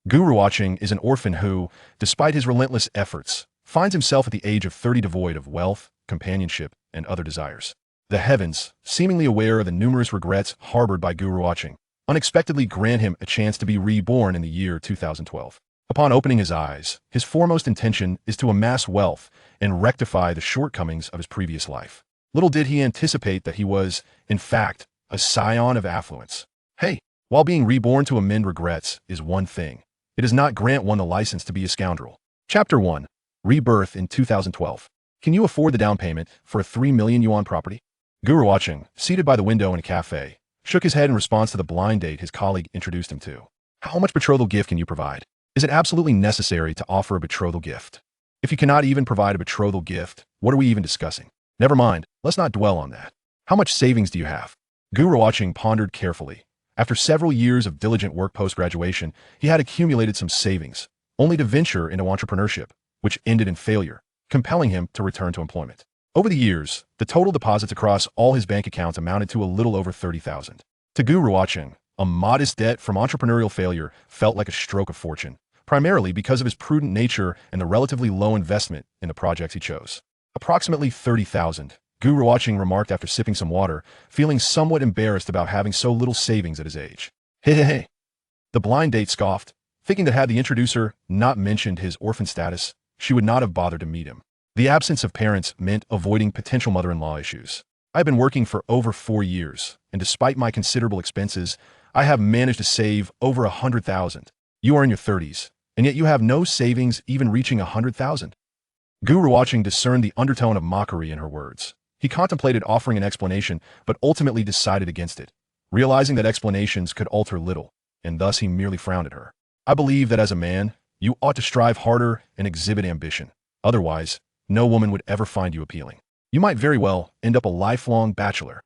Gu Ruochen is an orphan who, despite his relentless efforts, finds himself at the age of 30 devoid of wealth, companionship, and other desires. The heavens, seemingly aware of the numerous regrets harbored by Gu Ruochen, unexpectedly grant him a chance to be reborn in the year 2012. Upon opening his eyes, his foremost intention is to amass wealth and rectify the shortcomings of his previous life. Little did he anticipate that he was, in fact, a scion of affluence. Hey, while being reborn to amend regrets is one thing, it does not grant one the license to be a scoundrel. Chapter 1. Rebirth in 2012. Can you afford the down payment for a 3 million yuan property? Gu Ruochen, seated by the window in a cafe, shook his head in response to the blind date his colleague introduced him to. How much betrothal gift can you provide? Is it absolutely necessary to offer a betrothal gift? If you cannot even provide a betrothal gift, what are we even discussing? Never mind, let's not dwell on that. How much savings do you have? Gu Ruochen pondered carefully. After several years of diligent work post-graduation, he had accumulated some savings, only to venture into entrepreneurship, which ended in failure, compelling him to return to employment. Over the years, the total deposits across all his bank accounts amounted to a little over 30,000. To Gu Ruochen, a modest debt from entrepreneurial failure felt like a stroke of fortune, primarily because of his prudent nature and the relatively low investment in the projects he chose. Approximately 30,000, Gu Ruochen remarked after sipping some water, feeling somewhat embarrassed about having so little savings at his age. Hey. The blind date scoffed, thinking that had the introducer not mentioned his orphan status, she would not have bothered to meet him. The absence of parents meant avoiding potential mother-in-law issues. I've been working for over 4 years, and despite my considerable expenses, I have managed to save over 100,000. You are in your 30s, and yet you have no savings even reaching 100,000. Gu Ruochen discerned the undertone of mockery in her words. He contemplated offering an explanation, but ultimately decided against it, realizing that explanations could alter little, and thus he merely frowned at her. I believe that as a man, you ought to strive harder and exhibit ambition. Otherwise, no woman would ever find you appealing. You might very well end up a lifelong bachelor.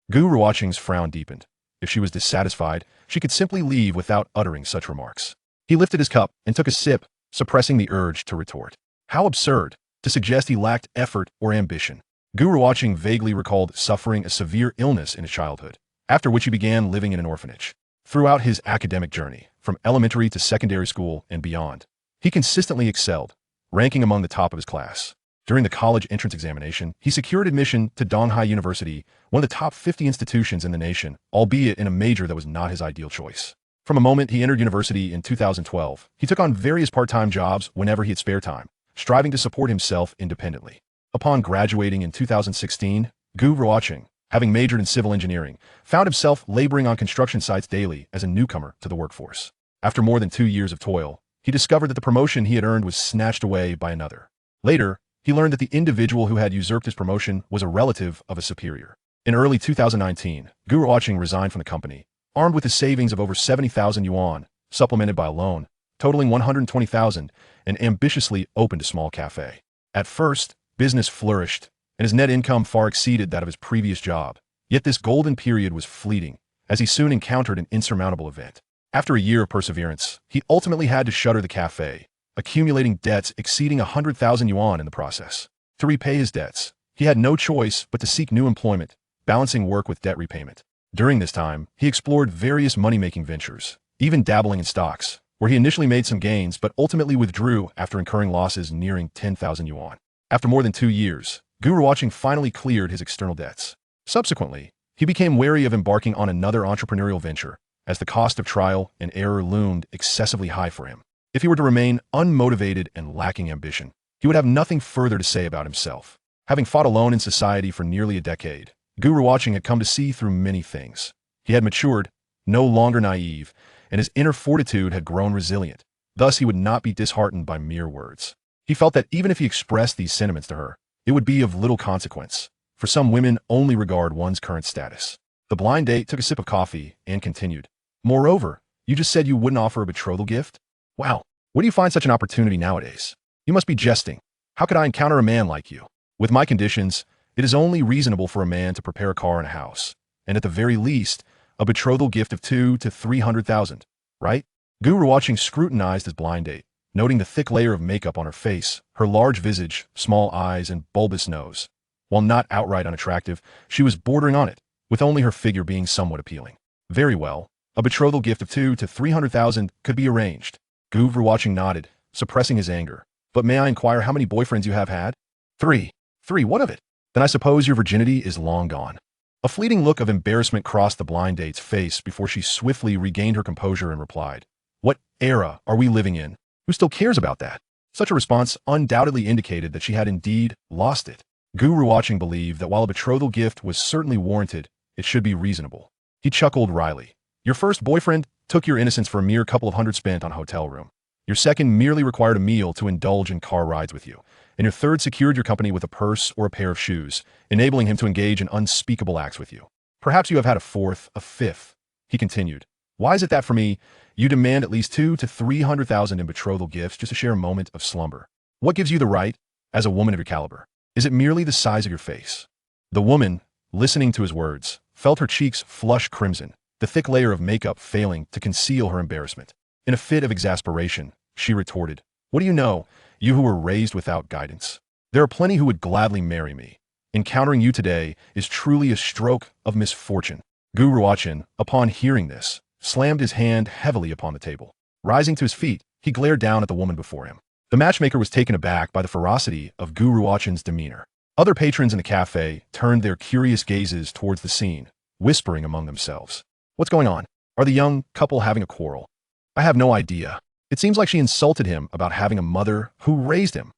Gu Ruochen's frown deepened. If she was dissatisfied, she could simply leave without uttering such remarks. He lifted his cup and took a sip, suppressing the urge to retort. How absurd to suggest he lacked effort or ambition. Gu Ruochen vaguely recalled suffering a severe illness in his childhood, after which he began living in an orphanage. Throughout his academic journey, from elementary to secondary school and beyond, he consistently excelled, ranking among the top of his class. During the college entrance examination, he secured admission to Donghai University, one of the top 50 institutions in the nation, albeit in a major that was not his ideal choice. From the moment he entered university in 2012, he took on various part-time jobs whenever he had spare time, striving to support himself independently. Upon graduating in 2016, Gu Ruochen, having majored in civil engineering, found himself laboring on construction sites daily as a newcomer to the workforce. After more than 2 years of toil, he discovered that the promotion he had earned was snatched away by another. Later, he learned that the individual who had usurped his promotion was a relative of a superior. In early 2019, Gu Ruochen resigned from the company, armed with a savings of over 70,000 yuan, supplemented by a loan, totaling 120,000, and ambitiously opened a small cafe. At first, business flourished, and his net income far exceeded that of his previous job. Yet this golden period was fleeting, as he soon encountered an insurmountable event. After a year of perseverance, he ultimately had to shutter the cafe, accumulating debts exceeding 100,000 yuan in the process. To repay his debts, he had no choice but to seek new employment, balancing work with debt repayment. During this time, he explored various money-making ventures, even dabbling in stocks, where he initially made some gains but ultimately withdrew after incurring losses nearing 10,000 yuan. After more than 2 years, Gu Ruochen finally cleared his external debts. Subsequently, he became wary of embarking on another entrepreneurial venture, as the cost of trial and error loomed excessively high for him. If he were to remain unmotivated and lacking ambition, he would have nothing further to say about himself. Having fought alone in society for nearly a decade, Gu Ruochen had come to see through many things. He had matured, no longer naive, and his inner fortitude had grown resilient. Thus, he would not be disheartened by mere words. He felt that even if he expressed these sentiments to her, it would be of little consequence, for some women only regard one's current status. The blind date took a sip of coffee and continued. Moreover, you just said you wouldn't offer a betrothal gift? Wow, where do you find such an opportunity nowadays? You must be jesting. How could I encounter a man like you? With my conditions, it is only reasonable for a man to prepare a car and a house, and at the very least, a betrothal gift of 200,000 to 300,000, right? Gu Ruochen scrutinized his blind date, noting the thick layer of makeup on her face, her large visage, small eyes, and bulbous nose. While not outright unattractive, she was bordering on it, with only her figure being somewhat appealing. Very well, a betrothal gift of 200,000 to 300,000 could be arranged. Gu Ruochen nodded, suppressing his anger. But may I inquire how many boyfriends you have had? 3. 3, what of it? Then I suppose your virginity is long gone. A fleeting look of embarrassment crossed the blind date's face before she swiftly regained her composure and replied, "What era are we living in? Who still cares about that?" Such a response undoubtedly indicated that she had indeed lost it. Gu Ruochen believed that while a betrothal gift was certainly warranted, it should be reasonable. He chuckled wryly. Your first boyfriend took your innocence for a mere couple of hundred spent on a hotel room. Your second merely required a meal to indulge in car rides with you. And your third secured your company with a purse or a pair of shoes, enabling him to engage in unspeakable acts with you. Perhaps you have had a fourth, a fifth. He continued. Why is it that for me, you demand at least 200,000 to 300,000 in betrothal gifts just to share a moment of slumber? What gives you the right, as a woman of your caliber? Is it merely the size of your face? The woman, listening to his words, felt her cheeks flush crimson, the thick layer of makeup failing to conceal her embarrassment. In a fit of exasperation, she retorted, What do you know, you who were raised without guidance? There are plenty who would gladly marry me. Encountering you today is truly a stroke of misfortune. Gu Ruochen, upon hearing this, slammed his hand heavily upon the table. Rising to his feet, he glared down at the woman before him. The matchmaker was taken aback by the ferocity of Gu Ruochen's demeanor. Other patrons in the cafe turned their curious gazes towards the scene, whispering among themselves. What's going on? Are the young couple having a quarrel? I have no idea. It seems like she insulted him about having a mother who raised him.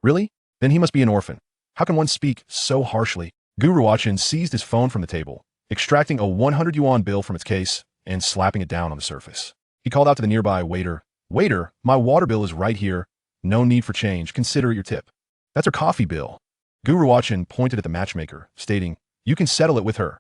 Really? Then he must be an orphan. How can one speak so harshly? Gu Ruochen seized his phone from the table, extracting a 100 yuan bill from its case and slapping it down on the surface. He called out to the nearby waiter, Waiter, my water bill is right here. No need for change. Consider it your tip. That's her coffee bill. Gu Ruochen pointed at the matchmaker, stating, You can settle it with her.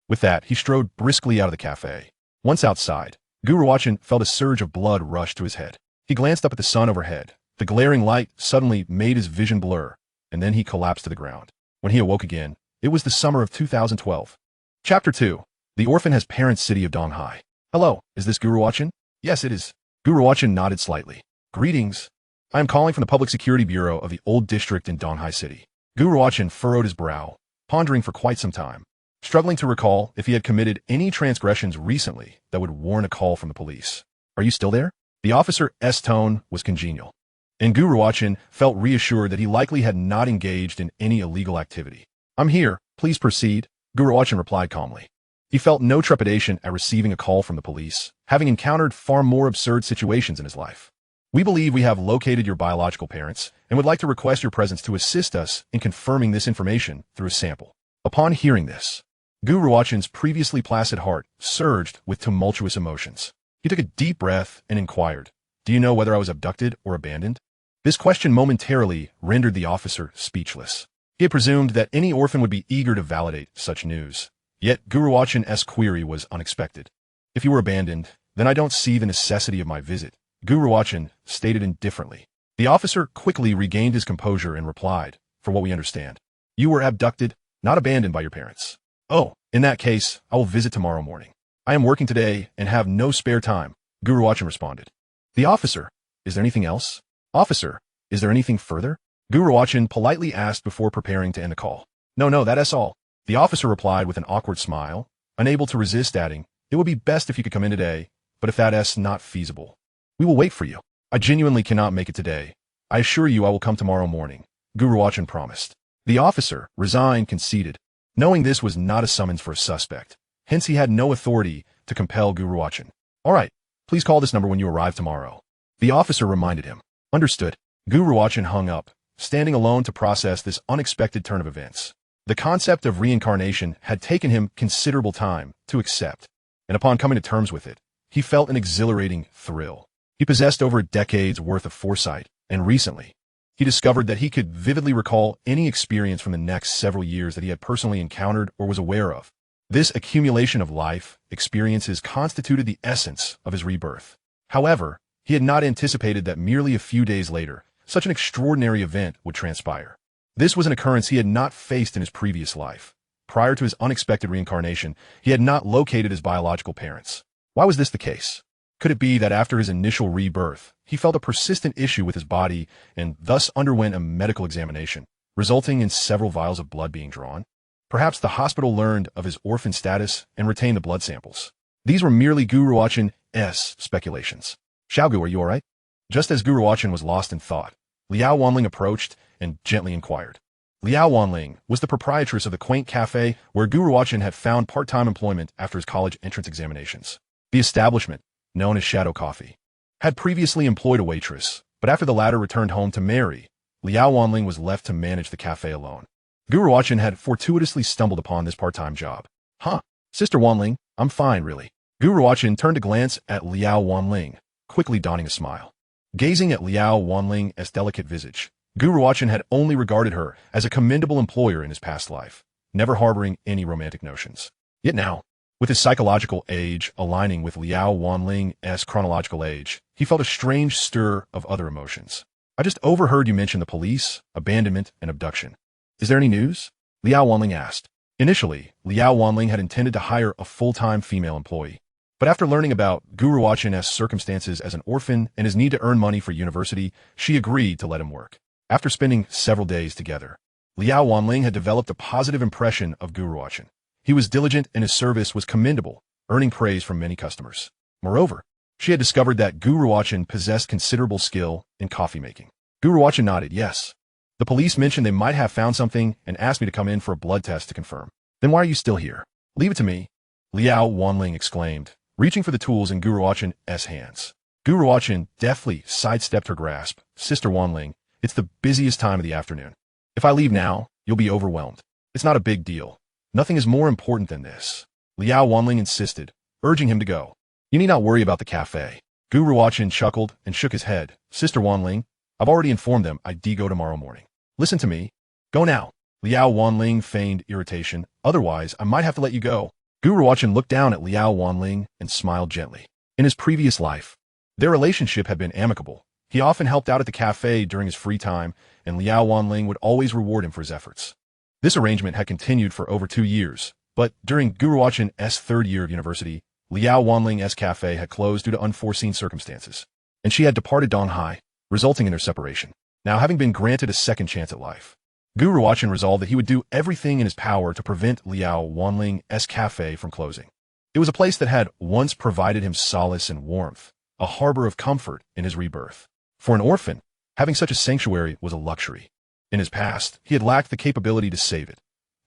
With that, he strode briskly out of the cafe. Once outside, Gu Ruochen felt a surge of blood rush to his head. He glanced up at the sun overhead. The glaring light suddenly made his vision blur, and then he collapsed to the ground. When he awoke again, it was the summer of 2012. Chapter 2. The Orphan Has Parents City of Donghai. Hello, is this Gu Ruochen? Yes, it is. Gu Ruochen nodded slightly. Greetings. I am calling from the Public Security Bureau of the Old District in Donghai City. Gu Ruochen furrowed his brow, pondering for quite some time, struggling to recall if he had committed any transgressions recently that would warrant a call from the police. Are you still there? The officer's tone was congenial, and Gu Ruochen felt reassured that he likely had not engaged in any illegal activity. I'm here, please proceed, Gu Ruochen replied calmly. He felt no trepidation at receiving a call from the police, having encountered far more absurd situations in his life. We believe we have located your biological parents and would like to request your presence to assist us in confirming this information through a sample. Upon hearing this, Gu Ruochen's previously placid heart surged with tumultuous emotions. He took a deep breath and inquired, Do you know whether I was abducted or abandoned? This question momentarily rendered the officer speechless. He had presumed that any orphan would be eager to validate such news. Yet Gu Ruochen's query was unexpected. If you were abandoned, then I don't see the necessity of my visit, Gu Ruochen stated indifferently. The officer quickly regained his composure and replied, For what we understand, you were abducted, not abandoned by your parents. Oh, in that case, I will visit tomorrow morning. I am working today and have no spare time, Gu Ruochen responded. The officer, is there anything else? Officer, is there anything further? Gu Ruochen politely asked before preparing to end the call. No, that's all. The officer replied with an awkward smile, unable to resist adding, It would be best if you could come in today, but if that's not feasible, we will wait for you. I genuinely cannot make it today. I assure you I will come tomorrow morning, Gu Ruochen promised. The officer, resigned, conceded, knowing this was not a summons for a suspect. Hence he had no authority to compel Gu Ruochen. All right, please call this number when you arrive tomorrow. The officer reminded him. Understood. Gu Ruochen hung up, standing alone to process this unexpected turn of events. The concept of reincarnation had taken him considerable time to accept, and upon coming to terms with it, he felt an exhilarating thrill. He possessed over a decade's worth of foresight, and recently, he discovered that he could vividly recall any experience from the next several years that he had personally encountered or was aware of. This accumulation of life experiences constituted the essence of his rebirth. However, he had not anticipated that merely a few days later, such an extraordinary event would transpire. This was an occurrence he had not faced in his previous life. Prior to his unexpected reincarnation, he had not located his biological parents. Why was this the case? Could it be that after his initial rebirth, he felt a persistent issue with his body and thus underwent a medical examination, resulting in several vials of blood being drawn? Perhaps the hospital learned of his orphan status and retained the blood samples. These were merely Gu Ruochen's speculations. Xiaogu, are you all right? Just as Gu Ruochen was lost in thought, Liao Wanling approached and gently inquired. Liao Wanling was the proprietress of the quaint cafe where Gu Ruochen had found part-time employment after his college entrance examinations. The establishment, known as Shadow Coffee, had previously employed a waitress, but after the latter returned home to marry, Liao Wanling was left to manage the cafe alone. Gu Ruochen had fortuitously stumbled upon this part-time job. Huh, Sister Wanling, I'm fine, really. Gu Ruochen turned to glance at Liao Wanling, quickly donning a smile. Gazing at Liao Wanling's delicate visage, Gu Ruochen had only regarded her as a commendable employer in his past life, never harboring any romantic notions. Yet now, with his psychological age aligning with Liao Wanling's chronological age, he felt a strange stir of other emotions. I just overheard you mention the police, abandonment, and abduction. Is there any news? Liao Wanling asked. Initially, Liao Wanling had intended to hire a full-time female employee. But after learning about Gu Ruochen's circumstances as an orphan and his need to earn money for university, she agreed to let him work. After spending several days together, Liao Wanling had developed a positive impression of Gu Ruochen. He was diligent and his service was commendable, earning praise from many customers. Moreover, she had discovered that Gu Ruochen possessed considerable skill in coffee making. Gu Ruochen nodded, yes. The police mentioned they might have found something and asked me to come in for a blood test to confirm. Then why are you still here? Leave it to me, Liao Wanling exclaimed, reaching for the tools in Gu Ruochen's hands. Gu Ruochen deftly sidestepped her grasp. Sister Wanling, it's the busiest time of the afternoon. If I leave now, you'll be overwhelmed. It's not a big deal. Nothing is more important than this. Liao Wanling insisted, urging him to go. You need not worry about the cafe. Gu Ruochen chuckled and shook his head. Sister Wanling, I've already informed them I'd go tomorrow morning. Listen to me. Go now. Liao Wanling feigned irritation. Otherwise, I might have to let you go. Gu Ruochen looked down at Liao Wanling and smiled gently. In his previous life, their relationship had been amicable. He often helped out at the cafe during his free time, and Liao Wanling would always reward him for his efforts. This arrangement had continued for over 2 years, but during Gu Ruochen's third year of university, Liao Wanling's cafe had closed due to unforeseen circumstances, and she had departed Donghai, resulting in their separation. Now, having been granted a second chance at life, Gu Ruochen resolved that he would do everything in his power to prevent Liao Wanling's cafe from closing. It was a place that had once provided him solace and warmth, a harbor of comfort in his rebirth. For an orphan, having such a sanctuary was a luxury. In his past, he had lacked the capability to save it.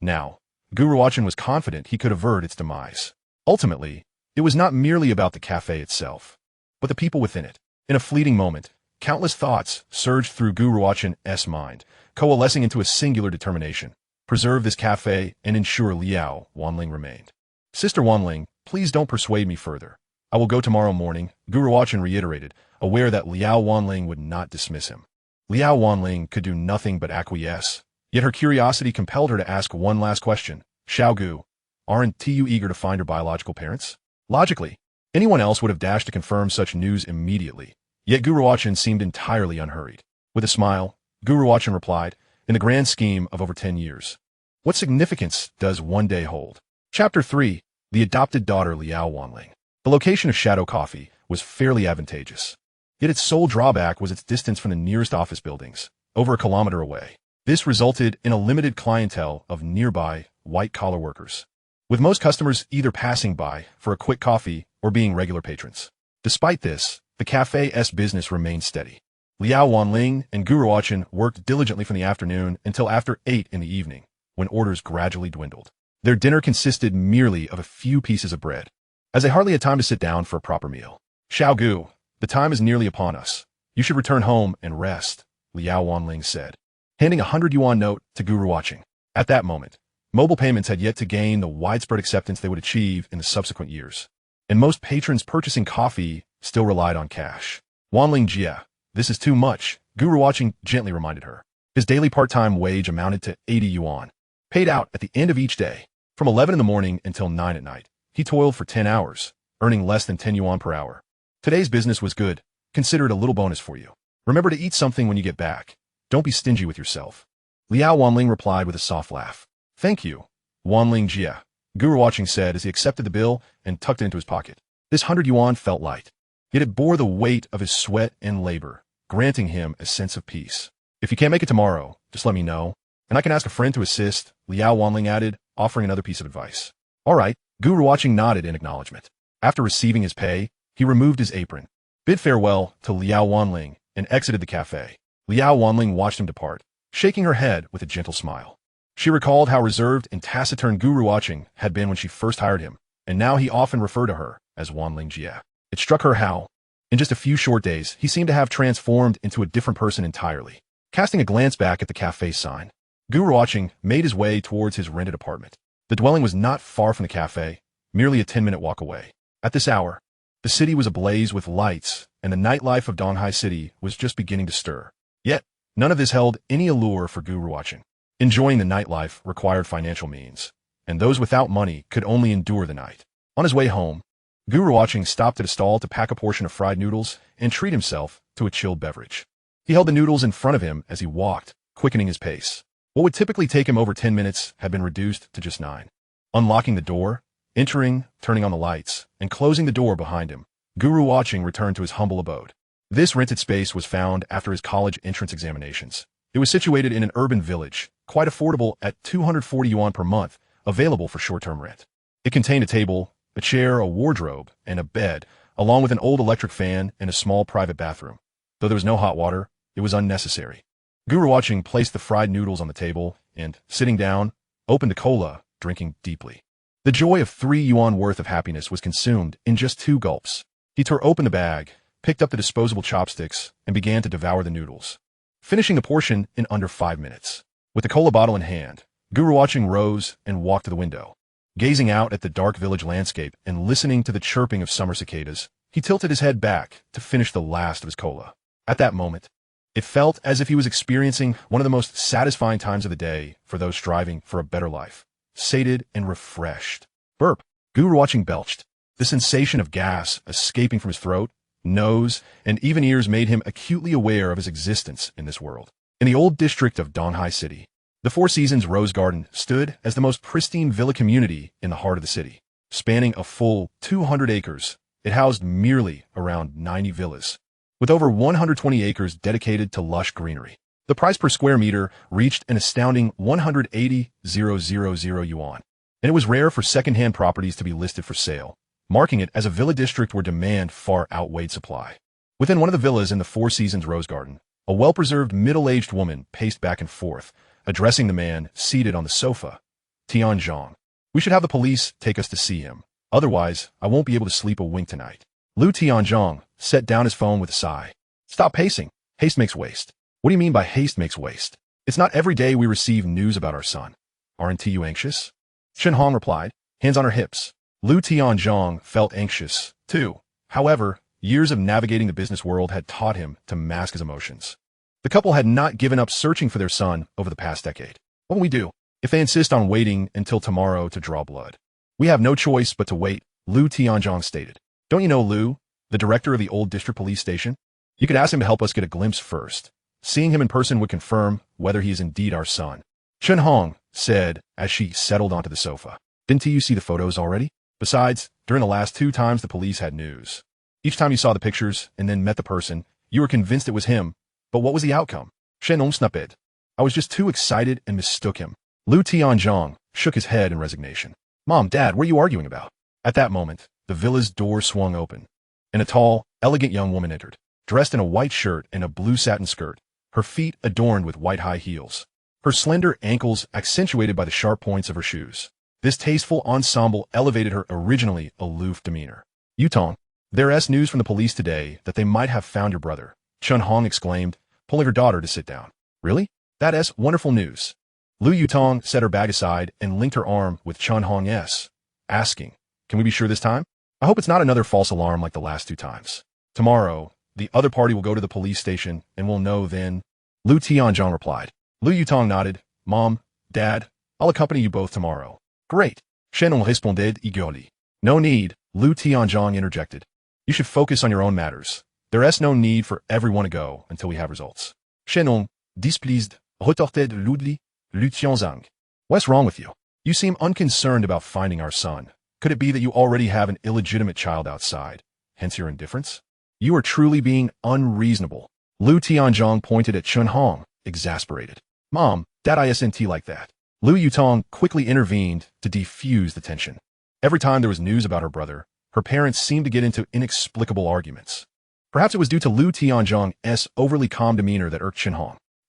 Now, Gu Ruochen was confident he could avert its demise. Ultimately, it was not merely about the cafe itself, but the people within it. In a fleeting moment, countless thoughts surged through Gu Ruochen's mind, coalescing into a singular determination: preserve this cafe and ensure Liao Wanling remained. Sister Wanling, please don't persuade me further. I will go tomorrow morning, Gu Ruochen reiterated, aware that Liao Wanling would not dismiss him. Liao Wanling could do nothing but acquiesce, yet her curiosity compelled her to ask one last question. Xiao Gu, aren't you eager to find your biological parents? Logically, anyone else would have dashed to confirm such news immediately, yet Gu Ruochen seemed entirely unhurried. With a smile, Gu Ruochen replied, in the grand scheme of over 10 years, what significance does one day hold? Chapter 3, The Adopted Daughter Liao Wanling. The location of Shadow Coffee was fairly advantageous, yet its sole drawback was its distance from the nearest office buildings, over a kilometer away. This resulted in a limited clientele of nearby white-collar workers, with most customers either passing by for a quick coffee or being regular patrons. Despite this, the cafe's business remained steady. Liao Wanling and Gu Ruochen worked diligently from the afternoon until after 8 in the evening, when orders gradually dwindled. Their dinner consisted merely of a few pieces of bread, as they hardly had time to sit down for a proper meal. Xiao Gu, the time is nearly upon us. You should return home and rest, Liao Wanling said, handing a 100 yuan note to Gu Ruochen. At that moment, mobile payments had yet to gain the widespread acceptance they would achieve in the subsequent years, and most patrons purchasing coffee still relied on cash. Wanling Jia, this is too much, Gu Ruochen gently reminded her. His daily part-time wage amounted to 80 yuan, paid out at the end of each day. From 11 in the morning until 9 at night, he toiled for 10 hours, earning less than 10 yuan per hour. Today's business was good. Consider it a little bonus for you. Remember to eat something when you get back. Don't be stingy with yourself. Liao Wanling replied with a soft laugh. Thank you, Wanling Jia, Gu Ruochen said as he accepted the bill and tucked it into his pocket. This 100 yuan felt light, yet it bore the weight of his sweat and labor, granting him a sense of peace. If you can't make it tomorrow, just let me know, and I can ask a friend to assist, Liao Wanling added, offering another piece of advice. All right, Gu Ruochen nodded in acknowledgement. After receiving his pay, he removed his apron, bid farewell to Liao Wanling, and exited the cafe. Liao Wanling watched him depart, shaking her head with a gentle smile. She recalled how reserved and taciturn Gu Ruochen had been when she first hired him, and now he often referred to her as Wanling Jie. It struck her how, in just a few short days, he seemed to have transformed into a different person entirely. Casting a glance back at the cafe sign, Gu Ruochen made his way towards his rented apartment. The dwelling was not far from the cafe, merely a 10-minute walk away. At this hour, the city was ablaze with lights, and the nightlife of Donghai City was just beginning to stir. Yet, none of this held any allure for Gu Ruochen. Enjoying the nightlife required financial means, and those without money could only endure the night. On his way home, Gu Ruochen stopped at a stall to pack a portion of fried noodles and treat himself to a chilled beverage. He held the noodles in front of him as he walked, quickening his pace. What would typically take him over 10 minutes had been reduced to just 9. Unlocking the door, entering, turning on the lights, and closing the door behind him, Gu Ruochen returned to his humble abode. This rented space was found after his college entrance examinations. It was situated in an urban village, quite affordable at 240 yuan per month, available for short-term rent. It contained a table, a chair, a wardrobe, and a bed, along with an old electric fan and a small private bathroom. Though there was no hot water, it was unnecessary. Gu Ruochen placed the fried noodles on the table and, sitting down, opened a cola, drinking deeply. The joy of 3 yuan worth of happiness was consumed in just 2 gulps. He tore open the bag, picked up the disposable chopsticks, and began to devour the noodles, finishing the portion in under 5 minutes. With the cola bottle in hand, Gu Ruochen rose and walked to the window. Gazing out at the dark village landscape and listening to the chirping of summer cicadas, he tilted his head back to finish the last of his cola. At that moment, it felt as if he was experiencing one of the most satisfying times of the day for those striving for a better life. Sated and refreshed. Burp. Gu Ruochen belched. The sensation of gas escaping from his throat, nose, and even ears made him acutely aware of his existence in this world. In the old district of Donghai City, the Four Seasons Rose Garden stood as the most pristine villa community in the heart of the city. Spanning a full 200 acres, it housed merely around 90 villas, with over 120 acres dedicated to lush greenery. The price per square meter reached an astounding 180,000 yuan, and it was rare for second-hand properties to be listed for sale, marking it as a villa district where demand far outweighed supply. Within one of the villas in the Four Seasons Rose Garden, a well-preserved middle-aged woman paced back and forth, addressing the man seated on the sofa. Tianzhong. We should have the police take us to see him. Otherwise, I won't be able to sleep a wink tonight. Lu Tianzhong set down his phone with a sigh. Stop pacing. Haste makes waste. What do you mean by haste makes waste? It's not every day we receive news about our son. Aren't you anxious? Shen Hong replied, hands on her hips. Lu Tianzhong felt anxious, too. However, years of navigating the business world had taught him to mask his emotions. The couple had not given up searching for their son over the past decade. What will we do if they insist on waiting until tomorrow to draw blood? We have no choice but to wait, Lu Tianzhong stated. Don't you know Lu, the director of the old district police station? You could ask him to help us get a glimpse first. Seeing him in person would confirm whether he is indeed our son. Shen Hong said as she settled onto the sofa. Didn't you see the photos already? Besides, during the last 2 times the police had news. Each time you saw the pictures and then met the person, you were convinced it was him. But what was the outcome? Shen Hong snapped. I was just too excited and mistook him. Lu Tianzhong shook his head in resignation. Mom, Dad, what are you arguing about? At that moment, the villa's door swung open, and a tall, elegant young woman entered, dressed in a white shirt and a blue satin skirt, her feet adorned with white high heels, her slender ankles accentuated by the sharp points of her shoes. This tasteful ensemble elevated her originally aloof demeanor. Yutong, there's news from the police today that they might have found your brother, Chun Hong exclaimed, pulling her daughter to sit down. Really? That is wonderful news. Lu Yutong set her bag aside and linked her arm with Chun Hong's, asking, can we be sure this time? I hope it's not another false alarm like the last 2 times. Tomorrow, the other party will go to the police station and we'll know then. Lu Tianzhong replied. Lu Yutong nodded. Mom, Dad, I'll accompany you both tomorrow. Great. Shen Hong responded eagerly. No need, Lu Tianzhong interjected. You should focus on your own matters. There's no need for everyone to go until we have results. Shen Hong, displeased, retorted rudely. Lu Tianzhong. What's wrong with you? You seem unconcerned about finding our son. Could it be that you already have an illegitimate child outside, hence your indifference? You are truly being unreasonable. Lu Tianzhong pointed at Chun Hong, exasperated. Mom, Dad isn't like that. Lu Yutong quickly intervened to defuse the tension. Every time there was news about her brother, her parents seemed to get into inexplicable arguments. Perhaps it was due to Lu Tianzhong's overly calm demeanor that irked Chen.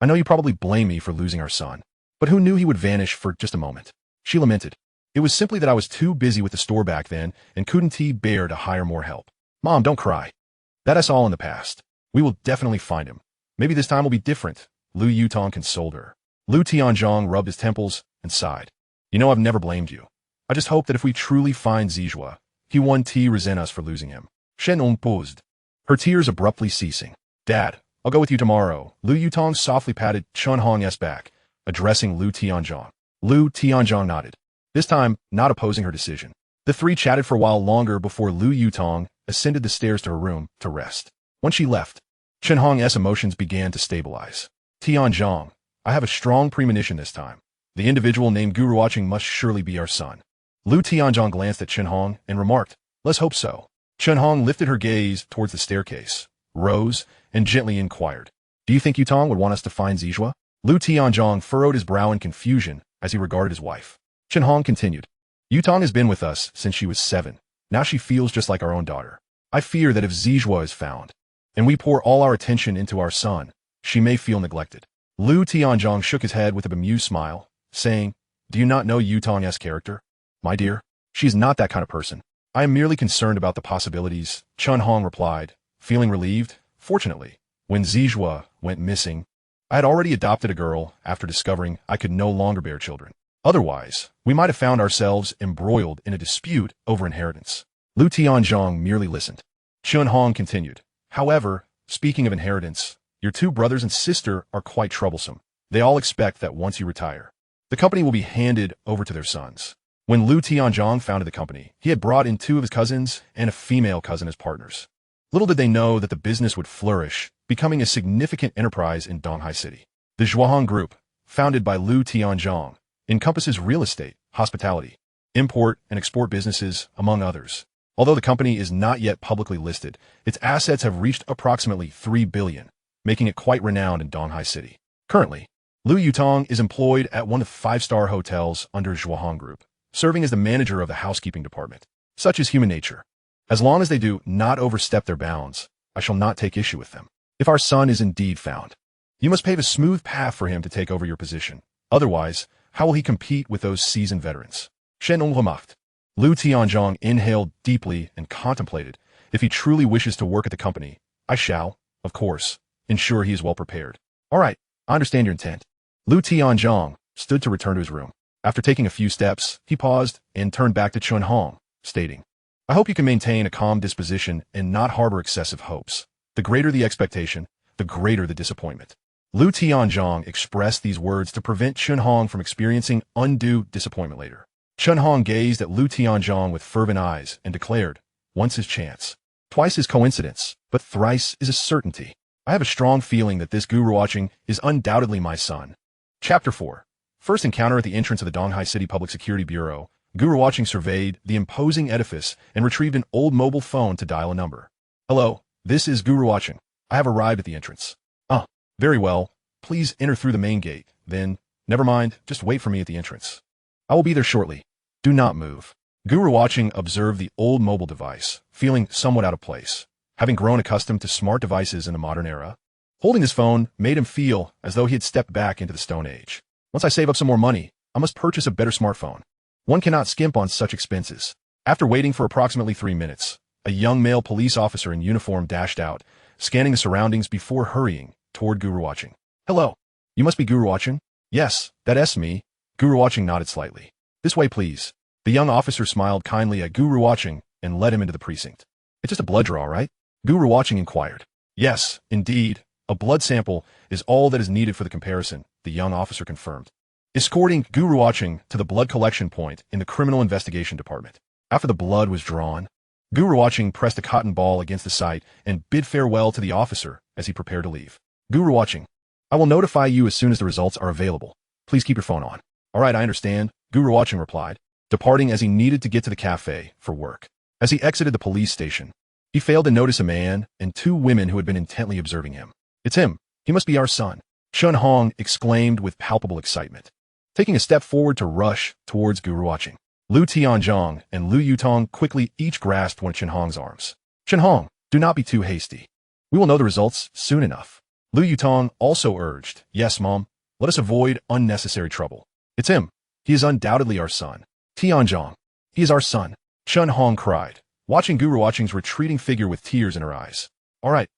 I know you probably blame me for losing our son, but who knew he would vanish for just a moment? She lamented. It was simply that I was too busy with the store back then and couldn't bear to hire more help. Mom, don't cry. That's all in the past. We will definitely find him. Maybe this time will be different. Lu Yutong consoled her. Lu Tianzhong rubbed his temples and sighed. You know I've never blamed you. I just hope that if we truly find Zijua, he won't resent us for losing him. Shen paused, her tears abruptly ceasing. Dad, I'll go with you tomorrow. Lu Yutong softly patted Chen Hong's back, addressing Lu Tianzhong. Lu Tianzhong nodded, this time not opposing her decision. The three chatted for a while longer before Lu Yutong ascended the stairs to her room to rest. When she left, Chen Hong's emotions began to stabilize. Tianzhong, I have a strong premonition this time. The individual named Gu Ruochen must surely be our son. Lu Tianzhong glanced at Chen Hong and remarked, let's hope so. Chen Hong lifted her gaze towards the staircase, rose, and gently inquired, do you think Yutong would want us to find Zijua? Lu Tianzhong furrowed his brow in confusion as he regarded his wife. Chen Hong continued, Yutong has been with us since she was 7. Now she feels just like our own daughter. I fear that if Zijua is found, and we pour all our attention into our son, she may feel neglected. Lu Tianzhong shook his head with a bemused smile, saying, do you not know Yutong's character? My dear, she is not that kind of person. I am merely concerned about the possibilities, Chen Hong replied, feeling relieved. Fortunately, when Zijua went missing, I had already adopted a girl after discovering I could no longer bear children. Otherwise, we might have found ourselves embroiled in a dispute over inheritance. Lu Tianzhong merely listened. Chen Hong continued, however, speaking of inheritance, your 2 brothers and sister are quite troublesome. They all expect that once you retire, the company will be handed over to their sons. When Lu Tianzhong founded the company, he had brought in 2 of his cousins and a female cousin as partners. Little did they know that the business would flourish, becoming a significant enterprise in Donghai City. The Zhuohong Group, founded by Lu Tianzhong, encompasses real estate, hospitality, import and export businesses, among others. Although the company is not yet publicly listed, its assets have reached approximately 3 billion, making it quite renowned in Donghai City. Currently, Lu Yutong is employed at one of the 5-star hotels under Zhuohong Group, serving as the manager of the housekeeping department. Such is human nature. As long as they do not overstep their bounds, I shall not take issue with them. If our son is indeed found, you must pave a smooth path for him to take over your position. Otherwise, how will he compete with those seasoned veterans? Shen remarked. Lu Tianzhong inhaled deeply and contemplated. If he truly wishes to work at the company, I shall, of course, ensure he is well prepared. All right, I understand your intent. Lu Tianzhong stood to return to his room. After taking a few steps, he paused and turned back to Chen Hong, stating, I hope you can maintain a calm disposition and not harbor excessive hopes. The greater the expectation, the greater the disappointment. Lu Tianzhong expressed these words to prevent Chen Hong from experiencing undue disappointment later. Chen Hong gazed at Lu Tianzhong with fervent eyes and declared, once is chance, twice is coincidence, but thrice is a certainty. I have a strong feeling that this Gu Ruochen is undoubtedly my son. Chapter 4. First encounter at the entrance of the Donghai City Public Security Bureau, Gu Ruochen surveyed the imposing edifice and retrieved an old mobile phone to dial a number. Hello, this is Gu Ruochen. I have arrived at the entrance. Very well. Please enter through the main gate. Then, never mind, just wait for me at the entrance. I will be there shortly. Do not move. Gu Ruochen observed the old mobile device, feeling somewhat out of place. Having grown accustomed to smart devices in the modern era, holding his phone made him feel as though he had stepped back into the Stone Age. Once I save up some more money, I must purchase a better smartphone. One cannot skimp on such expenses. After waiting for approximately 3 minutes, a young male police officer in uniform dashed out, scanning the surroundings before hurrying toward Gu Ruochen. Hello, you must be Gu Ruochen? Yes, that's me. Gu Ruochen nodded slightly. This way, please. The young officer smiled kindly at Gu Ruochen and led him into the precinct. It's just a blood draw, right? Gu Ruochen inquired. Yes, indeed. A blood sample is all that is needed for the comparison, the young officer confirmed, escorting Gu Ruochen to the blood collection point in the Criminal Investigation Department. After the blood was drawn, Gu Ruochen pressed a cotton ball against the site and bid farewell to the officer as he prepared to leave. Gu Ruochen, I will notify you as soon as the results are available. Please keep your phone on. All right, I understand, Gu Ruochen replied, departing as he needed to get to the cafe for work. As he exited the police station, he failed to notice a man and 2 women who had been intently observing him. It's him. He must be our son, Chen Hong exclaimed with palpable excitement, taking a step forward to rush towards Gu Ruochen. Lu Tianzhong and Lu Yutong quickly each grasped one of Chen Hong's arms. Chen Hong, do not be too hasty. We will know the results soon enough. Lu Yutong also urged, yes, Mom, let us avoid unnecessary trouble. It's him. He is undoubtedly our son. Tianzhong. He is our son. Chen Hong cried, watching Gu Ruocheng's retreating figure with tears in her eyes. All right,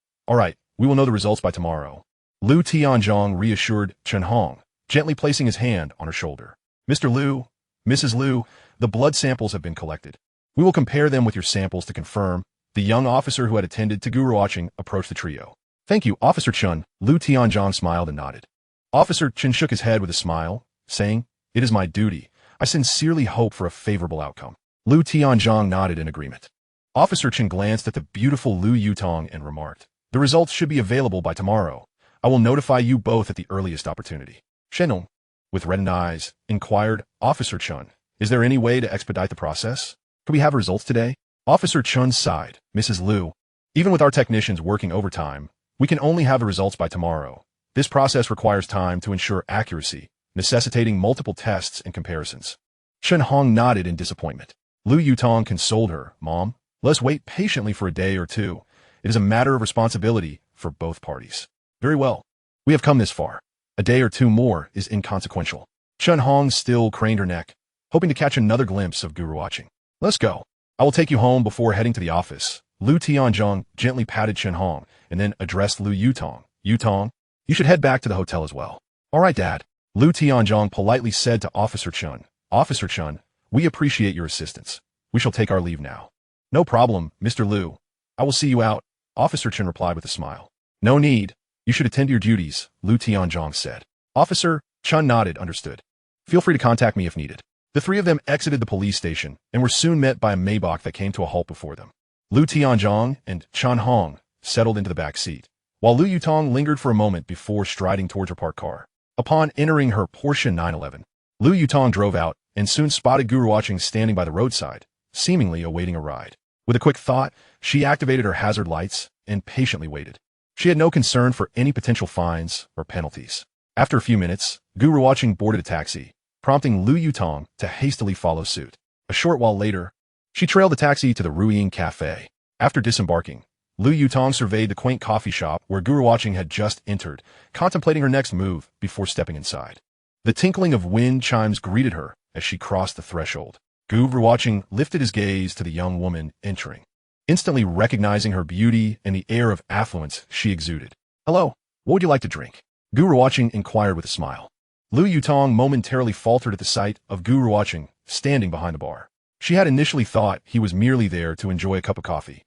we will know the results by tomorrow. Lu Tianzhong reassured Chen Hong, gently placing his hand on her shoulder. Mr. Lu, Mrs. Lu, the blood samples have been collected. We will compare them with your samples to confirm. The young officer who had attended to Gu Ruocheng approached the trio. Thank you, Officer Chen. Lu Tianzhong smiled and nodded. Officer Chen shook his head with a smile, saying, it is my duty. I sincerely hope for a favorable outcome. Lu Tianzhong nodded in agreement. Officer Chen glanced at the beautiful Lu Yutong and remarked, the results should be available by tomorrow. I will notify you both at the earliest opportunity. Shenong, with reddened eyes, inquired, Officer Chen, is there any way to expedite the process? Could we have results today? Officer Chen sighed, Mrs. Lu, even with our technicians working overtime, we can only have the results by tomorrow. This process requires time to ensure accuracy, necessitating multiple tests and comparisons. Chen Hong nodded in disappointment. Lu Yutong consoled her, Mom, let us wait patiently for a day or two. It is a matter of responsibility for both parties. Very well. We have come this far. A day or two more is inconsequential. Chen Hong still craned her neck, hoping to catch another glimpse of Gu Ruocheng. Let's go. I will take you home before heading to the office. Lu Tianzhong gently patted Chen Hong and then addressed Lu Yutong. Yutong, you should head back to the hotel as well. All right, Dad. Lu Tianzhong politely said to Officer Chen. Officer Chen, we appreciate your assistance. We shall take our leave now. No problem, Mr. Lu. I will see you out, Officer Chen replied with a smile. No need. You should attend to your duties, Lu Tianzhong said. Officer Chen nodded, understood. Feel free to contact me if needed. The three of them exited the police station and were soon met by a Maybach that came to a halt before them. Lu Tianzhong and Chen Hong settled into the back seat, while Lu Yutong lingered for a moment before striding towards her parked car. Upon entering her Porsche 911, Lu Yutong drove out and soon spotted Gu Ruocheng standing by the roadside, seemingly awaiting a ride. With a quick thought, she activated her hazard lights and patiently waited. She had no concern for any potential fines or penalties. After a few minutes, Gu Ruocheng boarded a taxi, prompting Lu Yutong to hastily follow suit. A short while later, she trailed the taxi to the Ruochen Cafe. After disembarking, Lu Yutong surveyed the quaint coffee shop where Gu Ruocheng had just entered, contemplating her next move before stepping inside. The tinkling of wind chimes greeted her as she crossed the threshold. Gu Ruocheng lifted his gaze to the young woman entering, instantly recognizing her beauty and the air of affluence she exuded. Hello, what would you like to drink? Gu Ruocheng inquired with a smile. Lu Yutong momentarily faltered at the sight of Gu Ruocheng standing behind the bar. She had initially thought he was merely there to enjoy a cup of coffee,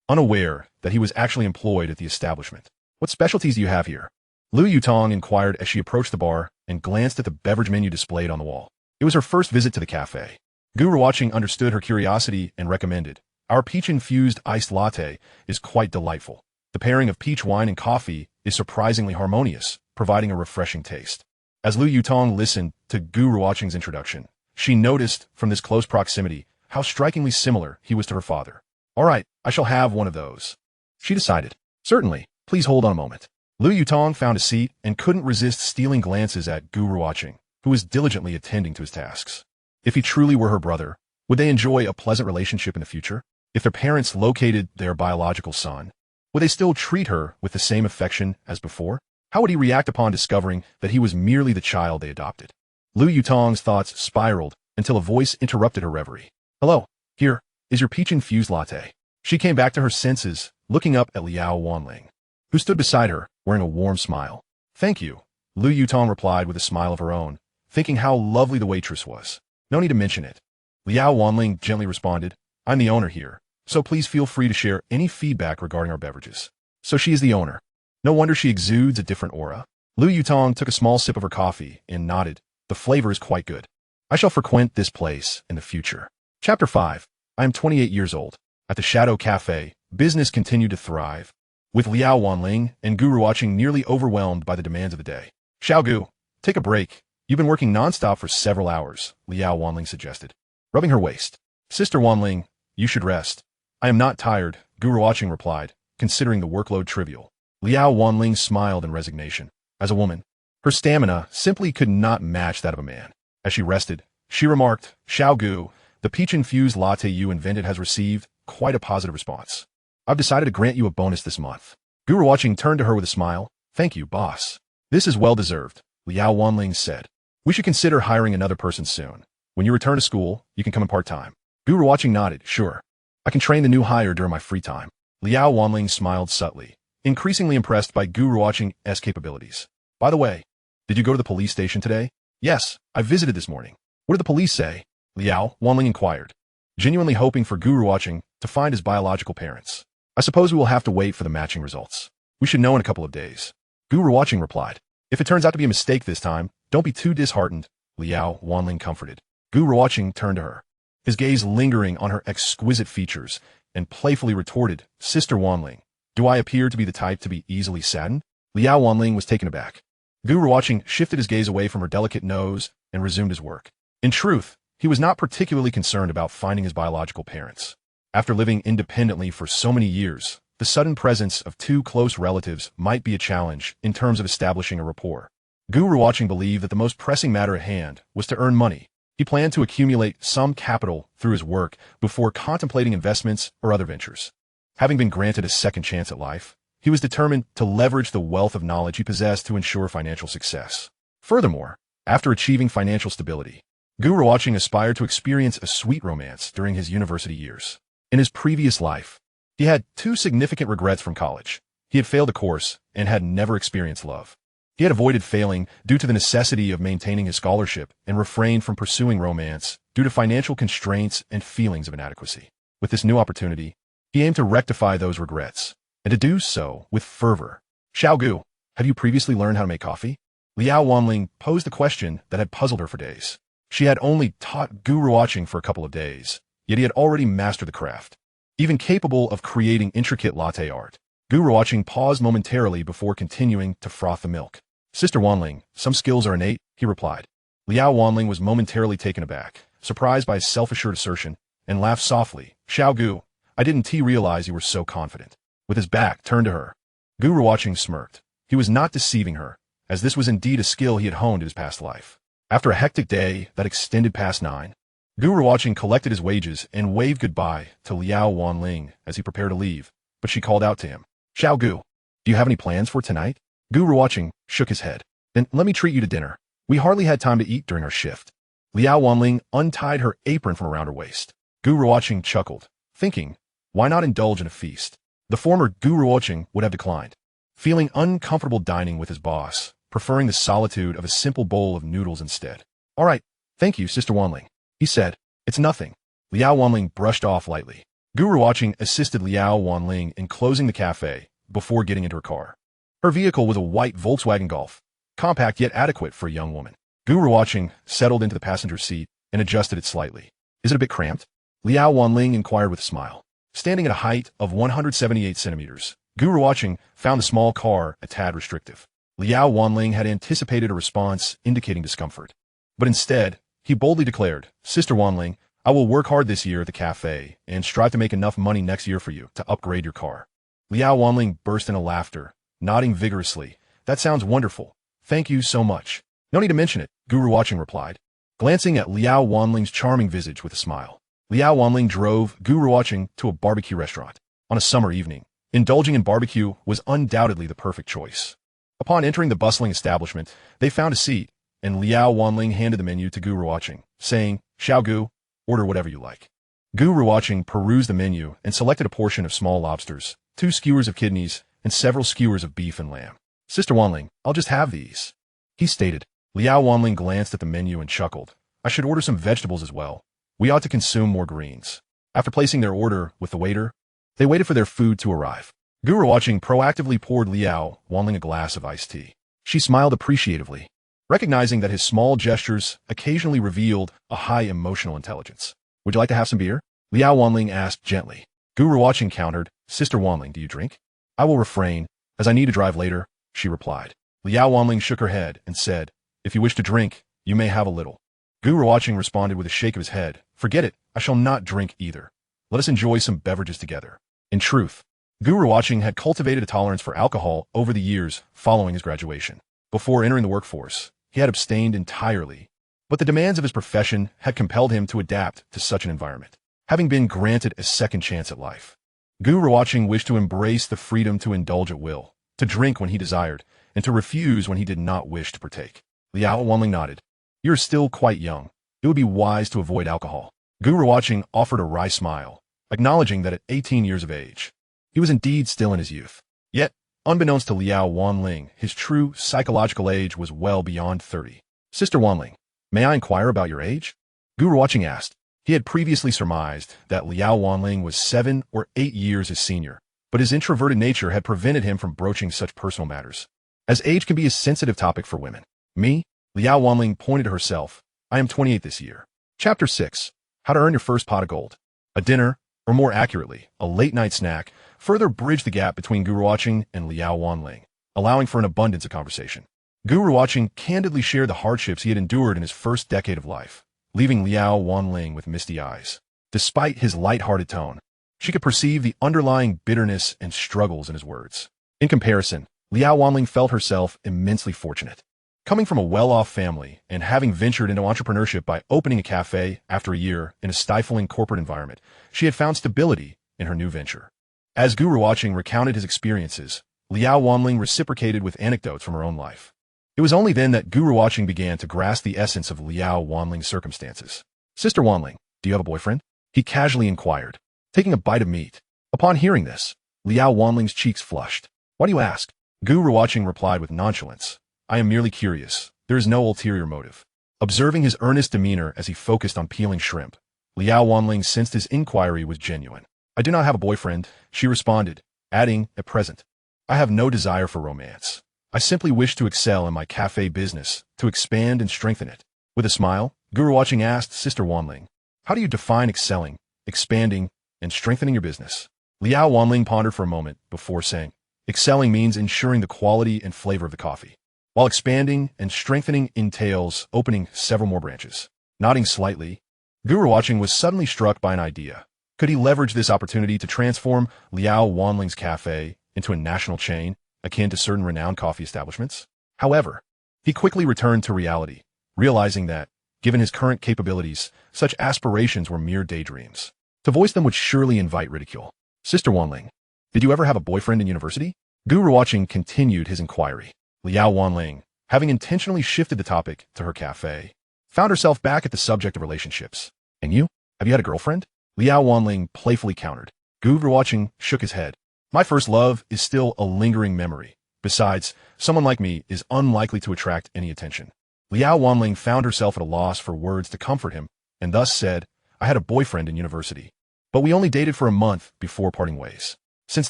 unaware that he was actually employed at the establishment. What specialties do you have here? Lu Yutong inquired as she approached the bar and glanced at the beverage menu displayed on the wall. It was her first visit to the cafe. Gu Ruocheng understood her curiosity and recommended, our peach-infused iced latte is quite delightful. The pairing of peach wine and coffee is surprisingly harmonious, providing a refreshing taste. As Lu Yutong listened to Gu Ruocheng's introduction, she noticed from this close proximity how strikingly similar he was to her father. All right, I shall have one of those, she decided. Certainly, please hold on a moment. Lu Yutong found a seat and couldn't resist stealing glances at Gu Ruocheng, who was diligently attending to his tasks. If he truly were her brother, would they enjoy a pleasant relationship in the future? If their parents located their biological son, would they still treat her with the same affection as before? How would he react upon discovering that he was merely the child they adopted? Lu Yutong's thoughts spiraled until a voice interrupted her reverie. Hello, here is your peach-infused latte. She came back to her senses, looking up at Liao Wanling, who stood beside her, wearing a warm smile. Thank you, Lu Yutong replied with a smile of her own, thinking how lovely the waitress was. No need to mention it. Liao Wanling gently responded, I'm the owner here, so please feel free to share any feedback regarding our beverages. So she is the owner. No wonder she exudes a different aura. Lu Yutong took a small sip of her coffee and nodded. The flavor is quite good. I shall frequent this place in the future. Chapter 5. I am 28 years old. At the Shadow Cafe, business continued to thrive, with Liao Wanling and Gu Ruocheng nearly overwhelmed by the demands of the day. Xiaogu, take a break. You've been working nonstop for several hours, Liao Wanling suggested, rubbing her waist. Sister Wanling, you should rest. I am not tired, Gu Ruocheng replied, considering the workload trivial. Liao Wanling smiled in resignation. As a woman, her stamina simply could not match that of a man. As she rested, she remarked, Xiaogu, the peach-infused latte you invented has received quite a positive response. I've decided to grant you a bonus this month. Gu Ruochen turned to her with a smile. Thank you, boss. This is well-deserved, Liao Wanling said. We should consider hiring another person soon. When you return to school, you can come in part-time. Gu Ruochen nodded. Sure. I can train the new hire during my free time. Liao Wanling smiled subtly, increasingly impressed by Gu Ruochen's capabilities. By the way, did you go to the police station today? Yes, I visited this morning. What did the police say? Liao Wanling inquired, genuinely hoping for Gu Ruochen to find his biological parents. I suppose we will have to wait for the matching results. We should know in a couple of days. Gu Ruochen replied. If it turns out to be a mistake this time, don't be too disheartened, Liao Wanling comforted. Gu Ruochen turned to her, his gaze lingering on her exquisite features, and playfully retorted, Sister Wanling, do I appear to be the type to be easily saddened? Liao Wanling was taken aback. Gu Ruochen shifted his gaze away from her delicate nose and resumed his work. In truth, he was not particularly concerned about finding his biological parents. After living independently for so many years, the sudden presence of two close relatives might be a challenge in terms of establishing a rapport. Gu Ruochen believed that the most pressing matter at hand was to earn money. He planned to accumulate some capital through his work before contemplating investments or other ventures. Having been granted a second chance at life, he was determined to leverage the wealth of knowledge he possessed to ensure financial success. Furthermore, after achieving financial stability, Gu Ruochen aspired to experience a sweet romance during his university years. In his previous life, he had two significant regrets from college. He had failed a course and had never experienced love. He had avoided failing due to the necessity of maintaining his scholarship and refrained from pursuing romance due to financial constraints and feelings of inadequacy. With this new opportunity, he aimed to rectify those regrets, and to do so with fervor. Xiao Gu, have you previously learned how to make coffee? Liao Wanling posed the question that had puzzled her for days. She had only taught Gu Ruochen for a couple of days, yet he had already mastered the craft. Even capable of creating intricate latte art, Gu Ruochen paused momentarily before continuing to froth the milk. Sister Wanling, some skills are innate, he replied. Liao Wanling was momentarily taken aback, surprised by his self-assured assertion, and laughed softly. Xiao Gu, I didn't realize you were so confident. With his back turned to her, Gu Ruochen smirked. He was not deceiving her, as this was indeed a skill he had honed in his past life. After a hectic day that extended past 9, Gu Ruochen collected his wages and waved goodbye to Liao Wanling as he prepared to leave, but she called out to him. Xiao Gu, do you have any plans for tonight? Gu Ruochen shook his head. Then let me treat you to dinner. We hardly had time to eat during our shift. Liao Wanling untied her apron from around her waist. Gu Ruochen chuckled, thinking, why not indulge in a feast? The former Gu Ruochen would have declined, feeling uncomfortable dining with his boss, preferring the solitude of a simple bowl of noodles instead. All right, thank you, Sister Wanling, he said. It's nothing. Liao Wanling brushed off lightly. Gu Ruochen assisted Liao Wanling in closing the cafe before getting into her car. Her vehicle was a white Volkswagen Golf, compact yet adequate for a young woman. Gu Ruochen settled into the passenger seat and adjusted it slightly. Is it a bit cramped? Liao Wanling inquired with a smile. Standing at a height of 178 centimeters, Gu Ruochen found the small car a tad restrictive. Liao Wanling had anticipated a response indicating discomfort. But instead, he boldly declared, Sister Wanling, I will work hard this year at the cafe and strive to make enough money next year for you to upgrade your car. Liao Wanling burst into laughter, nodding vigorously. That sounds wonderful. Thank you so much. No need to mention it, Gu Ruochen replied, glancing at Liao Wanling's charming visage with a smile. Liao Wanling drove Gu Ruochen to a barbecue restaurant. On a summer evening, indulging in barbecue was undoubtedly the perfect choice. Upon entering the bustling establishment, they found a seat, and Liao Wanling handed the menu to Gu Ruochen, saying, Xiao Gu, order whatever you like. Gu Ruochen perused the menu and selected a portion of small lobsters, 2 skewers of kidneys, and several skewers of beef and lamb. Sister Wanling, I'll just have these, he stated. Liao Wanling glanced at the menu and chuckled. I should order some vegetables as well. We ought to consume more greens. After placing their order with the waiter, they waited for their food to arrive. Gu Ruochen proactively poured Liao Wanling a glass of iced tea. She smiled appreciatively, recognizing that his small gestures occasionally revealed a high emotional intelligence. Would you like to have some beer? Liao Wanling asked gently. Gu Ruochen countered, Sister Wanling, do you drink? I will refrain, as I need to drive later, she replied. Liao Wanling shook her head and said, If you wish to drink, you may have a little. Gu Ruochen responded with a shake of his head. Forget it, I shall not drink either. Let us enjoy some beverages together. In truth, Gu Ruochen had cultivated a tolerance for alcohol over the years following his graduation. Before entering the workforce, he had abstained entirely, but the demands of his profession had compelled him to adapt to such an environment. Having been granted a second chance at life, Gu Ruochen wished to embrace the freedom to indulge at will, to drink when he desired, and to refuse when he did not wish to partake. Liao Wanling nodded. "You are still quite young. It would be wise to avoid alcohol." Gu Ruochen offered a wry smile, acknowledging that at 18 years of age, he was indeed still in his youth. Yet, unbeknownst to Liao Wanling, his true psychological age was well beyond 30. "Sister Wanling, may I inquire about your age?" Gu Ruochen asked. He had previously surmised that Liao Wanling was 7 or 8 years his senior, but his introverted nature had prevented him from broaching such personal matters, as age can be a sensitive topic for women. "Me?" Liao Wanling pointed to herself. "I am 28 this year." Chapter 6. How to Earn Your First Pot of Gold. A dinner, or more accurately, a late-night snack, further bridged the gap between Gu Ruochen and Liao Wanling, allowing for an abundance of conversation. Gu Ruochen candidly shared the hardships he had endured in his first decade of life, leaving Liao Wanling with misty eyes. Despite his light-hearted tone, she could perceive the underlying bitterness and struggles in his words. In comparison, Liao Wanling felt herself immensely fortunate. Coming from a well-off family and having ventured into entrepreneurship by opening a cafe after a year in a stifling corporate environment, she had found stability in her new venture. As Gu Ruochen recounted his experiences, Liao Wanling reciprocated with anecdotes from her own life. It was only then that Gu Ruochen began to grasp the essence of Liao Wanling's circumstances. "Sister Wanling, do you have a boyfriend?" he casually inquired, taking a bite of meat. Upon hearing this, Liao Wanling's cheeks flushed. "Why do you ask?" Gu Ruochen replied with nonchalance. "I am merely curious. There is no ulterior motive." Observing his earnest demeanor as he focused on peeling shrimp, Liao Wanling sensed his inquiry was genuine. "I do not have a boyfriend," she responded, adding, "At present, I have no desire for romance. I simply wish to excel in my cafe business, to expand and strengthen it." With a smile, Gu Ruochen asked Sister Wanling, "How do you define excelling, expanding, and strengthening your business?" Liao Wanling pondered for a moment before saying, "Excelling means ensuring the quality and flavor of the coffee, while expanding and strengthening entails opening several more branches." Nodding slightly, Gu Ruochen was suddenly struck by an idea. Could he leverage this opportunity to transform Liao Wanling's cafe into a national chain, akin to certain renowned coffee establishments? However, he quickly returned to reality, realizing that, given his current capabilities, such aspirations were mere daydreams. To voice them would surely invite ridicule. "Sister Wanling, did you ever have a boyfriend in university?" Gu Ruochen continued his inquiry. Liao Wanling, having intentionally shifted the topic to her cafe, found herself back at the subject of relationships. "And you? Have you had a girlfriend?" Liao Wanling playfully countered. Gu Ruochen shook his head. "My first love is still a lingering memory. Besides, someone like me is unlikely to attract any attention." Liao Wanling found herself at a loss for words to comfort him, and thus said, "I had a boyfriend in university, but we only dated for a month before parting ways. Since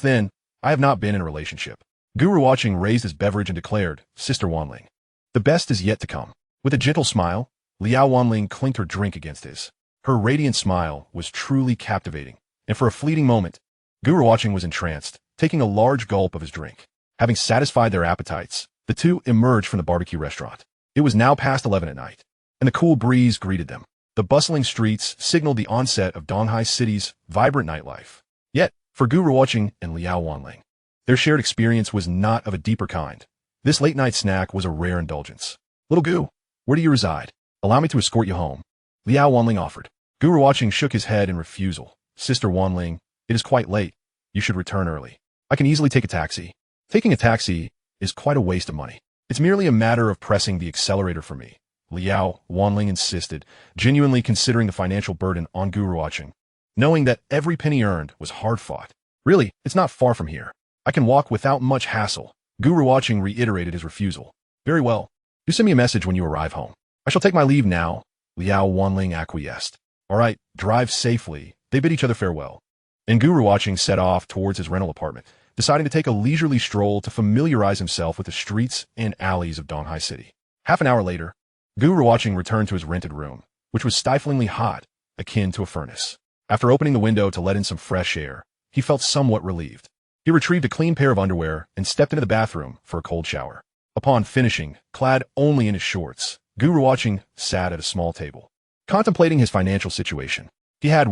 then, I have not been in a relationship." Gu Ruochen raised his beverage and declared, "Sister Wanling, the best is yet to come." With a gentle smile, Liao Wanling clinked her drink against his. Her radiant smile was truly captivating, and for a fleeting moment, Gu Ruochen was entranced, taking a large gulp of his drink. Having satisfied their appetites, the two emerged from the barbecue restaurant. It was now past 11 at night, and the cool breeze greeted them. The bustling streets signaled the onset of Donghai City's vibrant nightlife. Yet, for Gu Ruochen and Liao Wanling, their shared experience was not of a deeper kind. This late-night snack was a rare indulgence. "Little Gu, where do you reside? Allow me to escort you home," Liao Wanling offered. Gu Ruochen shook his head in refusal. "Sister Wanling, it is quite late. You should return early. I can easily take a taxi." "Taking a taxi is quite a waste of money. It's merely a matter of pressing the accelerator for me," Liao Wanling insisted, genuinely considering the financial burden on Gu Ruochen, knowing that every penny earned was hard-fought. "Really, it's not far from here. I can walk without much hassle." Gu Ruochen reiterated his refusal. "Very well. Do send me a message when you arrive home. I shall take my leave now," Liao Wanling acquiesced. "All right, drive safely." They bid each other farewell, and Gu Ruochen set off towards his rental apartment, deciding to take a leisurely stroll to familiarize himself with the streets and alleys of Donghai City. Half an hour later, Gu Ruochen returned to his rented room, which was stiflingly hot, akin to a furnace. After opening the window to let in some fresh air, he felt somewhat relieved. He retrieved a clean pair of underwear and stepped into the bathroom for a cold shower. Upon finishing, clad only in his shorts, Gu Ruochen sat at a small table, contemplating his financial situation. He had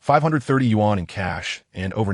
530 yuan in cash and over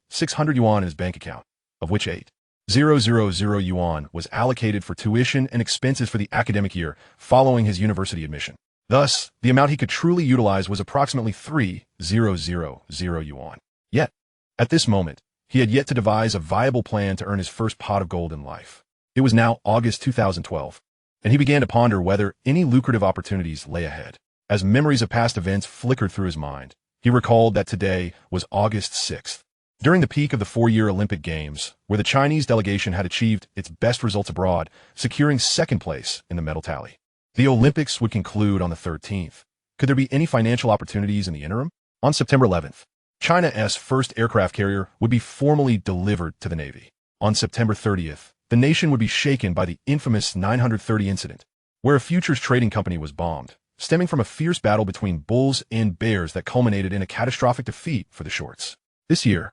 600 yuan in his bank account, of which 8,000 yuan was allocated for tuition and expenses for the academic year following his university admission. Thus, the amount he could truly utilize was approximately 3,000 yuan. Yet, At this moment, he had yet to devise a viable plan to earn his first pot of gold in life. It was now August 2012, and he began to ponder whether any lucrative opportunities lay ahead. As memories of past events flickered through his mind, he recalled that today was August 6th. During the peak of the four-year Olympic Games, where the Chinese delegation had achieved its best results abroad, securing second place in the medal tally. The Olympics would conclude on the 13th. Could there be any financial opportunities in the interim? On September 11th, China's first aircraft carrier would be formally delivered to the Navy. On September 30th, the nation would be shaken by the infamous 930 incident, where a futures trading company was bombed, stemming from a fierce battle between bulls and bears that culminated in a catastrophic defeat for the shorts. This year,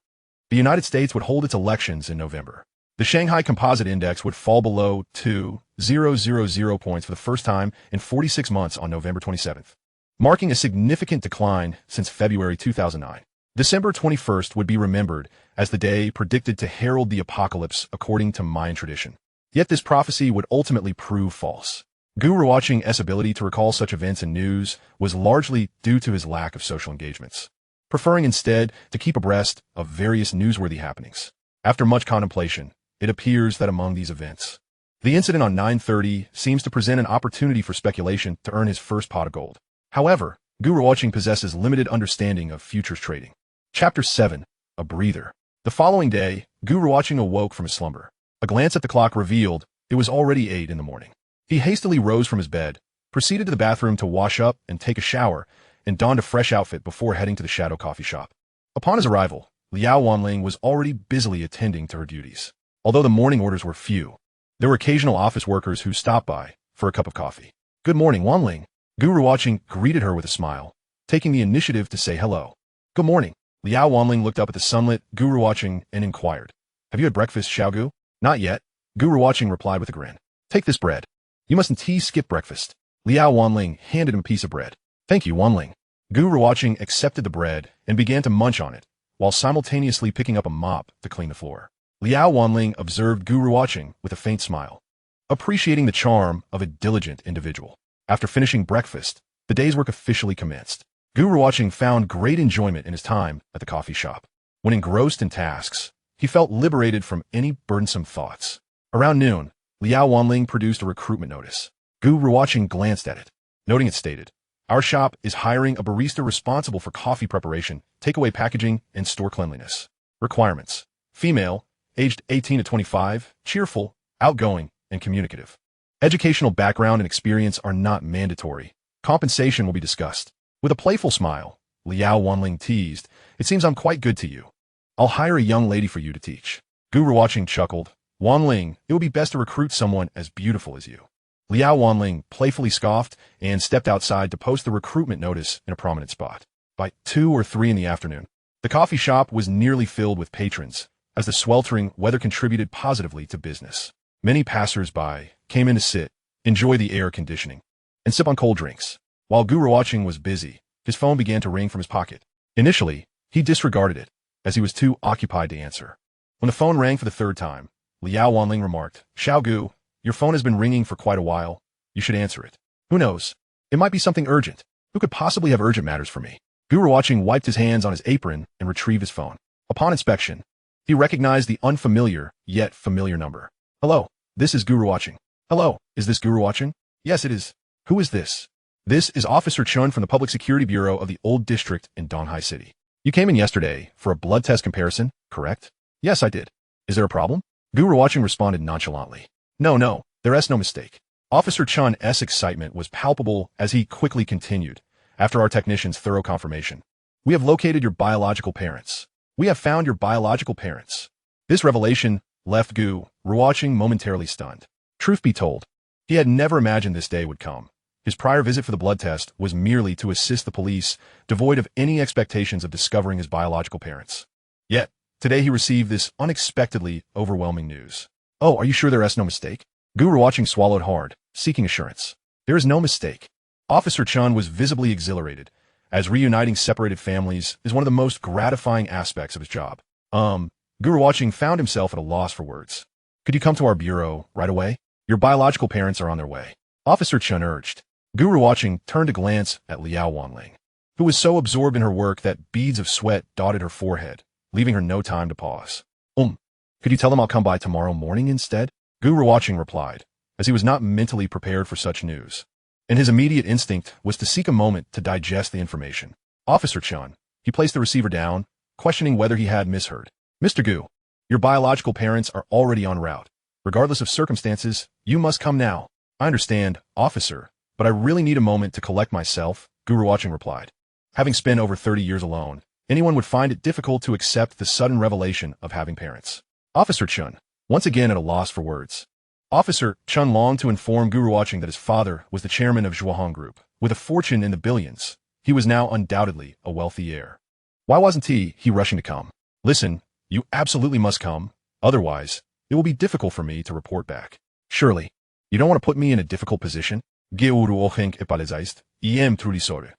the United States would hold its elections in November. The Shanghai Composite Index would fall below 2,000 points for the first time in 46 months on November 27th, marking a significant decline since February 2009. December 21st would be remembered as the day predicted to herald the apocalypse according to Mayan tradition. Yet this prophecy would ultimately prove false. Gu Ruochen's ability to recall such events and news was largely due to his lack of social engagements, preferring instead to keep abreast of various newsworthy happenings. After much contemplation, it appears that among these events, the incident on 9/30 seems to present an opportunity for speculation to earn his first pot of gold. However, Gu Ruochen possesses limited understanding of futures trading. Chapter 7. A Breather. The following day, Gu Ruochen awoke from his slumber. A glance at the clock revealed it was already 8 in the morning. He hastily rose from his bed, proceeded to the bathroom to wash up and take a shower, and donned a fresh outfit before heading to the shadow coffee shop. Upon his arrival, Liao Wanling was already busily attending to her duties. Although the morning orders were few, there were occasional office workers who stopped by for a cup of coffee. "Good morning, Wanling." Gu Ruochen greeted her with a smile, taking the initiative to say hello. "Good morning." Liao Wanling looked up at the sunlit Gu Ruochen and inquired, "Have you had breakfast, Xiaogu?" "Not yet." Gu Ruochen replied with a grin. "Take this bread. You mustn't skip breakfast." Liao Wanling handed him a piece of bread. "Thank you, Wanling." Gu Ruochen accepted the bread and began to munch on it, while simultaneously picking up a mop to clean the floor. Liao Wanling observed Gu Ruochen with a faint smile, appreciating the charm of a diligent individual. After finishing breakfast, the day's work officially commenced. Gu Ruochen found great enjoyment in his time at the coffee shop. When engrossed in tasks, he felt liberated from any burdensome thoughts. Around noon, Liao Wanling produced a recruitment notice. Gu Ruochen glanced at it, noting it stated, "Our shop is hiring a barista responsible for coffee preparation, takeaway packaging, and store cleanliness. Requirements: female, aged 18 to 25, cheerful, outgoing, and communicative. Educational background and experience are not mandatory. Compensation will be discussed." With a playful smile, Liao Wanling teased, "It seems I'm quite good to you. I'll hire a young lady for you to teach." Gu Ruochen chuckled, "Wanling, it would be best to recruit someone as beautiful as you." Liao Wanling playfully scoffed and stepped outside to post the recruitment notice in a prominent spot. By 2 or 3 in the afternoon, the coffee shop was nearly filled with patrons, as the sweltering weather contributed positively to business. Many passers-by came in to sit, enjoy the air conditioning, and sip on cold drinks. While Gu Ruochen was busy, his phone began to ring from his pocket. Initially, he disregarded it, as he was too occupied to answer. When the phone rang for the 3rd time, Liao Wanling remarked, "Xiaogu, your phone has been ringing for quite a while. You should answer it. Who knows? It might be something urgent. Who could possibly have urgent matters for me?" Gu Ruochen wiped his hands on his apron and retrieved his phone. Upon inspection, he recognized the unfamiliar, yet familiar number. "Hello, this is Gu Ruochen." "Hello, is this Gu Ruochen?" "Yes, it is." "Who is this?" "This is Officer Chun from the Public Security Bureau of the Old District in Donghai City. You came in yesterday for a blood test comparison, correct?" "Yes, I did." "Is there a problem?" Gu Ruochen responded nonchalantly. No, there's no mistake." Officer Chun's excitement was palpable as he quickly continued, after our technician's thorough confirmation. "We have located your biological parents. We have found your biological parents." This revelation left Gu Ruochen momentarily stunned. Truth be told, he had never imagined this day would come. His prior visit for the blood test was merely to assist the police, devoid of any expectations of discovering his biological parents. Yet, today he received this unexpectedly overwhelming news. "Oh, are you sure there is no mistake?" Gu Ruochen swallowed hard, seeking assurance. "There is no mistake." Officer Chun was visibly exhilarated, as reuniting separated families is one of the most gratifying aspects of his job. Gu Ruochen found himself at a loss for words. "Could you come to our bureau right away? Your biological parents are on their way," Officer Chun urged. Gu Ruochen turned to glance at Liao Wanling, who was so absorbed in her work that beads of sweat dotted her forehead, leaving her no time to pause. Could you tell him I'll come by tomorrow morning instead? Gu Ruochen replied, as he was not mentally prepared for such news. And his immediate instinct was to seek a moment to digest the information. Officer Chun. He placed the receiver down, questioning whether he had misheard. Mr. Gu, your biological parents are already en route. Regardless of circumstances, you must come now. I understand, officer, but I really need a moment to collect myself, Gu Ruochen replied. Having spent over 30 years alone, anyone would find it difficult to accept the sudden revelation of having parents. Officer Chun, once again at a loss for words. Officer Chun longed to inform Gu Ruochen that his father was the chairman of Zhuohong Group. With a fortune in the billions, he was now undoubtedly a wealthy heir. Why wasn't he rushing to come? Listen, you absolutely must come, otherwise, it will be difficult for me to report back. Surely, you don't want to put me in a difficult position? Gu Ruochen epalizist, em trudisore.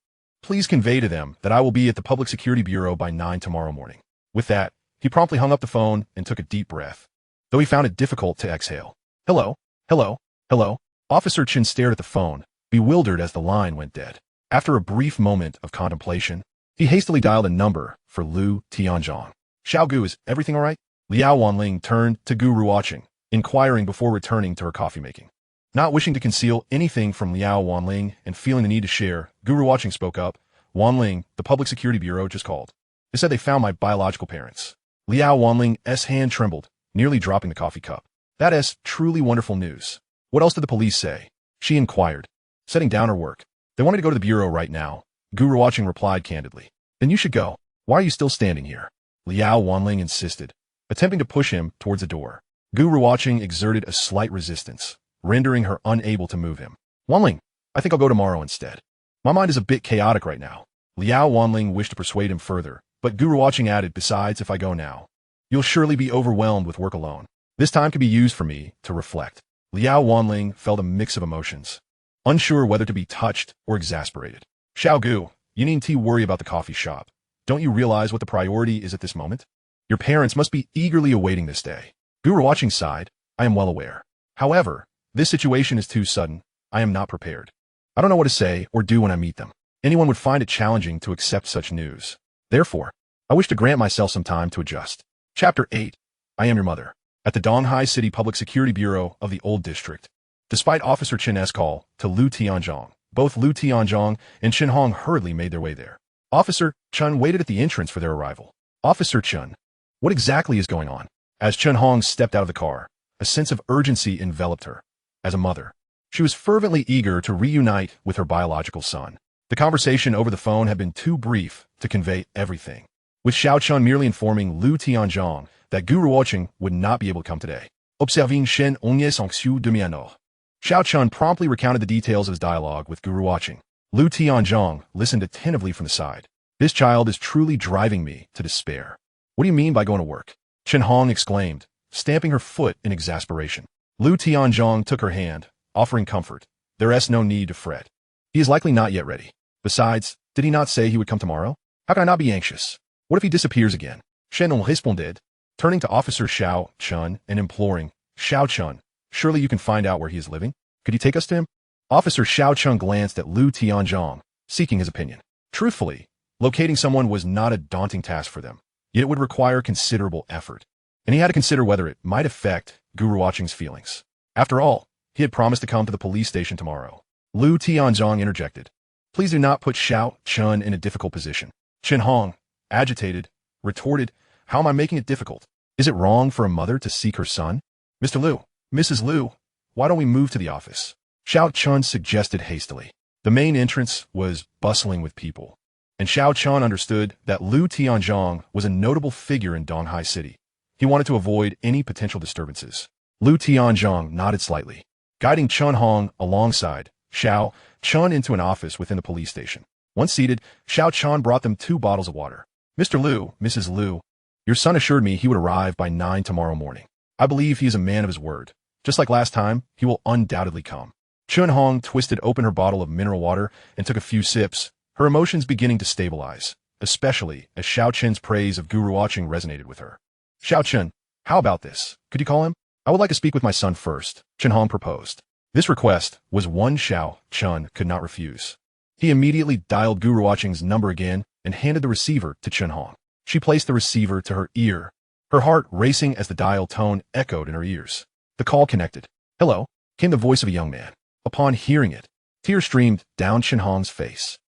Please convey to them that I will be at the Public Security Bureau by 9 tomorrow morning. With that, he promptly hung up the phone and took a deep breath, though he found it difficult to exhale. Hello, hello, hello. Officer Chin stared at the phone, bewildered as the line went dead. After a brief moment of contemplation, he hastily dialed a number for Liu Tianzhong. Xiao Gu, is everything all right? Liao Wanling turned to Gu Ruochen, inquiring before returning to her coffee making. Not wishing to conceal anything from Liao Wanling and feeling the need to share, Gu Ruochen spoke up. Wanling, the Public Security Bureau just called. They said they found my biological parents. Liao Wanling's hand trembled, nearly dropping the coffee cup. That is truly wonderful news. What else did the police say? She inquired, setting down her work. They want me to go to the bureau right now. Gu Ruochen replied candidly. Then you should go. Why are you still standing here? Liao Wanling insisted, attempting to push him towards the door. Gu Ruochen exerted a slight resistance, rendering her unable to move him. Wanling, I think I'll go tomorrow instead. My mind is a bit chaotic right now. Liao Wanling wished to persuade him further, but Gu Ruochen added, besides, if I go now, you'll surely be overwhelmed with work alone. This time could be used for me to reflect. Liao Wanling felt a mix of emotions, unsure whether to be touched or exasperated. Xiao Gu, you needn't worry about the coffee shop. Don't you realize what the priority is at this moment? Your parents must be eagerly awaiting this day. Gu Ruochen sighed. I am well aware. However, this situation is too sudden. I am not prepared. I don't know what to say or do when I meet them. Anyone would find it challenging to accept such news. Therefore, I wish to grant myself some time to adjust. Chapter 8. I am your mother. At the Donghai City Public Security Bureau of the Old District. Despite Officer Chin's call to Liu Tianzhong, both Liu Tianzhong and Chen Hong hurriedly made their way there. Officer Chun waited at the entrance for their arrival. Officer Chun, what exactly is going on? As Chen Hong stepped out of the car, a sense of urgency enveloped her. As a mother, she was fervently eager to reunite with her biological son. The conversation over the phone had been too brief to convey everything, with Xiao Chun merely informing Liu Tianzhong that Gu Ruochen would not be able to come today. Observing Shen Ongye Songxiu de Mianor. Xiao Chun promptly recounted the details of his dialogue with Gu Ruochen. Liu Tianzhong listened attentively from the side. This child is truly driving me to despair. What do you mean by going to work? Chen Hong exclaimed, stamping her foot in exasperation. Liu Tianzhong took her hand, offering comfort. There is no need to fret. He is likely not yet ready. Besides, did he not say he would come tomorrow? How can I not be anxious? What if he disappears again? Shen Hong responded, turning to Officer Xiao Chun and imploring, Xiao Chun, surely you can find out where he is living? Could you take us to him? Officer Xiao Chun glanced at Liu Tianzhong, seeking his opinion. Truthfully, locating someone was not a daunting task for them, yet it would require considerable effort, and he had to consider whether it might affect Gu Ruochen's feelings. After all, he had promised to come to the police station tomorrow. Liu Tianzhong interjected. Please do not put Xiao Chun in a difficult position. Chen Hong, agitated, retorted, how am I making it difficult? Is it wrong for a mother to seek her son? Mr. Liu, Mrs. Liu, why don't we move to the office? Xiao Chun suggested hastily. The main entrance was bustling with people, and Xiao Chun understood that Liu Tianzhong was a notable figure in Donghai City. He wanted to avoid any potential disturbances. Liu Tianzhong nodded slightly, guiding Chen Hong alongside Xiao Chun into an office within the police station. Once seated, Xiao Chun brought them 2 bottles of water. Mr. Liu, Mrs. Liu, your son assured me he would arrive by 9 tomorrow morning. I believe he is a man of his word. Just like last time, he will undoubtedly come. Chen Hong twisted open her bottle of mineral water and took a few sips, her emotions beginning to stabilize, especially as Xiao Chen's praise of Gu Ruochen resonated with her. Xiao Chen, how about this? Could you call him? I would like to speak with my son first, Chen Hong proposed. This request was one Xiao Chun could not refuse. He immediately dialed Gu Ruochen's number again and handed the receiver to Chen Hong. She placed the receiver to her ear, her heart racing as the dial tone echoed in her ears. The call connected. "Hello," came the voice of a young man. Upon hearing it, tears streamed down Chen Hong's face.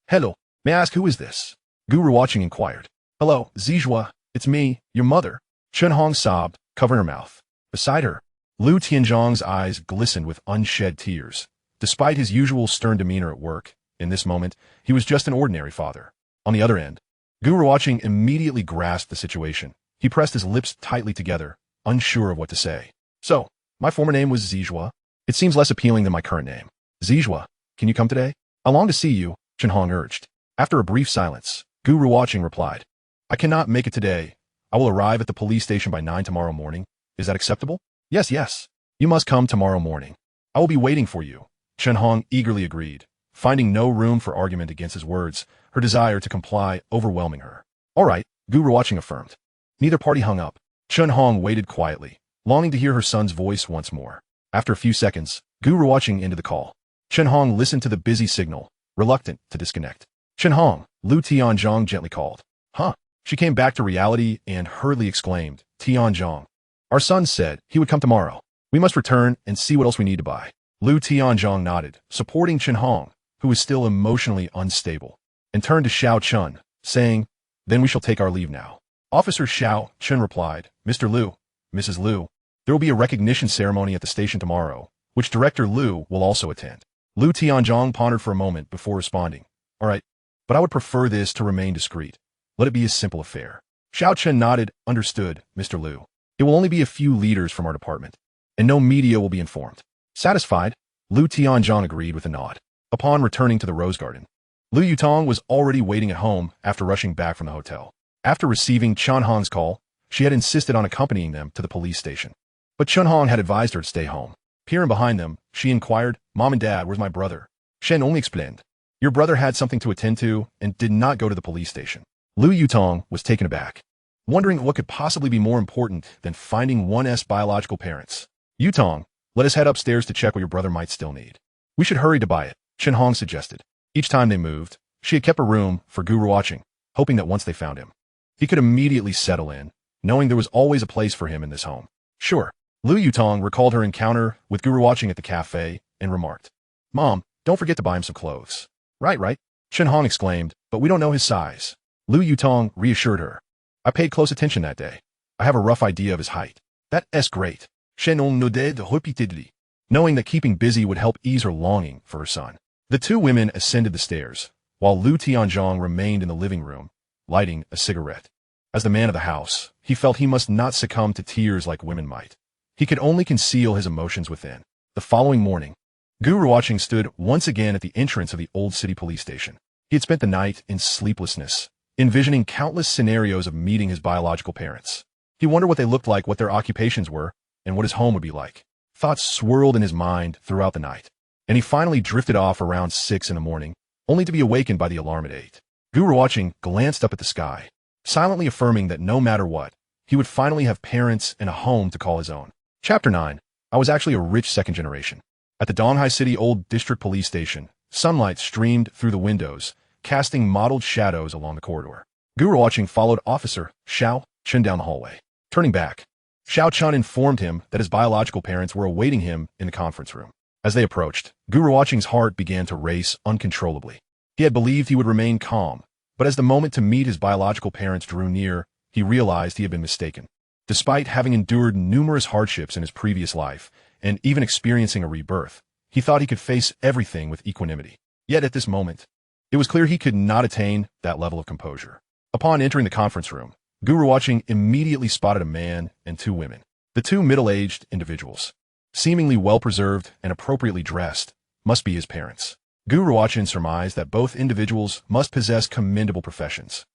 Hello, may I ask who is this?" Gu Ruochen inquired. "Hello, Zijua, it's me, your mother." Chen Hong sobbed, covering her mouth. Beside her, Lu Tianzhong's eyes glistened with unshed tears. Despite his usual stern demeanor at work, in this moment, he was just an ordinary father. On the other end, Gu Ruochen immediately grasped the situation. He pressed his lips tightly together, unsure of what to say. "So, my former name was Zijua. It seems less appealing than my current name. Zijua, can you come today? I long to see you," Chen Hong urged. After a brief silence, Gu Ruochen replied, "I cannot make it today. I will arrive at the police station by 9 tomorrow morning. Is that acceptable?" Yes. You must come tomorrow morning. I will be waiting for you," Chen Hong eagerly agreed, finding no room for argument against his words, her desire to comply overwhelming her. "All right," Gu Ruochen affirmed. Neither party hung up. Chen Hong waited quietly, longing to hear her son's voice once more. After a few seconds, Gu Ruochen ended the call. Chen Hong listened to the busy signal, reluctant to disconnect. "Chen Hong," Lu Tianzhong gently called. "Huh?" She came back to reality and hurriedly exclaimed, "Tianzhong, our son said he would come tomorrow. We must return and see what else we need to buy." Lu Tianzhong nodded, supporting Chen Hong, who was still emotionally unstable, and turned to Xiao Chun, saying, "Then we shall take our leave now." "Officer Xiao," Chen replied, "Mr. Liu, Mrs. Liu, there will be a recognition ceremony at the station tomorrow, which Director Liu will also attend." Lu Tianzhong pondered for a moment before responding, "All right, but I would prefer this to remain discreet. Let it be a simple affair." Xiao Chen nodded, "Understood, Mr. Liu. It will only be a few leaders from our department, and no media will be informed." Satisfied, Lu Tianzhong agreed with a nod. Upon returning to the rose garden, Lu Yutong was already waiting at home after rushing back from the hotel. After receiving Chen Hong's call, she had insisted on accompanying them to the police station. But Chen Hong had advised her to stay home. Peering behind them, she inquired, "Mom and Dad, where's my brother?" Shen only explained, "Your brother had something to attend to and did not go to the police station." Lu Yutong was taken aback, wondering what could possibly be more important than finding one's biological parents. "Yutong, let us head upstairs to check what your brother might still need. We should hurry to buy it," Chen Hong suggested. Each time they moved, she had kept a room for Gu Ruochen, hoping that once they found him, he could immediately settle in, knowing there was always a place for him in this home. "Sure." Lu Yutong recalled her encounter with Gu Ruochen at the cafe and remarked, "Mom, don't forget to buy him some clothes." Right, Chen Hong exclaimed, "but we don't know his size." Lu Yutong reassured her, "I paid close attention that day. I have a rough idea of his height." "That's great." Shen Hong nodded repeatedly, knowing that keeping busy would help ease her longing for her son. The two women ascended the stairs, while Lu Tianzhong remained in the living room, lighting a cigarette. As the man of the house, he felt he must not succumb to tears like women might. He could only conceal his emotions within. The following morning, Gu Ruochen stood once again at the entrance of the old city police station. He had spent the night in sleeplessness, envisioning countless scenarios of meeting his biological parents. He wondered what they looked like, what their occupations were, and what his home would be like. Thoughts swirled in his mind throughout the night, and he finally drifted off around 6 in the morning, only to be awakened by the alarm at 8. Gu Ruochen glanced up at the sky, silently affirming that no matter what, he would finally have parents and a home to call his own. Chapter 9. I was actually a rich second generation. At the Donghai City Old District Police Station, sunlight streamed through the windows, casting mottled shadows along the corridor. Gu Ruochen followed Officer Xiao Chun down the hallway. Turning back, Xiao Chun informed him that his biological parents were awaiting him in the conference room. As they approached, Gu Ruochen's heart began to race uncontrollably. He had believed he would remain calm, but as the moment to meet his biological parents drew near, he realized he had been mistaken. Despite having endured numerous hardships in his previous life, and even experiencing a rebirth, he thought he could face everything with equanimity. Yet at this moment, it was clear he could not attain that level of composure. Upon entering the conference room, Gu Ruochen immediately spotted a man and two women. The two middle-aged individuals, seemingly well-preserved and appropriately dressed, must be his parents. Gu Ruochen surmised that both individuals must possess commendable professions.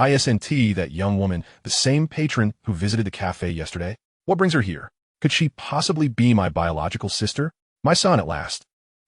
Isn't that young woman the same patron who visited the cafe yesterday? What brings her here? Could she possibly be my biological sister? My son, at last.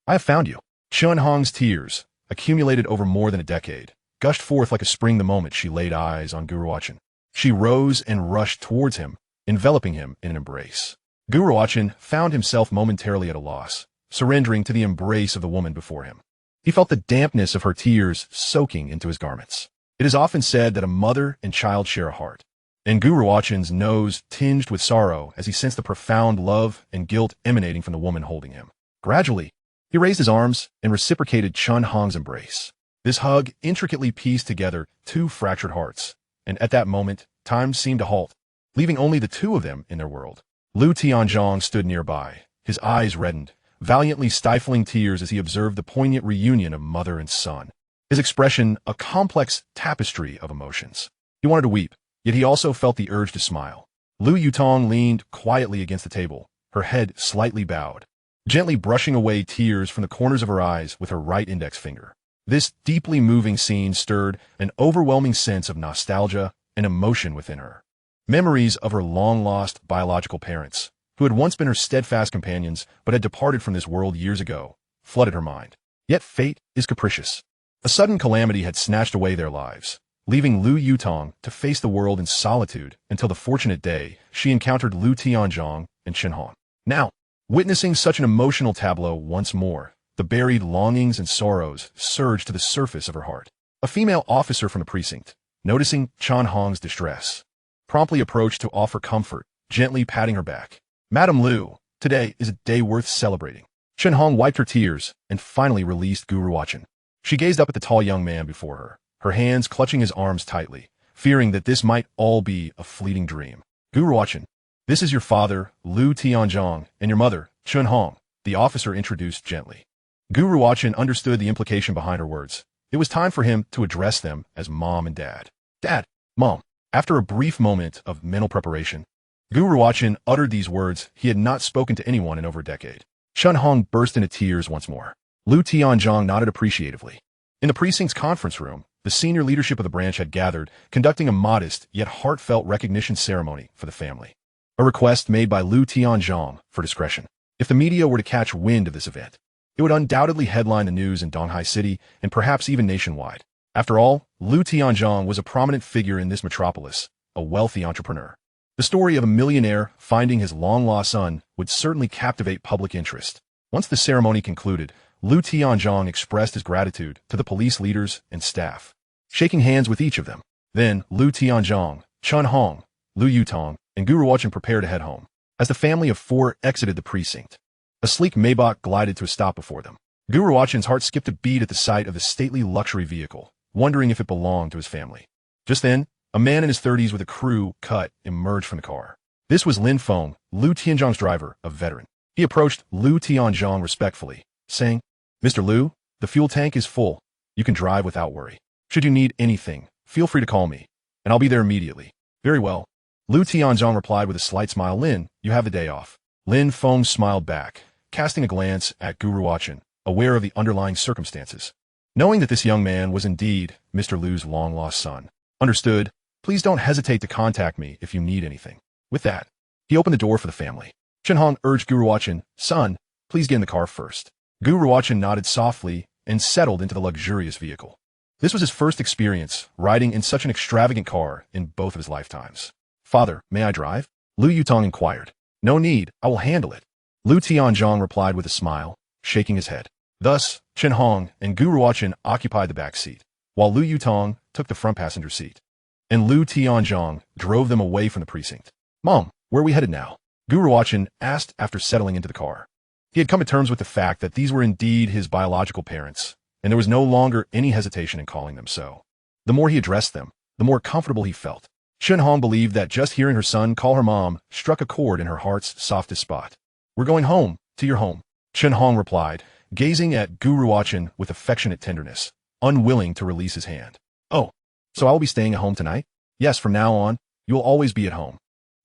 I have found you. Chen Hong's tears, accumulated over more than a decade, gushed forth like a spring the moment she laid eyes on Gu Ruochen. She rose and rushed towards him, enveloping him in an embrace. Gu Ruochen found himself momentarily at a loss, surrendering to the embrace of the woman before him. He felt the dampness of her tears soaking into his garments. It is often said that a mother and child share a heart, and Gu Ruochen's nose tinged with sorrow as he sensed the profound love and guilt emanating from the woman holding him. Gradually, he raised his arms and reciprocated Chun Hong's embrace. This hug intricately pieced together two fractured hearts, and at that moment, time seemed to halt, leaving only the two of them in their world. Lu Tianzhong stood nearby, his eyes reddened, valiantly stifling tears as he observed the poignant reunion of mother and son. His expression a complex tapestry of emotions. He wanted to weep, yet he also felt the urge to smile. Lu Yutong leaned quietly against the table, her head slightly bowed, gently brushing away tears from the corners of her eyes with her right index finger. This deeply moving scene stirred an overwhelming sense of nostalgia and emotion within her. Memories of her long-lost biological parents, who had once been her steadfast companions but had departed from this world years ago, flooded her mind. Yet fate is capricious. A sudden calamity had snatched away their lives, leaving Lu Yutong to face the world in solitude until the fortunate day she encountered Lu Tianzhong and Chen Hong. Now, witnessing such an emotional tableau once more, the buried longings and sorrows surged to the surface of her heart. A female officer from the precinct, noticing Chen Hong's distress, promptly approached to offer comfort, gently patting her back. "Madam Lu, today is a day worth celebrating." Chen Hong wiped her tears and finally released Gu Ruochen. She gazed up at the tall young man before her hands clutching his arms tightly, fearing that this might all be a fleeting dream. "Gu Ruochen, this is your father, Lu Tianzhong, and your mother, Chen Hong," the officer introduced gently. Gu Ruochen understood the implication behind her words. It was time for him to address them as mom and dad. "Dad, Mom." After a brief moment of mental preparation, Gu Ruochen uttered these words he had not spoken to anyone in over a decade. Chen Hong burst into tears once more. Lu Tianzhong nodded appreciatively. In the precinct's conference room, the senior leadership of the branch had gathered, conducting a modest yet heartfelt recognition ceremony for the family. A request made by Lu Tianzhong for discretion. If the media were to catch wind of this event, it would undoubtedly headline the news in Donghai City and perhaps even nationwide. After all, Lu Tianzhong was a prominent figure in this metropolis, a wealthy entrepreneur. The story of a millionaire finding his long-lost son would certainly captivate public interest. Once the ceremony concluded, Lu Tianzhong expressed his gratitude to the police leaders and staff, shaking hands with each of them. Then Lu Tianzhong, Chen Hong, Lu Yutong, and Gu Ruochen prepared to head home. As the family of four exited the precinct, a sleek Maybach glided to a stop before them. Gu Ruochen's heart skipped a beat at the sight of the stately luxury vehicle, wondering if it belonged to his family. Just then, a man in his 30s with a crew cut emerged from the car. This was Lin Feng, Lu Tianzhong's driver, a veteran. He approached Lu Tianzhong respectfully, saying, "Mr. Lu, the fuel tank is full. You can drive without worry. Should you need anything, feel free to call me, and I'll be there immediately." "Very well." Lu Tianzhong replied with a slight smile. "Lin, you have the day off." Lin Feng smiled back, casting a glance at Gu Ruochen, aware of the underlying circumstances. Knowing that this young man was indeed Mr. Lu's long-lost son. "Understood. Please don't hesitate to contact me if you need anything." With that, he opened the door for the family. Chen Hong urged Gu Ruochen, "Son, please get in the car first." Gu Ruochen nodded softly and settled into the luxurious vehicle. This was his first experience riding in such an extravagant car in both of his lifetimes. "Father, may I drive?" Lu Yutong inquired. "No need, I will handle it." Lu Tianzhong replied with a smile, shaking his head. Thus, Chen Hong and Gu Ruochen occupied the back seat, while Lu Yutong took the front passenger seat. And Lu Tianzhong drove them away from the precinct. "Mom, where are we headed now?" Gu Ruochen asked after settling into the car. He had come to terms with the fact that these were indeed his biological parents, and there was no longer any hesitation in calling them so. The more he addressed them, the more comfortable he felt. Chen Hong believed that just hearing her son call her mom struck a chord in her heart's softest spot. "We're going home, to your home," Chen Hong replied, gazing at Gu Ruochen with affectionate tenderness, unwilling to release his hand. "Oh, so I will be staying at home tonight?" "Yes, from now on, you will always be at home."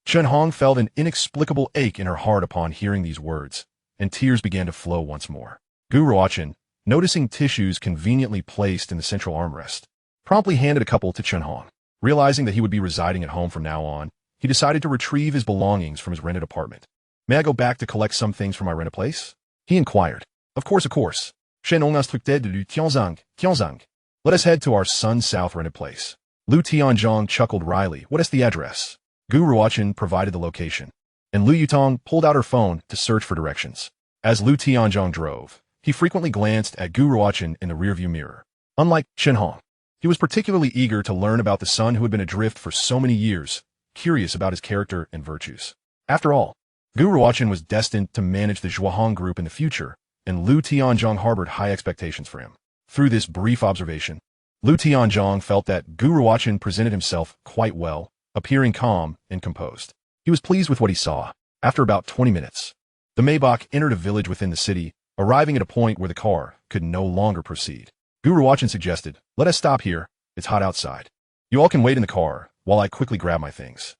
Chen Hong felt an inexplicable ache in her heart upon hearing these words, and tears began to flow once more. Gu Ruochen, noticing tissues conveniently placed in the central armrest, promptly handed a couple to Chen Hong. Realizing that he would be residing at home from now on, he decided to retrieve his belongings from his rented apartment. "May I go back to collect some things from my rented place?" he inquired. Of course. Shen on instructed de Tianzang. Let us head to our Sun South rented place. Lu Tianzhong chuckled wryly. "What is the address?" Gu Ruochen provided the location, and Lu Yutong pulled out her phone to search for directions. As Lu Tianzhong drove, he frequently glanced at Gu Ruochen in the rearview mirror. Unlike Chen Hong, He was particularly eager to learn about the son who had been adrift for so many years, curious about his character and virtues. After all, Gu Ruochen was destined to manage the Zhuohong group in the future, and Lu Tianzhong harbored high expectations for him. Through this brief observation, Lu Tianzhong felt that Gu Ruochen presented himself quite well, appearing calm and composed. He was pleased with what he saw. After about 20 minutes, the Maybach entered a village within the city, arriving at a point where the car could no longer proceed. Gu Ruochen suggested, "Let us stop here. It's hot outside. You all can wait in the car while I quickly grab my things."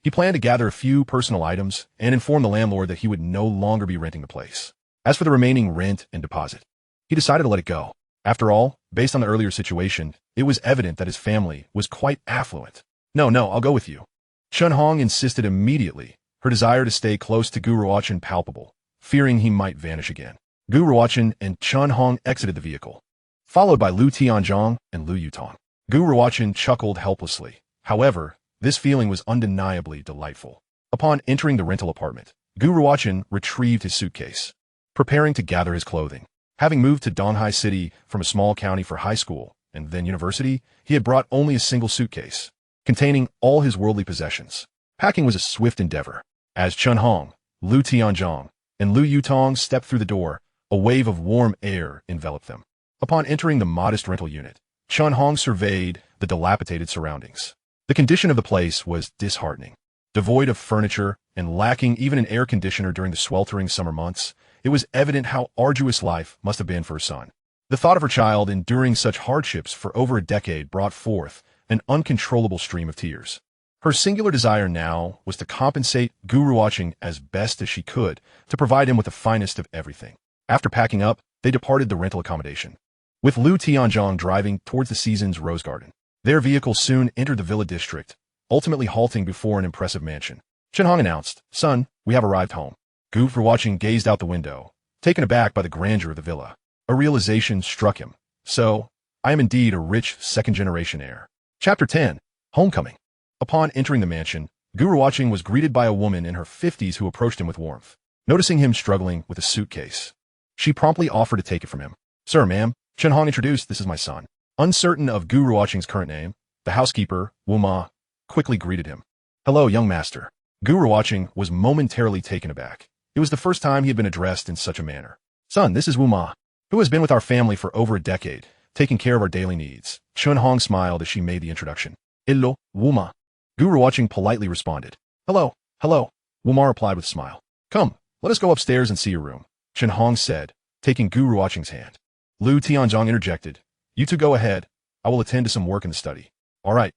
He planned to gather a few personal items and inform the landlord that he would no longer be renting the place. As for the remaining rent and deposit, he decided to let it go. After all, based on the earlier situation, it was evident that his family was quite affluent. No, I'll go with you." Chen Hong insisted immediately, her desire to stay close to Gu Ruochen palpable, fearing he might vanish again. Gu Ruochen and Chen Hong exited the vehicle, followed by Lu Tianzhong and Lu Yutong. Gu Ruochen chuckled helplessly. However, this feeling was undeniably delightful. Upon entering the rental apartment, Gu Ruochen retrieved his suitcase, preparing to gather his clothing. Having moved to Donghai City from a small county for high school and then university, he had brought only a single suitcase, containing all his worldly possessions. Packing was a swift endeavor. As Chen Hong, Lu Tianzhong, and Lu Yutong stepped through the door, a wave of warm air enveloped them. Upon entering the modest rental unit, Chen Hong surveyed the dilapidated surroundings. The condition of the place was disheartening. Devoid of furniture and lacking even an air conditioner during the sweltering summer months, it was evident how arduous life must have been for her son. The thought of her child enduring such hardships for over a decade brought forth an uncontrollable stream of tears. Her singular desire now was to compensate Gu Ruochen as best as she could to provide him with the finest of everything. After packing up, they departed the rental accommodation, with Lu Tianzhong driving towards the Seasons Rose Garden. Their vehicle soon entered the villa district, ultimately halting before an impressive mansion. Chen Hong announced, "Son, we have arrived home." Gu Ruochen gazed out the window, taken aback by the grandeur of the villa. A realization struck him. So, I am indeed a rich second-generation heir. Chapter 10. Homecoming. Upon entering the mansion, Gu Ruochen was greeted by a woman in her 50s who approached him with warmth. Noticing him struggling with a suitcase, she promptly offered to take it from him. "Sir, ma'am," Chen Hong introduced, "this is my son." Uncertain of Gu Ruochen's current name, the housekeeper, Wu Ma, quickly greeted him. "Hello, young master." Gu Ruochen was momentarily taken aback. It was the first time he had been addressed in such a manner. "Son, this is Wu Ma, who has been with our family for over a decade, taking care of our daily needs." Chen Hong smiled as she made the introduction. "Hello, Wu Ma." Gu Ruochen politely responded. Hello. Wu Ma replied with a smile. "Come, let us go upstairs and see your room," Chen Hong said, taking Gu Ruochen's hand. Lu Tianzhong interjected. "You two go ahead. I will attend to some work in the study." All right.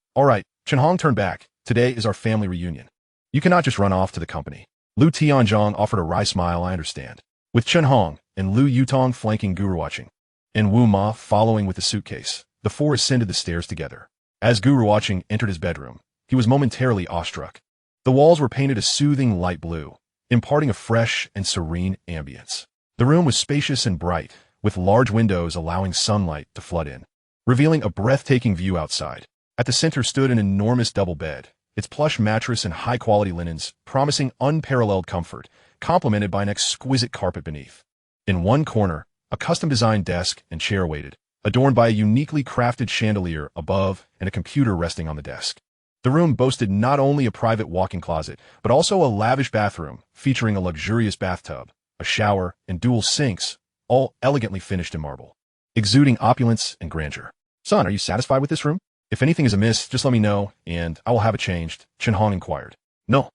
Chen Hong turned back. "Today is our family reunion. You cannot just run off to the company." Lu Tianzhong offered a wry smile. "I understand." With Chen Hong and Lu Yutong flanking Gu Ruochen, and Wu Ma following with the suitcase, the four ascended the stairs together. As Gu Ruochen entered his bedroom, he was momentarily awestruck. The walls were painted a soothing light blue, imparting a fresh and serene ambience. The room was spacious and bright, with large windows allowing sunlight to flood in, revealing a breathtaking view outside. At the center stood an enormous double bed, its plush mattress and high-quality linens promising unparalleled comfort, complemented by an exquisite carpet beneath. In one corner, a custom-designed desk and chair waited, adorned by a uniquely crafted chandelier above and a computer resting on the desk. The room boasted not only a private walk-in closet, but also a lavish bathroom featuring a luxurious bathtub, a shower, and dual sinks, all elegantly finished in marble, exuding opulence and grandeur. "Son, are you satisfied with this room? If anything is amiss, just let me know, and I will have it changed," Chen Hong inquired. No,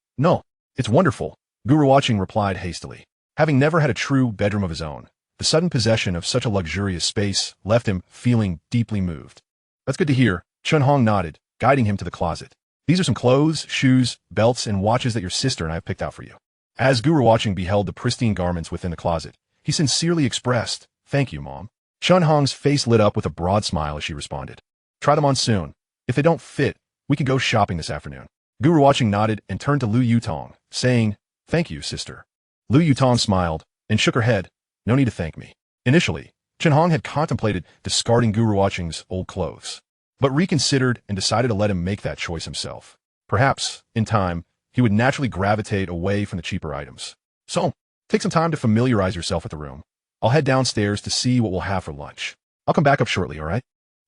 it's wonderful," Gu Ruochen replied hastily. Having never had a true bedroom of his own, the sudden possession of such a luxurious space left him feeling deeply moved. "That's good to hear," Chen Hong nodded, guiding him to the closet. "These are some clothes, shoes, belts, and watches that your sister and I have picked out for you." As Gu Ruochen beheld the pristine garments within the closet, he sincerely expressed, "Thank you, Mom." Chen Hong's face lit up with a broad smile as she responded. "Try them on soon. If they don't fit, we can go shopping this afternoon." Gu Ruochen nodded and turned to Lu Yutong, saying, "Thank you, sister." Lu Yutong smiled and shook her head. "No need to thank me." Initially, Chen Hong had contemplated discarding Gu Ruochen's old clothes, but reconsidered and decided to let him make that choice himself. Perhaps, in time, he would naturally gravitate away from the cheaper items. "So, take some time to familiarize yourself with the room. I'll head downstairs to see what we'll have for lunch." I'll come back up shortly, all right?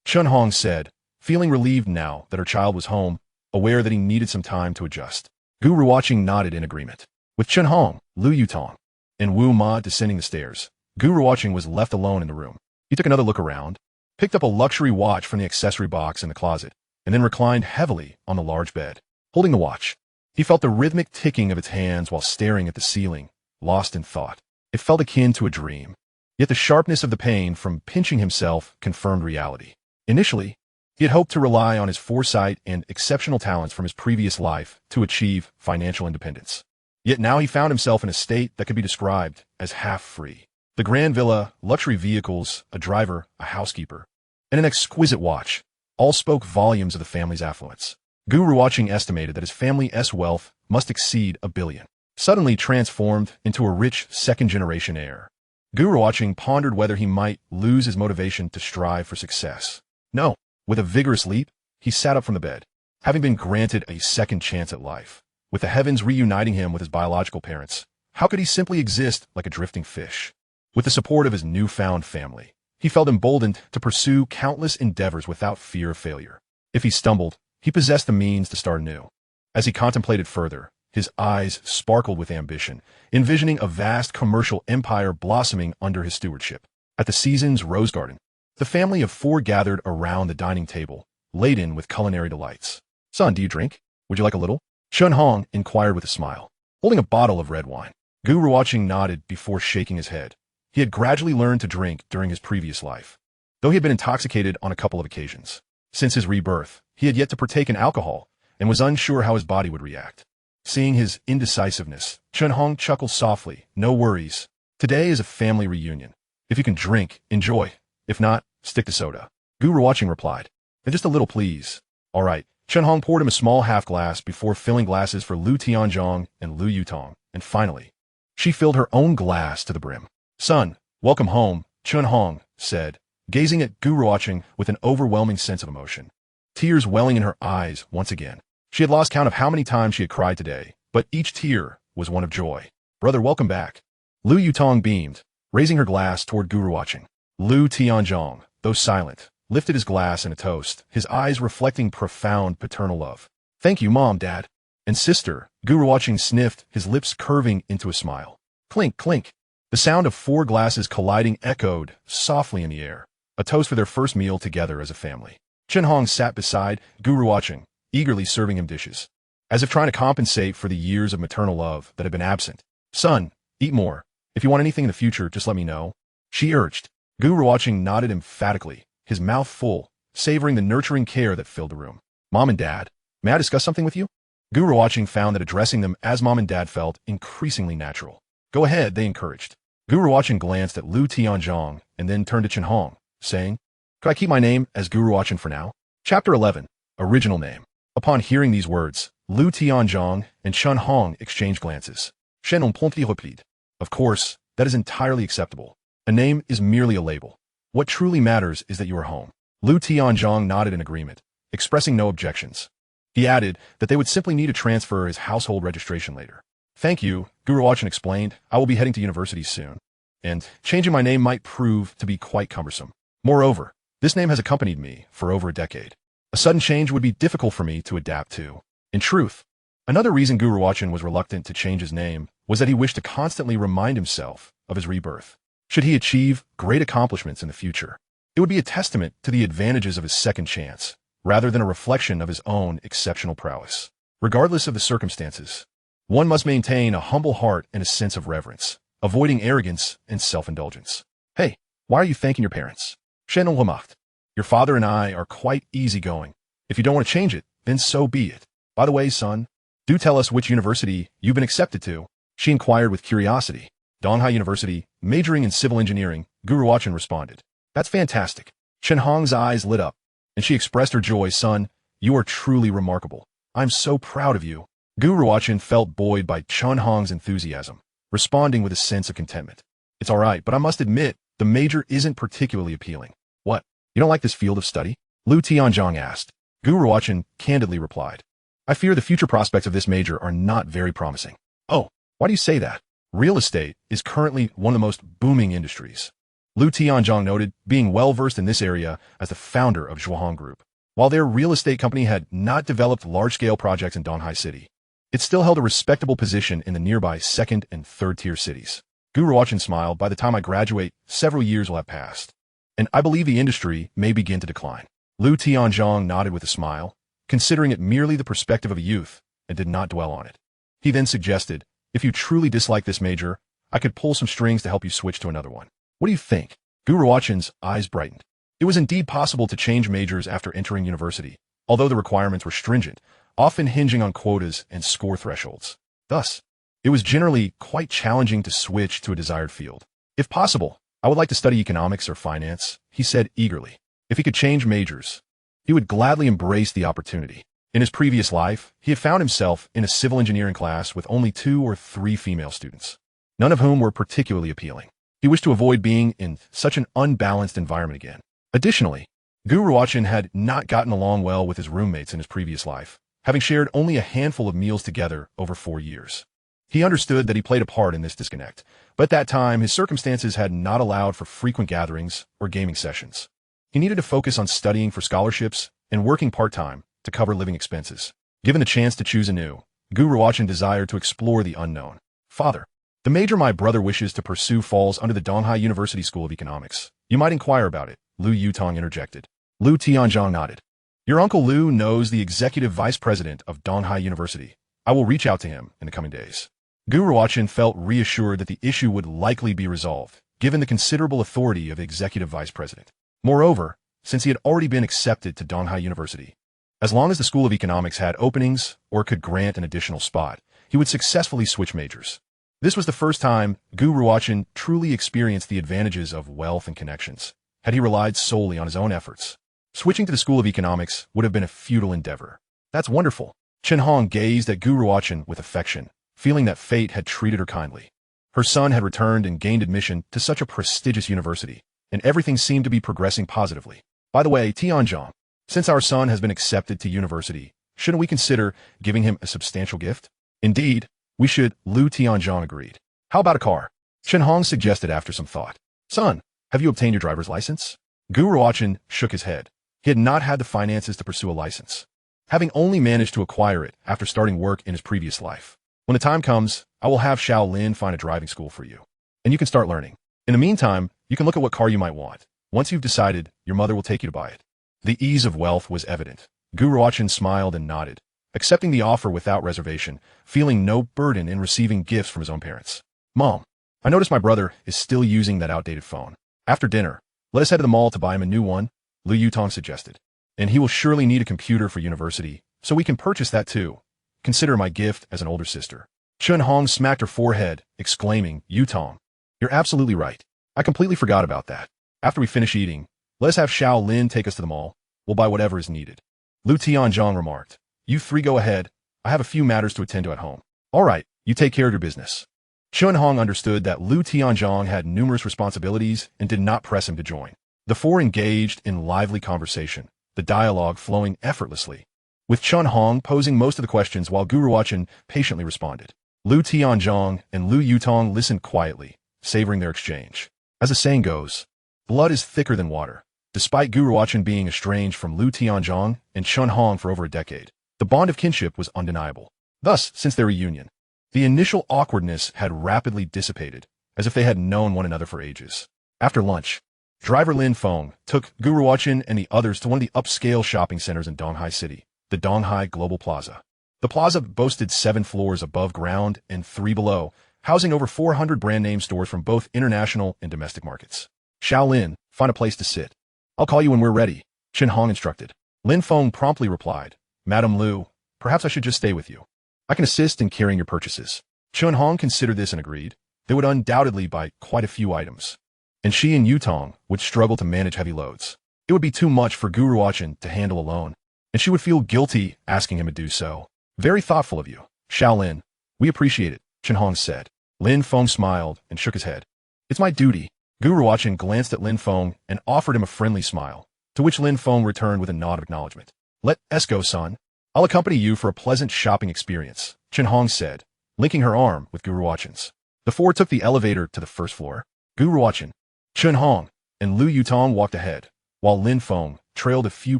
Chun Hong said, feeling relieved now that her child was home, aware that he needed some time to adjust. Gu Ruochen nodded in agreement. With Chun Hong, Lu Yutong, and Wu Ma descending the stairs, Gu Ruochen was left alone in the room. He took another look around, picked up a luxury watch from the accessory box in the closet, and then reclined heavily on the large bed. Holding the watch, he felt the rhythmic ticking of its hands while staring at the ceiling, lost in thought. It felt akin to a dream. Yet the sharpness of the pain from pinching himself confirmed reality. Initially, he had hoped to rely on his foresight and exceptional talents from his previous life to achieve financial independence. Yet now he found himself in a state that could be described as half-free. The grand villa, luxury vehicles, a driver, a housekeeper, and an exquisite watch all spoke volumes of the family's affluence. Gu Ruochen estimated that his family's wealth must exceed $1 billion. Suddenly transformed into a rich second-generation heir. Gu Ruochen pondered whether he might lose his motivation to strive for success. No. With a vigorous leap, he sat up from the bed, having been granted a second chance at life. With the heavens reuniting him with his biological parents, how could he simply exist like a drifting fish? With the support of his newfound family, he felt emboldened to pursue countless endeavors without fear of failure. If he stumbled, he possessed the means to start anew. As he contemplated further, his eyes sparkled with ambition, envisioning a vast commercial empire blossoming under his stewardship. At the season's rose garden, the family of 4 gathered around the dining table, laden with culinary delights. Son, do you drink? Would you like a little? Chun Hong inquired with a smile, holding a bottle of red wine. Gu Ruochen nodded before shaking his head. He had gradually learned to drink during his previous life, though he had been intoxicated on a couple of occasions. Since his rebirth, he had yet to partake in alcohol and was unsure how his body would react. Seeing his indecisiveness, Chun Hong chuckled softly. No worries. Today is a family reunion. If you can drink, enjoy. If not, stick to soda. Gu Ruochen replied. And just a little, please. All right. Chun Hong poured him a small half glass before filling glasses for Lu Tianzhong and Lu Yutong. And finally, she filled her own glass to the brim. Son, welcome home, Chun Hong said, gazing at Gu Ruochen with an overwhelming sense of emotion. Tears welling in her eyes once again. She had lost count of how many times she had cried today, but each tear was one of joy. Brother, welcome back. Lu Yutong beamed, raising her glass toward Gu Ruochen. Lu Tianzhong, though silent, lifted his glass in a toast, his eyes reflecting profound paternal love. Thank you, Mom, Dad. And sister, Gu Ruochen sniffed, his lips curving into a smile. Clink, clink. The sound of 4 glasses colliding echoed softly in the air, a toast for their first meal together as a family. Chun Hong sat beside Gu Ruochen, eagerly serving him dishes, as if trying to compensate for the years of maternal love that had been absent. Son, eat more. If you want anything in the future, just let me know, she urged. Gu Ruochen nodded emphatically, his mouth full, savoring the nurturing care that filled the room. Mom and Dad, may I discuss something with you? Gu Ruochen found that addressing them as Mom and Dad felt increasingly natural. Go ahead, they encouraged. Gu Ruochen glanced at Lu Tianzhong and then turned to Chun Hong, saying, Could I keep my name as Gu Ruochen for now? Chapter 11. Original Name. Upon hearing these words, Lu Tianzhong and Chun Hong exchanged glances. Shen on promptly replied. Of course, that is entirely acceptable. A name is merely a label. What truly matters is that you are home. Lu Tianzhong nodded in agreement, expressing no objections. He added that they would simply need to transfer his household registration later. Thank you, Gu Ruochen explained. I will be heading to university soon, and changing my name might prove to be quite cumbersome. Moreover, this name has accompanied me for over a decade. A sudden change would be difficult for me to adapt to. In truth, another reason Gu Ruochen was reluctant to change his name was that he wished to constantly remind himself of his rebirth. Should he achieve great accomplishments in the future, it would be a testament to the advantages of his second chance, rather than a reflection of his own exceptional prowess. Regardless of the circumstances, one must maintain a humble heart and a sense of reverence, avoiding arrogance and self-indulgence. Hey, why are you thanking your parents? Shen on remarked. Your father and I are quite easygoing. If you don't want to change it, then so be it. By the way, son, do tell us which university you've been accepted to, she inquired with curiosity. Donghai University, majoring in civil engineering, Gu Ruochen responded. That's fantastic. Chun Hong's eyes lit up, and she expressed her joy. Son, you are truly remarkable. I'm so proud of you. Gu Ruochen felt buoyed by Chun Hong's enthusiasm, responding with a sense of contentment. It's all right, but I must admit, the major isn't particularly appealing. What? You don't like this field of study? Lu Tianzhong asked. Gu Ruochen candidly replied. I fear the future prospects of this major are not very promising. Oh, why do you say that? Real estate is currently one of the most booming industries. Lu Tianzhong noted, being well-versed in this area as the founder of Zhuohong Group. While their real estate company had not developed large-scale projects in Donghai City, it still held a respectable position in the nearby second- and third-tier cities. Gu Ruochen smiled. By the time I graduate, several years will have passed, and I believe the industry may begin to decline. Lu Tianzhong nodded with a smile, considering it merely the perspective of a youth, and did not dwell on it. He then suggested, if you truly dislike this major, I could pull some strings to help you switch to another one. What do you think? Gu Ruochen's eyes brightened. It was indeed possible to change majors after entering university, although the requirements were stringent, often hinging on quotas and score thresholds. Thus, it was generally quite challenging to switch to a desired field. If possible, I would like to study economics or finance, he said eagerly. If he could change majors, he would gladly embrace the opportunity. In his previous life, he had found himself in a civil engineering class with only 2 or 3 female students, none of whom were particularly appealing. He wished to avoid being in such an unbalanced environment again. Additionally, Gu Ruochen had not gotten along well with his roommates in his previous life, having shared only a handful of meals together over 4 years. He understood that he played a part in this disconnect, but at that time his circumstances had not allowed for frequent gatherings or gaming sessions. He needed to focus on studying for scholarships and working part-time to cover living expenses. Given the chance to choose anew, Gu Ruochen desired to explore the unknown. Father, the major my brother wishes to pursue falls under the Donghai University School of Economics. You might inquire about it, Lu Yutong interjected. Lu Tianzhong nodded. Your uncle Lu knows the executive vice president of Donghai University. I will reach out to him in the coming days. Gu Ruochen felt reassured that the issue would likely be resolved, given the considerable authority of the executive vice president. Moreover, since he had already been accepted to Donghai University, as long as the School of Economics had openings or could grant an additional spot, he would successfully switch majors. This was the first time Gu Ruochen truly experienced the advantages of wealth and connections. Had he relied solely on his own efforts, switching to the School of Economics would have been a futile endeavor. That's wonderful. Chen Hong gazed at Gu Ruochen with affection, feeling that fate had treated her kindly. Her son had returned and gained admission to such a prestigious university, and everything seemed to be progressing positively. By the way, Tianzhong, since our son has been accepted to university, shouldn't we consider giving him a substantial gift? Indeed, we should, Lu Tianzhong agreed. How about a car? Chen Hong suggested after some thought. Son, have you obtained your driver's license? Gu Ruochen shook his head. He had not had the finances to pursue a license, having only managed to acquire it after starting work in his previous life. When the time comes, I will have Xiao Lin find a driving school for you, and you can start learning. In the meantime, you can look at what car you might want. Once you've decided, your mother will take you to buy it. The ease of wealth was evident. Gu Ruochen smiled and nodded, accepting the offer without reservation, feeling no burden in receiving gifts from his own parents. Mom, I notice my brother is still using that outdated phone. After dinner, let us head to the mall to buy him a new one, Lu Yutong suggested. And he will surely need a computer for university, so we can purchase that too. Consider my gift as an older sister. Chen Hong smacked her forehead, exclaiming, Yutong, you're absolutely right. I completely forgot about that. After we finish eating, let us have Xiao Lin take us to the mall. We'll buy whatever is needed. Lu Tianzhong remarked. You 3 go ahead. I have a few matters to attend to at home. All right, you take care of your business. Chen Hong understood that Lu Tianzhong had numerous responsibilities and did not press him to join. The 4 engaged in lively conversation, the dialogue flowing effortlessly, with Chen Hong posing most of the questions while Gu Ruochen patiently responded. Lu Tianzhong and Lu Yutong listened quietly, savoring their exchange. As the saying goes, blood is thicker than water. Despite Gu Ruochen being estranged from Lu Tianzhong and Chen Hong for over a decade, the bond of kinship was undeniable. Thus, since their reunion, the initial awkwardness had rapidly dissipated, as if they had known one another for ages. After lunch, driver Lin Feng took Gu Ruochen and the others to one of the upscale shopping centers in Donghai City, the Donghai Global Plaza. The plaza boasted 7 floors above ground and 3 below, housing over 400 brand-name stores from both international and domestic markets. Xiao Lin, find a place to sit. I'll call you when we're ready, Chen Hong instructed. Lin Feng promptly replied, Madam Lu, perhaps I should just stay with you. I can assist in carrying your purchases. Chen Hong considered this and agreed. They would undoubtedly buy quite a few items, and she and Yutong would struggle to manage heavy loads. It would be too much for Gu Ruochen to handle alone, and she would feel guilty asking him to do so. Very thoughtful of you, Xiao Lin. We appreciate it, Chen Hong said. Lin Feng smiled and shook his head. It's my duty. Gu Ruochen glanced at Lin Feng and offered him a friendly smile, to which Lin Feng returned with a nod of acknowledgement. Let us go, son. I'll accompany you for a pleasant shopping experience, Chen Hong said, linking her arm with Gu Ruochen's. The 4 took the elevator to the first floor. Gu Ruochen, Chun Hong and Lu Yutong walked ahead, while Lin Feng trailed a few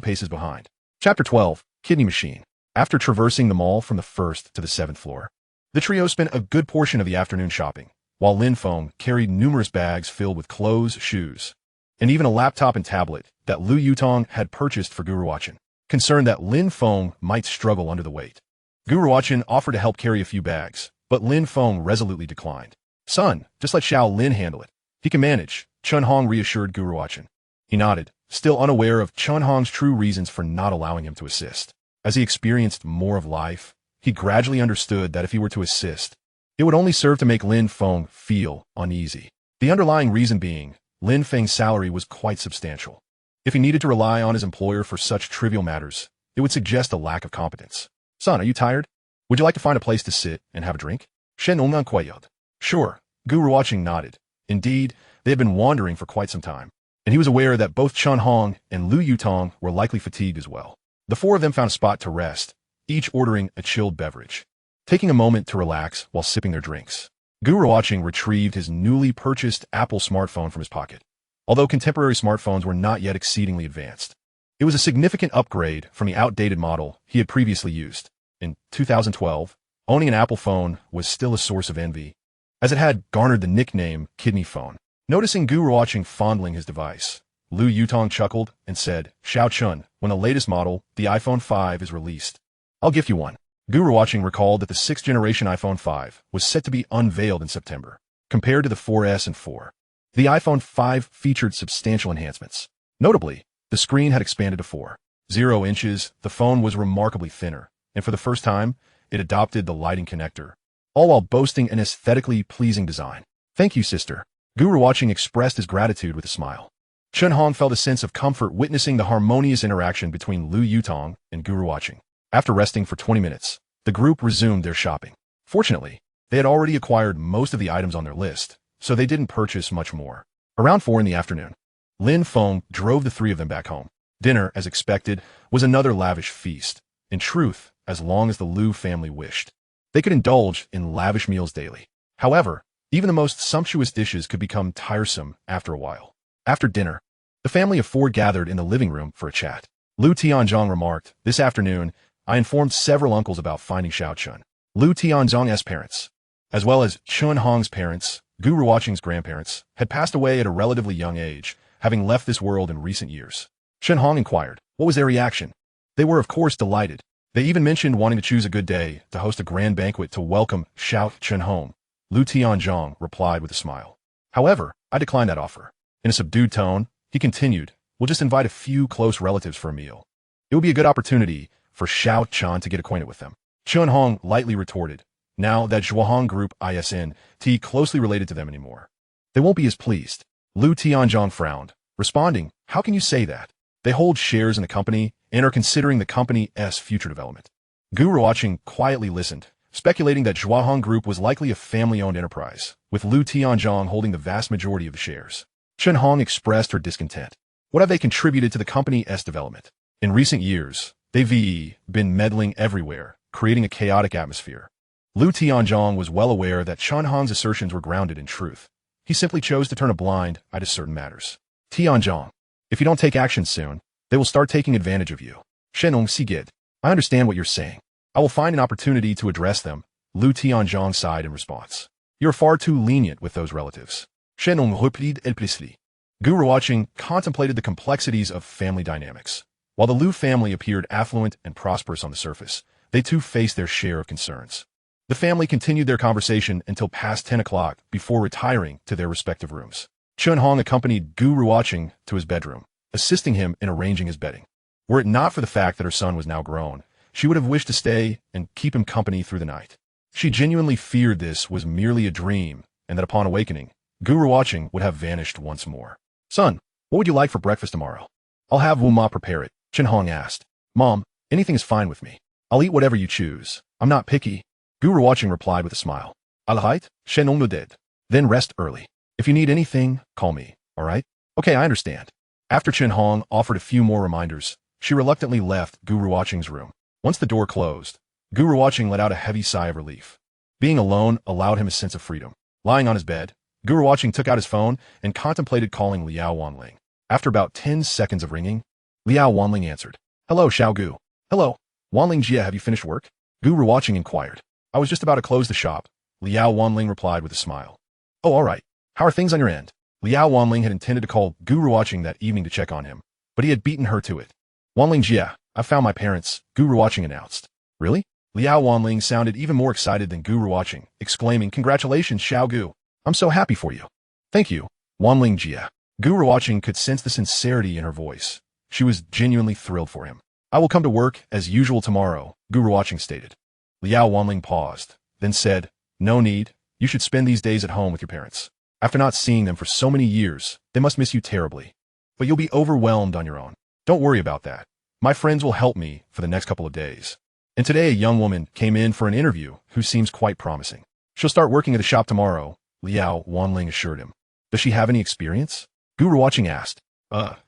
paces behind. Chapter 12, Kidney Machine. After traversing the mall from the 1st to the 7th floor, the trio spent a good portion of the afternoon shopping, while Lin Feng carried numerous bags filled with clothes, shoes, and even a laptop and tablet that Lu Yutong had purchased for Gu Ruochen. Concerned that Lin Feng might struggle under the weight, Gu Ruochen offered to help carry a few bags, but Lin Feng resolutely declined. Son, just let Xiao Lin handle it. He can manage, Chun Hong reassured Gu Ruochen. He nodded, still unaware of Chun Hong's true reasons for not allowing him to assist. As he experienced more of life, he gradually understood that if he were to assist, it would only serve to make Lin Feng feel uneasy. The underlying reason being, Lin Feng's salary was quite substantial. If he needed to rely on his employer for such trivial matters, it would suggest a lack of competence. Son, are you tired? Would you like to find a place to sit and have a drink? Shen Ongan quailed. Sure, Gu Ruochen nodded. Indeed, they had been wandering for quite some time, and he was aware that both Chun Hong and Lu Yutong were likely fatigued as well. The four of them found a spot to rest, each ordering a chilled beverage, taking a moment to relax while sipping their drinks. Gu Ruochen retrieved his newly purchased Apple smartphone from his pocket. Although contemporary smartphones were not yet exceedingly advanced, it was a significant upgrade from the outdated model he had previously used. In 2012, owning an Apple phone was still a source of envy, as it had garnered the nickname Kidney Phone. Noticing Gu Ruochen fondling his device, Lu Yutong chuckled and said, Xiao Chun, when the latest model, the iPhone 5, is released, I'll gift you one. Gu Ruochen recalled that the 6th generation iPhone 5 was set to be unveiled in September. Compared to the 4S and 4, the iPhone 5 featured substantial enhancements. Notably, the screen had expanded to 4.0 inches, the phone was remarkably thinner, and for the first time, it adopted the lighting connector, all while boasting an aesthetically pleasing design. Thank you, sister. Gu Ruochen expressed his gratitude with a smile. Chun Hong felt a sense of comfort witnessing the harmonious interaction between Lu Yutong and Gu Ruochen. After resting for 20 minutes, the group resumed their shopping. Fortunately, they had already acquired most of the items on their list, so they didn't purchase much more. Around 4 in the afternoon, Lin Feng drove the three of them back home. Dinner, as expected, was another lavish feast. In truth, as long as the Lu family wished, they could indulge in lavish meals daily. However, even the most sumptuous dishes could become tiresome after a while. After dinner, the family of four gathered in the living room for a chat. Lu Tianzhong remarked, this afternoon, I informed several uncles about finding Xiao Chun. Lu Tianzhong's parents, as well as Chun Hong's parents, Gu Ruochen's grandparents, had passed away at a relatively young age, having left this world in recent years. Chun Hong inquired, what was their reaction? They were of course delighted. They even mentioned wanting to choose a good day to host a grand banquet to welcome Xiao Chun home. Lu Tianzhong replied with a smile. However, I declined that offer. In a subdued tone, he continued, we'll just invite a few close relatives for a meal. It would be a good opportunity for Xiao Chun to get acquainted with them. Chun Hong lightly retorted, now that Zhuohong Group isn't closely related to them anymore, they won't be as pleased. Lu Tianzhong frowned, responding, how can you say that? They hold shares in the company and are considering the company's future development. Gu Ruochen quietly listened, speculating that Zhuohong Group was likely a family-owned enterprise, with Lu Tianzhong holding the vast majority of the shares. Chun Hong expressed her discontent. What have they contributed to the company's development? In recent years, they've been meddling everywhere, creating a chaotic atmosphere. Lu Tianzhong was well aware that Chun Hong's assertions were grounded in truth. He simply chose to turn a blind eye to certain matters. Tianzhong, if you don't take action soon, they will start taking advantage of you. Shenong Sigid, I understand what you're saying. I will find an opportunity to address them. Lu Tianzhong sighed in response. You're far too lenient with those relatives. Shenong replied helplessly. Gu Ruochen contemplated the complexities of family dynamics. While the Lu family appeared affluent and prosperous on the surface, they too faced their share of concerns. The family continued their conversation until past 10 o'clock before retiring to their respective rooms. Chun Hong accompanied Gu Ruochen to his bedroom, assisting him in arranging his bedding. Were it not for the fact that her son was now grown, she would have wished to stay and keep him company through the night. She genuinely feared this was merely a dream, and that upon awakening, Gu Ruochen would have vanished once more. Son, what would you like for breakfast tomorrow? I'll have Wu Ma prepare it, Chun Hong asked. Mom, anything is fine with me. I'll eat whatever you choose. I'm not picky. Gu Ruochen replied with a smile. Alright, Shenong nodded. Then rest early. If you need anything, call me, alright? Okay, I understand. After Chun Hong offered a few more reminders, she reluctantly left Gu Ruochen's room. Once the door closed, Gu Ruochen let out a heavy sigh of relief. Being alone allowed him a sense of freedom. Lying on his bed, Gu Ruochen took out his phone and contemplated calling Liao Wanling. After about 10 seconds of ringing, Liao Wanling answered. Hello, Xiao Gu. Hello. Wanling Jia, have you finished work? Gu Ruochen inquired. I was just about to close the shop. Liao Wanling replied with a smile. Oh, all right. How are things on your end? Liao Wanling had intended to call Gu Ruochen that evening to check on him, but he had beaten her to it. Wanling Jia, I found my parents, Gu Ruochen announced. Really? Liao Wanling sounded even more excited than Gu Ruochen, exclaiming, Congratulations, Xiao Gu. I'm so happy for you. Thank you, Wanling Jia. Gu Ruochen could sense the sincerity in her voice. She was genuinely thrilled for him. I will come to work as usual tomorrow, Gu Ruochen stated. Liao Wanling paused, then said, No need. You should spend these days at home with your parents. After not seeing them for so many years, they must miss you terribly. But you'll be overwhelmed on your own. Don't worry about that. My friends will help me for the next couple of days. And today a young woman came in for an interview who seems quite promising. She'll start working at the shop tomorrow, Liao Wanling assured him. Does she have any experience? Gu Ruochen asked.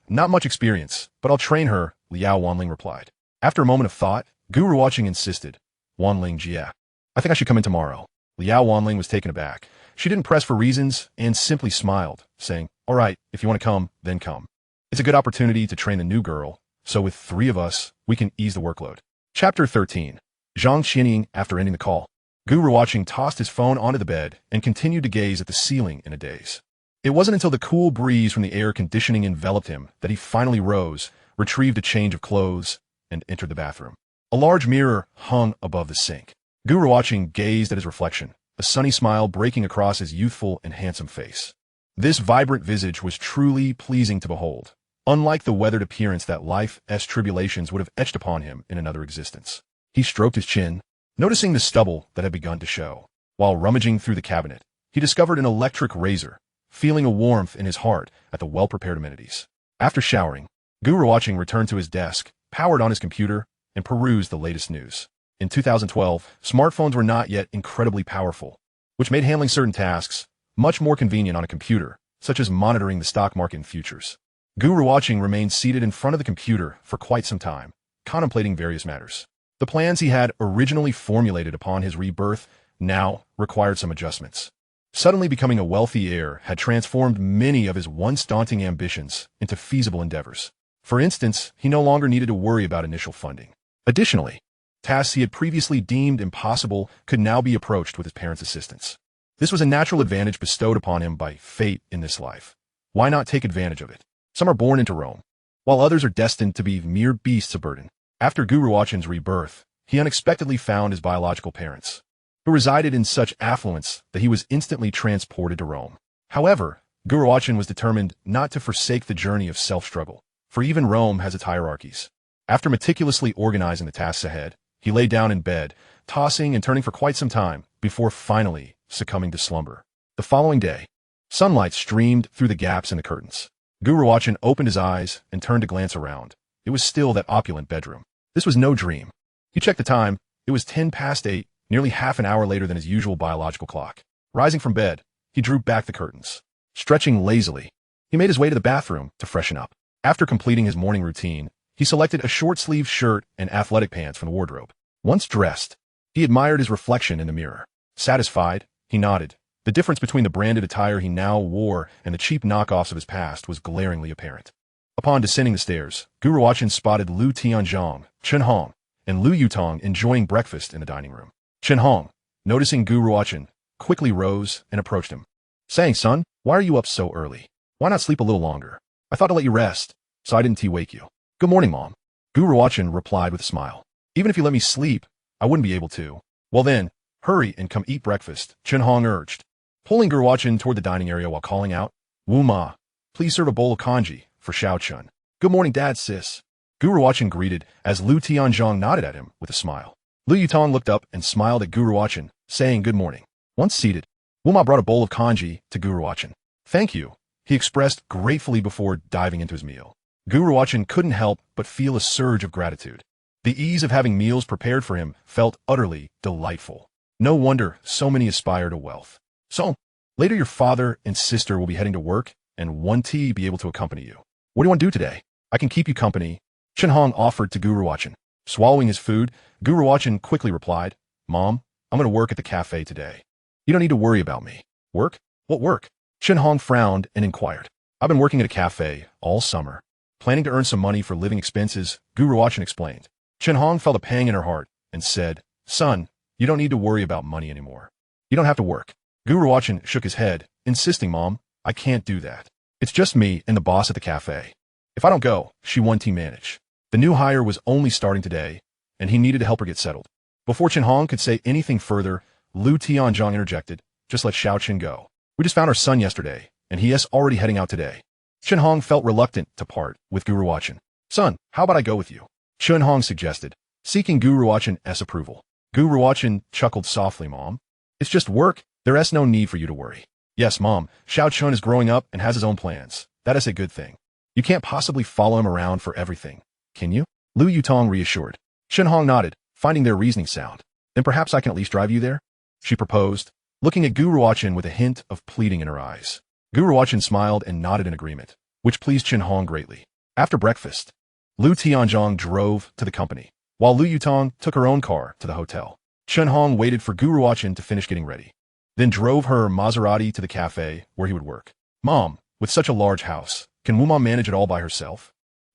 Not much experience, but I'll train her, Liao Wanling replied. After a moment of thought, Gu Ruochen insisted. Wanling Jia. I think I should come in tomorrow. Liao Wanling was taken aback. She didn't press for reasons and simply smiled, saying, All right, if you want to come, then come. It's a good opportunity to train the new girl, so with 3 of us, we can ease the workload. Chapter 13. Zhang Xinying after ending the call. Gu Ruochen tossed his phone onto the bed and continued to gaze at the ceiling in a daze. It wasn't until the cool breeze from the air conditioning enveloped him that he finally rose, retrieved a change of clothes, and entered the bathroom. A large mirror hung above the sink. Gu Ruochen gazed at his reflection, a sunny smile breaking across his youthful and handsome face. This vibrant visage was truly pleasing to behold, unlike the weathered appearance that life's tribulations would have etched upon him in another existence. He stroked his chin, noticing the stubble that had begun to show. While rummaging through the cabinet, he discovered an electric razor, feeling a warmth in his heart at the well-prepared amenities. After showering, Gu Ruochen returned to his desk, powered on his computer, and perused the latest news. In 2012, smartphones were not yet incredibly powerful, which made handling certain tasks much more convenient on a computer, such as monitoring the stock market and futures. Gu Ruochen remained seated in front of the computer for quite some time, contemplating various matters. The plans he had originally formulated upon his rebirth now required some adjustments. Suddenly becoming a wealthy heir had transformed many of his once daunting ambitions into feasible endeavors. For instance, he no longer needed to worry about initial funding. Additionally, tasks he had previously deemed impossible could now be approached with his parents' assistance. This was a natural advantage bestowed upon him by fate in this life. Why not take advantage of it? Some are born into Rome, while others are destined to be mere beasts of burden. After Gu Ruochen's rebirth, he unexpectedly found his biological parents, who resided in such affluence that he was instantly transported to Rome. However, Gu Ruochen was determined not to forsake the journey of self-struggle, for even Rome has its hierarchies. After meticulously organizing the tasks ahead, he lay down in bed, tossing and turning for quite some time before finally succumbing to slumber. The following day, sunlight streamed through the gaps in the curtains. Gu Ruochen opened his eyes and turned to glance around. It was still that opulent bedroom. This was no dream. He checked the time. It was 8:10, nearly half an hour later than his usual biological clock. Rising from bed, he drew back the curtains. Stretching lazily, he made his way to the bathroom to freshen up. After completing his morning routine, he selected a short-sleeved shirt and athletic pants from the wardrobe. Once dressed, he admired his reflection in the mirror. Satisfied, he nodded. The difference between the branded attire he now wore and the cheap knockoffs of his past was glaringly apparent. Upon descending the stairs, Gu Ruochen spotted Lu Tianzhong, Chen Hong, and Lu Yutong enjoying breakfast in the dining room. Chen Hong, noticing Gu Ruochen, quickly rose and approached him. Saying, son, why are you up so early? Why not sleep a little longer? I thought to let you rest, so I didn't wake you. Good morning, Mom. Gu Ruochen replied with a smile. Even if you let me sleep, I wouldn't be able to. Well then, hurry and come eat breakfast, Chen Hong urged, pulling Gu Ruochen toward the dining area while calling out, Wu Ma, please serve a bowl of congee for Xiao Chun. Good morning, Dad, sis. Gu Ruochen greeted as Lu Tianzhong nodded at him with a smile. Lu Yutong looked up and smiled at Gu Ruochen, saying good morning. Once seated, Wu Ma brought a bowl of congee to Gu Ruochen. Thank you, he expressed gratefully before diving into his meal. Gu Ruochen couldn't help but feel a surge of gratitude. The ease of having meals prepared for him felt utterly delightful. No wonder so many aspire to wealth. So, later your father and sister will be heading to work, and one T be able to accompany you. What do you want to do today? I can keep you company, Chen Hong offered to Gu Ruochen. Swallowing his food, Gu Ruochen quickly replied, Mom, I'm going to work at the cafe today. You don't need to worry about me. Work? What work? Chen Hong frowned and inquired. I've been working at a cafe all summer, planning to earn some money for living expenses, Gu Ruochen explained. Chen Hong felt a pang in her heart and said, Son, you don't need to worry about money anymore. You don't have to work. Gu Ruochen shook his head, insisting, Mom, I can't do that. It's just me and the boss at the cafe. If I don't go, she won't team manage. The new hire was only starting today, and he needed to help her get settled. Before Chen Hong could say anything further, Lu Tianzhong interjected, Just let Xiao Chen go. We just found our son yesterday, and he is already heading out today. Chen Hong felt reluctant to part with Gu Ruochen. Son, how about I go with you? Chen Hong suggested, seeking Gu Ruochen's approval. Gu Ruochen chuckled softly, Mom. It's just work. There is no need for you to worry. Yes, Mom, Xiao Chen is growing up and has his own plans. That is a good thing. You can't possibly follow him around for everything, can you? Lu Yutong reassured. Chen Hong nodded, finding their reasoning sound. Then perhaps I can at least drive you there? She proposed, looking at Gu Ruochen with a hint of pleading in her eyes. Gu Ruochen smiled and nodded in agreement, which pleased Chen Hong greatly. After breakfast, Lu Tianzhong drove to the company, while Lu Yutong took her own car to the hotel. Chen Hong waited for Gu Ruochen to finish getting ready, then drove her Maserati to the cafe where he would work. Mom, with such a large house, can Wu Ma manage it all by herself?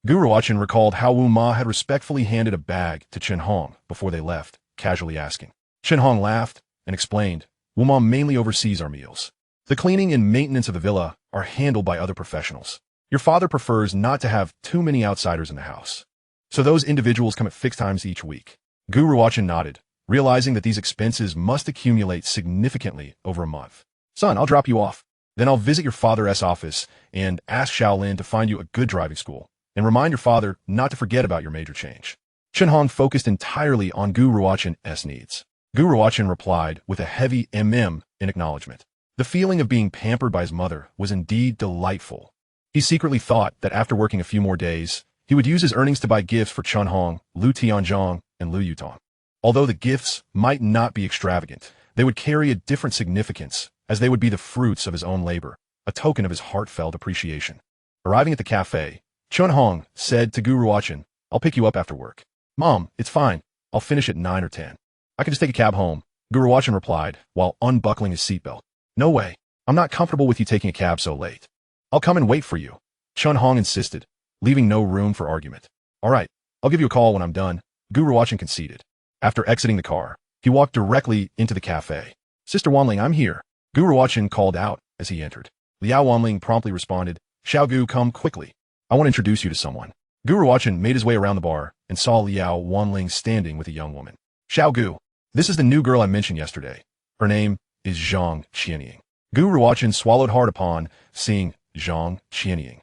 Gu Ruochen recalled how Wu Ma had respectfully handed a bag to Chen Hong before they left, casually asking. Chen Hong laughed and explained, Wu Ma mainly oversees our meals. The cleaning and maintenance of the villa are handled by other professionals. Your father prefers not to have too many outsiders in the house, so those individuals come at fixed times each week. Gu Ruochen nodded, realizing that these expenses must accumulate significantly over a month. Son, I'll drop you off. Then I'll visit your father's office and ask Shaolin to find you a good driving school, and remind your father not to forget about your major change. Chen Hong focused entirely on Gu Ruochen's needs. Gu Ruochen replied with a heavy in acknowledgement. The feeling of being pampered by his mother was indeed delightful. He secretly thought that after working a few more days, he would use his earnings to buy gifts for Chen Hong, Lu Tianzhong, and Lu Yutong. Although the gifts might not be extravagant, they would carry a different significance, as they would be the fruits of his own labor, a token of his heartfelt appreciation. Arriving at the cafe, Chen Hong said to Gu Ruochen, I'll pick you up after work. Mom, it's fine. I'll finish at 9 or 10. I can just take a cab home, Gu Ruochen replied, while unbuckling his seatbelt. No way. I'm not comfortable with you taking a cab so late. I'll come and wait for you, Chen Hong insisted, leaving no room for argument. All right, I'll give you a call when I'm done, Gu Ruochen conceded. After exiting the car, he walked directly into the cafe. Sister Wanling, I'm here, Gu Ruochen called out as he entered. Liao Wanling promptly responded, Xiao Gu, come quickly. I want to introduce you to someone. Gu Ruochen made his way around the bar and saw Liao Wanling standing with a young woman. Xiao Gu, this is the new girl I mentioned yesterday. Her name is Zhang Qianying. Gu Ruochen swallowed hard upon seeing Zhang Qianying,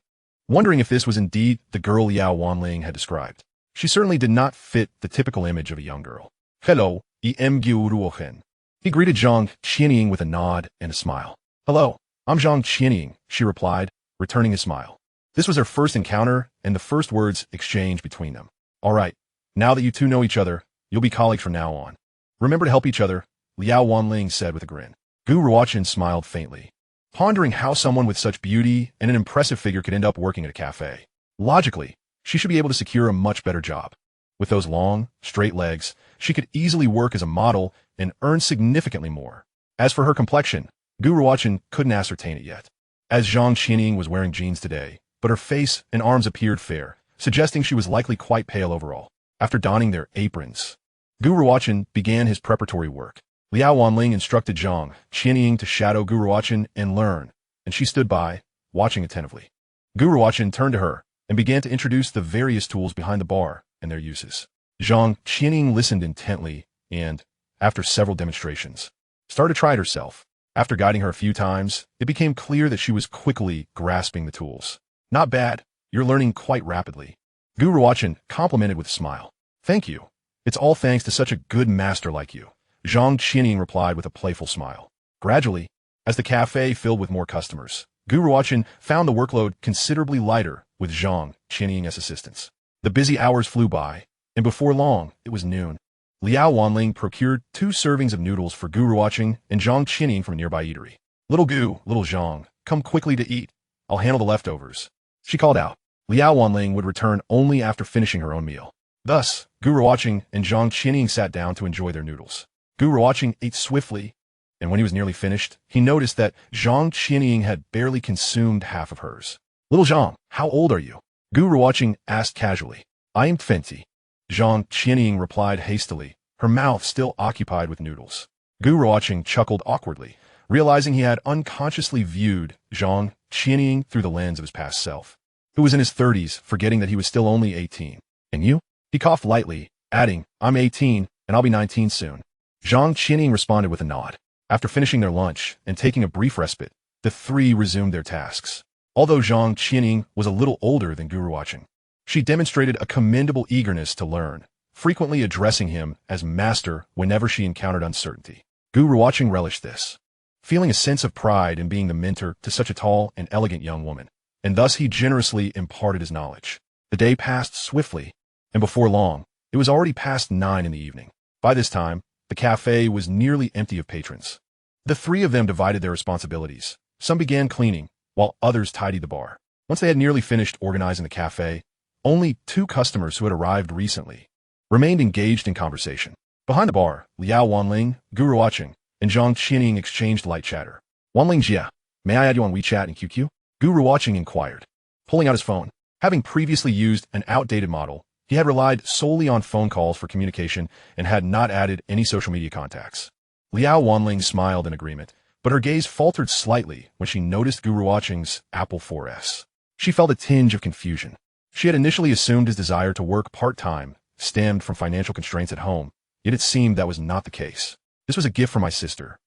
wondering if this was indeed the girl Liao Wanling had described. She certainly did not fit the typical image of a young girl. Hello, Gu Ruochen. He greeted Zhang Qianying with a nod and a smile. Hello, I'm Zhang Qianying, she replied, returning his smile. This was their first encounter and the first words exchanged between them. All right, now that you two know each other, you'll be colleagues from now on. Remember to help each other, Liao Wanling said with a grin. Gu Ruochen smiled faintly, pondering how someone with such beauty and an impressive figure could end up working at a cafe. Logically, she should be able to secure a much better job. With those long, straight legs, she could easily work as a model and earn significantly more. As for her complexion, Gu Ruochen couldn't ascertain it yet, as Zhang Qianying was wearing jeans today, but her face and arms appeared fair, suggesting she was likely quite pale overall. After donning their aprons, Gu Ruochen began his preparatory work. Liao Wanling instructed Zhang Qianying to shadow Gu Ruochen and learn, and she stood by, watching attentively. Gu Ruochen turned to her and began to introduce the various tools behind the bar and their uses. Zhang Qianying listened intently and, after several demonstrations, started to try it herself. After guiding her a few times, it became clear that she was quickly grasping the tools. Not bad. You're learning quite rapidly, Gu Ruochen complimented with a smile. Thank you. It's all thanks to such a good master like you, Zhang Qianying replied with a playful smile. Gradually, as the cafe filled with more customers, Gu Ruochen found the workload considerably lighter with Zhang Qianying as assistants. The busy hours flew by, and before long, it was noon. Liao Wanling procured 2 servings of noodles for Gu Ruochen and Zhang Qianying from a nearby eatery. Little Gu, little Zhang, come quickly to eat. I'll handle the leftovers, she called out. Liao Wanling would return only after finishing her own meal. Thus, Gu Ruochen and Zhang Qianying sat down to enjoy their noodles. Gu Ruochen ate swiftly, and when he was nearly finished, he noticed that Zhang Qianying had barely consumed half of hers. Little Zhang, how old are you? Gu Ruochen asked casually. I am 20. Zhang Qianying replied hastily, her mouth still occupied with noodles. Gu Ruochen chuckled awkwardly, realizing he had unconsciously viewed Zhang Qianying through the lens of his past self, who was in his 30s, forgetting that he was still only 18. And you? He coughed lightly, adding, I'm 18, and I'll be 19 soon. Zhang Qianying responded with a nod. After finishing their lunch and taking a brief respite, the three resumed their tasks. Although Zhang Qianying was a little older than Gu Ruochen, she demonstrated a commendable eagerness to learn, frequently addressing him as master whenever she encountered uncertainty. Gu Ruochen relished this, feeling a sense of pride in being the mentor to such a tall and elegant young woman, and thus he generously imparted his knowledge. The day passed swiftly, and before long, it was already past 9 in the evening. By this time, the cafe was nearly empty of patrons. The three of them divided their responsibilities. Some began cleaning, while others tidied the bar. Once they had nearly finished organizing the cafe, only 2 customers who had arrived recently remained engaged in conversation. Behind the bar, Liao Wanling, Gu Ruochen, and Zhang Qianying exchanged light chatter. Wanling Jia, may I add you on WeChat and QQ? Gu Ruochen inquired, pulling out his phone. Having previously used an outdated model, he had relied solely on phone calls for communication and had not added any social media contacts. Liao Wanling smiled in agreement, but her gaze faltered slightly when she noticed Gu Ruochen's Apple 4S. She felt a tinge of confusion. She had initially assumed his desire to work part-time stemmed from financial constraints at home, yet it seemed that was not the case. This was a gift from my sister.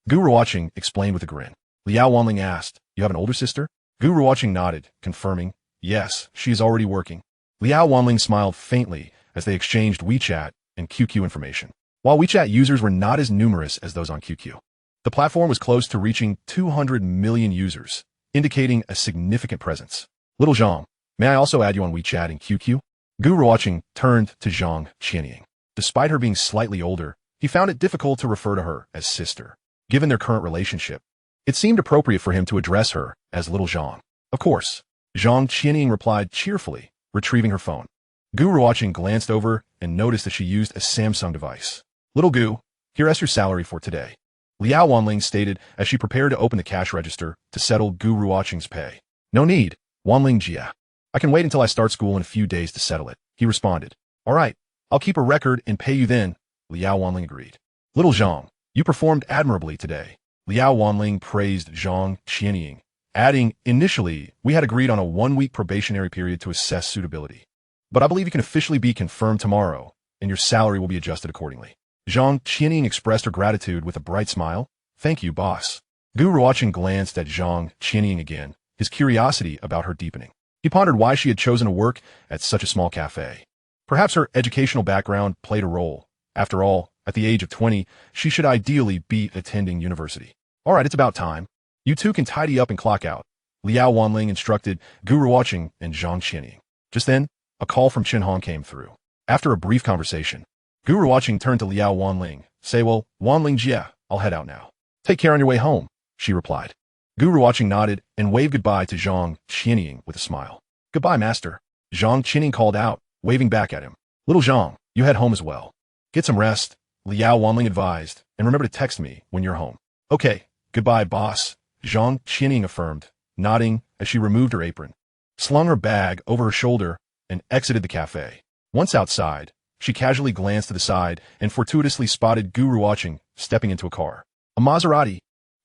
Gu Ruochen explained with a grin. Liao Wanling asked, you have an older sister? Gu Ruochen nodded, confirming, yes, she is already working. Liao Wanling smiled faintly as they exchanged WeChat and QQ information. While WeChat users were not as numerous as those on QQ, the platform was close to reaching 200 million users, indicating a significant presence. Little Zhang, may I also add you on WeChat and QQ? Gu Ruochen turned to Zhang Qianying. Despite her being slightly older, he found it difficult to refer to her as sister. Given their current relationship, it seemed appropriate for him to address her as Little Zhang. Of course, Zhang Qianying replied cheerfully, retrieving her phone. Gu Ruochen glanced over and noticed that she used a Samsung device. Little Gu, here's your salary for today. Liao Wanling stated as she prepared to open the cash register to settle Gu Ruochen's pay. No need, Wanling Jia. I can wait until I start school in a few days to settle it, he responded. All right, I'll keep a record and pay you then, Liao Wanling agreed. Little Zhang, you performed admirably today. Liao Wanling praised Zhang Qianying, adding, initially, we had agreed on a 1-week probationary period to assess suitability. But I believe you can officially be confirmed tomorrow, and your salary will be adjusted accordingly. Zhang Qianying expressed her gratitude with a bright smile. Thank you, boss. Gu Ruochen glanced at Zhang Qianying again, his curiosity about her deepening. He pondered why she had chosen to work at such a small cafe. Perhaps her educational background played a role. After all, at the age of 20, she should ideally be attending university. All right, it's about time. You two can tidy up and clock out, Liao Wanling instructed Gu Ruochen and Zhang Qianying. Just then, a call from Chen Hong came through. After a brief conversation, Gu Ruochen turned to Liao Wanling. Say, well, Wanling Jia, I'll head out now. Take care on your way home, she replied. Gu Ruochen nodded and waved goodbye to Zhang Qianying with a smile. Goodbye, master. Zhang Qianying called out, waving back at him. Little Zhang, you head home as well. Get some rest, Liao Wanling advised, and remember to text me when you're home. Okay, goodbye, boss, Zhang Qianying affirmed, nodding as she removed her apron, slung her bag over her shoulder, and exited the cafe. Once outside, she casually glanced to the side and fortuitously spotted Gu Ruochen stepping into a car. A Maserati.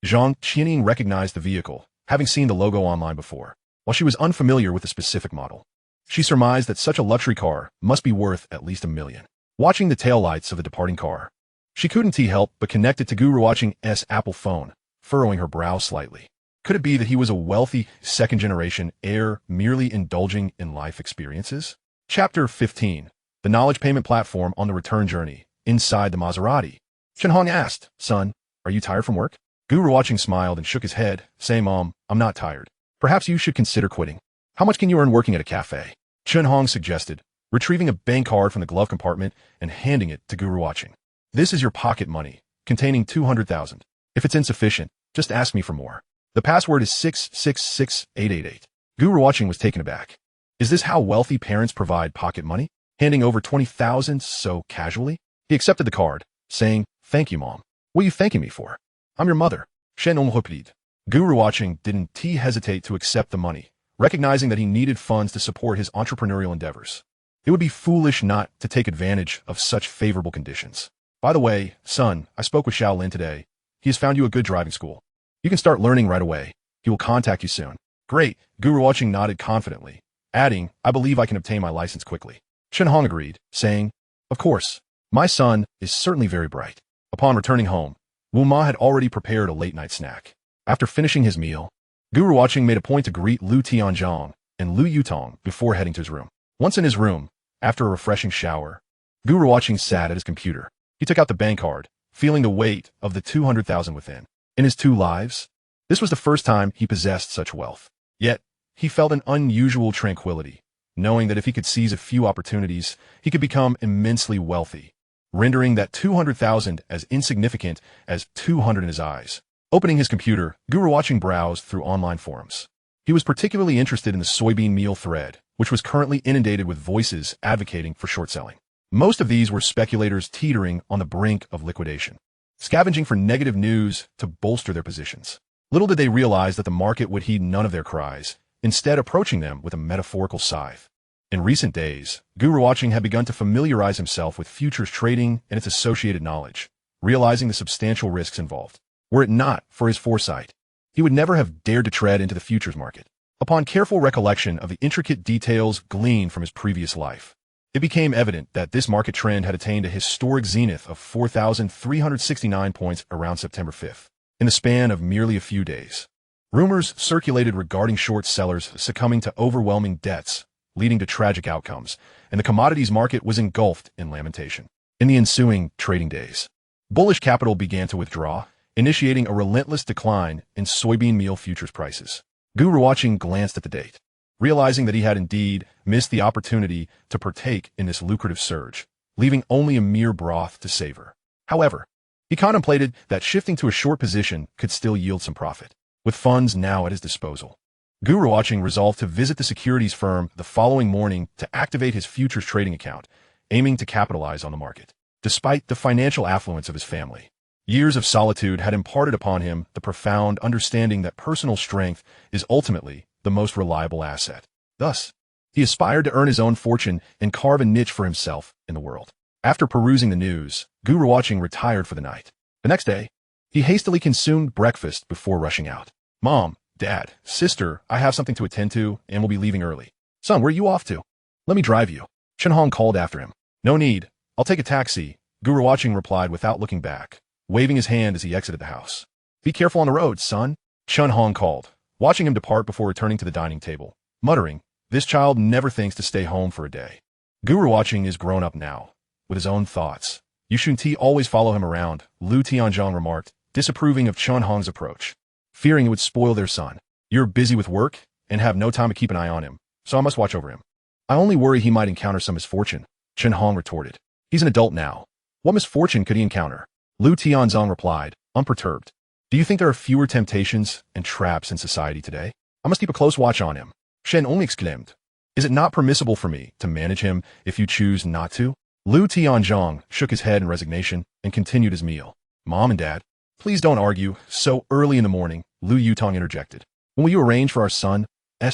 Zhang Qianying recognized the vehicle, having seen the logo online before. While she was unfamiliar with the specific model, she surmised that such a luxury car must be worth at least $1 million. Watching the taillights of the departing car, she couldn't help but connect it to Gu Ruochen's Apple phone, furrowing her brow slightly. Could it be that he was a wealthy, second-generation heir merely indulging in life experiences? Chapter 15. The Knowledge Payment Platform on the Return Journey, Inside the Maserati. Chen Hong asked, Son, are you tired from work? Gu Ruochen smiled and shook his head, saying, Mom, I'm not tired. Perhaps you should consider quitting. How much can you earn working at a cafe? Chen Hong suggested, retrieving a bank card from the glove compartment and handing it to Gu Ruochen. This is your pocket money, containing 200,000. If it's insufficient, just ask me for more. The password is 666888. Gu Ruochen was taken aback. Is this how wealthy parents provide pocket money? Handing over 20,000 so casually? He accepted the card, saying, Thank you, Mom. What are you thanking me for? I'm your mother. Shen replied. Gu Ruochen didn't hesitate to accept the money, recognizing that he needed funds to support his entrepreneurial endeavors. It would be foolish not to take advantage of such favorable conditions. By the way, son, I spoke with Xiao Lin today. He has found you a good driving school. You can start learning right away. He will contact you soon. Great, Gu Ruochen nodded confidently, adding, I believe I can obtain my license quickly. Chen Hong agreed, saying, Of course, my son is certainly very bright. Upon returning home, Wu Ma had already prepared a late-night snack. After finishing his meal, Gu Ruochen made a point to greet Lu Tianzhong and Lu Yutong before heading to his room. Once in his room, after a refreshing shower, Gu Ruochen sat at his computer. He took out the bank card, feeling the weight of the 200,000 within. In his 2 lives, this was the first time he possessed such wealth. Yet, he felt an unusual tranquility, knowing that if he could seize a few opportunities, he could become immensely wealthy, rendering that 200,000 as insignificant as 200 in his eyes. Opening his computer, Gu Ruochen browsed through online forums. He was particularly interested in the soybean meal thread, which was currently inundated with voices advocating for short selling. Most of these were speculators teetering on the brink of liquidation, scavenging for negative news to bolster their positions. Little did they realize that the market would heed none of their cries, instead approaching them with a metaphorical scythe. In recent days, Gu Ruochen had begun to familiarize himself with futures trading and its associated knowledge, realizing the substantial risks involved. Were it not for his foresight, he would never have dared to tread into the futures market. Upon careful recollection of the intricate details gleaned from his previous life, it became evident that this market trend had attained a historic zenith of 4,369 points around September 5th, in the span of merely a few days. Rumors circulated regarding short sellers succumbing to overwhelming debts, leading to tragic outcomes, and the commodities market was engulfed in lamentation. In the ensuing trading days, bullish capital began to withdraw, initiating a relentless decline in soybean meal futures prices. Gu Ruochen glanced at the date, realizing that he had indeed missed the opportunity to partake in this lucrative surge, leaving only a mere broth to savor. However, he contemplated that shifting to a short position could still yield some profit. With funds now at his disposal, Gu Ruochen resolved to visit the securities firm the following morning to activate his futures trading account, aiming to capitalize on the market. Despite the financial affluence of his family, years of solitude had imparted upon him the profound understanding that personal strength is ultimately the most reliable asset. Thus, he aspired to earn his own fortune and carve a niche for himself in the world. After perusing the news, Gu Ruochen retired for the night. The next day, he hastily consumed breakfast before rushing out. Mom, Dad, Sister, I have something to attend to and will be leaving early. Son, where are you off to? Let me drive you. Chen Hong called after him. No need. I'll take a taxi, Gu Ruochen replied without looking back, waving his hand as he exited the house. Be careful on the road, son, Chen Hong called, watching him depart before returning to the dining table, muttering, this child never thinks to stay home for a day. Gu Ruochen is grown up now, with his own thoughts. You shouldn't always follow him around, Lu Tianzhong remarked, disapproving of Chen Hong's approach, fearing it would spoil their son. You're busy with work and have no time to keep an eye on him, so I must watch over him. I only worry he might encounter some misfortune, Chen Hong retorted. He's an adult now. What misfortune could he encounter? Lu Tianzhong replied, unperturbed. Do you think there are fewer temptations and traps in society today? I must keep a close watch on him, Shen only exclaimed. Is it not permissible for me to manage him if you choose not to? Lu Tianzhong shook his head in resignation and continued his meal. Mom and Dad, please don't argue so early in the morning, Lu Yutong interjected. When will you arrange for our son's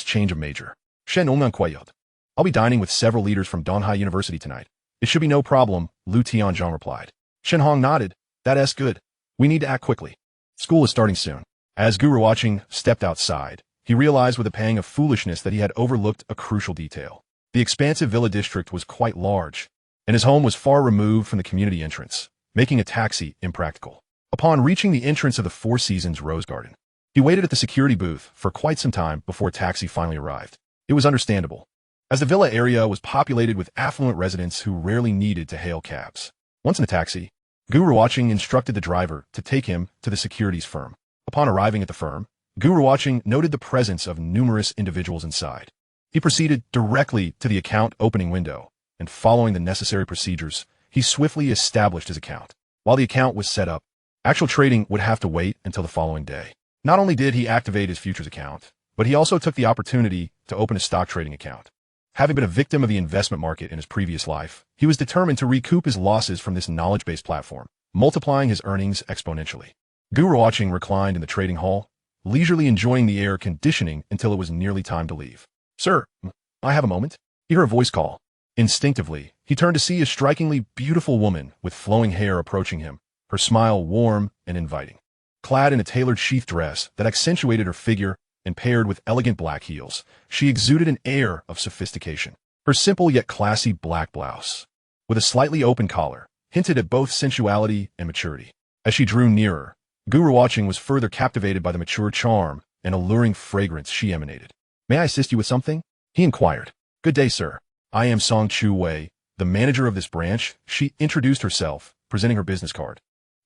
change of major? Shen only. I'll be dining with several leaders from Donghai University tonight. It should be no problem, Lu Tianzhong replied. Shen Hong nodded. That's good. We need to act quickly. School is starting soon. As Gu Ruochen stepped outside, he realized with a pang of foolishness that he had overlooked a crucial detail. The expansive villa district was quite large, and his home was far removed from the community entrance, making a taxi impractical. Upon reaching the entrance of the Four Seasons Rose Garden, he waited at the security booth for quite some time before a taxi finally arrived. It was understandable, as the villa area was populated with affluent residents who rarely needed to hail cabs. Once in the taxi, Gu Ruochen instructed the driver to take him to the securities firm. Upon arriving at the firm, Gu Ruochen noted the presence of numerous individuals inside. He proceeded directly to the account opening window, and following the necessary procedures, he swiftly established his account. While the account was set up, actual trading would have to wait until the following day. Not only did he activate his futures account, but he also took the opportunity to open a stock trading account. Having been a victim of the investment market in his previous life, he was determined to recoup his losses from this knowledge-based platform, multiplying his earnings exponentially. Gu Ruochen reclined in the trading hall, leisurely enjoying the air conditioning until it was nearly time to leave. "Sir, I have a moment." He heard a voice call. Instinctively, he turned to see a strikingly beautiful woman with flowing hair approaching him, her smile warm and inviting. Clad in a tailored sheath dress that accentuated her figure and paired with elegant black heels, she exuded an air of sophistication. Her simple yet classy black blouse, with a slightly open collar, hinted at both sensuality and maturity. As she drew nearer, Gu Ruochen was further captivated by the mature charm and alluring fragrance she emanated. "May I assist you with something?" he inquired. "Good day, sir. I am Song Chu Wei, the manager of this branch." She introduced herself, presenting her business card.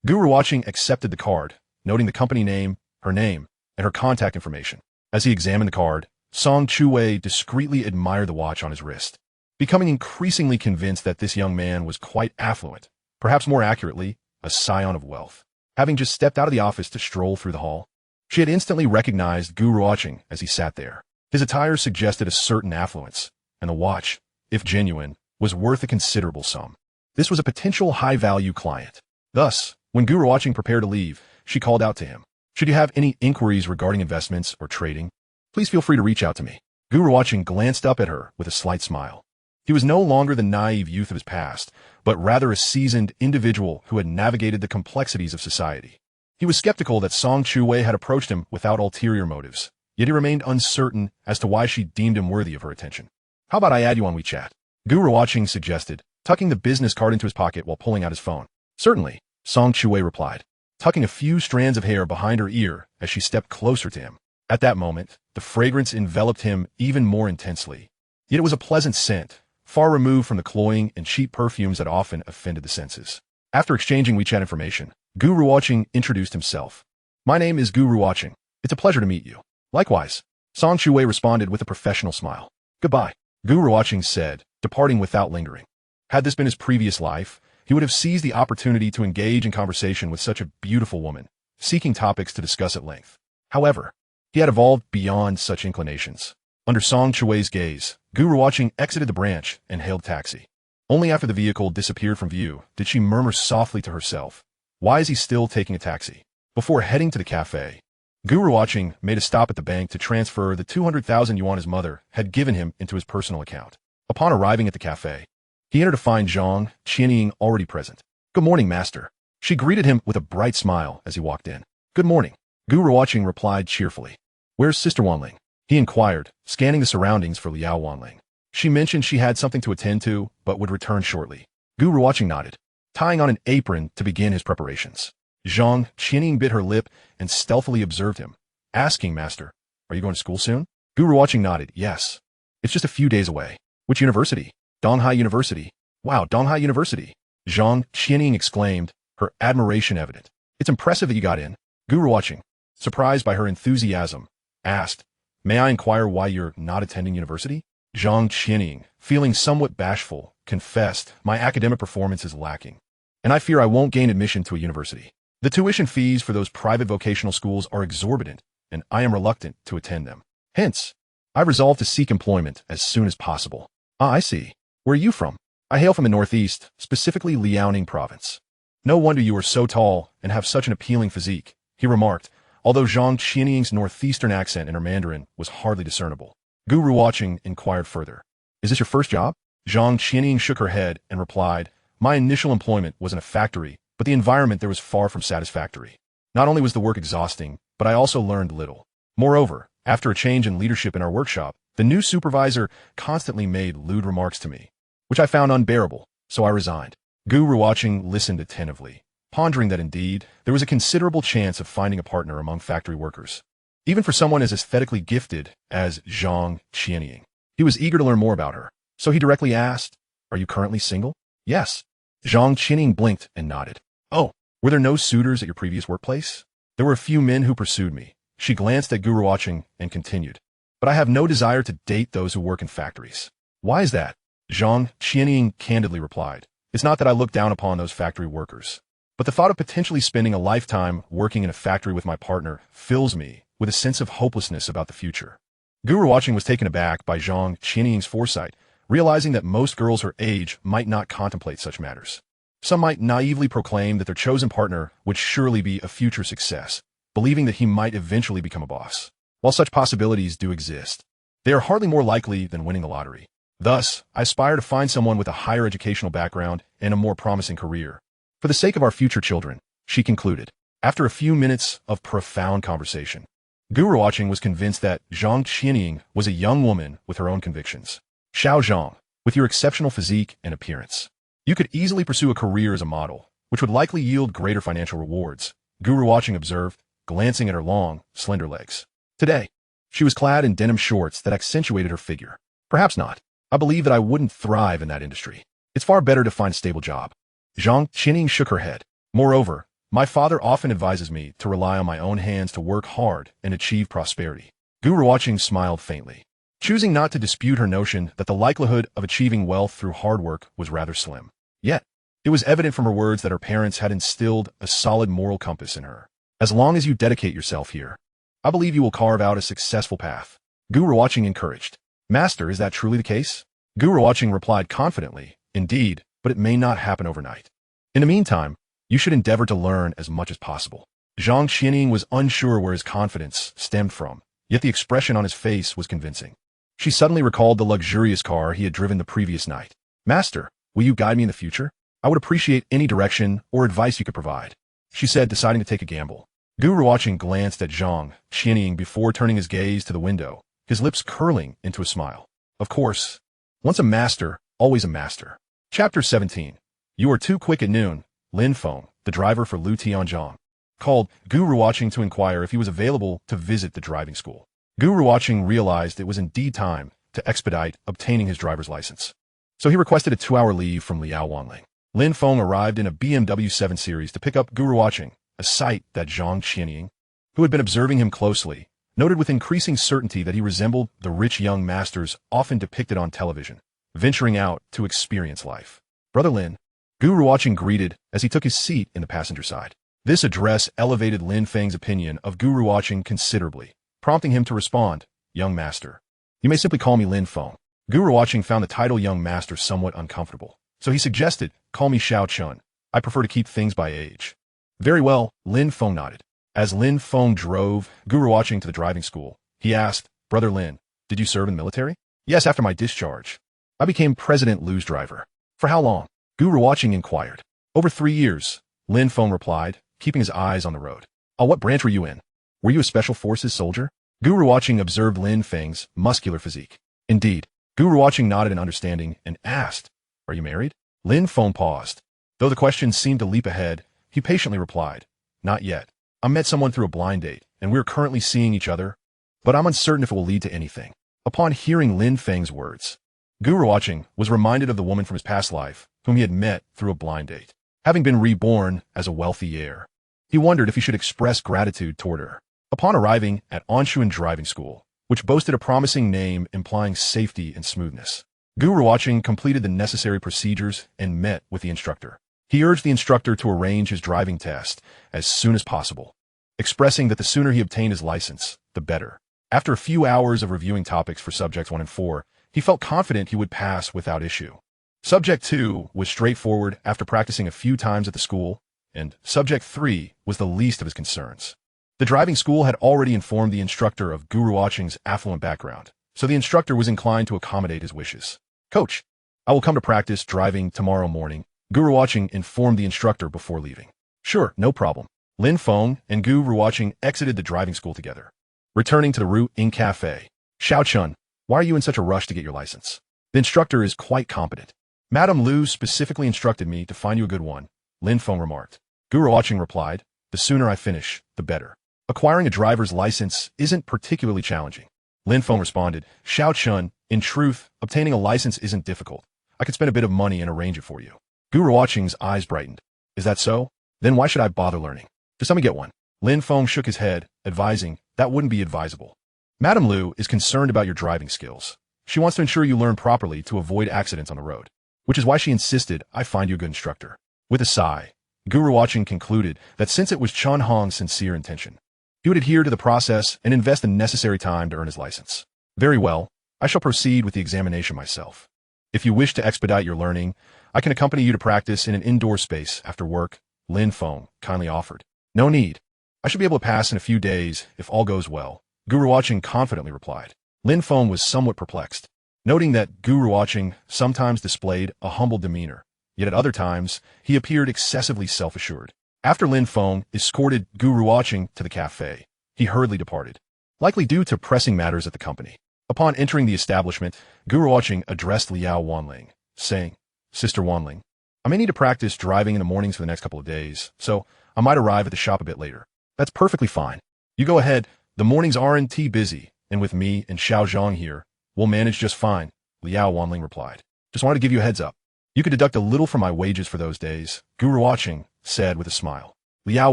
Gu Ruochen accepted the card, noting the company name, and her contact information. As he examined the card, Song Chu Wei discreetly admired the watch on his wrist, becoming increasingly convinced that this young man was quite affluent, perhaps more accurately, a scion of wealth. Having just stepped out of the office to stroll through the hall, she had instantly recognized Gu Ruochen as he sat there. His attire suggested a certain affluence, and the watch, if genuine, was worth a considerable sum. This was a potential high-value client. Thus, when Gu Ruochen prepared to leave, she called out to him. "Should you have any inquiries regarding investments or trading, please feel free to reach out to me." Gu Ruochen glanced up at her with a slight smile. He was no longer the naive youth of his past, but rather a seasoned individual who had navigated the complexities of society. He was skeptical that Song Chu Wei had approached him without ulterior motives, yet he remained uncertain as to why she deemed him worthy of her attention. "How about I add you on WeChat?" Gu Ruochen suggested, tucking the business card into his pocket while pulling out his phone. "Certainly," Song Chu Wei replied, tucking a few strands of hair behind her ear as she stepped closer to him. At that moment, the fragrance enveloped him even more intensely. Yet it was a pleasant scent, far removed from the cloying and cheap perfumes that often offended the senses. After exchanging WeChat information, Gu Ruochen introduced himself. "My name is Gu Ruochen. It's a pleasure to meet you." "Likewise," Song Chu Wei responded with a professional smile. "Goodbye," Gu Ruochen said, departing without lingering. Had this been his previous life, he would have seized the opportunity to engage in conversation with such a beautiful woman, seeking topics to discuss at length. However, he had evolved beyond such inclinations. Under Song Chu Wei's gaze, Gu Ruochen exited the branch and hailed a taxi. Only after the vehicle disappeared from view did she murmur softly to herself, "Why is he still taking a taxi?" Before heading to the cafe, Gu Ruochen made a stop at the bank to transfer the 200,000 yuan his mother had given him into his personal account. Upon arriving at the cafe, he entered to find Zhang Qianying already present. "Good morning, master." She greeted him with a bright smile as he walked in. "Good morning," Gu Ruochen replied cheerfully. "Where's Sister Wanling?" he inquired, scanning the surroundings for Liao Wanling. She mentioned she had something to attend to, but would return shortly. Gu Ruochen nodded, tying on an apron to begin his preparations. Zhang Qianying bit her lip and stealthily observed him, asking, "Master, are you going to school soon?" Gu Ruochen nodded, "Yes. It's just a few days away." "Which university?" "Donghai University." "Wow, Donghai University!" Zhang Qianying exclaimed, her admiration evident. "It's impressive that you got in." Gu Ruochen, surprised by her enthusiasm, asked, "May I inquire why you're not attending university?" Zhang Qianying, feeling somewhat bashful, confessed, "My academic performance is lacking, and I fear I won't gain admission to a university. The tuition fees for those private vocational schools are exorbitant, and I am reluctant to attend them. Hence, I've resolved to seek employment as soon as possible." "Ah, I see. Where are you from?" "I hail from the northeast, specifically Liaoning province." "No wonder you are so tall and have such an appealing physique," he remarked, although Zhang Qianying's northeastern accent in her Mandarin was hardly discernible. Gu Ruochen inquired further, "Is this your first job?" Zhang Qianying shook her head and replied, "My initial employment was in a factory, but the environment there was far from satisfactory. Not only was the work exhausting, but I also learned little. Moreover, after a change in leadership in our workshop, the new supervisor constantly made lewd remarks to me, which I found unbearable, so I resigned." Gu Ruochen listened attentively, pondering that indeed, there was a considerable chance of finding a partner among factory workers, even for someone as aesthetically gifted as Zhang Qianying. He was eager to learn more about her, so he directly asked, "Are you currently single?" "Yes." Zhang Qianying blinked and nodded. "Oh, were there no suitors at your previous workplace?" "There were a few men who pursued me." She glanced at Gu Ruochen and continued, "But I have no desire to date those who work in factories." "Why is that?" Zhang Qianying candidly replied, "It's not that I look down upon those factory workers, but the thought of potentially spending a lifetime working in a factory with my partner fills me with a sense of hopelessness about the future." Gu Ruochen was taken aback by Zhang Qianying's foresight, realizing that most girls her age might not contemplate such matters. Some might naively proclaim that their chosen partner would surely be a future success, believing that he might eventually become a boss. While such possibilities do exist, they are hardly more likely than winning the lottery. Thus, I aspire to find someone with a higher educational background and a more promising career. For the sake of our future children, she concluded. After a few minutes of profound conversation, Gu Ruochen was convinced that Zhang Qianying was a young woman with her own convictions. Xiao Zhang, with your exceptional physique and appearance, you could easily pursue a career as a model, which would likely yield greater financial rewards, Gu Ruochen observed, glancing at her long, slender legs. Today, she was clad in denim shorts that accentuated her figure. Perhaps not. I believe that I wouldn't thrive in that industry. It's far better to find a stable job. Zhang Qianying shook her head. Moreover, my father often advises me to rely on my own hands to work hard and achieve prosperity. Gu Ruochen smiled faintly, choosing not to dispute her notion that the likelihood of achieving wealth through hard work was rather slim. Yet, it was evident from her words that her parents had instilled a solid moral compass in her. As long as you dedicate yourself here, I believe you will carve out a successful path. Gu Ruochen encouraged. Master, is that truly the case? Gu Ruochen replied confidently, indeed, but it may not happen overnight. In the meantime, you should endeavor to learn as much as possible. Zhang Qianying was unsure where his confidence stemmed from, yet the expression on his face was convincing. She suddenly recalled the luxurious car he had driven the previous night. Master, will you guide me in the future? I would appreciate any direction or advice you could provide, she said, deciding to take a gamble. Gu Ruochen glanced at Zhang Qianying before turning his gaze to the window, his lips curling into a smile. Of course. Once a master, always a master. Chapter 17. You are too quick at noon. Lin Feng, the driver for Lu Tianzhang, called Gu Ruochen to inquire if he was available to visit the driving school. Gu Ruochen realized it was indeed time to expedite obtaining his driver's license. So he requested a 2-hour leave from Liao Wanling. Lin Feng arrived in a BMW 7 Series to pick up Gu Ruochen, a sight that Zhang Qianying, who had been observing him closely, noted with increasing certainty that he resembled the rich young masters often depicted on television, venturing out to experience life. Brother Lin, Gu Ruochen greeted as he took his seat in the passenger side. This address elevated Lin Feng's opinion of Gu Ruochen considerably, prompting him to respond, young master. You may simply call me Lin Feng. Gu Ruochen found the title young master somewhat uncomfortable, so he suggested, call me Xiao Chun. I prefer to keep things by age. Very well, Lin Feng nodded. As Lin Feng drove Gu Ruochen to the driving school, he asked, Brother Lin, did you serve in the military? Yes, after my discharge. I became President Lu's driver. For how long? Gu Ruochen inquired. Over 3 years, Lin Feng replied, keeping his eyes on the road. What branch were you in? Were you a special forces soldier? Gu Ruochen observed Lin Feng's muscular physique. Indeed. Gu Ruochen nodded in understanding and asked, Are you married? Lin Feng paused. Though the question seemed to leap ahead, he patiently replied, Not yet. I met someone through a blind date, and we are currently seeing each other, but I'm uncertain if it will lead to anything. Upon hearing Lin Feng's words, Gu Ruochen was reminded of the woman from his past life, whom he had met through a blind date. Having been reborn as a wealthy heir, he wondered if he should express gratitude toward her. Upon arriving at Anshuan Driving School, which boasted a promising name implying safety and smoothness, Gu Ruochen completed the necessary procedures and met with the instructor. He urged the instructor to arrange his driving test as soon as possible, expressing that the sooner he obtained his license, the better. After a few hours of reviewing topics for Subjects 1 and 4, he felt confident he would pass without issue. Subject 2 was straightforward after practicing a few times at the school, and Subject 3 was the least of his concerns. The driving school had already informed the instructor of Gu Ruochen's affluent background, so the instructor was inclined to accommodate his wishes. Coach, I will come to practice driving tomorrow morning, Gu Ruochen informed the instructor before leaving. Sure, no problem. Lin Feng and Gu Ruochen exited the driving school together. Returning to the Ru Ing Cafe, Xiao Chun, why are you in such a rush to get your license? The instructor is quite competent. Madame Lu specifically instructed me to find you a good one, Lin Feng remarked. Gu Ruochen replied, the sooner I finish, the better. Acquiring a driver's license isn't particularly challenging. Lin Feng responded, Xiao Chun, in truth, obtaining a license isn't difficult. I could spend a bit of money and arrange it for you. Gu Ruochen's eyes brightened. Is that so? Then why should I bother learning? Just let me get one. Lin Feng shook his head, advising, that wouldn't be advisable. Madame Lu is concerned about your driving skills. She wants to ensure you learn properly to avoid accidents on the road, which is why she insisted I find you a good instructor. With a sigh, Gu Ruochen concluded that since it was Chun Hong's sincere intention, he would adhere to the process and invest the necessary time to earn his license. Very well, I shall proceed with the examination myself. If you wish to expedite your learning, I can accompany you to practice in an indoor space after work, Lin Feng kindly offered. No need. I should be able to pass in a few days if all goes well, Gu Ruochen confidently replied. Lin Feng was somewhat perplexed, noting that Gu Ruochen sometimes displayed a humble demeanor, yet at other times he appeared excessively self-assured. After Lin Feng escorted Gu Ruochen to the cafe, he hurriedly departed, likely due to pressing matters at the company. Upon entering the establishment, Gu Ruochen addressed Liao Wanling, saying, Sister Wanling, I may need to practice driving in the mornings for the next couple of days, so I might arrive at the shop a bit later. That's perfectly fine. You go ahead. The mornings aren't busy, and with me and Xiao Zhang here, we'll manage just fine, Liao Wanling replied. Just wanted to give you a heads up. You could deduct a little from my wages for those days, Gu Ruochen said with a smile. Liao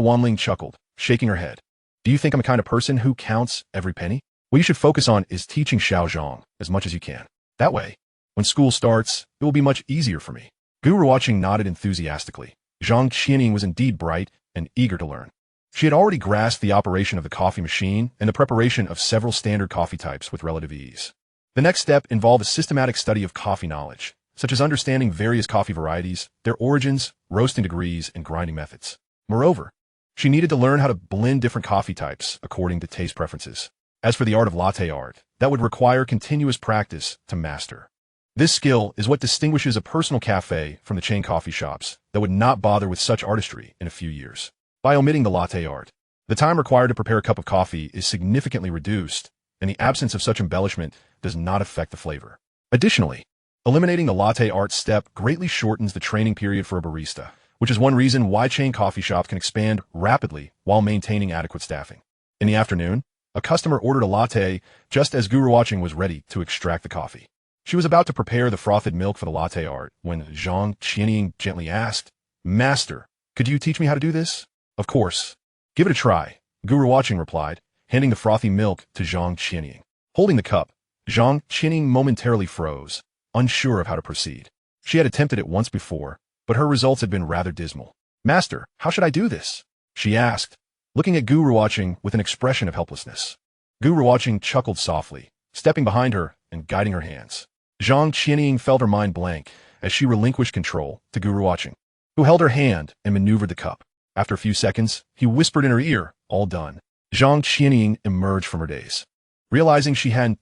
Wanling chuckled, shaking her head. Do you think I'm the kind of person who counts every penny? What you should focus on is teaching Xiao Zhang as much as you can. That way, when school starts, it will be much easier for me. Gu Ruochen nodded enthusiastically. Zhang Qianing was indeed bright and eager to learn. She had already grasped the operation of the coffee machine and the preparation of several standard coffee types with relative ease. The next step involved a systematic study of coffee knowledge, such as understanding various coffee varieties, their origins, roasting degrees, and grinding methods. Moreover, she needed to learn how to blend different coffee types according to taste preferences. As for the art of latte art, that would require continuous practice to master. This skill is what distinguishes a personal cafe from the chain coffee shops that would not bother with such artistry in a few years. By omitting the latte art, the time required to prepare a cup of coffee is significantly reduced, and the absence of such embellishment does not affect the flavor. Additionally, eliminating the latte art step greatly shortens the training period for a barista, which is one reason why chain coffee shops can expand rapidly while maintaining adequate staffing. In the afternoon, a customer ordered a latte just as Gu Ruochen was ready to extract the coffee. She was about to prepare the frothed milk for the latte art when Zhang Qianing gently asked, Master, could you teach me how to do this? Of course. Give it a try, Gu Ruochen replied, handing the frothy milk to Zhang Qianing. Holding the cup, Zhang Qianing momentarily froze, unsure of how to proceed. She had attempted it once before, but her results had been rather dismal. Master, how should I do this? She asked, looking at Gu Ruochen with an expression of helplessness. Gu Ruochen chuckled softly, stepping behind her and guiding her hands. Zhang Qianing felt her mind blank as she relinquished control to Gu Ruochen, who held her hand and maneuvered the cup. After a few seconds, he whispered in her ear, all done. Zhang Qianing emerged from her daze, realizing she hadn't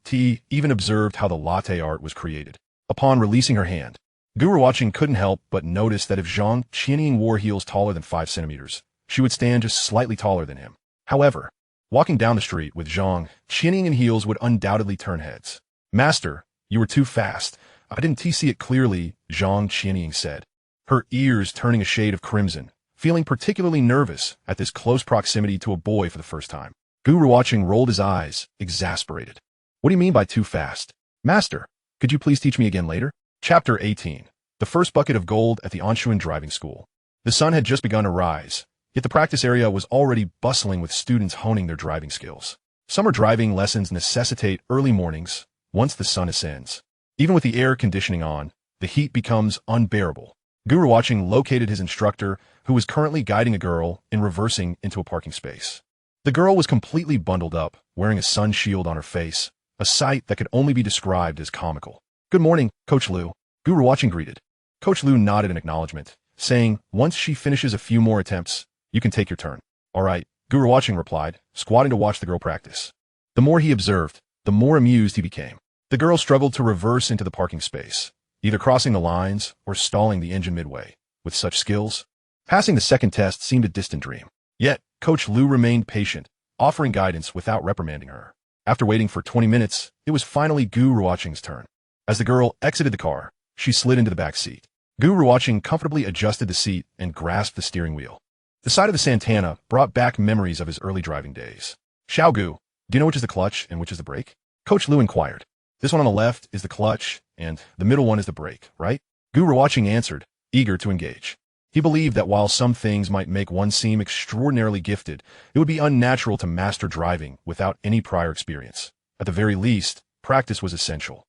even observed how the latte art was created. Upon releasing her hand, Gu Ruochen couldn't help but notice that if Zhang Qianing wore heels taller than 5 centimeters, she would stand just slightly taller than him. However, walking down the street with Zhang Qianing in heels would undoubtedly turn heads. Master, you were too fast. I didn't see it clearly, Zhang Qianing said, her ears turning a shade of crimson, feeling particularly nervous at this close proximity to a boy for the first time. Gu Ruochen rolled his eyes, exasperated. What do you mean by too fast? Master, could you please teach me again later? Chapter 18. The first bucket of gold at the Anshuan driving school. The sun had just begun to rise, yet the practice area was already bustling with students honing their driving skills. Summer driving lessons necessitate early mornings once the sun ascends. Even with the air conditioning on, the heat becomes unbearable. Gu Ruochen located his instructor, who was currently guiding a girl in reversing into a parking space. The girl was completely bundled up, wearing a sun shield on her face, a sight that could only be described as comical. Good morning, Coach Liu, Gu Ruochen greeted. Coach Liu nodded in acknowledgement, saying, once she finishes a few more attempts, you can take your turn. All right, Gu Ruochen replied, squatting to watch the girl practice. The more he observed, the more amused he became. The girl struggled to reverse into the parking space, either crossing the lines or stalling the engine midway. With such skills, passing the second test seemed a distant dream. Yet, Coach Liu remained patient, offering guidance without reprimanding her. After waiting for 20 minutes, it was finally Gu Ruochen's turn. As the girl exited the car, she slid into the back seat. Gu Ruochen comfortably adjusted the seat and grasped the steering wheel. The sight of the Santana brought back memories of his early driving days. Xiao Gu, do you know which is the clutch and which is the brake? Coach Liu inquired. This one on the left is the clutch, and the middle one is the brake, right? Gu Ruochen answered, eager to engage. He believed that while some things might make one seem extraordinarily gifted, it would be unnatural to master driving without any prior experience. At the very least, practice was essential.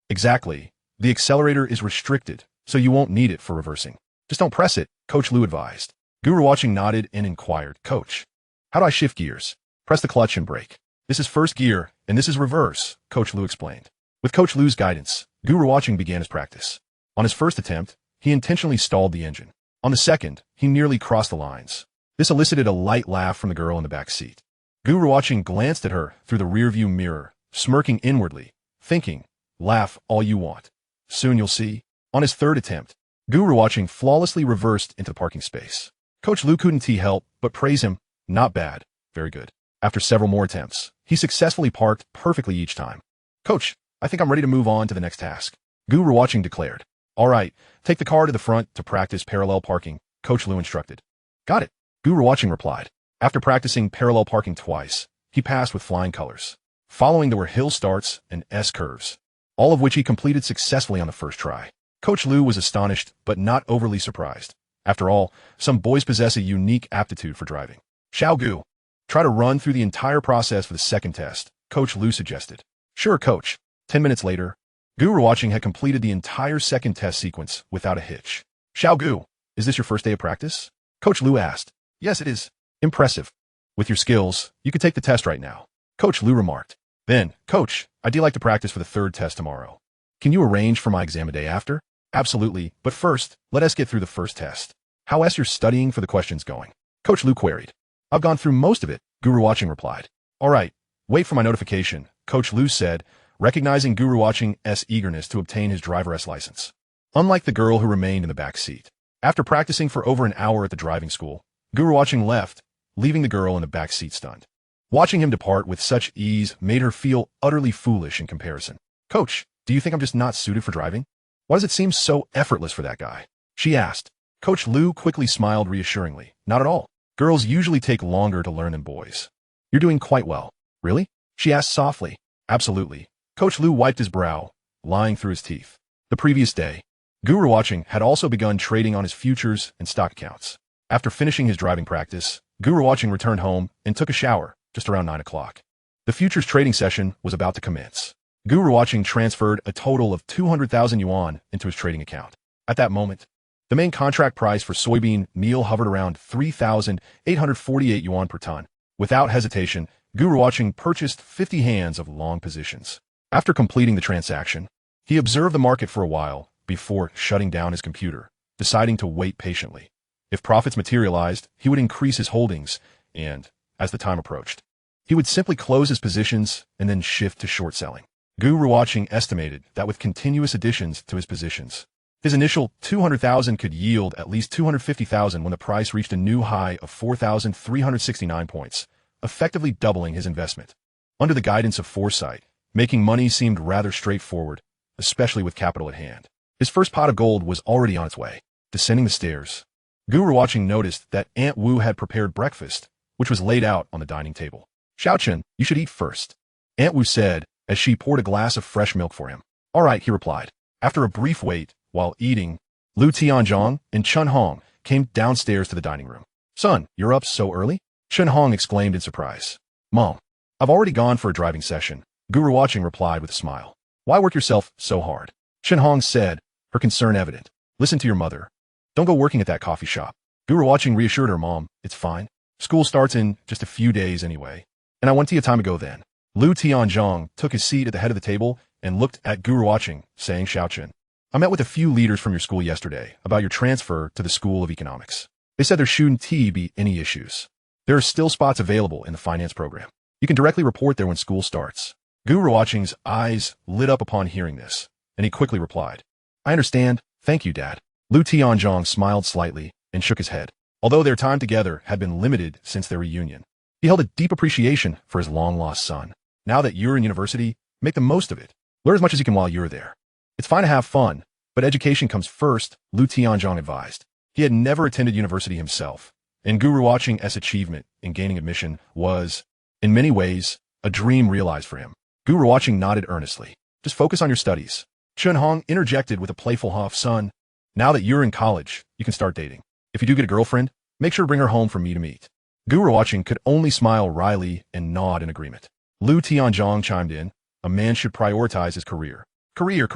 Exactly. The accelerator is restricted, so you won't need it for reversing. Just don't press it, Coach Liu advised. Gu Ruochen nodded and inquired, Coach, how do I shift gears? Press the clutch and brake. This is first gear, and this is reverse, Coach Liu explained. With Coach Liu's guidance, Gu Ruochen began his practice. On his first attempt, he intentionally stalled the engine. On the second, he nearly crossed the lines. This elicited a light laugh from the girl in the back seat. Gu Ruochen glanced at her through the rearview mirror, smirking inwardly, thinking, laugh all you want. Soon you'll see. On his third attempt, Gu Ruochen flawlessly reversed into the parking space. Coach Lu couldn't help but praise him. Not bad. Very good. After several more attempts, he successfully parked perfectly each time. Coach, I think I'm ready to move on to the next task. Gu Ruochen declared. All right, take the car to the front to practice parallel parking, Coach Lu instructed. Got it, Gu Ruochen replied. After practicing parallel parking twice, he passed with flying colors. Following there were hill starts and S-curves, all of which he completed successfully on the first try. Coach Lu was astonished but not overly surprised. After all, some boys possess a unique aptitude for driving. Xiao Gu, try to run through the entire process for the second test, Coach Lu suggested. Sure, Coach. 10 minutes later, Gu Ruochen had completed the entire second test sequence without a hitch. Xiao Gu, is this your first day of practice? Coach Lu asked. Yes, it is. Impressive. With your skills, you could take the test right now, Coach Lu remarked. Then, Coach, I'd like to practice for the third test tomorrow. Can you arrange for my exam a day after? Absolutely, but first, let us get through the first test. How is your studying for the questions going? Coach Lu queried. I've gone through most of it, Gu Ruochen replied. All right, wait for my notification, Coach Lu said, recognizing Gu Ruochen's eagerness to obtain his driver's license. Unlike the girl who remained in the back seat. After practicing for over an hour at the driving school, Gu Ruochen left, leaving the girl in the back seat stunned. Watching him depart with such ease made her feel utterly foolish in comparison. Coach, do you think I'm just not suited for driving? Why does it seem so effortless for that guy? She asked. Coach Lu quickly smiled reassuringly. Not at all. Girls usually take longer to learn than boys. You're doing quite well. Really? She asked softly. Absolutely. Coach Lu wiped his brow, lying through his teeth. The previous day, Gu Ruochen had also begun trading on his futures and stock accounts. After finishing his driving practice, Gu Ruochen returned home and took a shower just around 9 o'clock. The futures trading session was about to commence. Gu Ruochen transferred a total of 200,000 yuan into his trading account. At that moment, the main contract price for soybean meal hovered around 3,848 yuan per ton. Without hesitation, Gu Ruochen purchased 50 hands of long positions. After completing the transaction, he observed the market for a while before shutting down his computer, deciding to wait patiently. If profits materialized, he would increase his holdings, and, as the time approached, he would simply close his positions and then shift to short selling. Gu Ruochen estimated that with continuous additions to his positions, his initial 200,000 could yield at least 250,000 when the price reached a new high of 4,369 points, effectively doubling his investment. Under the guidance of foresight, making money seemed rather straightforward, especially with capital at hand. His first pot of gold was already on its way. Descending the stairs, Gu Ruochen noticed that Aunt Wu had prepared breakfast, which was laid out on the dining table. Xiaochen, you should eat first, Aunt Wu said as she poured a glass of fresh milk for him. All right, he replied. After a brief wait, while eating, Lu Tianzhong and Chen Hong came downstairs to the dining room. Son, you're up so early? Chen Hong exclaimed in surprise. Mom, I've already gone for a driving session, Gu Ruochen replied with a smile. Why work yourself so hard? Chen Hong said, her concern evident. Listen to your mother. Don't go working at that coffee shop. Gu Ruochen reassured her mom, it's fine. School starts in just a few days anyway. And I want to time to go then. Lu Tianzhong took his seat at the head of the table and looked at Gu Ruochen, saying, Xiaochen, I met with a few leaders from your school yesterday about your transfer to the School of Economics. They said there shouldn't be any issues. There are still spots available in the finance program. You can directly report there when school starts. Gu Ruochen's eyes lit up upon hearing this, and he quickly replied, I understand. Thank you, Dad. Lu Tianzhong smiled slightly and shook his head. Although their time together had been limited since their reunion, he held a deep appreciation for his long-lost son. Now that you're in university, make the most of it. Learn as much as you can while you're there. It's fine to have fun, but education comes first, Lu Tianzhong advised. He had never attended university himself, and Gu Ruochen's achievement in gaining admission was, in many ways, a dream realized for him. Gu Ruochen nodded earnestly. Just focus on your studies. Chen Hong interjected with a playful huff. Son, now that you're in college, you can start dating. If you do get a girlfriend, make sure to bring her home for me to meet. Gu Ruochen could only smile wryly and nod in agreement. Lu Tianzhong chimed in. A man should prioritize his career. Career.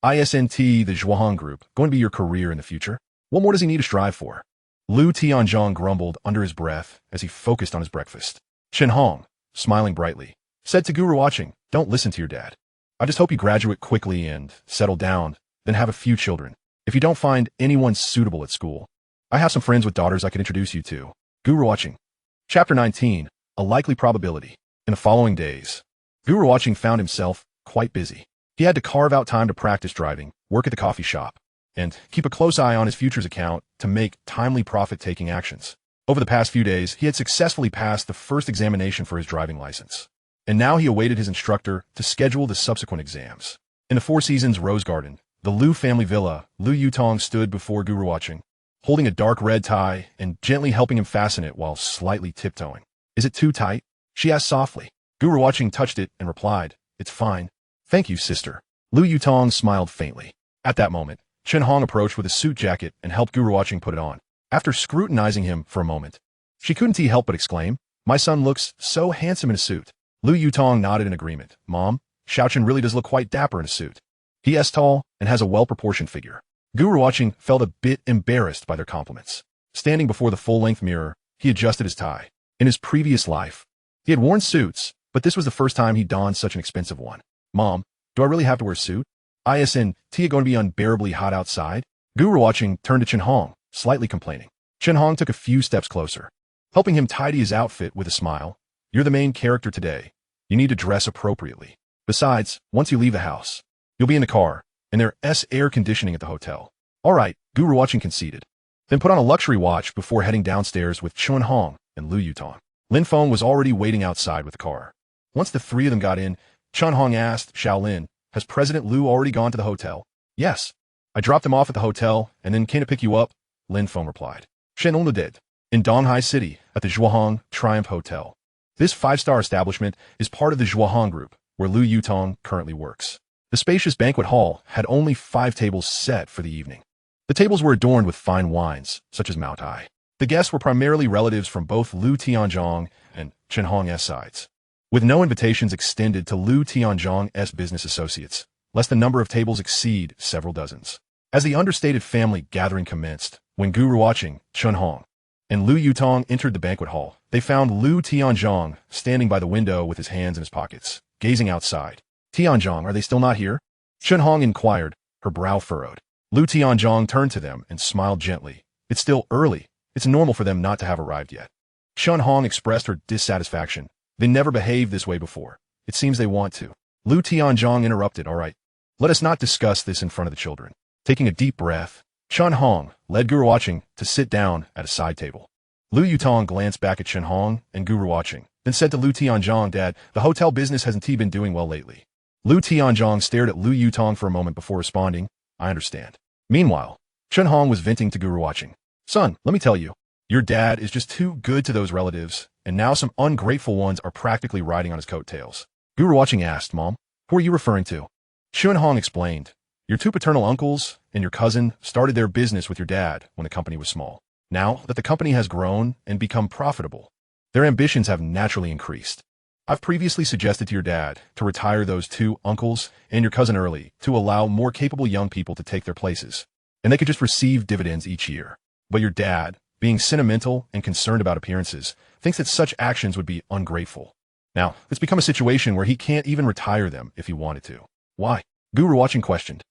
Isn't the Zhuang group going to be your career in the future? What more does he need to strive for? Lu Tianzhong grumbled under his breath as he focused on his breakfast. Chen Hong, smiling brightly, said to Gu Ruochen, don't listen to your dad. I just hope you graduate quickly and settle down, then have a few children. If you don't find anyone suitable at school, I have some friends with daughters I could introduce you to. Gu Ruochen. Chapter 19. A likely probability. In the following days, Gu Ruochen found himself quite busy. He had to carve out time to practice driving, work at the coffee shop, and keep a close eye on his futures account to make timely profit-taking actions. Over the past few days, he had successfully passed the first examination for his driving license, and now he awaited his instructor to schedule the subsequent exams. In the Four Seasons Rose Garden, the Liu family villa, Lu Yutong stood before Gu Ruochen, holding a dark red tie and gently helping him fasten it while slightly tiptoeing. "Is it too tight?" she asked softly. Gu Ruochen touched it and replied, "It's fine. Thank you, sister." Lu Yutong smiled faintly. At that moment, Chen Hong approached with a suit jacket and helped Gu Ruochen put it on. After scrutinizing him for a moment, she couldn't help but exclaim, "My son looks so handsome in a suit." Lu Yutong nodded in agreement. "Mom, Xiaochen really does look quite dapper in a suit. He is tall and has a well-proportioned figure." Gu Ruochen felt a bit embarrassed by their compliments. Standing before the full-length mirror, he adjusted his tie. In his previous life, he had worn suits, but this was the first time he donned such an expensive one. "Mom, do I really have to wear a suit? Isn't it going to be unbearably hot outside?" Gu Ruochen turned to Chen Hong, slightly complaining. Chen Hong took a few steps closer, helping him tidy his outfit with a smile. "You're the main character today. You need to dress appropriately. Besides, once you leave the house, you'll be in the car, and there's air conditioning at the hotel." "All right," Gu Ruochen conceded. Then put on a luxury watch before heading downstairs with Chen Hong and Lu Yutong. Lin Feng was already waiting outside with the car. Once the three of them got in, Chen Hong asked Shaolin, "Has President Lu already gone to the hotel?" "Yes. I dropped him off at the hotel and then came to pick you up," Lin Feng replied. Shen Onlu did. In Donghai City, at the Zhuohong Triumph Hotel. This five-star establishment is part of the Zhuohong Group, where Lu Yutong currently works. The spacious banquet hall had only 5 tables set for the evening. The tables were adorned with fine wines, such as Mao Tai. The guests were primarily relatives from both Lu Tianzhong and Chen Hong's sides, with no invitations extended to Lu Tianzhong's business associates, lest the number of tables exceed several dozens. As the understated family gathering commenced, when Gu Ruochen, Chen Hong, and Lu Yutong entered the banquet hall, they found Lu Tianzhong standing by the window with his hands in his pockets, gazing outside. "Tianzhong, are they still not here?" Chen Hong inquired, her brow furrowed. Lu Tianzhong turned to them and smiled gently. "It's still early. It's normal for them not to have arrived yet." Chen Hong expressed her dissatisfaction. "They never behaved this way before. It seems they want to." Lu Tianzhong interrupted, "All right, let us not discuss this in front of the children." Taking a deep breath, Chen Hong led Gu Ruochen to sit down at a side table. Lu Yutong glanced back at Chen Hong and Gu Ruochen, then said to Lu Tianzhong, "Dad, the hotel business hasn't been doing well lately." Lu Tianzhong stared at Lu Yutong for a moment before responding, "I understand." Meanwhile, Chen Hong was venting to Gu Ruochen. "Son, let me tell you, your dad is just too good to those relatives, and now some ungrateful ones are practically riding on his coattails." Gu Ruochen asked, "Mom, who are you referring to?" Chen Hong explained, "Your 2 paternal uncles and your cousin started their business with your dad when the company was small. Now that the company has grown and become profitable, their ambitions have naturally increased. I've previously suggested to your dad to retire those 2 uncles and your cousin early to allow more capable young people to take their places, and they could just receive dividends each year. But your dad, being sentimental and concerned about appearances, thinks that such actions would be ungrateful. Now, it's become a situation where he can't even retire them if he wanted to." "Why?" Gu Ruochen questioned.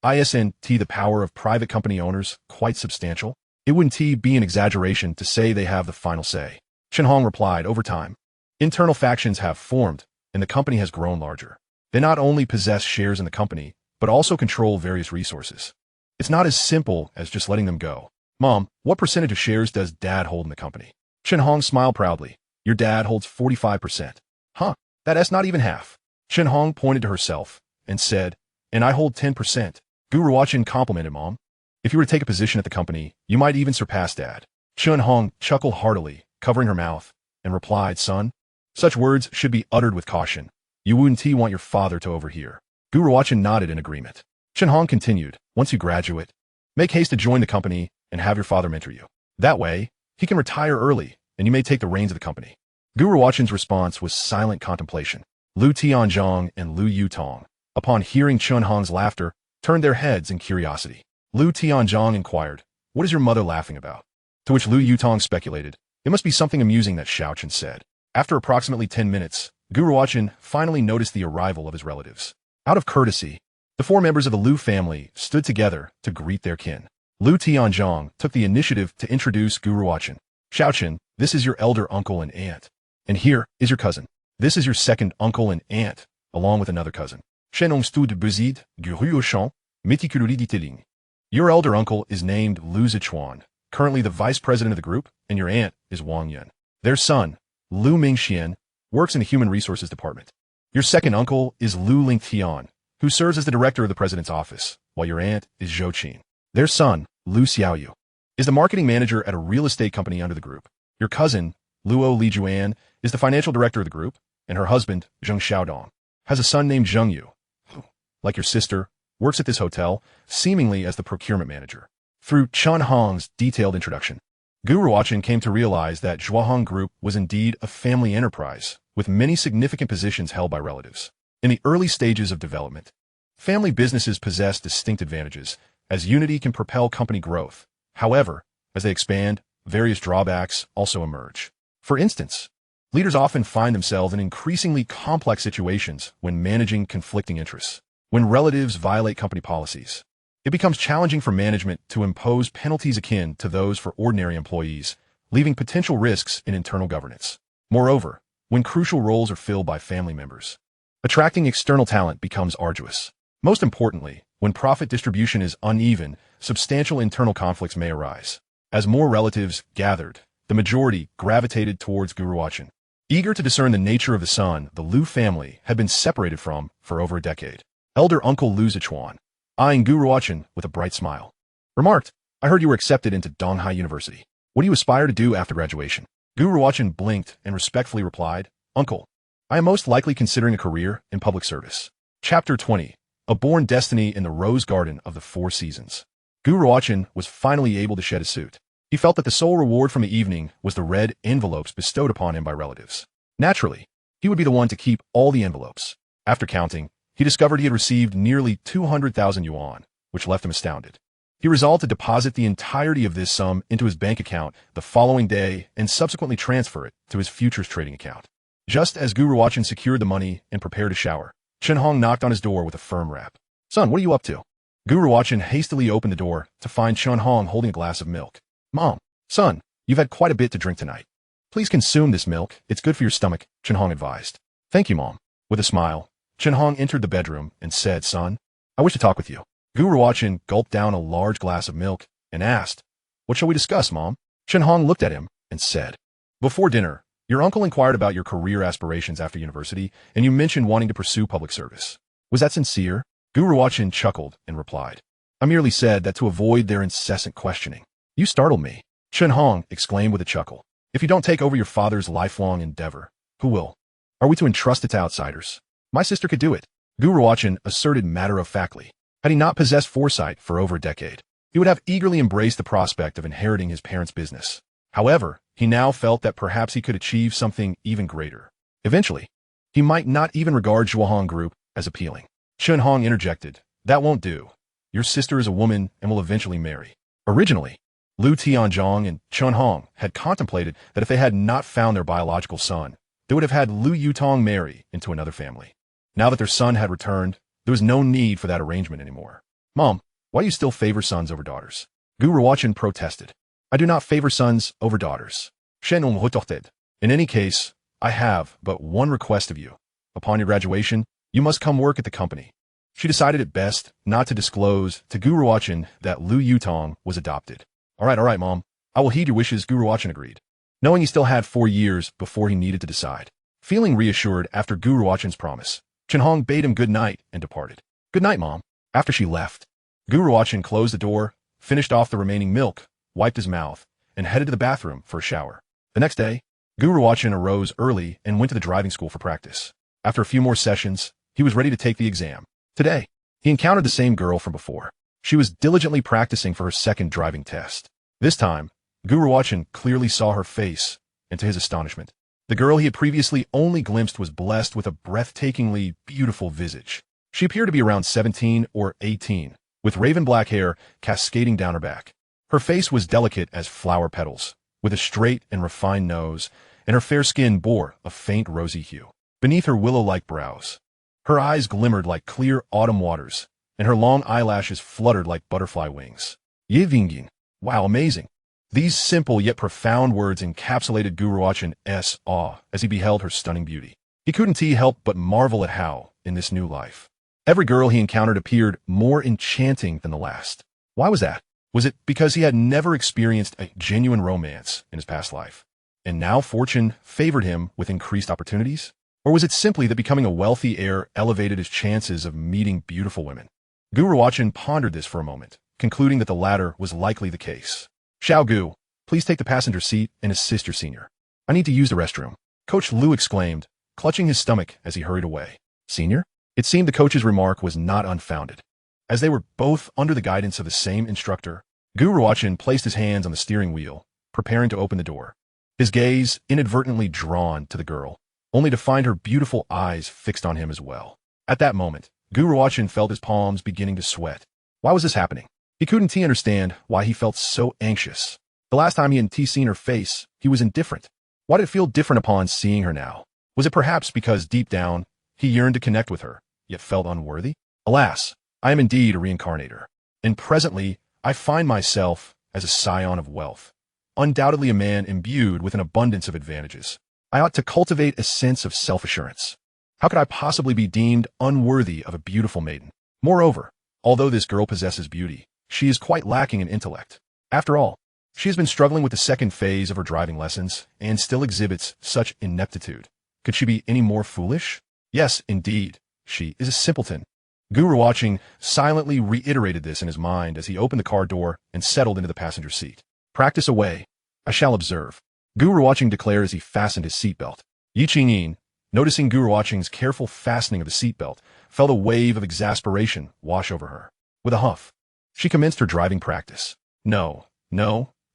"Isn't the power of private company owners quite substantial? It wouldn't be an exaggeration to say they have the final say." Chen Hong replied, "Over time, internal factions have formed, and the company has grown larger. They not only possess shares in the company, but also control various resources. It's not as simple as just letting them go." "Mom, what percentage of shares does Dad hold in the company?" Chen Hong smiled proudly. "Your dad holds 45%. "Huh, that's not even half." Chen Hong pointed to herself and said, "And I hold 10%. Gu Ruochen complimented Mom. "If you were to take a position at the company, you might even surpass Dad." Chen Hong chuckled heartily, covering her mouth, and replied, "Son, such words should be uttered with caution. You wouldn't want your father to overhear." Gu Ruochen nodded in agreement. Chen Hong continued, "Once you graduate, make haste to join the company and have your father mentor you. That way, he can retire early, and you may take the reins of the company." Gu Ruochen's response was silent contemplation. Lu Tianzhong and Lu Yutong, upon hearing Chen Hong's laughter, turned their heads in curiosity. Lu Tianzhong inquired, "What is your mother laughing about?" To which Lu Yutong speculated, "It must be something amusing that Xiaochen said." After approximately 10 minutes, Gu Ruochen finally noticed the arrival of his relatives. Out of courtesy, The four members of the Lu family stood together to greet their kin. Lu Tianzhong took the initiative to introduce Gu Ruochen. Xiaochen, this is your elder uncle and aunt. And here is your cousin. This is your second uncle and aunt, along with another cousin. Shenong stu de Buzid, Gu Ruochen, Mitikururi Ditiling. Your elder uncle is named Lu Zichuan, currently the vice president of the group, and your aunt is Wang Yun. Their son, Lu Mingxian, works in the human resources department. Your second uncle is Lu Lingtian, who serves as the director of the president's office, while your aunt is Zhou Qin. Their son, Lu Xiaoyu, is the marketing manager at a real estate company under the group. Your cousin, Luo Lijuan, is the financial director of the group, and her husband, Zheng Xiaodong, has a son named Zheng Yu, who, like your sister, works at this hotel, seemingly as the procurement manager. Through Chen Hong's detailed introduction, Gu Ruochen came to realize that Zhuohong Group was indeed a family enterprise, with many significant positions held by relatives. In the early stages of development, family businesses possess distinct advantages, as unity can propel company growth. However, as they expand, various drawbacks also emerge. For instance, leaders often find themselves in increasingly complex situations when managing conflicting interests. When relatives violate company policies, it becomes challenging for management to impose penalties akin to those for ordinary employees, leaving potential risks in internal governance. Moreover, when crucial roles are filled by family members, attracting external talent becomes arduous. Most importantly, when profit distribution is uneven, substantial internal conflicts may arise. As more relatives gathered, the majority gravitated towards Gu Ruochen. Eager to discern the nature of the son the Lu family had been separated from for over a decade, elder uncle Lu Zichuan, eyeing Gu Ruochen with a bright smile, remarked, I heard you were accepted into Donghai University. What do you aspire to do after graduation? Gu Ruochen blinked and respectfully replied, Uncle, I am most likely considering a career in public service. Chapter 20. A Born Destiny in the Rose Garden of the Four Seasons. Gu Ruochen was finally able to shed a suit. He felt that the sole reward from the evening was the red envelopes bestowed upon him by relatives. Naturally, he would be the one to keep all the envelopes. After counting, he discovered he had received nearly 200,000 yuan, which left him astounded. He resolved to deposit the entirety of this sum into his bank account the following day and subsequently transfer it to his futures trading account. Just as Gu Ruochen secured the money and prepared to shower, Chen Hong knocked on his door with a firm rap. Son, what are you up to? Gu Ruochen hastily opened the door to find Chen Hong holding a glass of milk. Mom, son, you've had quite a bit to drink tonight. Please consume this milk. It's good for your stomach, Chen Hong advised. Thank you, Mom. With a smile, Chen Hong entered the bedroom and said, Son, I wish to talk with you. Gu Ruochen gulped down a large glass of milk and asked, What shall we discuss, Mom? Chen Hong looked at him and said, Before dinner, your uncle inquired about your career aspirations after university, and you mentioned wanting to pursue public service. Was that sincere? Gu Ruochen chuckled and replied, I merely said that to avoid their incessant questioning. You startled me. Chen Hong exclaimed with a chuckle. If you don't take over your father's lifelong endeavor, who will? Are we to entrust it to outsiders? My sister could do it. Gu Ruochen asserted matter-of-factly. Had he not possessed foresight for over a decade, he would have eagerly embraced the prospect of inheriting his parents' business. However, he now felt that perhaps he could achieve something even greater. Eventually, he might not even regard Zhuohong Group as appealing. Chen Hong interjected, That won't do. Your sister is a woman and will eventually marry. Originally, Lu Tianzhong and Chen Hong had contemplated that if they had not found their biological son, they would have had Lu Yutong marry into another family. Now that their son had returned, there was no need for that arrangement anymore. Mom, why do you still favor sons over daughters? Gu Ruochen protested. I do not favor sons over daughters. In any case, I have but one request of you. Upon your graduation, you must come work at the company. She decided it best not to disclose to Gu Ruochen that Lu Yutong was adopted. All right, Mom. I will heed your wishes, Gu Ruochen agreed, knowing he still had 4 years before he needed to decide. Feeling reassured after Gu Ruochen's promise, Chen Hong bade him good night and departed. Good night, Mom. After she left, Gu Ruochen closed the door, finished off the remaining milk, wiped his mouth, and headed to the bathroom for a shower. The next day, Gu Ruochen arose early and went to the driving school for practice. After a few more sessions, he was ready to take the exam. Today, he encountered the same girl from before. She was diligently practicing for her second driving test. This time, Gu Ruochen clearly saw her face, and to his astonishment, the girl he had previously only glimpsed was blessed with a breathtakingly beautiful visage. She appeared to be around 17 or 18, with raven black hair cascading down her back. Her face was delicate as flower petals, with a straight and refined nose, and her fair skin bore a faint rosy hue. Beneath her willow-like brows, her eyes glimmered like clear autumn waters, and her long eyelashes fluttered like butterfly wings. Yevingin. Wow, amazing. These simple yet profound words encapsulated Gu Ruochen's awe as he beheld her stunning beauty. He couldn't help but marvel at how, in this new life, every girl he encountered appeared more enchanting than the last. Why was that? Was it because he had never experienced a genuine romance in his past life, and now fortune favored him with increased opportunities? Or was it simply that becoming a wealthy heir elevated his chances of meeting beautiful women? Gu Ruochen pondered this for a moment, concluding that the latter was likely the case. Xiao Gu, please take the passenger seat and assist your senior. I need to use the restroom. Coach Lu exclaimed, clutching his stomach as he hurried away. Senior? It seemed the coach's remark was not unfounded. As they were both under the guidance of the same instructor, Gu Ruochen placed his hands on the steering wheel, preparing to open the door. His gaze inadvertently drawn to the girl, only to find her beautiful eyes fixed on him as well. At that moment, Gu Ruochen felt his palms beginning to sweat. Why was this happening? He couldn't understand why he felt so anxious. The last time he had seen her face, he was indifferent. Why did it feel different upon seeing her now? Was it perhaps because deep down, he yearned to connect with her, yet felt unworthy? Alas, I am indeed a reincarnator, and presently I find myself as a scion of wealth, undoubtedly a man imbued with an abundance of advantages. I ought to cultivate a sense of self-assurance. How could I possibly be deemed unworthy of a beautiful maiden? Moreover, although this girl possesses beauty, she is quite lacking in intellect. After all, she has been struggling with the second phase of her driving lessons and still exhibits such ineptitude. Could she be any more foolish? Yes, indeed, she is a simpleton. Gu Ruochen silently reiterated this in his mind as he opened the car door and settled into the passenger seat. Practice away. I shall observe. Gu Ruochen declared as he fastened his seatbelt. Yi Qingyin, noticing Gu Ruochen's careful fastening of the seatbelt, felt a wave of exasperation wash over her. With a huff, she commenced her driving practice. No,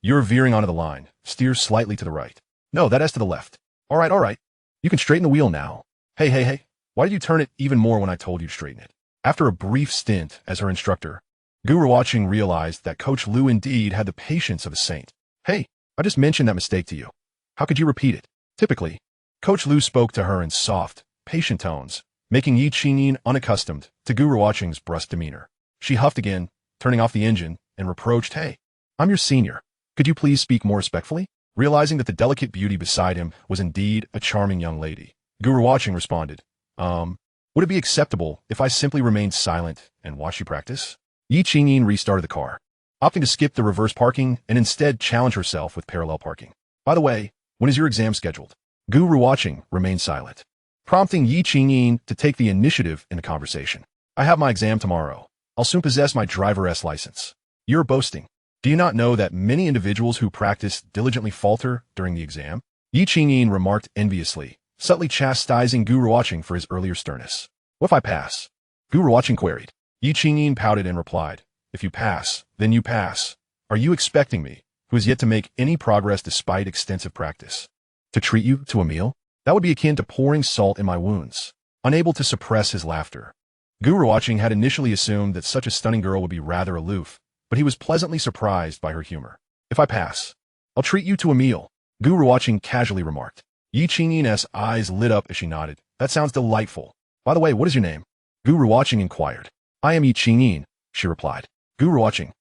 you're veering onto the line. Steer slightly to the right. No, that is to the left. All right. You can straighten the wheel now. Hey. Why did you turn it even more when I told you to straighten it? After a brief stint as her instructor, Gu Ruochen realized that Coach Lu indeed had the patience of a saint. Hey, I just mentioned that mistake to you. How could you repeat it? Typically, Coach Lu spoke to her in soft, patient tones, making Yi Qingyin unaccustomed to Gu Ruochen's brusque demeanor. She huffed again, turning off the engine, and reproached, Hey, I'm your senior. Could you please speak more respectfully? Realizing that the delicate beauty beside him was indeed a charming young lady, Gu Ruochen responded, would it be acceptable if I simply remained silent and watched you practice? Yi Qingyin restarted the car, opting to skip the reverse parking and instead challenge herself with parallel parking. By the way, when is your exam scheduled? Gu Ruochen remained silent, prompting Yi Qingyin to take the initiative in the conversation. I have my exam tomorrow. I'll soon possess my driver's license. You're boasting. Do you not know that many individuals who practice diligently falter during the exam? Yi Qingyin remarked enviously, subtly chastising Gu Ruochen for his earlier sternness. What if I pass? Gu Ruochen queried. Yi Qingyin pouted and replied, If you pass, then you pass. Are you expecting me, who has yet to make any progress despite extensive practice, to treat you to a meal? That would be akin to pouring salt in my wounds. Unable to suppress his laughter, Gu Ruochen had initially assumed that such a stunning girl would be rather aloof, but he was pleasantly surprised by her humor. If I pass, I'll treat you to a meal, Gu Ruochen casually remarked. Yi Qingyin's eyes lit up as she nodded. That sounds delightful. By the way, what is your name? Gu Ruochen inquired. I am Yi Qingyin, she replied. Gu Ruochen,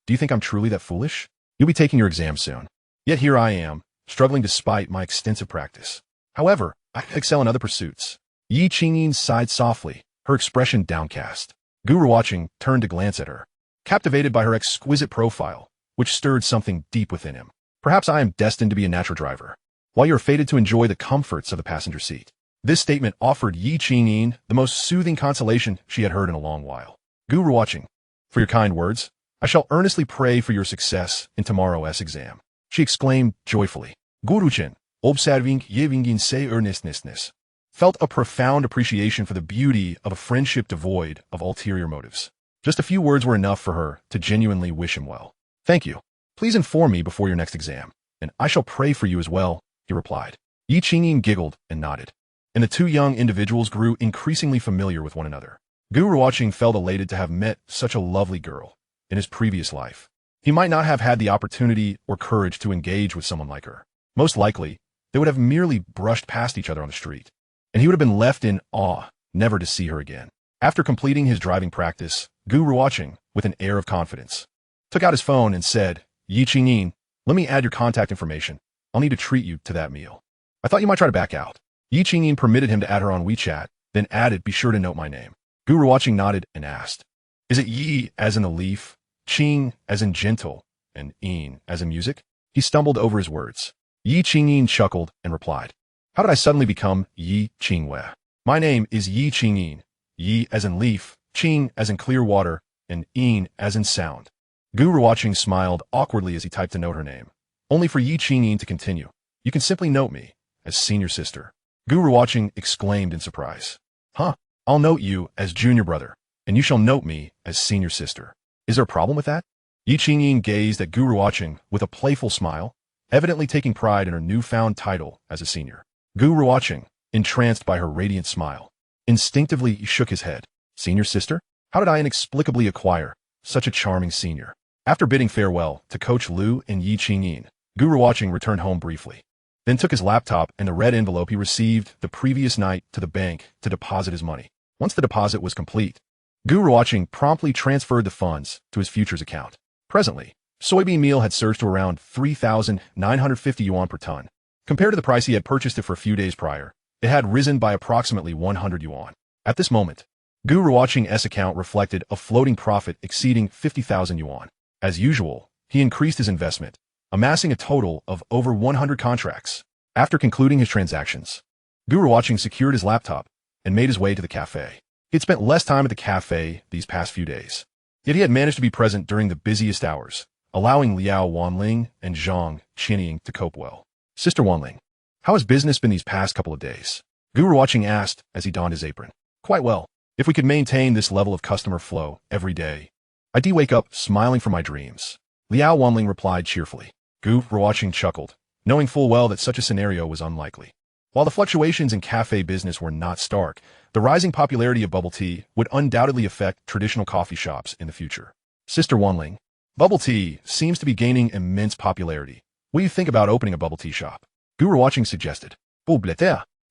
do you think I'm truly that foolish? You'll be taking your exam soon. Yet here I am, struggling despite my extensive practice. However, I excel in other pursuits. Yi Qingyin sighed softly, her expression downcast. Gu Ruochen turned to glance at her, captivated by her exquisite profile, which stirred something deep within him. Perhaps I am destined to be a natural driver, while you're fated to enjoy the comforts of the passenger seat. This statement offered Yi Qingyin the most soothing consolation she had heard in a long while. Gu Ruochen, for your kind words, I shall earnestly pray for your success in tomorrow's exam, she exclaimed joyfully. Gu Ruochen, observing Yevingin earnestness, felt a profound appreciation for the beauty of a friendship devoid of ulterior motives. Just a few words were enough for her to genuinely wish him well. Thank you. Please inform me before your next exam, and I shall pray for you as well, he replied. Yi Qingyin giggled and nodded, and the two young individuals grew increasingly familiar with one another. Gu Ruochen felt elated to have met such a lovely girl in his previous life. He might not have had the opportunity or courage to engage with someone like her. Most likely, they would have merely brushed past each other on the street, and he would have been left in awe, never to see her again. After completing his driving practice, Gu Ruochen, with an air of confidence, took out his phone and said, "Yi Qingyin, let me add your contact information. I'll need to treat you to that meal." "I thought you might try to back out." Yi Qingyin permitted him to add her on WeChat, then added, "Be sure to note my name." Gu Ruochen nodded and asked, "Is it Yi as in the leaf, Qing as in gentle, and Yin as in music?" He stumbled over his words. Yi Qingyin chuckled and replied, "How did I suddenly become Yi Qingwei? My name is Yi Qingyin, Yi as in leaf, Qing as in clear water, and Yin as in sound." Gu Ruochen smiled awkwardly as he typed to note her name, only for Yi Qingyin to continue. "You can simply note me as senior sister." Gu Ruochen exclaimed in surprise. "Huh, I'll note you as junior brother, and you shall note me as senior sister. Is there a problem with that?" Yi Qingyin gazed at Gu Ruochen with a playful smile, evidently taking pride in her newfound title as a senior. Gu Ruochen, entranced by her radiant smile, instinctively shook his head. "Senior sister? How did I inexplicably acquire such a charming senior?" After bidding farewell to Coach Liu and Yi Qingyin, Gu Ruochen returned home briefly, then took his laptop and the red envelope he received the previous night to the bank to deposit his money. Once the deposit was complete, Gu Ruochen promptly transferred the funds to his futures account. Presently, soybean meal had surged to around 3,950 yuan per ton. Compared to the price he had purchased it for a few days prior, it had risen by approximately 100 yuan. At this moment, Gu Ruochen's account reflected a floating profit exceeding 50,000 yuan. As usual, he increased his investment, amassing a total of over 100 contracts. After concluding his transactions, Gu Ruochen secured his laptop and made his way to the cafe. He had spent less time at the cafe these past few days, yet he had managed to be present during the busiest hours, allowing Liao Wanling and Zhang Qianying to cope well. "Sister Wanling, how has business been these past couple of days?" Gu Ruochen asked as he donned his apron. "Quite well. If we could maintain this level of customer flow every day, I'd wake up smiling for my dreams." Liao Wanling replied cheerfully. Gu Ruochen chuckled, knowing full well that such a scenario was unlikely. While the fluctuations in cafe business were not stark, the rising popularity of bubble tea would undoubtedly affect traditional coffee shops in the future. "Sister Wanling, bubble tea seems to be gaining immense popularity. What do you think about opening a bubble tea shop?" Gu Ruochen suggested. "Oh, bleu,"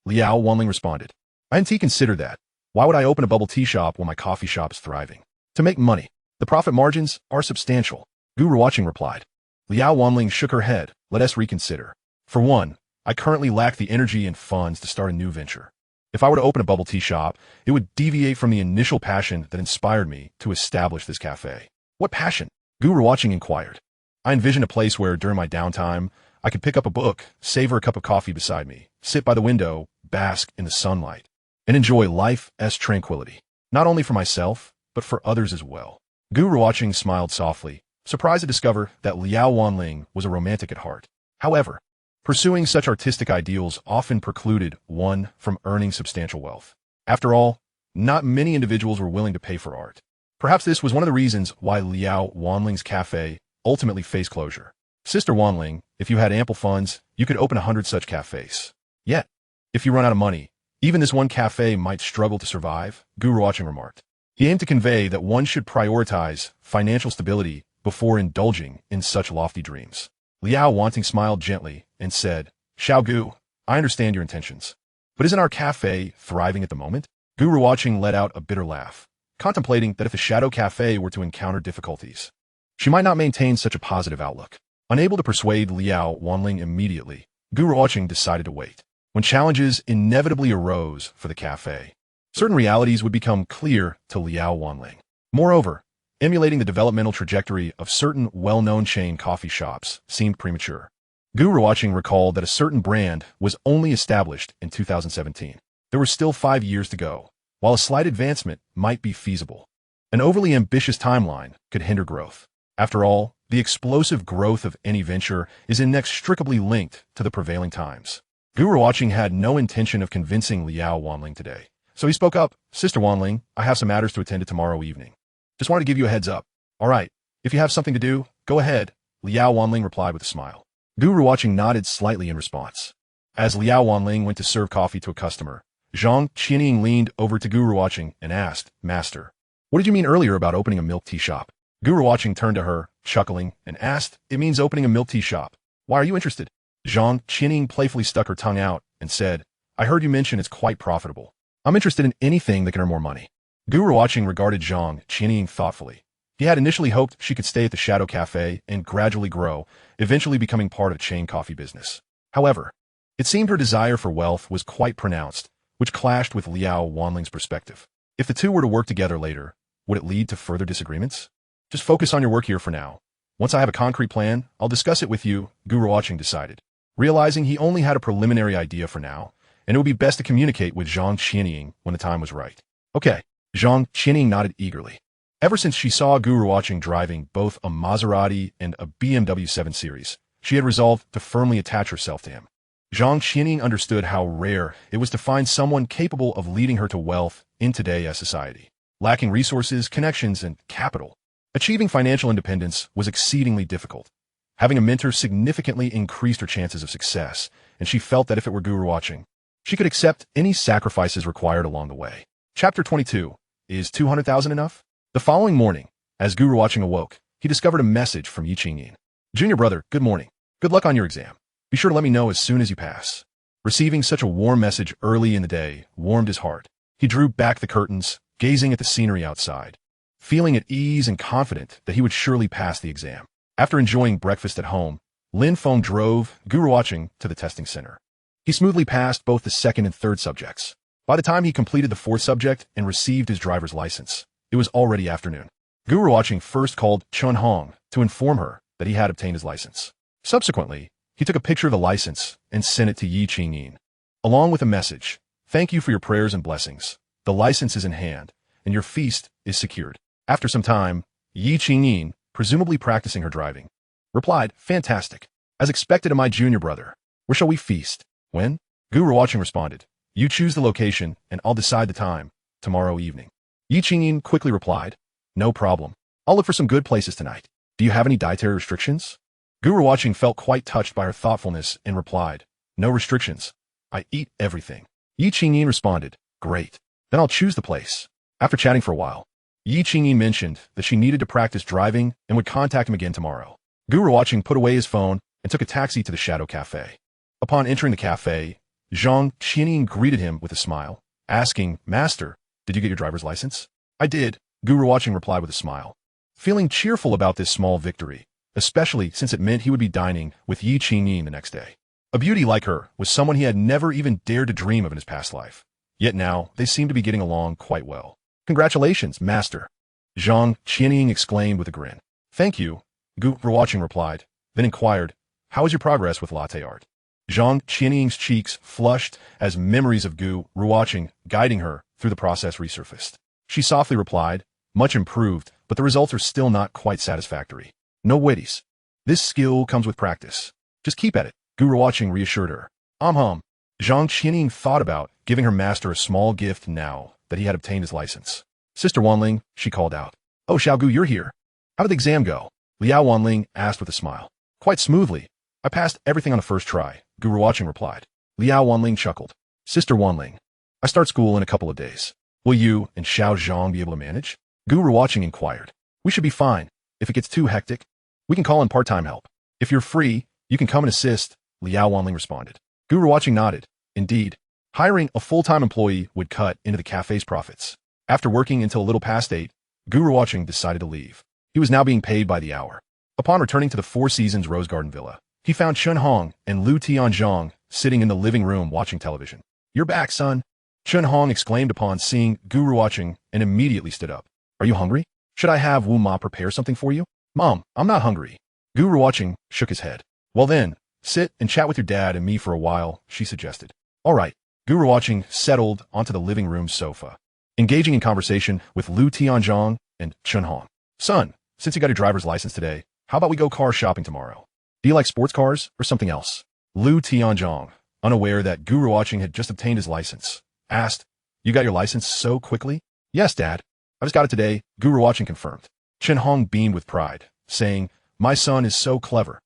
Liao Wanling responded. "I hadn't considered that. Why would I open a bubble tea shop when my coffee shop is thriving?" "To make money. The profit margins are substantial," Gu Ruochen replied. Liao Wanling shook her head. "Let us reconsider. For one, I currently lack the energy and funds to start a new venture. If I were to open a bubble tea shop, it would deviate from the initial passion that inspired me to establish this cafe." "What passion?" Gu Ruochen inquired. "I envision a place where, during my downtime, I could pick up a book, savor a cup of coffee beside me, sit by the window, bask in the sunlight, and enjoy life's tranquility, not only for myself, but for others as well." Gu Ruochen smiled softly, surprised to discover that Liao Wanling was a romantic at heart. However, pursuing such artistic ideals often precluded one from earning substantial wealth. After all, not many individuals were willing to pay for art. Perhaps this was one of the reasons why Liao Wanling's cafe ultimately faced closure. "Sister Wanling, if you had ample funds, you could open 100 such cafes. Yet, if you run out of money, even this one cafe might struggle to survive," Gu Ruochen remarked. He aimed to convey that one should prioritize financial stability before indulging in such lofty dreams. Liao Wanting smiled gently and said, "Xiao Gu, I understand your intentions. But isn't our cafe thriving at the moment?" Gu Ruochen let out a bitter laugh, contemplating that if the shadow cafe were to encounter difficulties, she might not maintain such a positive outlook. Unable to persuade Liao Wanling immediately, Gu Ruochen decided to wait. When challenges inevitably arose for the cafe, certain realities would become clear to Liao Wanling. Moreover, emulating the developmental trajectory of certain well-known chain coffee shops seemed premature. Gu Ruochen recalled that a certain brand was only established in 2017. There were still 5 years to go. While a slight advancement might be feasible, an overly ambitious timeline could hinder growth. After all, the explosive growth of any venture is inextricably linked to the prevailing times. Gu Ruochen had no intention of convincing Liao Wanling today, so he spoke up. "Sister Wanling, I have some matters to attend to tomorrow evening. Just wanted to give you a heads up." "All right, if you have something to do, go ahead," Liao Wanling replied with a smile. Gu Ruochen nodded slightly in response. As Liao Wanling went to serve coffee to a customer, Zhang Qianying leaned over to Gu Ruochen and asked, "Master, what did you mean earlier about opening a milk tea shop?" Gu Ruochen turned to her, chuckling, and asked, "It means opening a milk tea shop. Why are you interested?" Zhang Qianying playfully stuck her tongue out and said, "I heard you mention it's quite profitable. I'm interested in anything that can earn more money." Gu Ruochen regarded Zhang Qianying thoughtfully. He had initially hoped she could stay at the Shadow Cafe and gradually grow, eventually becoming part of a chain coffee business. However, it seemed her desire for wealth was quite pronounced, which clashed with Liao Wanling's perspective. If the two were to work together later, would it lead to further disagreements? Just focus on your work here for now. Once I have a concrete plan, I'll discuss it with you, Gu Ruochen decided, realizing he only had a preliminary idea for now, and it would be best to communicate with Zhang Qianying when the time was right. Okay, Zhang Qianying nodded eagerly. Ever since she saw Gu Ruochen driving both a Maserati and a BMW 7 Series, she had resolved to firmly attach herself to him. Zhang Qianying understood how rare it was to find someone capable of leading her to wealth in today's society. Lacking resources, connections, and capital, achieving financial independence was exceedingly difficult. Having a mentor significantly increased her chances of success, and she felt that if it were Gu Ruochen, she could accept any sacrifices required along the way. Chapter 22. Is 200,000 enough? The following morning, as Gu Ruochen awoke, he discovered a message from Yi Qingyin. Junior brother, good morning. Good luck on your exam. Be sure to let me know as soon as you pass. Receiving such a warm message early in the day warmed his heart. He drew back the curtains, gazing at the scenery outside, feeling at ease and confident that he would surely pass the exam. After enjoying breakfast at home, Lin Feng drove Gu Ruochen to the testing center. He smoothly passed both the second and third subjects. By the time he completed the fourth subject and received his driver's license, it was already afternoon. Gu Ruochen first called Chun Hong to inform her that he had obtained his license. Subsequently, he took a picture of the license and sent it to Yi Qingyin, along with a message. Thank you for your prayers and blessings. The license is in hand, and your feast is secured. After some time, Yi Qingyin, presumably practicing her driving, replied, fantastic. As expected of my junior brother. Where shall we feast? When? Gu Ruochen responded, you choose the location, and I'll decide the time, tomorrow evening. Yi Qingyin quickly replied, no problem. I'll look for some good places tonight. Do you have any dietary restrictions? Gu Ruochen felt quite touched by her thoughtfulness and replied, no restrictions. I eat everything. Yi Qingyin responded, great. Then I'll choose the place. After chatting for a while, Yi Qingyin mentioned that she needed to practice driving and would contact him again tomorrow. Gu Ruochen put away his phone and took a taxi to the Shadow Cafe. Upon entering the cafe, Zhang Qianying greeted him with a smile, asking, Master, did you get your driver's license? I did, Gu Ruochen replied with a smile, feeling cheerful about this small victory, especially since it meant he would be dining with Yi Qingyin the next day. A beauty like her was someone he had never even dared to dream of in his past life. Yet now, they seemed to be getting along quite well. Congratulations, Master, Zhang Qianying exclaimed with a grin. Thank you, Gu Ruochen replied, then inquired, how is your progress with latte art? Zhang Qianying's cheeks flushed as memories of Gu Ruochen guiding her through the process resurfaced. She softly replied, much improved, but the results are still not quite satisfactory. No worries. This skill comes with practice. Just keep at it, Gu Ruochen reassured her. Zhang Qianying thought about giving her master a small gift now that he had obtained his license. Sister Wanling, she called out. Oh, Xiaogu, you're here. How did the exam go? Liao Wanling asked with a smile. Quite smoothly. I passed everything on the first try, Gu Ruochen replied. Liao Wanling chuckled. Sister Wanling, I start school in a couple of days. Will you and Xiao Zhang be able to manage? Gu Ruochen inquired. We should be fine. If it gets too hectic, we can call in part-time help. If you're free, you can come and assist, Liao Wanling responded. Gu Ruochen nodded. Indeed, hiring a full-time employee would cut into the cafe's profits. After working until a little past 8, Gu Ruochen decided to leave. He was now being paid by the hour. Upon returning to the Four Seasons Rose Garden Villa, he found Chun Hong and Lu Tianzhong sitting in the living room watching television. You're back, son, Chun Hong exclaimed upon seeing Gu Ruochen and immediately stood up. Are you hungry? Should I have Wu Ma prepare something for you? Mom, I'm not hungry. Gu Ruochen shook his head. Well then, sit and chat with your dad and me for a while, she suggested. All right. Gu Ruochen settled onto the living room sofa, engaging in conversation with Lu Tianzhong and Chun Hong. Son, since you got your driver's license today, how about we go car shopping tomorrow? Do you like sports cars or something else? Lu Tianzhong, unaware that Gu Ruochen had just obtained his license, asked, You got your license so quickly? Yes, Dad. I just got it today, Gu Ruochen confirmed. Chun Hong beamed with pride, saying, My son is so clever.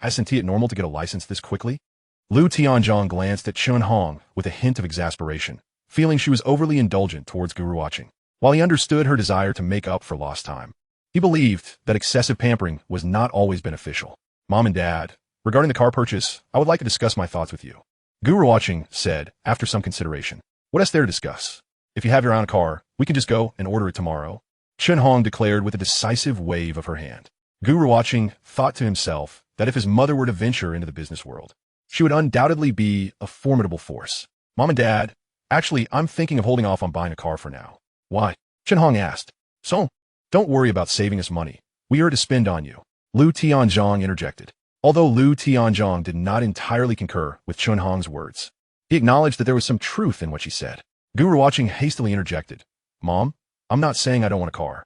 Isn't it normal to get a license this quickly? Lu Tianzhong glanced at Chun Hong with a hint of exasperation, feeling she was overly indulgent towards Gu Ruochen. While he understood her desire to make up for lost time, he believed that excessive pampering was not always beneficial. Mom and Dad, regarding the car purchase, I would like to discuss my thoughts with you. Gu Ruochen said, after some consideration. What is there to discuss? If you have your own car, We can just go and order it tomorrow, Chen Hong declared with a decisive wave of her hand. Gu Ruochen thought to himself that if his mother were to venture into the business world, she would undoubtedly be a formidable force. Mom and Dad, actually, I'm thinking of holding off on buying a car for now. Why? Chen Hong asked. So, don't worry about saving us money. We are to spend on you. Lu Tianzhong interjected. Although Lu Tianzhong did not entirely concur with Chen Hong's words, he acknowledged that there was some truth in what she said. Gu Ruochen hastily interjected. Mom, I'm not saying I don't want a car.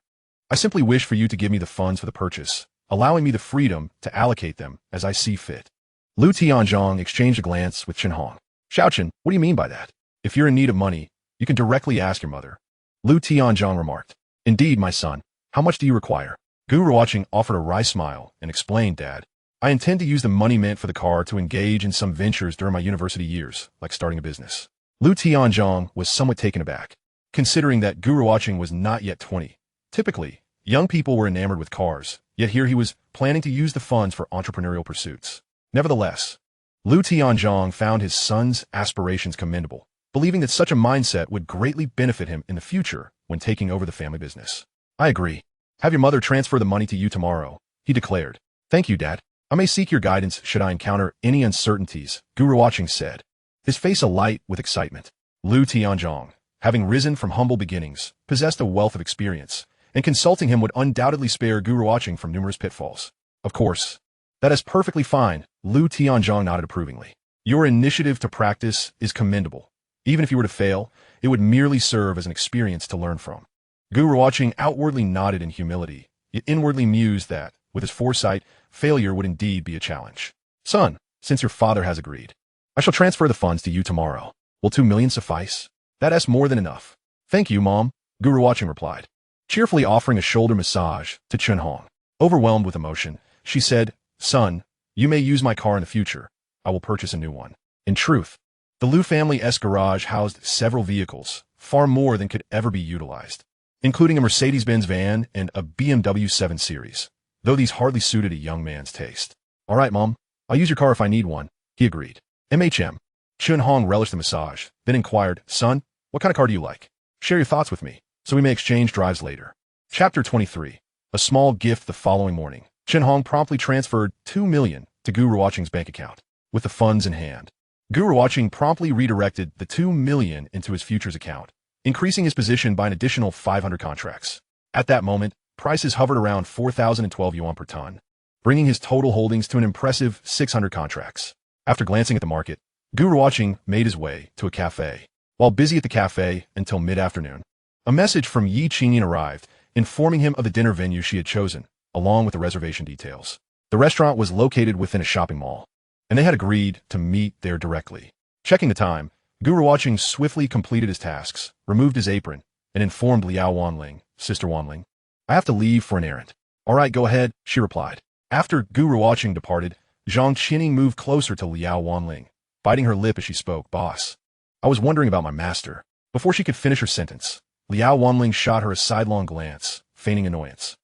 I simply wish for you to give me the funds for the purchase, allowing me the freedom to allocate them as I see fit. Lu Tianzhong exchanged a glance with Chen Hong. Xiaochen, what do you mean by that? If you're in need of money, you can directly ask your mother. Lu Tianzhong remarked. Indeed, my son. How much do you require? Gu Ruochen offered a wry smile and explained, Dad, I intend to use the money meant for the car to engage in some ventures during my university years, like starting a business. Lu Tianzhong was somewhat taken aback, considering that Gu Ruochen was not yet 20. Typically, young people were enamored with cars, yet here he was planning to use the funds for entrepreneurial pursuits. Nevertheless, Lu Tianzhong found his son's aspirations commendable, believing that such a mindset would greatly benefit him in the future when taking over the family business. I agree. Have your mother transfer the money to you tomorrow, he declared. Thank you, Dad. I may seek your guidance should I encounter any uncertainties, Gu Ruochen said, his face alight with excitement. Lu Tianzhong, having risen from humble beginnings, possessed a wealth of experience, and consulting him would undoubtedly spare Gu Ruochen from numerous pitfalls. Of course. That is perfectly fine, Lu Tianzhong nodded approvingly. Your initiative to practice is commendable. Even if you were to fail, it would merely serve as an experience to learn from. Gu Ruochen outwardly nodded in humility, yet inwardly mused that, with his foresight, failure would indeed be a challenge. Son, since your father has agreed, I shall transfer the funds to you tomorrow. Will 2 million suffice? That is more than enough. Thank you, Mom, Gu Ruochen replied, cheerfully offering a shoulder massage to Chen Hong. Overwhelmed with emotion, she said, Son, you may use my car in the future. I will purchase a new one. In truth, the Lu family's garage housed several vehicles, far more than could ever be utilized, including a Mercedes-Benz van and a BMW 7 Series, though these hardly suited a young man's taste. All right, Mom, I'll use your car if I need one, he agreed. Chen Hong relished the massage, then inquired, Son, what kind of car do you like? Share your thoughts with me, so we may exchange drives later. Chapter 23. A small gift the following morning. Chen Hong promptly transferred 2 million to Gu Ruochen's bank account. With the funds in hand, Gu Ruochen promptly redirected the 2 million into his futures account, increasing his position by an additional 500 contracts. At that moment, prices hovered around 4,012 yuan per ton, bringing his total holdings to an impressive 600 contracts. After glancing at the market, Gu Ruochen made his way to a cafe. While busy at the cafe until mid-afternoon, a message from Yi Qingyin arrived, informing him of the dinner venue she had chosen, along with the reservation details. The restaurant was located within a shopping mall, and they had agreed to meet there directly. Checking the time, Gu Ruochen swiftly completed his tasks, removed his apron, and informed Liao Wanling, Sister Wanling, I have to leave for an errand. All right, go ahead, she replied. After Gu Ruochen departed, Zhang Qining moved closer to Liao Wanling, biting her lip as she spoke. Boss, I was wondering about my master. Before she could finish her sentence, Liao Wanling shot her a sidelong glance, feigning annoyance.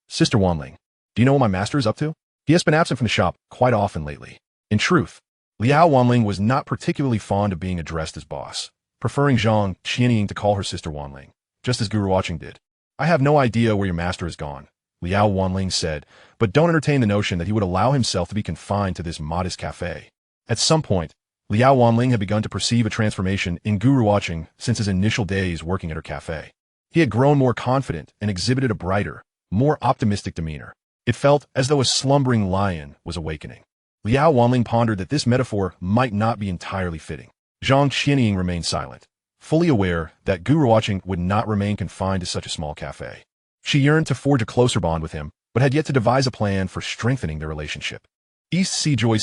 Sister Wanling, do you know what my master is up to? He has been absent from the shop quite often lately. In truth, Liao Wanling was not particularly fond of being addressed as boss, preferring Zhang Qining to call her Sister Wanling, just as Gu Ruochen did. I have no idea where your master has gone, Liao Wanling said, but don't entertain the notion that he would allow himself to be confined to this modest cafe. At some point, Liao Wanling had begun to perceive a transformation in Gu Ruochen since his initial days working at her cafe. He had grown more confident and exhibited a brighter, more optimistic demeanor. It felt as though a slumbering lion was awakening. Liao Wanling pondered that this metaphor might not be entirely fitting. Zhang Qining remained silent, fully aware that Gu Ruochen would not remain confined to such a small cafe. She yearned to forge a closer bond with him, but had yet to devise a plan for strengthening their relationship. East Seajoy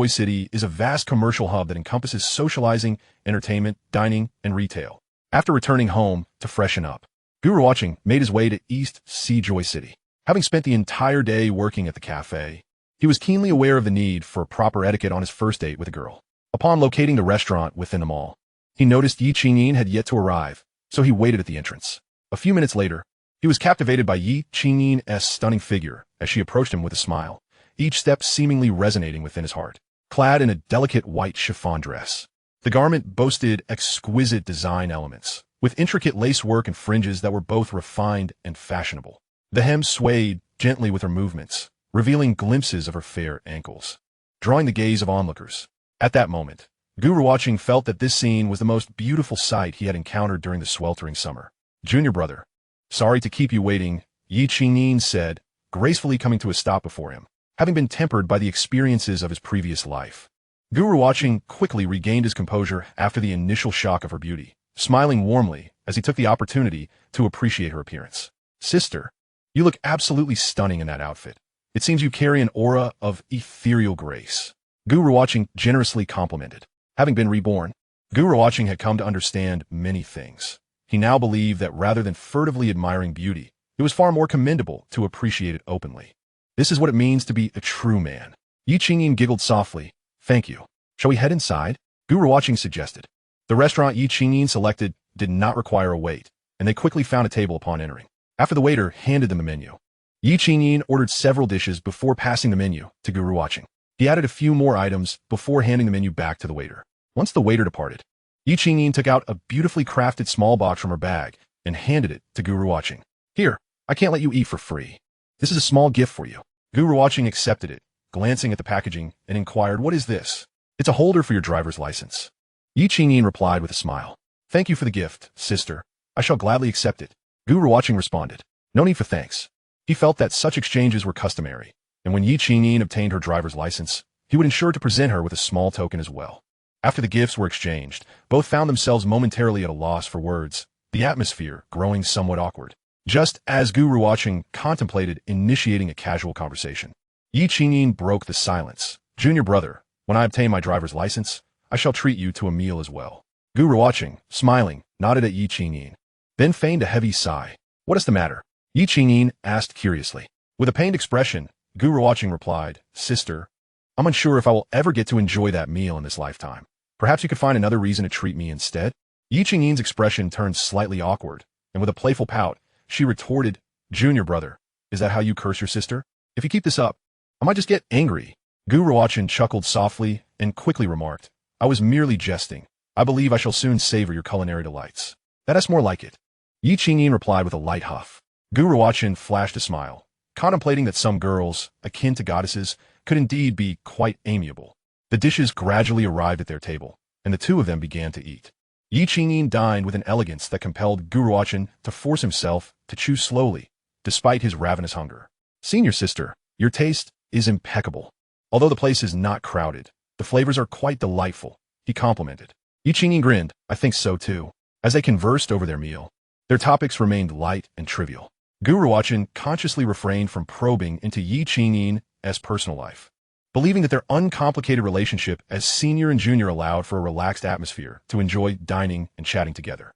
City is a vast commercial hub that encompasses socializing, entertainment, dining, and retail. After returning home to freshen up, Gu Ruochen made his way to East Seajoy City. Having spent the entire day working at the cafe, he was keenly aware of the need for proper etiquette on his first date with a girl. Upon locating the restaurant within the mall, he noticed Yi Qingyin had yet to arrive, so he waited at the entrance. A few minutes later, he was captivated by Yi Qingyin's stunning figure as she approached him with a smile, each step seemingly resonating within his heart. Clad in a delicate white chiffon dress, the garment boasted exquisite design elements, with intricate lacework and fringes that were both refined and fashionable. The hem swayed gently with her movements, revealing glimpses of her fair ankles, drawing the gaze of onlookers. At that moment, Gu Ruochen felt that this scene was the most beautiful sight he had encountered during the sweltering summer. "Junior brother, sorry to keep you waiting," Yi Qingyin said, gracefully coming to a stop before him, having been tempered by the experiences of his previous life. Gu Ruochen quickly regained his composure after the initial shock of her beauty, smiling warmly as he took the opportunity to appreciate her appearance. "Sister, you look absolutely stunning in that outfit. It seems you carry an aura of ethereal grace," Gu Ruochen generously complimented. Having been reborn, Gu Ruochen had come to understand many things. He now believed that rather than furtively admiring beauty, it was far more commendable to appreciate it openly. This is what it means to be a true man. Yi Qingyin giggled softly. "Thank you. Shall we head inside?" Gu Ruochen suggested. The restaurant Yi Qingyin selected did not require a wait, and they quickly found a table upon entering. After the waiter handed them a menu, Yi Qingyin ordered several dishes before passing the menu to Gu Ruochen. He added a few more items before handing the menu back to the waiter. Once the waiter departed, Yi Qingyin took out a beautifully crafted small box from her bag and handed it to Gu Ruochen. "Here, I can't let you eat for free. This is a small gift for you." Gu Ruochen accepted it, glancing at the packaging, and inquired, "What is this?" "It's a holder for your driver's license." Yi Qingyin replied with a smile. "Thank you for the gift, sister. I shall gladly accept it." Gu Ruochen responded. "No need for thanks." He felt that such exchanges were customary, and when Yi Qingyin obtained her driver's license, he would ensure to present her with a small token as well. After the gifts were exchanged, both found themselves momentarily at a loss for words, the atmosphere growing somewhat awkward. Just as Gu Ruochen contemplated initiating a casual conversation, Yi Qingyin broke the silence. "Junior brother, when I obtain my driver's license, I shall treat you to a meal as well." Gu Ruochen, smiling, nodded at Yi Qingyin, then feigned a heavy sigh. "What is the matter?" Yi Qingyin asked curiously. With a pained expression, Gu Ruochen replied, "Sister, I'm unsure if I will ever get to enjoy that meal in this lifetime. Perhaps you could find another reason to treat me instead?" Yi Qingyin's expression turned slightly awkward, and with a playful pout, she retorted, "Junior brother, is that how you curse your sister? If you keep this up, I might just get angry." Gu Ruochen chuckled softly and quickly remarked, "I was merely jesting. I believe I shall soon savor your culinary delights." "That's more like it." Yi Qingyin replied with a light huff. Gu Ruochen flashed a smile, contemplating that some girls, akin to goddesses, could indeed be quite amiable. The dishes gradually arrived at their table, and the two of them began to eat. Yi Qingyin dined with an elegance that compelled Gu Ruochen to force himself to chew slowly, despite his ravenous hunger. "Senior sister, your taste is impeccable. Although the place is not crowded, the flavors are quite delightful," he complimented. Yi Qingyin grinned. "I think so too." As they conversed over their meal, their topics remained light and trivial. Gu Ruochen consciously refrained from probing into Yi Qingyin's personal life, believing that their uncomplicated relationship as senior and junior allowed for a relaxed atmosphere to enjoy dining and chatting together.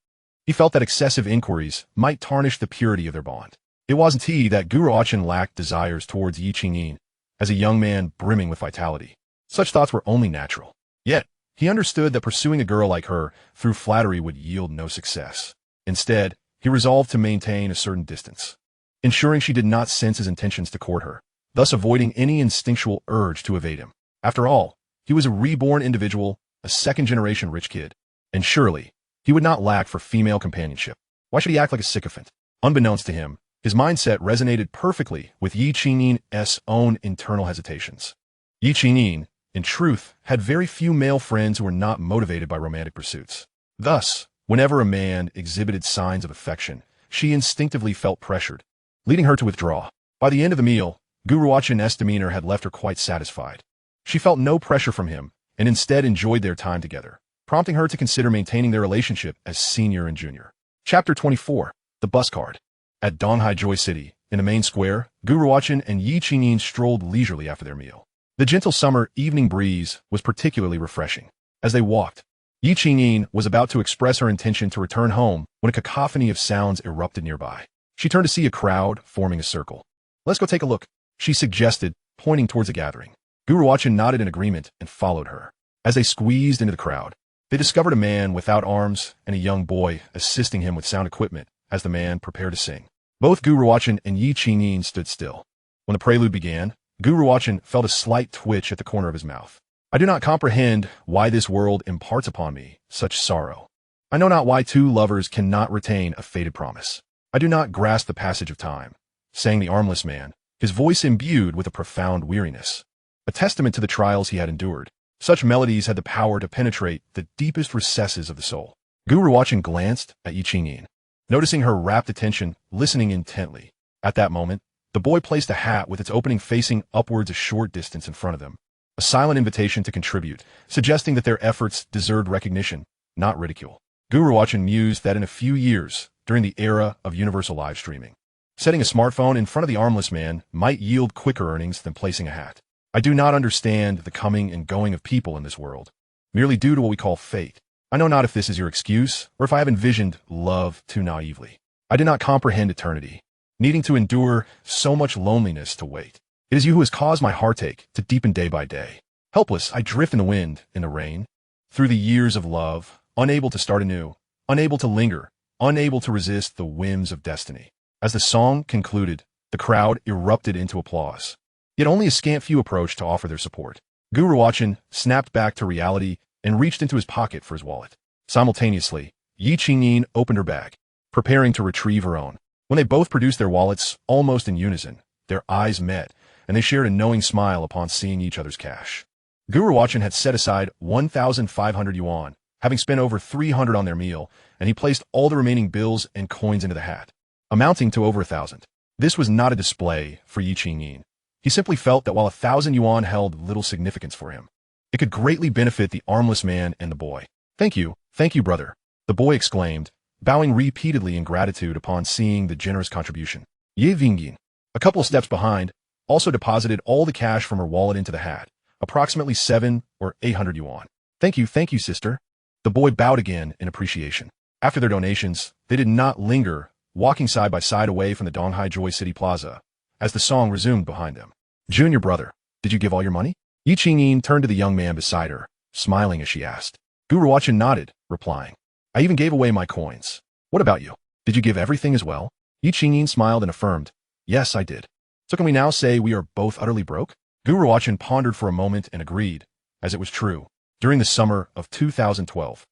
He felt that excessive inquiries might tarnish the purity of their bond. It wasn't he that Gu Ruochen lacked desires towards Yi Qingyin, as a young man brimming with vitality. Such thoughts were only natural. Yet, he understood that pursuing a girl like her through flattery would yield no success. Instead, he resolved to maintain a certain distance, ensuring she did not sense his intentions to court her, thus avoiding any instinctual urge to evade him. After all, he was a reborn individual, a second-generation rich kid, and surely, he would not lack for female companionship. Why should he act like a sycophant? Unbeknownst to him, his mindset resonated perfectly with Yi Qingyin's own internal hesitations. Yi Qingyin, in truth, had very few male friends who were not motivated by romantic pursuits. Thus, whenever a man exhibited signs of affection, she instinctively felt pressured, leading her to withdraw. By the end of the meal, Gu Ruochen's demeanor had left her quite satisfied. She felt no pressure from him, and instead enjoyed their time together, prompting her to consider maintaining their relationship as senior and junior. Chapter 24. The Bus Card. At Donghai Joy City, in the main square, Gu Ruochen and Yi Qingyin strolled leisurely after their meal. The gentle summer evening breeze was particularly refreshing. As they walked, Yi Qingyin was about to express her intention to return home when a cacophony of sounds erupted nearby. She turned to see a crowd forming a circle. "Let's go take a look," she suggested, pointing towards the gathering. Gu Ruochen nodded in agreement and followed her. As they squeezed into the crowd, they discovered a man without arms and a young boy assisting him with sound equipment as the man prepared to sing. Both Gu Ruochen and Yi Qingyin stood still. When the prelude began, Gu Ruochen felt a slight twitch at the corner of his mouth. "I do not comprehend why this world imparts upon me such sorrow." I know not why two lovers cannot retain a fated promise. I do not grasp the passage of time, sang the armless man, his voice imbued with a profound weariness, a testament to the trials he had endured. Such melodies had the power to penetrate the deepest recesses of the soul. Gu Ruochen glanced at Yi Qingyin, noticing her rapt attention, listening intently. At that moment, the boy placed a hat with its opening facing upwards a short distance in front of them, a silent invitation to contribute, suggesting that their efforts deserved recognition, not ridicule. Gu Ruochen mused that in a few years, during the era of universal live streaming, setting a smartphone in front of the armless man might yield quicker earnings than placing a hat. I do not understand the coming and going of people in this world, merely due to what we call fate. I know not if this is your excuse, or if I have envisioned love too naively. I did not comprehend eternity, needing to endure so much loneliness to wait. It is you who has caused my heartache to deepen day by day. Helpless, I drift in the wind, in the rain, through the years of love, unable to start anew, unable to linger, unable to resist the whims of destiny. As the song concluded, the crowd erupted into applause. Yet only a scant few approached to offer their support. Gu Ruochen snapped back to reality and reached into his pocket for his wallet. Simultaneously, Yi Qingyin opened her bag, preparing to retrieve her own. When they both produced their wallets, almost in unison, their eyes met, and they shared a knowing smile upon seeing each other's cash. Gu Ruochen had set aside 1,500 yuan, having spent over 300 on their meal, and he placed all the remaining bills and coins into the hat, amounting to over 1,000. This was not a display for Yi Qingyin. He simply felt that while 1,000 yuan held little significance for him, it could greatly benefit the armless man and the boy. Thank you, brother, the boy exclaimed, bowing repeatedly in gratitude upon seeing the generous contribution. Ye Vingyin, a couple of steps behind, also deposited all the cash from her wallet into the hat, approximately 700 or 800 yuan. Thank you, sister. The boy bowed again in appreciation. After their donations, they did not linger, walking side by side away from the Donghai Joy City Plaza, as the song resumed behind them. Junior brother, did you give all your money? Yi Qingyin turned to the young man beside her, smiling as she asked. Gu Ruochen nodded, replying, I even gave away my coins. What about you? Did you give everything as well? Yi Qingyin smiled and affirmed, yes, I did. So can we now say we are both utterly broke? Gu Ruochen pondered for a moment and agreed, as it was true. During the summer of 2012,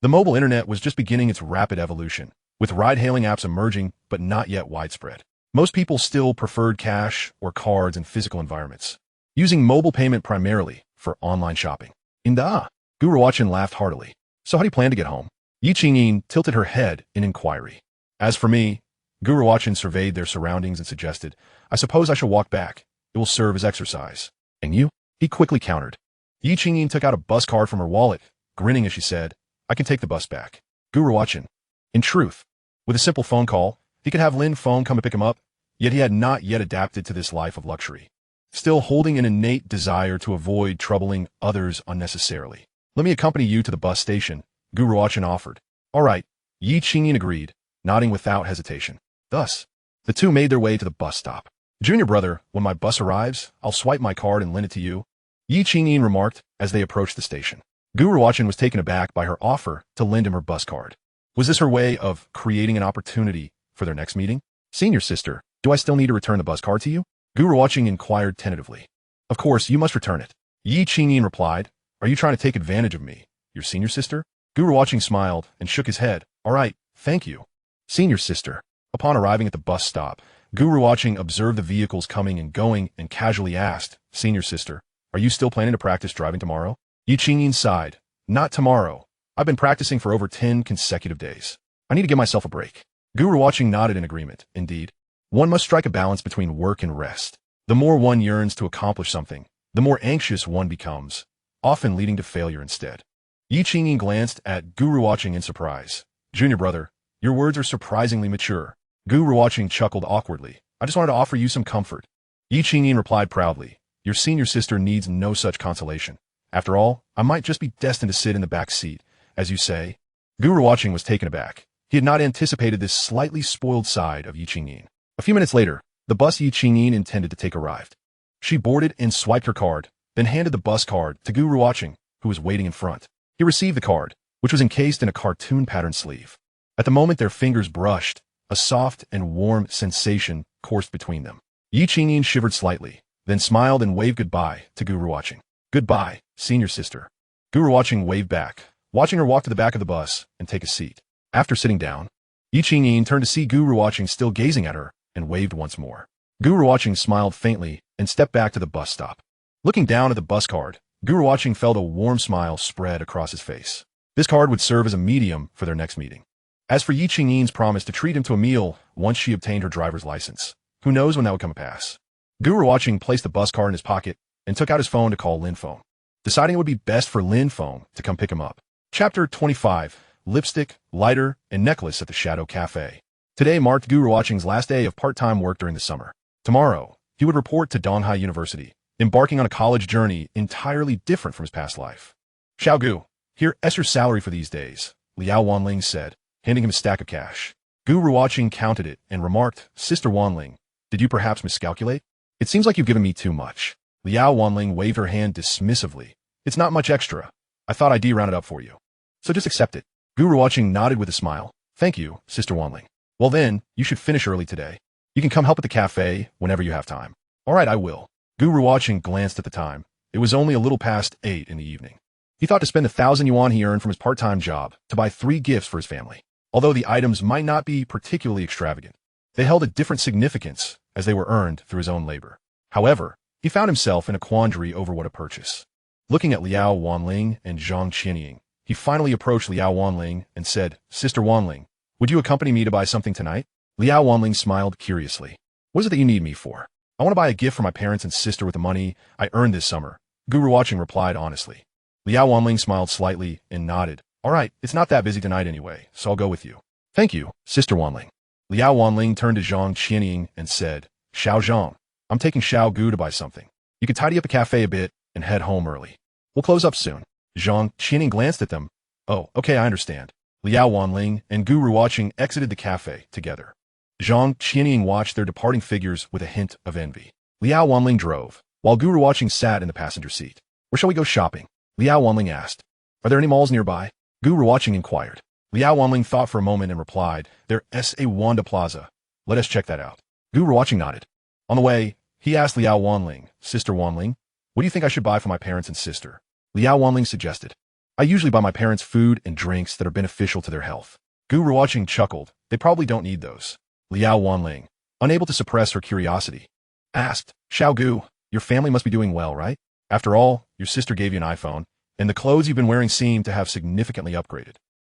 the mobile internet was just beginning its rapid evolution, with ride-hailing apps emerging but not yet widespread. Most people still preferred cash or cards in physical environments, using mobile payment primarily for online shopping. Inda, Gu Ruochen laughed heartily. So how do you plan to get home? Yi Qingyin tilted her head in inquiry. As for me, Gu Ruochen surveyed their surroundings and suggested, I suppose I shall walk back. It will serve as exercise. And you? He quickly countered. Yi Qingyin took out a bus card from her wallet, grinning as she said, I can take the bus back. Gu Ruochen. In truth, with a simple phone call, he could have Lin Feng come and pick him up, yet he had not yet adapted to this life of luxury, still holding an innate desire to avoid troubling others unnecessarily. Let me accompany you to the bus station, Gu Ruochen offered. All right, Yi Qingyin agreed, nodding without hesitation. Thus, the two made their way to the bus stop. Junior brother, when my bus arrives, I'll swipe my card and lend it to you, Yi Qingyin remarked as they approached the station. Gu Ruochen was taken aback by her offer to lend him her bus card. Was this her way of creating an opportunity for their next meeting? Senior sister, do I still need to return the bus card to you? Gu Ruochen inquired tentatively. Of course, you must return it. Yi Qingyin replied, Are you trying to take advantage of me, your senior sister? Gu Ruochen smiled and shook his head. All right, thank you. Senior sister. Upon arriving at the bus stop, Gu Ruochen observed the vehicles coming and going and casually asked, Senior sister, are you still planning to practice driving tomorrow? Yi Qingyin sighed. Not tomorrow. I've been practicing for over 10 consecutive days. I need to give myself a break. Gu Ruochen nodded in agreement. Indeed, one must strike a balance between work and rest. The more one yearns to accomplish something, the more anxious one becomes, often leading to failure instead. Yi Qingyin glanced at Gu Ruochen in surprise. Junior brother, your words are surprisingly mature. Gu Ruochen chuckled awkwardly. I just wanted to offer you some comfort. Yi Qingyin replied proudly. Your senior sister needs no such consolation. After all, I might just be destined to sit in the back seat, as you say. Gu Ruochen was taken aback. He had not anticipated this slightly spoiled side of Yi Qingyin. A few minutes later, the bus Yi Qingyin intended to take arrived. She boarded and swiped her card, then handed the bus card to Gu Ruochen, who was waiting in front. He received the card, which was encased in a cartoon pattern sleeve. At the moment their fingers brushed, a soft and warm sensation coursed between them. Yi Qingyin shivered slightly, then smiled and waved goodbye to Gu Ruochen. Goodbye, senior sister. Gu Ruochen waved back, watching her walk to the back of the bus and take a seat. After sitting down, Yi Qingyin turned to see Gu Ruochen still gazing at her and waved once more. Gu Ruochen smiled faintly and stepped back to the bus stop. Looking down at the bus card, Gu Ruochen felt a warm smile spread across his face. This card would serve as a medium for their next meeting. As for Yi Qingyin's promise to treat him to a meal once she obtained her driver's license, who knows when that would come to pass. Gu Ruochen placed the bus card in his pocket and took out his phone to call Lin Feng, deciding it would be best for Lin Feng to come pick him up. Chapter 25. Lipstick, Lighter, and Necklace at the Shadow Cafe. Today marked Gu Ruochen's last day of part-time work during the summer. Tomorrow, he would report to Donghai University, embarking on a college journey entirely different from his past life. Xiao Gu, here is your salary for these days, Liao Wanling said, handing him a stack of cash. Gu Ruochen counted it and remarked, Sister Wanling, did you perhaps miscalculate? It seems like you've given me too much. Liao Wanling waved her hand dismissively. It's not much extra. I thought I'd round it up for you. So just accept it. Gu Ruochen nodded with a smile. Thank you, Sister Wanling. Well then, you should finish early today. You can come help at the cafe whenever you have time. All right, I will. Gu Ruochen glanced at the time. It was only a little past 8 in the evening. He thought to spend the 1,000 yuan he earned from his part-time job to buy 3 gifts for his family. Although the items might not be particularly extravagant, they held a different significance as they were earned through his own labor. However, he found himself in a quandary over what to purchase. Looking at Liao Wanling and Zhang Qianying, he finally approached Liao Wanling and said, Sister Wanling, would you accompany me to buy something tonight? Liao Wanling smiled curiously. What is it that you need me for? I want to buy a gift for my parents and sister with the money I earned this summer. Gu Ruochen replied honestly. Liao Wanling smiled slightly and nodded. All right, it's not that busy tonight anyway, so I'll go with you. Thank you, Sister Wanling. Liao Wanling turned to Zhang Qianying and said, Xiao Zhang, I'm taking Xiao Gu to buy something. You could tidy up the cafe a bit and head home early. We'll close up soon. Zhang Qianying glanced at them. Oh, okay, I understand. Liao Wanling and Gu Ruochen exited the cafe together. Zhang Qianying watched their departing figures with a hint of envy. Liao Wanling drove, while Gu Ruochen sat in the passenger seat. Where shall we go shopping? Liao Wanling asked. Are there any malls nearby? Gu Ruochen inquired. Liao Wanling thought for a moment and replied, There's a Wanda Plaza. Let us check that out. Gu Ruochen nodded. On the way, he asked Liao Wanling, Sister Wanling, what do you think I should buy for my parents and sister? Liao Wanling suggested. I usually buy my parents food and drinks that are beneficial to their health. Gu Ruochen chuckled. They probably don't need those. Liao Wanling, unable to suppress her curiosity, asked, Xiao Gu, your family must be doing well, right? After all, your sister gave you an iPhone, and the clothes you've been wearing seem to have significantly upgraded.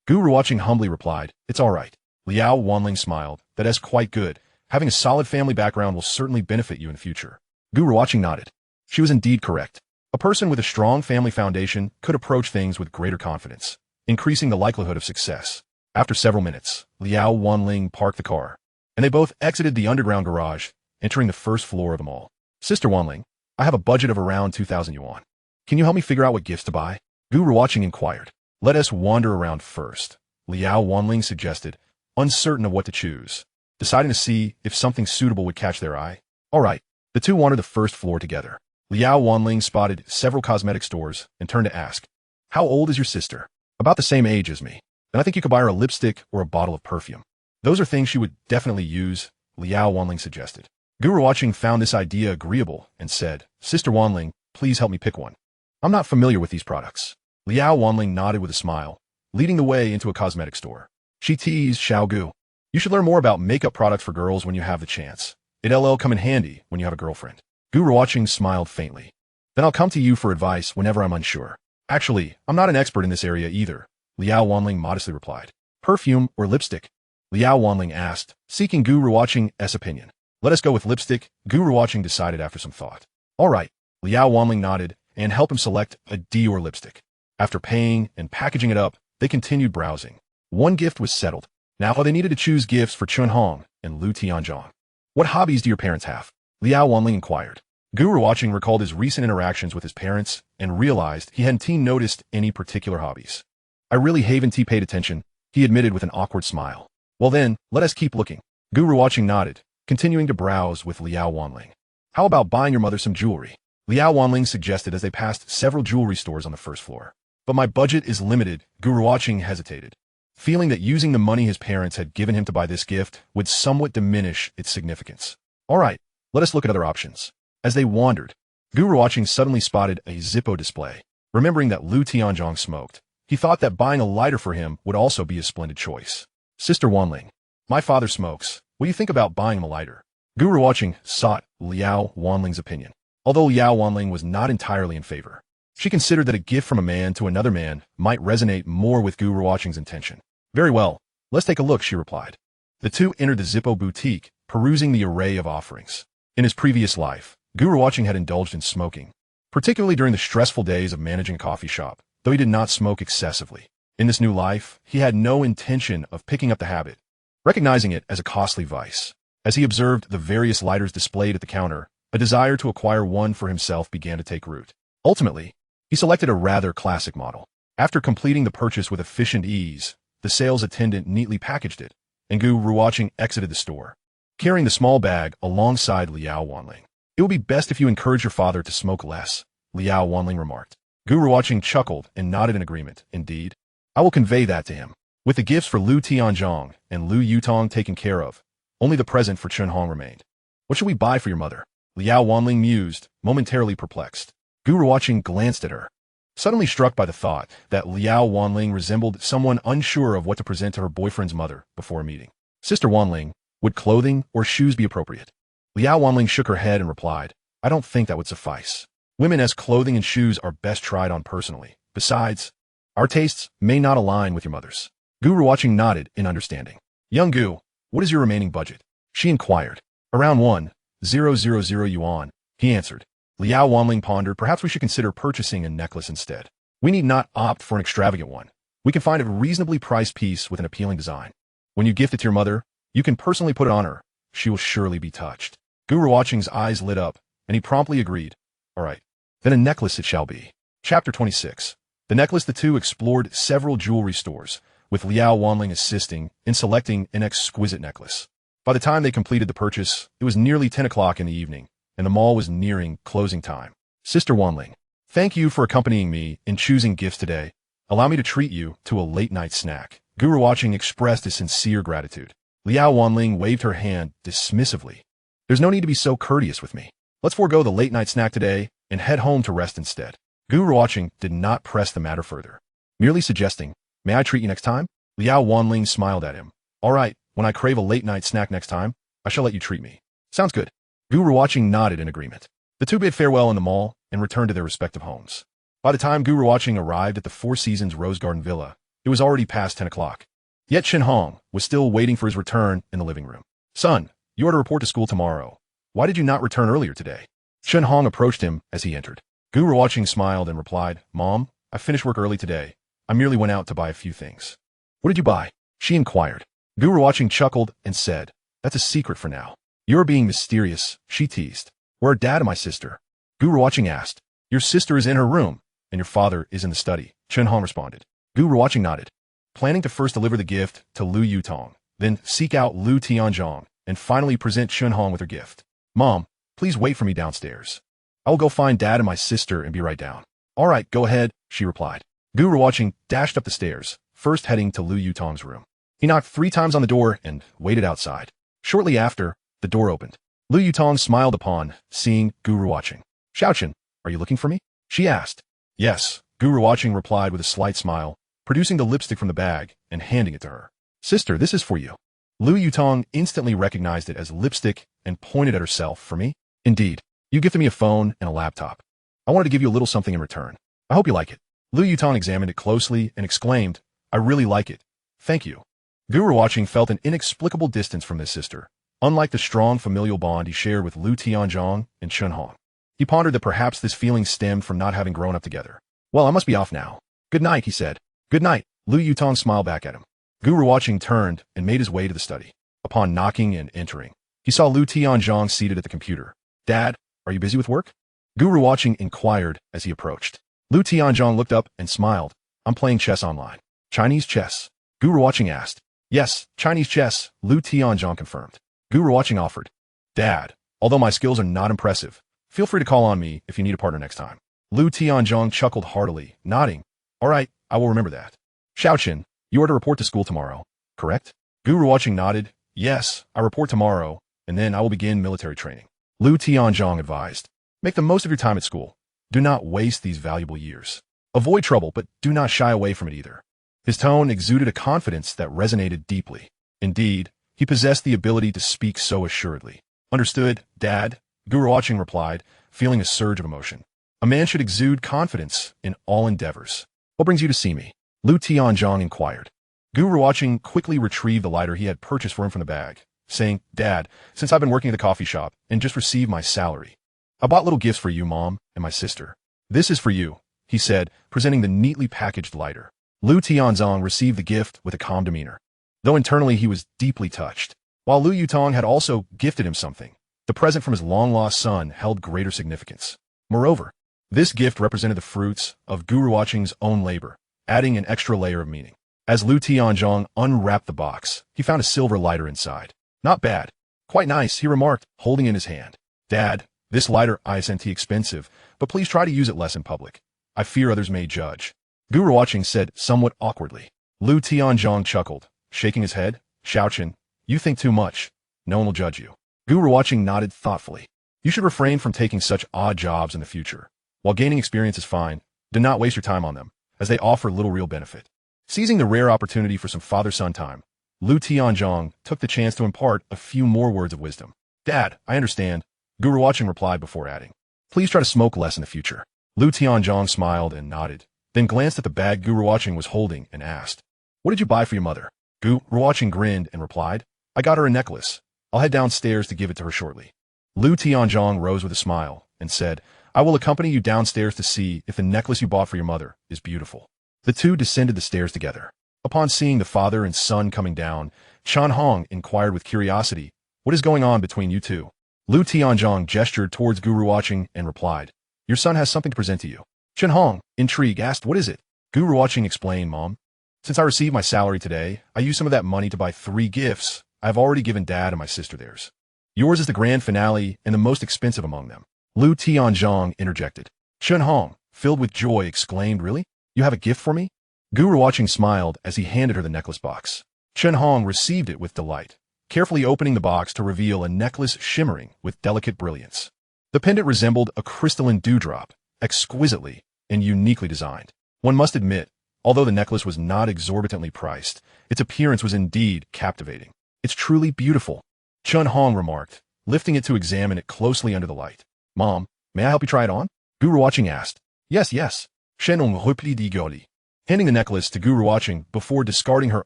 Gu Ruochen humbly replied, It's all right. Liao Wanling smiled. That's quite good. Having a solid family background will certainly benefit you in the future. Gu Ruochen nodded. She was indeed correct. A person with a strong family foundation could approach things with greater confidence, increasing the likelihood of success. After several minutes, Liao Wanling parked the car, and they both exited the underground garage, entering the first floor of the mall. Sister Wanling, I have a budget of around 2,000 yuan. Can you help me figure out what gifts to buy? Gu Ruochen inquired. Let us wander around first, Liao Wanling suggested, uncertain of what to choose, deciding to see if something suitable would catch their eye. All right, the two wandered the first floor together. Liao Wanling spotted several cosmetic stores and turned to ask, How old is your sister? About the same age as me. Then I think you could buy her a lipstick or a bottle of perfume. Those are things she would definitely use, Liao Wanling suggested. Gu Ruochen found this idea agreeable and said, Sister Wanling, please help me pick one. I'm not familiar with these products. Liao Wanling nodded with a smile, leading the way into a cosmetic store. She teased Xiao Gu. You should learn more about makeup products for girls when you have the chance. It'll come in handy when you have a girlfriend. Gu Ruochen smiled faintly. Then I'll come to you for advice whenever I'm unsure. Actually, I'm not an expert in this area either, Liao Wanling modestly replied. Perfume or lipstick? Liao Wanling asked, seeking Gu Ruochen's opinion. Let us go with lipstick, Gu Ruochen decided after some thought. All right, Liao Wanling nodded and helped him select a Dior lipstick. After paying and packaging it up, they continued browsing. One gift was settled. Now they needed to choose gifts for Chun Hong and Lu Tianzhong. What hobbies do your parents have? Liao Wanling inquired. Gu Ruochen recalled his recent interactions with his parents and realized he hadn't noticed any particular hobbies. I really haven't paid attention, he admitted with an awkward smile. Well then, let us keep looking. Gu Ruochen nodded, continuing to browse with Liao Wanling. How about buying your mother some jewelry? Liao Wanling suggested as they passed several jewelry stores on the first floor. But my budget is limited, Gu Ruochen hesitated, feeling that using the money his parents had given him to buy this gift would somewhat diminish its significance. All right, let us look at other options. As they wandered, Gu Ruochen suddenly spotted a Zippo display. Remembering that Lu Tianzhong smoked, He thought that buying a lighter for him would also be a splendid choice. Sister Wanling. My father smokes. What do you think about buying him a lighter? Gu Ruochen sought Liao Wanling's opinion. Although Liao Wanling was not entirely in favor, she considered that a gift from a man to another man might resonate more with Gu Ruochen's intention. Very well, let's take a look, she replied. The two entered the Zippo boutique, perusing the array of offerings. In his previous life, Gu Ruochen had indulged in smoking, particularly during the stressful days of managing a coffee shop, though he did not smoke excessively. In this new life, he had no intention of picking up the habit, recognizing it as a costly vice. As he observed the various lighters displayed at the counter, a desire to acquire one for himself began to take root. Ultimately, he selected a rather classic model. After completing the purchase with efficient ease, the sales attendant neatly packaged it, and Gu Ruochen exited the store, carrying the small bag alongside Liao Wanling. It would be best if you encourage your father to smoke less, Liao Wanling remarked. Gu Ruochen chuckled and nodded in agreement. Indeed, I will convey that to him. With the gifts for Lu Tianzhong and Lu Yutong taken care of, only the present for Chen Hong remained. What should we buy for your mother? Liao Wanling mused, momentarily perplexed. Gu Ruochen glanced at her, suddenly struck by the thought that Liao Wanling resembled someone unsure of what to present to her boyfriend's mother before a meeting. Sister Wanling, would clothing or shoes be appropriate? Liao Wanling shook her head and replied, I don't think that would suffice. Women as clothing and shoes are best tried on personally. Besides, our tastes may not align with your mother's. Gu Ruochen nodded in understanding. Young Gu, what is your remaining budget? She inquired. Around 1,000 yuan, he answered. Liao Wanling pondered, perhaps we should consider purchasing a necklace instead. We need not opt for an extravagant one. We can find a reasonably priced piece with an appealing design. When you gift it to your mother, you can personally put it on her. She will surely be touched. Gu Ruochen's eyes lit up, and he promptly agreed. All right, then a necklace it shall be. Chapter 26. The necklace. The two explored several jewelry stores, with Liao Wanling assisting in selecting an exquisite necklace. By the time they completed the purchase, it was nearly 10 o'clock in the evening, and the mall was nearing closing time. Sister Wanling, thank you for accompanying me in choosing gifts today. Allow me to treat you to a late-night snack. Gu Ruochen expressed his sincere gratitude. Liao Wanling waved her hand dismissively. There's no need to be so courteous with me. Let's forego the late-night snack today and head home to rest instead. Gu Ruochen did not press the matter further, merely suggesting, may I treat you next time? Liao Wanling smiled at him. All right, when I crave a late-night snack next time, I shall let you treat me. Sounds good. Gu Ruochen nodded in agreement. The two bid farewell in the mall and returned to their respective homes. By the time Gu Ruochen arrived at the Four Seasons Rose Garden Villa, it was already past 10 o'clock. Yet Chen Hong was still waiting for his return in the living room. Son, you are to report to school tomorrow. Why did you not return earlier today? Chen Hong approached him as he entered. Gu Ruochen smiled and replied, Mom, I finished work early today. I merely went out to buy a few things. What did you buy? She inquired. Gu Ruochen chuckled and said, that's a secret for now. You're being mysterious, she teased. Where are Dad and my sister? Gu Ruochen asked. Your sister is in her room, and your father is in the study, Chen Hong responded. Gu Ruochen nodded, planning to first deliver the gift to Lu Yutong, then seek out Lu Tianzhong, and finally present Chen Hong with her gift. Mom, please wait for me downstairs. I will go find Dad and my sister and be right down. All right, go ahead, she replied. Gu Ruochen dashed up the stairs, first heading to Lu Yutong's room. He knocked 3 times on the door and waited outside. Shortly after, the door opened. Lu Yutong smiled upon seeing Gu Ruochen. Xiaochen, are you looking for me? She asked. Yes, Gu Ruochen replied with a slight smile, producing the lipstick from the bag and handing it to her. Sister, this is for you. Lu Yutong instantly recognized it as lipstick and pointed at herself. For me? Indeed. You gifted me a phone and a laptop. I wanted to give you a little something in return. I hope you like it. Lu Yutong examined it closely and exclaimed, I really like it. Thank you. Gu Ruochen felt an inexplicable distance from his sister, unlike the strong familial bond he shared with Lu Tianzhong and Chen Hong. He pondered that perhaps this feeling stemmed from not having grown up together. Well, I must be off now. Good night, he said. Good night. Lu Yutong smiled back at him. Gu Ruochen turned and made his way to the study. Upon knocking and entering, he saw Lu Tianzhong seated at the computer. Dad, are you busy with work? Gu Ruochen inquired as he approached. Lu Tianzhong looked up and smiled. I'm playing chess online. Chinese chess? Gu Ruochen asked. Yes, Chinese chess, Lu Tianzhong confirmed. Gu Ruochen offered. Dad, although my skills are not impressive, feel free to call on me if you need a partner next time. Lu Tianzhong chuckled heartily, nodding. All right, I will remember that. Xiaochen, you are to report to school tomorrow, correct? Gu Ruochen nodded. Yes, I report tomorrow, and then I will begin military training. Lu Tianzhong advised. Make the most of your time at school. Do not waste these valuable years. Avoid trouble, but do not shy away from it either. His tone exuded a confidence that resonated deeply. Indeed, he possessed the ability to speak so assuredly. Understood, Dad, Gu Ruochen replied, feeling a surge of emotion. A man should exude confidence in all endeavors. What brings you to see me? Lu Tianzhong inquired. Gu Ruochen quickly retrieved the lighter he had purchased for him from the bag, saying, Dad, since I've been working at the coffee shop and just received my salary, I bought little gifts for you, Mom, and my sister. This is for you, he said, presenting the neatly packaged lighter. Lu Tianzhong received the gift with a calm demeanor, though internally he was deeply touched. While Lu Yutong had also gifted him something, the present from his long-lost son held greater significance. Moreover, this gift represented the fruits of Gu Ruochen's own labor, adding an extra layer of meaning. As Lu Tianzhong unwrapped the box, he found a silver lighter inside. Not bad. Quite nice, he remarked, holding it in his hand. Dad, this lighter isn't expensive, but please try to use it less in public. I fear others may judge. Gu Ruochen said somewhat awkwardly. Lu Tianzhong chuckled, shaking his head. Shaochen, you think too much. No one will judge you. Gu Ruochen nodded thoughtfully. You should refrain from taking such odd jobs in the future. While gaining experience is fine, do not waste your time on them, as they offer little real benefit. Seizing the rare opportunity for some father-son time, Lu Tianzhong took the chance to impart a few more words of wisdom. Dad, I understand, Gu Ruochen replied before adding. Please try to smoke less in the future. Lu Tianzhong smiled and nodded, then glanced at the bag Gu Ruochen was holding and asked, What did you buy for your mother? Gu Ruochen grinned and replied, I got her a necklace. I'll head downstairs to give it to her shortly. Lu Tianzhong rose with a smile and said, I will accompany you downstairs to see if the necklace you bought for your mother is beautiful. The two descended the stairs together. Upon seeing the father and son coming down, Chen Hong inquired with curiosity, What is going on between you two? Lu Tianzhong gestured towards Gu Ruochen and replied, Your son has something to present to you. Chen Hong, intrigued, asked, What is it? Gu Ruochen explained, Mom. Since I received my salary today, I used some of that money to buy 3 gifts. I have already given Dad and my sister theirs. Yours is the grand finale and the most expensive among them. Lu Tianzhong interjected. Chen Hong, filled with joy, exclaimed, Really? You have a gift for me? Gu Ruochen smiled as he handed her the necklace box. Chen Hong received it with delight, carefully opening the box to reveal a necklace shimmering with delicate brilliance. The pendant resembled a crystalline dewdrop, exquisitely and uniquely designed. One must admit, although the necklace was not exorbitantly priced, its appearance was indeed captivating. It's truly beautiful, Chen Hong remarked, lifting it to examine it closely under the light. Mom, may I help you try it on? Gu Ruochen asked. Yes. Shen Hong replied eagerly, handing the necklace to Gu Ruochen before discarding her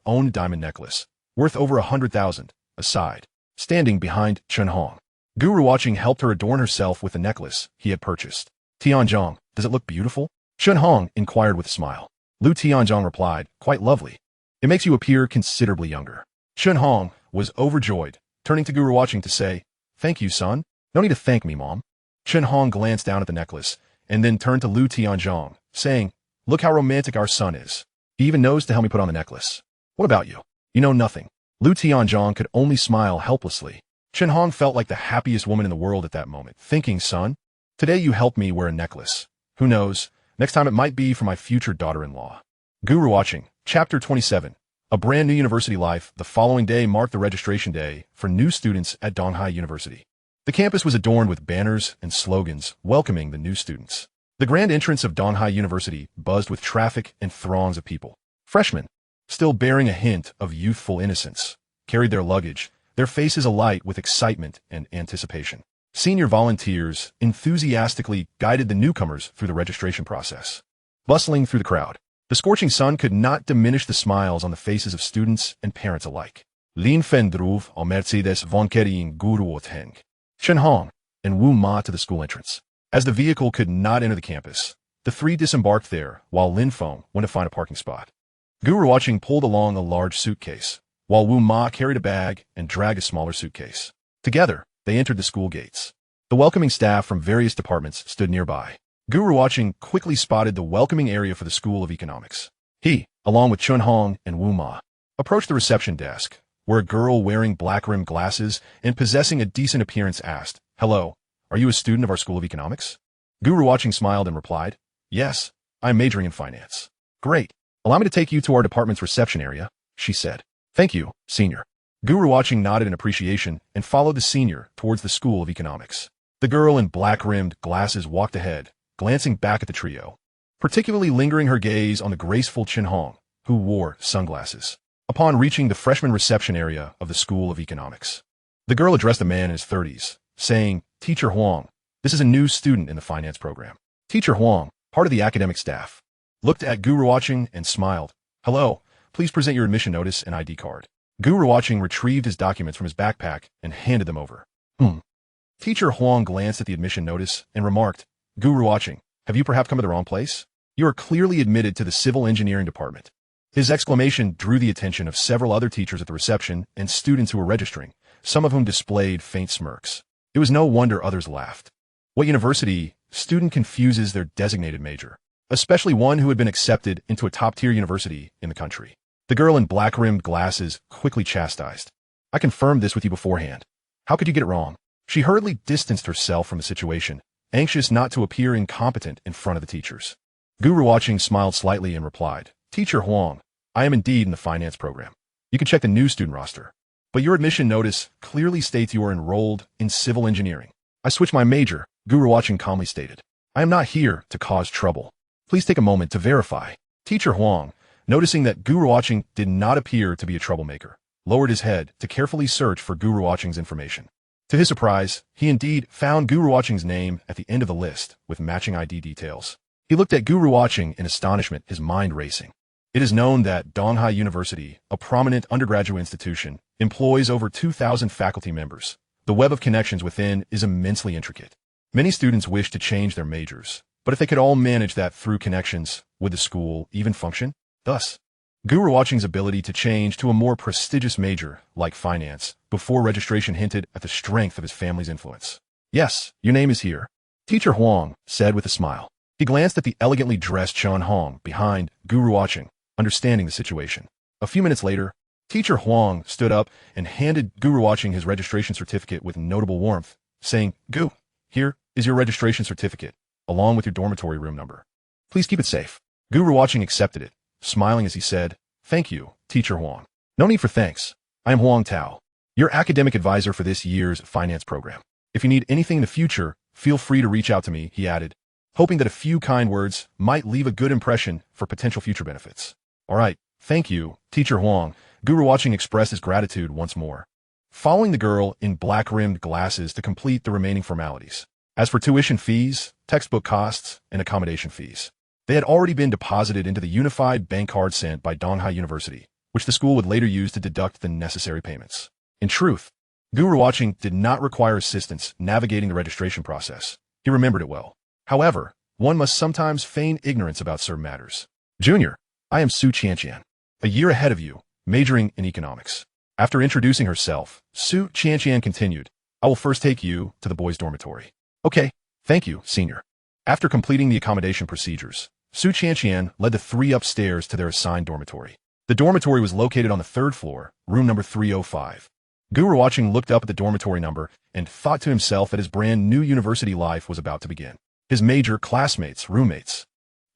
own diamond necklace, worth over 100,000, aside. Standing behind Chen Hong, Gu Ruochen helped her adorn herself with the necklace he had purchased. Tianzhong, does it look beautiful? Chen Hong inquired with a smile. Lu Tianzhong replied, Quite lovely. It makes you appear considerably younger. Chen Hong was overjoyed, turning to Gu Ruochen to say, Thank you, son. No need to thank me, Mom. Chen Hong glanced down at the necklace, and then turned to Lu Tianzhong, saying, Look how romantic our son is. He even knows to help me put on the necklace. What about you? You know nothing. Lu Tianzhong could only smile helplessly. Chen Hong felt like the happiest woman in the world at that moment, thinking, Son, today you helped me wear a necklace. Who knows, next time it might be for my future daughter-in-law. Gu Ruochen, Chapter 27. A brand new university life. The following day marked the registration day for new students at Donghai University. The campus was adorned with banners and slogans welcoming the new students. The grand entrance of Donghai University buzzed with traffic and throngs of people. Freshmen, still bearing a hint of youthful innocence, carried their luggage, their faces alight with excitement and anticipation. Senior volunteers enthusiastically guided the newcomers through the registration process. Bustling through the crowd, the scorching sun could not diminish the smiles on the faces of students and parents alike. Lin Fendruv au Mercedes von Kerien Gu Ruochen, Chen Hong, and Wu Ma to the school entrance. As the vehicle could not enter the campus, the three disembarked there while Lin Feng went to find a parking spot. Gu Ruochen pulled along a large suitcase, while Wu Ma carried a bag and dragged a smaller suitcase. Together, they entered the school gates. The welcoming staff from various departments stood nearby. Gu Ruochen quickly spotted the welcoming area for the School of Economics. He, along with Chen Hong and Wu Ma, approached the reception desk, where a girl wearing black-rimmed glasses and possessing a decent appearance asked, Hello, are you a student of our School of Economics? Gu Ruochen smiled and replied, Yes, I'm majoring in finance. Great. Allow me to take you to our department's reception area, she said. Thank you, senior. Gu Ruochen nodded in appreciation and followed the senior towards the School of Economics. The girl in black-rimmed glasses walked ahead, glancing back at the trio. particularly lingering her gaze on the graceful Chen Hong, who wore sunglasses. Upon reaching the freshman reception area of the School of Economics, the girl addressed a man in his 30s, saying, "Teacher Huang, this is a new student in the finance program." Teacher Huang, part of the academic staff, looked at Gu Ruochen and smiled. "Hello, please present your admission notice and ID card." Gu Ruochen retrieved his documents from his backpack and handed them over. Teacher Huang glanced at the admission notice and remarked, "Gu Ruochen, have you perhaps come to the wrong place? You are clearly admitted to the civil engineering department." His exclamation drew the attention of several other teachers at the reception and students who were registering, some of whom displayed faint smirks. It was no wonder others laughed. What university student confuses their designated major, especially one who had been accepted into a top-tier university in the country? The girl in black-rimmed glasses quickly chastised. "I confirmed this with you beforehand. How could you get it wrong?" She hurriedly distanced herself from the situation, anxious not to appear incompetent in front of the teachers. Gu Ruochen smiled slightly and replied, "Teacher Huang, I am indeed in the finance program. You can check the new student roster. But your admission notice clearly states you are enrolled in civil engineering." "I switched my major," Gu Ruochen calmly stated. "I am not here to cause trouble. Please take a moment to verify." Teacher Huang, noticing that Gu Ruochen did not appear to be a troublemaker, lowered his head to carefully search for Gu Ruochen's information. To his surprise, he indeed found Gu Ruochen's name at the end of the list with matching ID details. He looked at Gu Ruochen in astonishment, his mind racing. It is known that Donghai University, a prominent undergraduate institution, employs over 2,000 faculty members. The web of connections within is immensely intricate. Many students wish to change their majors, but if they could all manage that through connections, would the school even function? Thus, Gu Ruochen's ability to change to a more prestigious major, like finance, before registration hinted at the strength of his family's influence. "Yes, your name is here," Teacher Huang said with a smile. He glanced at the elegantly dressed Chen Hong behind Gu Ruochen, understanding the situation. A few minutes later, Teacher Huang stood up and handed Gu Ruochen his registration certificate with notable warmth, saying, "Gu, here is your registration certificate, along with your dormitory room number. Please keep it safe." Gu Ruochen accepted it, smiling as he said, "Thank you, Teacher Huang." "No need for thanks. I am Huang Tao, your academic advisor for this year's finance program. If you need anything in the future, feel free to reach out to me," he added, hoping that a few kind words might leave a good impression for potential future benefits. "All right, thank you, Teacher Huang." Gu Ruochen expressed his gratitude once more, following the girl in black-rimmed glasses to complete the remaining formalities. As for tuition fees, textbook costs, and accommodation fees, they had already been deposited into the unified bank card sent by Donghai University, which the school would later use to deduct the necessary payments. In truth, Gu Ruochen did not require assistance navigating the registration process. He remembered it well. However, one must sometimes feign ignorance about certain matters. "Junior, I am Su Qianqian, a year ahead of you, majoring in economics." After introducing herself, Su Qianqian continued, "I will first take you to the boys' dormitory." "Okay, thank you, senior." After completing the accommodation procedures, Su Qianqian led the three upstairs to their assigned dormitory. The dormitory was located on the third floor, room number 305. Gu Ruochen looked up at the dormitory number and thought to himself that his brand new university life was about to begin. His major, classmates, roommates,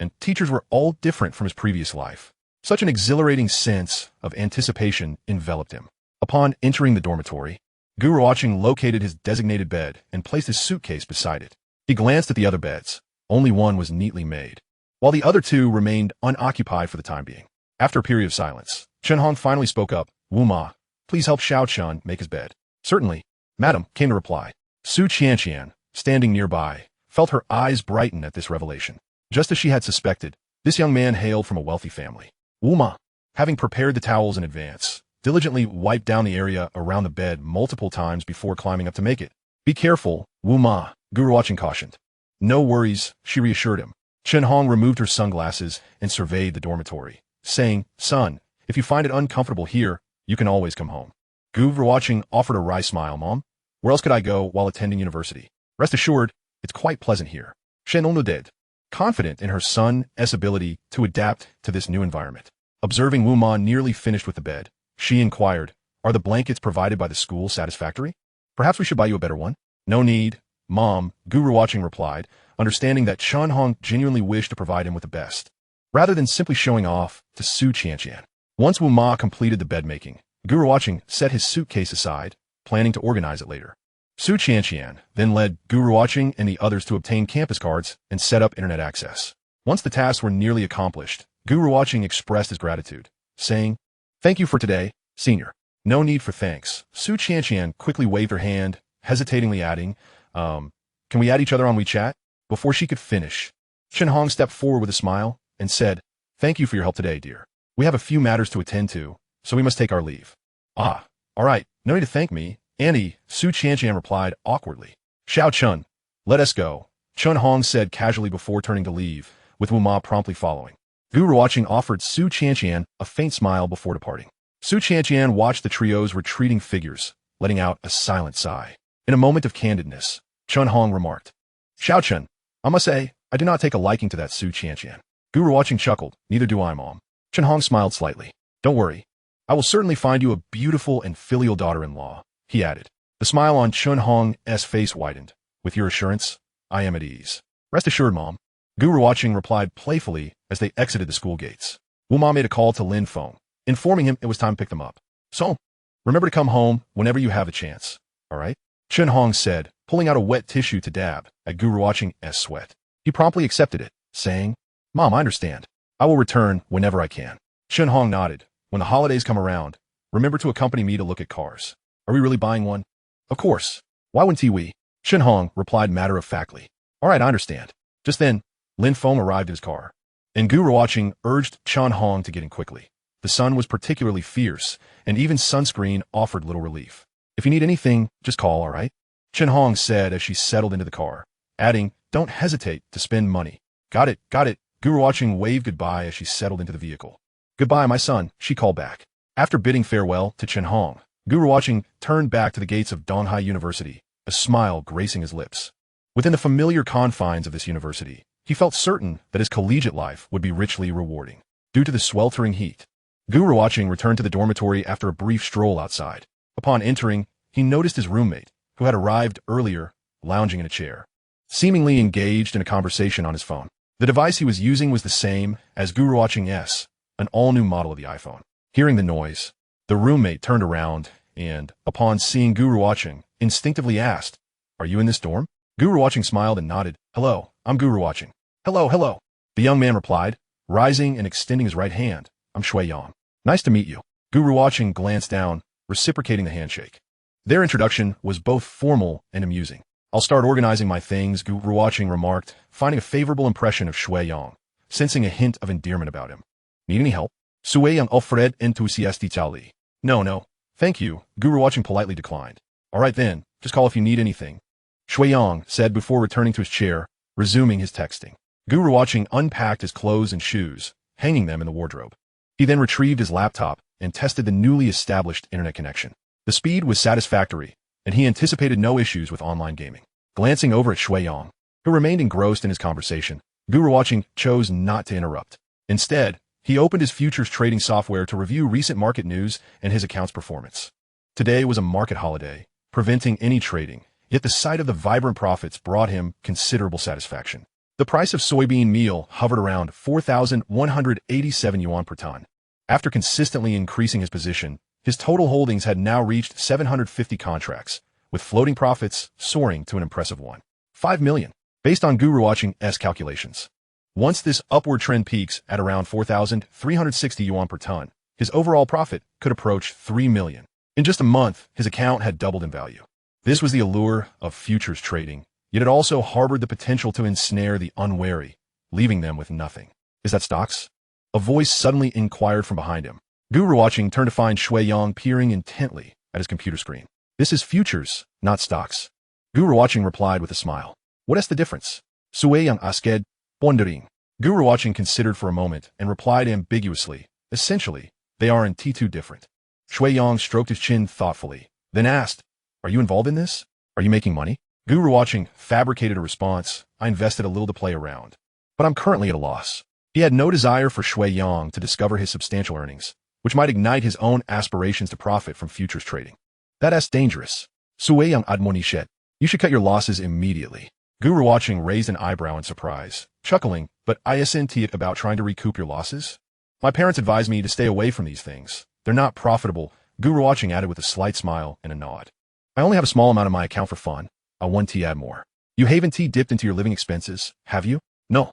and teachers were all different from his previous life. Such an exhilarating sense of anticipation enveloped him. Upon entering the dormitory, Gu Ruochen located his designated bed and placed his suitcase beside it. He glanced at the other beds. Only one was neatly made, while the other two remained unoccupied for the time being. After a period of silence, Chen Hong finally spoke up. "Wu Ma, please help Xiao Chun make his bed." "Certainly, madam," came the reply. Su Qianqian, standing nearby, felt her eyes brighten at this revelation. Just as she had suspected, this young man hailed from a wealthy family. Wu Ma, having prepared the towels in advance, diligently wiped down the area around the bed multiple times before climbing up to make it. "Be careful, Wu Ma," Gu Ruochen cautioned. "No worries," she reassured him. Chen Hong removed her sunglasses and surveyed the dormitory, saying, "Son, if you find it uncomfortable here, you can always come home." Gu Ruochen offered a wry smile. "Mom, where else could I go while attending university? Rest assured, it's quite pleasant here." Shen nodded, confident in her son's ability to adapt to this new environment. Observing Wu Ma nearly finished with the bed, she inquired, "Are the blankets provided by the school satisfactory? Perhaps we should buy you a better one." "No need, Mom," Gu Ruochen replied, understanding that Chen Hong genuinely wished to provide him with the best, rather than simply showing off to Su Qianqian. Once Wu Ma completed the bed-making, Gu Ruochen set his suitcase aside, planning to organize it later. Su Qianqian then led Gu Ruochen and the others to obtain campus cards and set up internet access. Once the tasks were nearly accomplished, Gu Ruochen expressed his gratitude, saying, "Thank you for today, senior." "No need for thanks." Su Qianqian quickly waved her hand, hesitatingly adding, "Can we add each other on WeChat?" Before she could finish, Chen Hong stepped forward with a smile and said, "Thank you for your help today, dear. We have a few matters to attend to, so we must take our leave." "Ah, all right, no need to thank me, Annie," Su Qianqian replied awkwardly. "Xiao Chun, let us go," Chen Hong said casually before turning to leave, with Wu Ma promptly following. Gu Ruochen offered Su Qianqian a faint smile before departing. Su Qianqian watched the trio's retreating figures, letting out a silent sigh. In a moment of candidness, Chen Hong remarked, "Xiao Chun, I must say, I do not take a liking to that Su Qianqian." Gu Ruochen chuckled, "Neither do I, Mom." Chen Hong smiled slightly. "Don't worry. I will certainly find you a beautiful and filial daughter-in-law," he added. The smile on Chen Hong's face widened. "With your assurance, I am at ease." "Rest assured, Mom." Gu Ruochen replied playfully as they exited the school gates. Wu Ma made a call to Lin Feng, informing him it was time to pick them up. "So, remember to come home whenever you have a chance, all right?" Chen Hong said, pulling out a wet tissue to dab at Gu Ruochen's sweat. He promptly accepted it, saying, "Mom, I understand. I will return whenever I can." Chen Hong nodded. "When the holidays come around, remember to accompany me to look at cars. Are we really buying one?" "Of course. Why wouldn't we?" Chen Hong replied matter-of-factly. "All right, I understand." Just then, Lin Feng arrived in his car, and Gu Ruochen urged Chen Hong to get in quickly. The sun was particularly fierce, and even sunscreen offered little relief. "If you need anything, just call, all right?" Chen Hong said as she settled into the car, adding, "Don't hesitate to spend money." Got it, got it." Gu Ruochen waved goodbye as she settled into the vehicle. "Goodbye, my son," she called back. After bidding farewell to Chen Hong, Gu Ruochen turned back to the gates of Donghai University, a smile gracing his lips. Within the familiar confines of this university, he felt certain that his collegiate life would be richly rewarding. Due to the sweltering heat, Gu Ruochen returned to the dormitory after a brief stroll outside. Upon entering, he noticed his roommate, who had arrived earlier, lounging in a chair, seemingly engaged in a conversation on his phone. The device he was using was the same as Gu Ruochen's, an all-new model of the iPhone. Hearing the noise, the roommate turned around and, upon seeing Gu Ruochen, instinctively asked, "Are you in this dorm?" Gu Ruochen smiled and nodded. "Hello, I'm Gu Ruochen." "Hello, hello." The young man replied, rising and extending his right hand. "I'm Shui Yang. Nice to meet you." Gu Ruochen glanced down, reciprocating the handshake. Their introduction was both formal and amusing. "I'll start organizing my things," Gu Ruochen remarked, finding a favorable impression of Shui Yang, sensing a hint of endearment about him. "Need any help?" Shui Yang offered enthusiastically. No, thank you," Gu Ruochen politely declined. "All right then, just call if you need anything," Shui Yang said before returning to his chair, resuming his texting. Gu Ruochen unpacked his clothes and shoes, hanging them in the wardrobe. He then retrieved his laptop and tested the newly established internet connection. The speed was satisfactory, and he anticipated no issues with online gaming. Glancing over at Shui Yang, who remained engrossed in his conversation, Gu Ruochen chose not to interrupt. Instead, he opened his futures trading software to review recent market news and his account's performance. Today was a market holiday, preventing any trading, yet the sight of the vibrant profits brought him considerable satisfaction. The price of soybean meal hovered around 4,187 yuan per ton. After consistently increasing his position, his total holdings had now reached 750 contracts, with floating profits soaring to an impressive 1.5 million, based on Gu Ruochen's calculations. Once this upward trend peaks at around 4,360 yuan per ton, his overall profit could approach 3 million. In just a month, his account had doubled in value. This was the allure of futures trading, yet it also harbored the potential to ensnare the unwary, leaving them with nothing. "Is that stocks?" A voice suddenly inquired from behind him. Gu Ruochen turned to find Shui Yang peering intently at his computer screen. "This is futures, not stocks." Gu Ruochen replied with a smile. "What is the difference?" Shui Yang asked, wondering. Gu Ruochen considered for a moment and replied ambiguously, "Essentially, they aren't too different." Shui Yang stroked his chin thoughtfully, then asked, "Are you involved in this? Are you making money?" Gu Ruochen fabricated a response. "I invested a little to play around, but I'm currently at a loss." He had no desire for Shui Yang to discover his substantial earnings, which might ignite his own aspirations to profit from futures trading. "That's dangerous." Shui Yang admonished. "You should cut your losses immediately." Gu Ruochen raised an eyebrow in surprise, chuckling, "But isn't it about trying to recoup your losses? My parents advised me to stay away from these things. They're not profitable," Gu Ruochen added with a slight smile and a nod. "I only have a small amount in my account for fun. I want to add more." "You haven't dipped into your living expenses, have you?" No.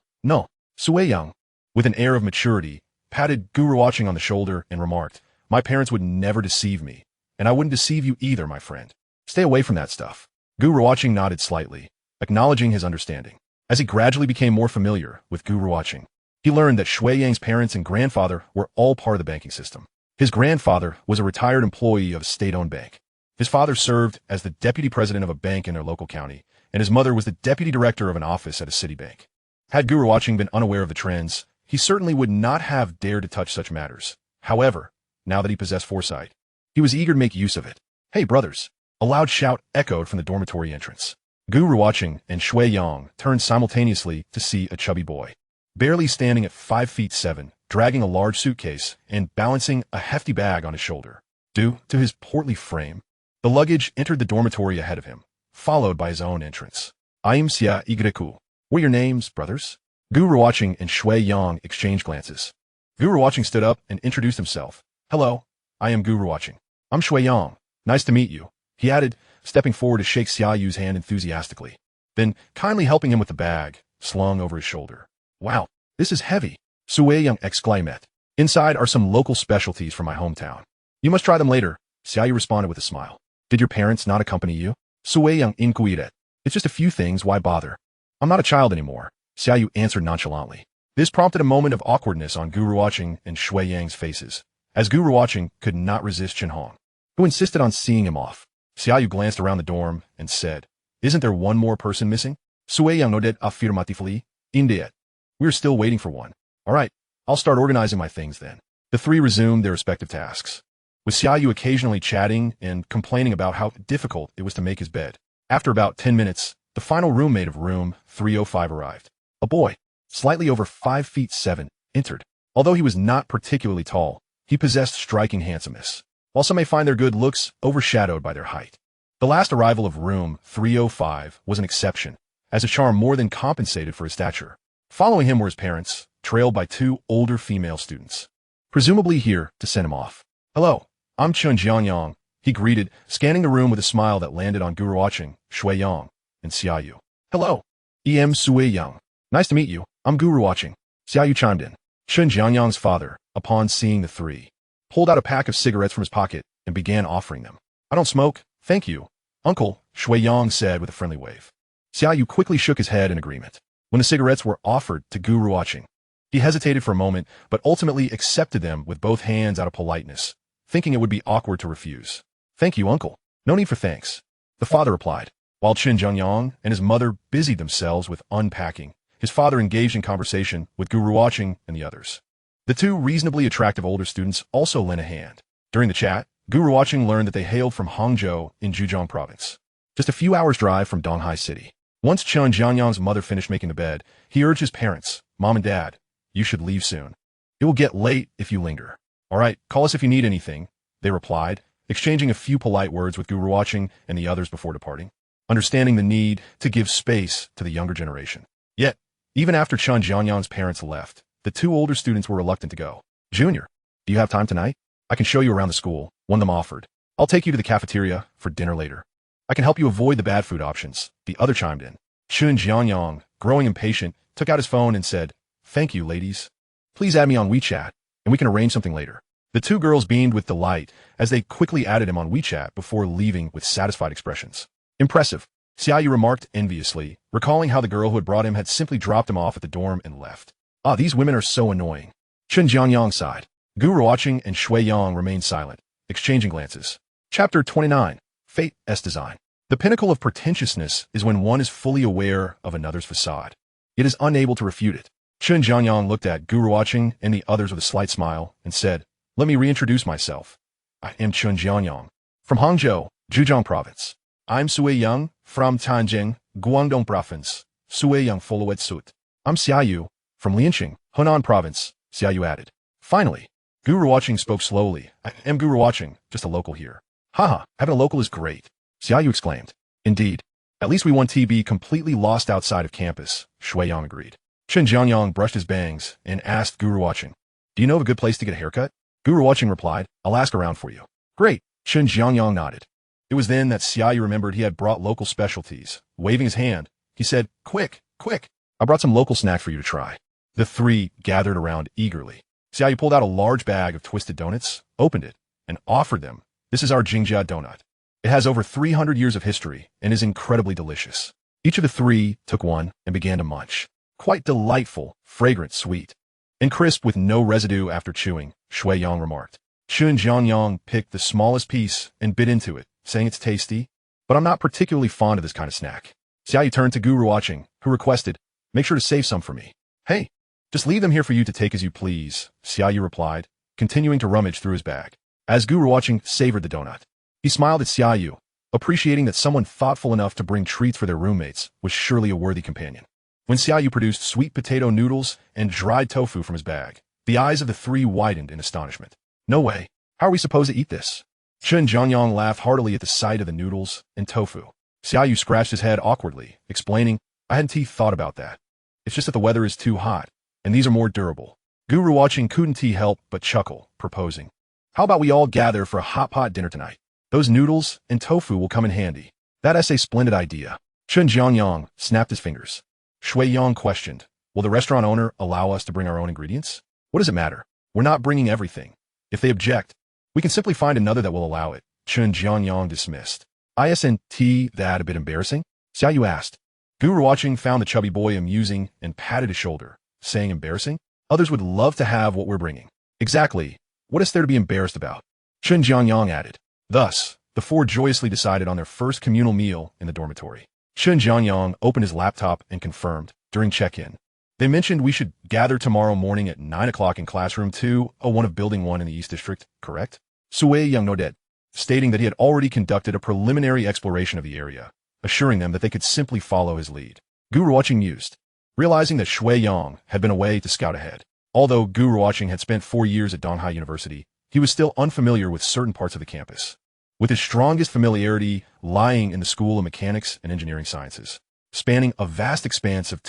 Sui Young, with an air of maturity, patted Gu Ruochen on the shoulder and remarked, "My parents would never deceive me, and I wouldn't deceive you either, my friend. Stay away from that stuff." Gu Ruochen nodded slightly, acknowledging his understanding. As he gradually became more familiar with Gu Ruochen, he learned that Shui Yang's parents and grandfather were all part of the banking system. His grandfather was a retired employee of a state-owned bank. His father served as the deputy president of a bank in their local county, and his mother was the deputy director of an office at a city bank. Had Gu Ruochen been unaware of the trends, he certainly would not have dared to touch such matters. However, now that he possessed foresight, he was eager to make use of it. "Hey, brothers!" A loud shout echoed from the dormitory entrance. Gu Ruochen and Shui Yang turned simultaneously to see a chubby boy, barely standing at 5'7", dragging a large suitcase and balancing a hefty bag on his shoulder. Due to his portly frame, the luggage entered the dormitory ahead of him, followed by his own entrance. "I'm Xia Igreku. What are your names, brothers?" Gu Ruochen and Shui Yang exchanged glances. Gu Ruochen stood up and introduced himself. "Hello, I am Gu Ruochen. I'm Shui Yang. Nice to meet you," he added, stepping forward to shake Xia Yu's hand enthusiastically, then kindly helping him with the bag slung over his shoulder. "Wow, this is heavy," Sui Yang exclaimed. "Inside are some local specialties from my hometown. You must try them later," Xia Yu responded with a smile. "Did your parents not accompany you?" Sui Yang inquired. "It's just a few things, why bother? I'm not a child anymore," Xia Yu answered nonchalantly. This prompted a moment of awkwardness on Gu Ruochen and Shui Yang's faces, as Gu Ruochen could not resist Chen Hong, who insisted on seeing him off. Xia Yu glanced around the dorm and said, "Isn't there one more person missing?" Sui Yang nodded affirmatively. "Indeed. We're still waiting for one." "All right, I'll start organizing my things then." The three resumed their respective tasks, with Xia Yu occasionally chatting and complaining about how difficult it was to make his bed. After about 10 minutes, the final roommate of room 305 arrived. A boy, slightly over 5'7", entered. Although he was not particularly tall, he possessed striking handsomeness, while some may find their good looks overshadowed by their height. The last arrival of room 305 was an exception, as his charm more than compensated for his stature. Following him were his parents, trailed by two older female students, presumably here to send him off. "Hello, I'm Chun Jianyang," he greeted, scanning the room with a smile that landed on Gu Ruochen, Shui Yang, and Xia Yu. "Hello, em Sui Yang. Nice to meet you. I'm Gu Ruochen," Xia Yu chimed in. Chun Jianyang's father, upon seeing the three, pulled out a pack of cigarettes from his pocket and began offering them. "I don't smoke, thank you, uncle," Shui Yang said with a friendly wave. Xia Yu quickly shook his head in agreement. When the cigarettes were offered to Gu Ruochen, he hesitated for a moment, but ultimately accepted them with both hands out of politeness, thinking it would be awkward to refuse. "Thank you, uncle. No need for thanks," the father replied. While Chen Jianyang and his mother busied themselves with unpacking, his father engaged in conversation with Gu Ruochen and the others. The two reasonably attractive older students also lent a hand. During the chat, Gu Ruochen learned that they hailed from Hangzhou in Zhejiang province, just a few hours' drive from Donghai City. Once Chen Jianyang's mother finished making the bed, he urged his parents, "Mom and Dad, you should leave soon. It will get late if you linger." "All right, call us if you need anything," they replied, exchanging a few polite words with Gu Ruochen and the others before departing, understanding the need to give space to the younger generation. Yet, even after Chen Jianyang's parents left, the two older students were reluctant to go. "Junior, do you have time tonight? I can show you around the school," one of them offered. "I'll take you to the cafeteria for dinner later. I can help you avoid the bad food options," the other chimed in. Chen Jianyang, growing impatient, took out his phone and said, "Thank you, ladies. Please add me on WeChat, and we can arrange something later." The two girls beamed with delight as they quickly added him on WeChat before leaving with satisfied expressions. "Impressive," Xia Yu remarked enviously, recalling how the girl who had brought him had simply dropped him off at the dorm and left. "Ah, these women are so annoying." Chen Jianyang sighed. Gu Ruochen and Shui Yang remained silent, exchanging glances. Chapter 29. Fate S Design. The pinnacle of pretentiousness is when one is fully aware of another's facade, yet is unable to refute it. Chen Jianyang looked at Gu Ruochen and the others with a slight smile and said, "Let me reintroduce myself. I am Chen Jianyang, from Hangzhou, Zhejiang province. I'm Sui Yang, from Tianjin, Guangdong province. Sui Yang followed suit. I'm Xia Yu, from Lianqing, Henan province," Xia Yu added. Finally, Gu Ruochen spoke slowly. "I am Gu Ruochen, just a local here." "Haha, having a local is great," Xia Yu exclaimed. "Indeed. At least we want to be completely lost outside of campus," Shui Yang agreed. Chen Jianyang brushed his bangs and asked Gu Ruochen, "Do you know of a good place to get a haircut?" Gu Ruochen replied, "I'll ask around for you." "Great," Chen Jianyang nodded. It was then that Xia Yu remembered he had brought local specialties. Waving his hand, he said, "Quick, quick, I brought some local snack for you to try." The three gathered around eagerly. Xiaoyu pulled out a large bag of twisted donuts, opened it, and offered them. This is our Jingjia donut. It has over 300 years of history and is incredibly delicious. Each of the three took one and began to munch. Quite delightful, fragrant, sweet, and crisp with no residue after chewing, Shui Yang remarked. Chun Jianyang picked the smallest piece and bit into it, saying it's tasty, but I'm not particularly fond of this kind of snack. Xiaoyu turned to Gu Ruochen, who requested, make sure to save some for me. Hey, just leave them here for you to take as you please, Xiaoyu replied, continuing to rummage through his bag. As Gu Ruochen savored the donut, he smiled at Xiaoyu, appreciating that someone thoughtful enough to bring treats for their roommates was surely a worthy companion. When Xiaoyu produced sweet potato noodles and dried tofu from his bag, the eyes of the three widened in astonishment. No way. How are we supposed to eat this? Chun Jianyang laughed heartily at the sight of the noodles and tofu. Xiaoyu scratched his head awkwardly, explaining, I hadn't thought about that. It's just that the weather is too hot, and these are more durable. Gu Ruochen couldn't help but chuckle, proposing, how about we all gather for a hot pot dinner tonight? Those noodles and tofu will come in handy. That's a splendid idea. Chun Jianyang snapped his fingers. Shui Yang questioned, will the restaurant owner allow us to bring our own ingredients? What does it matter? We're not bringing everything. If they object, we can simply find another that will allow it. Chun Jianyang dismissed. Isn't that a bit embarrassing? Xiaoyu asked. Gu Ruochen found the chubby boy amusing and patted his shoulder, saying embarrassing? Others would love to have what we're bringing. Exactly. What is there to be embarrassed about? Chun Jianyang added. Thus, the four joyously decided on their first communal meal in the dormitory. Chun Jianyang opened his laptop and confirmed, during check-in. They mentioned we should gather tomorrow morning at 9 o'clock in classroom 201 of Building 1 in the East District, correct? Sui Yang nodded, stating that he had already conducted a preliminary exploration of the area, assuring them that they could simply follow his lead. Gu Ruochen mused, realizing that Shui Yang had been away to scout ahead. Although Gu Ruochen had spent 4 years at Donghai University, he was still unfamiliar with certain parts of the campus, with his strongest familiarity lying in the School of Mechanics and Engineering Sciences, spanning a vast expanse of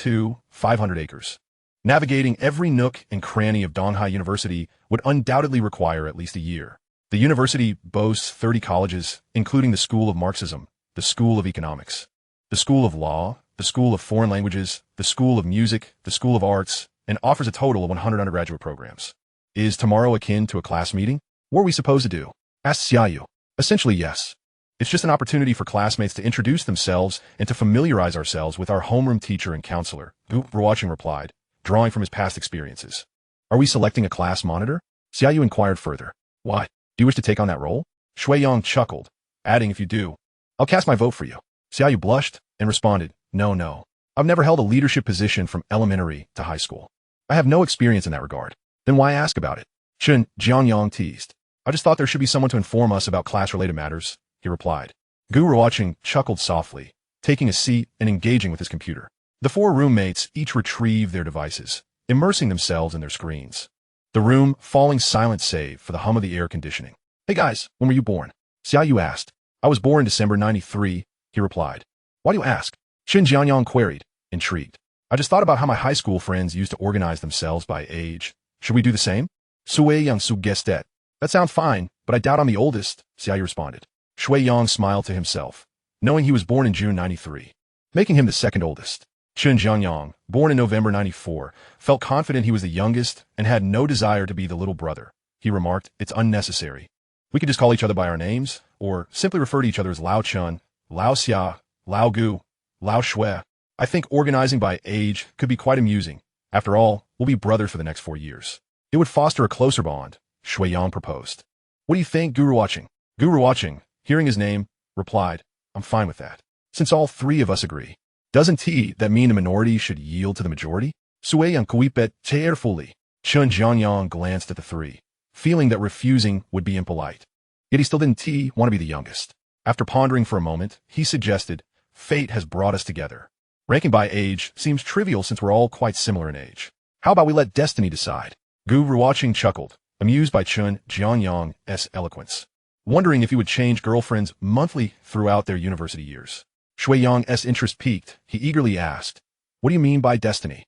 500 acres. Navigating every nook and cranny of Donghai University would undoubtedly require at least a year. The university boasts 30 colleges, including the School of Marxism, the School of Economics, the School of Law, the School of Foreign Languages, the School of Music, the School of Arts, and offers a total of 100 undergraduate programs. Is tomorrow akin to a class meeting? What are we supposed to do? Asked Xiaoyu. Essentially, yes. It's just an opportunity for classmates to introduce themselves and to familiarize ourselves with our homeroom teacher and counselor, Gu Ruochen replied, drawing from his past experiences. Are we selecting a class monitor? Xiaoyu inquired further. Why? Do you wish to take on that role? Shui Yang chuckled, adding, if you do, I'll cast my vote for you. Xiaoyu blushed and responded, no. I've never held a leadership position from elementary to high school. I have no experience in that regard. Then why ask about it? Chun Jianyang teased. I just thought there should be someone to inform us about class-related matters, he replied. Gu Ruochen chuckled softly, taking a seat and engaging with his computer. The four roommates each retrieved their devices, immersing themselves in their screens. The room falling silent save for the hum of the air conditioning. Hey guys, when were you born? Xiaoyu asked. I was born in December 93, he replied. Why do you ask? Chun Jianyang queried, intrigued. I just thought about how my high school friends used to organize themselves by age. Should we do the same? Sui Yang suggested. That sounds fine, but I doubt I'm the oldest, Xiaoyu responded. Shui Yang smiled to himself, knowing he was born in June 93, making him the second oldest. Chun Jianyang, born in November 94, felt confident he was the youngest and had no desire to be the little brother. He remarked, it's unnecessary. We could just call each other by our names, or simply refer to each other as Lao Chun, Lao Xia, Lao Gu, Lao Shui. I think organizing by age could be quite amusing. After all, we'll be brothers for the next 4 years. It would foster a closer bond, Shui Yang proposed. What do you think, Gu Ruochen? Gu Ruochen, hearing his name, replied, I'm fine with that. Since all three of us agree. Doesn't that mean the minority should yield to the majority? Sui Yang kuipet cheerfully. Chun Jianyang glanced at the three, feeling that refusing would be impolite. Yet he still didn't want to be the youngest. After pondering for a moment, he suggested, fate has brought us together. Ranking by age seems trivial since we're all quite similar in age. How about we let destiny decide? Gu Ruochen chuckled, amused by Chun Jianyang's eloquence, wondering if he would change girlfriends monthly throughout their university years. Shui Yang's interest piqued. He eagerly asked, what do you mean by destiny?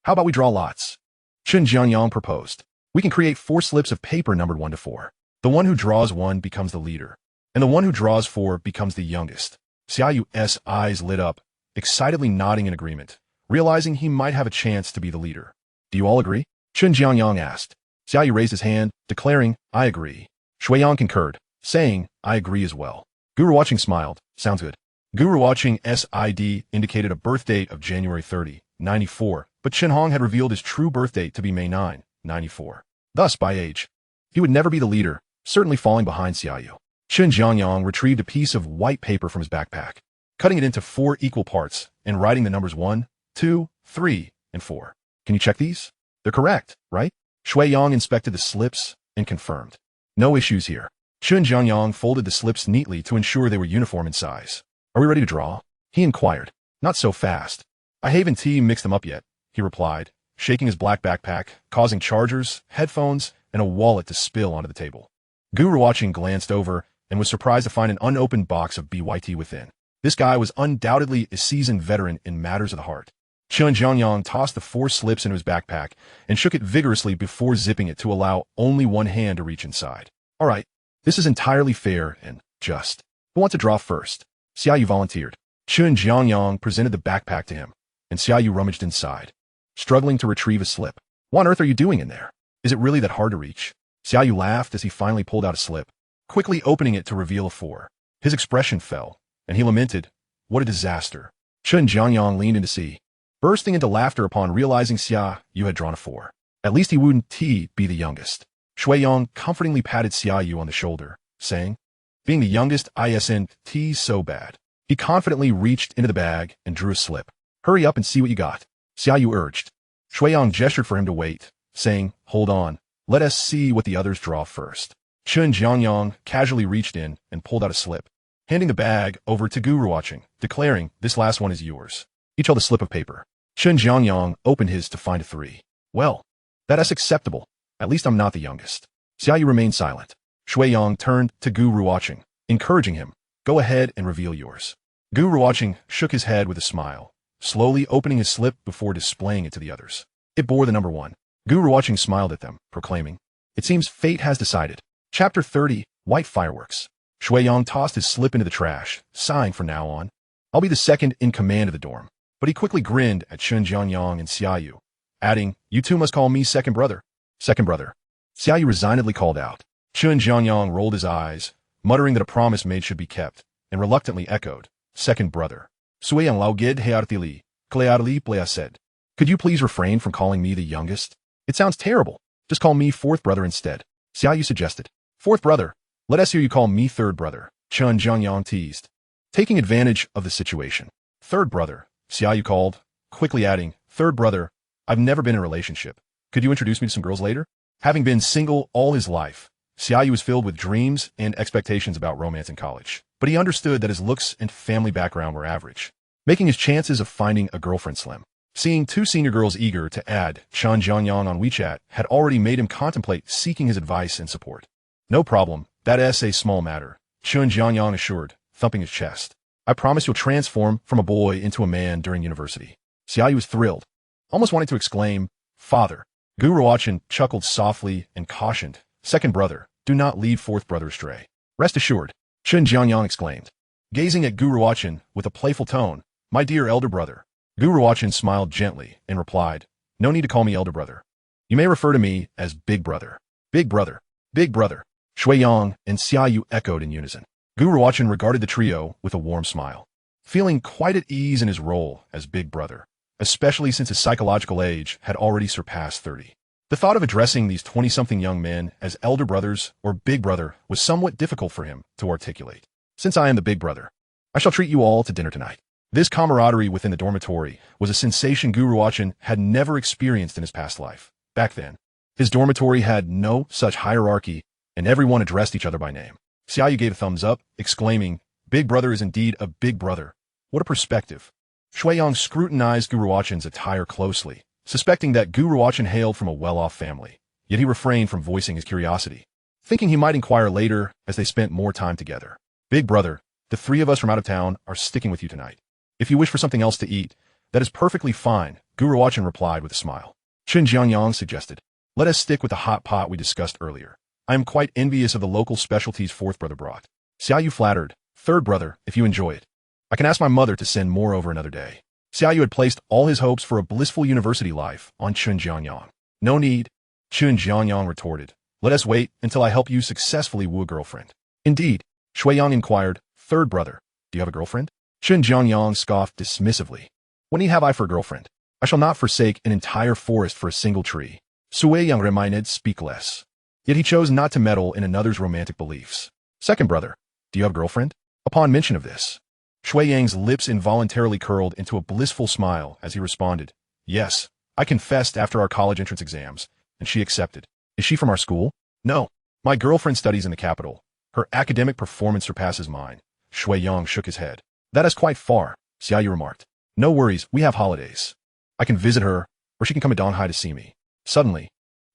How about we draw lots? Chun Jianyang proposed. We can create 4 slips of paper numbered 1 to 4. The one who draws 1 becomes the leader, and the one who draws 4 becomes the youngest. Xiaoyu's eyes lit up, excitedly nodding in agreement, realizing he might have a chance to be the leader. Do you all agree? Chun Jiangyang asked. Xiaoyu raised his hand, declaring, I agree. Shuiyang concurred, saying, I agree as well. Gu Ruochen smiled. Sounds good. Gu Ruochen SID indicated a birth date of January 30, 94, but Chen Hong had revealed his true birth date to be May 9, 94. Thus, by age, he would never be the leader, certainly falling behind Xiaoyu. Chun Jiangyang retrieved a piece of white paper from his backpack, cutting it into 4 equal parts and writing the numbers 1, 2, 3, and 4. Can you check these? They're correct, right? Shuiyang inspected the slips and confirmed. No issues here. Chun Jiangyang folded the slips neatly to ensure they were uniform in size. Are we ready to draw? He inquired. Not so fast. I haven't mixed them up yet, he replied, shaking his black backpack, causing chargers, headphones, and a wallet to spill onto the table. Gu Ruochen glanced over and was surprised to find an unopened box of BYT within. This guy was undoubtedly a seasoned veteran in matters of the heart. Chun Jiangyang tossed the 4 slips into his backpack and shook it vigorously before zipping it to allow only one hand to reach inside. All right, this is entirely fair and just. Who wants to draw first? Xiaoyu volunteered. Chun Jiangyang presented the backpack to him, and Xiaoyu rummaged inside, struggling to retrieve a slip. What on earth are you doing in there? Is it really that hard to reach? Xiaoyu laughed as he finally pulled out a slip, quickly opening it to reveal a 4. His expression fell, and he lamented, what a disaster. Chun Jiangyang leaned in to see, bursting into laughter upon realizing Xiaoyu had drawn a 4. At least he wouldn't be the youngest. Shuiyang comfortingly patted Xiaoyu on the shoulder, saying, being the youngest isn't so bad. He confidently reached into the bag and drew a slip. Hurry up and see what you got, Xiaoyu urged. Shuiyang gestured for him to wait, saying, hold on, let us see what the others draw first. Chun Jiangyang casually reached in and pulled out a slip, handing the bag over to Gu Ruochen, declaring, this last one is yours. Each held a slip of paper. Chun Jiangyang opened his to find a 3. Well, that's acceptable. At least I'm not the youngest. Xiaoyu remained silent. Shuiyang turned to Gu Ruochen, encouraging him, go ahead and reveal yours. Gu Ruochen shook his head with a smile, slowly opening his slip before displaying it to the others. It bore the number 1. Gu Ruochen smiled at them, proclaiming, it seems fate has decided. Chapter 30, White Fireworks. Shuiyang tossed his slip into the trash, sighing from now on, I'll be the second in command of the dorm. But he quickly grinned at Chun Jiangyang and Xiaoyu, adding, you two must call me second brother. Second brother. Xiaoyu resignedly called out. Chun Jiangyang rolled his eyes, muttering that a promise made should be kept, and reluctantly echoed, second brother. Shuiyang lao gid heartily, klearli plea said. Could you please refrain from calling me the youngest? It sounds terrible. Just call me fourth brother instead. Xiaoyu suggested. Fourth brother. Let us hear you call me third brother, Chun Jiangyang teased, taking advantage of the situation. Third brother, Xiaoyu called, quickly adding, third brother, I've never been in a relationship. Could you introduce me to some girls later? Having been single all his life, Xiaoyu was filled with dreams and expectations about romance in college, but he understood that his looks and family background were average, making his chances of finding a girlfriend slim. Seeing 2 senior girls eager to add Chun Jiangyang on WeChat had already made him contemplate seeking his advice and support. No problem, that's a small matter, Chun Jiangyang assured, thumping his chest. I promise you'll transform from a boy into a man during university. Xiaoyu was thrilled, almost wanted to exclaim, Father. Gu Ruochen chuckled softly and cautioned, second brother, do not lead fourth brother astray. Rest assured, Chun Jiangyang exclaimed, gazing at Gu Ruochen with a playful tone, my dear elder brother. Gu Ruochen smiled gently and replied, no need to call me elder brother. You may refer to me as big brother. Big brother. Big brother. Shuiyang and Xiaoyu echoed in unison. Gu Ruochen regarded the trio with a warm smile, feeling quite at ease in his role as big brother, especially since his psychological age had already surpassed 30. The thought of addressing these 20-something young men as elder brothers or big brother was somewhat difficult for him to articulate. Since I am the big brother, I shall treat you all to dinner tonight. This camaraderie within the dormitory was a sensation Gu Ruochen had never experienced in his past life. Back then, his dormitory had no such hierarchy, and everyone addressed each other by name. Xiaoyu gave a thumbs up, exclaiming, big brother is indeed a big brother. What a perspective. Shuiyang scrutinized Gu Ruochen's attire closely, suspecting that Gu Ruochen hailed from a well-off family, yet he refrained from voicing his curiosity, thinking he might inquire later as they spent more time together. Big brother, the 3 of us from out of town are sticking with you tonight. If you wish for something else to eat, that is perfectly fine, Gu Ruochen replied with a smile. Chun Jiangyang suggested, let us stick with the hot pot we discussed earlier. I am quite envious of the local specialties fourth brother brought. Xiaoyu flattered, third brother, if you enjoy it. I can ask my mother to send more over another day. Xiaoyu had placed all his hopes for a blissful university life on Chun Jianyang. No need, Chun Jianyang retorted. Let us wait until I help you successfully woo a girlfriend. Indeed, Shuiyang inquired, third brother, do you have a girlfriend? Chun Jianyang scoffed dismissively. What need have I for a girlfriend? I shall not forsake an entire forest for a single tree. Shuiyang reminded, speak less. Yet he chose not to meddle in another's romantic beliefs. Second brother, do you have a girlfriend? Upon mention of this, Shuiyang's lips involuntarily curled into a blissful smile as he responded, yes, I confessed after our college entrance exams, and she accepted. Is she from our school? No. My girlfriend studies in the capital. Her academic performance surpasses mine. Shuiyang shook his head. That is quite far, Xiaoyu remarked. No worries, we have holidays. I can visit her, or she can come to Donghai to see me. Suddenly,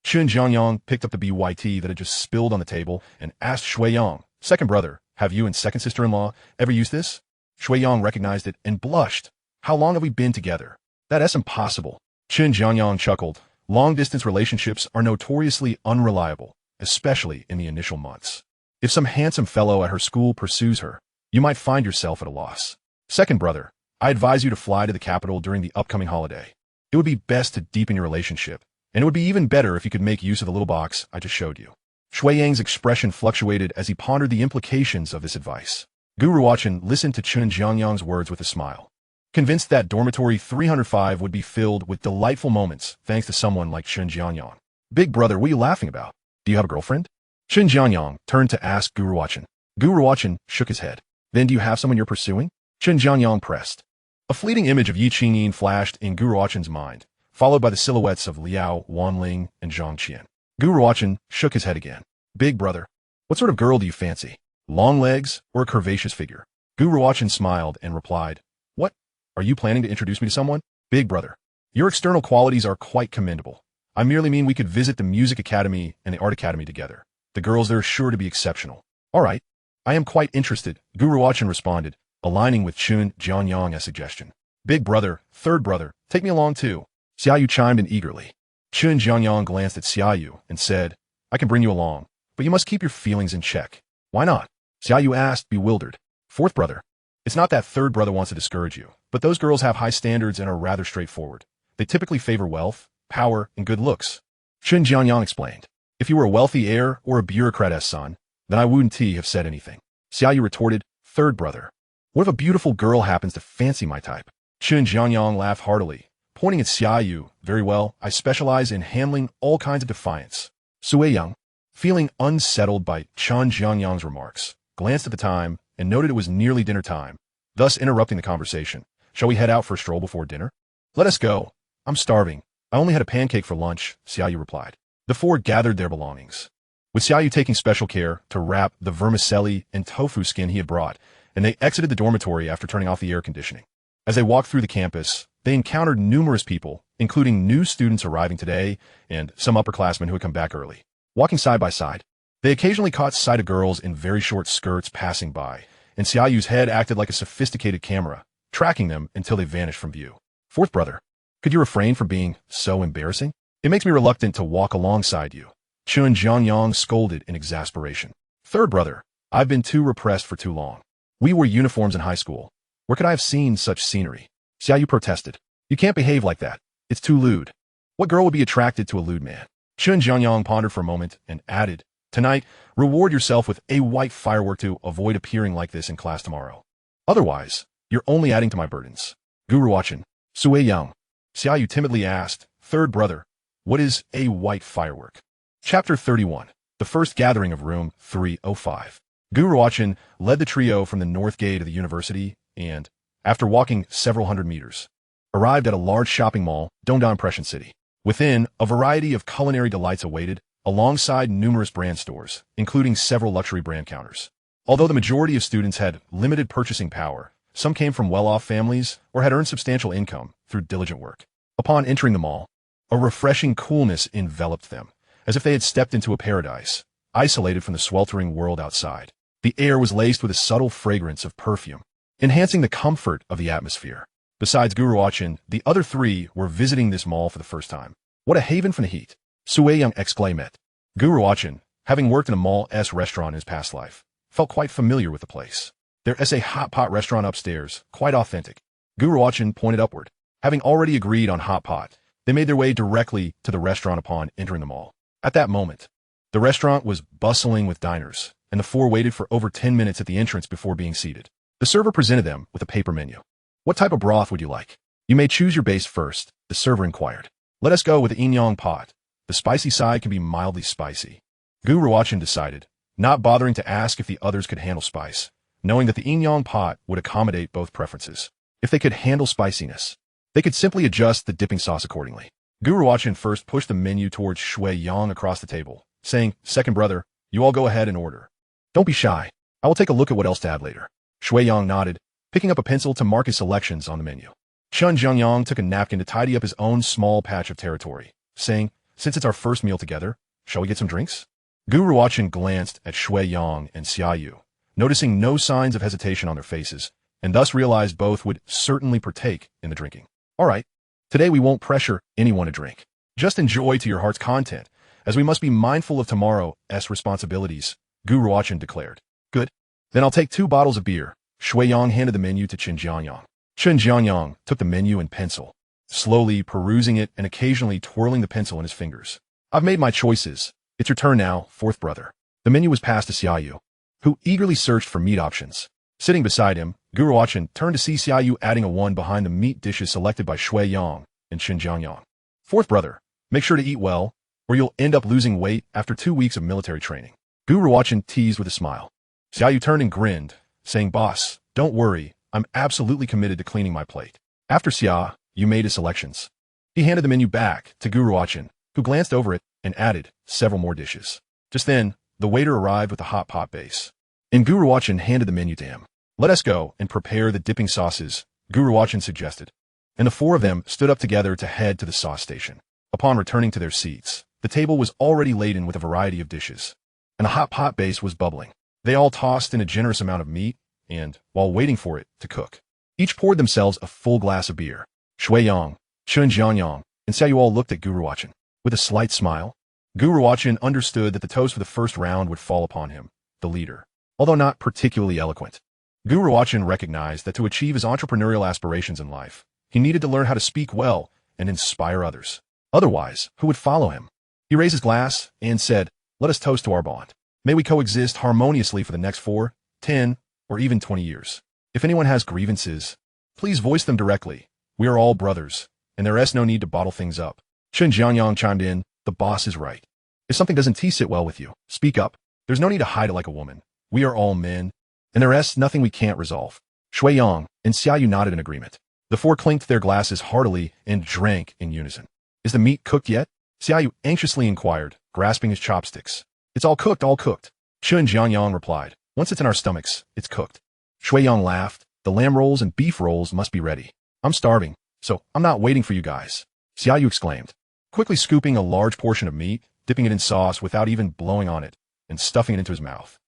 Chun Jianyang picked up the BYT that had just spilled on the table and asked Shuiyang, second brother, have you and second sister-in-law ever used this? Shuiyang recognized it and blushed. How long have we been together? That's impossible. Chun Jianyang chuckled. Long-distance relationships are notoriously unreliable, especially in the initial months. If some handsome fellow at her school pursues her, you might find yourself at a loss. Second brother, I advise you to fly to the capital during the upcoming holiday. It would be best to deepen your relationship, and it would be even better if you could make use of the little box I just showed you. Shuiyang's expression fluctuated as he pondered the implications of this advice. Gu Ruochen listened to Chun Jianyang's words with a smile, convinced that dormitory 305 would be filled with delightful moments thanks to someone like Chun Jianyang. Big brother, what are you laughing about? Do you have a girlfriend? Chun Jianyang turned to ask Gu Ruochen. Gu Ruochen shook his head. Then do you have someone you're pursuing? Chun Jianyang pressed. A fleeting image of Yi Qingyin flashed in Gu Ruochen's mind, followed by the silhouettes of Liao, Wanling, and Zhang Qian. Gu Ruochen shook his head again. Big brother, what sort of girl do you fancy? Long legs or a curvaceous figure? Gu Ruochen smiled and replied, what? Are you planning to introduce me to someone? Big brother, your external qualities are quite commendable. I merely mean we could visit the Music Academy and the Art Academy together. The girls there are sure to be exceptional. All right, I am quite interested, Gu Ruochen responded, aligning with Chun Jianyang's suggestion. Big brother, third brother, take me along too. Xiaoyu chimed in eagerly. Chun Jianyang glanced at Xiaoyu and said, I can bring you along, but you must keep your feelings in check. Why not? Xiaoyu asked, bewildered. Fourth brother, it's not that third brother wants to discourage you, but those girls have high standards and are rather straightforward. They typically favor wealth, power, and good looks. Chun Jianyang explained. If you were a wealthy heir or a bureaucrat's son, then I wouldn't have said anything. Xiaoyu retorted, third brother, what if a beautiful girl happens to fancy my type? Chun Jianyang laughed heartily, pointing at Xiaoyu. Very well, I specialize in handling all kinds of defiance. Shuiyang, feeling unsettled by Chun Jianyang's remarks, glanced at the time and noted it was nearly dinner time, thus interrupting the conversation. Shall we head out for a stroll before dinner? Let us go. I'm starving. I only had a pancake for lunch, Xiaoyu replied. The four gathered their belongings, with Xiaoyu taking special care to wrap the vermicelli and tofu skin he had brought, and they exited the dormitory after turning off the air conditioning. As they walked through the campus, they encountered numerous people, including new students arriving today and some upperclassmen who had come back early. Walking side by side, they occasionally caught sight of girls in very short skirts passing by, and Xiaoyu's head acted like a sophisticated camera, tracking them until they vanished from view. Fourth brother, could you refrain from being so embarrassing? It makes me reluctant to walk alongside you. Chun Jianyang scolded in exasperation. Third brother, I've been too repressed for too long. We wore uniforms in high school. Where could I have seen such scenery? Xiaoyu protested. You can't behave like that. It's too lewd. What girl would be attracted to a lewd man? Chun Jianyang pondered for a moment and added, tonight, reward yourself with a white firework to avoid appearing like this in class tomorrow. Otherwise, you're only adding to my burdens. Gu Ruochen, Shuiyang. Xiaoyu timidly asked, third brother, what is a white firework? Chapter 31. The First Gathering of Room 305. Gu Ruochen led the trio from the north gate of the university and, after walking several hundred meters, arrived at a large shopping mall, Dongda Impression City. Within, a variety of culinary delights awaited, alongside numerous brand stores, including several luxury brand counters. Although the majority of students had limited purchasing power, some came from well-off families or had earned substantial income through diligent work. Upon entering the mall, a refreshing coolness enveloped them, as if they had stepped into a paradise, isolated from the sweltering world outside. The air was laced with a subtle fragrance of perfume, enhancing the comfort of the atmosphere. Besides Gu Ruochen, the other three were visiting this mall for the first time. What a haven from the heat! Shuiyang exclaimed. Gu Ruochen, having worked in a mall-s restaurant in his past life, felt quite familiar with the place. There is a hot pot restaurant upstairs, quite authentic. Gu Ruochen pointed upward. Having already agreed on hot pot, they made their way directly to the restaurant upon entering the mall. At that moment, the restaurant was bustling with diners, and the four waited for over 10 minutes at the entrance before being seated. The server presented them with a paper menu. What type of broth would you like? You may choose your base first, the server inquired. Let us go with the Inyong pot. The spicy side can be mildly spicy. Gu Ruochen decided, not bothering to ask if the others could handle spice, knowing that the Inyong pot would accommodate both preferences. If they could handle spiciness, they could simply adjust the dipping sauce accordingly. Gu Ruochen first pushed the menu towards Shui Yang across the table, saying, Second brother, you all go ahead and order. Don't be shy. I will take a look at what else to add later. Shui Yang nodded, picking up a pencil to mark his selections on the menu. Chun Jiangyang took a napkin to tidy up his own small patch of territory, saying, Since it's our first meal together, shall we get some drinks? Gu Ruochen glanced at Shui Yang and Xia Yu, noticing no signs of hesitation on their faces, and thus realized both would certainly partake in the drinking. All right, today we won't pressure anyone to drink. Just enjoy to your heart's content, as we must be mindful of tomorrow's responsibilities, Gu Ruochen declared. Good. Then I'll take 2 bottles of beer. Shui Yang handed the menu to Chen Jianyang. Chen Jianyang took the menu and pencil, slowly perusing it and occasionally twirling the pencil in his fingers. I've made my choices. It's your turn now, fourth brother. The menu was passed to Xia Yu, who eagerly searched for meat options. Sitting beside him, Gu Ruochen turned to see Xia Yu adding a 1 behind the meat dishes selected by Shui Yang and Chen Jianyang. Fourth brother, make sure to eat well, or you'll end up losing weight after 2 weeks of military training. Gu Ruochen teased with a smile. Xia Yu turned and grinned, saying, Boss, don't worry, I'm absolutely committed to cleaning my plate. After Xia Yu made his selections, he handed the menu back to Gu Ruochen, who glanced over it and added several more dishes. Just then, the waiter arrived with the hot pot base, and Gu Ruochen handed the menu to him. Let us go and prepare the dipping sauces, Gu Ruochen suggested, and the 4 of them stood up together to head to the sauce station. Upon returning to their seats, the table was already laden with a variety of dishes, and the hot pot base was bubbling. They all tossed in a generous amount of meat, and, while waiting for it to cook, each poured themselves a full glass of beer. Shui Yang, Chun Jianyang, and Xia Yu all looked at Gu Ruochen. With a slight smile, Gu Ruochen understood that the toast for the first round would fall upon him, the leader, although not particularly eloquent. Gu Ruochen recognized that to achieve his entrepreneurial aspirations in life, he needed to learn how to speak well and inspire others. Otherwise, who would follow him? He raised his glass and said, Let us toast to our bond. May we coexist harmoniously for the next 4, 10, or even 20 years. If anyone has grievances, please voice them directly. We are all brothers, and there is no need to bottle things up. Chen Jianyang chimed in, The boss is right. If something doesn't sit well with you, speak up. There's no need to hide it like a woman. We are all men, and there is nothing we can't resolve. Shui Yang and Xia Yu nodded in agreement. The 4 clinked their glasses heartily and drank in unison. Is the meat cooked yet? Xia Yu anxiously inquired, grasping his chopsticks. It's all cooked, all cooked. Chen Jianyang replied. Once it's in our stomachs, it's cooked. Shui Yang laughed. The lamb rolls and beef rolls must be ready. I'm starving, so I'm not waiting for you guys. Xia Yu exclaimed, quickly scooping a large portion of meat, dipping it in sauce without even blowing on it, and stuffing it into his mouth.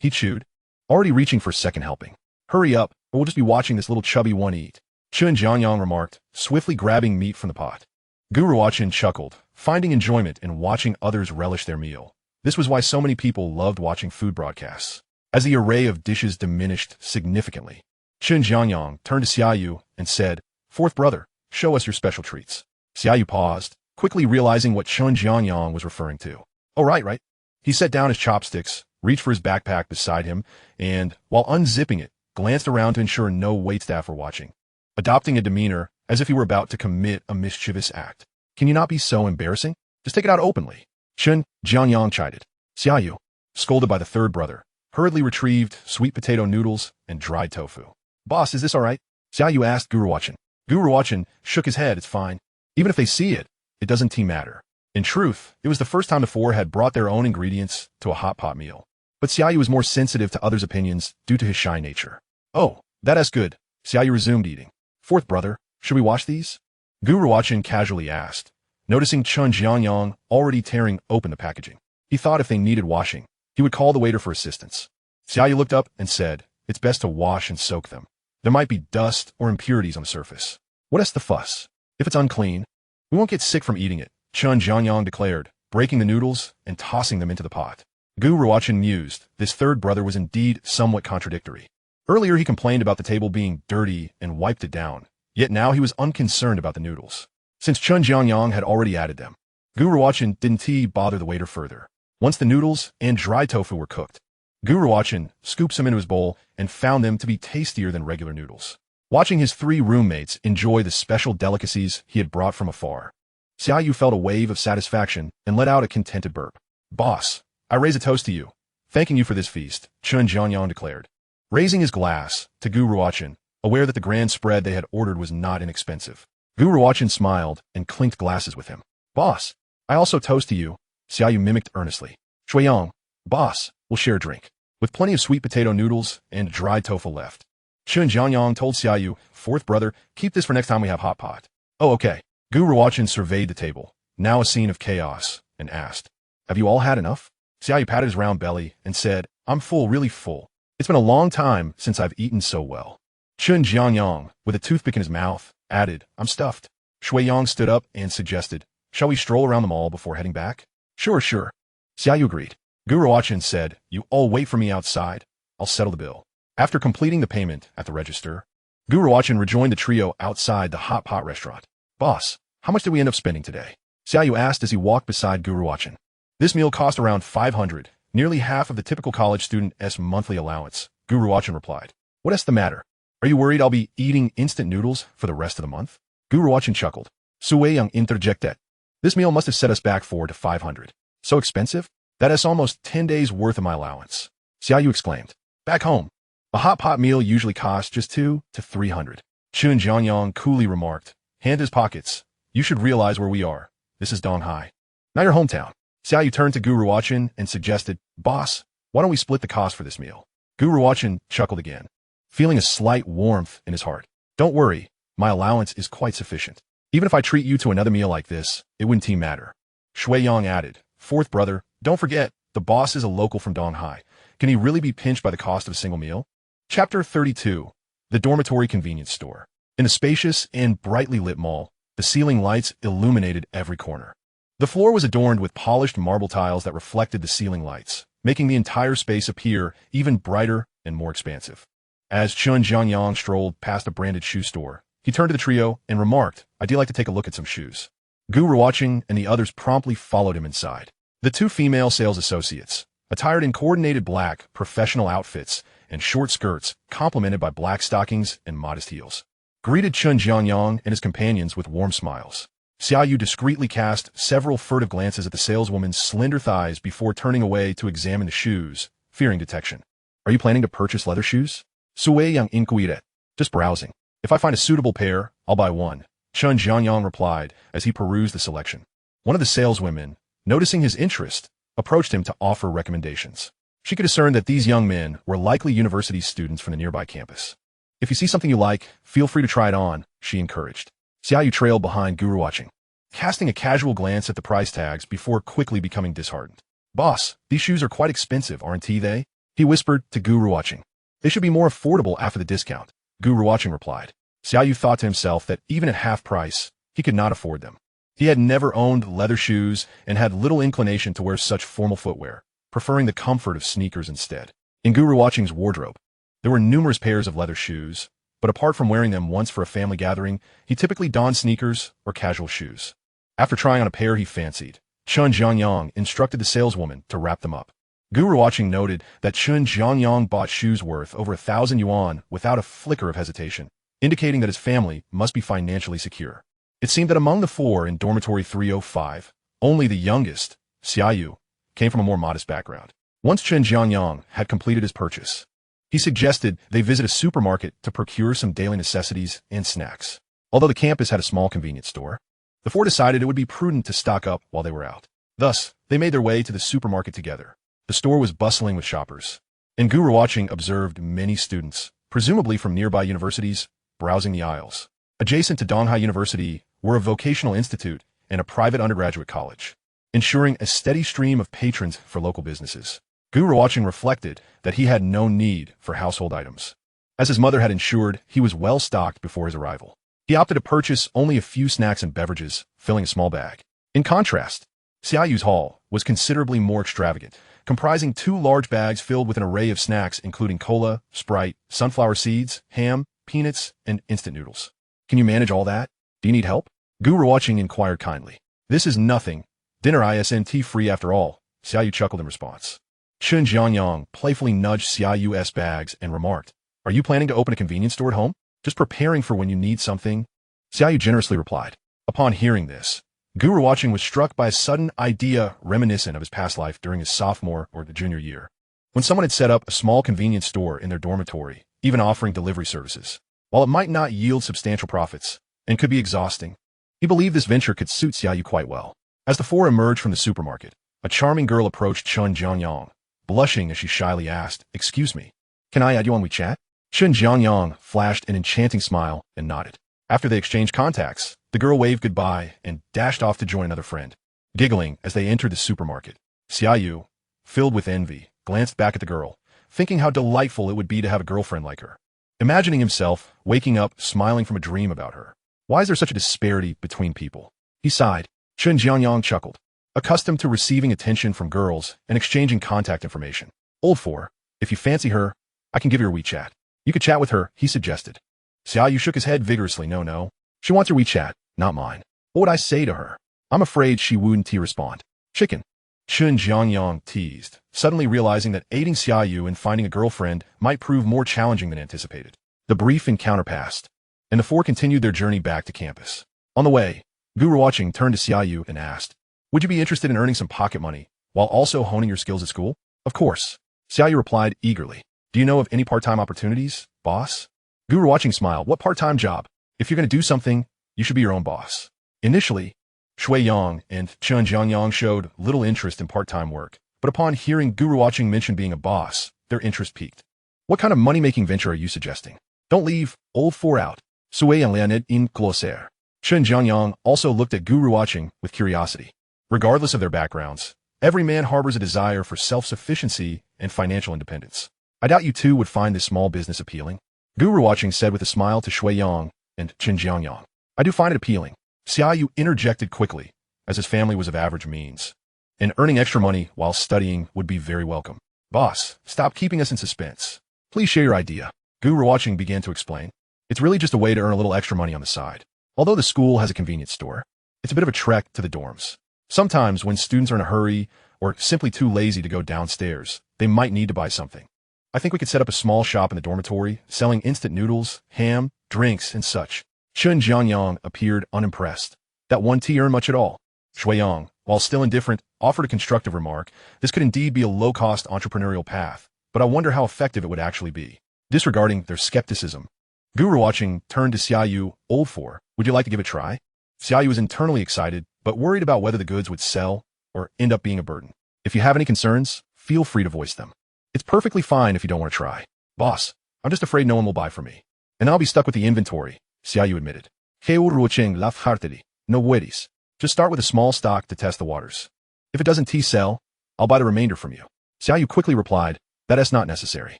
He chewed, already reaching for second helping. Hurry up, or we'll just be watching this little chubby one eat. Chen Jianyang remarked, swiftly grabbing meat from the pot. Gu Ruochen chuckled, finding enjoyment in watching others relish their meal. This was why so many people loved watching food broadcasts. As the array of dishes diminished significantly, Chen Jianyang turned to Xia Yu and said, Fourth brother, show us your special treats. Xia Yu paused, quickly realizing what Chen Jianyang was referring to. Oh, right. He set down his chopsticks, reached for his backpack beside him, and, while unzipping it, glanced around to ensure no waitstaff were watching, adopting a demeanor as if he were about to commit a mischievous act. Can you not be so embarrassing? Just take it out openly. Chen Jianyang chided. Xia Yu, scolded by the 3rd brother, hurriedly retrieved sweet potato noodles and dried tofu. Boss, is this all right? Xia Yu asked Gu Ruochen. Gu Ruochen shook his head. It's fine. Even if they see it, it doesn't matter. In truth, it was the first time the 4 had brought their own ingredients to a hot pot meal. But Xia Yu was more sensitive to others' opinions due to his shy nature. Oh, that is good. Xia Yu resumed eating. Fourth brother, should we wash these? Gu Ruochen casually asked, noticing Chen Jianyang already tearing open the packaging. He thought if they needed washing, he would call the waiter for assistance. Xia Yu looked up and said, It's best to wash and soak them. There might be dust or impurities on the surface. What is the fuss? If it's unclean, we won't get sick from eating it, Chen Jianyang declared, breaking the noodles and tossing them into the pot. Gu Ruochen mused. This 3rd brother was indeed somewhat contradictory. Earlier he complained about the table being dirty and wiped it down, yet now he was unconcerned about the noodles, since Chun Jiangyang had already added them. Gu Ruochen didn't bother the waiter further. Once the noodles and dry tofu were cooked, Gu Ruochen scooped some into his bowl and found them to be tastier than regular noodles. Watching his 3 roommates enjoy the special delicacies he had brought from afar, Xiaoyu felt a wave of satisfaction and let out a contented burp. "Boss, I raise a toast to you, thanking you for this feast," Chun Jiangyang declared, raising his glass to Gu Ruochen, aware that the grand spread they had ordered was not inexpensive. Gu Ruochen smiled and clinked glasses with him. "Boss, I also toast to you," Xiaoyu mimicked earnestly. "Shuiyang, boss, we'll share a drink." With plenty of sweet potato noodles and dry tofu left, Chun Jiangyang told Xiaoyu, "Fourth brother, keep this for next time we have hot pot." "Oh, okay." Gu Ruochen surveyed the table, now a scene of chaos, and asked, "Have you all had enough?" Xiaoyu patted his round belly and said, "I'm full, really full. It's been a long time since I've eaten so well." Chun Jiangyang, with a toothpick in his mouth, added, "I'm stuffed." Shuiyang stood up and suggested, "Shall we stroll around the mall before heading back?" Sure. Xiaoyu agreed. Gu Ruochen said, "You all wait for me outside. I'll settle the bill." After completing the payment at the register, Gu Ruochen rejoined the trio outside the hot pot restaurant. "Boss, how much did we end up spending today?" Xiaoyu asked as he walked beside Gu Ruochen. "This meal cost around 500, nearly half of the typical college student's monthly allowance," Gu Ruochen replied. "What's the matter? Are you worried I'll be eating instant noodles for the rest of the month?" Gu Ruochen chuckled. Sueyang interjected. "This meal must have set us back 400 to 500. So expensive? That is almost 10 days worth of my allowance." Xiaoyu exclaimed. "Back home, a hot pot meal usually costs just 200 to 300. Chun Jiangyang coolly remarked, hand his pockets. "You should realize where we are. This is Donghai, not your hometown." Xiaoyu turned to Gu Ruochen and suggested, "Boss, why don't we split the cost for this meal?" Gu Ruochen chuckled again, feeling a slight warmth in his heart. "Don't worry, my allowance is quite sufficient. Even if I treat you to another meal like this, it wouldn't matter." Shuiyang added, "Fourth brother, don't forget, the boss is a local from Donghai. Can he really be pinched by the cost of a single meal?" Chapter 32. The Dormitory Convenience Store. In the spacious and brightly lit mall, the ceiling lights illuminated every corner. The floor was adorned with polished marble tiles that reflected the ceiling lights, making the entire space appear even brighter and more expansive. As Chun Jiangyang strolled past a branded shoe store, he turned to the trio and remarked, "I'd like to take a look at some shoes." Gu Ruochen and the others promptly followed him inside. The 2 female sales associates, attired in coordinated black, professional outfits and short skirts, complemented by black stockings and modest heels, greeted Chun Jiangyang and his companions with warm smiles. Xiaoyu discreetly cast several furtive glances at the saleswoman's slender thighs before turning away to examine the shoes, fearing detection. "Are you planning to purchase leather shoes?" Sueyang inquired. "Just browsing. If I find a suitable pair, I'll buy one," Chun Jiangyang replied as he perused the selection. One of the saleswomen, noticing his interest, approached him to offer recommendations. She could discern that these young men were likely university students from the nearby campus. "If you see something you like, feel free to try it on," she encouraged. Xiaoyu trailed behind Gu Ruochen, casting a casual glance at the price tags before quickly becoming disheartened. "Boss, these shoes are quite expensive, aren't they?" he whispered to Gu Ruochen. "They should be more affordable after the discount," Gu Ruochen replied. Xiaoyu thought to himself that even at half price, he could not afford them. He had never owned leather shoes and had little inclination to wear such formal footwear, preferring the comfort of sneakers instead. In Gu Ruochen's wardrobe, there were numerous pairs of leather shoes, but apart from wearing them once for a family gathering, he typically donned sneakers or casual shoes. After trying on a pair he fancied, Chun Jiangyang instructed the saleswoman to wrap them up. Gu Ruochen noted that Chun Jiangyang bought shoes worth over 1,000 yuan without a flicker of hesitation, indicating that his family must be financially secure. It seemed that among the 4 in dormitory 305, only the youngest, Xiaoyu, came from a more modest background. Once Chun Jiangyang had completed his purchase, he suggested they visit a supermarket to procure some daily necessities and snacks. Although the campus had a small convenience store, the 4 decided it would be prudent to stock up while they were out. Thus, they made their way to the supermarket together. The store was bustling with shoppers, and Gu Ruochen observed many students, presumably from nearby universities, browsing the aisles. Adjacent to Donghai University were a vocational institute and a private undergraduate college, ensuring a steady stream of patrons for local businesses. Gu Ruochen reflected that he had no need for household items, as his mother had ensured he was well stocked before his arrival. He opted to purchase only a few snacks and beverages, filling a small bag. In contrast, Xiaoyu's haul was considerably more extravagant, comprising 2 large bags filled with an array of snacks including cola, Sprite, sunflower seeds, ham, peanuts, and instant noodles. Can you manage all that? Do you need help? Gu Ruochen inquired kindly. This is nothing. Dinner isn't free after all, Xiaoyu chuckled in response. Chun Jianyang playfully nudged Xiaoyu's bags and remarked, Are you planning to open a convenience store at home? Just preparing for when you need something? Xiaoyu generously replied. Upon hearing this, Gu Ruochen was struck by a sudden idea reminiscent of his past life during his sophomore or junior year, when someone had set up a small convenience store in their dormitory, even offering delivery services. While it might not yield substantial profits, and could be exhausting, he believed this venture could suit Xiaoyu quite well. As the four emerged from the supermarket, a charming girl approached Chun Jianyang, blushing as she shyly asked, Excuse me, can I add you on WeChat? Chun Jianyang flashed an enchanting smile and nodded. After they exchanged contacts, the girl waved goodbye and dashed off to join another friend. Giggling as they entered the supermarket, Xiaoyu, filled with envy, glanced back at the girl, thinking how delightful it would be to have a girlfriend like her. Imagining himself waking up smiling from a dream about her. Why is there such a disparity between people? He sighed. Chun Jianyang chuckled, accustomed to receiving attention from girls and exchanging contact information. Old four, if you fancy her, I can give you her WeChat. You could chat with her, he suggested. Xiaoyu shook his head vigorously. No. She wants your WeChat, not mine. What would I say to her? I'm afraid she wouldn't respond. Chicken. Chun Jianyang teased, suddenly realizing that aiding Xiaoyu in finding a girlfriend might prove more challenging than anticipated. The brief encounter passed, and the four continued their journey back to campus. On the way, Gu Ruochen turned to Xiaoyu and asked, Would you be interested in earning some pocket money while also honing your skills at school? Of course. Xiaoyu replied eagerly. Do you know of any part-time opportunities, boss? Gu Ruochen smiled. What part-time job? If you're going to do something, you should be your own boss. Initially, Shui Yang and Chun Jianyang showed little interest in part-time work, but upon hearing Gu Ruochen mention being a boss, their interest peaked. What kind of money-making venture are you suggesting? Don't leave old four out. Sui and Leonid in glossaire. Chun Jianyang also looked at Gu Ruochen with curiosity. Regardless of their backgrounds, every man harbors a desire for self-sufficiency and financial independence. I doubt you two would find this small business appealing. Gu Ruochen said with a smile to Shui Yang and Chun Jianyang. I do find it appealing. Xiaoyu interjected quickly, as his family was of average means, and earning extra money while studying would be very welcome. Boss, stop keeping us in suspense. Please share your idea. Gu Ruochen began to explain. It's really just a way to earn a little extra money on the side. Although the school has a convenience store, it's a bit of a trek to the dorms. Sometimes when students are in a hurry or simply too lazy to go downstairs, they might need to buy something. I think we could set up a small shop in the dormitory, selling instant noodles, ham, drinks, and such. Chun Jianyang appeared unimpressed. That one tea earned much at all. Shui Yang, while still indifferent, offered a constructive remark. This could indeed be a low-cost entrepreneurial path, but I wonder how effective it would actually be. Disregarding their skepticism, Gu Ruochen turned to Xiaoyu, old four. Would you like to give it a try? Xiaoyu was internally excited, but worried about whether the goods would sell or end up being a burden. If you have any concerns, feel free to voice them. It's perfectly fine if you don't want to try. Boss, I'm just afraid no one will buy from me. And I'll be stuck with the inventory, Xiaoyu admitted. Gu Ruochen laughed heartily. No worries. Just start with a small stock to test the waters. If it doesn't sell, I'll buy the remainder from you. Xiaoyu quickly replied, That is not necessary.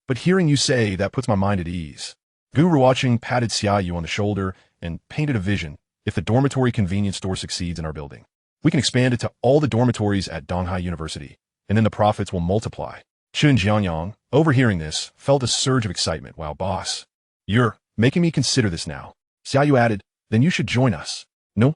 But hearing you say that puts my mind at ease. Gu Ruochen patted Xiaoyu on the shoulder and painted a vision. If the dormitory convenience store succeeds in our building, we can expand it to all the dormitories at Donghai University, and then the profits will multiply. Chun Jianyang, overhearing this, felt a surge of excitement. Wow, boss. You're making me consider this now. Xiaoyu added, Then you should join us. No.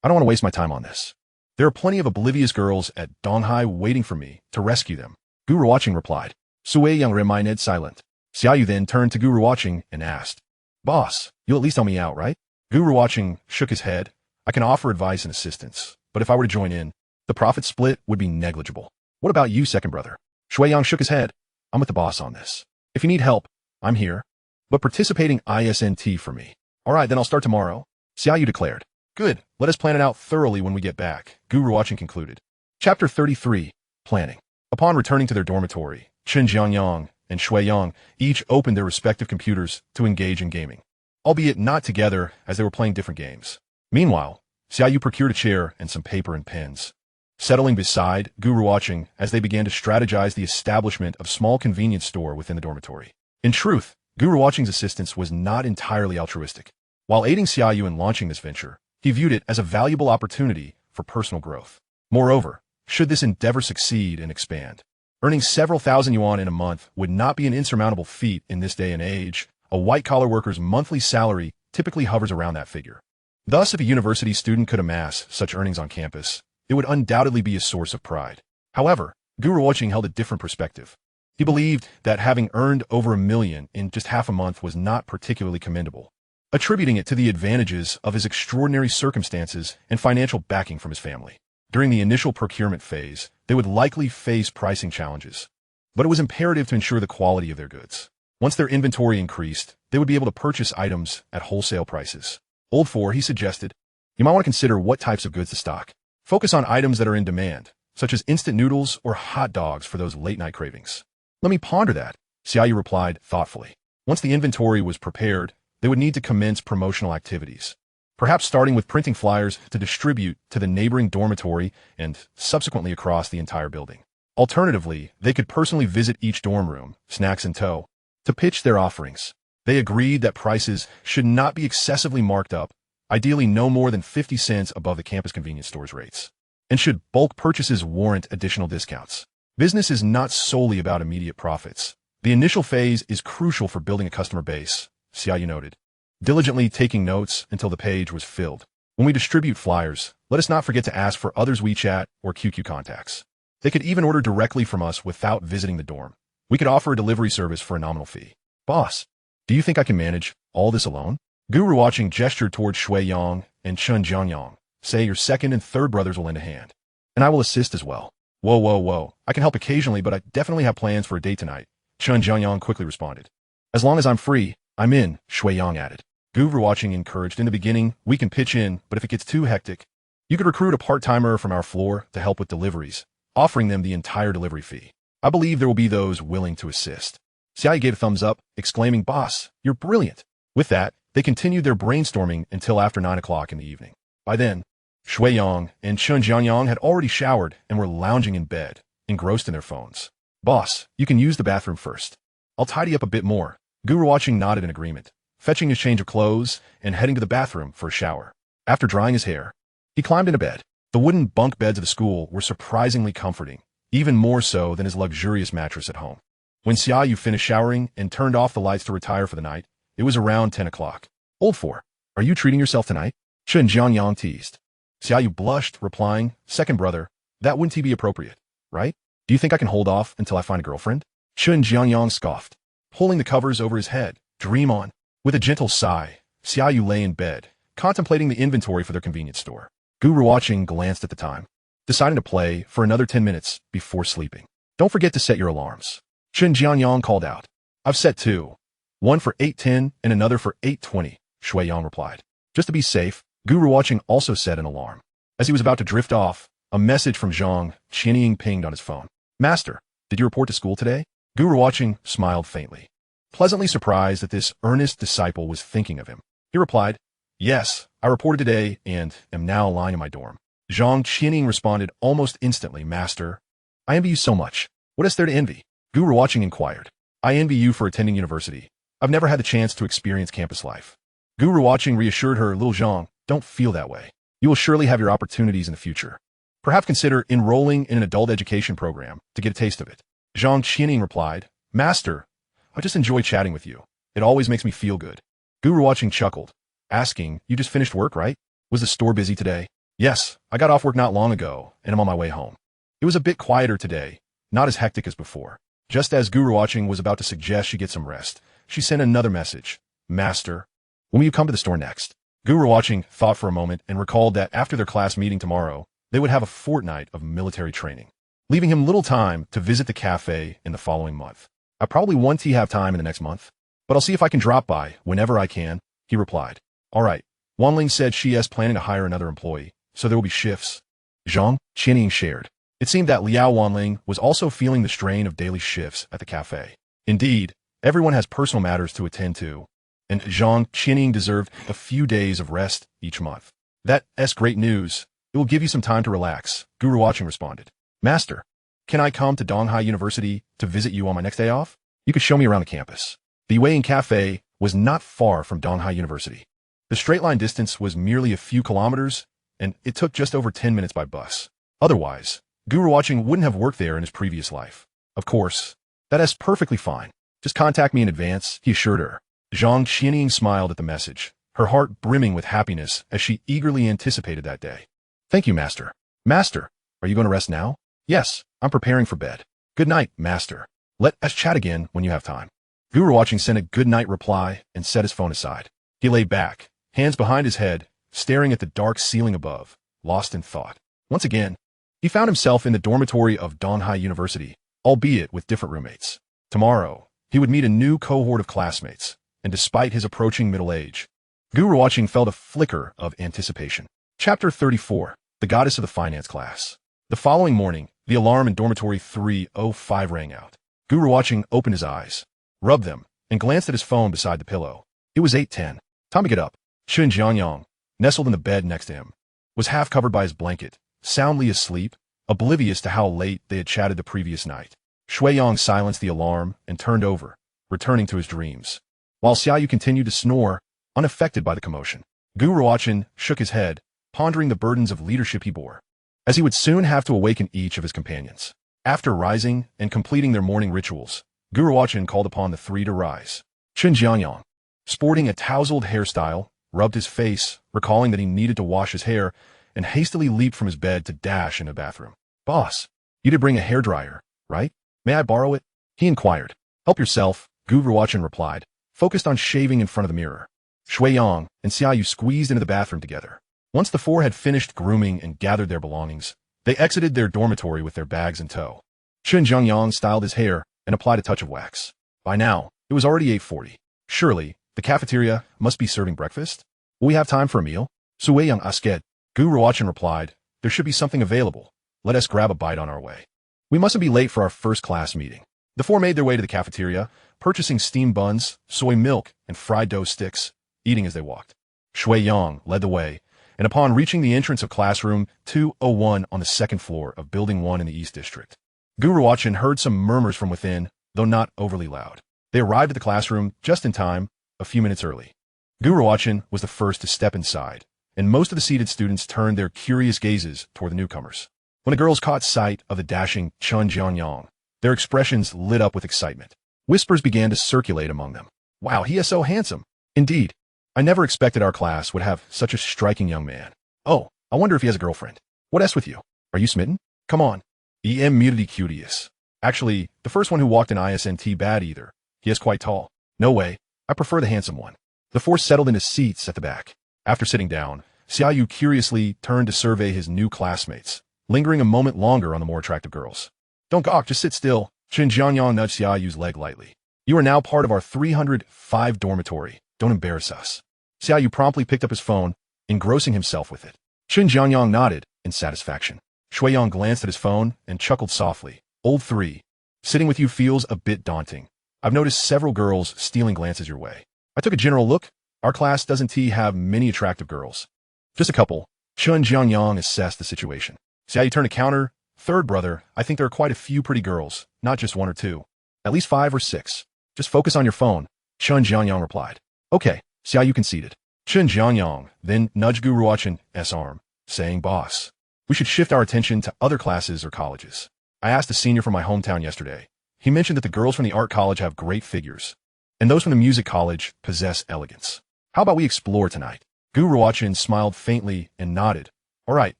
I don't want to waste my time on this. There are plenty of oblivious girls at Donghai waiting for me to rescue them. Gu Ruochen replied. Sui Yang remained silent. Xiaoyu then turned to Gu Ruochen and asked, Boss, you'll at least help me out, right? Gu Ruochen shook his head. I can offer advice and assistance, but if I were to join in, the profit split would be negligible. What about you, second brother? Shui Yang shook his head. I'm with the boss on this. If you need help, I'm here. But participating isn't for me. All right, then I'll start tomorrow, Xiaoyu declared. Good, let us plan it out thoroughly when we get back, Gu Ruochen concluded. Chapter 33, Planning. Upon returning to their dormitory, Chun Jianyang and Shui Yang each opened their respective computers to engage in gaming, albeit not together as they were playing different games. Meanwhile, Xiaoyu procured a chair and some paper and pens, settling beside Gu Ruochen as they began to strategize the establishment of a small convenience store within the dormitory. In truth, Gu Ruochen's assistance was not entirely altruistic. While aiding Xiaoyu in launching this venture, he viewed it as a valuable opportunity for personal growth. Moreover, should this endeavor succeed and expand. Earning several thousand yuan in a month would not be an insurmountable feat in this day and age. A white-collar worker's monthly salary typically hovers around that figure. Thus, if a university student could amass such earnings on campus, it would undoubtedly be a source of pride. However, Gu Ruochen held a different perspective. He believed that having earned over $1 million in just half a month was not particularly commendable, attributing it to the advantages of his extraordinary circumstances and financial backing from his family. During the initial procurement phase, they would likely face pricing challenges, but it was imperative to ensure the quality of their goods. Once their inventory increased, they would be able to purchase items at wholesale prices. Old 4, he suggested, you might want to consider what types of goods to stock. Focus on items that are in demand, such as instant noodles or hot dogs for those late-night cravings. Let me ponder that, Xiaoyu replied thoughtfully. Once the inventory was prepared, they would need to commence promotional activities, perhaps starting with printing flyers to distribute to the neighboring dormitory and subsequently across the entire building. Alternatively, they could personally visit each dorm room, snacks in tow, to pitch their offerings. They agreed that prices should not be excessively marked up, ideally no more than 50 cents above the campus convenience store's rates, and should bulk purchases warrant additional discounts. Business is not solely about immediate profits. The initial phase is crucial for building a customer base, Xiaoyu noted, diligently taking notes until the page was filled. When we distribute flyers, let us not forget to ask for others' WeChat or QQ contacts. They could even order directly from us without visiting the dorm. We could offer a delivery service for a nominal fee. Boss, do you think I can manage all this alone? Gu Ruochen gestured toward Shui Yang and Chun Jianyang. Say your second and third brothers will lend a hand, and I will assist as well. Whoa. I can help occasionally, but I definitely have plans for a date tonight, Chun Jianyang quickly responded. As long as I'm free, I'm in, Shui Yang added. Gu Ruochen encouraged, in the beginning, we can pitch in, but if it gets too hectic, you could recruit a part-timer from our floor to help with deliveries, offering them the entire delivery fee. I believe there will be those willing to assist. Xiaoyu gave a thumbs up, exclaiming, Boss, you're brilliant. With that, they continued their brainstorming until after 9 o'clock in the evening. By then, Shui Yang and Chun Jianyang had already showered and were lounging in bed, engrossed in their phones. Boss, you can use the bathroom first. I'll tidy up a bit more. Gu Ruochen nodded in agreement, fetching his change of clothes and heading to the bathroom for a shower. After drying his hair, he climbed into bed. The wooden bunk beds of the school were surprisingly comforting, even more so than his luxurious mattress at home. When Xiaoyu finished showering and turned off the lights to retire for the night, it was around 10 o'clock. Old 4, are you treating yourself tonight? Chun Jianyang teased. Xiaoyu blushed, replying, Second brother, that wouldn't be appropriate, right? Do you think I can hold off until I find a girlfriend? Chun Jianyang scoffed, pulling the covers over his head. Dream on. With a gentle sigh, Xiaoyu lay in bed, contemplating the inventory for their convenience store. Gu Ruochen glanced at the time, deciding to play for another 10 minutes before sleeping. Don't forget to set your alarms. Chun Jianyang called out. I've set 2. One for 8:10 and another for 8:20, Shui Yang replied. Just to be safe, Gu Ruochen also set an alarm. As he was about to drift off, a message from Zhang Qianying pinged on his phone. Master, did you report to school today? Gu Ruochen smiled faintly, pleasantly surprised that this earnest disciple was thinking of him. He replied, Yes, I reported today and am now lying in my dorm. Zhang Qianying responded almost instantly, Master, I envy you so much. What is there to envy? Gu Ruochen inquired. I envy you for attending university. I've never had the chance to experience campus life. Gu Ruochen reassured her, Little Zhang, don't feel that way. You will surely have your opportunities in the future. Perhaps consider enrolling in an adult education program to get a taste of it. Zhang Qianying replied, Master, I just enjoy chatting with you. It always makes me feel good. Gu Ruochen chuckled, asking, You just finished work, right? Was the store busy today? Yes, I got off work not long ago, and I'm on my way home. It was a bit quieter today, not as hectic as before. Just as Gu Ruochen was about to suggest she get some rest, she sent another message. Master, when will you come to the store next? Gu Ruochen thought for a moment and recalled that after their class meeting tomorrow, they would have a fortnight of military training, leaving him little time to visit the cafe in the following month. I probably won't have time in the next month, but I'll see if I can drop by whenever I can, he replied. All right. Wanling said she is planning to hire another employee, so there will be shifts. Zhang Qianying shared. It seemed that Liao Wanling was also feeling the strain of daily shifts at the cafe. Indeed, everyone has personal matters to attend to, and Zhang Qianying deserved a few days of rest each month. That's great news. It will give you some time to relax, Gu Ruochen responded. Master, can I come to Donghai University to visit you on my next day off? You could show me around the campus. The Weiyin Cafe was not far from Donghai University. The straight-line distance was merely a few kilometers, and it took just over 10 minutes by bus. Otherwise, Gu Ruochen wouldn't have worked there in his previous life. Of course, that's perfectly fine. Just contact me in advance, he assured her. Zhang Xianying smiled at the message, her heart brimming with happiness as she eagerly anticipated that day. Thank you, Master. Master, are you going to rest now? Yes, I'm preparing for bed. Good night, Master. Let us chat again when you have time. Gu Ruochen sent a good night reply and set his phone aside. He lay back, hands behind his head, staring at the dark ceiling above, lost in thought. Once again, he found himself in the dormitory of Donghai University, albeit with different roommates. Tomorrow, he would meet a new cohort of classmates, and despite his approaching middle age, Gu Ruochen felt a flicker of anticipation. Chapter 34, The Goddess of the Finance Class. The following morning, the alarm in dormitory 305 rang out. Gu Ruochen opened his eyes, rubbed them, and glanced at his phone beside the pillow. It was 8:10. Time to get up. Chen Jianyang, nestled in the bed next to him, was half covered by his blanket, soundly asleep, oblivious to how late they had chatted the previous night. Shuiyang silenced the alarm and turned over, returning to his dreams, while Xiaoyu continued to snore, unaffected by the commotion. Gu Ruochen shook his head, pondering the burdens of leadership he bore, as he would soon have to awaken each of his companions. After rising and completing their morning rituals, Gu Ruochen called upon the three to rise. Chen Jianyang, sporting a tousled hairstyle, rubbed his face, recalling that he needed to wash his hair, and hastily leaped from his bed to dash in the bathroom. Boss, you did bring a hairdryer, right? May I borrow it? He inquired. Help yourself, Gu Ruochen replied, focused on shaving in front of the mirror. Shuiyang and Xiaoyu squeezed into the bathroom together. Once the four had finished grooming and gathered their belongings, they exited their dormitory with their bags in tow. Chen Jianyang styled his hair and applied a touch of wax. By now, it was already 8:40. Surely, the cafeteria must be serving breakfast? Will we have time for a meal? Suiyang asked. Gu Ruochen replied, there should be something available. Let us grab a bite on our way. We mustn't be late for our first class meeting. The four made their way to the cafeteria, purchasing steamed buns, soy milk, and fried dough sticks, eating as they walked. Shuiyang led the way, and upon reaching the entrance of classroom 201 on the second floor of Building 1 in the East District, Gu Ruochen heard some murmurs from within, though not overly loud. They arrived at the classroom just in time, a few minutes early. Gu Ruochen was the first to step inside, and most of the seated students turned their curious gazes toward the newcomers. When the girls caught sight of the dashing Chen Jianyang, their expressions lit up with excitement. Whispers began to circulate among them. Wow, he is so handsome. Indeed, I never expected our class would have such a striking young man. Oh, I wonder if he has a girlfriend. What else with you? Are you smitten? Come on. E.M. Mutity Cutius. Actually, the first one who walked in isn't bad either. He is quite tall. No way. I prefer the handsome one. The four settled into seats at the back. After sitting down, Xiaoyu curiously turned to survey his new classmates, lingering a moment longer on the more attractive girls. Don't gawk, just sit still. Chen Jianyang nudged Xiaoyu's leg lightly. You are now part of our 305 dormitory. Don't embarrass us. Xiaoyu promptly picked up his phone, engrossing himself with it. Chen Jianyang nodded in satisfaction. Shuiyang glanced at his phone and chuckled softly. Old 3. Sitting with you feels a bit daunting. I've noticed several girls stealing glances your way. I took a general look. Our class doesn't have many attractive girls. Just a couple. Chen Jianyang assessed the situation. Xiaoyu turned to counter. Third brother, I think there are quite a few pretty girls, not just 1 or 2. At least 5 or 6. Just focus on your phone, Chen Jianyang replied. Okay, Xiaoyu conceded. Chen Jianyang then nudged Gu Ruochen's arm, saying, Boss, we should shift our attention to other classes or colleges. I asked a senior from my hometown yesterday. He mentioned that the girls from the art college have great figures, and those from the music college possess elegance. How about we explore tonight? Gu Ruochen smiled faintly and nodded. All right,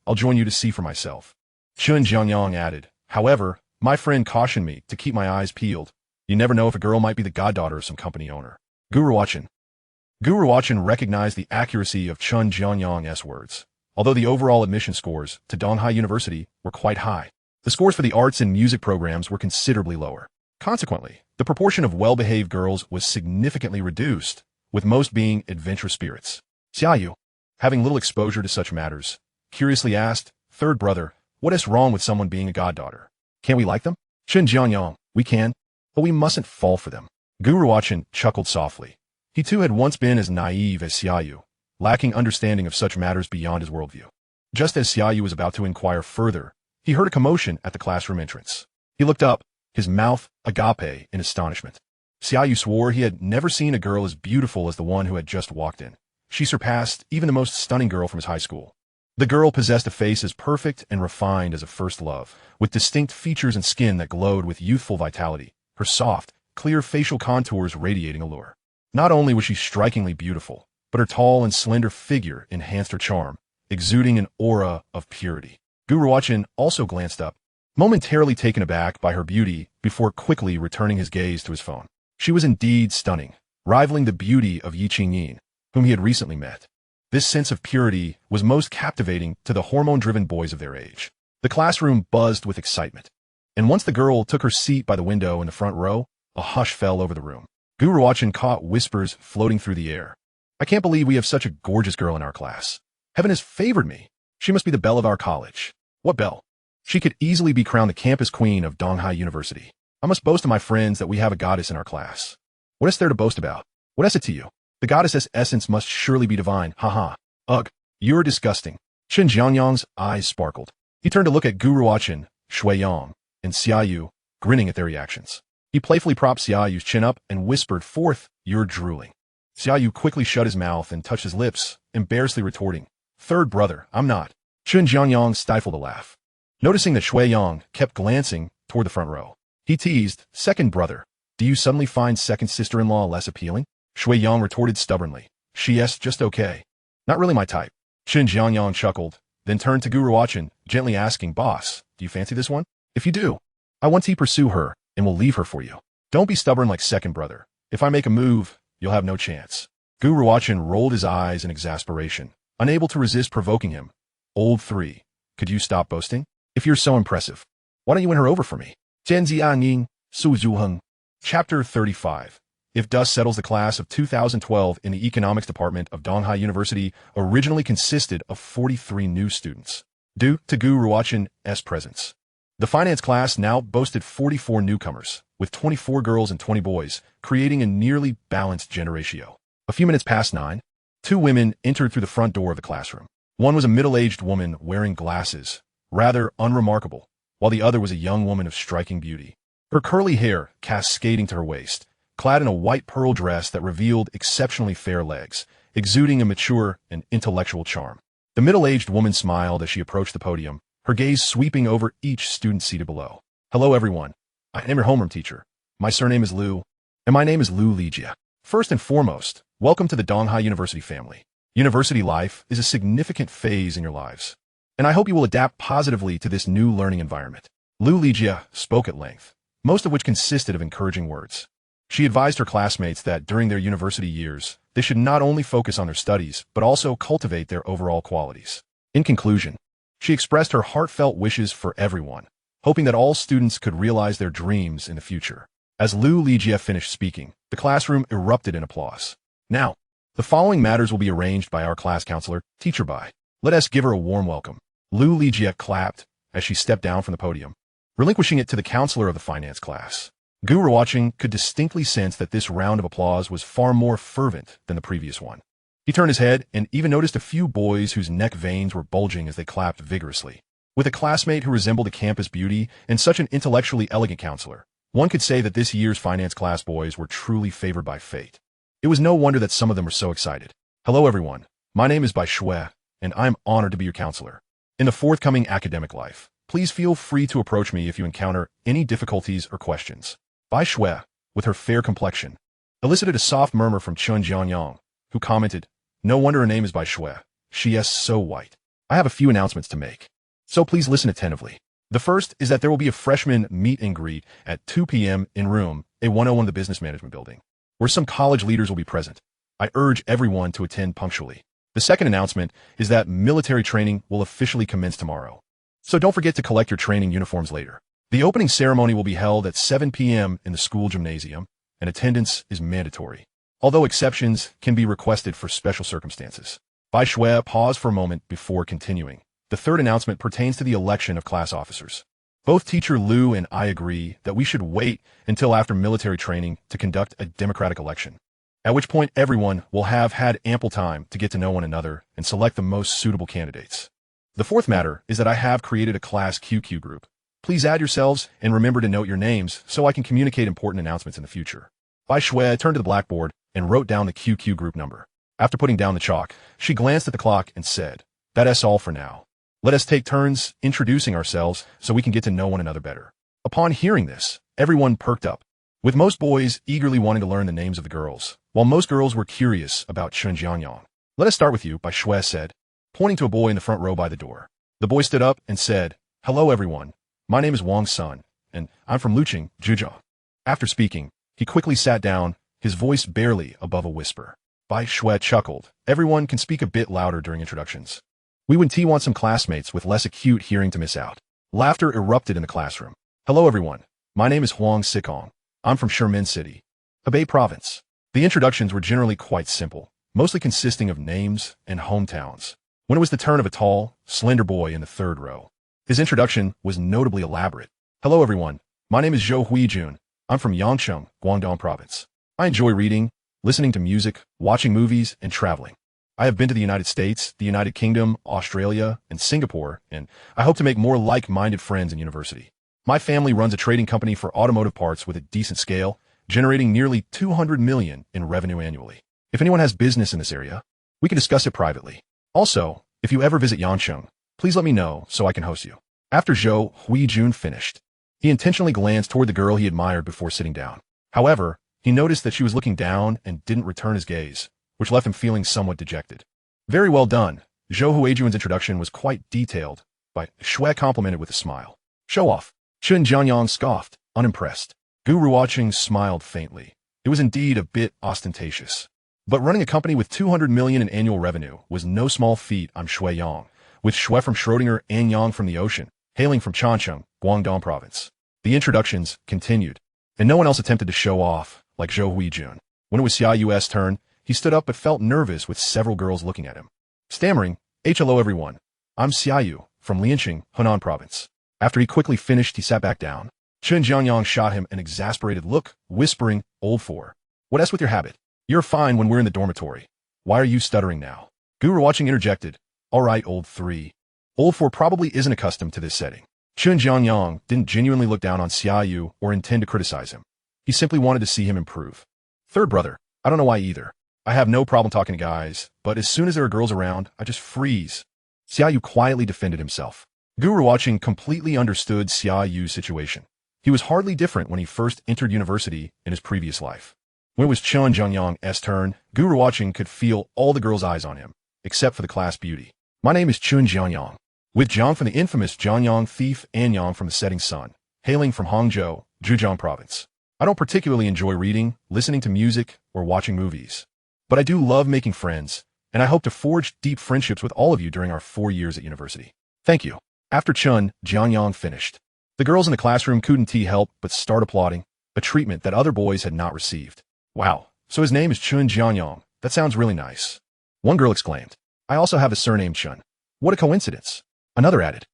I'll join you to see for myself. Chen Jianyang added, however, my friend cautioned me to keep my eyes peeled. You never know if a girl might be the goddaughter of some company owner. Gu Ruochen recognized the accuracy of Chen Jianyang's words, although the overall admission scores to Donghai University were quite high. The scores for the arts and music programs were considerably lower. Consequently, the proportion of well-behaved girls was significantly reduced, with most being adventurous spirits. Xiaoyu, having little exposure to such matters, curiously asked, Third brother, what is wrong with someone being a goddaughter? Can we like them? Chen Jianyang, we can, but we mustn't fall for them. Gu Ruochen chuckled softly. He too had once been as naive as Xiaoyu, lacking understanding of such matters beyond his worldview. Just as Xiaoyu was about to inquire further, he heard a commotion at the classroom entrance. He looked up, his mouth agape in astonishment. Xiaoyu swore he had never seen a girl as beautiful as the one who had just walked in. She surpassed even the most stunning girl from his high school. The girl possessed a face as perfect and refined as a first love, with distinct features and skin that glowed with youthful vitality, her soft, clear facial contours radiating allure. Not only was she strikingly beautiful, but her tall and slender figure enhanced her charm, exuding an aura of purity. Gu Ruochen also glanced up, momentarily taken aback by her beauty before quickly returning his gaze to his phone. She was indeed stunning, rivaling the beauty of Yi Qingyin, whom he had recently met. This sense of purity was most captivating to the hormone-driven boys of their age. The classroom buzzed with excitement, and once the girl took her seat by the window in the front row, a hush fell over the room. Gu Ruochen caught whispers floating through the air. "I can't believe we have such a gorgeous girl in our class. Heaven has favored me. She must be the belle of our college." "What belle?" "She could easily be crowned the campus queen of Donghai University. I must boast to my friends that we have a goddess in our class." "What is there to boast about? What is it to you? The goddess's essence must surely be divine. Haha. Ugh, you're disgusting." Chen Jianyang's eyes sparkled. He turned to look at Gu Ruochen, Shui Yang, and Xiaoyu, grinning at their reactions. He playfully propped Xiaoyu's chin up and whispered forth, "You're drooling." Xiaoyu quickly shut his mouth and touched his lips, embarrassedly retorting, "Third brother, I'm not." Chen Jianyang stifled a laugh. Noticing that Shui Yang kept glancing toward the front row, he teased, "Second brother, do you suddenly find second sister-in-law less appealing?" Shui Yang retorted stubbornly, "She's just okay. Not really my type." Chen Jianyang chuckled, then turned to Gu Ruochen, gently asking, "Boss, do you fancy this one? If you do, I want to pursue her and will leave her for you. Don't be stubborn like second brother. If I make a move, you'll have no chance." Gu Ruochen rolled his eyes in exasperation, unable to resist provoking him. "Old 3, could you stop boasting? If you're so impressive, why don't you win her over for me?" Zhanjianying, Su Zhuheng. Chapter 35. If dust settles, the class of 2012 in the economics department of Donghai University originally consisted of 43 new students. Due to Gu Ruochen's presence, the finance class now boasted 44 newcomers, with 24 girls and 20 boys, creating a nearly balanced gender ratio. A few minutes past 9, 2 women entered through the front door of the classroom. One was a middle-aged woman wearing glasses, rather unremarkable, while the other was a young woman of striking beauty. Her curly hair cascading to her waist, clad in a white pearl dress that revealed exceptionally fair legs, exuding a mature and intellectual charm. The middle-aged woman smiled as she approached the podium, her gaze sweeping over each student seated below. "Hello, everyone. I am your homeroom teacher. My surname is Liu, and my name is Lu Lijia. First and foremost, welcome to the Donghai University family. University life is a significant phase in your lives, and I hope you will adapt positively to this new learning environment." Lu Lijia spoke at length, most of which consisted of encouraging words. She advised her classmates that during their university years, they should not only focus on their studies, but also cultivate their overall qualities. In conclusion, she expressed her heartfelt wishes for everyone, hoping that all students could realize their dreams in the future. As Lu Lijia finished speaking, the classroom erupted in applause. "Now, the following matters will be arranged by our class counselor, Teacher Bai. Let us give her a warm welcome." Lu Lijia clapped as she stepped down from the podium, relinquishing it to the counselor of the finance class. Gu Ruochen could distinctly sense that this round of applause was far more fervent than the previous one. He turned his head and even noticed a few boys whose neck veins were bulging as they clapped vigorously. With a classmate who resembled a campus beauty and such an intellectually elegant counselor, one could say that this year's finance class boys were truly favored by fate. It was no wonder that some of them were so excited. "Hello, everyone. My name is Bai Shui, and I am honored to be your counselor. In the forthcoming academic life, please feel free to approach me if you encounter any difficulties or questions." Bai Shui, with her fair complexion, elicited a soft murmur from Chen Jianyang, who commented, "No wonder her name is Bai Shui. She is so white. I have a few announcements to make, so please listen attentively. The first is that there will be a freshman meet and greet at 2 p.m. in room A101 of the Business Management Building, where some college leaders will be present. I urge everyone to attend punctually. The second announcement is that military training will officially commence tomorrow, so don't forget to collect your training uniforms later. The opening ceremony will be held at 7 p.m. in the school gymnasium, and attendance is mandatory, although exceptions can be requested for special circumstances." Bai Shui paused for a moment before continuing. "The third announcement pertains to the election of class officers. Both Teacher Liu and I agree that we should wait until after military training to conduct a democratic election, at which point everyone will have had ample time to get to know one another and select the most suitable candidates. The fourth matter is that I have created a class QQ group. Please add yourselves and remember to note your names so I can communicate important announcements in the future." Bai Shui turned to the blackboard and wrote down the QQ group number. After putting down the chalk, she glanced at the clock and said, That's all for now. Let us take turns introducing ourselves so we can get to know one another better. Upon hearing this, everyone perked up, with most boys eagerly wanting to learn the names of the girls, while most girls were curious about Chun Jianyang. Let us start with you, Bai Shui said, pointing to a boy in the front row by the door. The boy stood up and said, "Hello everyone. My name is Wang Sun, and I'm from Luqing, Zhejiang." After speaking, he quickly sat down, his voice barely above a whisper. Bai Shui chuckled. Everyone can speak a bit louder during introductions. We would want some classmates with less acute hearing to miss out. Laughter erupted in the classroom. "Hello everyone. My name is Huang Sikong. I'm from Shimin City, Hebei Province." The introductions were generally quite simple, mostly consisting of names and hometowns. When it was the turn of a tall, slender boy in the third row, his introduction was notably elaborate. "Hello everyone. My name is Zhou Huijun. I'm from Yangcheng, Guangdong Province. I enjoy reading, listening to music, watching movies, and traveling. I have been to the United States, the United Kingdom, Australia, and Singapore, and I hope to make more like-minded friends in university. My family runs a trading company for automotive parts with a decent scale, generating nearly 200 million in revenue annually. If anyone has business in this area, we can discuss it privately. Also, if you ever visit Yangcheng, please let me know so I can host you." After Zhou Huijun finished, he intentionally glanced toward the girl he admired before sitting down. However, he noticed that she was looking down and didn't return his gaze, which left him feeling somewhat dejected. "Very well done." Zhou Huijun's introduction was quite detailed, but Shui complimented with a smile. "Show off." Chun Jianyang scoffed, unimpressed. Gu Ruochen smiled faintly. It was indeed a bit ostentatious. But running a company with 200 million in annual revenue was no small feat. "I'm Shui Yang, with Shui from Schrodinger and Yang from the ocean, hailing from Changcheng, Guangdong Province." The introductions continued, and no one else attempted to show off like Zhou Huijun. When it was Xia Yu's turn, he stood up but felt nervous with several girls looking at him. Stammering, "Hello everyone. I'm Xia Yu, from Lianqing, Henan Province." After he quickly finished, he sat back down. Chun Jianyang shot him an exasperated look, whispering, "Old four. What's with your habit? You're fine when we're in the dormitory. Why are you stuttering now?" Gu Ruochen interjected, "All right, old three. Old four probably isn't accustomed to this setting." Chun Jianyang didn't genuinely look down on Xia Yu or intend to criticize him. He simply wanted to see him improve. "Third brother, I don't know why either. I have no problem talking to guys, but as soon as there are girls around, I just freeze." Xia Yu quietly defended himself. Gu Ruochen completely understood Xia Yu's situation. He was hardly different when he first entered university in his previous life. When it was Chun Jianyang's turn, Gu Ruochen could feel all the girls' eyes on him, except for the class beauty. "My name is Chun Jianyang, with Jiang from the infamous Jianyang thief and Yang from the setting sun, hailing from Hangzhou, Zhejiang Province. I don't particularly enjoy reading, listening to music, or watching movies. But I do love making friends, and I hope to forge deep friendships with all of you during our 4 years at university. Thank you." After Chun Jianyang finished, the girls in the classroom couldn't help but start applauding, a treatment that other boys had not received. "Wow, so his name is Chun Jianyang. That sounds really nice." One girl exclaimed, "I also have a surname Chun. What a coincidence." Another added,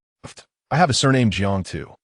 "I have a surname Jiang too.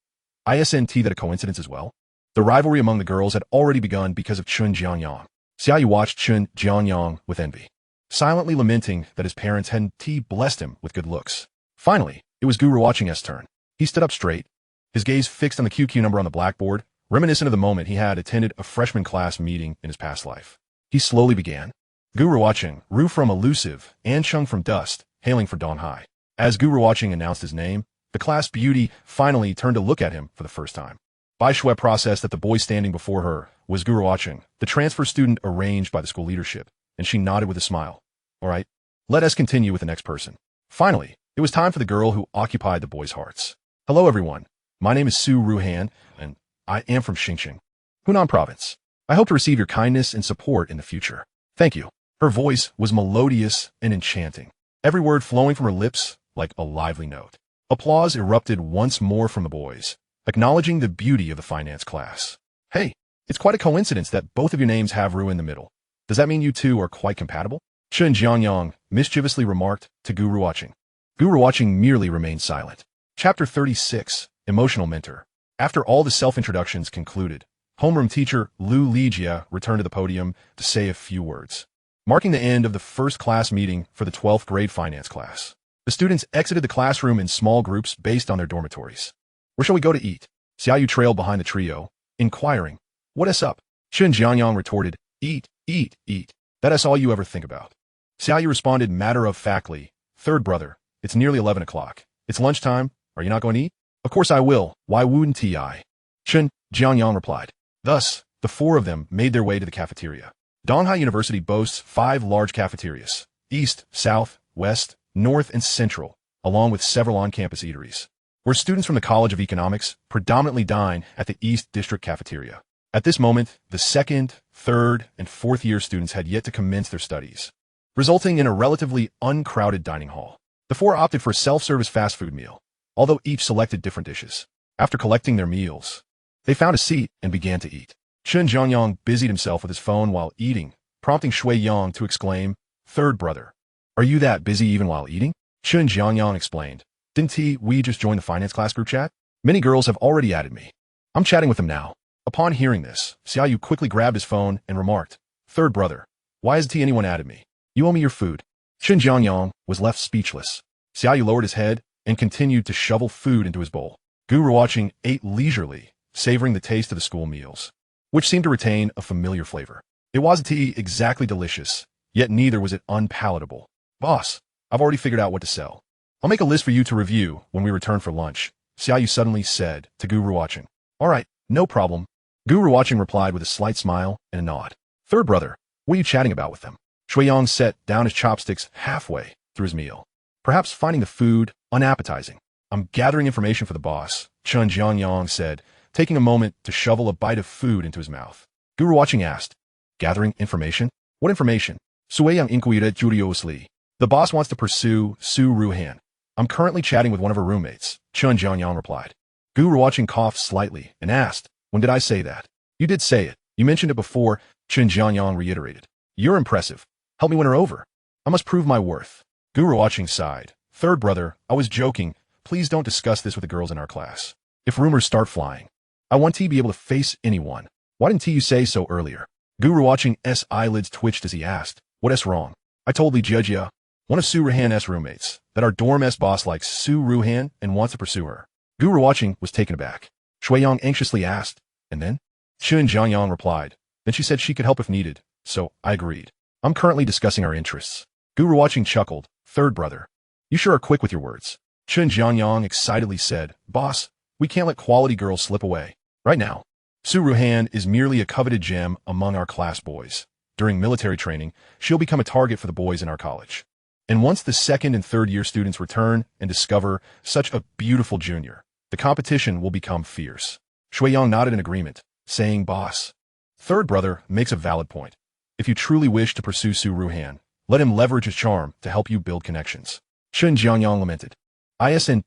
Isn't that a coincidence as well?" The rivalry among the girls had already begun because of Chun Jianyang. Xia Yu watched Chun Jianyang with envy, silently lamenting that his parents hadn't blessed him with good looks. Finally, it was Gu Ruochen's turn. He stood up straight, his gaze fixed on the QQ number on the blackboard, reminiscent of the moment he had attended a freshman class meeting in his past life. He slowly began. "Gu Ruochen, Ru from Elusive, and Chung from Dust, hailing for Dawn High." As Gu Ruochen announced his name, the class beauty finally turned to look at him for the first time. Bai Shui processed that the boy standing before her was Gu Ruochen, the transfer student arranged by the school leadership, and she nodded with a smile. "All right, let us continue with the next person." Finally, it was time for the girl who occupied the boys' hearts. "Hello everyone. My name is Su Ruhan, and I am from Xingqing, Hunan Province. I hope to receive your kindness and support in the future. Thank you." Her voice was melodious and enchanting, every word flowing from her lips like a lively note. Applause erupted once more from the boys, acknowledging the beauty of the finance class. "Hey, it's quite a coincidence that both of your names have Ru in the middle. Does that mean you two are quite compatible?" Chun Jianyang mischievously remarked to Gu Ruochen. Gu Ruochen merely remained silent. Chapter 36, Emotional Mentor. After all the self-introductions concluded, homeroom teacher Lu Lijia returned to the podium to say a few words, marking the end of the first class meeting for the 12th grade finance class. The students exited the classroom in small groups based on their dormitories. "Where shall we go to eat?" Xia Yu trailed behind the trio, inquiring, "What's up?" Chun Jianyang retorted, "Eat, eat, eat. That's all you ever think about." Xia Yu responded matter-of-factly, "Third brother, It's nearly 11 o'clock. It's lunchtime. Are you not going to eat? Of course I will. Why wouldn't I? Chen Jiangyang replied. Thus, the four of them made their way to the cafeteria. Donghai University boasts 5 large cafeterias, east, south, west, north, and central, along with several on-campus eateries, where students from the College of Economics predominantly dine at the East District cafeteria. At this moment, the second, third, and fourth year students had yet to commence their studies, resulting in a relatively uncrowded dining hall. The four opted for a self-service fast food meal, although each selected different dishes. After collecting their meals, they found a seat and began to eat. Chen Jiangyang busied himself with his phone while eating, prompting Shui Yang to exclaim, "Third brother, are you that busy even while eating?" Chen Jiangyang explained, "Didn't we just join the finance class group chat? Many girls have already added me. I'm chatting with them now." Upon hearing this, Xiaoyu quickly grabbed his phone and remarked, "Third brother, why hasn't anyone added me? You owe me your food." Chen Jiangyang was left speechless. Xiaoyu lowered his head and continued to shovel food into his bowl. Gu Ruochen ate leisurely, savoring the taste of the school meals, which seemed to retain a familiar flavor. It wasn't exactly delicious, yet neither was it unpalatable. "Boss, I've already figured out what to sell. I'll make a list for you to review when we return for lunch," Xiaoyu suddenly said to Gu Ruochen. "All right, no problem." Gu Ruochen replied with a slight smile and a nod. "Third brother, what are you chatting about with them?" Shui Yang set down his chopsticks halfway through his meal, perhaps finding the food unappetizing. "I'm gathering information for the boss," Chen Jiangyang said, taking a moment to shovel a bite of food into his mouth. Gu Ruochen asked, "Gathering information? What information?" Sui Yang inquired curiously. "The boss wants to pursue Su Ruhan. I'm currently chatting with one of her roommates," Chen Jiangyang replied. Gu Ruochen coughed slightly and asked, "When did I say that?" "You did say it. You mentioned it before," Chen Jiangyang reiterated. "You're impressive. Help me win her over. I must prove my worth." Gu Ruochen sighed. "Third brother, I was joking. Please don't discuss this with the girls in our class. If rumors start flying, I want to be able to face anyone. Why didn't you say so earlier?" Gu Ruochen's eyelids twitched as he asked, "What's wrong?" "I told Li Jejia, one of Su Ruhan's roommates, that our dorm's boss likes Su Ruhan and wants to pursue her." Gu Ruochen was taken aback. Shui Yang anxiously asked, "And then?" Chen Jiangyang replied, "Then she said she could help if needed, so I agreed. I'm currently discussing our interests." Gu Ruochen chuckled. "Third brother, you sure are quick with your words." Chen Jiangyang excitedly said, "Boss, we can't let quality girls slip away. Right now, Su Ruhan is merely a coveted gem among our class boys. During military training, she'll become a target for the boys in our college. And once the second and third year students return and discover such a beautiful junior, the competition will become fierce." Shui Yang nodded in agreement, saying, "Boss, third brother makes a valid point. If you truly wish to pursue Su Ruhan, let him leverage his charm to help you build connections." Chen Jiangyang lamented, "Isn't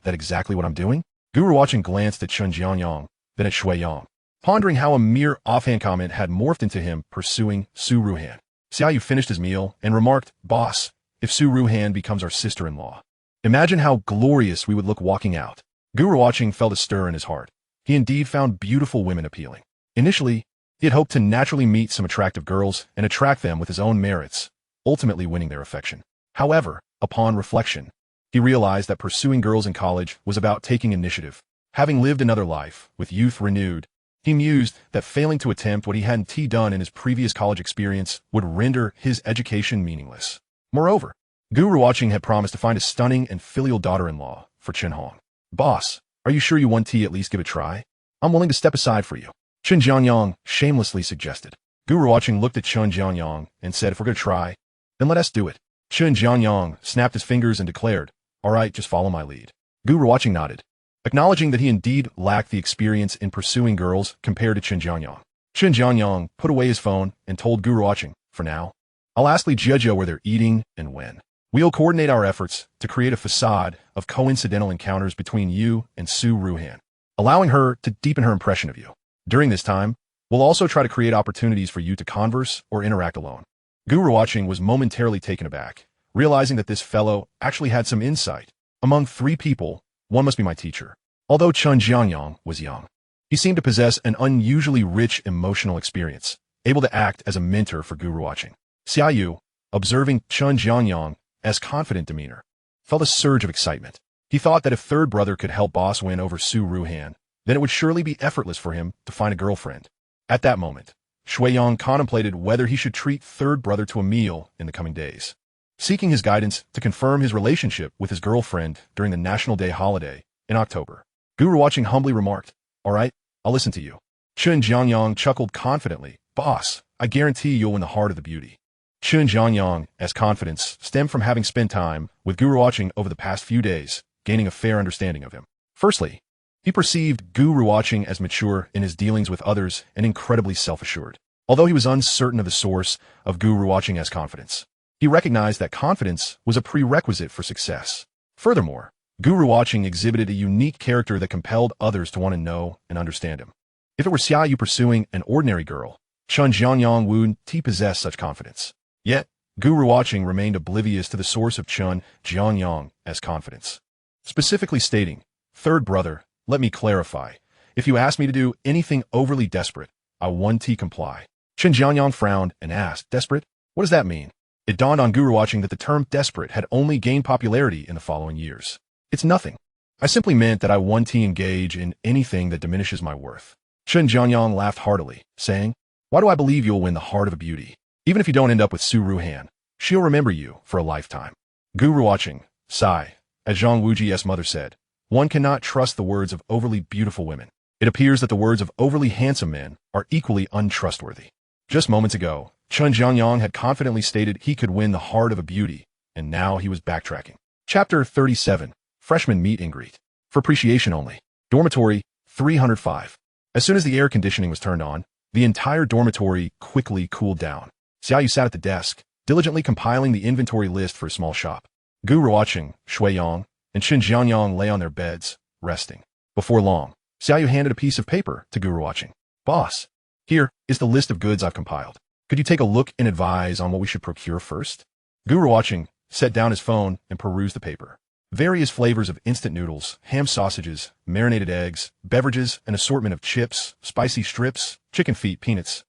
that exactly what I'm doing?" Gu Ruochen glanced at Chen Jiangyang, then at Shui Yang, pondering how a mere offhand comment had morphed into him pursuing Su Ruhan. Xiaoyu finished his meal and remarked, "Boss, if Su Ruhan becomes our sister-in-law, imagine how glorious we would look walking out." Gu Ruochen felt a stir in his heart. He indeed found beautiful women appealing. Initially, he had hoped to naturally meet some attractive girls and attract them with his own merits, ultimately winning their affection. However, upon reflection, he realized that pursuing girls in college was about taking initiative. Having lived another life, with youth renewed, he mused that failing to attempt what he hadn't done in his previous college experience would render his education meaningless. Moreover, Gu Ruochen had promised to find a stunning and filial daughter-in-law for Chen Hong. "Boss, are you sure you want to at least give it a try? I'm willing to step aside for you," Chen Jiangyang shamelessly suggested. Gu Ruochen looked at Chen Jiangyang and said, "If we're going to try, then let us do it." Chen Jiangyang snapped his fingers and declared, "All right, just follow my lead." Gu Ruochen nodded, acknowledging that he indeed lacked the experience in pursuing girls compared to Chen Jiangyang. Chen Jiangyang put away his phone and told Gu Ruochen, "For now, I'll ask Li Jejia where they're eating and when. We'll coordinate our efforts to create a facade of coincidental encounters between you and Su Ruhan, allowing her to deepen her impression of you. During this time, we'll also try to create opportunities for you to converse or interact alone." Gu Ruochen was momentarily taken aback, realizing that this fellow actually had some insight. Among 3 people, one must be my teacher. Although Chen Jiangyang was young, he seemed to possess an unusually rich emotional experience, able to act as a mentor for Gu Ruochen. Xiaoyu, observing Chen Jiangyang's confident demeanor, felt a surge of excitement. He thought that if third brother could help boss win over Su Ruhan, then it would surely be effortless for him to find a girlfriend. At that moment, Shui Yang contemplated whether he should treat third brother to a meal in the coming days. seeking his guidance to confirm his relationship with his girlfriend during the National Day holiday in October. Gu Ruochen humbly remarked, "All right, I'll listen to you." Chun Jiangyang chuckled confidently, "Boss, I guarantee you'll win the heart of the beauty." Chun Jiangyang's confidence stemmed from having spent time with Gu Ruochen over the past few days, gaining a fair understanding of him. Firstly, he perceived Gu Ruochen as mature in his dealings with others and incredibly self-assured. Although he was uncertain of the source of Gu Ruochen's confidence, he recognized that confidence was a prerequisite for success. Furthermore, Gu Ruochen exhibited a unique character that compelled others to want to know and understand him. If it were Xiaoyu pursuing an ordinary girl, Chun Jiangyang wouldn't possess such confidence. Yet, Gu Ruochen remained oblivious to the source of Chun Jiangyang's confidence. Specifically stating, "Third brother, let me clarify. If you ask me to do anything overly desperate, I won't comply." Chun Jiangyang frowned and asked, "Desperate? What does that mean?" It dawned on Gu Ruochen that the term desperate had only gained popularity in the following years. "It's nothing. I simply meant that I won't engage in anything that diminishes my worth." Chun Jiangyang laughed heartily, saying, "Why do I believe you'll win the heart of a beauty? Even if you don't end up with Su Ruhan, she'll remember you for a lifetime." Gu Ruochen, sigh, as Zhang Wuji's mother said, "One cannot trust the words of overly beautiful women. It appears that the words of overly handsome men are equally untrustworthy." Just moments ago, Chun Jiangyang had confidently stated he could win the heart of a beauty, and now he was backtracking. Chapter 37, Freshman Meet and Greet. For appreciation only. Dormitory 305. As soon as the air conditioning was turned on, the entire dormitory quickly cooled down. Xiaoyu sat at the desk, diligently compiling the inventory list for a small shop. Gu Ruochen, Shuiyang, and Chun Jiangyang lay on their beds, resting. Before long, Xiaoyu handed a piece of paper to Gu Ruochen. "Boss, here is the list of goods I've compiled. Could you take a look and advise on what we should procure first?" Gu Ruochen set down his phone and perused the paper. Various flavors of instant noodles, ham sausages, marinated eggs, beverages, an assortment of chips, spicy strips, chicken feet, peanuts,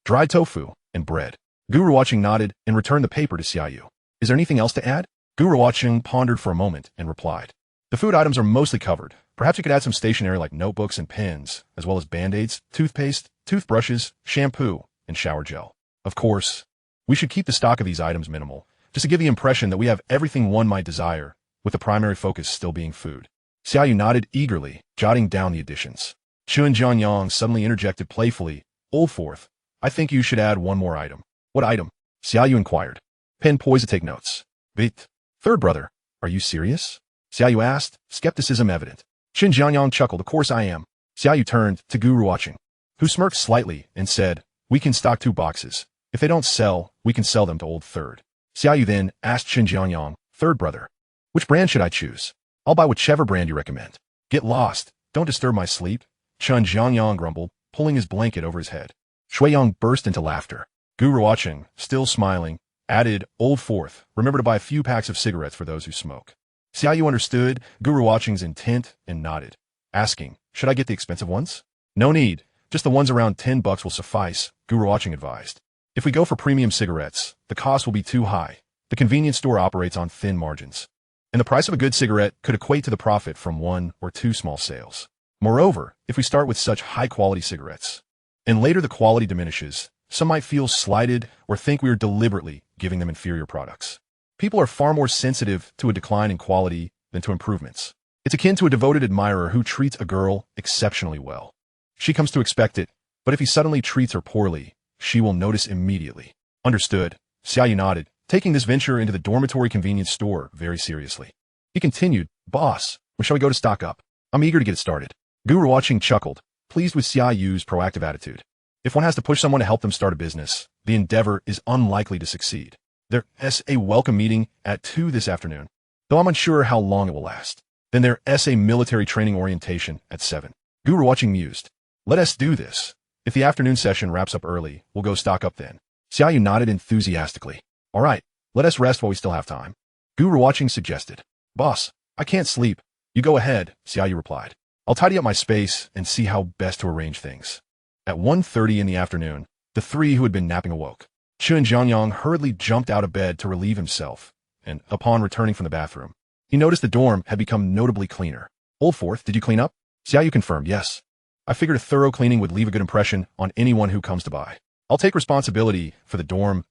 dried tofu, and bread. Gu Ruochen nodded and returned the paper to Xiaoyu. "Is there anything else to add?" Gu Ruochen pondered for a moment and replied, "The food items are mostly covered. Perhaps you could add some stationery like notebooks and pens, as well as band-aids, toothpaste, toothbrushes, shampoo, and shower gel. Of course, we should keep the stock of these items minimal, just to give the impression that we have everything one might desire, with the primary focus still being food." Xiaoyu nodded eagerly, jotting down the additions. Chun Jiangyang suddenly interjected playfully, "Old Fourth, I think you should add one more item." "What item?" Xiaoyu inquired. "Pen poised to take notes." "Bit. Third brother, are you serious?" Xiaoyu asked, skepticism evident. Chun Jiangyang chuckled, "Of course I am." Xiaoyu turned to Gu Ruochen, who smirked slightly and said, "We can stock 2 boxes. If they don't sell, we can sell them to Old Third." Xiaoyu then asked Chun Jiangyang, "Third brother, which brand should I choose?" "I'll buy whichever brand you recommend." "Get lost. Don't disturb my sleep," Chun Jiangyang grumbled, pulling his blanket over his head. Shuiyang burst into laughter. Gu Ruochen, still smiling, added, "Old Fourth, remember to buy a few packs of cigarettes for those who smoke." Xiaoyu understood Gu Ruochen's intent and nodded, asking, "Should I get the expensive ones?" "No need. Just the ones around $10 will suffice," Gu Ruochen advised. "If we go for premium cigarettes, the cost will be too high. The convenience store operates on thin margins, and the price of a good cigarette could equate to the profit from 1 or 2 small sales. Moreover, if we start with such high-quality cigarettes, and later the quality diminishes, some might feel slighted or think we are deliberately giving them inferior products. People are far more sensitive to a decline in quality than to improvements. It's akin to a devoted admirer who treats a girl exceptionally well. She comes to expect it, but if he suddenly treats her poorly, she will notice immediately." "Understood." Xiaoyu nodded, taking this venture into the dormitory convenience store very seriously. He continued, "Boss, when shall we go to stock up? I'm eager to get it started." Gu Ruochen chuckled, pleased with Xiaoyu's proactive attitude. If one has to push someone to help them start a business, the endeavor is unlikely to succeed. There's a welcome meeting at 2 this afternoon, though I'm unsure how long it will last. Then there's a military training orientation at 7. Gu Ruochen mused, "Let us do this. If the afternoon session wraps up early, we'll go stock up then." Xiaoyu nodded enthusiastically. "All right, let us rest while we still have time." Gu Ruochen suggested. "Boss, I can't sleep." "You go ahead," Xiaoyu replied. "I'll tidy up my space and see how best to arrange things." At 1:30 in the afternoon, the 3 who had been napping awoke. Chun Jiangyang hurriedly jumped out of bed to relieve himself, and upon returning from the bathroom, he noticed the dorm had become notably cleaner. "Old Fourth, did you clean up?" Xiaoyu confirmed, "Yes. I figured a thorough cleaning would leave a good impression on anyone who comes to buy. I'll take responsibility for the dorm's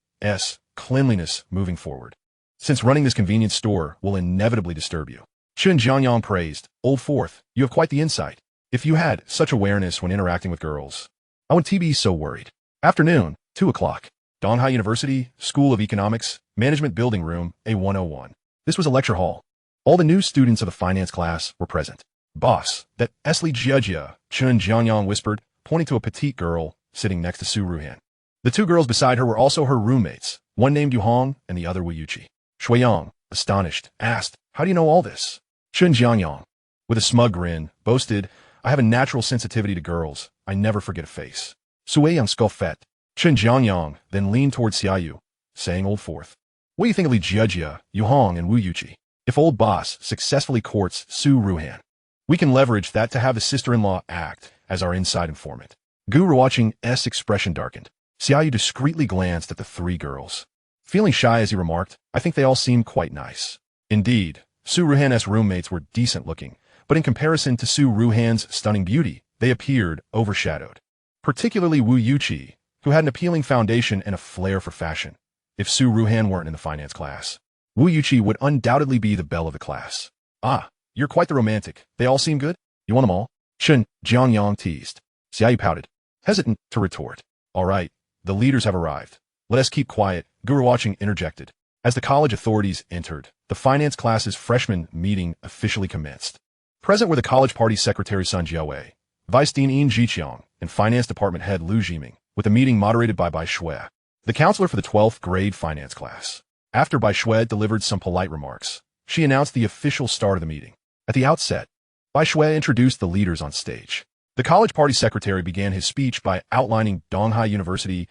cleanliness moving forward." since running this convenience store will inevitably disturb you. Chun Jiangyang praised, Old Fourth, you have quite the insight. If you had such awareness when interacting with girls, I wouldn't be so worried. Afternoon, 2 o'clock. Donghai University, School of Economics, Management Building Room, A101. This was a lecture hall. All the new students of the finance class were present. Boss, that Esli Jiajia, Chun Jiangyang whispered, pointing to a petite girl sitting next to Su Ruochen. The two girls beside her were also her roommates, one named Yuhong and the other Wu Yuqi. Shuiyang, astonished, asked, how do you know all this? Chun Jiangyang, with a smug grin, boasted, I have a natural sensitivity to girls. I never forget a face. Suiyang scoffed. Chun Jiangyang then leaned toward Xiaoyu, saying, Old Fourth, what do you think of Li Jiajia, Yuhong, and Wu Yuqi? If old boss successfully courts Su Ruochen, we can leverage that to have the sister-in-law act as our inside informant. Gu Ruochen's expression darkened. Xiaoyu discreetly glanced at the three girls. Feeling shy as he remarked, I think they all seem quite nice. Indeed, Su Ruochen's roommates were decent-looking, but in comparison to Su Ruochen's stunning beauty, they appeared overshadowed. Particularly Wu Yuqi, who had an appealing foundation and a flair for fashion. If Su Ruochen weren't in the finance class, Wu Yuqi would undoubtedly be the belle of the class. Ah, you're quite the romantic. They all seem good? You want them all? Chun Jiangyang teased. Xiaoyu pouted, hesitant to retort. All right, the leaders have arrived. Let us keep quiet, Gu Ruochen interjected. As the college authorities entered, the finance class's freshman meeting officially commenced. Present were the college party secretary Sun Jiawei, Vice Dean Yin Jiqiang, and finance department head Lu Jiming, with the meeting moderated by Bai Shui, the counselor for the 12th grade finance class. After Bai Shui delivered some polite remarks, she announced the official start of the meeting. At the outset, Bai Shui introduced the leaders on stage. The college party secretary began his speech by outlining Donghai University's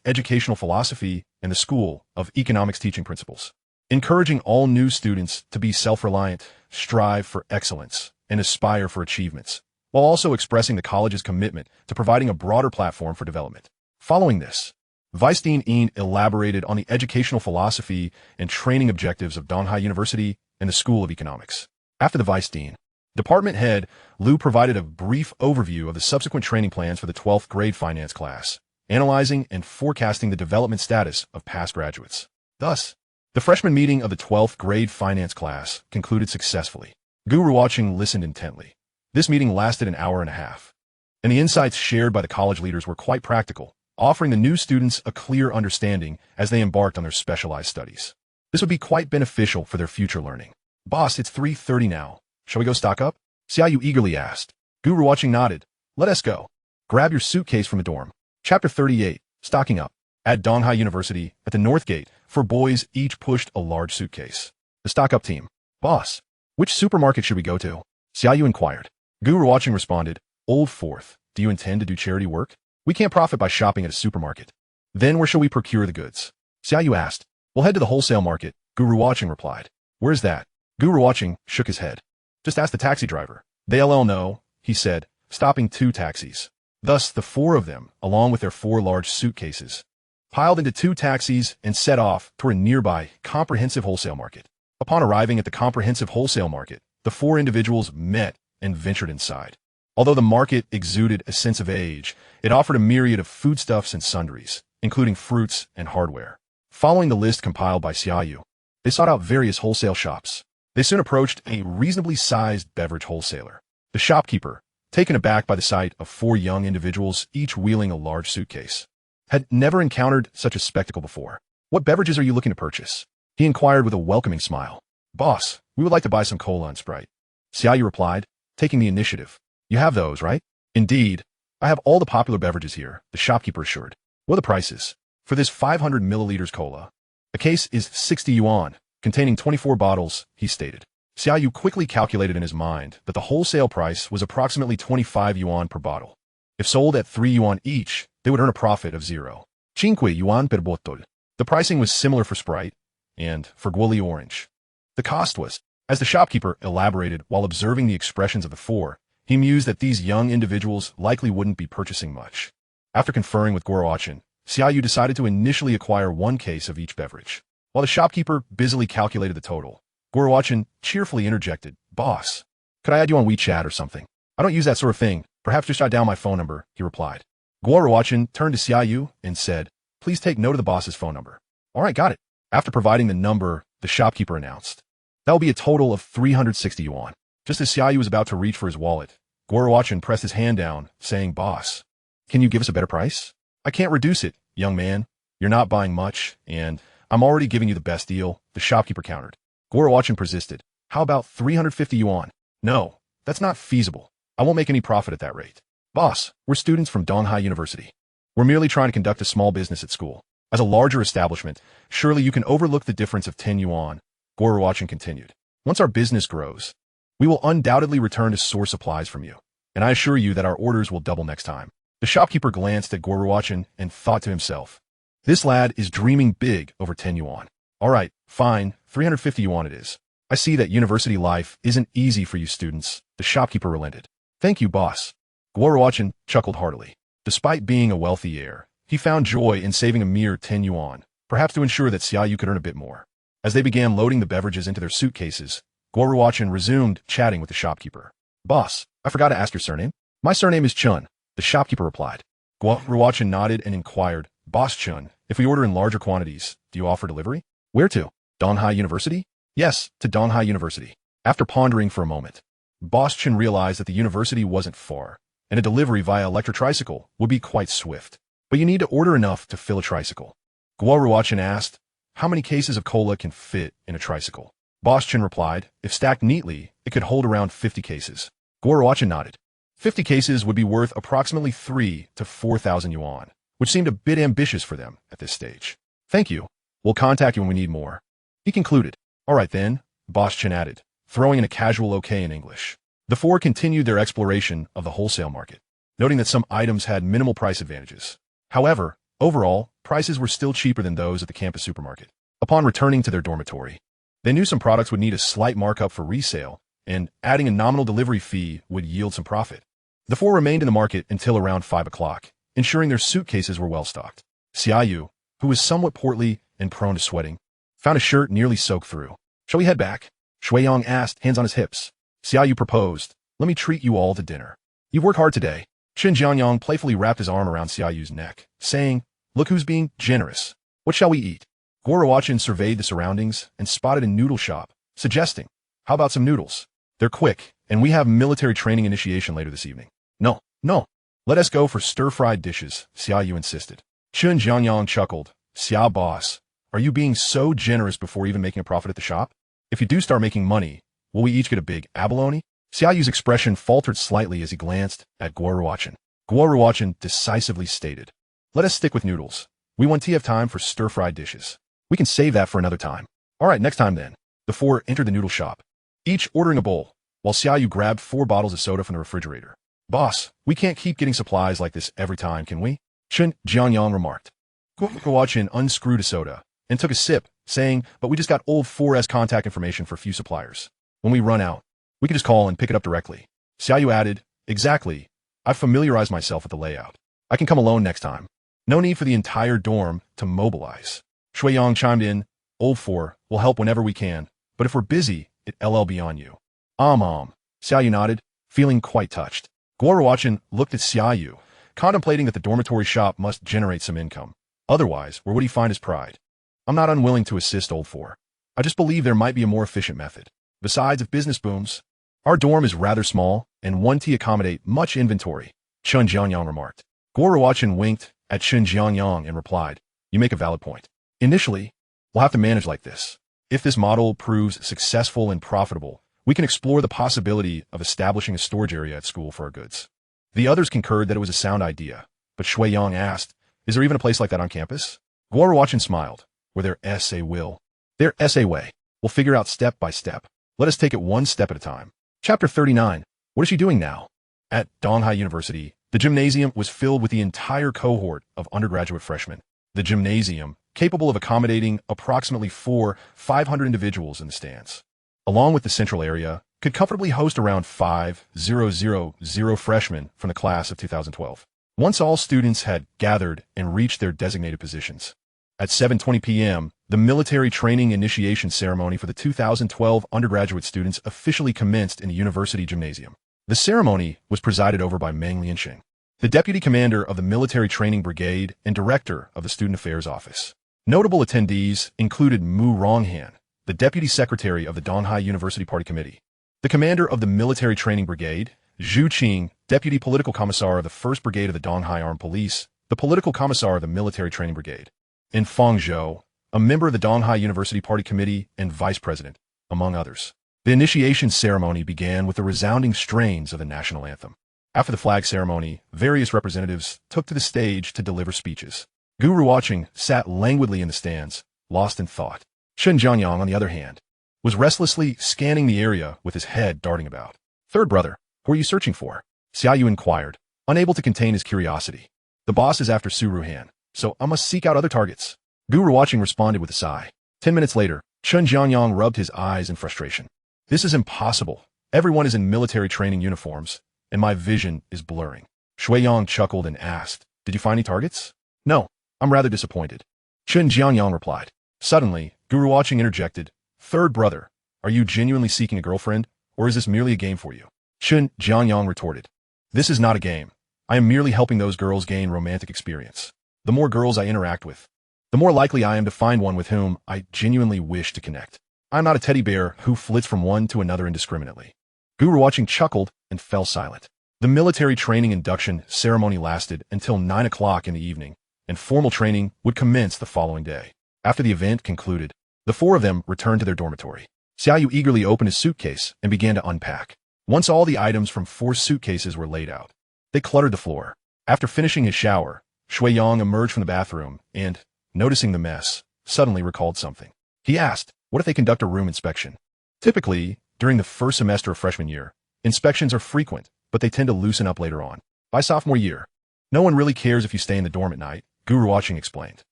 educational philosophy and the School of Economics teaching principles, encouraging all new students to be self-reliant, strive for excellence, and aspire for achievements, while also expressing the college's commitment to providing a broader platform for development. Following this, Vice Dean Yin elaborated on the educational philosophy and training objectives of Donghai University and the School of Economics. After the Vice Dean, Department Head Lu provided a brief overview of the subsequent training plans for the 12th grade finance class, analyzing and forecasting the development status of past graduates. Thus, the freshman meeting of the 12th grade finance class concluded successfully. Gu Ruochen listened intently. This meeting lasted an hour and a half, and the insights shared by the college leaders were quite practical, offering the new students a clear understanding as they embarked on their specialized studies. This would be quite beneficial for their future learning. Boss, it's 3:30 now. Shall we go stock up? Xiaoyu eagerly asked. Gu Ruochen nodded. Let us go. Grab your suitcase from the dorm. Chapter 38, Stocking Up. At Donghai University, at the North Gate, 4 boys each pushed a large suitcase. The stock-up team. Boss, which supermarket should we go to? Xiaoyu inquired. Gu Ruochen responded, Old Fourth, do you intend to do charity work? We can't profit by shopping at a supermarket. Then where shall we procure the goods? Xiaoyu asked. We'll head to the wholesale market, Gu Ruochen replied. Where's that? Gu Ruochen shook his head. Just ask the taxi driver. They'll know, he said, stopping 2 taxis. Thus, the 4 of them, along with their 4 large suitcases, piled into 2 taxis and set off toward a nearby comprehensive wholesale market. Upon arriving at the comprehensive wholesale market, the 4 individuals met and ventured inside. Although the market exuded a sense of age, it offered a myriad of foodstuffs and sundries, including fruits and hardware. Following the list compiled by Xiaoyu, they sought out various wholesale shops. They soon approached a reasonably sized beverage wholesaler. The shopkeeper, taken aback by the sight of 4 young individuals each wheeling a large suitcase, had never encountered such a spectacle before. What beverages are you looking to purchase? He inquired with a welcoming smile. Boss, we would like to buy some cola and Sprite. Xiaoyu replied, taking the initiative. You have those, right? Indeed. I have all the popular beverages here, the shopkeeper assured. What are the prices? For this 500 milliliters cola, a case is 60 yuan, containing 24 bottles, he stated. Xiaoyu quickly calculated in his mind that the wholesale price was approximately 25 yuan per bottle. If sold at 3 yuan each, they would earn a profit of 0.5 yuan per bottle. The pricing was similar for Sprite and for Guoli Orange. The cost was, as the shopkeeper elaborated while observing the expressions of the 4, he mused that these young individuals likely wouldn't be purchasing much. After conferring with Gu Ruochen, Xiaoyu decided to initially acquire 1 case of each beverage. While the shopkeeper busily calculated the total, Gu Ruochen cheerfully interjected, Boss, could I add you on WeChat or something? I don't use that sort of thing. Perhaps just jot down my phone number, he replied. Gu Ruochen turned to Xiaoyu and said, Please take note of the boss's phone number. All right, got it. After providing the number, the shopkeeper announced. That will be a total of 360 yuan. Just as Xiaoyu was about to reach for his wallet, Gu Ruochen pressed his hand down, saying, "Boss, can you give us a better price?" "I can't reduce it, young man. You're not buying much, and I'm already giving you the best deal," the shopkeeper countered. Gu Ruochen persisted. "How about 350 yuan? "No, that's not feasible. I won't make any profit at that rate." "Boss, we're students from Donghai University. We're merely trying to conduct a small business at school. As a larger establishment, surely you can overlook the difference of 10 yuan, Gu Ruochen continued. "Once our business grows, we will undoubtedly return to source supplies from you, and I assure you that our orders will double next time." The shopkeeper glanced at Gu Ruochen and thought to himself, "This lad is dreaming big over 10 yuan. All right, fine, 350 yuan it is. I see that university life isn't easy for you students," the shopkeeper relented. "Thank you, boss." Gu Ruochen chuckled heartily. Despite being a wealthy heir, he found joy in saving a mere 10 yuan, perhaps to ensure that Xiaoyu could earn a bit more. As they began loading the beverages into their suitcases, Gu Ruochen resumed chatting with the shopkeeper. "Boss, I forgot to ask your surname." "My surname is Chun," the shopkeeper replied. Gu Ruochen nodded and inquired, "Boss Chun, if we order in larger quantities, do you offer delivery?" "Where to? Donghai University?" "Yes, to Donghai University." After pondering for a moment, Boss Chun realized that the university wasn't far, and a delivery via electric tricycle would be quite swift. "But you need to order enough to fill a tricycle." Gu Ruochen asked, "How many cases of cola can fit in a tricycle?" Boss Chun replied, "If stacked neatly, it could hold around 50 cases. Gu Ruochen nodded. 50 cases would be worth approximately 3 to 4,000 yuan, which seemed a bit ambitious for them at this stage. "Thank you. We'll contact you when we need more," he concluded. "All right then," Boss Chun added, throwing in a casual okay in English. The four continued their exploration of the wholesale market, noting that some items had minimal price advantages. However, overall, prices were still cheaper than those at the campus supermarket. Upon returning to their dormitory, they knew some products would need a slight markup for resale, and adding a nominal delivery fee would yield some profit. The four remained in the market until around 5 o'clock, ensuring their suitcases were well stocked. Xiaoyu, who was somewhat portly and prone to sweating, found his shirt nearly soaked through. "Shall we head back?" Shuiyang asked, hands on his hips. Xiaoyu proposed, "Let me treat you all to dinner. You've worked hard today." Chen Jianyang playfully wrapped his arm around Xiaoyu's neck, saying, "Look who's being generous. What shall we eat?" Gu Ruochen surveyed the surroundings and spotted a noodle shop, suggesting, "How about some noodles? They're quick, and we have military training initiation later this evening." No. Let us go for stir-fried dishes," Xiaoyu insisted. Chen Jianyang chuckled. "Xia boss, are you being so generous before even making a profit at the shop? If you do start making money, will we each get a big abalone?" Xiaoyu's expression faltered slightly as he glanced at Gu Ruochen. Gu Ruochen decisively stated, "Let us stick with noodles. We won't have time for stir-fried dishes. We can save that for another time." "All right, next time then." The four entered the noodle shop, each ordering a bowl, while Xiaoyu grabbed 4 bottles of soda from the refrigerator. "Boss, we can't keep getting supplies like this every time, can we?" Chen Jianyang remarked. Gu Ruochen unscrewed a soda and took a sip, saying, "But we just got old 4S contact information for a few suppliers. When we run out, we can just call and pick it up directly." Xiaoyu added, "Exactly. I've familiarized myself with the layout. I can come alone next time. No need for the entire dorm to mobilize." Shuiyang chimed in, "Old 4 will help whenever we can, but if we're busy, it'll be on you." Xiaoyu nodded, feeling quite touched. Gu Ruochen looked at Xiaoyu, contemplating that the dormitory shop must generate some income. Otherwise, where would he find his pride? "I'm not unwilling to assist old 4. I just believe there might be a more efficient method. Besides, if business booms, our dorm is rather small and one to accommodate much inventory," Chen Jianyang remarked. Gu Ruochen winked at Chen Jianyang and replied, "You make a valid point. Initially, we'll have to manage like this. If this model proves successful and profitable, we can explore the possibility of establishing a storage area at school for our goods." The others concurred that it was a sound idea, but Shuiyang asked, "Is there even a place like that on campus?" Gu Ruochen smiled. "Where their SA will, their SA way. We'll figure out step by step. Let us take it one step at a time." Chapter 39. What is she doing now? At Donghai University, the gymnasium was filled with the entire cohort of undergraduate freshmen. The gymnasium, capable of accommodating approximately 500 individuals in the stands, along with the central area, could comfortably host around 5,000 freshmen from the class of 2012. Once all students had gathered and reached their designated positions, at 7:20 p.m., the military training initiation ceremony for the 2012 undergraduate students officially commenced in the university gymnasium. The ceremony was presided over by Meng Lianxing, the deputy commander of the military training brigade and director of the student affairs office. Notable attendees included Mu Ronghan, the deputy secretary of the Donghai University Party Committee, the commander of the Military Training Brigade, Zhu Qing, deputy political commissar of the 1st Brigade of the Donghai Armed Police, the political commissar of the Military Training Brigade, and Fang Zhou, a member of the Donghai University Party Committee and vice president, among others. The initiation ceremony began with the resounding strains of the national anthem. After the flag ceremony, various representatives took to the stage to deliver speeches. Gu Ruochen sat languidly in the stands, lost in thought. Chen Jianyang, on the other hand, was restlessly scanning the area with his head darting about. Third brother, who are you searching for? Xiaoyu inquired, unable to contain his curiosity. The boss is after Su Ruhan, so I must seek out other targets. Gu Ruochen responded with a sigh. 10 minutes later, Chen Jianyang rubbed his eyes in frustration. This is impossible. Everyone is in military training uniforms, and my vision is blurring. Shuiyang chuckled and asked, did you find any targets? No, I'm rather disappointed. Chen Jianyang replied. Suddenly, Gu Ruochen interjected, third brother, are you genuinely seeking a girlfriend, or is this merely a game for you? Chen Jianyang retorted. This is not a game. I am merely helping those girls gain romantic experience. The more girls I interact with, the more likely I am to find one with whom I genuinely wish to connect. I'm not a teddy bear who flits from one to another indiscriminately. Gu Ruochen chuckled and fell silent. The military training induction ceremony lasted until 9 o'clock in the evening, and formal training would commence the following day. After the event concluded, the 4 of them returned to their dormitory. Xiaoyu eagerly opened his suitcase and began to unpack. Once all the items from 4 suitcases were laid out, they cluttered the floor. After finishing his shower, Shuiyang emerged from the bathroom and, noticing the mess, suddenly recalled something. He asked, what if they conduct a room inspection? Typically, during the first semester of freshman year, inspections are frequent, but they tend to loosen up later on. By sophomore year, no one really cares if you stay in the dorm at night, Gu Ruochen explained.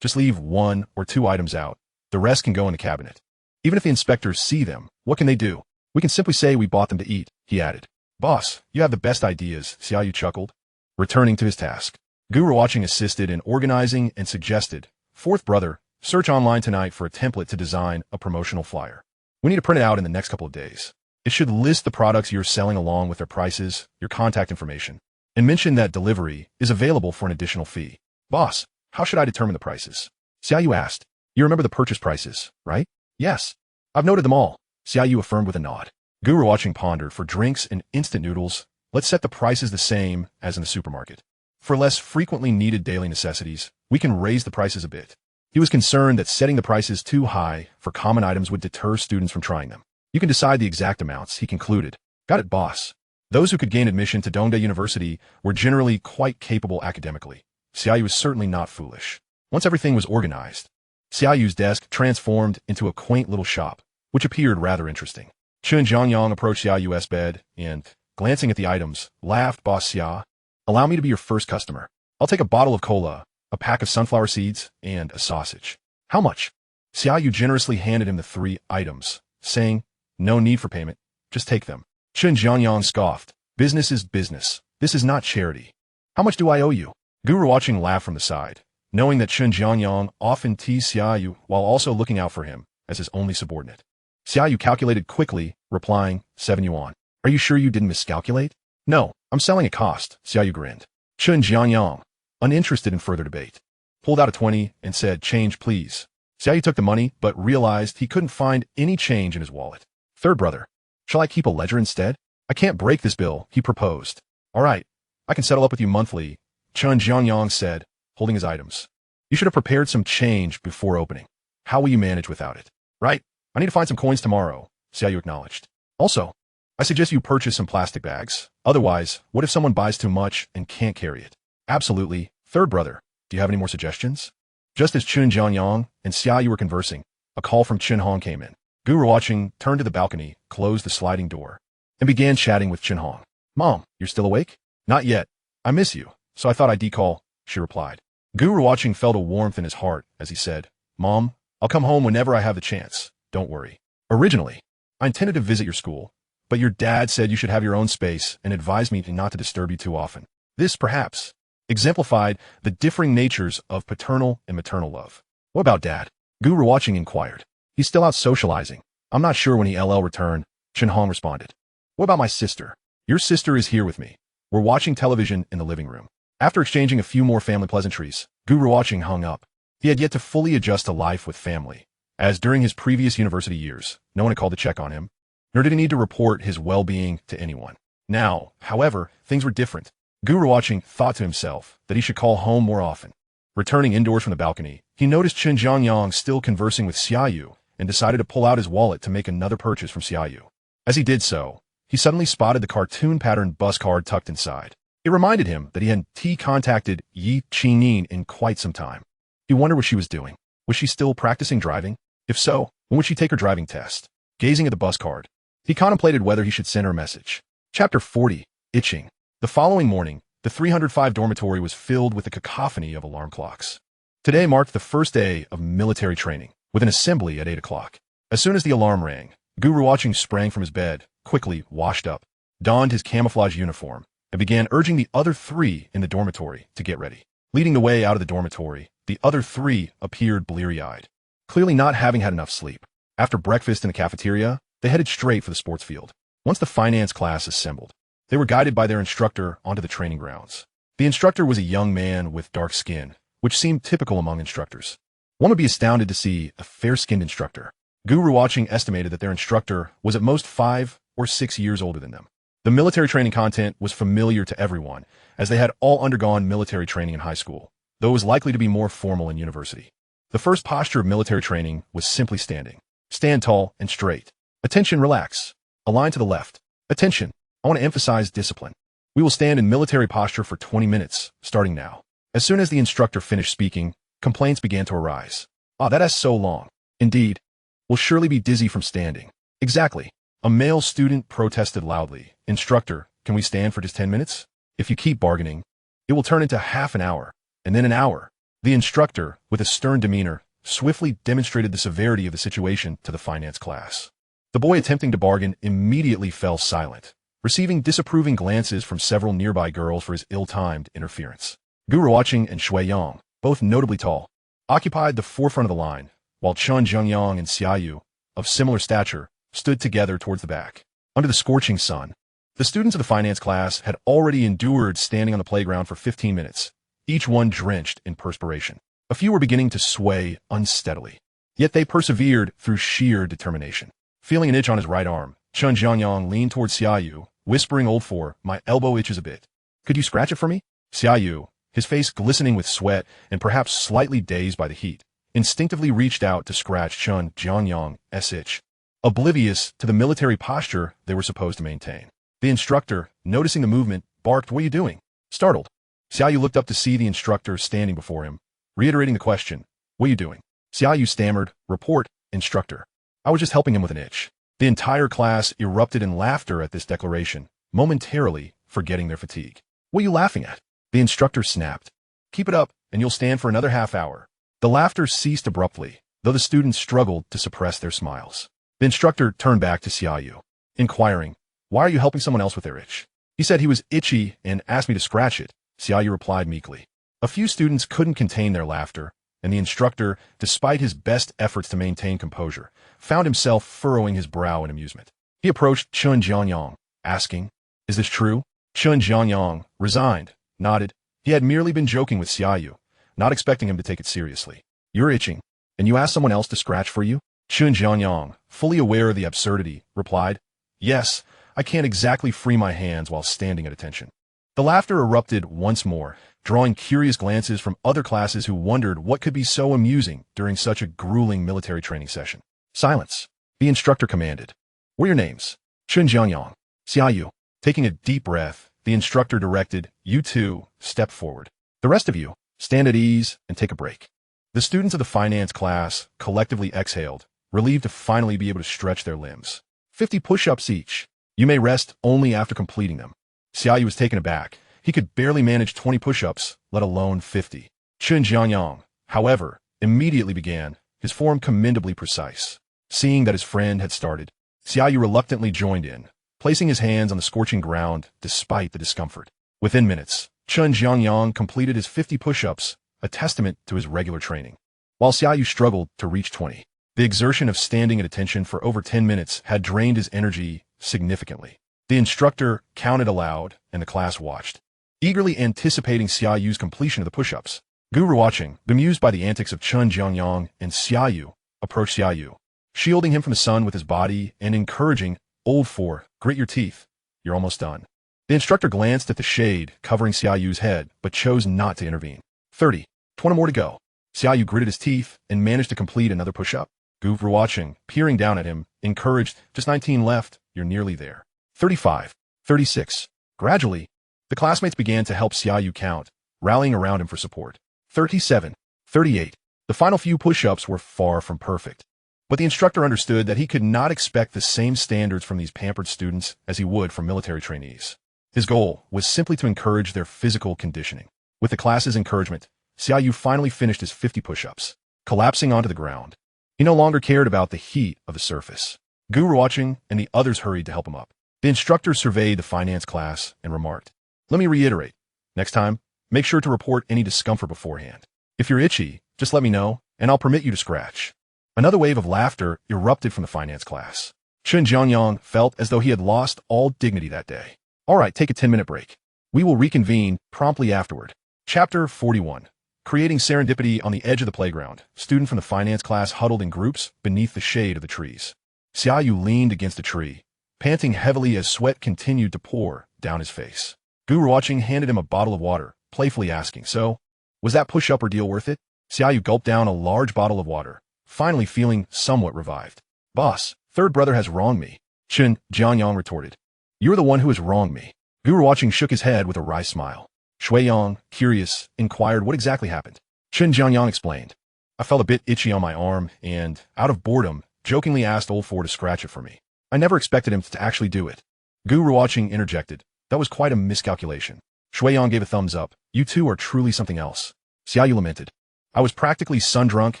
Just leave 1 or 2 items out. The rest can go in the cabinet. Even if the inspectors see them, what can they do? We can simply say we bought them to eat, he added. Boss, you have the best ideas, Xiaoyu chuckled. Returning to his task, Gu Ruochen assisted in organizing and suggested, fourth brother, search online tonight for a template to design a promotional flyer. We need to print it out in the next couple of days. It should list the products you're selling along with their prices, your contact information, and mention that delivery is available for an additional fee. Boss, how should I determine the prices? Xiaoyu asked. You remember the purchase prices, right? Yes. I've noted them all, Xiaoyu affirmed with a nod. Gu Ruochen pondered. For drinks and instant noodles, let's set the prices the same as in the supermarket. For less frequently needed daily necessities, we can raise the prices a bit. He was concerned that setting the prices too high for common items would deter students from trying them. You can decide the exact amounts, he concluded. Got it, boss. Those who could gain admission to Dongdae University were generally quite capable academically. Xiaoyu was certainly not foolish. Once everything was organized, Xiaoyu's desk transformed into a quaint little shop, which appeared rather interesting. Chen Jianyang approached Xiaoyu's bed and, glancing at the items, laughed. Boss Xia, allow me to be your first customer. I'll take a bottle of cola, a pack of sunflower seeds, and a sausage. How much? Xiaoyu generously handed him the 3 items, saying, no need for payment, just take them. Chen Jianyang scoffed. Business is business. This is not charity. How much do I owe you? Gu Ruochen laughed from the side, knowing that Chen Jianyang often teased Xiaoyu while also looking out for him as his only subordinate. Xiaoyu calculated quickly, replying, 7 yuan. Are you sure you didn't miscalculate? No, I'm selling at cost, Xiaoyu grinned. Chen Jianyang, uninterested in further debate, pulled out a 20 and said, change please. Xiaoyu took the money, but realized he couldn't find any change in his wallet. Third brother, shall I keep a ledger instead? I can't break this bill, he proposed. All right, I can settle up with you monthly, Chen Jianyang said, holding his items. You should have prepared some change before opening. How will you manage without it? Right, I need to find some coins tomorrow, Xiaoyu acknowledged. Also, I suggest you purchase some plastic bags. Otherwise, what if someone buys too much and can't carry it? Absolutely. Third brother, do you have any more suggestions? Just as Chen Jianyang and Xiaoyu were conversing, a call from Chen Hong came in. Gu Ruochen turned to the balcony, closed the sliding door, and began chatting with Chen Hong. Mom, you're still awake? Not yet. I miss you, so I thought I'd decall, she replied. Gu Ruochen felt a warmth in his heart as he said, Mom, I'll come home whenever I have the chance. Don't worry. Originally, I intended to visit your school, but your dad said you should have your own space and advised me not to disturb you too often. This, perhaps, exemplified the differing natures of paternal and maternal love. What about Dad? Gu Ruochen inquired. He's still out socializing. I'm not sure when he'll return, Chen Hong responded. What about my sister? Your sister is here with me. We're watching television in the living room. After exchanging a few more family pleasantries, Gu Ruochen hung up. He had yet to fully adjust to life with family, as during his previous university years, no one had called to check on him, nor did he need to report his well-being to anyone. Now, however, things were different. Gu Ruochen thought to himself that he should call home more often. Returning indoors from the balcony, he noticed Chen Jiangyang still conversing with Xiaoyu and decided to pull out his wallet to make another purchase from Xiaoyu. As he did so, he suddenly spotted the cartoon-patterned bus card tucked inside. It reminded him that he hadn't contacted Yi Qingyin in quite some time. He wondered what she was doing. Was she still practicing driving? If so, when would she take her driving test? Gazing at the bus card, he contemplated whether he should send her a message. Chapter 40. Itching. The following morning, the 305 dormitory was filled with a cacophony of alarm clocks. Today marked the first day of military training, with an assembly at 8 o'clock. As soon as the alarm rang, Gu Ruochen sprang from his bed, quickly washed up, donned his camouflage uniform, and began urging the other three in the dormitory to get ready. Leading the way out of the dormitory, the other three appeared bleary-eyed, clearly not having had enough sleep. After breakfast in the cafeteria, they headed straight for the sports field. Once the finance class assembled, they were guided by their instructor onto the training grounds. The instructor was a young man with dark skin, which seemed typical among instructors. One would be astounded to see a fair-skinned instructor. Gu Ruochen estimated that their instructor was at most 5 or 6 years older than them. The military training content was familiar to everyone, as they had all undergone military training in high school, though it was likely to be more formal in university. The first posture of military training was simply standing. Stand tall and straight. Attention, relax. Align to the left. Attention, I want to emphasize discipline. We will stand in military posture for 20 minutes, starting now. As soon as the instructor finished speaking, complaints began to arise. That is so long. Indeed, we'll surely be dizzy from standing. Exactly. A male student protested loudly. Instructor, can we stand for just 10 minutes? If you keep bargaining, it will turn into half an hour, and then an hour. The instructor, with a stern demeanor, swiftly demonstrated the severity of the situation to the finance class. The boy attempting to bargain immediately fell silent, receiving disapproving glances from several nearby girls for his ill-timed interference. Gu Ruochen and Shui Yang, both notably tall, occupied the forefront of the line, while Chen Jiangyang and Xiaoyu, of similar stature, stood together towards the back. Under the scorching sun, the students of the finance class had already endured standing on the playground for 15 minutes, each one drenched in perspiration. A few were beginning to sway unsteadily, yet they persevered through sheer determination. Feeling an itch on his right arm, Chen Jiangyang leaned towards Xiaoyu, whispering, "Old for, my elbow itches a bit. Could you scratch it for me?" Xiaoyu, his face glistening with sweat and perhaps slightly dazed by the heat, instinctively reached out to scratch Chen Jiangyang's itch, oblivious to the military posture they were supposed to maintain. The instructor, noticing the movement, barked, "What are you doing?" Startled, Xiaoyu looked up to see the instructor standing before him, reiterating the question, "What are you doing?" Xiaoyu stammered, "Report, instructor. I was just helping him with an itch." The entire class erupted in laughter at this declaration, momentarily forgetting their fatigue. "What are you laughing at?" The instructor snapped. "Keep it up, and you'll stand for another half hour." The laughter ceased abruptly, though the students struggled to suppress their smiles. The instructor turned back to Xiaoyu, inquiring, "Why are you helping someone else with their itch?" "He said he was itchy and asked me to scratch it," Xiaoyu replied meekly. A few students couldn't contain their laughter, and the instructor, despite his best efforts to maintain composure, found himself furrowing his brow in amusement. He approached Chen Jiangyang, asking, "Is this true?" Chen Jiangyang, resigned, nodded. He had merely been joking with Xiaoyu, not expecting him to take it seriously. "You're itching, and you asked someone else to scratch for you?" Chen Jiangyang, fully aware of the absurdity, replied, "Yes, I can't exactly free my hands while standing at attention." The laughter erupted once more, drawing curious glances from other classes who wondered what could be so amusing during such a grueling military training session. "Silence," the instructor commanded. "What are your names?" Chen Jiangyang. Xiaoyu. Taking a deep breath, the instructor directed, "You two, step forward. The rest of you, stand at ease and take a break." The students of the finance class collectively exhaled, relieved to finally be able to stretch their limbs. 50 push-ups each. You may rest only after completing them. Xiaoyu was taken aback. He could barely manage 20 push-ups, let alone 50. Chen Jiangyang, however, immediately began, his form commendably precise. Seeing that his friend had started, Xiaoyu reluctantly joined in, placing his hands on the scorching ground despite the discomfort. Within minutes, Chen Jiangyang completed his 50 push-ups, a testament to his regular training. While Xiaoyu struggled to reach 20, the exertion of standing at attention for over 10 minutes had drained his energy significantly. The instructor counted aloud, and the class watched, eagerly anticipating Xiaoyu's completion of the push-ups. Gu Ruochen, bemused by the antics of Chen Jiangyang and Xiaoyu, approached Xiaoyu, shielding him from the sun with his body and encouraging, "Old four, grit your teeth. You're almost done." The instructor glanced at the shade covering Xiaoyu's head, but chose not to intervene. 30. 20 more to go. Xiaoyu gritted his teeth and managed to complete another push-up. Gu Ruochen, peering down at him, encouraged, "Just 19 left, you're nearly there." 35. 36. Gradually, the classmates began to help Xiaoyu count, rallying around him for support. 37. 38. The final few push-ups were far from perfect. But the instructor understood that he could not expect the same standards from these pampered students as he would from military trainees. His goal was simply to encourage their physical conditioning. With the class's encouragement, Xiaoyu finally finished his 50 push-ups, collapsing onto the ground. He no longer cared about the heat of the surface. Gu Ruochen and the others hurried to help him up. The instructor surveyed the finance class and remarked, "Let me reiterate. Next time, make sure to report any discomfort beforehand. If you're itchy, just let me know, and I'll permit you to scratch." Another wave of laughter erupted from the finance class. Chen Jiangyang felt as though he had lost all dignity that day. "All right, take a 10-minute break. We will reconvene promptly afterward." Chapter 41. Creating serendipity on the edge of the playground. Students from the finance class huddled in groups beneath the shade of the trees. Xiaoyu leaned against a tree, panting heavily as sweat continued to pour down his face. Gu Ruochen handed him a bottle of water, playfully asking, "So, was that push-up ordeal worth it?" Xiaoyu gulped down a large bottle of water, finally feeling somewhat revived. "Boss, third brother has wronged me," Chen Jianyang retorted. "You're the one who has wronged me." Gu Ruochen shook his head with a wry smile. Shuiyang, curious, inquired what exactly happened. Chen Jianyang explained. "I felt a bit itchy on my arm and, out of boredom, jokingly asked Old Four to scratch it for me. I never expected him to actually do it." Gu Ruochen interjected. "That was quite a miscalculation." Shuiyang gave a thumbs up. "You two are truly something else." Xiaoyu lamented. "I was practically sun-drunk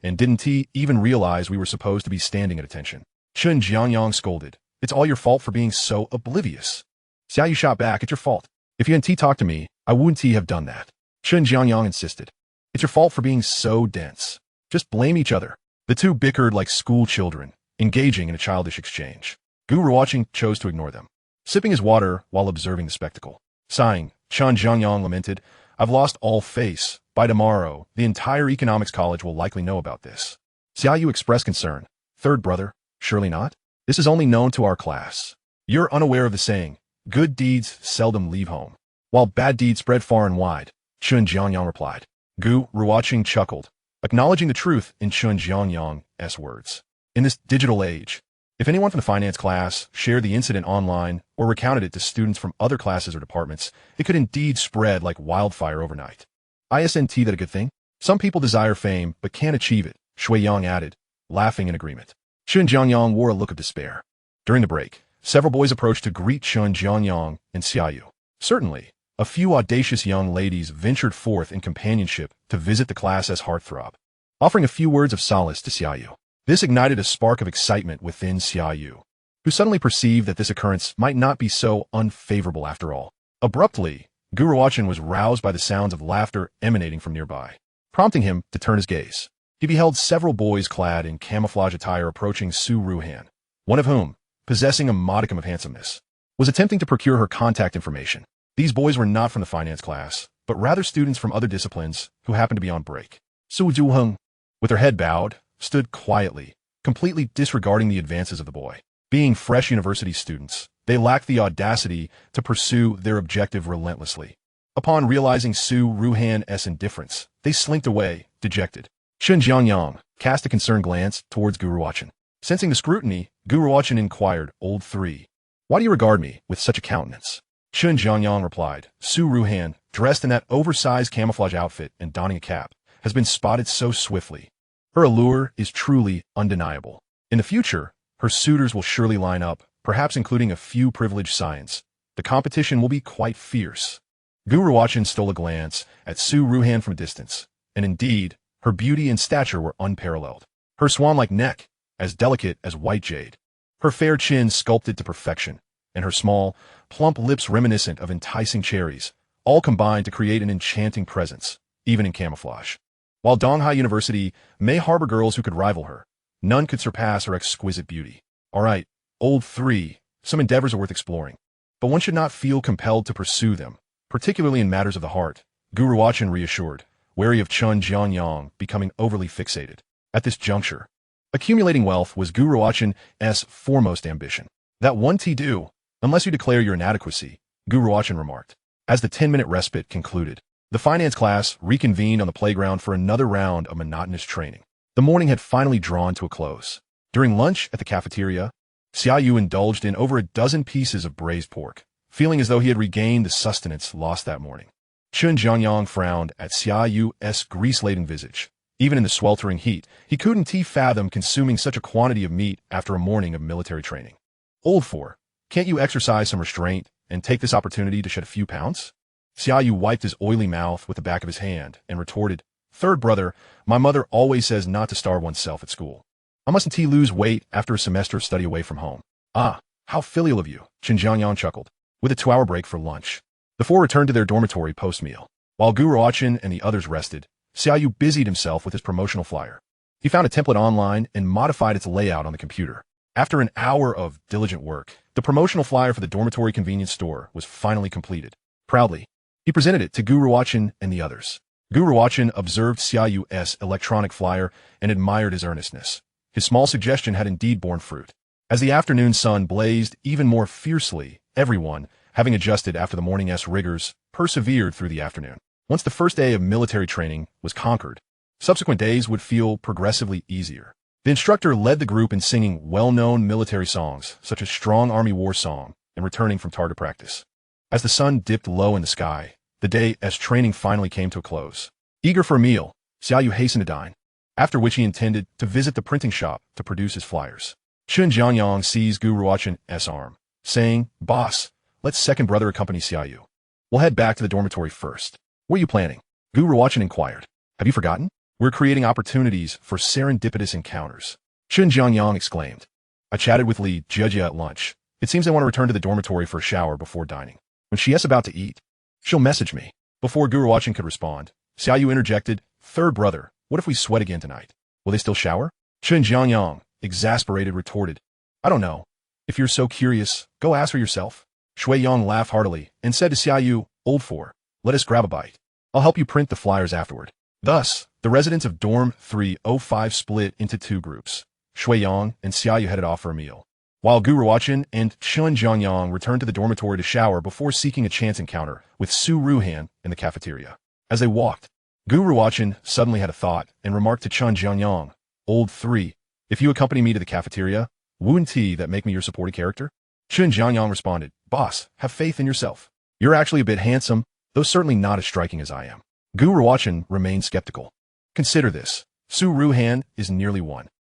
and didn't even realize we were supposed to be standing at attention." Chen Jianyang scolded. "It's all your fault for being so oblivious." Xiaoyu shot back, "It's your fault. If you hadn't talked to me, I wouldn't have done that." Chen Jianyang insisted. "It's your fault for being so dense. Just blame each other." The two bickered like school children, engaging in a childish exchange. Gu Ruochen chose to ignore them, sipping his water while observing the spectacle. Sighing, Chen Jianyang lamented, "I've lost all face. By tomorrow, the entire economics college will likely know about this." Xiaoyu expressed concern. "Third brother, surely not? This is only known to our class. You're unaware of the saying, good deeds seldom leave home, while bad deeds spread far and wide," Chen Jianyang replied. Gu Ruochen chuckled, acknowledging the truth in Chen Jianyang's words. In this digital age, if anyone from the finance class shared the incident online or recounted it to students from other classes or departments, it could indeed spread like wildfire overnight. "Isn't that a good thing? Some people desire fame but can't achieve it," Shuiyang added, laughing in agreement. Chen Jianyang wore a look of despair. During the break, several boys approached to greet Chen Jianyang and Xiaoyu. Certainly, a few audacious young ladies ventured forth in companionship to visit the class as heartthrob, offering a few words of solace to Xiaoyu. This ignited a spark of excitement within Xiaoyu, who suddenly perceived that this occurrence might not be so unfavorable after all. Abruptly, Gu Ruochen was roused by the sounds of laughter emanating from nearby, prompting him to turn his gaze. He beheld several boys clad in camouflage attire approaching Gu Ruochen, one of whom, possessing a modicum of handsomeness, was attempting to procure her contact information. These boys were not from the finance class, but rather students from other disciplines who happened to be on break. Su Zhuheng, with her head bowed, stood quietly, completely disregarding the advances of the boy. Being fresh university students, they lacked the audacity to pursue their objective relentlessly. Upon realizing Gu Ruochen's indifference, they slinked away, dejected. Chen Jianyang cast a concerned glance towards Gu Ruochen. Sensing the scrutiny, Gu Ruochen inquired, "Old three, why do you regard me with such a countenance?" Chen Jianyang replied, "Gu Ruochen, dressed in that oversized camouflage outfit and donning a cap, has been spotted so swiftly. Her allure is truly undeniable. In the future, her suitors will surely line up, perhaps including a few privileged scions. The competition will be quite fierce." Gu Ruochen stole a glance at Gu Ruochen from a distance, and indeed, her beauty and stature were unparalleled. Her swan-like neck, as delicate as white jade, her fair chin sculpted to perfection, and her small, plump lips reminiscent of enticing cherries, all combined to create an enchanting presence, even in camouflage. While Donghai University may harbor girls who could rival her, none could surpass her exquisite beauty. All right, old three, some endeavors are worth exploring, but one should not feel compelled to pursue them, particularly in matters of the heart, Gu Ruochen reassured, wary of Chen Jianyang becoming overly fixated. At this juncture, Accumulating wealth was Gu Ruochen's foremost ambition. That won't do, unless you declare your inadequacy, Gu Ruochen remarked. As the 10-minute respite concluded, the finance class reconvened on the playground for another round of monotonous training. The morning had finally drawn to a close. During lunch at the cafeteria, Xiaoyu indulged in over a dozen pieces of braised pork, feeling as though he had regained the sustenance lost that morning. Chun Jianyang frowned at Xiaoyu's grease-laden visage. Even in the sweltering heat, he couldn't fathom consuming such a quantity of meat after a morning of military training. Old four, can't you exercise some restraint and take this opportunity to shed a few pounds? Xiaoyu wiped his oily mouth with the back of his hand and retorted, Third brother, my mother always says not to starve oneself at school. I mustn't lose weight after a semester of study away from home. Ah, how filial of you, Chun Jianyang chuckled. With a 2-hour break for lunch, the four returned to their dormitory post-meal. While Gu Ruochen and the others rested, Xiaoyu busied himself with his promotional flyer. He found a template online and modified its layout on the computer. After an hour of diligent work, the promotional flyer for the dormitory convenience store was finally completed. Proudly, he presented it to Gu Ruochen and the others. Gu Ruochen observed Xiaoyu's electronic flyer and admired his earnestness. His small suggestion had indeed borne fruit. As the afternoon sun blazed even more fiercely, everyone, having adjusted after the morning's rigors, persevered through the afternoon. Once the first day of military training was conquered, subsequent days would feel progressively easier. The instructor led the group in singing well-known military songs, such as Strong Army War Song and Returning from Target Practice. As the sun dipped low in the sky, the day's training finally came to a close. Eager for a meal, Xiaoyu hastened to dine, after which he intended to visit the printing shop to produce his flyers. Chun Jianyang seized Gu Ruochen's arm, saying, Boss, let second brother accompany Xiaoyu. We'll head back to the dormitory first. What are you planning? Gu Ruochen inquired. Have you forgotten? We're creating opportunities for serendipitous encounters. Chun Jianyang exclaimed. I chatted with Li Jia at lunch. It seems they want to return to the dormitory for a shower before dining. When she is about to eat, she'll message me. Before Gu Ruochen could respond, Xiaoyu interjected, Third brother, what if we sweat again tonight? Will they still shower? Chun Jianyang, exasperated, retorted. I don't know. If you're so curious, go ask her yourself. Shui Yong laughed heartily and said to Xiaoyu, Old four, let us grab a bite. I'll help you print the flyers afterward. Thus, the residents of Dorm 305 split into two groups. Shui Yong and Xiaoyu headed off for a meal, while Gu Ruochen and Chun Jianyang returned to the dormitory to shower before seeking a chance encounter with Su Ruhan in the cafeteria. As they walked, Gu Ruochen suddenly had a thought and remarked to Chun Jianyang, Old three, if you accompany me to the cafeteria, wouldn't that make me your supporting character? Chun Jianyang responded, Boss, have faith in yourself. You're actually a bit handsome, though certainly not as striking as I am. Gu Ruochen remained skeptical. Consider this. Su Ruhan is nearly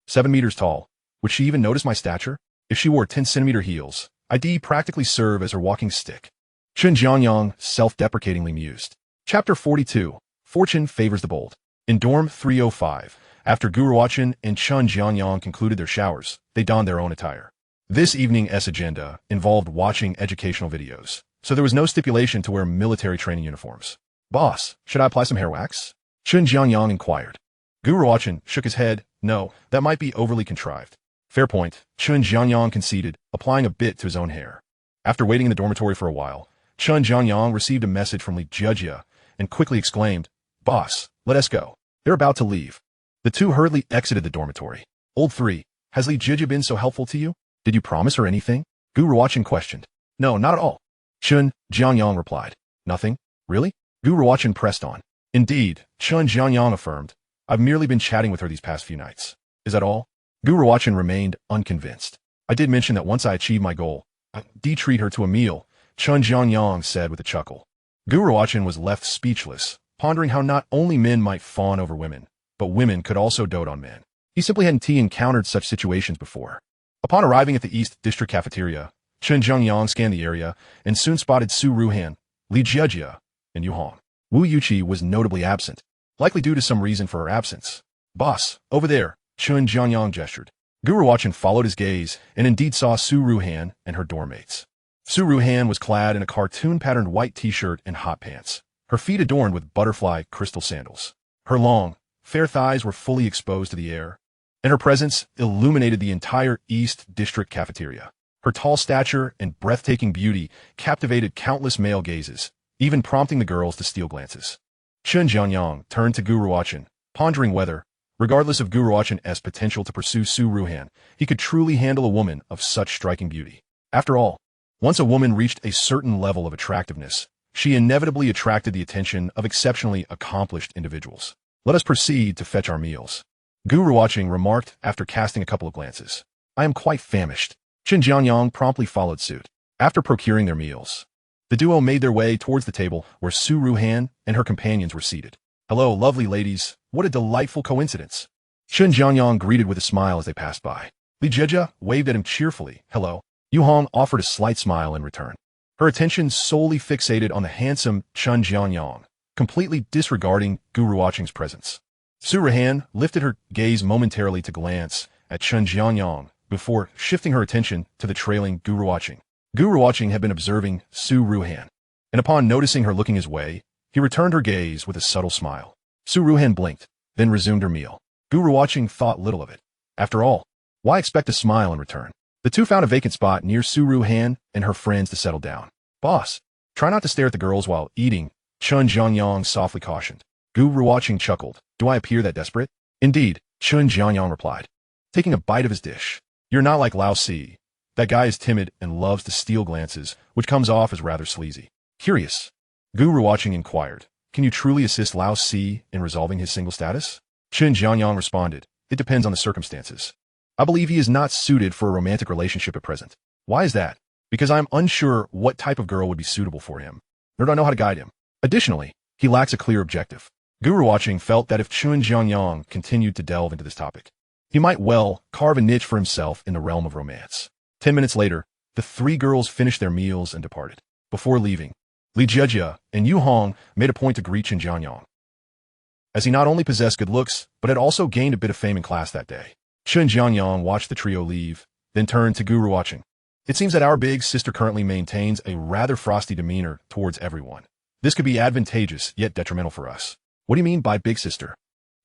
7 meters tall. Would she even notice my stature? If she wore 10-centimeter heels, I'd practically serve as her walking stick. Chun Jianyang self-deprecatingly mused. Chapter 42. Fortune Favors the Bold. In Dorm 305, after Gu Ruochen and Chun Jianyang concluded their showers, they donned their own attire. This evening's agenda involved watching educational videos, so there was no stipulation to wear military training uniforms. Boss, should I apply some hair wax? Chun Jianyang inquired. Gu Ruochen shook his head. No, that might be overly contrived. Fair point, Chun Jianyang conceded, applying a bit to his own hair. After waiting in the dormitory for a while, Chun Jianyang received a message from Li Jia and quickly exclaimed, Boss, let us go. They're about to leave. The two hurriedly exited the dormitory. Old three, has Li Jia been so helpful to you? Did you promise her anything? Gu Ruochen questioned. No, not at all. Chun Jianyang replied. Nothing? Really? Gu Ruochen pressed on. Indeed, Chun Jianyang affirmed. I've merely been chatting with her these past few nights. Is that all? Gu Ruochen remained unconvinced. I did mention that once I achieve my goal, I'd treat her to a meal, Chun Jianyang said with a chuckle. Gu Ruochen was left speechless, pondering how not only men might fawn over women, but women could also dote on men. He simply hadn't encountered such situations before. Upon arriving at the East District cafeteria, Chun Jianyang scanned the area and soon spotted Su Ruhan, Li Jia, and Yu Hong. Wu Yuqi was notably absent, likely due to some reason for her absence. Boss, over there, Chun Jianyang gestured. Gu Ruochen followed his gaze and indeed saw Su Ruhan and her dorm mates. Su Ruhan was clad in a cartoon-patterned white t-shirt and hot pants, her feet adorned with butterfly crystal sandals. Her long, fair thighs were fully exposed to the air, and her presence illuminated the entire East District cafeteria. Her tall stature and breathtaking beauty captivated countless male gazes, even prompting the girls to steal glances. Chun Jianyang turned to Gu Ruochen, pondering whether, Regardless of Gu Ruochen's potential to pursue Su Ruochen, he could truly handle a woman of such striking beauty. After all, once a woman reached a certain level of attractiveness, she inevitably attracted the attention of exceptionally accomplished individuals. Let us proceed to fetch our meals. Gu Ruochen remarked after casting a couple of glances. I am quite famished. Chen Jianyang promptly followed suit. After procuring their meals, the duo made their way towards the table where Su Ruochen and her companions were seated. Hello, lovely ladies. What a delightful coincidence. Chen Jianyang greeted with a smile as they passed by. Li Jieja waved at him cheerfully. Hello. Yu Hong offered a slight smile in return. Her attention solely fixated on the handsome Chen Jianyang, completely disregarding Gu Ruochen's presence. Su Ruochen lifted her gaze momentarily to glance at Chen Jianyang before shifting her attention to the trailing Gu Ruochen. Gu Ruochen had been observing Su Ruochen, and upon noticing her looking his way, he returned her gaze with a subtle smile. Su Ruochen blinked, then resumed her meal. Gu Ruochen thought little of it. After all, why expect a smile in return? The two found a vacant spot near Su Ruochen and her friends to settle down. Boss, try not to stare at the girls while eating, Chen Jianyang softly cautioned. Gu Ruochen chuckled. Do I appear that desperate? Indeed, Chen Jianyang replied, taking a bite of his dish. You're not like Lao Si. That guy is timid and loves to steal glances, which comes off as rather sleazy. Curious. Gu Ruochen inquired, can you truly assist Lao Si in resolving his single status? Chen Jianyang responded, it depends on the circumstances. I believe he is not suited for a romantic relationship at present. Why is that? Because I am unsure what type of girl would be suitable for him, nor do I know how to guide him. Additionally, he lacks a clear objective. Gu Ruochen felt that if Chen Jianyang continued to delve into this topic, he might well carve a niche for himself in the realm of romance. 10 minutes later, the three girls finished their meals and departed. Before leaving, Li Jieja and Yu Hong made a point to greet Chen Jianyang, as he not only possessed good looks, but had also gained a bit of fame in class that day. Chen Jianyang watched the trio leave, then turned to Gu Ruochen. It seems that our big sister currently maintains a rather frosty demeanor towards everyone. This could be advantageous, yet detrimental for us. What do you mean by big sister?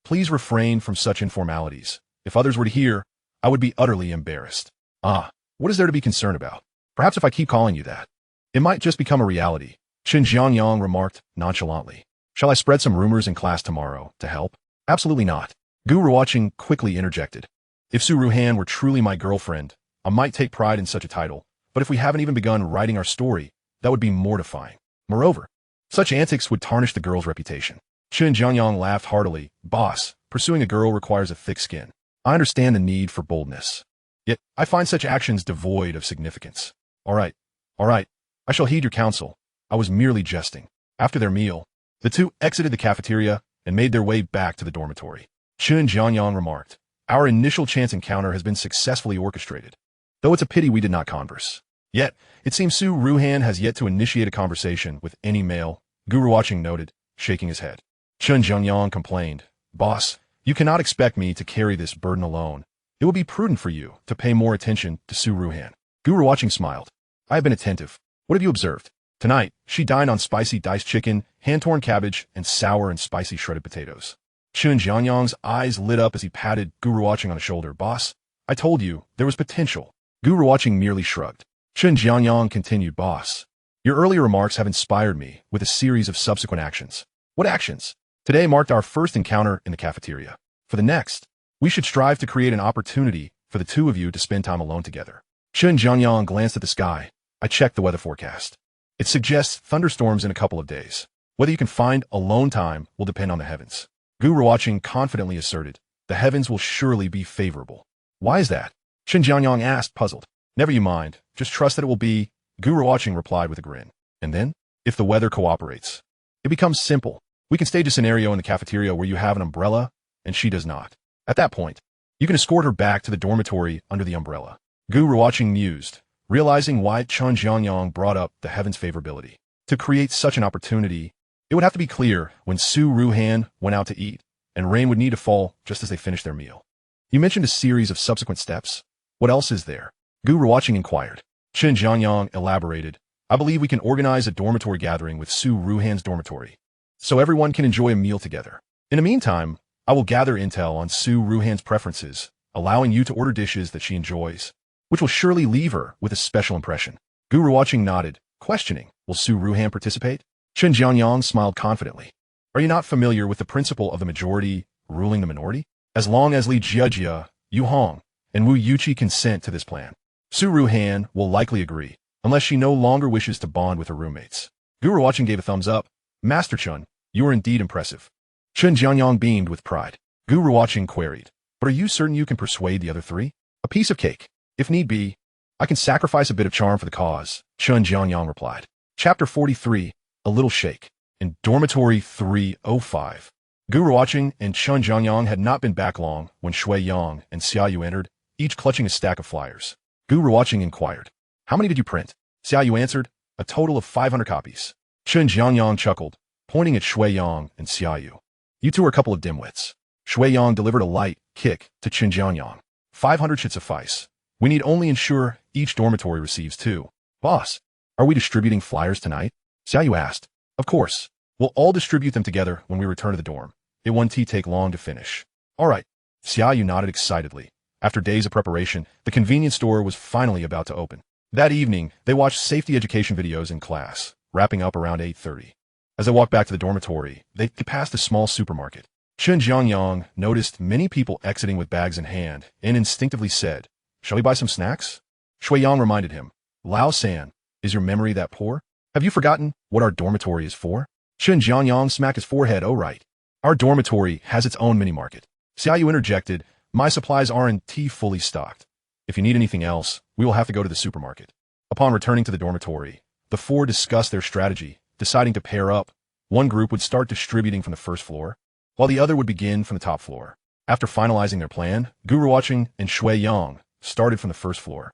Please refrain from such informalities. If others were to hear, I would be utterly embarrassed. Ah, what is there to be concerned about? Perhaps if I keep calling you that, it might just become a reality, Chen Jianyang remarked nonchalantly. Shall I spread some rumors in class tomorrow to help? Absolutely not. Gu Ruochen quickly interjected. If Su Ruochen were truly my girlfriend, I might take pride in such a title, but if we haven't even begun writing our story, that would be mortifying. Moreover, such antics would tarnish the girl's reputation. Chen Jianyang laughed heartily. Boss, pursuing a girl requires a thick skin. I understand the need for boldness. Yet, I find such actions devoid of significance. All right. I shall heed your counsel. I was merely jesting. After their meal, the two exited the cafeteria and made their way back to the dormitory. Chen Jianyang remarked, our initial chance encounter has been successfully orchestrated, though it's a pity we did not converse. Yet, it seems Su Ruochen has yet to initiate a conversation with any male, Gu Ruochen noted, shaking his head. Chen Jianyang complained, Boss, you cannot expect me to carry this burden alone. It would be prudent for you to pay more attention to Su Ruochen. Gu Ruochen smiled. I have been attentive. What have you observed? Tonight, she dined on spicy diced chicken, hand-torn cabbage, and sour and spicy shredded potatoes. Chen Jianyang's eyes lit up as he patted Gu Ruochen on the shoulder. Boss, I told you, there was potential. Gu Ruochen merely shrugged. Chen Jianyang continued, Boss, your earlier remarks have inspired me with a series of subsequent actions. What actions? Today marked our first encounter in the cafeteria. For the next, we should strive to create an opportunity for the two of you to spend time alone together. Chen Jianyang glanced at the sky. I checked the weather forecast. It suggests thunderstorms in a couple of days. Whether you can find alone time will depend on the heavens. Gu Ruochen confidently asserted, the heavens will surely be favorable. Why is that? Chen Jianyang asked, puzzled. Never you mind. Just trust that it will be, Gu Ruochen replied with a grin. And then, if the weather cooperates, it becomes simple. We can stage a scenario in the cafeteria where you have an umbrella, and she does not. At that point, you can escort her back to the dormitory under the umbrella. Gu Ruochen mused, realizing why Chen Jianyang brought up the heavens' favorability. To create such an opportunity, it would have to be clear when Su Ruochen went out to eat, and rain would need to fall just as they finished their meal. You mentioned a series of subsequent steps. What else is there? Gu Ruochen inquired. Chen Jianyang elaborated. I believe we can organize a dormitory gathering with Su Ruohen's dormitory, so everyone can enjoy a meal together. In the meantime, I will gather intel on Su Ruohen's preferences, allowing you to order dishes that she enjoys, which will surely leave her with a special impression. Gu Ruochen nodded, questioning, will Su Ruochen participate? Chen Jianyang smiled confidently. Are you not familiar with the principle of the majority ruling the minority? as long as Li Jiejia, Yu Hong, and Wu Yuqi consent to this plan. Su Ruochen will likely agree, unless she no longer wishes to bond with her roommates. Gu Ruochen gave a thumbs up. Master Chun, you are indeed impressive. Chun Jianyang beamed with pride. Gu Ruochen queried, but are you certain you can persuade the other three? A piece of cake. If need be, I can sacrifice a bit of charm for the cause, Chun Jianyang replied. Chapter 43, A Little Shake. In Dormitory 305. Gu Ruochen and Chun Jianyang had not been back long when Shui Yang and Xiaoyu entered, each clutching a stack of flyers. Gu Ruochen inquired, how many did you print? Xiaoyu answered, a total of 500 copies. Chun Jianyang chuckled, pointing at Shui Yang and Xiaoyu. You two are a couple of dimwits. Shui Yang delivered a light kick to Chun Jianyang. 500 should suffice. We need only ensure each dormitory receives 2. Boss, are we distributing flyers tonight? Xiaoyu asked. Of course. We'll all distribute them together when we return to the dorm. It won't take long to finish. All right. Xiaoyu nodded excitedly. After days of preparation, the convenience store was finally about to open. That evening, they watched safety education videos in class, wrapping up around 8:30. As they walked back to the dormitory, they passed a small supermarket. Chun Jianyang noticed many people exiting with bags in hand and instinctively said, shall we buy some snacks? Shui Yang reminded him, Lao San, is your memory that poor? Have you forgotten what our dormitory is for? Chun Jianyang smacked his forehead. Oh right. Our dormitory has its own mini-market. Xiaoyu interjected, my supplies aren't fully stocked. If you need anything else, we will have to go to the supermarket. Upon returning to the dormitory, the four discussed their strategy, deciding to pair up. One group would start distributing from the first floor, while the other would begin from the top floor. After finalizing their plan, Gu Ruochen and Shui Yang started from the first floor,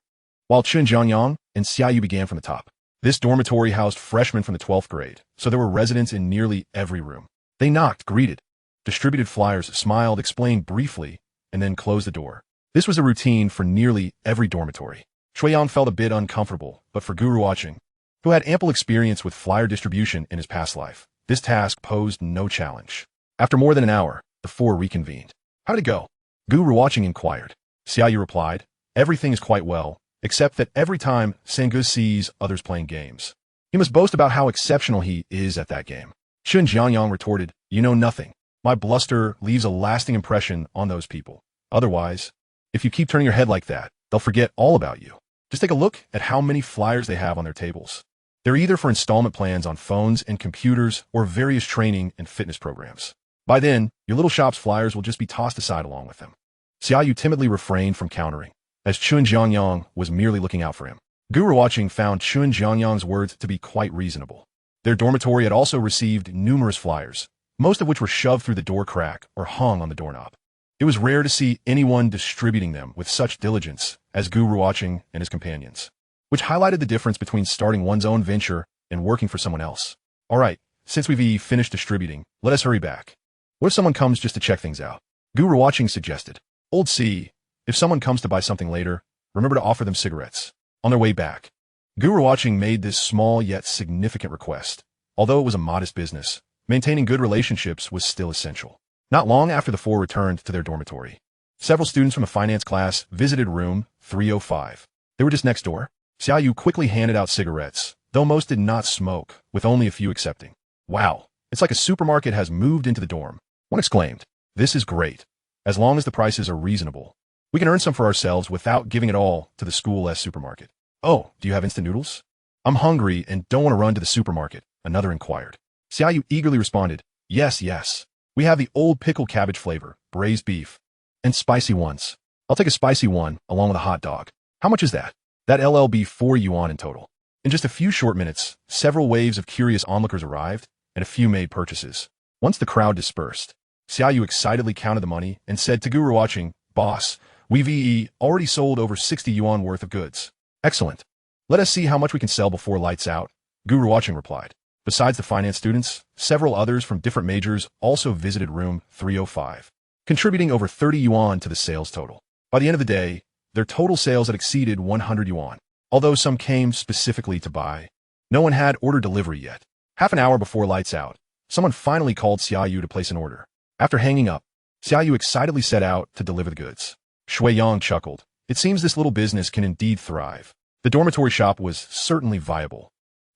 while Chun Jianyang and Xiaoyu began from the top. This dormitory housed freshmen from the 12th grade, so there were residents in nearly every room. They knocked, greeted, distributed flyers, smiled, explained briefly, and then closed the door. This was a routine for nearly every dormitory. Shui Yang felt a bit uncomfortable, but for Gu Ruochen, who had ample experience with flyer distribution in his past life, this task posed no challenge. After more than an hour, the four reconvened. How did it go? Gu Ruochen inquired. Xiaoyu replied, everything is quite well, except that every time Sangu sees others playing games, he must boast about how exceptional he is at that game. Chun Jianyang retorted, you know nothing. My bluster leaves a lasting impression on those people. Otherwise, if you keep turning your head like that, they'll forget all about you. Just take a look at how many flyers they have on their tables. They're either for installment plans on phones and computers or various training and fitness programs. By then, your little shop's flyers will just be tossed aside along with them. Xiaoyu timidly refrained from countering, as Chun Jianyang was merely looking out for him. Gu Ruochen found Chun Jianyang's words to be quite reasonable. Their dormitory had also received numerous flyers, most of which were shoved through the door crack or hung on the doorknob. It was rare to see anyone distributing them with such diligence as Gu Ruochen and his companions, which highlighted the difference between starting one's own venture and working for someone else. All right, since we've finished distributing, let us hurry back. What if someone comes just to check things out? Gu Ruochen suggested. Old C, if someone comes to buy something later, remember to offer them cigarettes. On their way back, Gu Ruochen made this small yet significant request. Although it was a modest business, maintaining good relationships was still essential. Not long after the four returned to their dormitory, several students from a finance class visited room 305. They were just next door. Xiaoyu quickly handed out cigarettes, though most did not smoke, with only a few accepting. Wow, it's like a supermarket has moved into the dorm. One exclaimed, this is great. As long as the prices are reasonable, we can earn some for ourselves without giving it all to the school supermarket. Oh, do you have instant noodles? I'm hungry and don't want to run to the supermarket, another inquired. Xiaoyu eagerly responded, yes, yes. We have the old pickled cabbage flavor, braised beef, and spicy ones. I'll take a spicy one along with a hot dog. How much is that? That LLB 4 yuan in total. In just a few short minutes, several waves of curious onlookers arrived, and a few made purchases. Once the crowd dispersed, Xiaoyu excitedly counted the money and said to Gu Ruochen, boss, we've already sold over 60 yuan worth of goods. Excellent. Let us see how much we can sell before lights out, Gu Ruochen replied. Besides the finance students, several others from different majors also visited room 305, contributing over 30 yuan to the sales total. By the end of the day, their total sales had exceeded 100 yuan. Although some came specifically to buy, no one had order delivery yet. Half an hour before lights out, someone finally called Xiaoyu to place an order. After hanging up, Xiaoyu excitedly set out to deliver the goods. Shui Yang chuckled. It seems this little business can indeed thrive. The dormitory shop was certainly viable,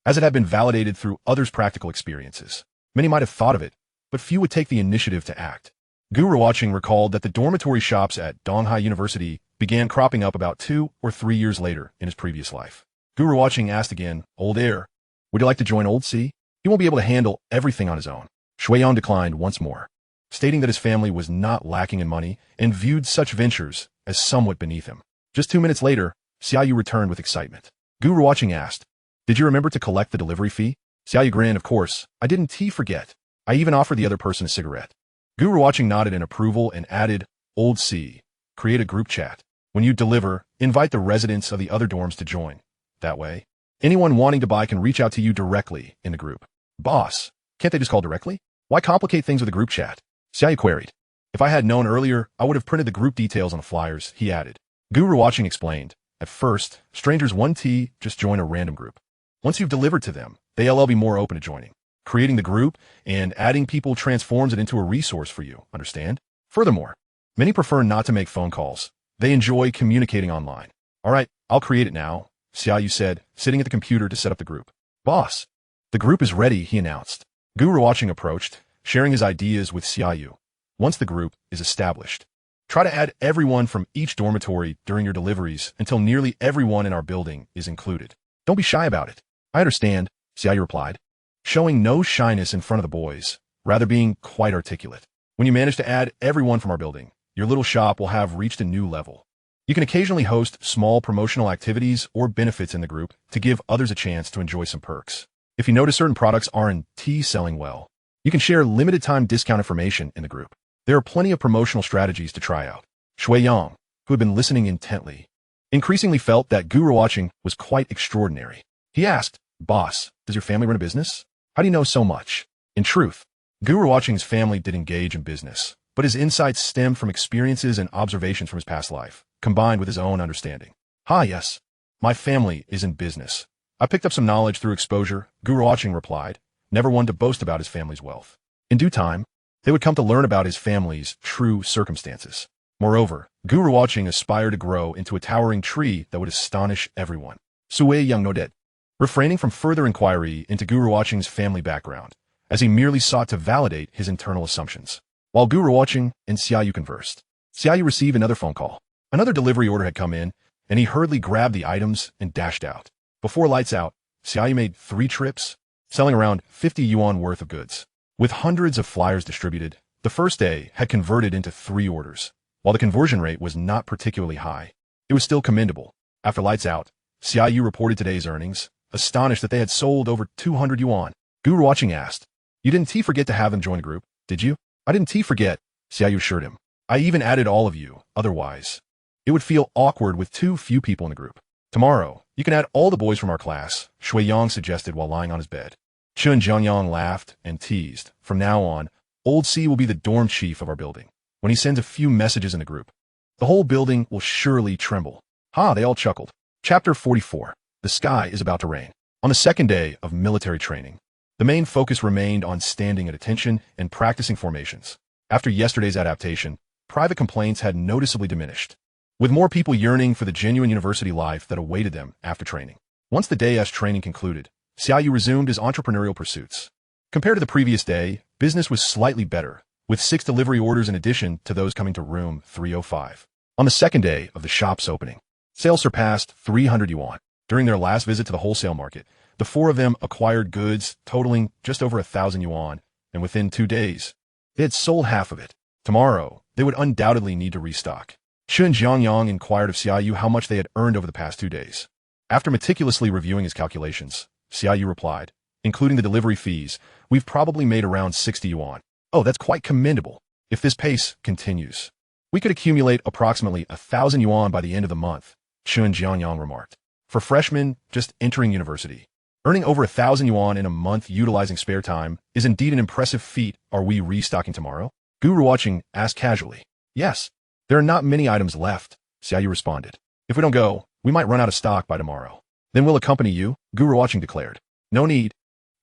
as it had been validated through others' practical experiences. Many might have thought of it, but few would take the initiative to act. Gu Ruochen recalled that the dormitory shops at Donghai University began cropping up about 2 or 3 years later in his previous life. Gu Ruochen asked again, "Old heir, would you like to join Old C? He won't be able to handle everything on his own." Shuiyang declined once more, stating that his family was not lacking in money and viewed such ventures as somewhat beneath him. Just 2 minutes later, Xiaoyu returned with excitement. Gu Ruochen asked, "Did you remember to collect the delivery fee?" Xiaoyu grinned, "Of course, I didn't forget. I even offered the other person a cigarette." Gu Ruochen nodded in approval and added, "Old C, create a group chat. When you deliver, invite the residents of the other dorms to join. That way, anyone wanting to buy can reach out to you directly in the group." "Boss, can't they just call directly? Why complicate things with a group chat?" Xiaoyu queried. "If I had known earlier, I would have printed the group details on the flyers," he added. Gu Ruochen explained, "At first, strangers 1T just join a random group. Once you've delivered to them, they'll be more open to joining. Creating the group and adding people transforms it into a resource for you, understand? Furthermore, many prefer not to make phone calls. They enjoy communicating online." "All right, I'll create it now," Xiaoyu said, sitting at the computer to set up the group. "Boss, the group is ready," he announced. Gu Ruochen approached, sharing his ideas with Xiaoyu. "Once the group is established, try to add everyone from each dormitory during your deliveries until nearly everyone in our building is included. Don't be shy about it." "I understand," Xiaoyu replied, showing no shyness in front of the boys, rather being quite articulate. "When you manage to add everyone from our building, your little shop will have reached a new level. You can occasionally host small promotional activities or benefits in the group to give others a chance to enjoy some perks. If you notice certain products aren't selling well, you can share limited time discount information in the group. There are plenty of promotional strategies to try out." Shuiyang, who had been listening intently, increasingly felt that Gu Ruochen was quite extraordinary. He asked, "Boss, does your family run a business? How do you know so much?" In truth, Gu Ruochen's family did engage in business, but his insights stemmed from experiences and observations from his past life, combined with his own understanding. Yes. My family is in business. I picked up some knowledge through exposure," Gu Ruochen replied, never one to boast about his family's wealth. In due time, they would come to learn about his family's true circumstances. Moreover, Gu Ruochen aspired to grow into a towering tree that would astonish everyone. Sui Young nodded, refraining from further inquiry into Gu Ruochen's family background, as he merely sought to validate his internal assumptions. While Gu Ruochen and Xiaoyu conversed, Xiaoyu received another phone call. Another delivery order had come in, and he hurriedly grabbed the items and dashed out. Before lights out, Xiaoyu made 3 trips, selling around 50 yuan worth of goods. With hundreds of flyers distributed, the first day had converted into 3 orders. While the conversion rate was not particularly high, it was still commendable. After lights out, Xiaoyu reported today's earnings, astonished that they had sold over 200 yuan. Gu Ruochen asked, "You didn't forget to have them join the group, did you?" "I didn't forget," Xiaoyu assured him. "I even added all of you, otherwise it would feel awkward with too few people in the group. Tomorrow, you can add all the boys from our class," Shuiyang suggested while lying on his bed. Chun Jiangyang laughed and teased, "From now on, Old C will be the dorm chief of our building. When he sends a few messages in the group, the whole building will surely tremble." They all chuckled. Chapter 44. The sky is about to rain. On the second day of military training, the main focus remained on standing at attention and practicing formations. After yesterday's adaptation, private complaints had noticeably diminished, with more people yearning for the genuine university life that awaited them after training. Once the day's training concluded, Xiaoyu resumed his entrepreneurial pursuits. Compared to the previous day, business was slightly better, with 6 delivery orders in addition to those coming to room 305. On the second day of the shop's opening, sales surpassed 300 yuan. During their last visit to the wholesale market, the 4 of them acquired goods totaling just over 1,000 yuan, and within 2 days, they had sold half of it. Tomorrow, they would undoubtedly need to restock. Chun Jiangyang inquired of Xiaoyu how much they had earned over the past 2 days. After meticulously reviewing his calculations, Xiaoyu replied, "Including the delivery fees, we've probably made around 60 yuan. Oh, that's quite commendable. If this pace continues, we could accumulate approximately 1,000 yuan by the end of the month," Chun Jiangyang remarked. For freshmen just entering university, earning over 1,000 yuan in a month utilizing spare time is indeed an impressive feat. "Are we restocking tomorrow?" Gu Ruochen asked casually. "Yes. There are not many items left," Xiaoyu responded. "If we don't go, we might run out of stock by tomorrow." "Then we'll accompany you," Gu Ruochen declared. "No need.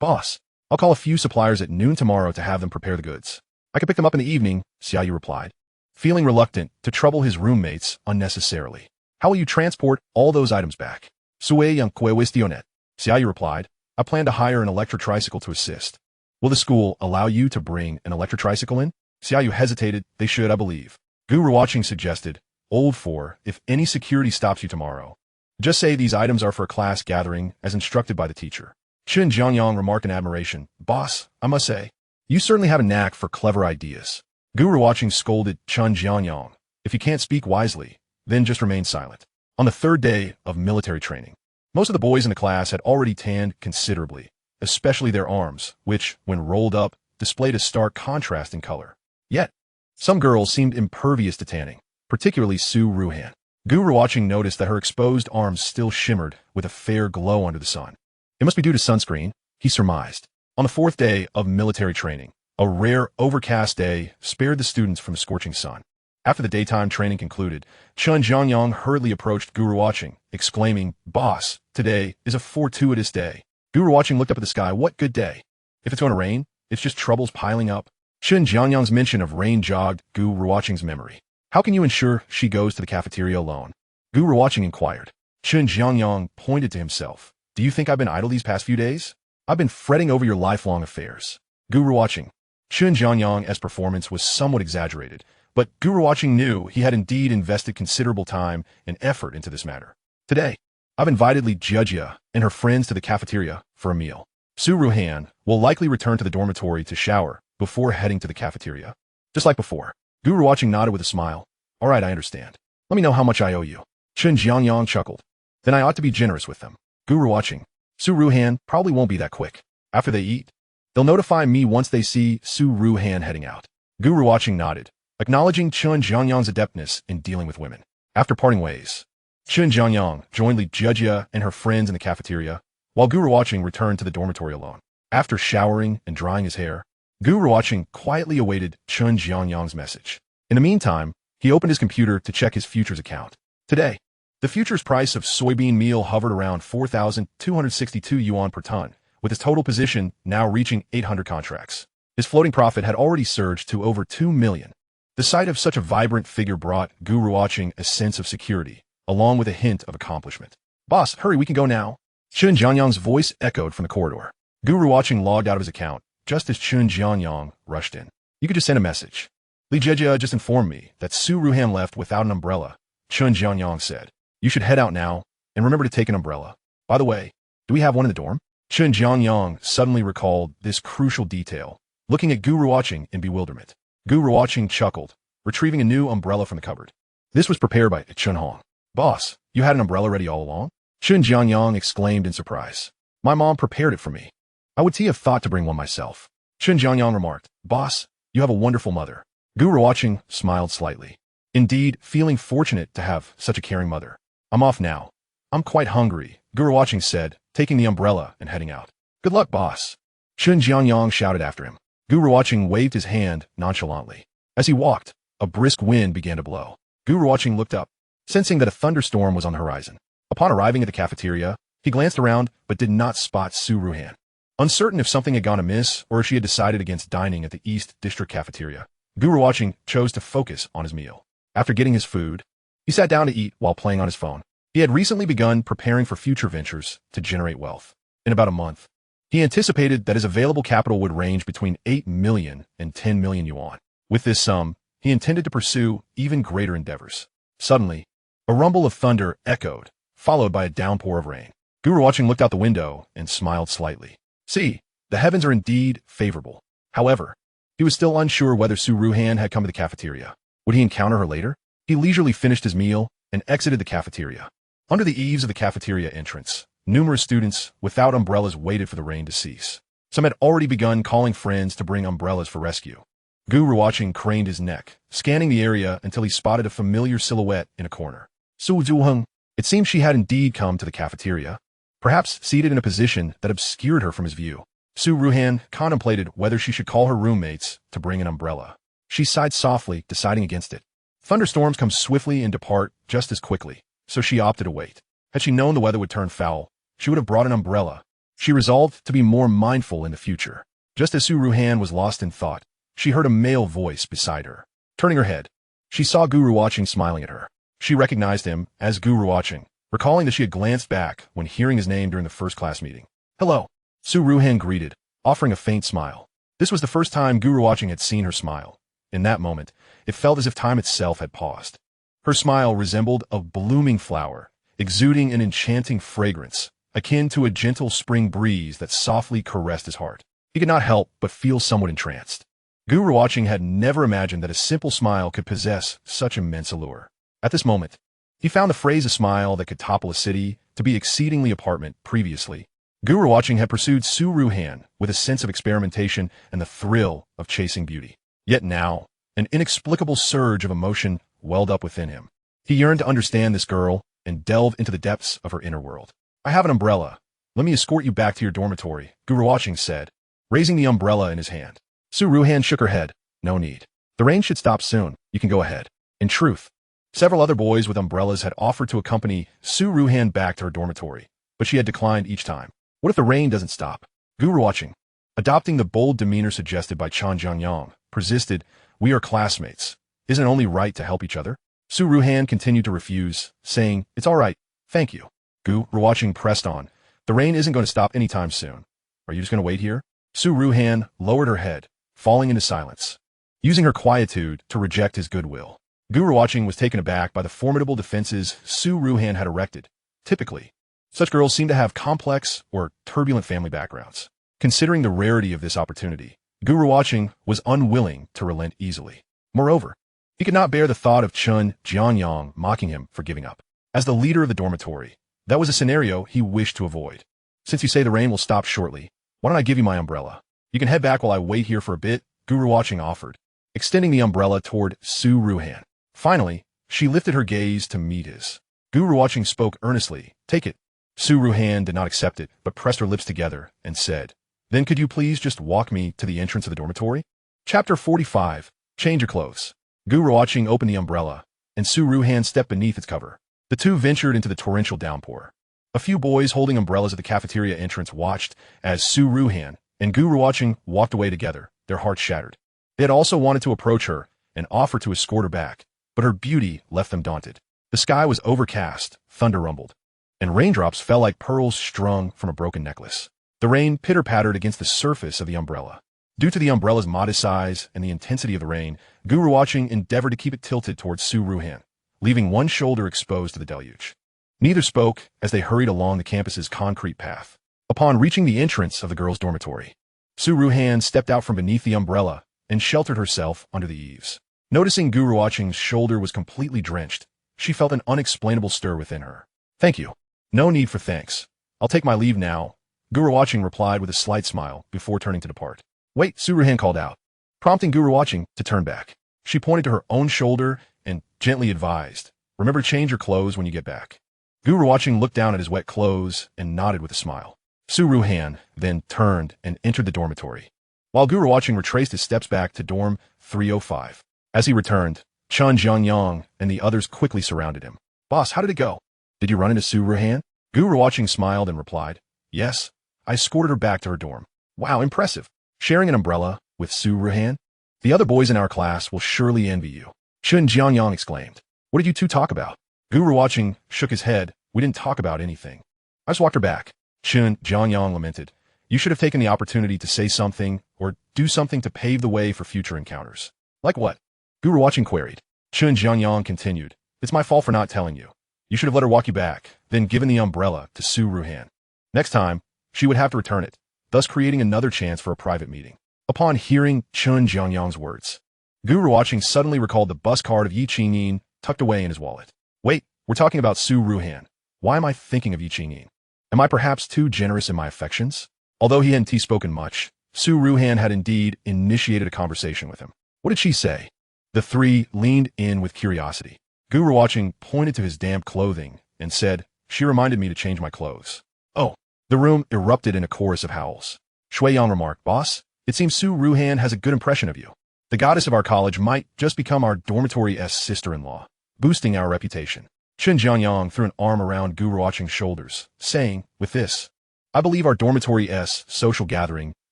Boss, I'll call a few suppliers at noon tomorrow to have them prepare the goods. I can pick them up in the evening," Xiaoyu replied, feeling reluctant to trouble his roommates unnecessarily. "How will you transport all those items back?" Xiaoyu replied, "I plan to hire an electric tricycle to assist." "Will the school allow you to bring an electric tricycle in?" See how you hesitated? They should, I believe. Gu Ruochen suggested. Old 4, if any security stops you tomorrow, just say these items are for a class gathering as instructed by the teacher. Chen Jiangyang remarked in admiration. Boss, I must say, you certainly have a knack for clever ideas. Gu Ruochen scolded Chen Jiangyang. If you can't speak wisely, then just remain silent. On the third day of military training, most of the boys in the class had already tanned considerably, especially their arms, which, when rolled up, displayed a stark contrast in color. Yet, some girls seemed impervious to tanning, particularly Gu Ruochen. Gu Ruochen noticed that her exposed arms still shimmered with a fair glow under the sun. It must be due to sunscreen, he surmised. On the fourth day of military training, a rare overcast day spared the students from the scorching sun. After the daytime training concluded, Chen Jiangyang hurriedly approached Gu Ruochen, exclaiming, Boss, today is a fortuitous day. Gu Ruochen looked up at the sky. What good day? If it's going to rain, it's just troubles piling up. Chen Jiangyang's mention of rain jogged Gu Ruochen's memory. How can you ensure she goes to the cafeteria alone? Gu Ruochen inquired. Chen Jiangyang pointed to himself. Do you think I've been idle these past few days? I've been fretting over your lifelong affairs. Gu Ruochen. Chen Jiangyang's performance was somewhat exaggerated, but Gu Ruochen knew he had indeed invested considerable time and effort into this matter. Today, I've invited Li Jejia and her friends to the cafeteria for a meal. Gu Ruochen will likely return to the dormitory to shower before heading to the cafeteria. Just like before. Gu Ruochen nodded with a smile. All right, I understand. Let me know how much I owe you. Chen Jiangyang chuckled. Then I ought to be generous with them. Gu Ruochen. Gu Ruochen probably won't be that quick. After they eat, they'll notify me once they see Gu Ruochen heading out. Gu Ruochen nodded, acknowledging Chen Jiangyang's adeptness in dealing with women. After parting ways, Chen Jiangyang joined Li Jejia and her friends in the cafeteria, while Gu Ruochen returned to the dormitory alone. After showering and drying his hair, Gu Ruochen quietly awaited Chen Jiangyang's message. In the meantime, he opened his computer to check his futures account. Today, the futures price of soybean meal hovered around 4,262 yuan per ton, with his total position now reaching 800 contracts. His floating profit had already surged to over 2 million. The sight of such a vibrant figure brought Gu Ruochen a sense of security, along with a hint of accomplishment. Boss, hurry, we can go now. Chen Jiangyang's voice echoed from the corridor. Gu Ruochen logged out of his account, just as Chen Jiangyang rushed in. You could just send a message. Li Jejia just informed me that Gu Ruochen left without an umbrella. Chen Jiangyang said. You should head out now, and remember to take an umbrella. By the way, do we have one in the dorm? Chen Jiangyang suddenly recalled this crucial detail, looking at Gu Ruochen in bewilderment. Gu Ruochen chuckled, retrieving a new umbrella from the cupboard. This was prepared by Chen Hong. Boss, you had an umbrella ready all along? Chen Jiangyang exclaimed in surprise. My mom prepared it for me. I would have thought to bring one myself. Chen Jiangyang remarked. Boss, you have a wonderful mother. Gu Ruochen smiled slightly. Indeed, feeling fortunate to have such a caring mother. I'm off now. I'm quite hungry, Gu Ruochen said, taking the umbrella and heading out. Good luck, boss. Chen Jiangyang shouted after him. Gu Ruochen waved his hand nonchalantly. As he walked, a brisk wind began to blow. Gu Ruochen looked up, sensing that a thunderstorm was on the horizon. Upon arriving at the cafeteria, he glanced around but did not spot Gu Ruochen. Uncertain if something had gone amiss or if she had decided against dining at the East District cafeteria, Gu Ruochen chose to focus on his meal. After getting his food, he sat down to eat while playing on his phone. He had recently begun preparing for future ventures to generate wealth. In about a month, he anticipated that his available capital would range between 8 million and 10 million yuan. With this sum, he intended to pursue even greater endeavors. Suddenly, a rumble of thunder echoed, followed by a downpour of rain. Gu Ruochen looked out the window and smiled slightly. See, the heavens are indeed favorable. However, he was still unsure whether Gu Ruochen had come to the cafeteria. Would he encounter her later? He leisurely finished his meal and exited the cafeteria. Under the eaves of the cafeteria entrance, numerous students without umbrellas waited for the rain to cease. Some had already begun calling friends to bring umbrellas for rescue. Gu Ruochen craned his neck, scanning the area until he spotted a familiar silhouette in a corner. Su Zuheng. It seemed she had indeed come to the cafeteria, perhaps seated in a position that obscured her from his view. Gu Ruochen contemplated whether she should call her roommates to bring an umbrella. She sighed softly, deciding against it. Thunderstorms come swiftly and depart just as quickly, so she opted to wait. Had she known the weather would turn foul, she would have brought an umbrella. She resolved to be more mindful in the future. Just as Gu Ruochen was lost in thought, she heard a male voice beside her. Turning her head, she saw Gu Ruochen smiling at her. She recognized him as Gu Ruochen, recalling that she had glanced back when hearing his name during the first-class meeting. Hello, Gu Ruochen greeted, offering a faint smile. This was the first time Gu Ruochen had seen her smile, In that moment, it felt as if time itself had paused. Her smile resembled a blooming flower, exuding an enchanting fragrance, akin to a gentle spring breeze that softly caressed his heart. He could not help but feel somewhat entranced. Gu Ruochen had never imagined that a simple smile could possess such immense allure. At this moment, he found the phrase "a smile that could topple a city" to be exceedingly apparent. Previously, Gu Ruochen had pursued Su Ruochen with a sense of experimentation and the thrill of chasing beauty. Yet now, an inexplicable surge of emotion welled up within him. He yearned to understand this girl and delve into the depths of her inner world. "I have an umbrella. Let me escort you back to your dormitory," Gu Ruochen said, raising the umbrella in his hand. Su Ruochen shook her head. "No need. The rain should stop soon. You can go ahead." In truth, several other boys with umbrellas had offered to accompany Su Ruochen back to her dormitory, but she had declined each time. What if the rain doesn't stop? Gu Ruochen, adopting the bold demeanor suggested by Chen Jiangyang, persisted. "We are classmates. Isn't it only right to help each other?" Su Ruochen continued to refuse, saying, "It's all right. Thank you." Gu Ruochen pressed on. "The rain isn't going to stop anytime soon. Are you just going to wait here?" Su Ruochen lowered her head, falling into silence, using her quietude to reject his goodwill. Gu Ruochen was taken aback by the formidable defenses Su Ruochen had erected. Typically, such girls seem to have complex or turbulent family backgrounds. Considering the rarity of this opportunity, Gu Ruochen was unwilling to relent easily. Moreover, he could not bear the thought of Chen Jianyang mocking him for giving up. As the leader of the dormitory, that was a scenario he wished to avoid. "Since you say the rain will stop shortly, why don't I give you my umbrella? You can head back while I wait here for a bit," Gu Ruochen offered, extending the umbrella toward Su Ruochen. Finally, she lifted her gaze to meet his. Gu Ruochen spoke earnestly. "Take it." Su Ruochen did not accept it, but pressed her lips together and said, "Then could you please just walk me to the entrance of the dormitory?" Chapter 45. Change your clothes. Gu Ruochen opened the umbrella, and Su Ruochen stepped beneath its cover. The two ventured into the torrential downpour. A few boys holding umbrellas at the cafeteria entrance watched as Su Ruochen and Gu Ruochen walked away together, their hearts shattered. They had also wanted to approach her and offer to escort her back, but her beauty left them daunted. The sky was overcast, thunder rumbled, and raindrops fell like pearls strung from a broken necklace. The rain pitter-pattered against the surface of the umbrella. Due to the umbrella's modest size and the intensity of the rain, Gu Ruochen endeavored to keep it tilted towards Su Ruochen, leaving one shoulder exposed to the deluge. Neither spoke as they hurried along the campus's concrete path. Upon reaching the entrance of the girls' dormitory, Su Ruochen stepped out from beneath the umbrella and sheltered herself under the eaves. Noticing Gu Ruochen's shoulder was completely drenched, she felt an unexplainable stir within her. "Thank you. No need for thanks. I'll take my leave now," Gu Ruochen replied with a slight smile before turning to depart. "Wait," Su Ruochen called out, prompting Gu Ruochen to turn back. She pointed to her own shoulder and gently advised, "Remember to change your clothes when you get back." Gu Ruochen looked down at his wet clothes and nodded with a smile. Su Ruochen then turned and entered the dormitory, while Gu Ruochen retraced his steps back to dorm 305. As he returned, Chen Jiangyang and the others quickly surrounded him. "Boss, how did it go? Did you run into Su Ruochen?" Gu Ruochen smiled and replied, "Yes, I escorted her back to her dorm." "Wow, impressive. Sharing an umbrella with Su Ruochen? The other boys in our class will surely envy you," Chen Jiangyang exclaimed. "What did you two talk about?" Gu Ruochen shook his head. "We didn't talk about anything. I just walked her back." Chen Jiangyang lamented. "You should have taken the opportunity to say something or do something to pave the way for future encounters." "Like what?" Gu Ruochen queried. Chen Jiangyang continued. "It's my fault for not telling you. You should have let her walk you back, then given the umbrella to Su Ruochen. Next time, she would have to return it, thus creating another chance for a private meeting." Upon hearing Chen Jiangyang's words, Gu Ruochen suddenly recalled the bus card of Yi Qingyin tucked away in his wallet. "Wait, we're talking about Su Ruochen. Why am I thinking of Yi Qingyin? Am I perhaps too generous in my affections?" Although he hadn't spoken much, Su Ruochen had indeed initiated a conversation with him. What did she say? The three leaned in with curiosity. Gu Ruochen pointed to his damp clothing and said, "She reminded me to change my clothes." "Oh." The room erupted in a chorus of howls. Shui Yang remarked, "Boss, it seems Su Ruochen has a good impression of you. The goddess of our college might just become our dormitory's sister-in-law, boosting our reputation." Chen Jiangyang threw an arm around Gu Ruochen's shoulders, saying, "With this, I believe our dormitory's social gathering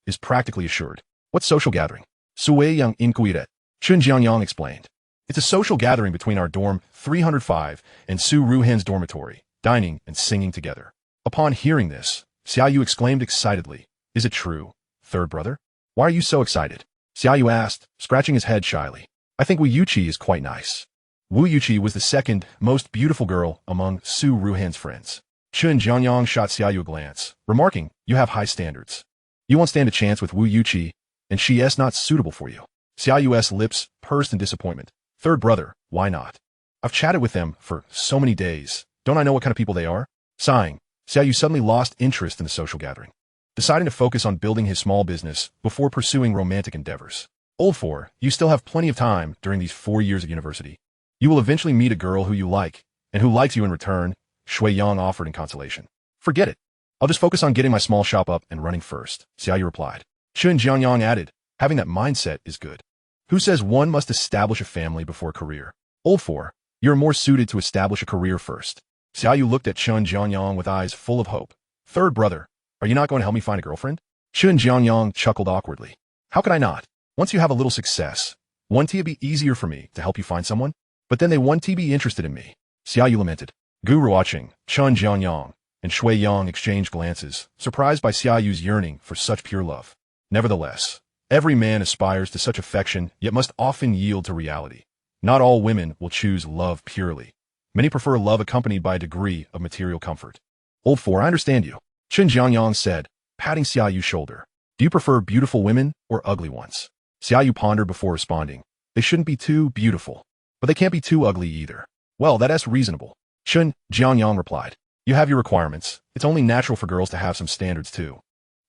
is practically assured." "What social gathering?" Sui Yang inquired. Chen Jiangyang explained. "It's a social gathering between our dorm 305 and Su Ruohen's dormitory, dining and singing together." Upon hearing this, Xiaoyu exclaimed excitedly, "Is it true, third brother? Why are you so excited?" Xiaoyu asked, scratching his head shyly. I think Wu Yuqi is quite nice. Wu Yuqi was the second most beautiful girl among Gu Ruochen's friends. Chun Jianyang shot Xiaoyu a glance, remarking, "You have high standards. You won't stand a chance with Wu Yuqi, and she is not suitable for you." Xiaoyu's lips pursed in disappointment. "Third brother, why not? I've chatted with them for so many days. Don't I know what kind of people they are?" Sighing, Xiaoyu suddenly lost interest in the social gathering, deciding to focus on building his small business before pursuing romantic endeavors. Old four, you still have plenty of time during these 4 years of university. You will eventually meet a girl who you like, and who likes you in return, Shui Yang offered in consolation. "Forget it. I'll just focus on getting my small shop up and running first," Xiaoyu replied. Chun Jianyang added, "Having that mindset is good. Who says one must establish a family before a career? Old four, you're more suited to establish a career first." Xiaoyu looked at Chun Jianyang with eyes full of hope. "Third brother, are you not going to help me find a girlfriend?" Chun Jianyang chuckled awkwardly. "How could I not? Once you have a little success, won't it be easier for me to help you find someone? But then they won't be interested in me." Xiaoyu lamented. Gu Ruochen, Chun Jianyang, and Shui Yang exchanged glances, surprised by Xiaoyu's yearning for such pure love. Nevertheless, every man aspires to such affection, yet must often yield to reality. Not all women will choose love purely. Many prefer love accompanied by a degree of material comfort. "Old four, I understand you," Chun Jianyang said, patting Xiaoyu's shoulder. "Do you prefer beautiful women or ugly ones?" Xiaoyu pondered before responding. "They shouldn't be too beautiful, but they can't be too ugly either." "Well, that's reasonable," Chun Jianyang replied. "You have your requirements. It's only natural for girls to have some standards too.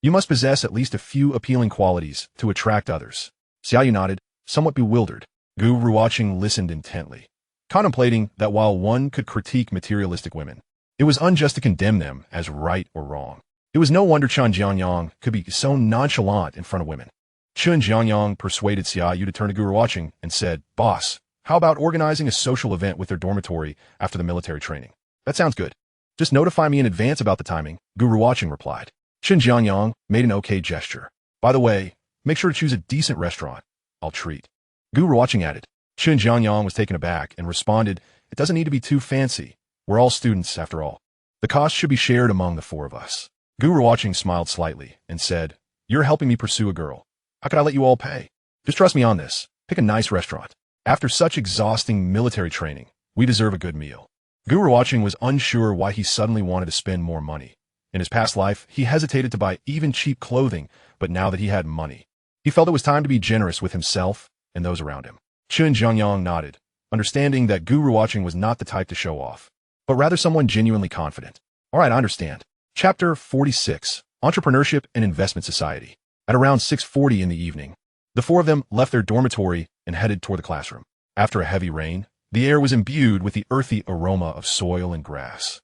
You must possess at least a few appealing qualities to attract others." Xiaoyu nodded, somewhat bewildered. Gu Ruochen listened intently, contemplating that while one could critique materialistic women, it was unjust to condemn them as right or wrong. It was no wonder Chun Jianyang could be so nonchalant in front of women. Chun Jianyang persuaded Xiaoyu to turn to Gu Ruochen and said, "Boss, how about organizing a social event with their dormitory after the military training?" "That sounds good. Just notify me in advance about the timing," Gu Ruochen replied. Chun Jianyang made an okay gesture. "By the way, make sure to choose a decent restaurant. I'll treat." Gu Ruochen added. Chun Jianyang was taken aback and responded, "It doesn't need to be too fancy. We're all students, after all. The cost should be shared among the four of us." Gu Ruochen smiled slightly and said, "You're helping me pursue a girl. How could I let you all pay? Just trust me on this. Pick a nice restaurant. After such exhausting military training, we deserve a good meal." Gu Ruochen was unsure why he suddenly wanted to spend more money. In his past life, he hesitated to buy even cheap clothing, but now that he had money, he felt it was time to be generous with himself and those around him. Chun Jianyang nodded, understanding that Gu Ruochen was not the type to show off, but rather someone genuinely confident. "All right, I understand." Chapter 46, Entrepreneurship and Investment Society. At around 6:40 in the evening, the four of them left their dormitory and headed toward the classroom. After a heavy rain, the air was imbued with the earthy aroma of soil and grass,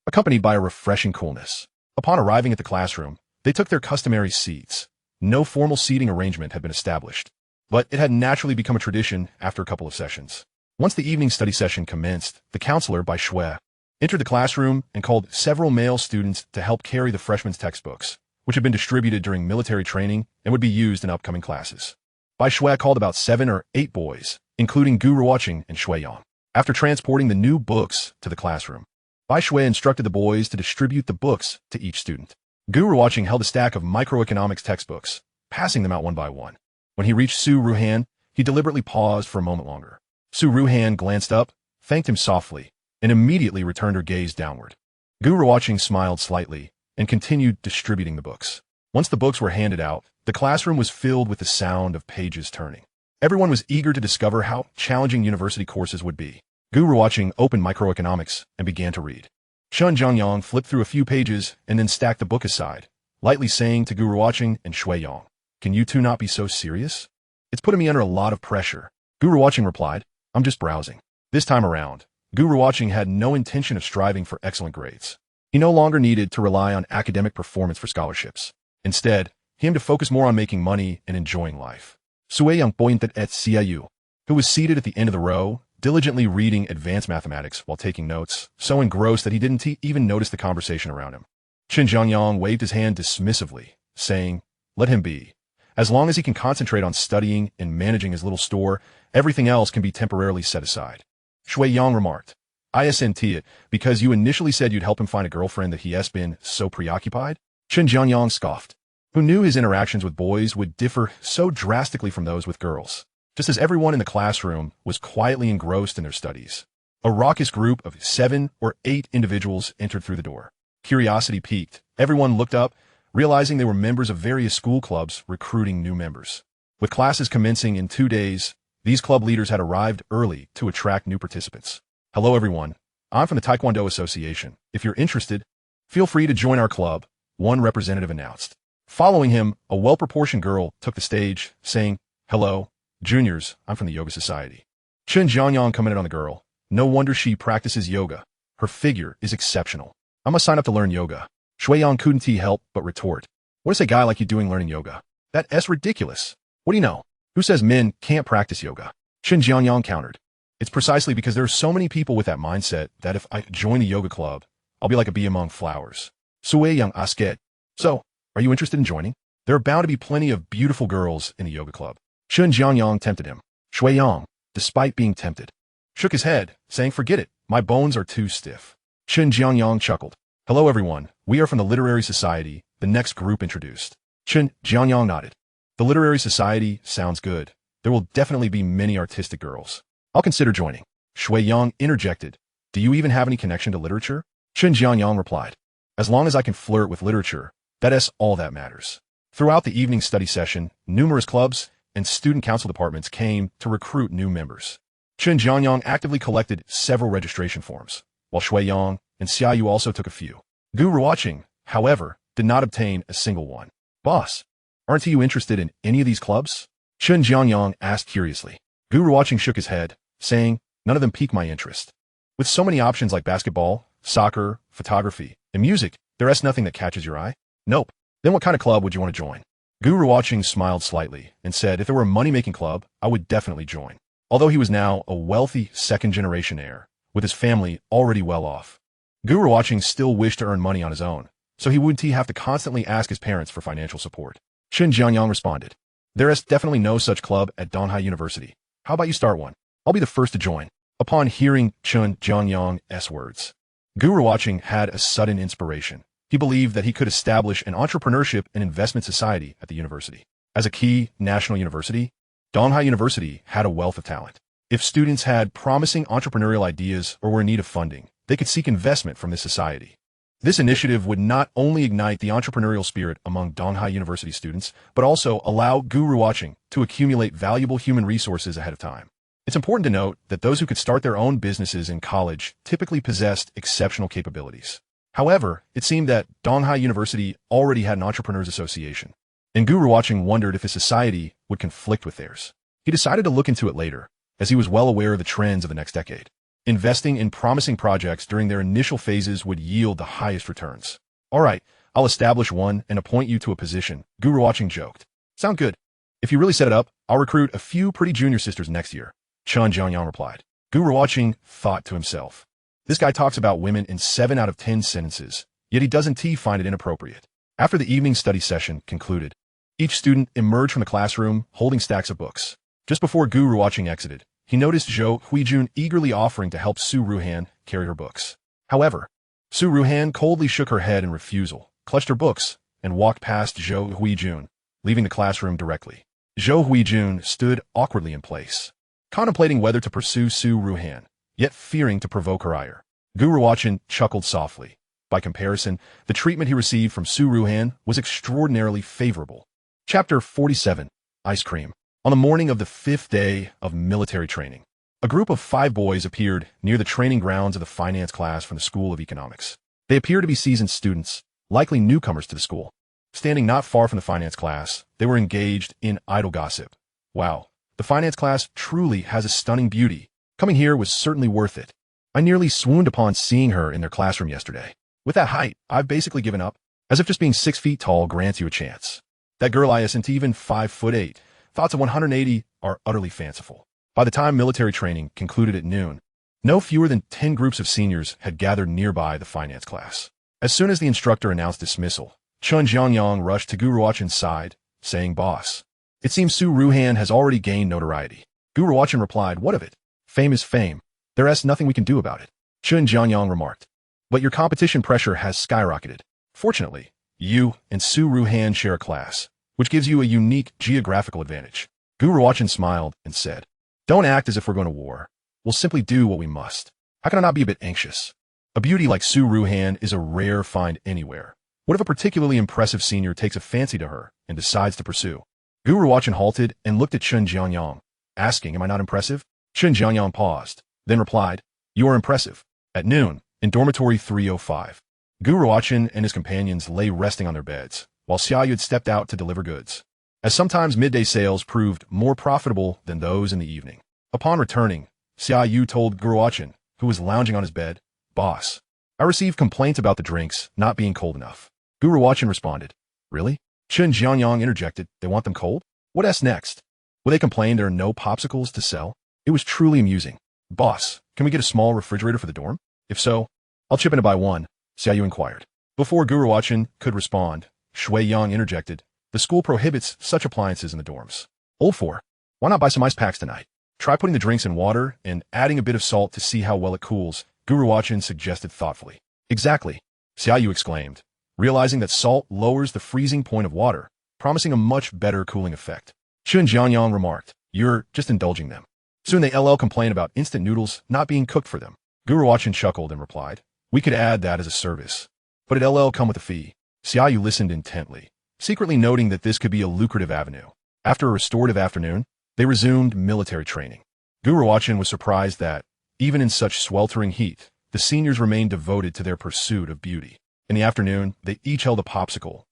accompanied by a refreshing coolness. Upon arriving at the classroom, they took their customary seats. No formal seating arrangement had been established, but it had naturally become a tradition after a couple of sessions. Once the evening study session commenced, the counselor, by Shui, entered the classroom and called several male students to help carry the freshmen's textbooks, which had been distributed during military training and would be used in upcoming classes. Bai Shui called about 7 or 8 boys, including Gu Ruochen and Shui Yang. After transporting the new books to the classroom, Bai Shui instructed the boys to distribute the books to each student. Gu Ruochen held a stack of microeconomics textbooks, passing them out one by one. When he reached Gu Ruochen, he deliberately paused for a moment longer. Gu Ruochen glanced up, thanked him softly, and immediately returned her gaze downward. Gu Ruochen smiled slightly and continued distributing the books. Once the books were handed out, the classroom was filled with the sound of pages turning. Everyone was eager to discover how challenging university courses would be. Gu Ruochen opened microeconomics and began to read. Chun Jianyang flipped through a few pages and then stacked the book aside, lightly saying to Gu Ruochen and Shui Yang, "Can you two not be so serious? It's putting me under a lot of pressure." Gu Ruochen replied, "I'm just browsing." This time around, Gu Ruochen had no intention of striving for excellent grades. He no longer needed to rely on academic performance for scholarships. Instead, he aimed to focus more on making money and enjoying life. Sui Yang pointed at Xiaoyu, who was seated at the end of the row, diligently reading advanced mathematics while taking notes, so engrossed that he didn't even notice the conversation around him. Chun Jianyang waved his hand dismissively, saying, "Let him be. As long as he can concentrate on studying and managing his little store, everything else can be temporarily set aside." Shui Yang remarked, "I sent it because you initially said you'd help him find a girlfriend that he has been so preoccupied?" Chun Jianyang scoffed, who knew his interactions with boys would differ so drastically from those with girls. just as everyone in the classroom was quietly engrossed in their studies. A raucous group of 7 or 8 individuals entered through the door. Curiosity piqued. Everyone looked up, realizing they were members of various school clubs recruiting new members. With classes commencing in 2 days, these club leaders had arrived early to attract new participants. Hello everyone, I'm from the Taekwondo Association. If you're interested, feel free to join our club, one representative announced. Following him, a well-proportioned girl took the stage, saying, "Hello, juniors, I'm from the Yoga Society." Chen Jiangyang commented on the girl. No wonder she practices yoga. Her figure is exceptional. I must sign up to learn yoga. Shuiyang couldn't help but retort. What is a guy like you doing learning yoga? That's ridiculous. What do you know? Who says men can't practice yoga? Chen Jiangyang countered. It's precisely because there are so many people with that mindset that if I join the yoga club, I'll be like a bee among flowers. Shuiyang asked. So, are you interested in joining? There are bound to be plenty of beautiful girls in the yoga club. Chen Jiangyang tempted him. Shuiyang, despite being tempted, shook his head, saying, "Forget it, my bones are too stiff." Chen Jiangyang chuckled. "Hello everyone, we are from the Literary Society," the next group introduced. Chen Jiangyang nodded. The Literary Society sounds good. There will definitely be many artistic girls. I'll consider joining. Shuiyang interjected. Do you even have any connection to literature? Chen Jiangyang replied. As long as I can flirt with literature, that's all that matters. Throughout the evening study session, numerous clubs and student council departments came to recruit new members. Chen Jiangyang actively collected several registration forms, while Shuiyang and Xiaoyu also took a few. Gu Ruochen, however, did not obtain a single one. Boss, aren't you interested in any of these clubs? Chen Jiangyang asked curiously. Gu Ruochen shook his head, saying, none of them pique my interest. With so many options like basketball, soccer, photography, and music, there's nothing that catches your eye? Nope. Then what kind of club would you want to join? Gu Ruochen smiled slightly and said if there were a money-making club, I would definitely join. Although he was now a wealthy second-generation heir, with his family already well off. Gu Ruochen still wished to earn money on his own, so he wouldn't have to constantly ask his parents for financial support. Chen Jiangyang responded, there is definitely no such club at Donghai University. How about you start one? I'll be the first to join. Upon hearing Chen Jiangyang's words, Gu Ruochen had a sudden inspiration. He believed that he could establish an entrepreneurship and investment society at the university. As a key national university, Donghai University had a wealth of talent. If students had promising entrepreneurial ideas or were in need of funding, they could seek investment from this society. This initiative would not only ignite the entrepreneurial spirit among Donghai University students, but also allow Gu Ruochen to accumulate valuable human resources ahead of time. It's important to note that those who could start their own businesses in college typically possessed exceptional capabilities. However, it seemed that Donghai University already had an entrepreneurs association, and Gu Ruochen wondered if his society would conflict with theirs. He decided to look into it later, as he was well aware of the trends of the next decade. Investing in promising projects during their initial phases would yield the highest returns. All right, I'll establish one and appoint you to a position, Gu Ruochen joked. Sound good. If you really set it up, I'll recruit a few pretty junior sisters next year, Chen Jiangyang replied. Gu Ruochen thought to himself. This guy talks about women in 7 out of 10 sentences, yet he doesn't find it inappropriate. After the evening study session concluded, each student emerged from the classroom holding stacks of books. Just before Gu Ruochen exited, he noticed Zhou Huijun eagerly offering to help Su Ruhan carry her books. However, Su Ruhan coldly shook her head in refusal, clutched her books, and walked past Zhou Huijun, leaving the classroom directly. Zhou Huijun stood awkwardly in place, contemplating whether to pursue Su Ruhan, yet fearing to provoke her ire. Gu Ruochen chuckled softly. By comparison, the treatment he received from Su Ruhan was extraordinarily favorable. Chapter 47. Ice Cream. On the morning of the 5th day of military training, a group of 5 boys appeared near the training grounds of the finance class from the School of Economics. They appeared to be seasoned students, likely newcomers to the school. Standing not far from the finance class, they were engaged in idle gossip. Wow, the finance class truly has a stunning beauty. Coming here was certainly worth it. I nearly swooned upon seeing her in their classroom yesterday. With that height, I've basically given up, as if just being 6 feet tall grants you a chance. That girl isn't even 5'8". Thoughts of 180 are utterly fanciful. By the time military training concluded at noon, no fewer than 10 groups of seniors had gathered nearby the finance class. As soon as the instructor announced dismissal, Chen Jiangyang rushed to Gu Ruochen's side, saying, Boss, it seems Su Ruhan has already gained notoriety. Gu Ruochen replied, What of it? Fame is fame. There's nothing we can do about it. Chen Jiangyang remarked. But your competition pressure has skyrocketed. Fortunately, you and Su Ruhan share a class, which gives you a unique geographical advantage. Gu Ruochen smiled and said, "Don't act as if we're going to war. We'll simply do what we must. How can I not be a bit anxious? A beauty like Su Ruochen is a rare find anywhere. What if a particularly impressive senior takes a fancy to her and decides to pursue?" Gu Ruochen halted and looked at Chen Jianyang, asking, "Am I not impressive?" Chen Jianyang paused, then replied, "You are impressive." At noon, in dormitory 305, Gu Ruochen and his companions lay resting on their beds, while Xiaoyu had stepped out to deliver goods, as sometimes midday sales proved more profitable than those in the evening. Upon returning, Xiaoyu told Gu Ruochen, who was lounging on his bed, "Boss, I received complaints about the drinks not being cold enough." Gu Ruochen responded, "Really?" Chen Jianyang interjected, "They want them cold? What else next? Will they complain there are no popsicles to sell?" It was truly amusing. "Boss, can we get a small refrigerator for the dorm? If so, I'll chip in to buy one," Xiaoyu inquired. Before Gu Ruochen could respond, Shui Yang interjected, "The school prohibits such appliances in the dorms." "Old four, why not buy some ice packs tonight? Try putting the drinks in water and adding a bit of salt to see how well it cools," Gu Ruochen suggested thoughtfully. "Exactly," Xiaoyu exclaimed, realizing that salt lowers the freezing point of water, promising a much better cooling effect. Chen Jianyang remarked, "You're just indulging them. Soon they complain about instant noodles not being cooked for them." Gu Ruochen chuckled and replied, "We could add that as a service, but it'll come with a fee." Xiaoyu listened intently, secretly noting that this could be a lucrative avenue. After a restorative afternoon, they resumed military training. Gu Ruochen was surprised that, even in such sweltering heat, the seniors remained devoted to their pursuit of beauty. In the afternoon, they each held a popsicle,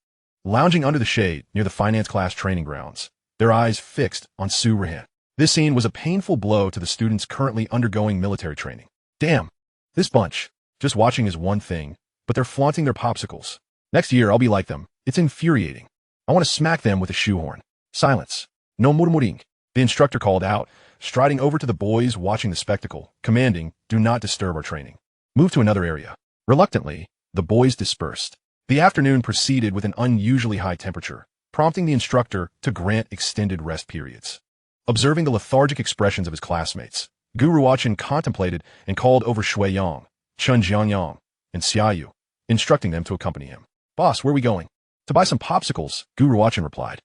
lounging under the shade near the finance class training grounds, their eyes fixed on Su Ruochen. This scene was a painful blow to the students currently undergoing military training. "Damn, this bunch. Just watching is one thing, but they're flaunting their popsicles. Next year, I'll be like them. It's infuriating. I want to smack them with a shoehorn." "Silence. No murmuring," the instructor called out, striding over to the boys watching the spectacle, commanding, "Do not disturb our training. Move to another area." Reluctantly, the boys dispersed. The afternoon proceeded with an unusually high temperature, prompting the instructor to grant extended rest periods. Observing the lethargic expressions of his classmates, Gu Ruochen contemplated and called over Shui Yang, Chen Jianyang, and Xiaoyu, instructing them to accompany him. "Boss, where are we going?" "To buy some popsicles," Gu Ruochen replied.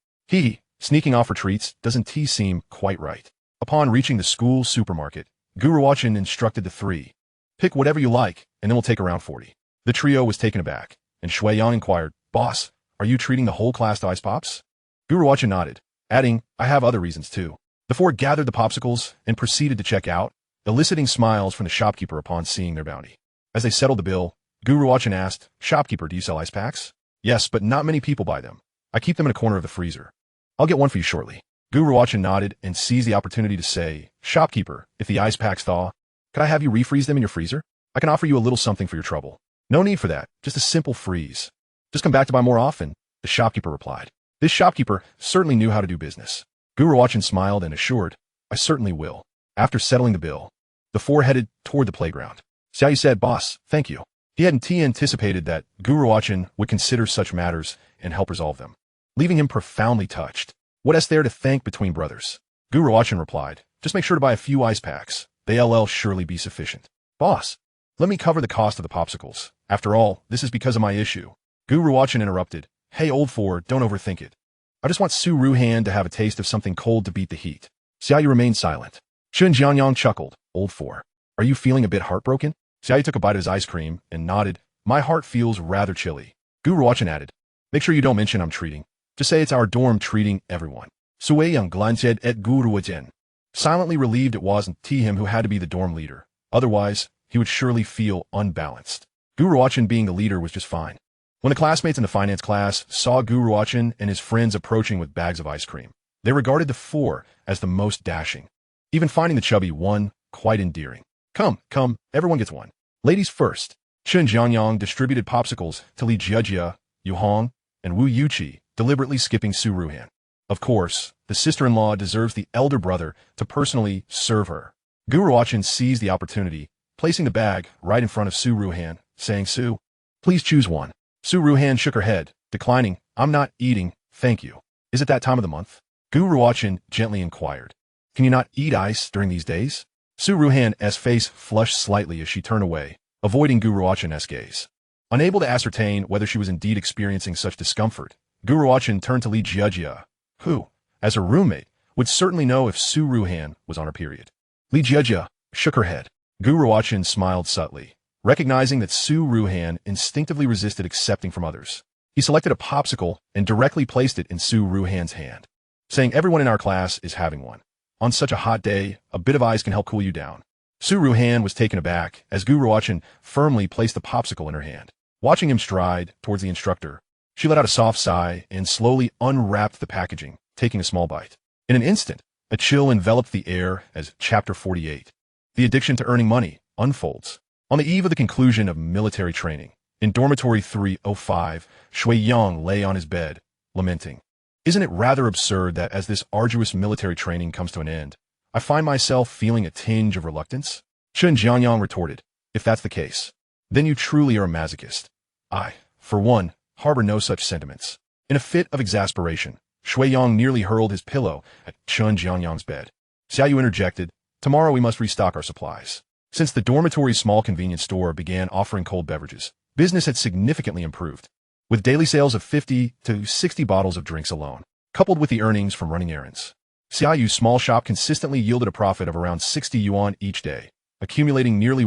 Sneaking off for treats doesn't seem quite right. Upon reaching the school supermarket, Gu Ruochen instructed the three, "Pick whatever you like, and then we'll take around 40. The trio was taken aback, and Shui Yang inquired, "Boss, are you treating the whole class to ice pops?" Gu Ruochen nodded, adding, "I have other reasons too." The four gathered the popsicles and proceeded to check out, eliciting smiles from the shopkeeper upon seeing their bounty. As they settled the bill, Gu Ruochen asked, "Shopkeeper, do you sell ice packs?" "Yes, but not many people buy them. I keep them in a corner of the freezer. I'll get one for you shortly." Gu Ruochen nodded and seized the opportunity to say, "Shopkeeper, if the ice packs thaw, could I have you refreeze them in your freezer? I can offer you a little something for your trouble." "No need for that, just a simple freeze. Just come back to buy more often," the shopkeeper replied. This shopkeeper certainly knew how to do business. Gu Ruochen smiled and assured, "I certainly will." After settling the bill, the four headed toward the playground. Xiaoyu said, "Boss, thank you." He hadn't anticipated that Gu Ruochen would consider such matters and help resolve them, leaving him profoundly touched. "What is there to thank between brothers?" Gu Ruochen replied, "Just make sure to buy a few ice packs. They'll surely be sufficient." "Boss, let me cover the cost of the popsicles. After all, this is because of my issue." Gu Ruochen interrupted, "Hey, old four, don't overthink it. I just want Su Ruochen to have a taste of something cold to beat the heat." Xiaoyu remained silent. Chen Jianyang chuckled, "Old four, are you feeling a bit heartbroken?" Xiaoyu took a bite of his ice cream and nodded, "My heart feels rather chilly." Gu Ruochen added, "Make sure you don't mention I'm treating. Just say it's our dorm treating everyone." Sui Yang glanced at Gu Ruochen, silently relieved it wasn't him who had to be the dorm leader. Otherwise, he would surely feel unbalanced. Gu Ruochen being the leader was just fine. When the classmates in the finance class saw Gu Ruochen and his friends approaching with bags of ice cream, they regarded the four as the most dashing, even finding the chubby one quite endearing. Come, everyone gets one. Ladies first." Chen Jianyang distributed popsicles to Li Jiejia, Yu Hong, and Wu Yuqi, deliberately skipping Su Ruochen. Of course, the sister-in-law deserves the elder brother to personally serve her. Gu Ruochen seized the opportunity, placing the bag right in front of Su Ruochen, saying, "Su, please choose one." Su Ruochen shook her head, declining, "I'm not eating, thank you." "Is it that time of the month?" Gu Ruochen gently inquired. "Can you not eat ice during these days?" Su Ruochen's face flushed slightly as she turned away, avoiding Gu Ruochen's gaze. Unable to ascertain whether she was indeed experiencing such discomfort, Gu Ruochen turned to Li Jiejia, who, as her roommate, would certainly know if Su Ruochen was on her period. Li Jiejia shook her head. Gu Ruochen smiled subtly, recognizing that Su Ruochen instinctively resisted accepting from others. He selected a popsicle and directly placed it in Su Ruochen's hand, saying everyone in our class is having one. On such a hot day, a bit of ice can help cool you down. Su Ruochen was taken aback as Gu Ruochen firmly placed the popsicle in her hand. Watching him stride towards the instructor, she let out a soft sigh and slowly unwrapped the packaging, taking a small bite. In an instant, a chill enveloped the air as Chapter 48, The Addiction to Earning Money, unfolds. On the eve of the conclusion of military training, in Dormitory 305, Shui Yang lay on his bed, lamenting. Isn't it rather absurd that as this arduous military training comes to an end, I find myself feeling a tinge of reluctance? Chen Jianyang retorted, if that's the case, then you truly are a masochist. I, for one, harbor no such sentiments. In a fit of exasperation, Shui Yang nearly hurled his pillow at Chen Jianyang's bed. Xiaoyu interjected, tomorrow we must restock our supplies. Since the dormitory's small convenience store began offering cold beverages, business had significantly improved, with daily sales of 50 to 60 bottles of drinks alone, coupled with the earnings from running errands. Xiaoyu's small shop consistently yielded a profit of around 60 yuan each day, accumulating nearly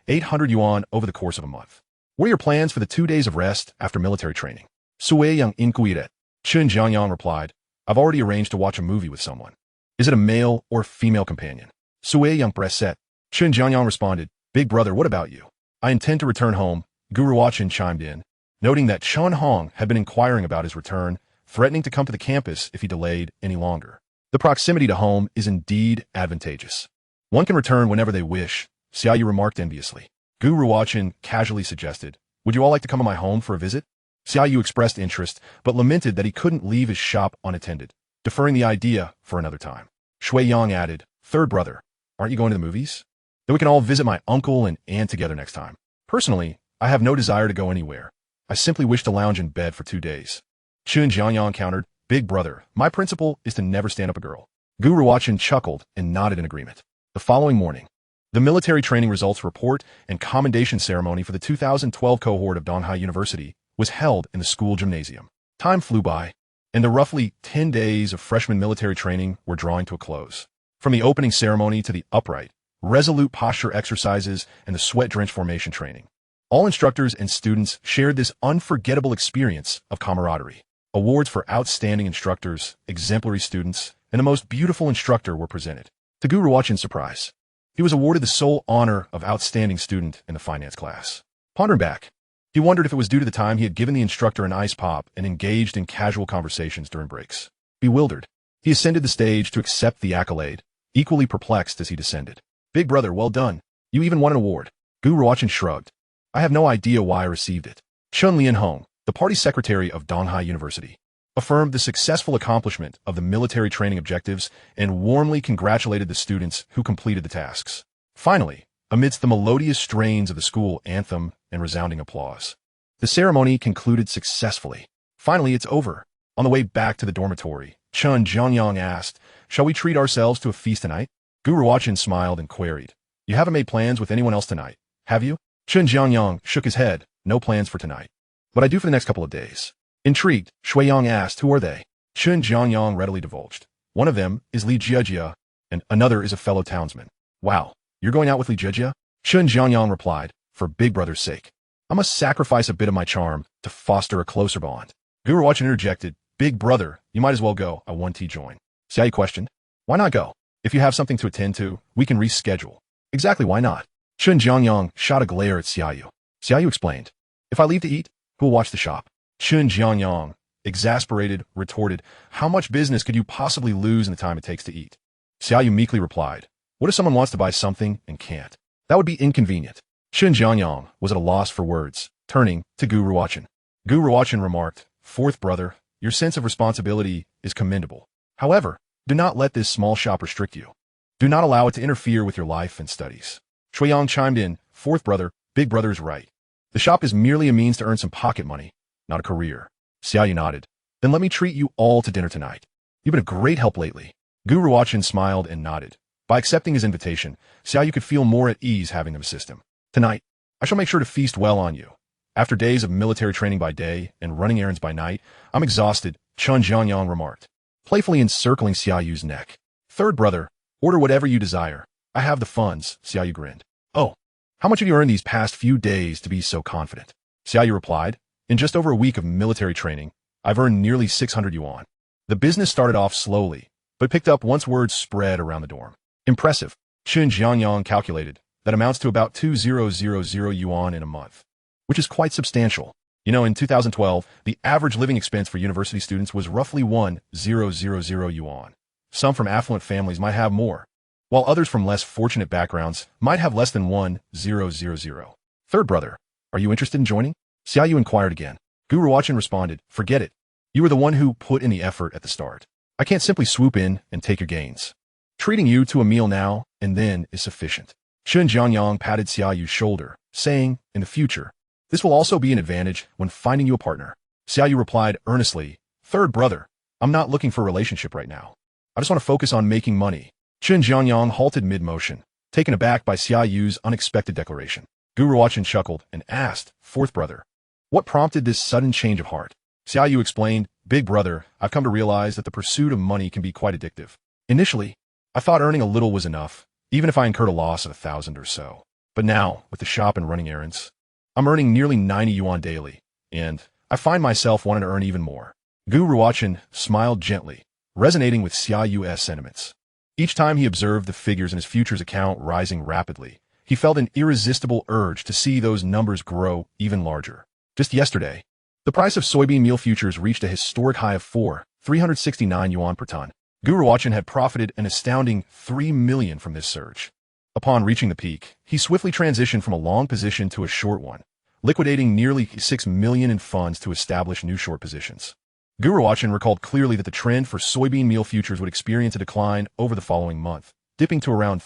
800 yuan over the course of a month. What are your plans for the 2 days of rest after military training? Sui Yang inquired. Chen Jianyang replied, I've already arranged to watch a movie with someone. Is it a male or female companion? Sui Yang pressed. Chen Jianyang responded, Big brother, what about you? I intend to return home. Gu Ruochen chimed in, noting that Chen Hong had been inquiring about his return, threatening to come to the campus if he delayed any longer. The proximity to home is indeed advantageous. One can return whenever they wish, Xiaoyu remarked enviously. Gu Ruochen casually suggested, would you all like to come to my home for a visit? Xiaoyu expressed interest, but lamented that he couldn't leave his shop unattended, deferring the idea for another time. Shui Yang added, third brother, aren't you going to the movies? Then we can all visit my uncle and aunt together next time. Personally, I have no desire to go anywhere. I simply wish to lounge in bed for 2 days. Chen Jianyang countered, Big brother, my principle is to never stand up a girl. Gu Ruochen chuckled and nodded in agreement. The following morning, the military training results report and commendation ceremony for the 2012 cohort of Donghai University was held in the school gymnasium. Time flew by, and the roughly 10 days of freshman military training were drawing to a close. From the opening ceremony to the upright, resolute posture exercises and the sweat-drenched formation training, all instructors and students shared this unforgettable experience of camaraderie. Awards for outstanding instructors, exemplary students, and the most beautiful instructor were presented. To Gu Ruochen's surprise, he was awarded the sole honor of outstanding student in the finance class. Pondering back, he wondered if it was due to the time he had given the instructor an ice pop and engaged in casual conversations during breaks. Bewildered, he ascended the stage to accept the accolade, equally perplexed as he descended. Big brother, well done. You even won an award. Gu Ruochen shrugged. I have no idea why I received it. Chen Lianhong, the party secretary of Donghai University, affirmed the successful accomplishment of the military training objectives and warmly congratulated the students who completed the tasks. Finally, amidst the melodious strains of the school anthem and resounding applause, the ceremony concluded successfully. Finally, it's over. On the way back to the dormitory, Chen Jianyang asked, shall we treat ourselves to a feast tonight? Gu Ruochen smiled and queried, you haven't made plans with anyone else tonight, have you? Chen Jianyang shook his head, no plans for tonight. But I do for the next couple of days. Intrigued, Shui Yang asked, who are they? Chen Jianyang readily divulged. One of them is Li Jiejia, and another is a fellow townsman. Wow, you're going out with Li Jiejia? Chen Jianyang replied, for big brother's sake. I must sacrifice a bit of my charm to foster a closer bond. Gu Ruochen interjected, big brother, you might as well go, I want to join. Xiaoyu questioned, why not go? If you have something to attend to, we can reschedule. Exactly, why not? Chen Jianyang shot a glare at Xiaoyu. Xiaoyu explained, if I leave to eat, who will watch the shop? Chen Jianyang, exasperated, retorted, how much business could you possibly lose in the time it takes to eat? Xiaoyu meekly replied, what if someone wants to buy something and can't? That would be inconvenient. Chen Jianyang was at a loss for words, turning to Gu Ruochen. Gu Ruochen remarked, fourth brother, your sense of responsibility is commendable. However, do not let this small shop restrict you. Do not allow it to interfere with your life and studies. Shui Yang chimed in, fourth brother, big brother is right. The shop is merely a means to earn some pocket money, not a career. Xiaoyu nodded. Then let me treat you all to dinner tonight. You've been a great help lately. Gu Ruochen smiled and nodded. By accepting his invitation, Xiaoyu could feel more at ease having them assist him. Tonight, I shall make sure to feast well on you. After days of military training by day and running errands by night, I'm exhausted, Chen Jianyang remarked. playfully encircling Xiaoyu's neck. Third brother, order whatever you desire. I have the funds, Xiaoyu grinned. Oh, how much have you earned these past few days to be so confident? Xiaoyu replied, in just over a week of military training, I've earned nearly 600 yuan. The business started off slowly, but picked up once word spread around the dorm. Impressive. Qin Jiangyang calculated. That amounts to about 2,000 yuan in a month, which is quite substantial. You know, in 2012, the average living expense for university students was roughly 1,000 yuan. Some from affluent families might have more, while others from less fortunate backgrounds might have less than 1,000. Third brother, are you interested in joining? Xiaoyu inquired again. Gu Ruochen responded, forget it. You were the one who put in the effort at the start. I can't simply swoop in and take your gains. Treating you to a meal now and then is sufficient. Qin Jiangyang patted Xiaoyu's shoulder, saying, in the future, this will also be an advantage when finding you a partner. Xiaoyu replied earnestly, third brother, I'm not looking for a relationship right now. I just want to focus on making money. Qin Jiangyang halted mid-motion, taken aback by Xiaoyu's unexpected declaration. Gu Ruochen chuckled and asked, fourth brother, what prompted this sudden change of heart? Xiaoyu explained, big brother, I've come to realize that the pursuit of money can be quite addictive. Initially, I thought earning a little was enough, even if I incurred a loss of 1,000 or so. But now, with the shop and running errands, I'm earning nearly 90 yuan daily, and I find myself wanting to earn even more. Gu Ruochen smiled gently, resonating with Xiaoyu's sentiments. Each time he observed the figures in his futures account rising rapidly, he felt an irresistible urge to see those numbers grow even larger. Just yesterday, the price of soybean meal futures reached a historic high of 369 yuan per ton. Gu Ruochen had profited an astounding 3 million from this surge. Upon reaching the peak, he swiftly transitioned from a long position to a short one, liquidating nearly 6 million in funds to establish new short positions. Gu Ruochen recalled clearly that the trend for soybean meal futures would experience a decline over the following month, dipping to around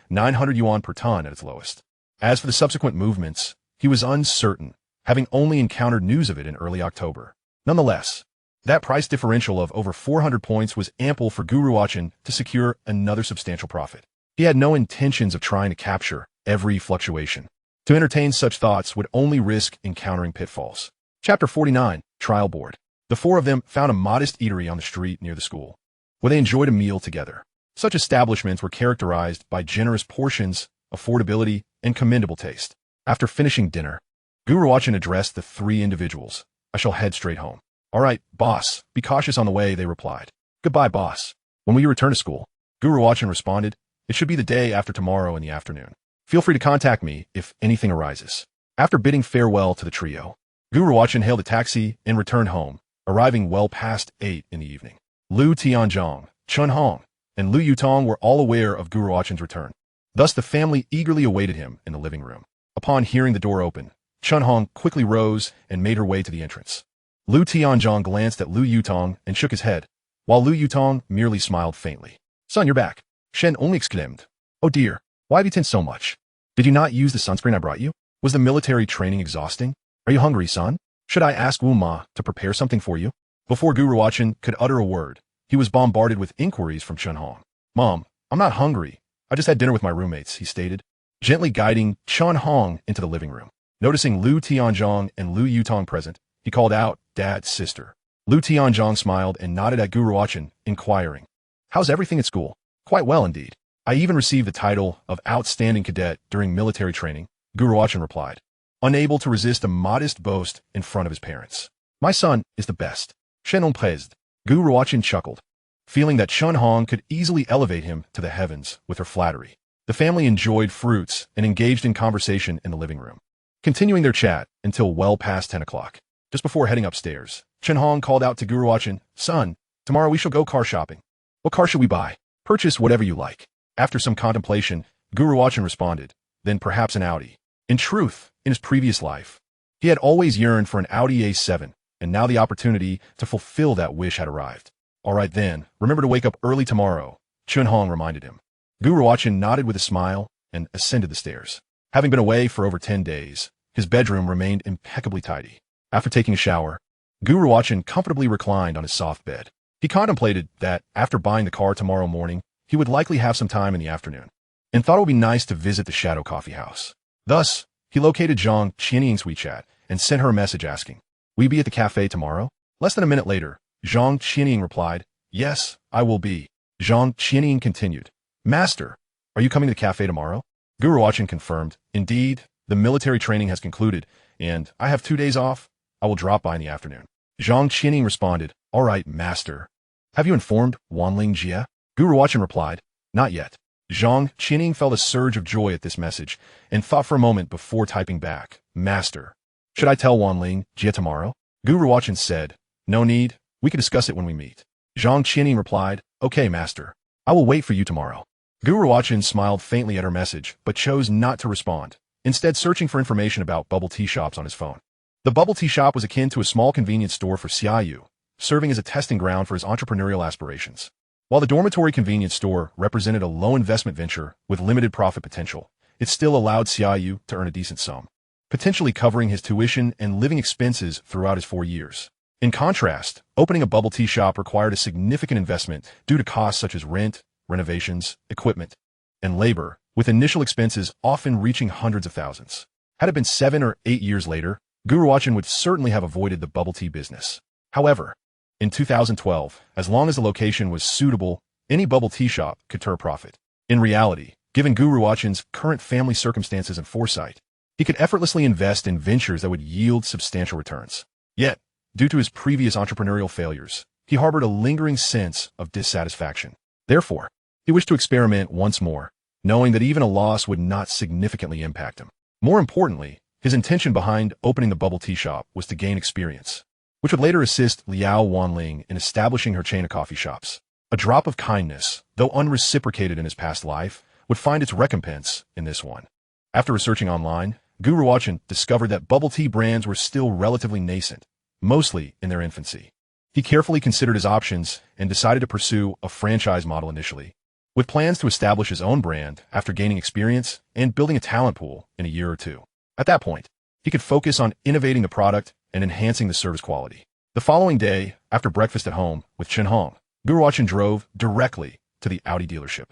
900 yuan per ton at its lowest. As for the subsequent movements, he was uncertain, having only encountered news of it in early October. Nonetheless, that price differential of over 400 points was ample for Gu Ruochen to secure another substantial profit. He had no intentions of trying to capture every fluctuation. To entertain such thoughts would only risk encountering pitfalls. Chapter 49, Trial Board. The four of them found a modest eatery on the street near the school, where they enjoyed a meal together. Such establishments were characterized by generous portions, affordability, and commendable taste. After finishing dinner, Gu Ruochen addressed the three individuals. I shall head straight home. All right, boss, be cautious on the way, they replied. Goodbye, boss. When will you return to school? Gu Ruochen responded, it should be the day after tomorrow in the afternoon. Feel free to contact me if anything arises. After bidding farewell to the trio, Gu Ruochen hailed a taxi and returned home, arriving well past 8 in the evening. Lu Tianzhong, Chun Hong, and Lu Yutong were all aware of Gu Ruochen's return. Thus the family eagerly awaited him in the living room. Upon hearing the door open, Chun Hong quickly rose and made her way to the entrance. Lu Tianzhong glanced at Lu Yutong and shook his head, while Lu Yutong merely smiled faintly. Son, you're back. Shen only exclaimed. Oh dear, why have you tensed so much? Did you not use the sunscreen I brought you? Was the military training exhausting? Are you hungry, son? Should I ask Wu Ma to prepare something for you? Before Gu Ruochen could utter a word, he was bombarded with inquiries from Chun Hong. Mom, I'm not hungry. I just had dinner with my roommates, he stated, gently guiding Chun Hong into the living room. Noticing Lu Tianzhong and Lu Yutong present, he called out, Dad's sister. Lu Tianzhong smiled and nodded at Gu Ruochen, inquiring, how's everything at school? Quite well indeed. I even received the title of Outstanding Cadet during military training, Gu Ruochen replied, unable to resist a modest boast in front of his parents. My son is the best. Shen on plaised. Gu Ruochen chuckled, feeling that Chun Hong could easily elevate him to the heavens with her flattery. The family enjoyed fruits and engaged in conversation in the living room, continuing their chat until well past 10 o'clock. Just before heading upstairs, Chun Hong called out to Gu Ruochen, son, tomorrow we shall go car shopping. What car should we buy? Purchase whatever you like. After some contemplation, Gu Ruochen responded, then perhaps an Audi. In truth, in his previous life, he had always yearned for an Audi A7, and now the opportunity to fulfill that wish had arrived. All right then, remember to wake up early tomorrow, Chun Hong reminded him. Gu Ruochen nodded with a smile and ascended the stairs. Having been away for over 10 days, his bedroom remained impeccably tidy. After taking a shower, Gu Ruochen comfortably reclined on his soft bed. He contemplated that, after buying the car tomorrow morning, he would likely have some time in the afternoon, and thought it would be nice to visit the Shadow Coffee House. Thus, he located Zhang Qianying's WeChat and sent her a message asking, will you be at the cafe tomorrow? Less than a minute later, Zhang Qianying replied, Yes, I will be. Zhang Qianying continued. Master, are you coming to the cafe tomorrow? Gu Ruochen confirmed. Indeed, the military training has concluded, and I have 2 days off. I will drop by in the afternoon. Zhang Qianying responded. All right, master. Have you informed Wanling Jie? Gu Ruochen replied. Not yet. Zhang Qianying felt a surge of joy at this message and thought for a moment before typing back. Master. Should I tell Wanling Jie tomorrow? Gu Ruochen said. No need. We can discuss it when we meet. Zhang Qianying replied. Okay, master. I will wait for you tomorrow. Gu Ruochen smiled faintly at her message, but chose not to respond, instead searching for information about bubble tea shops on his phone. The bubble tea shop was akin to a small convenience store for Xiaoyu, serving as a testing ground for his entrepreneurial aspirations. While the dormitory convenience store represented a low-investment venture with limited profit potential, it still allowed Xiaoyu to earn a decent sum, potentially covering his tuition and living expenses throughout his 4 years. In contrast, opening a bubble tea shop required a significant investment due to costs such as rent, renovations, equipment, and labor, with initial expenses often reaching hundreds of thousands. Had it been 7 or 8 years later, Gu Ruochen would certainly have avoided the bubble tea business. However, in 2012, as long as the location was suitable, any bubble tea shop could turn a profit. In reality, given Gu Ruochen's current family circumstances and foresight, he could effortlessly invest in ventures that would yield substantial returns. Yet, due to his previous entrepreneurial failures, he harbored a lingering sense of dissatisfaction. Therefore, he wished to experiment once more, knowing that even a loss would not significantly impact him. More importantly, his intention behind opening the bubble tea shop was to gain experience, which would later assist Liao Wanling in establishing her chain of coffee shops. A drop of kindness, though unreciprocated in his past life, would find its recompense in this one. After researching online, Gu Ruochen discovered that bubble tea brands were still relatively nascent, mostly in their infancy. He carefully considered his options and decided to pursue a franchise model initially, with plans to establish his own brand after gaining experience and building a talent pool in a year or two. At that point, he could focus on innovating the product and enhancing the service quality. The following day, after breakfast at home with Chen Hong, Gu Ruochen drove directly to the Audi dealership.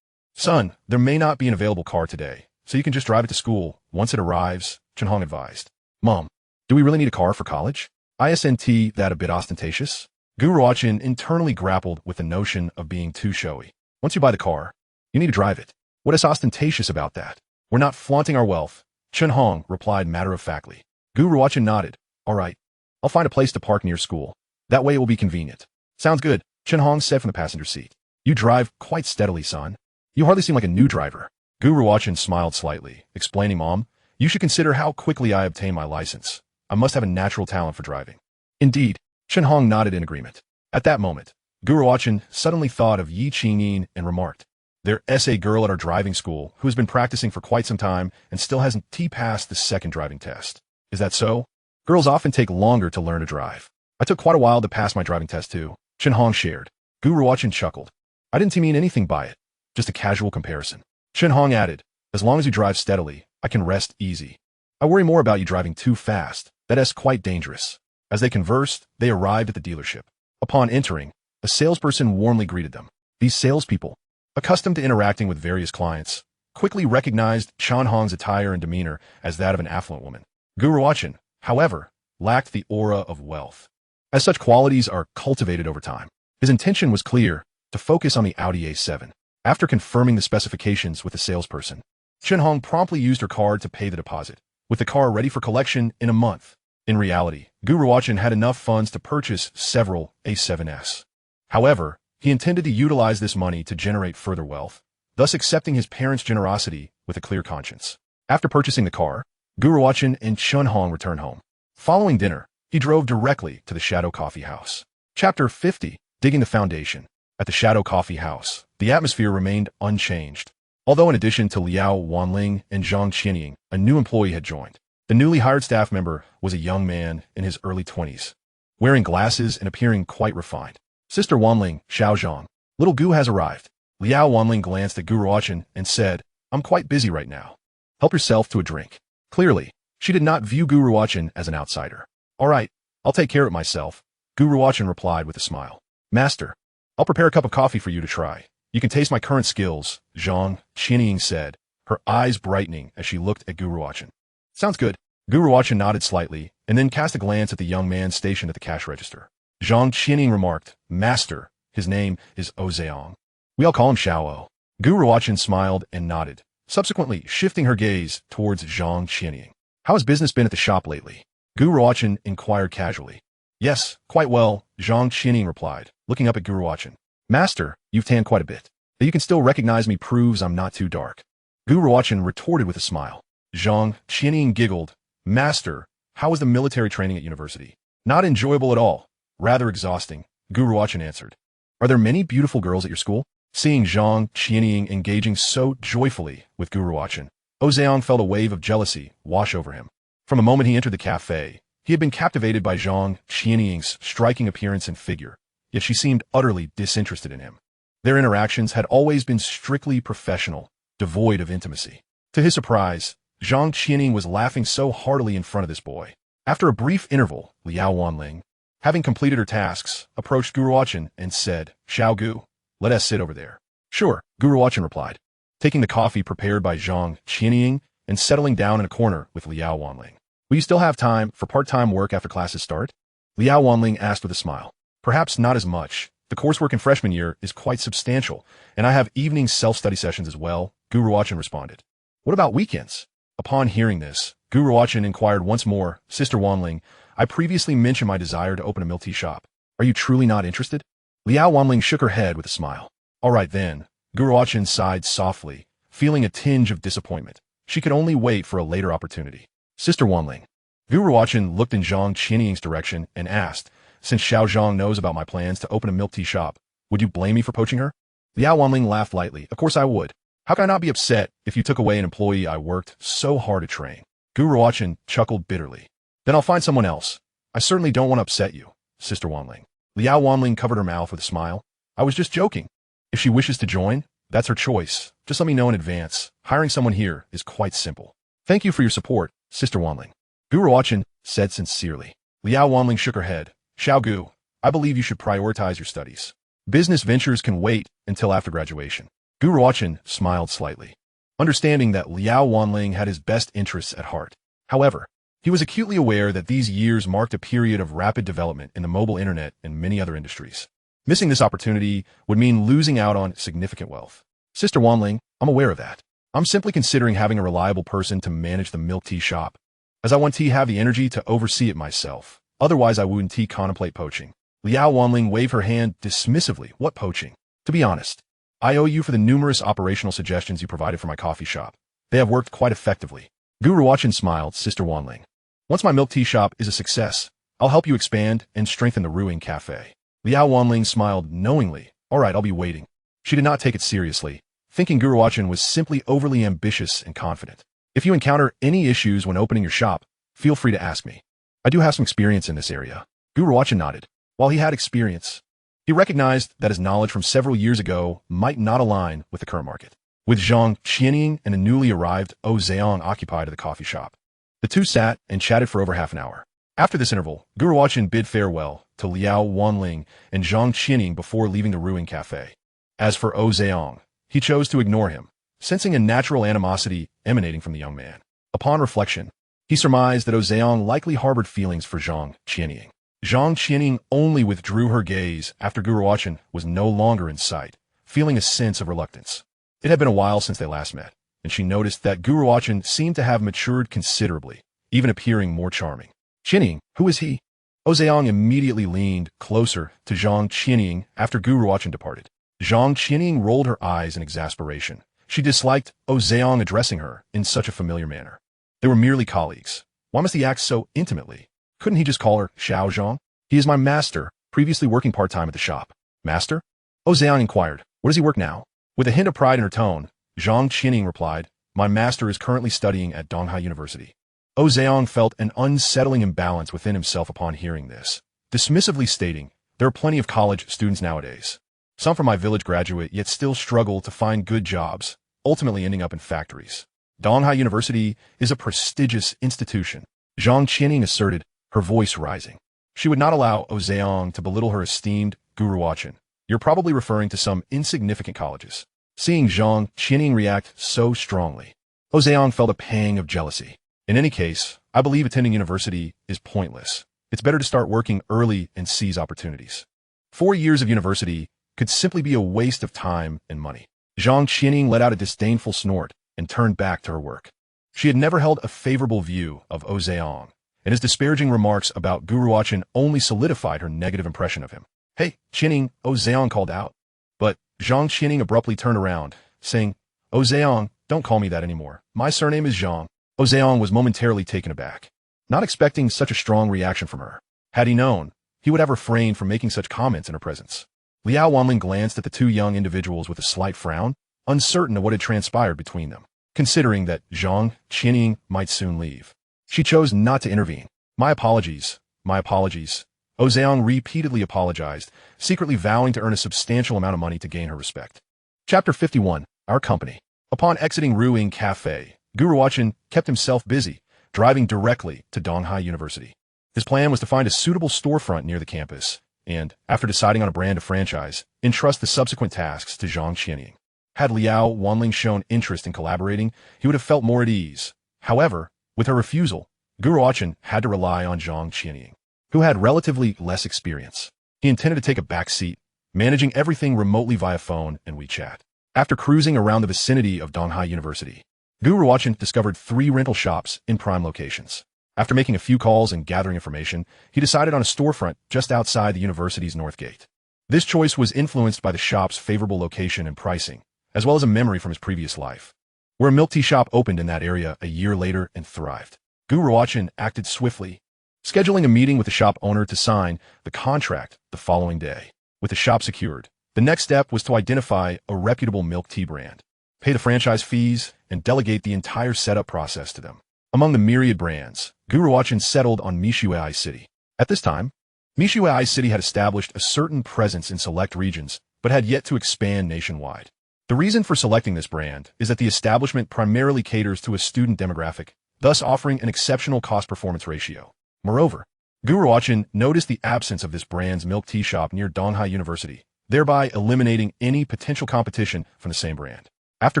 Son, there may not be an available car today, so you can just drive it to school. Once it arrives, Chen Hong advised. Mom, do we really need a car for college? Isn't that a bit ostentatious? Gu Ruochen internally grappled with the notion of being too showy. Once you buy the car, you need to drive it. What is ostentatious about that? We're not flaunting our wealth, Chen Hong replied matter-of-factly. Gu Ruochen nodded. All right, I'll find a place to park near school. That way it will be convenient. Sounds good, Chen Hong said from the passenger seat. You drive quite steadily, son. You hardly seem like a new driver. Gu Ruochen smiled slightly, explaining, Mom, you should consider how quickly I obtained my license. I must have a natural talent for driving. Indeed, Chen Hong nodded in agreement. At that moment, Gu Ruochen suddenly thought of Yi Qingyin and remarked, There is a girl at our driving school who has been practicing for quite some time and still hasn't passed the second driving test. Is that so? Girls often take longer to learn to drive. I took quite a while to pass my driving test too, Chen Hong shared. Gu Ruochen chuckled. I didn't mean anything by it, just a casual comparison. Chen Hong added, As long as you drive steadily, I can rest easy. I worry more about you driving too fast. That is quite dangerous. As they conversed, they arrived at the dealership. Upon entering, a salesperson warmly greeted them. These salespeople, accustomed to interacting with various clients, quickly recognized Chen Hong's attire and demeanor as that of an affluent woman. Gu Ruochen, however, lacked the aura of wealth, as such qualities are cultivated over time. His intention was clear, to focus on the Audi A7. After confirming the specifications with the salesperson, Chen Hong promptly used her card to pay the deposit, with the car ready for collection in a month. In reality, Gu Ruochen had enough funds to purchase several A7s. However, he intended to utilize this money to generate further wealth, thus accepting his parents' generosity with a clear conscience. After purchasing the car, Gu Ruochen and Chen Hong returned home. Following dinner, he drove directly to the Shadow Coffee House. Chapter 50, Digging the Foundation. At the Shadow Coffee House, the atmosphere remained unchanged. Although in addition to Liao Wanling and Zhang Qianying, a new employee had joined. The newly hired staff member was a young man in his early 20s, wearing glasses and appearing quite refined. Sister Wanling, Xiao Zhang, little Gu has arrived. Liao Wanling glanced at Gu Ruochen and said, I'm quite busy right now. Help yourself to a drink. Clearly, she did not view Gu Ruochen as an outsider. All right, I'll take care of it myself, Gu Ruochen replied with a smile. Master, I'll prepare a cup of coffee for you to try. You can taste my current skills, Zhang Qianying said, her eyes brightening as she looked at Gu Ruochen. Sounds good. Gu Ruochen nodded slightly and then cast a glance at the young man stationed at the cash register. Zhang Qianying remarked, Master, His name is Ozeong. We all call him Xiao. Gu Ruochen smiled and nodded, subsequently shifting her gaze towards Zhang Qianying. How has business been at the shop lately? Gu Ruochen inquired casually. Yes, quite well, Zhang Qianying replied, looking up at Gu Ruochen. Master, you've tanned quite a bit. That you can still recognize me proves I'm not too dark. Gu Ruochen retorted with a smile. Zhang Qianying giggled. Master, how was the military training at university? Not enjoyable at all. Rather exhausting, Gu Ruochen answered. Are there many beautiful girls at your school? Seeing Zhang Qianying engaging so joyfully with Gu Ruochen, Ozeong felt a wave of jealousy wash over him. From the moment he entered the cafe, he had been captivated by Zhang Qianying's striking appearance and figure, yet she seemed utterly disinterested in him. Their interactions had always been strictly professional, devoid of intimacy. To his surprise, Zhang Qianying was laughing so heartily in front of this boy. After a brief interval, Liao Wanling, having completed her tasks, approached Gu Ruochen and said, Xiao Gu, let us sit over there. Sure, Gu Ruochen replied, taking the coffee prepared by Zhang Qianying and settling down in a corner with Liao Wanling. Will you still have time for part-time work after classes start? Liao Wanling asked with a smile. Perhaps not as much. The coursework in freshman year is quite substantial, and I have evening self-study sessions as well, Gu Ruochen responded. What about weekends? Upon hearing this, Gu Ruochen inquired once more, Sister Wanling, I previously mentioned my desire to open a milk tea shop. Are you truly not interested? Liao Wanling shook her head with a smile. All right then. Gu Ruochen sighed softly, feeling a tinge of disappointment. She could only wait for a later opportunity. Sister Wanling. Gu Ruochen looked in Zhang Qianying's direction and asked, since Xiao Zhang knows about my plans to open a milk tea shop, would you blame me for poaching her? Liao Wanling laughed lightly. Of course I would. How can I not be upset if you took away an employee I worked so hard to train? Gu Ruochen chuckled bitterly. Then I'll find someone else. I certainly don't want to upset you, Sister Wanling. Liao Wanling covered her mouth with a smile. I was just joking. If she wishes to join, that's her choice. Just let me know in advance. Hiring someone here is quite simple. Thank you for your support, Sister Wanling. Gu Ruochen said sincerely. Liao Wanling shook her head. Xiao Gu, I believe you should prioritize your studies. Business ventures can wait until after graduation. Gu Ruochen smiled slightly, understanding that Liao Wanling had his best interests at heart. However, he was acutely aware that these years marked a period of rapid development in the mobile internet and many other industries. Missing this opportunity would mean losing out on significant wealth. Sister Wanling, I'm aware of that. I'm simply considering having a reliable person to manage the milk tea shop, as I want to have the energy to oversee it myself. Otherwise, I wouldn't contemplate poaching. Liao Wanling waved her hand dismissively. What poaching? To be honest, I owe you for the numerous operational suggestions you provided for my coffee shop. They have worked quite effectively. Gu Ruochen smiled, Sister Wanling. Once my milk tea shop is a success, I'll help you expand and strengthen the Ruing Cafe. Liao Wanling smiled knowingly. All right, I'll be waiting. She did not take it seriously, thinking Gu Ruochen was simply overly ambitious and confident. If you encounter any issues when opening your shop, feel free to ask me. I do have some experience in this area. Gu Ruochen nodded. While he had experience, he recognized that his knowledge from several years ago might not align with the current market. With Zhang Qianying and a newly arrived Ozeong occupied at the coffee shop, the two sat and chatted for over half an hour. After this interval, Gu Ruochen bid farewell to Liao Wanling and Zhang Qianying before leaving the Ruing Cafe. As for Ozeong, he chose to ignore him, sensing a natural animosity emanating from the young man. Upon reflection, he surmised that Ozeong likely harbored feelings for Zhang Qianying. Zhang Qianying only withdrew her gaze after Gu Ruochen was no longer in sight, feeling a sense of reluctance. It had been a while since they last met, and she noticed that Gu Ruochen seemed to have matured considerably, even appearing more charming. Qianying, who is he? Ozeong immediately leaned closer to Zhang Qianying after Gu Ruochen departed. Zhang Qianying rolled her eyes in exasperation. She disliked Ozeong addressing her in such a familiar manner. They were merely colleagues. Why must he act so intimately? Couldn't he just call her Xiao Zhang? He is my master, previously working part-time at the shop. Master? Ozeong inquired. Where does he work now? With a hint of pride in her tone, Zhang Qianying replied, my master is currently studying at Donghai University. Ozeong felt an unsettling imbalance within himself upon hearing this, dismissively stating, there are plenty of college students nowadays. Some from my village graduate yet still struggle to find good jobs, ultimately ending up in factories. Donghai University is a prestigious institution, Zhang Qianying asserted, her voice rising. She would not allow Ozeong to belittle her esteemed Gu Ruochen. You're probably referring to some insignificant colleges. Seeing Zhang Qianying react so strongly, Ozeong felt a pang of jealousy. In any case, I believe attending university is pointless. It's better to start working early and seize opportunities. 4 years of university, could simply be a waste of time and money. Zhang Qianying let out a disdainful snort and turned back to her work. She had never held a favorable view of Zhang, and his disparaging remarks about Gu Ruochen only solidified her negative impression of him. "Hey, Qianying," Zhang called out. But Zhang Qianying abruptly turned around, saying, "Zhang, don't call me that anymore. My surname is Zhang." Zhang was momentarily taken aback, not expecting such a strong reaction from her. Had he known, he would have refrained from making such comments in her presence. Liao Wanling glanced at the two young individuals with a slight frown, uncertain of what had transpired between them. Considering that Zhang Qianying might soon leave, she chose not to intervene. My apologies. Zhang repeatedly apologized, secretly vowing to earn a substantial amount of money to gain her respect. Chapter 51. Our Company. Upon exiting Ruing Cafe, Gu Ruochen kept himself busy, driving directly to Donghai University. His plan was to find a suitable storefront near the campus, and, after deciding on a brand of franchise, entrust the subsequent tasks to Zhang Qianying. Had Liao Wanling shown interest in collaborating, he would have felt more at ease. However, with her refusal, Gu Ruochen had to rely on Zhang Qianying, who had relatively less experience. He intended to take a back seat, managing everything remotely via phone and WeChat. After cruising around the vicinity of Donghai University, Gu Ruochen discovered 3 rental shops in prime locations. After making a few calls and gathering information, he decided on a storefront just outside the university's north gate. This choice was influenced by the shop's favorable location and pricing, as well as a memory from his previous life, where a milk tea shop opened in that area a year later and thrived. Gu Ruochen acted swiftly, scheduling a meeting with the shop owner to sign the contract the following day. With the shop secured, the next step was to identify a reputable milk tea brand, pay the franchise fees, and delegate the entire setup process to them. Among the myriad brands, Gu Ruochen settled on Mishuai City. At this time, Mishuai City had established a certain presence in select regions, but had yet to expand nationwide. The reason for selecting this brand is that the establishment primarily caters to a student demographic, thus offering an exceptional cost-performance ratio. Moreover, Gu Ruochen noticed the absence of this brand's milk tea shop near Donghai University, thereby eliminating any potential competition from the same brand. After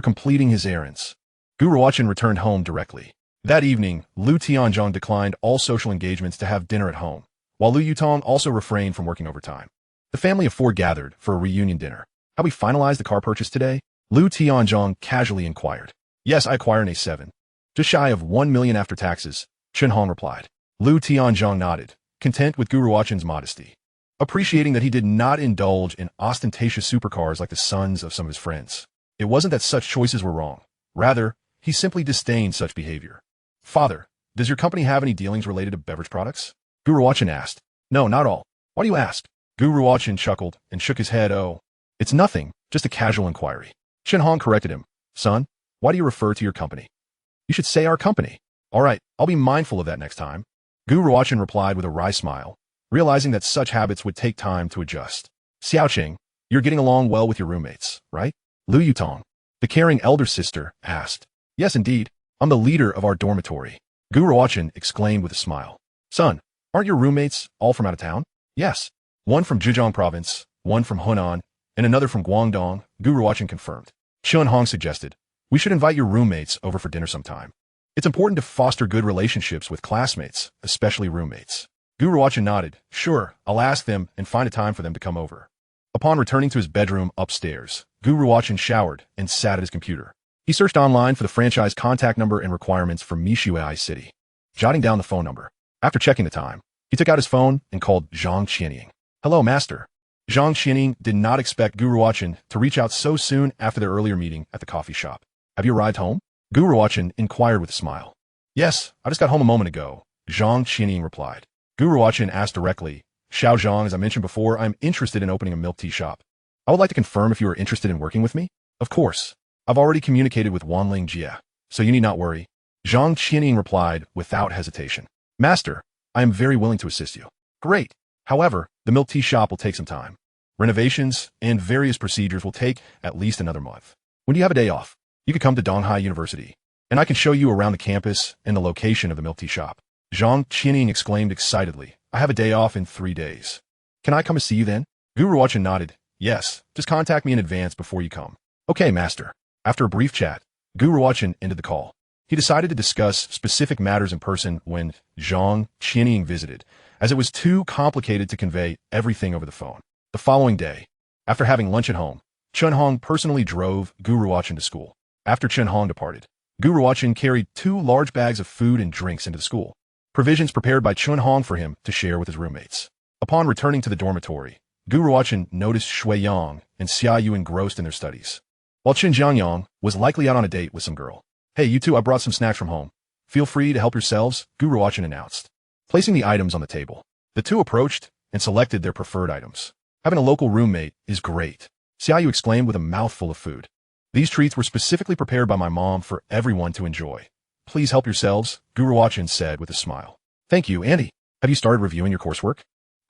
completing his errands, Gu Ruochen returned home directly. That evening, Lu Tianzhong declined all social engagements to have dinner at home, while Lu Yutong also refrained from working overtime. The family of 4 gathered for a reunion dinner. "Have we finalized the car purchase today?" Lu Tianzhong casually inquired. "Yes, I acquire an A7. Just shy of 1 million after taxes," Chen Hong replied. Lu Tianzhong nodded, content with Gu Ruochen's modesty, appreciating that he did not indulge in ostentatious supercars like the sons of some of his friends. It wasn't that such choices were wrong. Rather, he simply disdained such behavior. "Father, does your company have any dealings related to beverage products?" Gu Ruochen asked. "No, not all." "Why do you ask?" Gu Ruochen chuckled and shook his head. "Oh, it's nothing, just a casual inquiry." Chen Hong corrected him. "Son, why do you refer to your company?" "You should say our company." "All right, I'll be mindful of that next time." Gu Ruochen replied with a wry smile, realizing that such habits would take time to adjust. "Xiaoqing, you're getting along well with your roommates, right?" Lu Yutong, the caring elder sister, asked. "Yes, indeed. I'm the leader of our dormitory." Gu Ruochen exclaimed with a smile. "Son, aren't your roommates all from out of town?" "Yes. One from Zhejiang province, one from Hunan, and another from Guangdong," Gu Ruochen confirmed. Chen Hong suggested, "We should invite your roommates over for dinner sometime. It's important to foster good relationships with classmates, especially roommates." Gu Ruochen nodded. "Sure, I'll ask them and find a time for them to come over." Upon returning to his bedroom upstairs, Gu Ruochen showered and sat at his computer. He searched online for the franchise contact number and requirements for Mishuai City, jotting down the phone number. After checking the time, he took out his phone and called Zhang Qianying. "Hello, master." Zhang Qianying did not expect Gu Ruochen to reach out so soon after their earlier meeting at the coffee shop. "Have you arrived home?" Gu Ruochen inquired with a smile. "Yes, I just got home a moment ago," Zhang Qianying replied. Gu Ruochen asked directly, "Xiao Zhang, as I mentioned before, I'm interested in opening a milk tea shop. I would like to confirm if you are interested in working with me." "Of course. I've already communicated with Wanling Jia, so you need not worry." Zhang Qianying replied without hesitation. "Master, I am very willing to assist you." "Great. However, the milk tea shop will take some time. Renovations and various procedures will take at least another month. When do you have a day off? You could come to Donghai University, and I can show you around the campus and the location of the milk tea shop." Zhang Qianying exclaimed excitedly, "I have a day off in 3 days. Can I come and see you then?" Gu Ruochen nodded. "Yes, just contact me in advance before you come." "Okay, master." After a brief chat, Gu Ruochen ended the call. He decided to discuss specific matters in person when Zhang Qianying visited, as it was too complicated to convey everything over the phone. The following day, After having lunch at home, Chun Hong personally drove Gu Ruochen to school. After Chun Hong departed, Gu Ruochen carried 2 large bags of food and drinks into the school, provisions prepared by Chun Hong for him to share with his roommates. Upon returning to the dormitory, Gu Ruochen noticed Shui Yang and Xia Yu engrossed in their studies, while Qin Jiangyang was likely out on a date with some girl. "Hey, you two, I brought some snacks from home. Feel free to help yourselves," Gu Ruochen announced. Placing the items on the table, the two approached and selected their preferred items. "Having a local roommate is great," Xia Yu exclaimed with a mouthful of food. "These treats were specifically prepared by my mom for everyone to enjoy. Please help yourselves," Gu Ruochen said with a smile. "Thank you, Andy. Have you started reviewing your coursework?"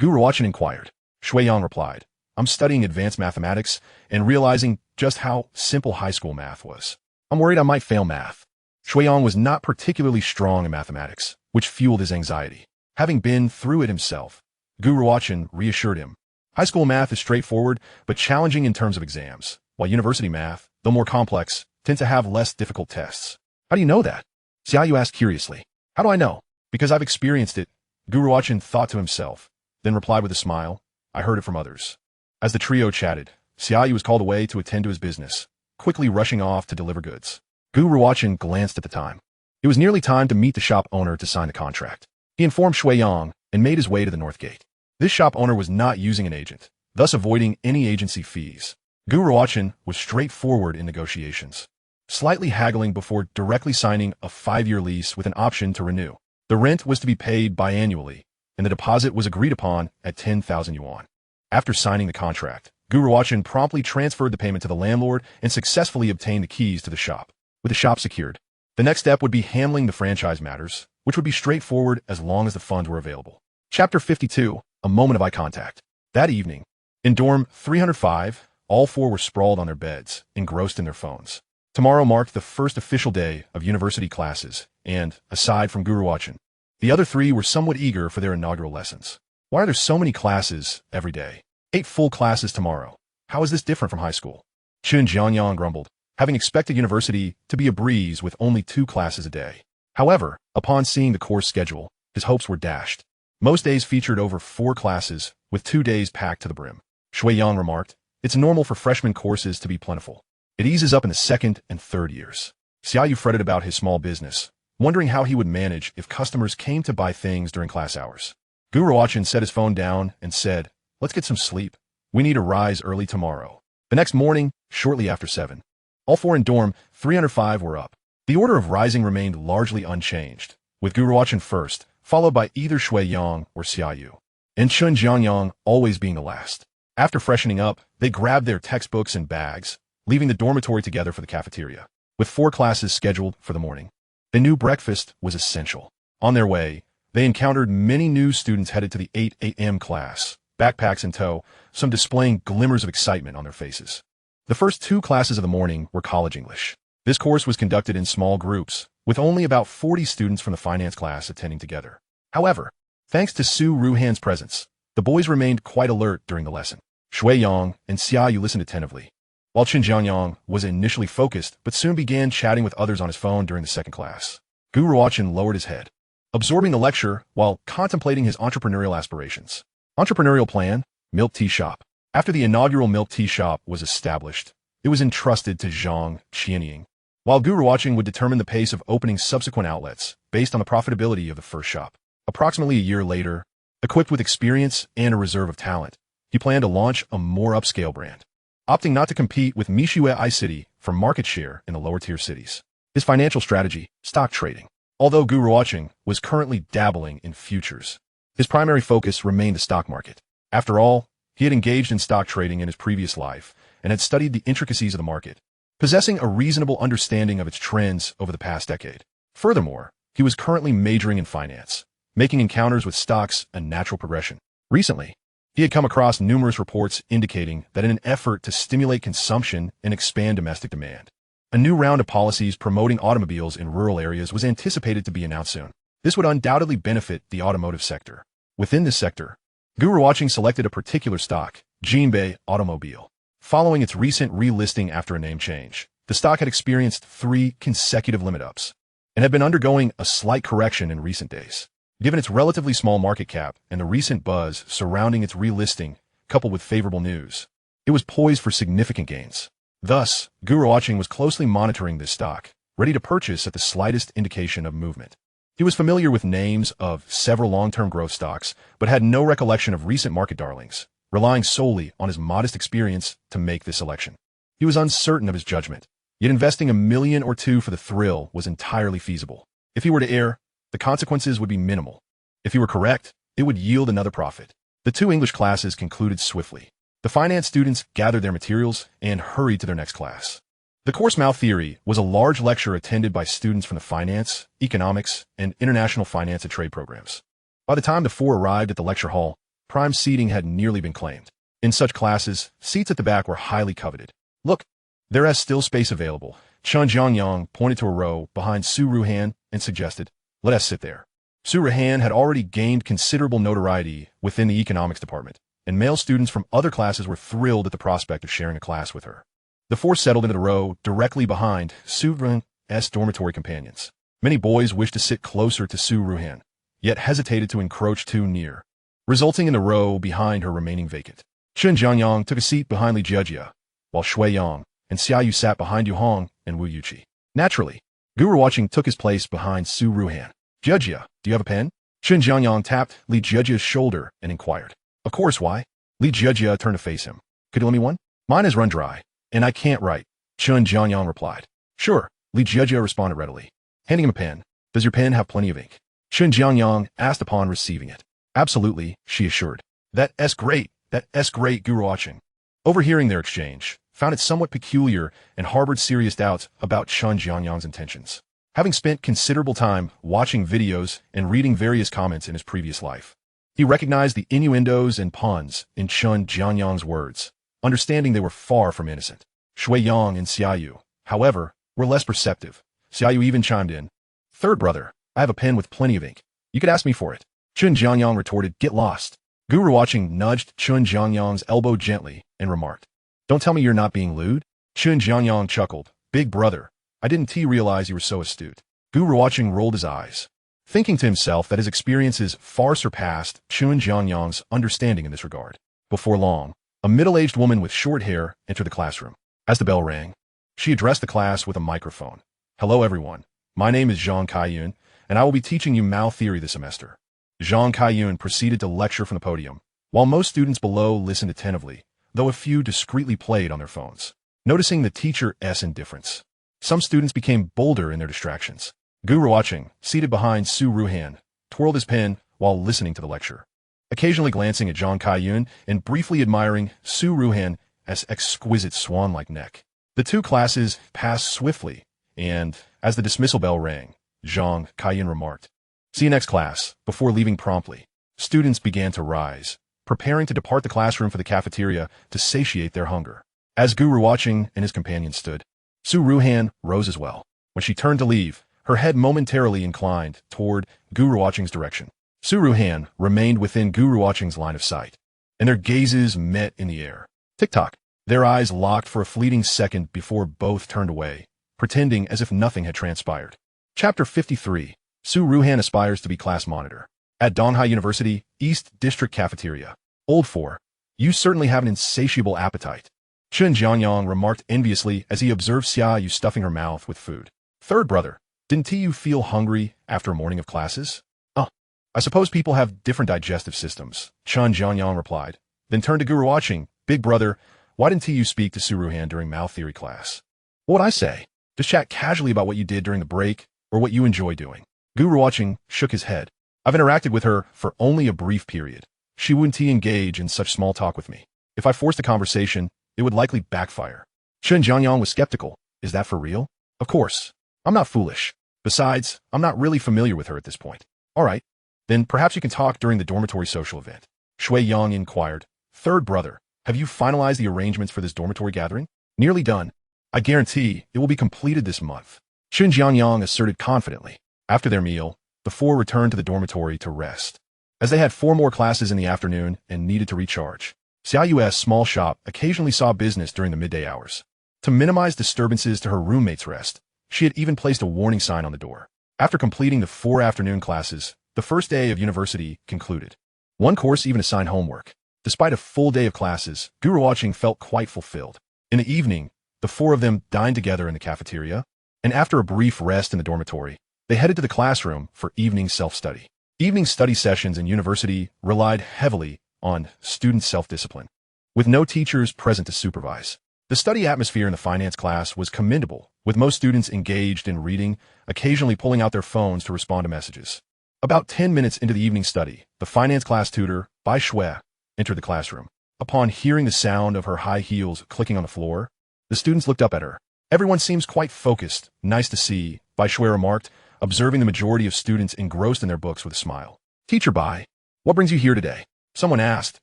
Gu Ruochen inquired. Shui Yang replied, "I'm studying advanced mathematics and realizing just how simple high school math was. I'm worried I might fail math." Shui Yang was not particularly strong in mathematics, which fueled his anxiety. Having been through it himself, Gu Ruochen reassured him. High school math is straightforward, but challenging in terms of exams, while university math, though more complex, tends to have less difficult tests. "How do you know that?" Xia Yu asked curiously. "How do I know?" "Because I've experienced it," Gu Ruochen thought to himself, then replied with a smile, "I heard it from others." As the trio chatted, Xia Yu was called away to attend to his business, quickly rushing off to deliver goods. Gu Ruochen glanced at the time. It was nearly time to meet the shop owner to sign the contract. He informed Shui Yang and made his way to the north gate. This shop owner was not using an agent, thus avoiding any agency fees. Gu Ruochen was straightforward in negotiations, slightly haggling before directly signing a 5-year lease with an option to renew. The rent was to be paid biannually, and the deposit was agreed upon at 10,000 yuan. After signing the contract, Gu Ruochen promptly transferred the payment to the landlord and successfully obtained the keys to the shop. With the shop secured, the next step would be handling the franchise matters, which would be straightforward as long as the funds were available. Chapter 52, A Moment of Eye Contact. That evening, in dorm 305, all 4 were sprawled on their beds, engrossed in their phones. Tomorrow marked the first official day of university classes, and, aside from Gu Ruochen, the other 3 were somewhat eager for their inaugural lessons. Why are there so many classes every day? 8 full classes tomorrow. How is this different from high school? Qin Jiangyang grumbled, having expected university to be a breeze with only 2 classes a day. However, upon seeing the course schedule, his hopes were dashed. Most days featured over 4 classes, with 2 days packed to the brim. Shui Yang remarked, "It's normal for freshman courses to be plentiful. It eases up in the 2nd and 3rd years." Xia Yu fretted about his small business, wondering how he would manage if customers came to buy things during class hours. Gu Ruochen set his phone down and said, "Let's get some sleep. We need to rise early tomorrow." The next morning, shortly after 7, all 4 in dorm 305 were up. The order of rising remained largely unchanged, with Gu Ruochen first, followed by either Shui Yang or Xia Yu, and Qin Jiangyang always being the last. After freshening up, they grabbed their textbooks and bags, leaving the dormitory together for the cafeteria. With 4 classes scheduled for the morning, they knew breakfast was essential. On their way, they encountered many new students headed to the 8 a.m. class, backpacks in tow, some displaying glimmers of excitement on their faces. The first 2 classes of the morning were college English. This course was conducted in small groups, with only about 40 students from the finance class attending together. However, thanks to Gu Ruochen's presence, the boys remained quite alert during the lesson. Shui Yang and Xia Yu listened attentively, while Qin Jiangyang was initially focused but soon began chatting with others on his phone during the second class. Gu Ruochen lowered his head, absorbing the lecture while contemplating his entrepreneurial aspirations. Entrepreneurial plan, milk tea shop. After the inaugural milk tea shop was established, it was entrusted to Zhang Qianying, while Gu Ruochen would determine the pace of opening subsequent outlets based on the profitability of the first shop. Approximately a year later, equipped with experience and a reserve of talent, he planned to launch a more upscale brand, opting not to compete with Mishue iCity for market share in the lower-tier cities. His financial strategy, stock trading. Although Gu Ruochen was currently dabbling in futures, his primary focus remained the stock market. After all, he had engaged in stock trading in his previous life and had studied the intricacies of the market, possessing a reasonable understanding of its trends over the past decade. Furthermore, he was currently majoring in finance, making encounters with stocks a natural progression. Recently, he had come across numerous reports indicating that in an effort to stimulate consumption and expand domestic demand, a new round of policies promoting automobiles in rural areas was anticipated to be announced soon. This would undoubtedly benefit the automotive sector. Within this sector, Gu Ruochen selected a particular stock, Jinbei Automobile. Following its recent relisting after a name change, the stock had experienced 3 consecutive limit ups and had been undergoing a slight correction in recent days. Given its relatively small market cap and the recent buzz surrounding its relisting, coupled with favorable news, It was poised for significant gains. Thus, Gu Ruochen was closely monitoring this stock, ready to purchase at the slightest indication of movement. He was familiar with names of several long-term growth stocks, but had no recollection of recent market darlings, relying solely on his modest experience to make this selection. He was uncertain of his judgment, yet investing $1 million or $2 million for the thrill was entirely feasible. If he were to err, the consequences would be minimal. If he were correct, it would yield another profit. The 2 English classes concluded swiftly. The finance students gathered their materials and hurried to their next class. The course Mao Theory was a large lecture attended by students from the finance, economics, and international finance and trade programs. By the time the 4 arrived at the lecture hall, prime seating had nearly been claimed. In such classes, seats at the back were highly coveted. Look, there is still space available. Chen Jiangyang pointed to a row behind Su Ruochen and suggested, let us sit there. Su Ruochen had already gained considerable notoriety within the economics department, and male students from other classes were thrilled at the prospect of sharing a class with her. The 4 settled into the row directly behind Su Ruohen's dormitory companions. Many boys wished to sit closer to Su Ruochen, yet hesitated to encroach too near, resulting in the row behind her remaining vacant. Chen Jiangyang took a seat behind Li Jejia, while Shui Yang and Xiaoyu sat behind Yu Hong and Wu Yuqi. Naturally, Gu Ruochen took his place behind Su Ruochen. Jejia, do you have a pen? Chen Jiangyang tapped Li Jejia's shoulder and inquired. Of course, why? Li Jejia turned to face him. Could you lend me one? Mine has run dry, and I can't write, Chen Jiangyang replied. Sure, Li Jejia responded readily. Handing him a pen. Does your pen have plenty of ink? Chen Jiangyang asked upon receiving it. Absolutely, she assured. That's great, Gu Ruochen. Overhearing their exchange, found it somewhat peculiar and harbored serious doubts about Chen Jiangyang's intentions. Having spent considerable time watching videos and reading various comments in his previous life, he recognized the innuendos and puns in Chen Jiangyang's words, understanding they were far from innocent. Shui Yang and Xiaoyu, however, were less perceptive. Xiaoyu even chimed in. Third brother, I have a pen with plenty of ink. You could ask me for it. Chen Jiangyang retorted, get lost. Gu Ruochen nudged Chen Jiangyang's elbow gently and remarked, don't tell me you're not being lewd. Chen Jiangyang chuckled, big brother, I didn't realize you were so astute. Gu Ruochen rolled his eyes, thinking to himself that his experiences far surpassed Chen Jiangyang's understanding in this regard. Before long, a middle-aged woman with short hair entered the classroom. As the bell rang, she addressed the class with a microphone. Hello everyone, my name is Zhang Kaiyun, and I will be teaching you Mao Theory this semester. Zhang Kaiyun proceeded to lecture from the podium, while most students below listened attentively, though a few discreetly played on their phones. Noticing the teacher's indifference, some students became bolder in their distractions. Gu Ruochen, seated behind Su Ruochen, twirled his pen while listening to the lecture, occasionally glancing at Zhang Kaiyun and briefly admiring Su Ruohen's exquisite swan-like neck. The 2 classes passed swiftly, and, as the dismissal bell rang, Zhang Kaiyun remarked, see you next class. Before leaving promptly, students began to rise, preparing to depart the classroom for the cafeteria to satiate their hunger. As Gu Ruochen and his companion stood, Su Ruochen rose as well. When she turned to leave, her head momentarily inclined toward Gu Ruochen's direction. Su Ruochen remained within Gu Ruochen's line of sight, and their gazes met in the air. Tick-tock. Their eyes locked for a fleeting second before both turned away, pretending as if nothing had transpired. Chapter 53. Su Ruochen aspires to be class monitor. At Donghai University, East District Cafeteria. Old 4. You certainly have an insatiable appetite. Chen Jiangyang remarked enviously as he observed Xiaoyu stuffing her mouth with food. Third brother, didn't you feel hungry after a morning of classes? I suppose people have different digestive systems, Chen Jiangyang replied, then turned to Gu Ruochen. Big brother, why didn't you speak to Su Ruochen during Mao Theory class? What would I say? Just chat casually about what you did during the break or what you enjoy doing. Gu Ruochen shook his head. I've interacted with her for only a brief period. She wouldn't engage in such small talk with me. If I forced a conversation, it would likely backfire. Chen Jiangyang was skeptical. Is that for real? Of course. I'm not foolish. Besides, I'm not really familiar with her at this point. All right. Then perhaps you can talk during the dormitory social event. Shui Yang inquired. Third brother, have you finalized the arrangements for this dormitory gathering? Nearly done. I guarantee it will be completed this month. Chen Jiangyang asserted confidently. After their meal, the 4 returned to the dormitory to rest, as they had 4 more classes in the afternoon and needed to recharge. Xiaoyu's small shop occasionally saw business during the midday hours. To minimize disturbances to her roommate's rest, she had even placed a warning sign on the door. After completing the 4 afternoon classes, the first day of university concluded. One course even assigned homework. Despite a full day of classes, Gu Ruochen felt quite fulfilled. In the evening, the four of them dined together in the cafeteria, and after a brief rest in the dormitory, they headed to the classroom for evening self-study. Evening study sessions in university relied heavily on student self-discipline, with no teachers present to supervise. The study atmosphere in the finance class was commendable, with most students engaged in reading, occasionally pulling out their phones to respond to messages. About 10 minutes into the evening study, the finance class tutor, Bai Shui, entered the classroom. Upon hearing the sound of her high heels clicking on the floor, the students looked up at her. "Everyone seems quite focused. Nice to see," Bai Shui remarked, observing the majority of students engrossed in their books with a smile. "Teacher Bai, what brings you here today?" someone asked,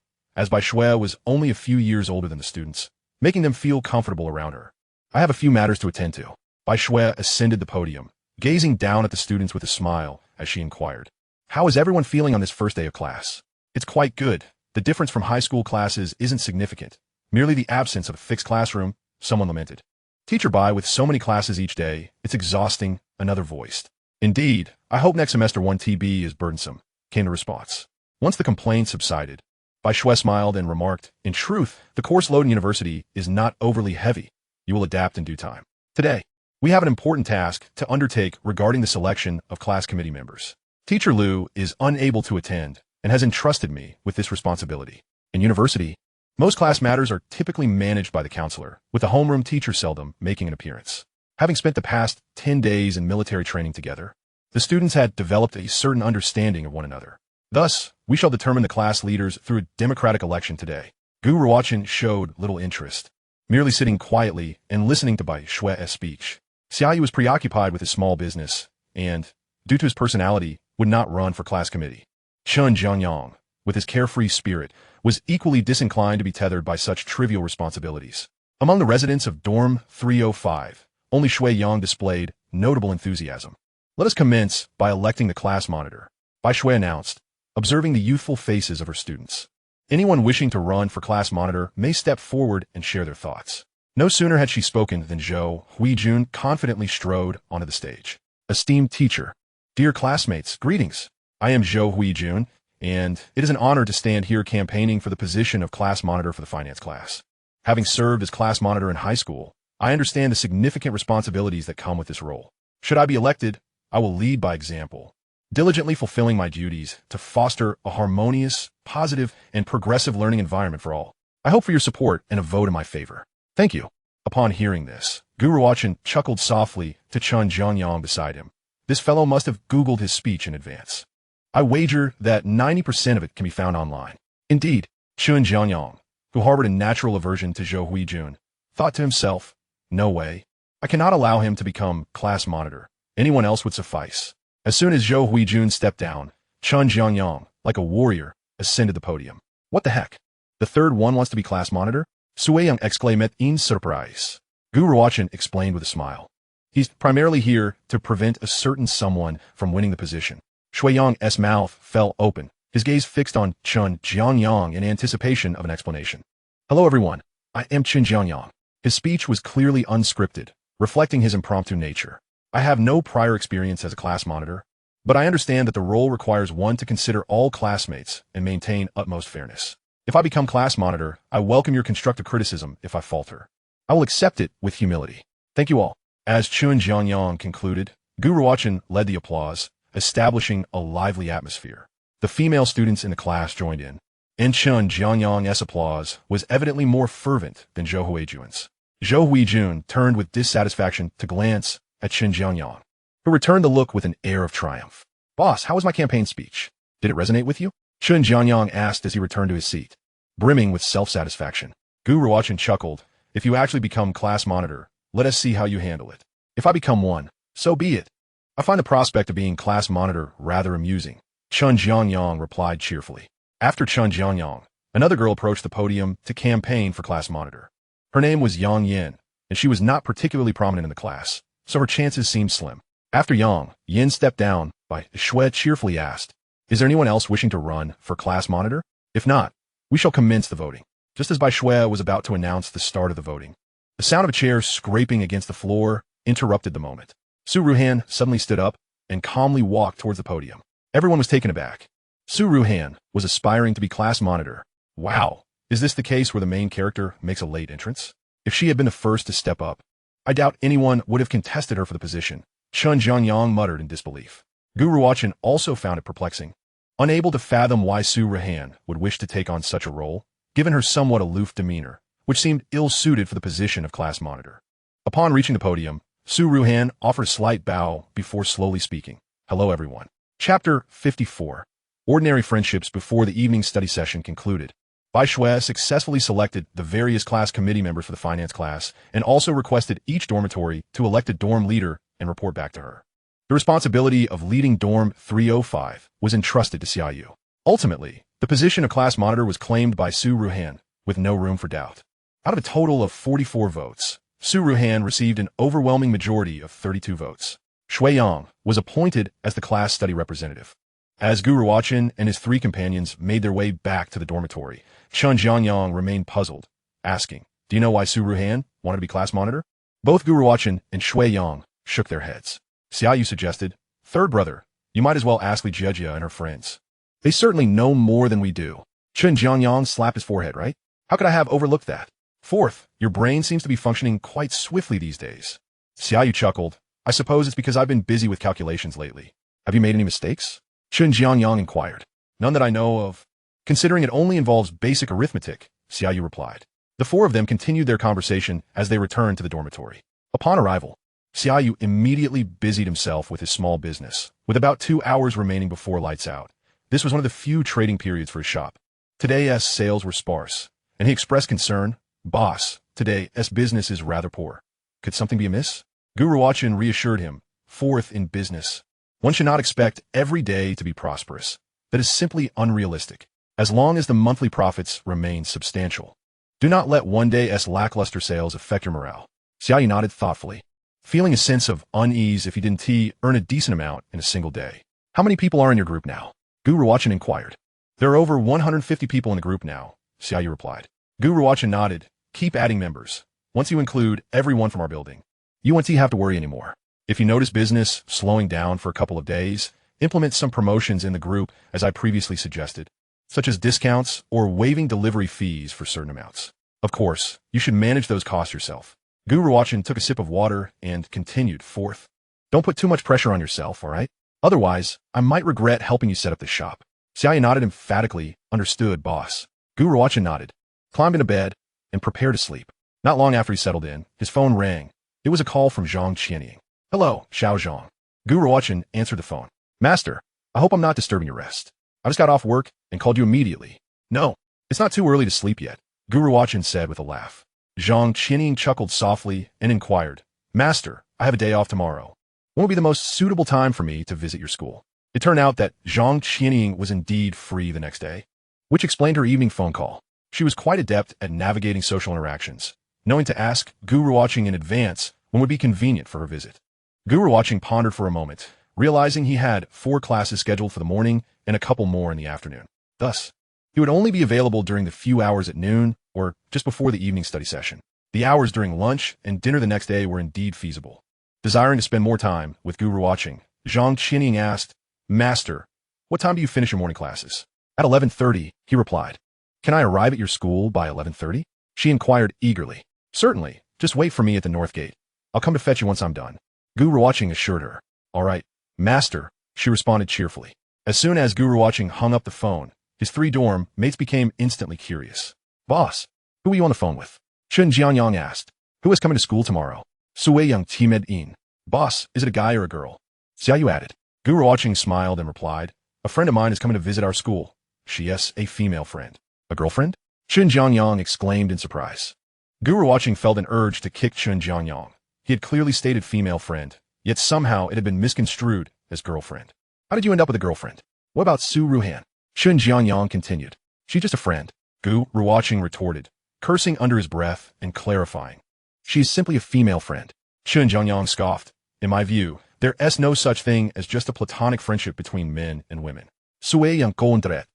as Bai Shui was only a few years older than the students, making them feel comfortable around her. "I have a few matters to attend to." Bai Shui ascended the podium, gazing down at the students with a smile as she inquired, "How is everyone feeling on this first day of class?" "It's quite good. The difference from high school classes isn't significant. Merely the absence of a fixed classroom," someone lamented. "Teacher Bai, with so many classes each day, it's exhausting," another voiced. "Indeed, I hope next semester 1TB is burdensome," came the response. Once the complaint subsided, Bai Shui smiled and remarked, "In truth, the course load in university is not overly heavy. You will adapt in due time. Today, we have an important task to undertake regarding the selection of class committee members. Teacher Liu is unable to attend and has entrusted me with this responsibility. In university, most class matters are typically managed by the counselor, with the homeroom teacher seldom making an appearance. Having spent the past 10 days in military training together, the students had developed a certain understanding of one another. Thus, we shall determine the class leaders through a democratic election today." Gu Ruochen showed little interest, merely sitting quietly and listening to Bai Shui's speech. Xiaoyu was preoccupied with his small business and, due to his personality, would not run for class committee. Chen Jiangyang, with his carefree spirit, was equally disinclined to be tethered by such trivial responsibilities. Among the residents of Dorm 305, only Shui Yang displayed notable enthusiasm. "Let us commence by electing the class monitor," Bai Shui announced, observing the youthful faces of her students. Anyone wishing to run for class monitor may step forward and share their thoughts. No sooner had she spoken than Zhou Huijun confidently strode onto the stage. "Esteemed teacher, dear classmates, greetings. I am Zhou Huijun, and it is an honor to stand here campaigning for the position of class monitor for the finance class. Having served as class monitor in high school, I understand the significant responsibilities that come with this role. Should I be elected, I will lead by example, diligently fulfilling my duties to foster a harmonious, positive, and progressive learning environment for all. I hope for your support and a vote in my favor. Thank you." Upon hearing this, Gu Ruochen chuckled softly to Chen Jiangyang beside him. This fellow must have Googled his speech in advance. "I wager that 90% of it can be found online." Indeed, Chen Jiangyang, who harbored a natural aversion to Zhou Huijun, thought to himself, "No way. I cannot allow him to become class monitor. Anyone else would suffice." As soon as Zhou Huijun stepped down, Chen Jiangyang, like a warrior, ascended the podium. "What the heck? The third one wants to be class monitor?" Suiyang exclaimed in surprise. Gu Ruochen explained with a smile. "He's primarily here to prevent a certain someone from winning the position." Shuiyang's mouth fell open, his gaze fixed on Chen Jiangyang in anticipation of an explanation. "Hello everyone, I am Chen Jiangyang." His speech was clearly unscripted, reflecting his impromptu nature. "I have no prior experience as a class monitor, but I understand that the role requires one to consider all classmates and maintain utmost fairness. If I become class monitor, I welcome your constructive criticism if I falter. I will accept it with humility. Thank you all." As Chen Jiangyang concluded, Gu Ruochen led the applause, establishing a lively atmosphere. The female students in the class joined in, and Chen Jiangyang's applause was evidently more fervent than Zhou Huijun's. Zhou Huijun turned with dissatisfaction to glance at Chen Jiangyang, who returned the look with an air of triumph. "Boss, how was my campaign speech? Did it resonate with you?" Chen Jiangyang asked as he returned to his seat, brimming with self-satisfaction. Gu Ruochen chuckled. "If you actually become class monitor, let us see how you handle it. If I become one, so be it. I find the prospect of being class monitor rather amusing," Chen Jiangyang replied cheerfully. After Chen Jiangyang, another girl approached the podium to campaign for class monitor. Her name was Yang Yin, and she was not particularly prominent in the class, so her chances seemed slim. After Yang, Yin stepped down, Bai Shui cheerfully asked, "Is there anyone else wishing to run for class monitor? If not, we shall commence the voting." Just as Bai Shui was about to announce the start of the voting, the sound of a chair scraping against the floor interrupted the moment. Su Ruhan suddenly stood up and calmly walked towards the podium. Everyone was taken aback. Su Ruhan was aspiring to be class monitor, Wow, is this the case where the main character makes a late entrance? If she had been the first to step up, I doubt anyone would have contested her for the position, Chun Jiangyang muttered in disbelief. Gu Ruochen also found it perplexing. Unable to fathom why Su Ruochen would wish to take on such a role, given her somewhat aloof demeanor, which seemed ill-suited for the position of class monitor. Upon reaching the podium, Su Ruochen offered a slight bow before slowly speaking. Hello everyone. Chapter 54. Ordinary friendships before the evening study session concluded. Bai Shui successfully selected the various class committee members for the finance class and also requested each dormitory to elect a dorm leader and report back to her. The responsibility of leading dorm 305 was entrusted to Xiaoyu. Ultimately, the position of class monitor was claimed by Su Ruochen, with no room for doubt. Out of a total of 44 votes, Su Ruochen received an overwhelming majority of 32 votes. Shui Yang was appointed as the class study representative. As Gu Ruochen and his three companions made their way back to the dormitory, Chun Jiangyang remained puzzled, asking, "Do you know why Su Ruochen wanted to be class monitor?" Both Gu Ruochen and Shui Yang shook their heads. Xiaoyu suggested, "Third brother, you might as well ask Li Jejia and her friends. They certainly know more than we do." Chun Jiangyang slapped his forehead, right? How could I have overlooked that? Fourth, your brain seems to be functioning quite swiftly these days. Xiaoyu chuckled. I suppose it's because I've been busy with calculations lately. Have you made any mistakes? Chun Jiangyang inquired. None that I know of. Considering it only involves basic arithmetic, Xiaoyu replied. The four of them continued their conversation as they returned to the dormitory. Upon arrival, Xiaoyu immediately busied himself with his small business, with about 2 hours remaining before lights out. This was one of the few trading periods for his shop. Today's sales were sparse, and he expressed concern. Boss, today's business is rather poor. Could something be amiss? Gu Ruochen reassured him. Fourth, in business, one should not expect every day to be prosperous. That is simply unrealistic, as long as the monthly profits remain substantial. Do not let one day's lackluster sales affect your morale. Xiaoyu nodded thoughtfully, feeling a sense of unease if he didn't earn a decent amount in a single day. How many people are in your group now? Gu Ruochen inquired. There are over 150 people in the group now, Xiaoyu replied. Gu Ruochen nodded. Keep adding members. Once you include everyone from our building, you won't have to worry anymore. If you notice business slowing down for a couple of days, implement some promotions in the group as I previously suggested, such as discounts or waiving delivery fees for certain amounts. Of course, you should manage those costs yourself. Gu Ruochen took a sip of water and continued. Fourth, don't put too much pressure on yourself, all right? Otherwise, I might regret helping you set up the shop. Xiaoyu nodded emphatically. Understood, boss. Gu Ruochen nodded, climbed into bed, and prepared to sleep. Not long after he settled in, his phone rang. It was a call from Zhang Qianying. Hello, Xiao Zhang. Gu Ruochen answered the phone. Master, I hope I'm not disturbing your rest. I just got off work and called you immediately. No, it's not too early to sleep yet, Gu Ruochen said with a laugh. Zhang Qianying chuckled softly and inquired, Master, I have a day off tomorrow. When will be the most suitable time for me to visit your school? It turned out that Zhang Qianying was indeed free the next day, which explained her evening phone call. She was quite adept at navigating social interactions, knowing to ask Gu Ruochen in advance when would be convenient for her visit. Gu Ruochen pondered for a moment, realizing he had 4 classes scheduled for the morning and a couple more in the afternoon. Thus, he would only be available during the few hours at noon or just before the evening study session. The hours during lunch and dinner the next day were indeed feasible. Desiring to spend more time with Gu Ruochen, Zhang Qianying asked, Master, what time do you finish your morning classes? At 11:30, he replied. Can I arrive at your school by 11:30? She inquired eagerly. Certainly, just wait for me at the north gate. I'll come to fetch you once I'm done. Gu Ruochen assured her. All right, Master, she responded cheerfully. As soon as Gu Ruochen hung up the phone, his 3 dorm mates became instantly curious. Boss, who are you on the phone with? Chun Jiangyang asked. Who is coming to school tomorrow? Sui Yang Timed In. Boss, is it a guy or a girl? Xiaoyu added. Gu Ruochen smiled and replied, a friend of mine is coming to visit our school. She is a female friend. A girlfriend? Chun Jiangyang exclaimed in surprise. Gu Ruochen felt an urge to kick Chun Jiangyang. He had clearly stated female friend, yet somehow it had been misconstrued as girlfriend. How did you end up with a girlfriend? What about Su Ruochen? Chun Jiangyang continued. She's just a friend. Gu Ruochen retorted, cursing under his breath and clarifying. She is simply a female friend. Chun Jiangyang scoffed. In my view, there is no such thing as just a platonic friendship between men and women. Sui Yang Koundret.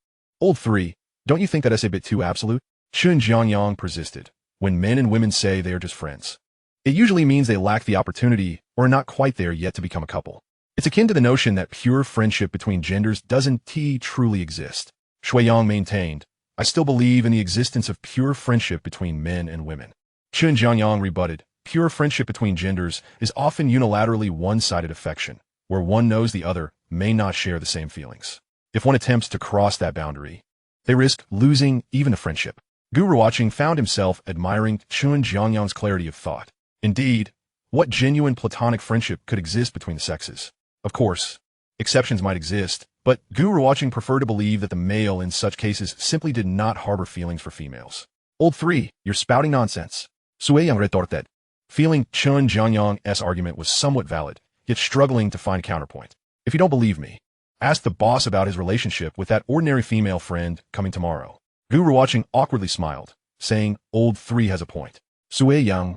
Old 3, don't you think that is a bit too absolute? Chun Jiangyang persisted. When men and women say they are just friends, it usually means they lack the opportunity or are not quite there yet to become a couple. It's akin to the notion that pure friendship between genders doesn't truly exist. Shui Yang maintained, I still believe in the existence of pure friendship between men and women. Chun Jiangyang rebutted, pure friendship between genders is often unilaterally one-sided affection, where one knows the other may not share the same feelings. If one attempts to cross that boundary, they risk losing even a friendship. Gu Ruochen found himself admiring Chun Jiangyang's clarity of thought. Indeed, what genuine platonic friendship could exist between the sexes? Of course, exceptions might exist, but Gu Ruochen preferred to believe that the male in such cases simply did not harbor feelings for females. Old 3, you're spouting nonsense. Sui Yang retorted. Feeling Chun Jiangyang's argument was somewhat valid, yet struggling to find counterpoint. If you don't believe me, ask the boss about his relationship with that ordinary female friend coming tomorrow. Gu Ruochen awkwardly smiled, saying, Old 3 has a point. Sui Yang.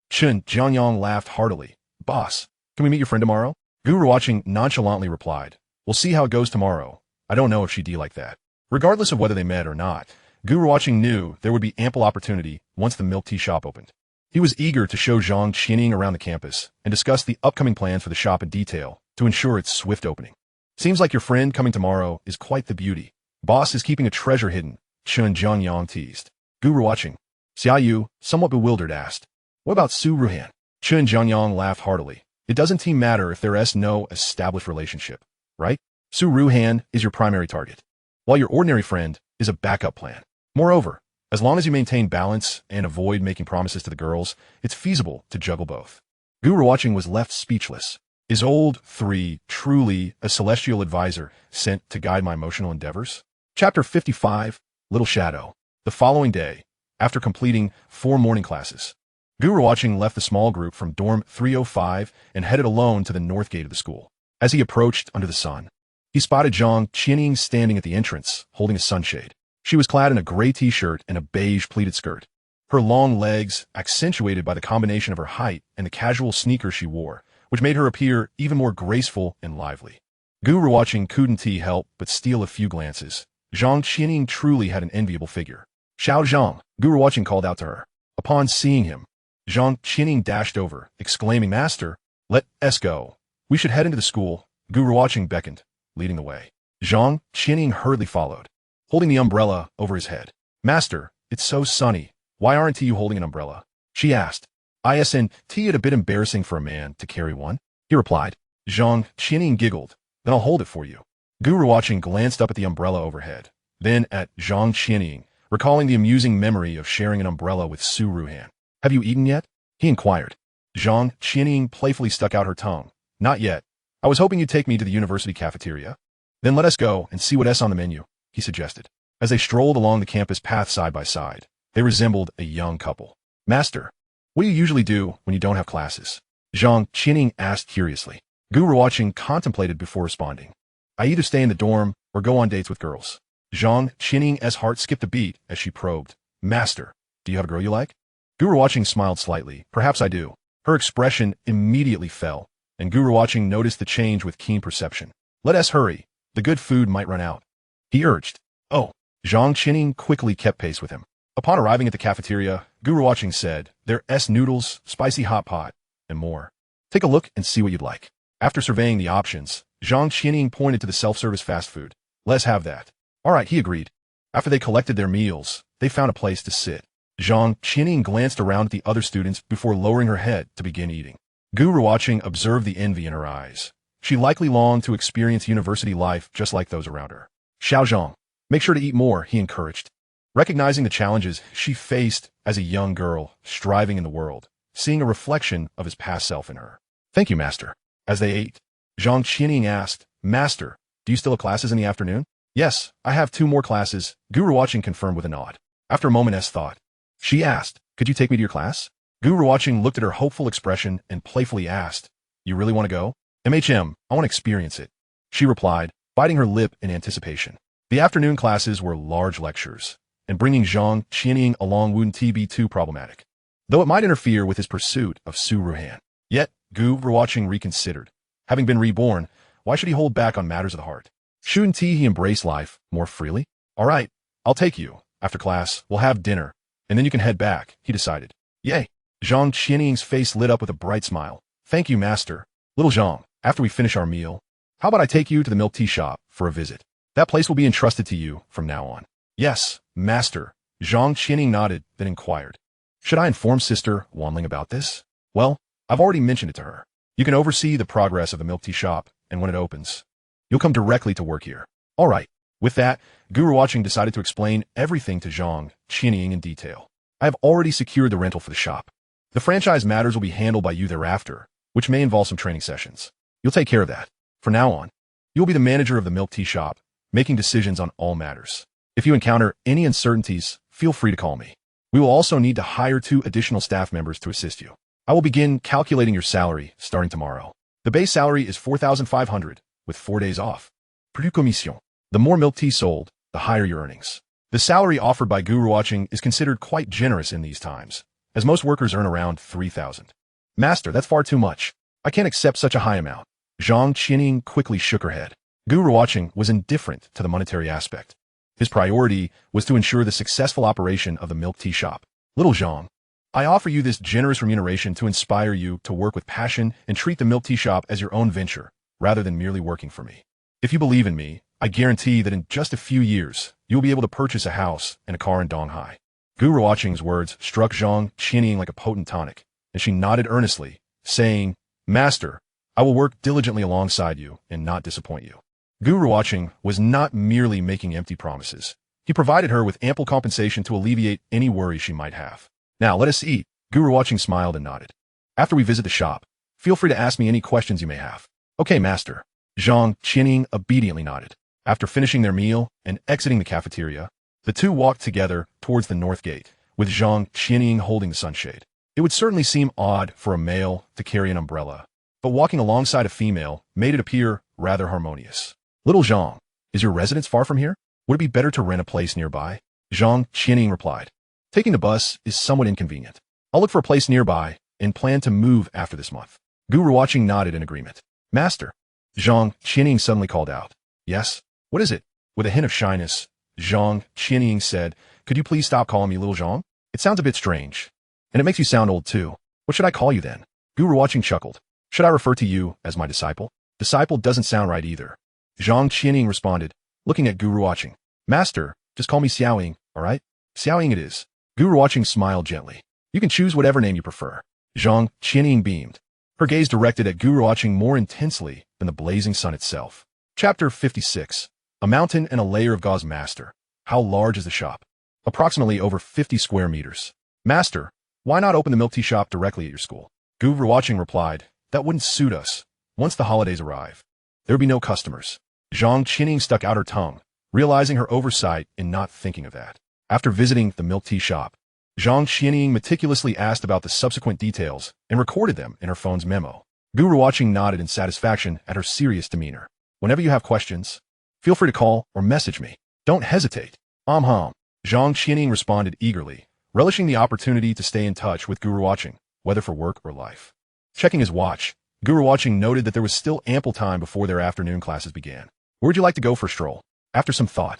Chun Jiangyang laughed heartily. Boss, can we meet your friend tomorrow? Gu Ruochen nonchalantly replied, We'll see how it goes tomorrow. I don't know if she'd like that. Regardless of whether they met or not, Gu Ruochen knew there would be ample opportunity once the milk tea shop opened. He was eager to show Zhang Qining around the campus and discuss the upcoming plans for the shop in detail to ensure its swift opening. Seems like your friend coming tomorrow is quite the beauty. Boss is keeping a treasure hidden, Chun Jiangyang teased. Gu Ruochen, Xia Yu, somewhat bewildered, asked, What about Su Ruhan? Chun Jiangyang laughed heartily. It doesn't matter if there's no established relationship, right? Su Ruhan is your primary target, while your ordinary friend is a backup plan. Moreover, as long as you maintain balance and avoid making promises to the girls, it's feasible to juggle both. Gu Ruochen was left speechless. Is Old 3 truly a celestial advisor sent to guide my emotional endeavors? Chapter 55, Little Shadow. The following day, after completing 4 morning classes, Gu Ruochen left the small group from dorm 305 and headed alone to the north gate of the school. As he approached under the sun, he spotted Zhang Qining standing at the entrance, holding a sunshade. She was clad in a gray t-shirt and a beige pleated skirt. Her long legs, accentuated by the combination of her height and the casual sneakers she wore, which made her appear even more graceful and lively. Gu Ruochen couldn't help but steal a few glances. Zhang Qining truly had an enviable figure. Xiao Zhang, Gu Ruochen called out to her. Upon seeing him, Zhang Qining dashed over, exclaiming, Master, let us go. We should head into the school. Gu Ruochen beckoned, leading the way. Zhang Qining hurriedly followed, holding the umbrella over his head. Master, it's so sunny. Why aren't you holding an umbrella? She asked. Isn't it a bit embarrassing for a man to carry one? He replied. Zhang Qining giggled. Then I'll hold it for you. Gu Ruochen glanced up at the umbrella overhead, then at Zhang Qining, recalling the amusing memory of sharing an umbrella with Su Ruhan. Have you eaten yet? He inquired. Zhang Qining playfully stuck out her tongue. Not yet. I was hoping you'd take me to the university cafeteria. Then let us go and see what's on the menu, he suggested. As they strolled along the campus path side by side, they resembled a young couple. Master, what do you usually do when you don't have classes? Zhang Qining asked curiously. Gu Ruochen contemplated before responding. I either stay in the dorm or go on dates with girls. Zhang Qining's heart skipped a beat as she probed. Master, do you have a girl you like? Gu Ruochen smiled slightly. Perhaps I do. Her expression immediately fell, and Gu Ruochen noticed the change with keen perception. Let us hurry. The good food might run out. He urged. Oh. Zhang Qining quickly kept pace with him. Upon arriving at the cafeteria, Gu Ruochen said, There's noodles, spicy hot pot, and more. Take a look and see what you'd like. After surveying the options, Zhang Qining pointed to the self-service fast food. Let's have that. All right, he agreed. After they collected their meals, they found a place to sit. Zhang Qining glanced around at the other students before lowering her head to begin eating. Gu Ruochen observed the envy in her eyes. She likely longed to experience university life just like those around her. Xiao Zhang, make sure to eat more, he encouraged. Recognizing the challenges she faced as a young girl striving in the world, seeing a reflection of his past self in her. Thank you, Master. As they ate, Zhang Qining asked, Master, do you still have classes in the afternoon? Yes, I have 2 more classes, Gu Ruochen confirmed with a nod. After a moment's thought, she asked, Could you take me to your class? Gu Ruochen looked at her hopeful expression and playfully asked, You really want to go? MHM, I want to experience it. She replied, biting her lip in anticipation. The afternoon classes were large lectures, and bringing Zhang Qining along wouldn't be too problematic, though it might interfere with his pursuit of Su Ruhan. Yet, Gu Ruochen reconsidered. Having been reborn, why should he hold back on matters of the heart? Shouldn't he embrace life more freely? All right, I'll take you. After class, we'll have dinner, and then you can head back, he decided. Yay! Zhang Qining's face lit up with a bright smile. Thank you, Master. Little Zhang, after we finish our meal, how about I take you to the milk tea shop for a visit? That place will be entrusted to you from now on. Yes, Master, Zhang Qining nodded, then inquired. Should I inform Sister Wanling about this? Well, I've already mentioned it to her. You can oversee the progress of the milk tea shop, and when it opens, you'll come directly to work here. All right. With that, Gu Ruochen decided to explain everything to Zhang Qining in detail. I have already secured the rental for the shop. The franchise matters will be handled by you thereafter, which may involve some training sessions. You'll take care of that. From now on, you'll be the manager of the milk tea shop, making decisions on all matters. If you encounter any uncertainties, feel free to call me. We will also need to hire 2 additional staff members to assist you. I will begin calculating your salary starting tomorrow. The base salary is 4,500, with 4 days off. Plus commission. The more milk tea sold, the higher your earnings. The salary offered by Gu Ruochen is considered quite generous in these times, as most workers earn around 3,000. Master, that's far too much. I can't accept such a high amount. Zhang Qining quickly shook her head. Gu Ruochen was indifferent to the monetary aspect. His priority was to ensure the successful operation of the milk tea shop. Little Zhang, I offer you this generous remuneration to inspire you to work with passion and treat the milk tea shop as your own venture, rather than merely working for me. If you believe in me, I guarantee that in just a few years, you'll be able to purchase a house and a car in Donghai. Gu Ruochen's words struck Zhang Qining like a potent tonic, and she nodded earnestly, saying, Master, I will work diligently alongside you and not disappoint you. Gu Ruochen was not merely making empty promises. He provided her with ample compensation to alleviate any worries she might have. Now, let us eat. Gu Ruochen smiled and nodded. After we visit the shop, feel free to ask me any questions you may have. Okay, Master. Zhang Qining obediently nodded. After finishing their meal and exiting the cafeteria, the 2 walked together towards the north gate, with Zhang Qining holding the sunshade. It would certainly seem odd for a male to carry an umbrella, but walking alongside a female made it appear rather harmonious. Little Zhang, is your residence far from here? Would it be better to rent a place nearby? Zhang Qining replied. Taking the bus is somewhat inconvenient. I'll look for a place nearby and plan to move after this month. Gu Ruochen nodded in agreement. Master, Zhang Qining suddenly called out. Yes? What is it? With a hint of shyness, Zhang Qining said, Could you please stop calling me Little Zhang? It sounds a bit strange. And it makes you sound old too. What should I call you then? Gu Ruochen chuckled. Should I refer to you as my disciple? Disciple doesn't sound right either. Zhang Qining responded, looking at Gu Ruochen. Master, just call me Xiaoying, all right? Xiaoying it is. Gu Ruochen smiled gently. You can choose whatever name you prefer. Zhang Qining beamed, her gaze directed at Gu Ruochen more intensely than the blazing sun itself. Chapter 56. A mountain and a layer of gauze. Master, how large is the shop? Approximately over 50 square meters. Master, why not open the milk tea shop directly at your school? Gu Ruochen replied, That wouldn't suit us. Once the holidays arrive, there would be no customers. Zhang Qining stuck out her tongue, realizing her oversight in not thinking of that. After visiting the milk tea shop, Zhang Qining meticulously asked about the subsequent details and recorded them in her phone's memo. Gu Ruochen nodded in satisfaction at her serious demeanor. Whenever you have questions, feel free to call or message me. Don't hesitate. Zhang Qining responded eagerly, relishing the opportunity to stay in touch with Gu Ruochen, whether for work or life. Checking his watch, Gu Ruochen noted that there was still ample time before their afternoon classes began. Where'd you like to go for a stroll? After some thought,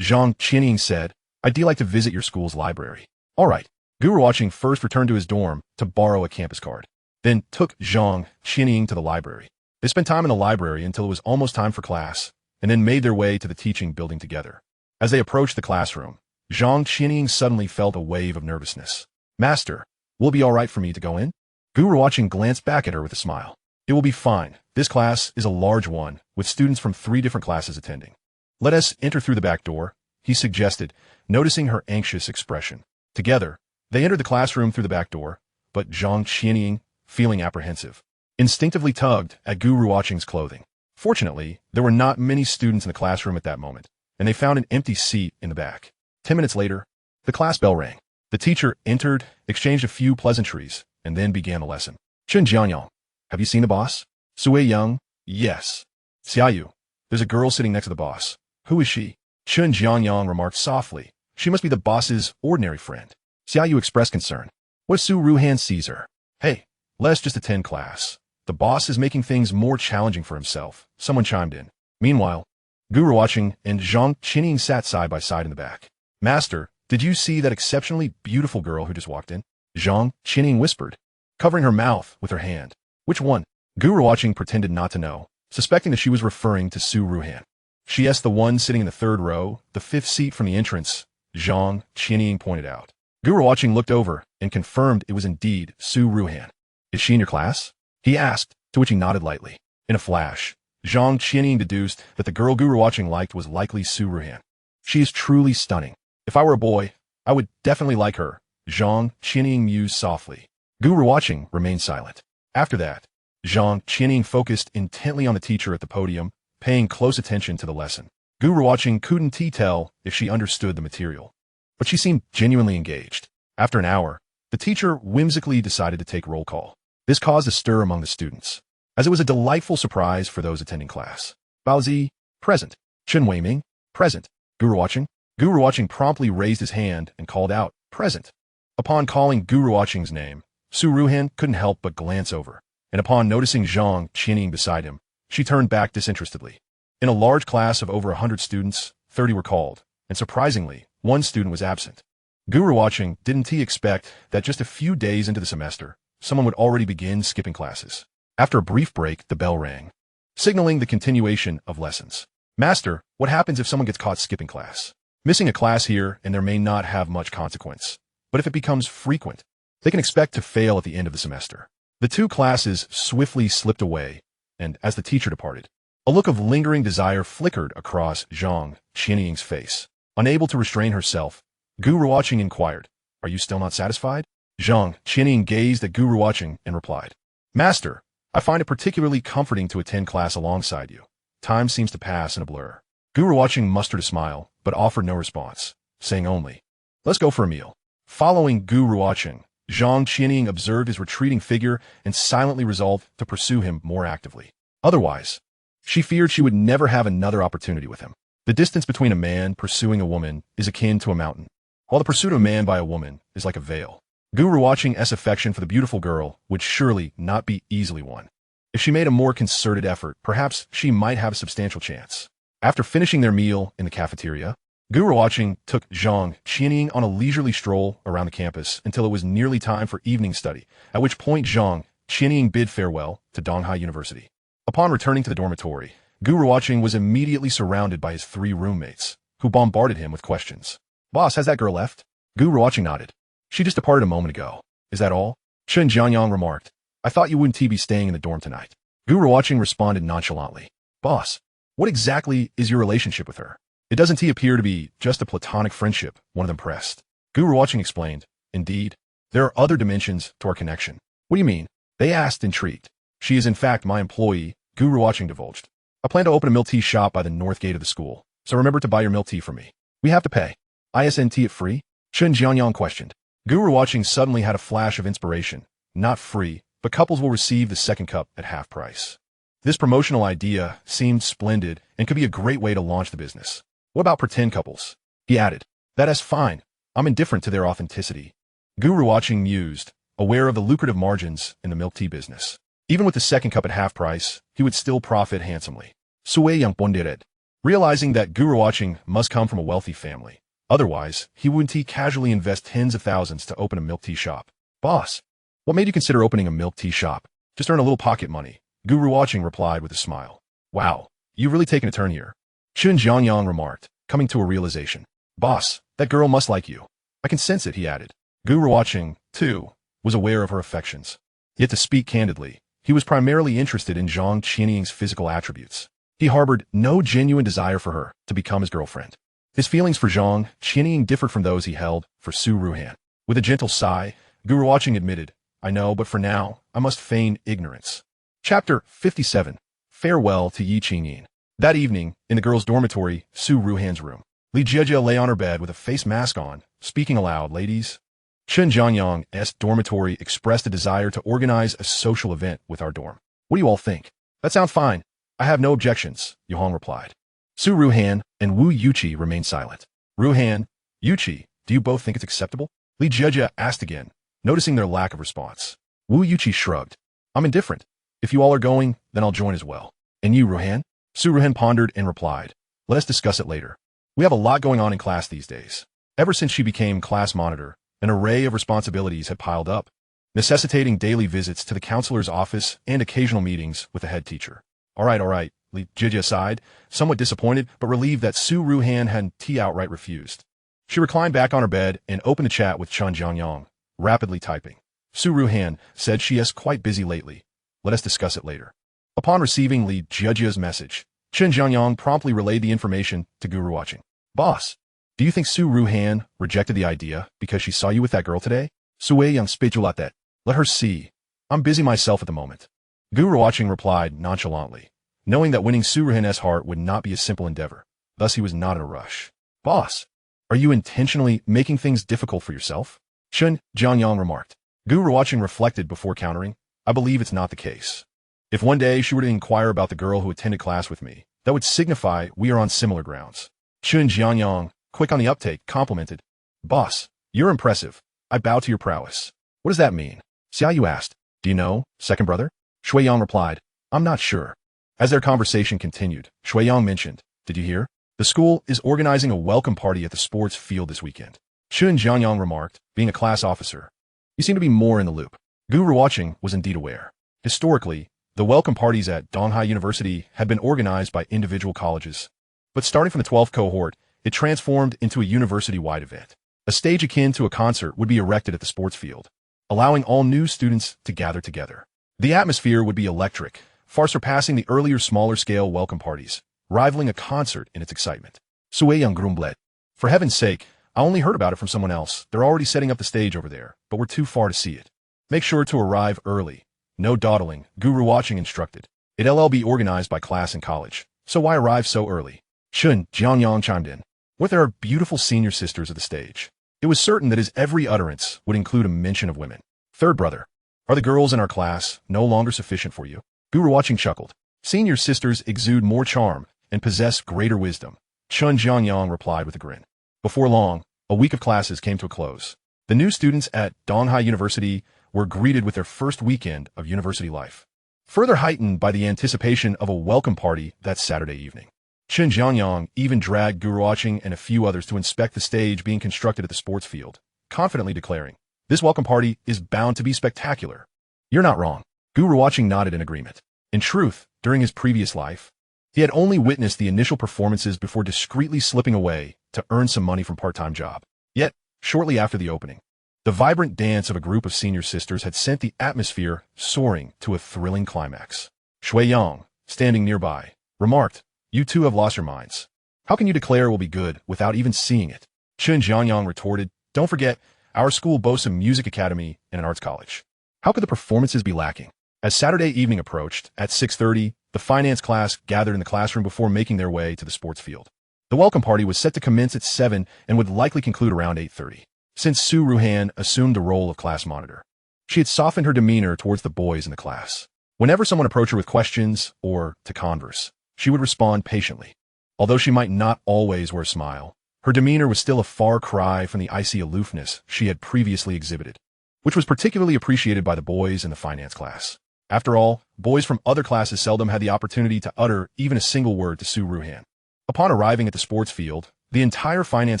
Zhang Qining said, I'd like to visit your school's library. All right. Gu Ruochen first returned to his dorm to borrow a campus card, then took Zhang Qining to the library. They spent time in the library until it was almost time for class, and then made their way to the teaching building together. As they approached the classroom, Zhang Qining suddenly felt a wave of nervousness. Master, will it be all right for me to go in? Gu Ruochen glanced back at her with a smile. It will be fine. This class is a large one, with students from 3 different classes attending. Let us enter through the back door, he suggested, noticing her anxious expression. Together, they entered the classroom through the back door, but Zhang Qining, feeling apprehensive, instinctively tugged at Gu Ruochen's clothing. Fortunately, there were not many students in the classroom at that moment, and they found an empty seat in the back. 10 minutes later, the class bell rang. The teacher entered, exchanged a few pleasantries, and then began the lesson. Chen Jianyang, have you seen the boss? Sui Young, yes. Xiaoyu, there's a girl sitting next to the boss. Who is she? Chen Jianyang remarked softly. She must be the boss's ordinary friend. Xiaoyu expressed concern. What if Su Ruhan sees her? Hey, let's just attend class. The boss is making things more challenging for himself. Someone chimed in. Meanwhile, Gu Ruochen and Zhang Qining sat side by side in the back. Master, did you see that exceptionally beautiful girl who just walked in? Zhang Qining whispered, covering her mouth with her hand. Which one? Gu Ruochen pretended not to know, suspecting that she was referring to Su Ruhan. She asked the one sitting in the 3rd row, the 5th seat from the entrance, Zhang Qianying pointed out. Gu Ruochen looked over and confirmed it was indeed Gu Ruochen. Is she in your class? He asked, to which he nodded lightly. In a flash, Zhang Qianying deduced that the girl Gu Ruochen liked was likely Gu Ruochen. She is truly stunning. If I were a boy, I would definitely like her, Zhang Qianying mused softly. Gu Ruochen remained silent. After that, Zhang Qianying focused intently on the teacher at the podium, paying close attention to the lesson. Gu Ruochen couldn't tell if she understood the material, but she seemed genuinely engaged. After an hour, the teacher whimsically decided to take roll call. This caused a stir among the students, as it was a delightful surprise for those attending class. Bao Zi, present. Chen Weiming, present. Gu Ruochen? Gu Ruochen promptly raised his hand and called out, present. Upon calling Gu Ruochen's name, Gu Ruochen couldn't help but glance over, and upon noticing Zhang Qianying beside him, she turned back disinterestedly. In a large class of over 100 students, 30 were called, and surprisingly, one student was absent. Gu Ruochen didn't expect that just a few days into the semester, someone would already begin skipping classes. After a brief break, the bell rang, signaling the continuation of lessons. Master, what happens if someone gets caught skipping class? Missing a class here and there may not have much consequence, but if it becomes frequent, they can expect to fail at the end of the semester. The two classes swiftly slipped away, and as the teacher departed, a look of lingering desire flickered across Zhang Qianying's face. Unable to restrain herself, Gu Ruochen inquired, "Are you still not satisfied?" Zhang Qianying gazed at Gu Ruochen and replied, "Master, I find it particularly comforting to attend class alongside you. Time seems to pass in a blur." Gu Ruochen mustered a smile, but offered no response, saying only, "Let's go for a meal." Following Gu Ruochen, Zhang Qianying observed his retreating figure and silently resolved to pursue him more actively. Otherwise, she feared she would never have another opportunity with him. The distance between a man pursuing a woman is akin to a mountain, while the pursuit of a man by a woman is like a veil. Gu Ruochen's affection for the beautiful girl would surely not be easily won. If she made a more concerted effort, perhaps she might have a substantial chance. After finishing their meal in the cafeteria, Gu Ruochen took Zhang Qianying on a leisurely stroll around the campus until it was nearly time for evening study, at which point Zhang Qianying bid farewell to Donghai University. Upon returning to the dormitory, Gu Ruochen was immediately surrounded by his 3 roommates, who bombarded him with questions. "Boss, has that girl left?" Gu Ruochen nodded. "She just departed a moment ago. Is that all?" Chen Jianyang remarked. "I thought you wouldn't be staying in the dorm tonight." Gu Ruochen responded nonchalantly. "Boss, what exactly is your relationship with her? It doesn't appear to be just a platonic friendship," one of them pressed. Gu Ruochen explained, "Indeed, there are other dimensions to our connection." "What do you mean?" they asked, intrigued. "She is in fact my employee," Gu Ruochen divulged. "I plan to open a milk tea shop by the north gate of the school, so remember to buy your milk tea from me." "We have to pay. Isn't it free?" Chen Jianyang questioned. Gu Ruochen suddenly had a flash of inspiration. Not free, but couples will receive the second cup at half price. This promotional idea seemed splendid and could be a great way to launch the business. "What about pretend couples?" he added. "That is fine. I'm indifferent to their authenticity." Gu Ruochen mused, aware of the lucrative margins in the milk tea business. Even with the second cup at half price, he would still profit handsomely. Sui Yang Bondired. Realizing that Gu Ruochen must come from a wealthy family, otherwise he wouldn't casually invest tens of thousands to open a milk tea shop. "Boss, what made you consider opening a milk tea shop?" "Just earn a little pocket money," Gu Ruochen replied with a smile. "Wow, you've really taken a turn here," Chen Jianyang remarked, coming to a realization. "Boss, that girl must like you. I can sense it," he added. Gu Ruochen, too, was aware of her affections. Yet to speak candidly, he was primarily interested in Zhang Qianying's physical attributes. He harbored no genuine desire for her to become his girlfriend. His feelings for Zhang Qianying differed from those he held for Gu Ruochen. With a gentle sigh, Gu Ruochen admitted, "I know, but for now, I must feign ignorance." Chapter 57. Farewell to Yi Qingyin. That evening, in the girls' dormitory, Gu Ruohen's room, Li Jieji lay on her bed with a face mask on, speaking aloud, "Ladies." Chen Jianyang's dormitory expressed a desire to organize a social event with our dorm. "What do you all think?" "That sounds fine. I have no objections," Yuhong replied. Gu Ruochen and Wu Yuqi remained silent. "Ruochen, Yuqi, do you both think it's acceptable?" Li Jieji asked again, noticing their lack of response. Wu Yuqi shrugged. "I'm indifferent. If you all are going, then I'll join as well." "And you, Ruochen?" Gu Ruochen pondered and replied, "Let us discuss it later. We have a lot going on in class these days." Ever since she became class monitor, an array of responsibilities had piled up, necessitating daily visits to the counselor's office and occasional meetings with the head teacher. All right, Li Jieji sighed, somewhat disappointed but relieved that Gu Ruochen hadn't outright refused. She reclined back on her bed and opened the chat with Chun Jiangyang, rapidly typing. Gu Ruochen said she is quite busy lately. Let us discuss it later. Upon receiving Li Jiajia's message, Chun Jiangyang promptly relayed the information to Gu Ruochen. Boss, do you think Gu Ruochen rejected the idea because she saw you with that girl today? Sui Yang speculated. Let her see. I'm busy myself at the moment. Gu Ruochen replied nonchalantly, knowing that winning Gu Ruochen's heart would not be a simple endeavor. Thus he was not in a rush. Boss, are you intentionally making things difficult for yourself? Chun Jiangyang remarked. Gu Ruochen reflected before countering. I believe it's not the case. If one day she were to inquire about the girl who attended class with me, that would signify we are on similar grounds. Chun Jiangyang, quick on the uptake, complimented. Boss, you're impressive. I bow to your prowess. What does that mean? Xiaoyu asked. Do you know, second brother? Shuiyang replied. I'm not sure. As their conversation continued, Shuiyang mentioned, did you hear? The school is organizing a welcome party at the sports field this weekend. Chun Jiangyang remarked, being a class officer. You seem to be more in the loop. Gu Ruochen was indeed aware. Historically, the welcome parties at Donghai University had been organized by individual colleges. But starting from the 12th cohort, it transformed into a university-wide event. A stage akin to a concert would be erected at the sports field, allowing all new students to gather together. The atmosphere would be electric, far surpassing the earlier smaller-scale welcome parties, rivaling a concert in its excitement. Sui Yang grumbled. For heaven's sake, I only heard about it from someone else. They're already setting up the stage over there, but we're too far to see it. Make sure to arrive early. No dawdling, Gu Ruochen instructed. It'll be organized by class and college, so why arrive so early? Chun Jiangyang chimed in. What there are beautiful senior sisters at the stage. It was certain that his every utterance would include a mention of women. Third brother, are the girls in our class no longer sufficient for you? Gu Ruochen chuckled. Senior sisters exude more charm and possess greater wisdom. Chun Jiangyang replied with a grin. Before long, a week of classes came to a close. The new students at Donghai University were greeted with their first weekend of university life, further heightened by the anticipation of a welcome party that Saturday evening. Chun Jiangyang even dragged Gu Ruochen and a few others to inspect the stage being constructed at the sports field, confidently declaring, this welcome party is bound to be spectacular. You're not wrong. Gu Ruochen nodded in agreement. In truth, during his previous life, he had only witnessed the initial performances before discreetly slipping away to earn some money from part-time job. Yet, shortly after the opening, the vibrant dance of a group of senior sisters had sent the atmosphere soaring to a thrilling climax. Shui Yang, standing nearby, remarked, you two have lost your minds. How can you declare it will be good without even seeing it? Chun Jiangyang retorted, don't forget, our school boasts a music academy and an arts college. How could the performances be lacking? As Saturday evening approached, at 6:30, the finance class gathered in the classroom before making their way to the sports field. The welcome party was set to commence at 7 and would likely conclude around 8:30. Since Gu Ruochen assumed the role of class monitor, she had softened her demeanor towards the boys in the class. Whenever someone approached her with questions or to converse, she would respond patiently. Although she might not always wear a smile, her demeanor was still a far cry from the icy aloofness she had previously exhibited, which was particularly appreciated by the boys in the finance class. After all, boys from other classes seldom had the opportunity to utter even a single word to Gu Ruochen. Upon arriving at the sports field, the entire finance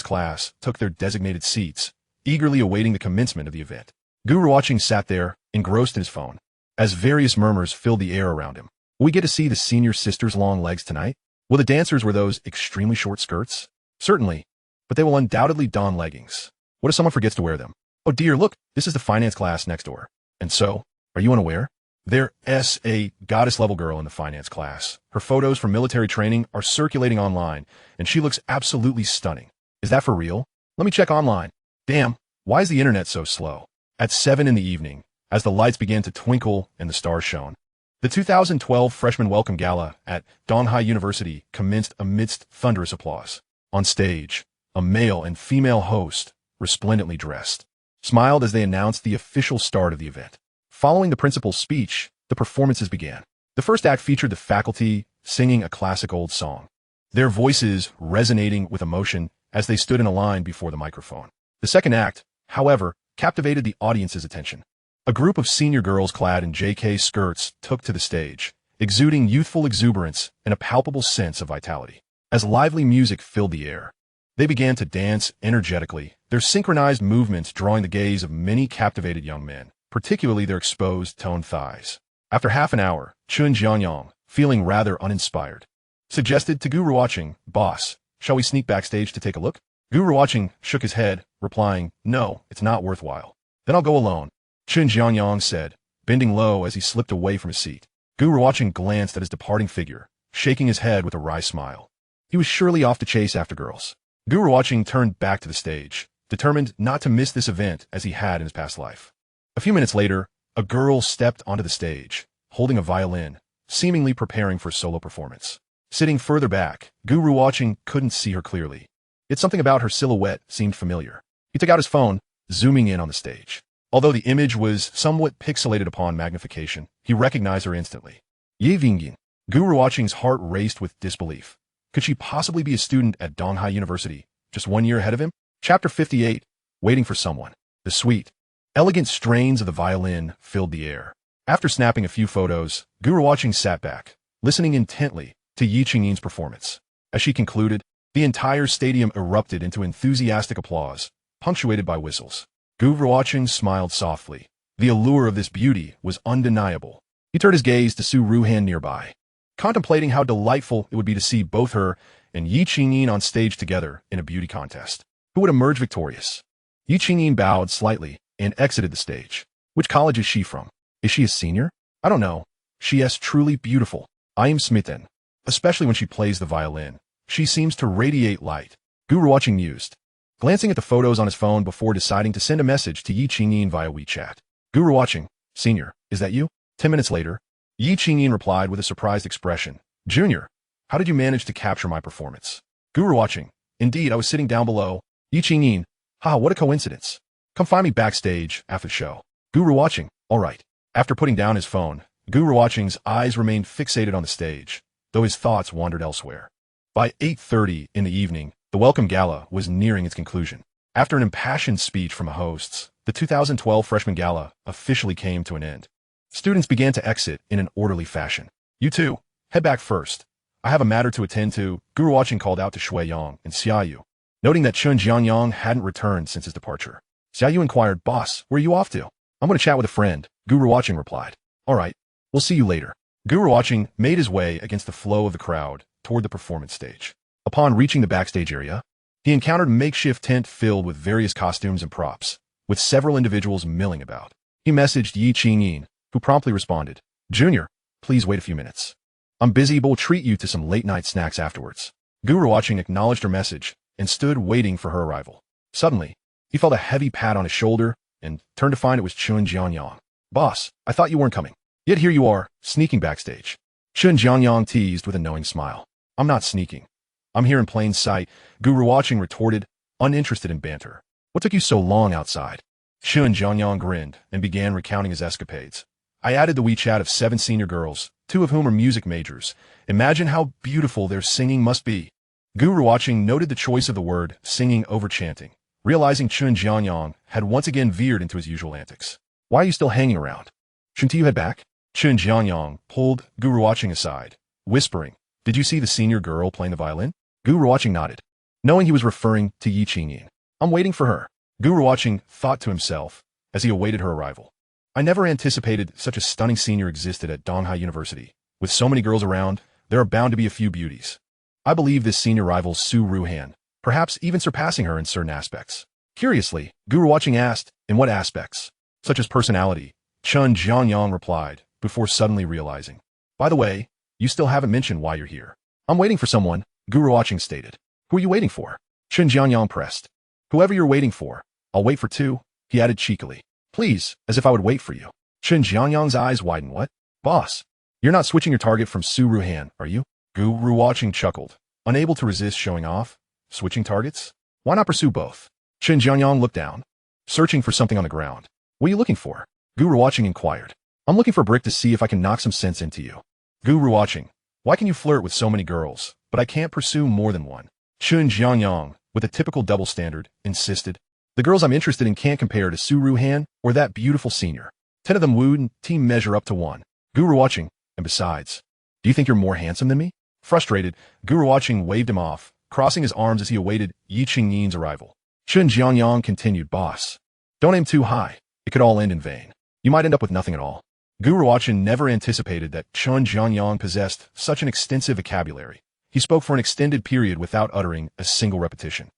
class took their designated seats, eagerly awaiting the commencement of the event. Gu Ruochen sat there, engrossed in his phone, as various murmurs filled the air around him. Will we get to see the senior sisters' long legs tonight? Will the dancers wear those extremely short skirts? Certainly, but they will undoubtedly don leggings. What if someone forgets to wear them? Oh dear, look, this is the finance class next door. And so, are you unaware? There's a goddess-level girl in the finance class. Her photos from military training are circulating online, and she looks absolutely stunning. Is that for real? Let me check online. Damn, why is the internet so slow? At 7 in the evening, as the lights began to twinkle and the stars shone, the 2012 Freshman Welcome Gala at Donghai University commenced amidst thunderous applause. On stage, a male and female host, resplendently dressed, smiled as they announced the official start of the event. Following the principal's speech, the performances began. The first act featured the faculty singing a classic old song, their voices resonating with emotion as they stood in a line before the microphone. The second act, however, captivated the audience's attention. A group of senior girls clad in JK skirts took to the stage, exuding youthful exuberance and a palpable sense of vitality. As lively music filled the air, they began to dance energetically, their synchronized movements drawing the gaze of many captivated young men, particularly their exposed toned thighs. After half an hour, Chun Jiangyang, feeling rather uninspired, suggested to Gu Ruochen, boss, shall we sneak backstage to take a look? Gu Ruochen shook his head, replying, "No, it's not worthwhile." "Then I'll go alone," Chen Jianyang said, bending low as he slipped away from his seat. Gu Ruochen glanced at his departing figure, shaking his head with a wry smile. He was surely off to chase after girls. Gu Ruochen turned back to the stage, determined not to miss this event as he had in his past life. A few minutes later, a girl stepped onto the stage, holding a violin, seemingly preparing for a solo performance. Sitting further back, Gu Ruochen couldn't see her clearly. Yet something about her silhouette seemed familiar. He took out his phone, zooming in on the stage. Although the image was somewhat pixelated upon magnification, he recognized her instantly. Ye Vingying. Gu Ruochen's heart raced with disbelief. Could she possibly be a student at Donghai University, just 1 year ahead of him? Chapter 58, Waiting for Someone. The sweet, elegant strains of the violin filled the air. After snapping a few photos, Gu Ruochen sat back, listening intently to Yi Qingyin's performance. As she concluded, the entire stadium erupted into enthusiastic applause, punctuated by whistles. Gu Ruochen smiled softly. The allure of this beauty was undeniable. He turned his gaze to Su Ruhan nearby, contemplating how delightful it would be to see both her and Yi Qingyin on stage together in a beauty contest. Who would emerge victorious? Yi Qingyin bowed slightly and exited the stage. Which college is she from? Is she a senior? I don't know. She is truly beautiful. I am smitten. Especially when she plays the violin. She seems to radiate light. Gu Ruochen mused, glancing at the photos on his phone before deciding to send a message to Yi Qingyin via WeChat. Gu Ruochen, Senior, is that you? 10 minutes later, Yi Qingyin replied with a surprised expression. Junior, how did you manage to capture my performance? Gu Ruochen, indeed, I was sitting down below. Yi Qingyin, what a coincidence. Come find me backstage after the show. Gu Ruochen, all right. After putting down his phone, Gu Ruochen's eyes remained fixated on the stage, though his thoughts wandered elsewhere. By 8:30 in the evening, the welcome gala was nearing its conclusion. After an impassioned speech from the hosts, the 2012 freshman gala officially came to an end. Students began to exit in an orderly fashion. You two, head back first. I have a matter to attend to, Gu Ruochen called out to Shui Yang and Xiaoyu, noting that Chen Jianyang hadn't returned since his departure. Xiaoyu inquired, "Boss, where are you off to?" "I'm going to chat with a friend," Gu Ruochen replied. "All right, we'll see you later." Gu Ruochen made his way against the flow of the crowd toward the performance stage. Upon reaching the backstage area, he encountered a makeshift tent filled with various costumes and props, with several individuals milling about. He messaged Yi Qingyin, who promptly responded, "Junior, please wait a few minutes. I'm busy but will treat you to some late-night snacks afterwards." Gu Ruochen acknowledged her message and stood waiting for her arrival. Suddenly, he felt a heavy pat on his shoulder and turned to find it was Chen Jianyang. "Boss, I thought you weren't coming. Yet here you are, sneaking backstage." Chen Jianyang teased with a knowing smile. "I'm not sneaking. I'm here in plain sight," Gu Ruochen retorted, uninterested in banter. "What took you so long outside?" Chen Jianyang grinned and began recounting his escapades. "I added the WeChat of 7 senior girls, 2 of whom are music majors. Imagine how beautiful their singing must be." Gu Ruochen noted the choice of the word singing over chanting, realizing Chen Jianyang had once again veered into his usual antics. "Why are you still hanging around? Shouldn't you head back?" Chen Jianyang pulled Gu Ruochen aside, whispering, "Did you see the senior girl playing the violin?" Gu Ruochen nodded, knowing he was referring to Yi Qingyin. "I'm waiting for her," Gu Ruochen thought to himself as he awaited her arrival. "I never anticipated such a stunning senior existed at Donghai University. With so many girls around, there are bound to be a few beauties. I believe this senior rivals Su Ruhan, perhaps even surpassing her in certain aspects." Curiously, Gu Ruochen asked, "In what aspects?" "Such as personality," Chen Jianyang replied, before suddenly realizing. "By the way, you still haven't mentioned why you're here." "I'm waiting for someone," Gu Ruochen stated. "Who are you waiting for?" Chen Jianyang pressed. "Whoever you're waiting for. I'll wait for 2, he added cheekily. "Please, as if I would wait for you." Chen Jianyang's eyes widened. "What? Boss, you're not switching your target from Su Ruhan, are you?" Gu Ruochen chuckled, unable to resist showing off. "Switching targets? Why not pursue both?" Chen Jianyang looked down, searching for something on the ground. "What are you looking for?" Gu Ruochen inquired. "I'm looking for a brick to see if I can knock some sense into you." Gu Ruochen, "Why can you flirt with so many girls, but I can't pursue more than one?" Chen Jianyang, with a typical double standard, insisted. "The girls I'm interested in can't compare to Su Ruhan or that beautiful senior. 10 of them wouldn't measure up to 1. Gu Ruochen, and besides, do you think you're more handsome than me?" Frustrated, Gu Ruochen waved him off, crossing his arms as he awaited Yi Qingyin's arrival. Chen Jianyang continued, "Boss, don't aim too high. It could all end in vain. You might end up with nothing at all." Gu Ruochen never anticipated that Chen Jianyang possessed such an extensive vocabulary. He spoke for an extended period without uttering a single repetition.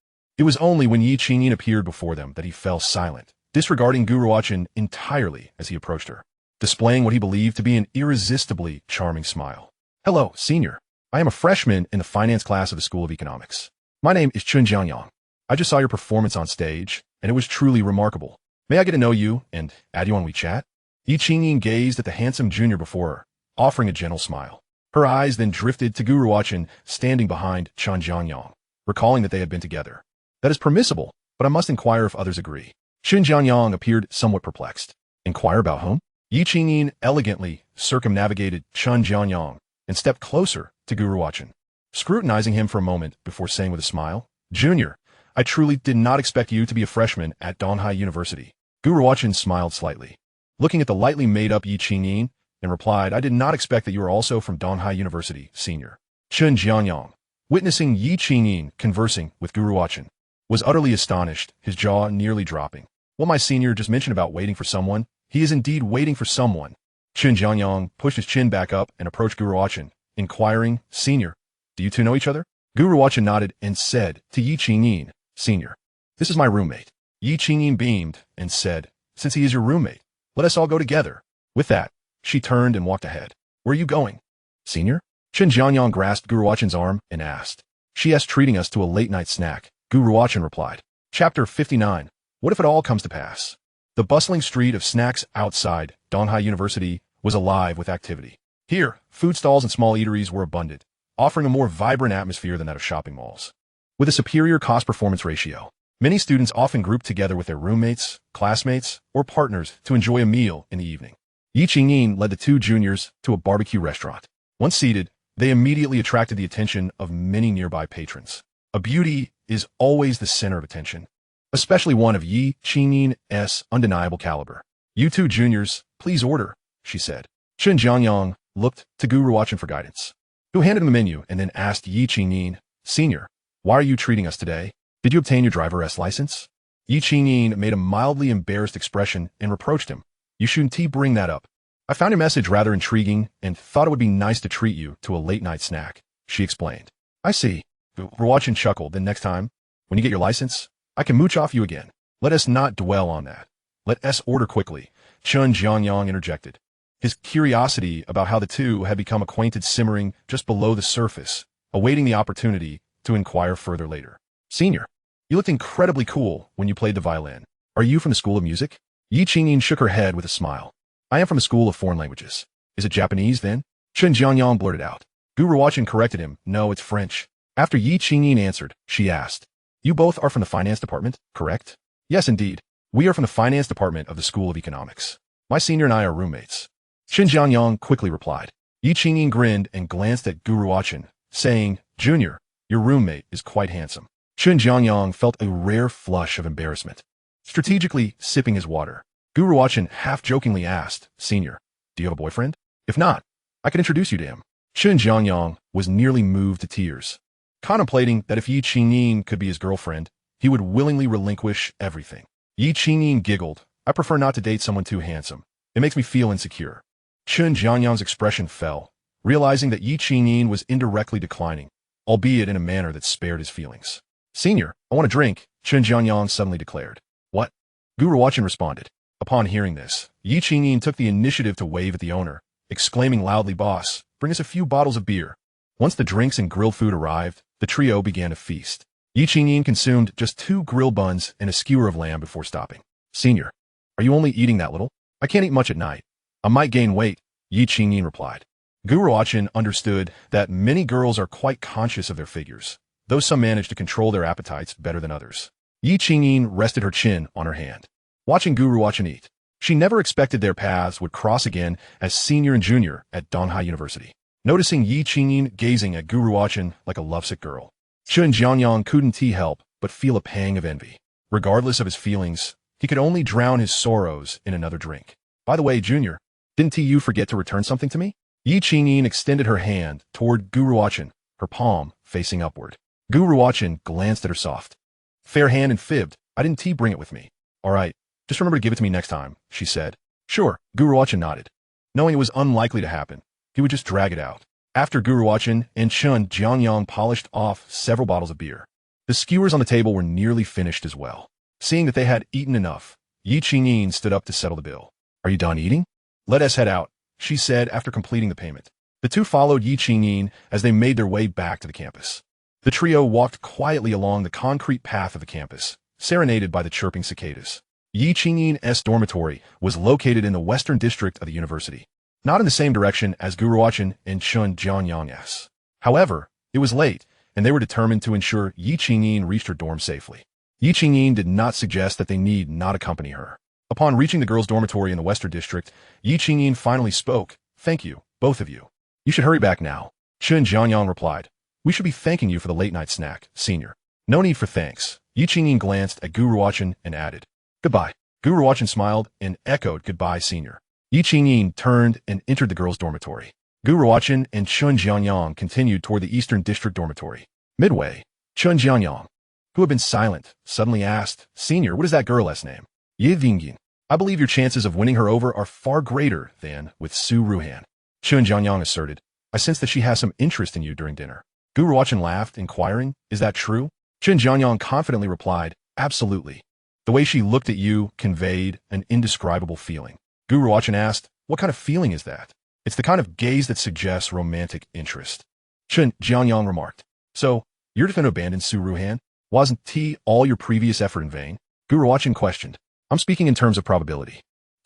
It was only when Yi Qingyin appeared before them that he fell silent, disregarding Gu Ruochen entirely as he approached her, displaying what he believed to be an irresistibly charming smile. "Hello, senior. I am a freshman in the finance class of the School of Economics. My name is Chun Jiangyang. I just saw your performance on stage, and it was truly remarkable. May I get to know you and add you on WeChat?" Yi Qingyin gazed at the handsome junior before her, offering a gentle smile. Her eyes then drifted to Gu Ruochen standing behind Chun Jiangyang, recalling that they had been together. "That is permissible, but I must inquire if others agree." Chun Jiangyang appeared somewhat perplexed. "Inquire about whom?" Yi Qingyin elegantly circumnavigated Chun Jiangyang and stepped closer to Gu Ruochen, scrutinizing him for a moment before saying with a smile, "Junior, I truly did not expect you to be a freshman at Donghai University." Gu Ruochen smiled slightly, looking at the lightly made-up Yi Qingyin, and replied, "I did not expect that you are also from Donghai University, senior." Chun Jiangyang, witnessing Yi Qingyin conversing with Gu Ruochen, was utterly astonished, his jaw nearly dropping. "What my senior just mentioned about waiting for someone, he is indeed waiting for someone." Chun Jiangyang pushed his chin back up and approached Gu Ruochen, inquiring, "Senior, do you two know each other?" Gu Ruochen nodded and said to Yi Qingyin, "Senior, this is my roommate." Yi Qingyin beamed and said, "Since he is your roommate, let us all go together." With that, she turned and walked ahead. "Where are you going?" "Senior?" Chun Jiangyang grasped Gu Ruochen's arm and asked. "She is treating us to a late-night snack," Gu Ruochen replied. Chapter 59. What if it all comes to pass? The bustling street of snacks outside Donghai University was alive with activity. Here, food stalls and small eateries were abundant, offering a more vibrant atmosphere than that of shopping malls. With a superior cost-performance ratio, many students often grouped together with their roommates, classmates, or partners to enjoy a meal in the evening. Yi Qingyin led the two juniors to a barbecue restaurant. Once seated, they immediately attracted the attention of many nearby patrons. A beauty is always the center of attention, especially one of Yi Qingyin's undeniable caliber. "You two juniors, please order," she said. Chun Jiangyang looked to Gu Ruochen for guidance, who handed him the menu and then asked Yi Qingyin, "Senior, why are you treating us today? Did you obtain your driver's license?" Yi Qingyin made a mildly embarrassed expression and reproached him. "You shouldn't bring that up. I found your message rather intriguing and thought it would be nice to treat you to a late-night snack," she explained. "I see." Ruochen chuckled. "Then next time, when you get your license, I can mooch off you again." "Let us not dwell on that. Let us order quickly," Chun Jiangyang interjected, his curiosity about how the two had become acquainted simmering just below the surface, awaiting the opportunity to inquire further later. "Senior, you looked incredibly cool when you played the violin. Are you from the School of Music?" Yi Qingyin shook her head with a smile. "I am from the School of Foreign Languages." "Is it Japanese, then?" Chun Jiangyang blurted out. Gu Ruochen corrected him. "No, it's French." After Yi Qingyin answered, she asked, "You both are from the finance department, correct?" "Yes, indeed. We are from the finance department of the School of Economics. My senior and I are roommates." Chun Jiangyang quickly replied. Yi Qingyin grinned and glanced at Gu Ruochen, saying, "Junior, your roommate is quite handsome." Chun Jiangyang felt a rare flush of embarrassment. Strategically sipping his water, Gu Ruochen half-jokingly asked, "Senior, do you have a boyfriend? If not, I could introduce you to him." Chun Jiangyang was nearly moved to tears, contemplating that if Yi Qingyin could be his girlfriend, he would willingly relinquish everything. Yi Qingyin giggled. "I prefer not to date someone too handsome. It makes me feel insecure." Chun Jiangyang's expression fell, realizing that Yi Qingyin was indirectly declining, albeit in a manner that spared his feelings. "Senior, I want a drink," Chun Jiangyang suddenly declared. "What?" Gu Ruochen responded. Upon hearing this, Yi Qingyin took the initiative to wave at the owner, exclaiming loudly, "Boss, bring us a few bottles of beer." Once the drinks and grilled food arrived, the trio began to feast. Yi Qingyin consumed just 2 grilled buns and a skewer of lamb before stopping. "Senior, are you only eating that little? I can't eat much at night. I might gain weight," Yi Qingyin replied. Gu Ruochen understood that many girls are quite conscious of their figures, though some manage to control their appetites better than others. Yi Qingyin rested her chin on her hand, watching Gu Ruochen eat. She never expected their paths would cross again as senior and junior at Donghai University. Noticing Yi Qingyin gazing at Gu Ruochen like a lovesick girl, Chun Jiangyang couldn't help but feel a pang of envy. Regardless of his feelings, he could only drown his sorrows in another drink. "By the way, Junior, didn't you forget to return something to me?" Yi Qingyin extended her hand toward Gu Ruochen, her palm facing upward. Gu Ruochen glanced at her soft, fair hand and fibbed. "I didn't bring it with me." "All right, just remember to give it to me next time," she said. "Sure," Gu Ruochen nodded, knowing it was unlikely to happen. He would just drag it out. After Gu Ruochen and Chun Jiangyang polished off several bottles of beer, The skewers on the table were nearly finished as well. Seeing that they had eaten enough, Yi Qingyin stood up to settle the bill. Are you done eating? Let us head out, she said after completing the payment. The two followed Yi Qingyin as they made their way back to the campus. The trio walked quietly along the concrete path of the campus, serenaded by the chirping cicadas. Yi Qingyin's dormitory was located in the western district of the university, not in the same direction as Gu Ruochen and Chun Jianyang's. However, it was late, and they were determined to ensure Yi Qingyin reached her dorm safely. Yi Qingyin did not suggest that they need not accompany her. Upon reaching the girls' dormitory in the western district, Yi Qingyin finally spoke. Thank you, both of you. You should hurry back now. Chun Jianyang replied. We should be thanking you for the late-night snack, senior. No need for thanks. Yi Qingyin glanced at Gu Ruochen and added, Goodbye. Gu Ruochen smiled and echoed goodbye, senior. Yi Qingyin turned and entered the girls' dormitory. Gu Ruochen and Chun Jianyang continued toward the eastern district dormitory. Midway, Chun Jianyang, who had been silent, suddenly asked, Senior, what is that girl's name? Yi Vingyin. I believe your chances of winning her over are far greater than with Gu Ruochen. Chun Jianyang asserted, I sense that she has some interest in you during dinner. Gu Ruochen laughed, inquiring, Is that true? Chun Jianyang confidently replied, Absolutely. The way she looked at you conveyed an indescribable feeling. Gu Ruochen asked, What kind of feeling is that? It's the kind of gaze that suggests romantic interest. Chun Jianyang remarked, So, you're just going to abandon Gu Ruochen? Wasn't all your previous effort in vain? Gu Ruochen questioned. I'm speaking in terms of probability.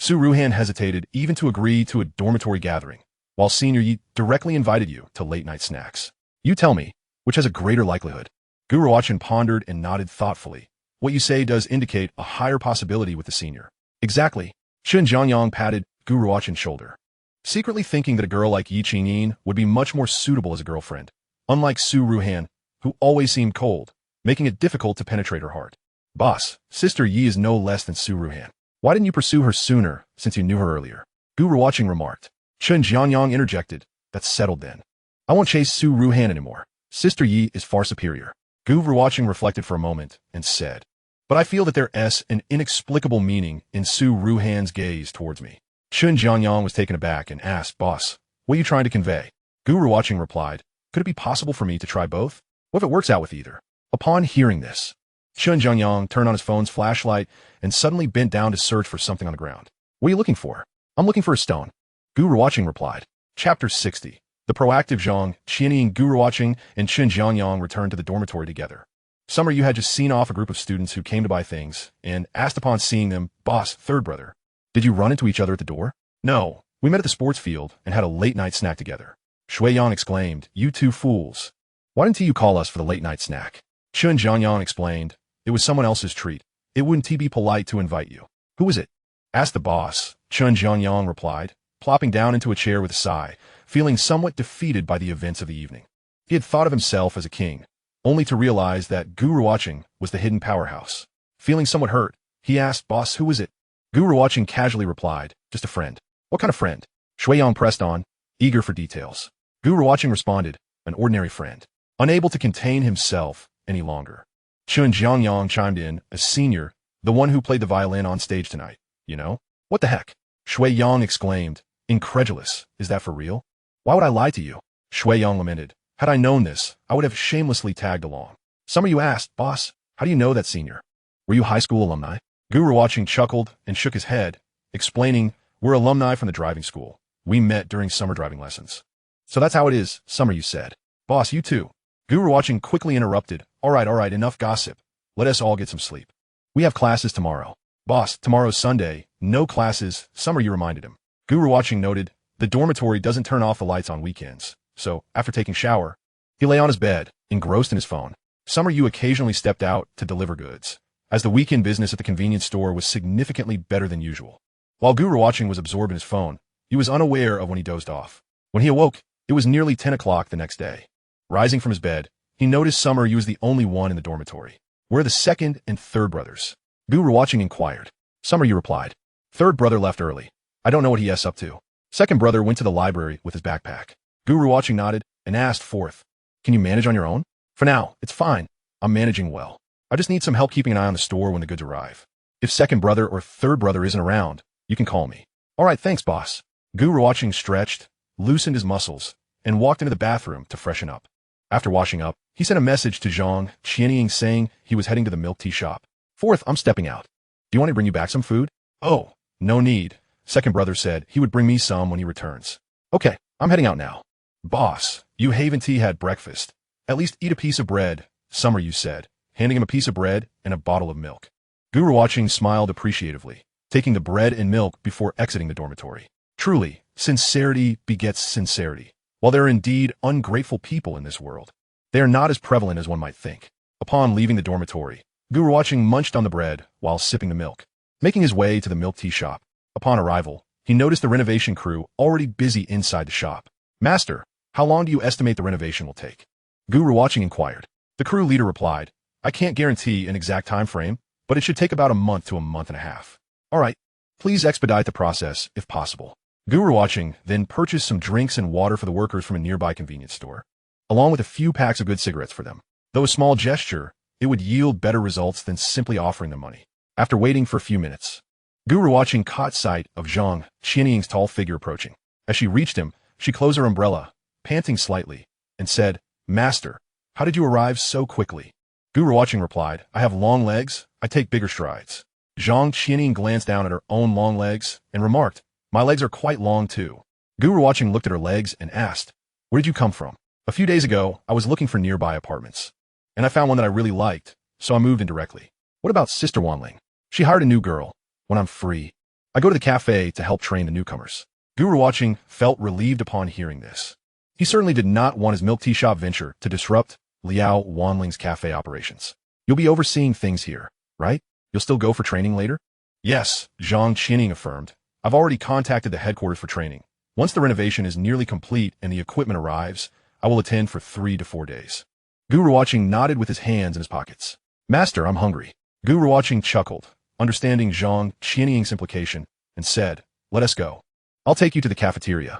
Gu Ruochen hesitated even to agree to a dormitory gathering, while Senior Yi directly invited you to late-night snacks. You tell me, which has a greater likelihood? Gu Ruochen pondered and nodded thoughtfully. What you say does indicate a higher possibility with the senior. Exactly. Chun Jianyang patted Gu Ruochen's shoulder, secretly thinking that a girl like Yi Qingyin would be much more suitable as a girlfriend, unlike Gu Ruochen, who always seemed cold, making it difficult to penetrate her heart. Boss, Sister Yi is no less than Gu Ruochen. Why didn't you pursue her sooner, since you knew her earlier? Gu Ruochen remarked. Chun Jianyang interjected. That's settled then. I won't chase Gu Ruochen anymore. Sister Yi is far superior. Gu Ruochen reflected for a moment and said, But I feel that there is an inexplicable meaning in Gu Ruochen's gaze towards me. Chun Jianyang was taken aback and asked, Boss, what are you trying to convey? Gu Ruochen replied, Could it be possible for me to try both? What if it works out with either? Upon hearing this, Chun Jianyang turned on his phone's flashlight and suddenly bent down to search for something on the ground. What are you looking for? I'm looking for a stone. Gu Ruochen replied. Chapter 60. The proactive Zhang, Qianying, Gu Ruochen, and Chun Jianyang returned to the dormitory together. Summer Yu had just seen off a group of students who came to buy things and asked upon seeing them, Boss, third brother, did you run into each other at the door? No, we met at the sports field and had a late-night snack together. Shui Yang exclaimed, You two fools. Why didn't you call us for the late-night snack? Chun Jianyang explained, It was someone else's treat. It wouldn't be polite to invite you. Who was it? Asked the boss. Chun Jianyang replied, plopping down into a chair with a sigh, feeling somewhat defeated by the events of the evening. He had thought of himself as a king, only to realize that Gu Ruochen was the hidden powerhouse. Feeling somewhat hurt, he asked, Boss, who was it? Gu Ruochen casually replied, Just a friend. What kind of friend? Shui Yang pressed on, eager for details. Gu Ruochen responded, An ordinary friend. Unable to contain himself any longer, Chun Jianyang chimed in, a senior, the one who played the violin on stage tonight. You know? What the heck? Shui Yang exclaimed, incredulous. Is that for real? Why would I lie to you? Shui Yang lamented. Had I known this, I would have shamelessly tagged along. Some of you asked, Boss, how do you know that senior? Were you high school alumni? Gu Ruochen chuckled and shook his head, explaining, We're alumni from the driving school. We met during summer driving lessons. So that's how it is, Summer, you said. Boss, you too. Gu Ruochen quickly interrupted. All right, enough gossip. Let us all get some sleep. We have classes tomorrow. Boss, tomorrow's Sunday. No classes, Summer, you reminded him. Gu Ruochen noted, the dormitory doesn't turn off the lights on weekends. So, after taking shower, he lay on his bed, engrossed in his phone. Summer Yu occasionally stepped out to deliver goods, as the weekend business at the convenience store was significantly better than usual. While Gu Ruochen was absorbed in his phone, he was unaware of when he dozed off. When he awoke, it was nearly 10 o'clock the next day. Rising from his bed, he noticed Summer Yu was the only one in the dormitory. Where are the second and third brothers? Gu Ruochen inquired. Summer Yu replied. Third brother left early. I don't know what he is up to. Second brother went to the library with his backpack. Gu Ruochen nodded and asked fourth, Can you manage on your own? For now, it's fine. I'm managing well. I just need some help keeping an eye on the store when the goods arrive. If second brother or third brother isn't around, you can call me. All right, thanks, boss. Gu Ruochen stretched, loosened his muscles, and walked into the bathroom to freshen up. After washing up, he sent a message to Zhang Qianying saying he was heading to the milk tea shop. Fourth, I'm stepping out. Do you want to bring you back some food? Oh, no need. Second brother said he would bring me some when he returns. Okay, I'm heading out now. Boss, you haven't had breakfast. At least eat a piece of bread, Summer, you said, handing him a piece of bread and a bottle of milk. Gu Ruochen smiled appreciatively, taking the bread and milk before exiting the dormitory. Truly, sincerity begets sincerity. While there are indeed ungrateful people in this world, they are not as prevalent as one might think. Upon leaving the dormitory, Gu Ruochen munched on the bread while sipping the milk. Making his way to the milk tea shop, upon arrival, he noticed the renovation crew already busy inside the shop. Master, how long do you estimate the renovation will take? Gu Ruochen inquired. The crew leader replied, I can't guarantee an exact time frame, but it should take about a month to a month and a half. All right, please expedite the process if possible. Gu Ruochen then purchased some drinks and water for the workers from a nearby convenience store, along with a few packs of good cigarettes for them. Though a small gesture, it would yield better results than simply offering them money. After waiting for a few minutes, Gu Ruochen caught sight of Zhang Qianying's tall figure approaching. As she reached him, she closed her umbrella, panting slightly, and said, Master, how did you arrive so quickly? Gu Ruochen replied, I have long legs, I take bigger strides. Zhang Qianying glanced down at her own long legs and remarked, My legs are quite long too. Gu Ruochen looked at her legs and asked, Where did you come from? A few days ago, I was looking for nearby apartments, and I found one that I really liked, so I moved in directly. What about Sister Wanling? She hired a new girl. When I'm free, I go to the cafe to help train the newcomers. Gu Ruochen felt relieved upon hearing this. He certainly did not want his milk tea shop venture to disrupt Liao Wanling's cafe operations. You'll be overseeing things here, right? You'll still go for training later? Yes, Zhang Qianying affirmed. I've already contacted the headquarters for training. Once the renovation is nearly complete and the equipment arrives, I will attend for 3 to 4 days. Gu Ruochen nodded with his hands in his pockets. Master, I'm hungry. Gu Ruochen chuckled, understanding Zhang Qianying's implication, and said, Let us go. I'll take you to the cafeteria.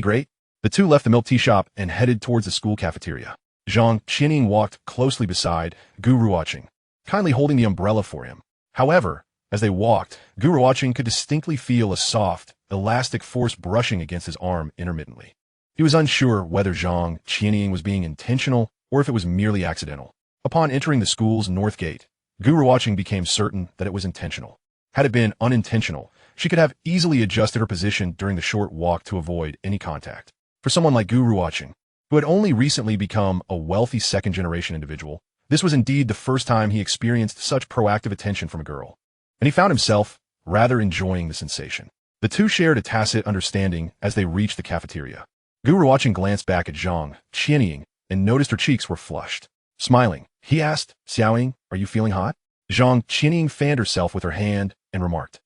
Great. The two left the milk tea shop and headed towards the school cafeteria. Zhang Qianying walked closely beside Gu Ruochen, kindly holding the umbrella for him. However, as they walked, Gu Ruochen could distinctly feel a soft, elastic force brushing against his arm intermittently. He was unsure whether Zhang Qianying was being intentional or if it was merely accidental. Upon entering the school's north gate, Gu Ruochen became certain that it was intentional. Had it been unintentional, she could have easily adjusted her position during the short walk to avoid any contact. For someone like Gu Ruochen, who had only recently become a wealthy second-generation individual, this was indeed the first time he experienced such proactive attention from a girl, and he found himself rather enjoying the sensation. The two shared a tacit understanding as they reached the cafeteria. Gu Ruochen glanced back at Zhang Qianying and noticed her cheeks were flushed. Smiling, he asked, Xiaoying, are you feeling hot? Zhang Qianying fanned herself with her hand and remarked,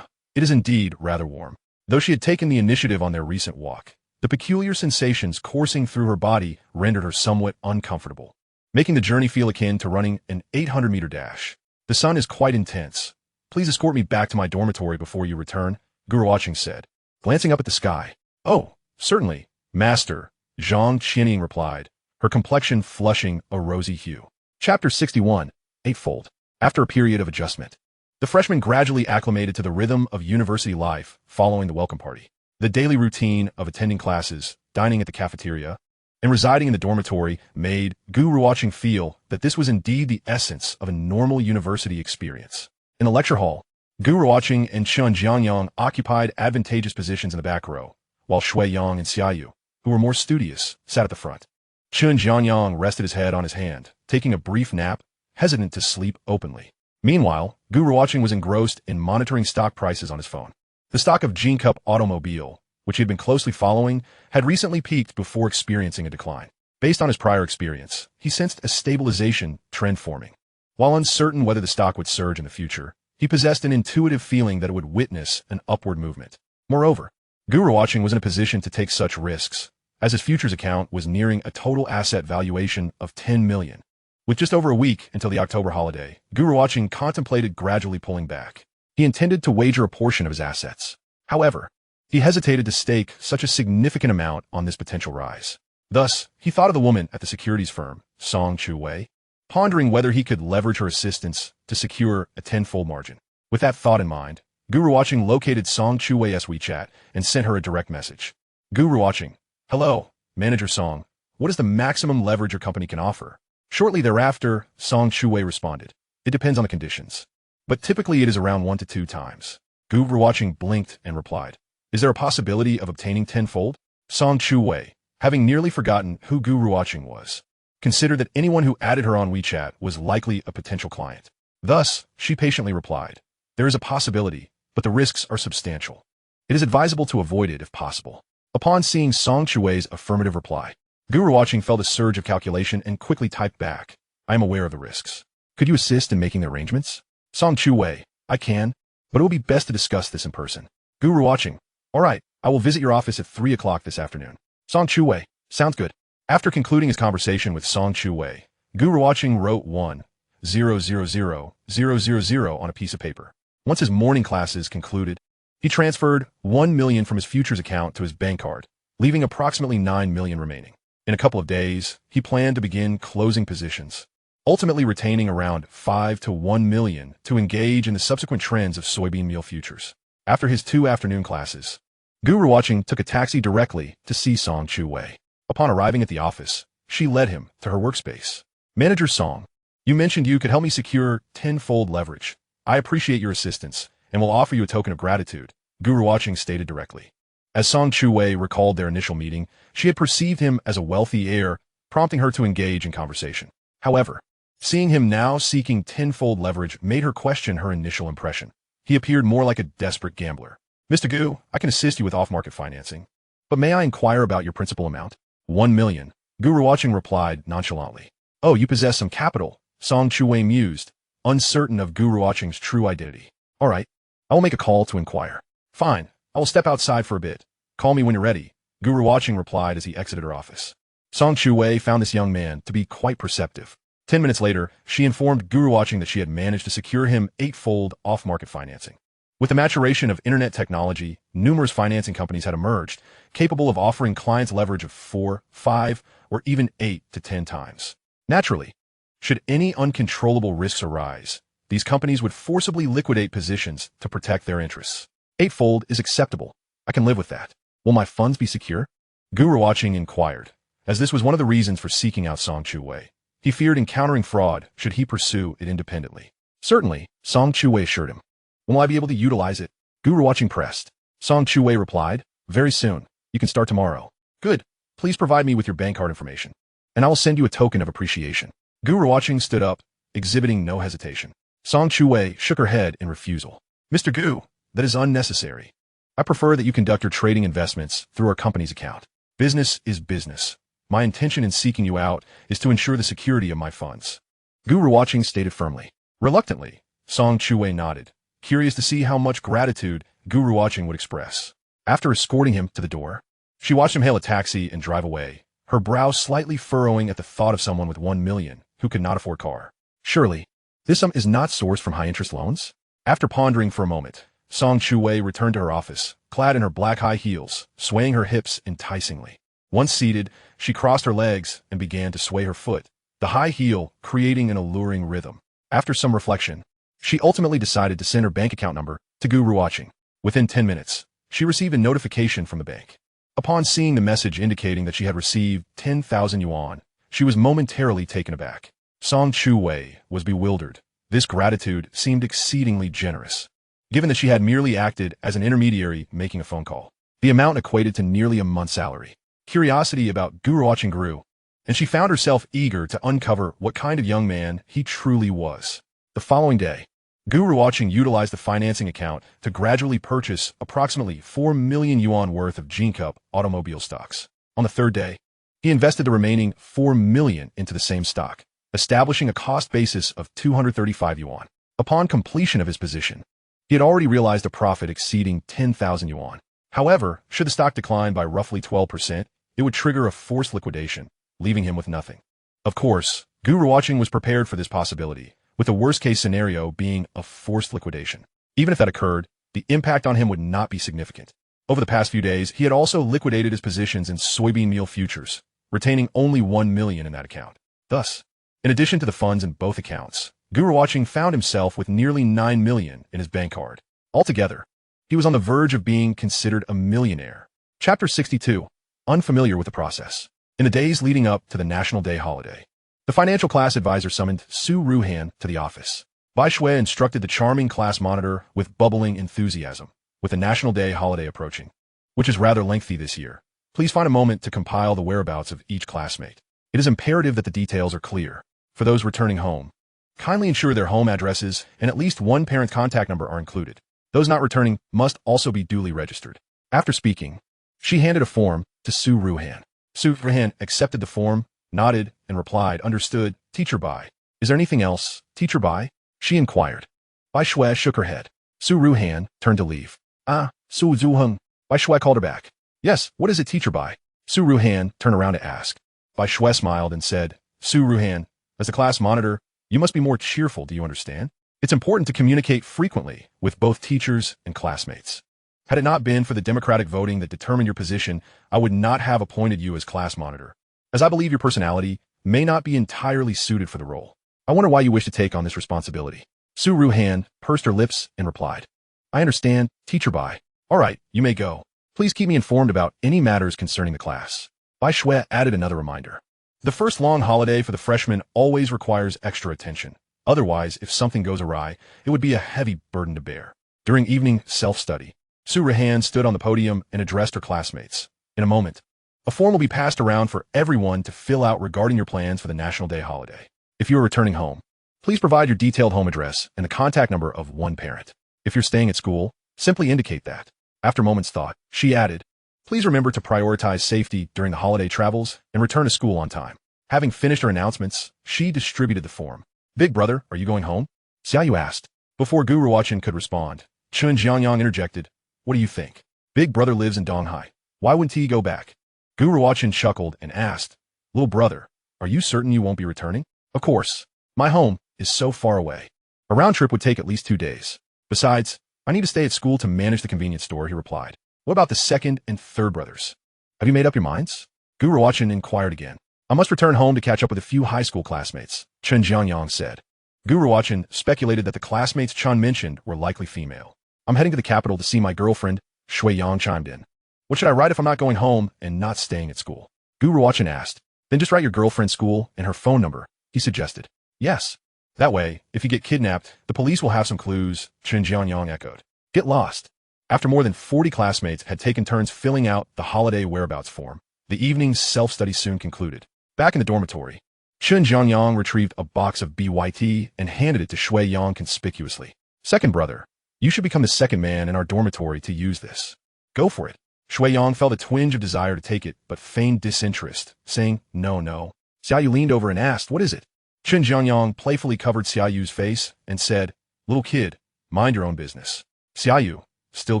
it is indeed rather warm. Though she had taken the initiative on their recent walk, the peculiar sensations coursing through her body rendered her somewhat uncomfortable, making the journey feel akin to running an 800-meter dash. The sun is quite intense. Please escort me back to my dormitory before you return, Gu Ruochen said, glancing up at the sky. Oh, certainly, Master, Zhang Qianying replied, her complexion flushing a rosy hue. Chapter 61, Eightfold. After a period of adjustment, the freshmen gradually acclimated to the rhythm of university life following the welcome party. The daily routine of attending classes, dining at the cafeteria, and residing in the dormitory made Gu Ruochen feel that this was indeed the essence of a normal university experience. In the lecture hall, Gu Ruochen and Chun Jianyang occupied advantageous positions in the back row, while Shui Yang and Xiaoyu, who were more studious, sat at the front. Chun Jianyang rested his head on his hand, taking a brief nap, hesitant to sleep openly. Meanwhile, Gu Ruochen was engrossed in monitoring stock prices on his phone. The stock of Gene Cup Automobile, which he had been closely following, had recently peaked before experiencing a decline. Based on his prior experience, he sensed a stabilization trend forming. While uncertain whether the stock would surge in the future, he possessed an intuitive feeling that it would witness an upward movement. Moreover, Gu Ruochen was in a position to take such risks, as his futures account was nearing a total asset valuation of 10 million. With just over a week until the October holiday, Gu Ruochen contemplated gradually pulling back. He intended to wager a portion of his assets. However, he hesitated to stake such a significant amount on this potential rise. Thus, he thought of the woman at the securities firm, Song Chu-wei, pondering whether he could leverage her assistance to secure a tenfold margin. With that thought in mind, Gu Ruochen located Song Chu-wei's WeChat and sent her a direct message. Gu Ruochen, hello, Manager Song. What is the maximum leverage your company can offer? Shortly thereafter, Song Shui responded, it depends on the conditions, but typically it is around 1 to 2 times. Gu Ruochen blinked and replied, is there a possibility of obtaining tenfold? Song Shui, having nearly forgotten who Gu Ruochen was, considered that anyone who added her on WeChat was likely a potential client. Thus, she patiently replied, there is a possibility, but the risks are substantial. It is advisable to avoid it if possible. Upon seeing Song Shui's affirmative reply, Gu Ruochen felt a surge of calculation and quickly typed back, I am aware of the risks. Could you assist in making the arrangements? Song Shui, I can, but it will be best to discuss this in person. Gu Ruochen, all right, I will visit your office at 3 o'clock this afternoon. Song Shui, sounds good. After concluding his conversation with Song Shui, Gu Ruochen wrote 1,000,000 on a piece of paper. Once his morning classes concluded, he transferred 1 million from his futures account to his bank card, leaving approximately 9 million remaining. In a couple of days, he planned to begin closing positions, ultimately retaining around 5 to 1 million to engage in the subsequent trends of soybean meal futures. After his 2 afternoon classes, Gu Ruochen took a taxi directly to see Song Shui. Upon arriving at the office, she led him to her workspace. Manager Song, you mentioned you could help me secure tenfold leverage. I appreciate your assistance and will offer you a token of gratitude, Gu Ruochen stated directly. As Song Shui recalled their initial meeting, she had perceived him as a wealthy heir, prompting her to engage in conversation. However, seeing him now seeking tenfold leverage made her question her initial impression. He appeared more like a desperate gambler. Mr. Gu, I can assist you with off-market financing, but may I inquire about your principal amount? 1 million. Gu Ruochen replied nonchalantly. Oh, you possess some capital, Song Shui mused, uncertain of Gu Ruochen's true identity. All right, I will make a call to inquire. Fine, I will step outside for a bit. Call me when you're ready, Gu Ruochen replied as he exited her office. Song Shui found this young man to be quite perceptive. 10 minutes later, she informed Gu Ruochen that she had managed to secure him 8-fold off-market financing. With the maturation of internet technology, numerous financing companies had emerged, capable of offering clients leverage of 4, 5, or even 8 to 10 times. Naturally, should any uncontrollable risks arise, these companies would forcibly liquidate positions to protect their interests. 8-fold is acceptable. I can live with that. Will my funds be secure? Gu Ruochen inquired, as this was one of the reasons for seeking out Song Shui. He feared encountering fraud should he pursue it independently. Certainly, Song Shui assured him. Will I be able to utilize it? Gu Ruochen pressed. Song Shui replied, very soon. You can start tomorrow. Good. Please provide me with your bank card information, and I will send you a token of appreciation. Gu Ruochen stood up, exhibiting no hesitation. Song Shui shook her head in refusal. Mr. Gu, that is unnecessary. I prefer that you conduct your trading investments through our company's account. Business is business. My intention in seeking you out is to ensure the security of my funds. Gu Ruochen stated firmly. Reluctantly, Song Shui nodded, curious to see how much gratitude Gu Ruochen would express. After escorting him to the door, she watched him hail a taxi and drive away, her brow slightly furrowing at the thought of someone with 1 million who could not afford a car. Surely, this sum is not sourced from high-interest loans? After pondering for a moment, Song Shui returned to her office, clad in her black high heels, swaying her hips enticingly. Once seated, she crossed her legs and began to sway her foot, the high heel creating an alluring rhythm. After some reflection, she ultimately decided to send her bank account number to Gu Ruochen. Within 10 minutes, she received a notification from the bank. Upon seeing the message indicating that she had received 10,000 yuan, she was momentarily taken aback. Song Shui was bewildered. This gratitude seemed exceedingly generous, given that she had merely acted as an intermediary making a phone call. The amount equated to nearly a month's salary. Curiosity about Gu Ruochen grew, and she found herself eager to uncover what kind of young man he truly was. The following day, Gu Ruochen utilized the financing account to gradually purchase approximately 4 million yuan worth of Jincup automobile stocks. On the third day, he invested the remaining 4 million into the same stock, establishing a cost basis of 235 yuan. Upon completion of his position, he had already realized a profit exceeding 10,000 yuan. However, should the stock decline by roughly 12%, it would trigger a forced liquidation, leaving him with nothing. Of course, Gu Ruochen was prepared for this possibility, with the worst-case scenario being a forced liquidation. Even if that occurred, the impact on him would not be significant. Over the past few days, he had also liquidated his positions in soybean meal futures, retaining only 1 million in that account. Thus, in addition to the funds in both accounts, Gu Ruochen found himself with nearly 9 million in his bank card. Altogether, he was on the verge of being considered a millionaire. Chapter 62. Unfamiliar with the process. In the days leading up to the National Day holiday, the financial class advisor summoned Gu Ruochen to the office. Bai Shui instructed the charming class monitor with bubbling enthusiasm, with the National Day holiday approaching, which is rather lengthy this year. Please find a moment to compile the whereabouts of each classmate. It is imperative that the details are clear. For those returning home, kindly ensure their home addresses and at least one parent contact number are included. Those not returning must also be duly registered. After speaking, she handed a form to Gu Ruochen. Gu Ruochen accepted the form, nodded, and replied, "Understood, Teacher Bai." "Is there anything else, Teacher Bai?" she inquired. Bai Shui shook her head. Gu Ruochen turned to leave. "Ah, Su Zuheng." Bai Shui called her back. "Yes, what is it, Teacher Bai?" Gu Ruochen turned around to ask. Bai Shui smiled and said, "Gu Ruochen, as the class monitor, you must be more cheerful, do you understand? It's important to communicate frequently with both teachers and classmates. Had it not been for the democratic voting that determined your position, I would not have appointed you as class monitor, as I believe your personality may not be entirely suited for the role. I wonder why you wish to take on this responsibility." Gu Ruochen pursed her lips and replied, "I understand, Teacher Bai. All right, you may go. Please keep me informed about any matters concerning the class." Bai Shui added another reminder. The first long holiday for the freshmen always requires extra attention. Otherwise, if something goes awry, it would be a heavy burden to bear. During evening self-study, Gu Ruochen stood on the podium and addressed her classmates. In a moment, a form will be passed around for everyone to fill out regarding your plans for the National Day holiday. If you are returning home, please provide your detailed home address and the contact number of one parent. If you're staying at school, simply indicate that. After a moment's thought, she added, "Please remember to prioritize safety during the holiday travels and return to school on time." Having finished her announcements, she distributed the form. "Big brother, are you going home?" Xiaoyu asked. Before Gu Ruochen could respond, Chun Jiangyang interjected, "What do you think? Big brother lives in Donghai. Why wouldn't he go back?" Gu Ruochen chuckled and asked, "Little brother, are you certain you won't be returning?" "Of course. My home is so far away. A round trip would take at least 2 days. Besides, I need to stay at school to manage the convenience store," he replied. "What about the second and third brothers? Have you made up your minds?" Gu Ruochen inquired again. "I must return home to catch up with a few high school classmates," Chun Jiangyang said. Gu Ruochen speculated that the classmates Chun mentioned were likely female. "I'm heading to the capital to see my girlfriend," Shui Yang chimed in. "What should I write if I'm not going home and not staying at school?" Gu Ruochen asked. "Then just write your girlfriend's school and her phone number," he suggested. "Yes. That way, if you get kidnapped, the police will have some clues," Chun Jiangyang echoed. "Get lost." After more than 40 classmates had taken turns filling out the holiday whereabouts form, the evening's self-study soon concluded. Back in the dormitory, Chun Jiangyang retrieved a box of BYT and handed it to Shui Yang conspicuously. "Second brother, you should become the second man in our dormitory to use this. Go for it." Shui Yang felt a twinge of desire to take it, but feigned disinterest, saying, "No." Xiaoyu leaned over and asked, "What is it?" Chun Jiangyang playfully covered Xiaoyu's face and said, "Little kid, mind your own business." Xiaoyu, still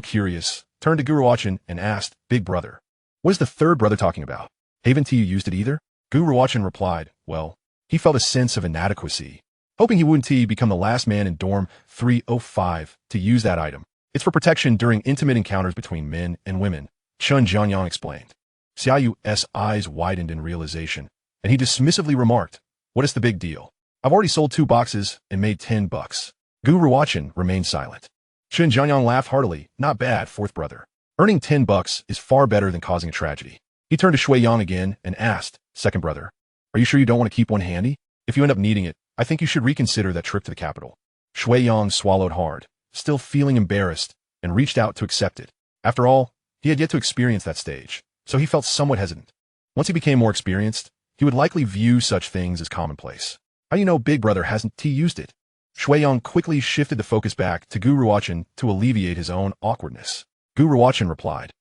curious, turned to Gu Ruochen and asked, "Big brother, what is the third brother talking about? Haven't you used it either?" Gu Ruochen replied, "Well, he felt a sense of inadequacy, hoping he wouldn't become the last man in dorm 305 to use that item. It's for protection during intimate encounters between men and women," Chun Jiangyang explained. Xiaoyu's eyes widened in realization, and he dismissively remarked, "What is the big deal? I've already sold 2 boxes and made $10. Gu Ruochen remained silent. Chun Jiangyang laughed heartily. "Not bad, fourth brother. Earning $10 is far better than causing a tragedy." He turned to Shui Yang again and asked, "Second brother, are you sure you don't want to keep one handy? If you end up needing it, I think you should reconsider that trip to the capital." Shui Yang swallowed hard, still feeling embarrassed, and reached out to accept it. After all, he had yet to experience that stage, so he felt somewhat hesitant. Once he became more experienced, he would likely view such things as commonplace. "How do you know Big Brother hasn't used it?" Shui Yang quickly shifted the focus back to Gu Ruochen to alleviate his own awkwardness. Gu Ruochen replied,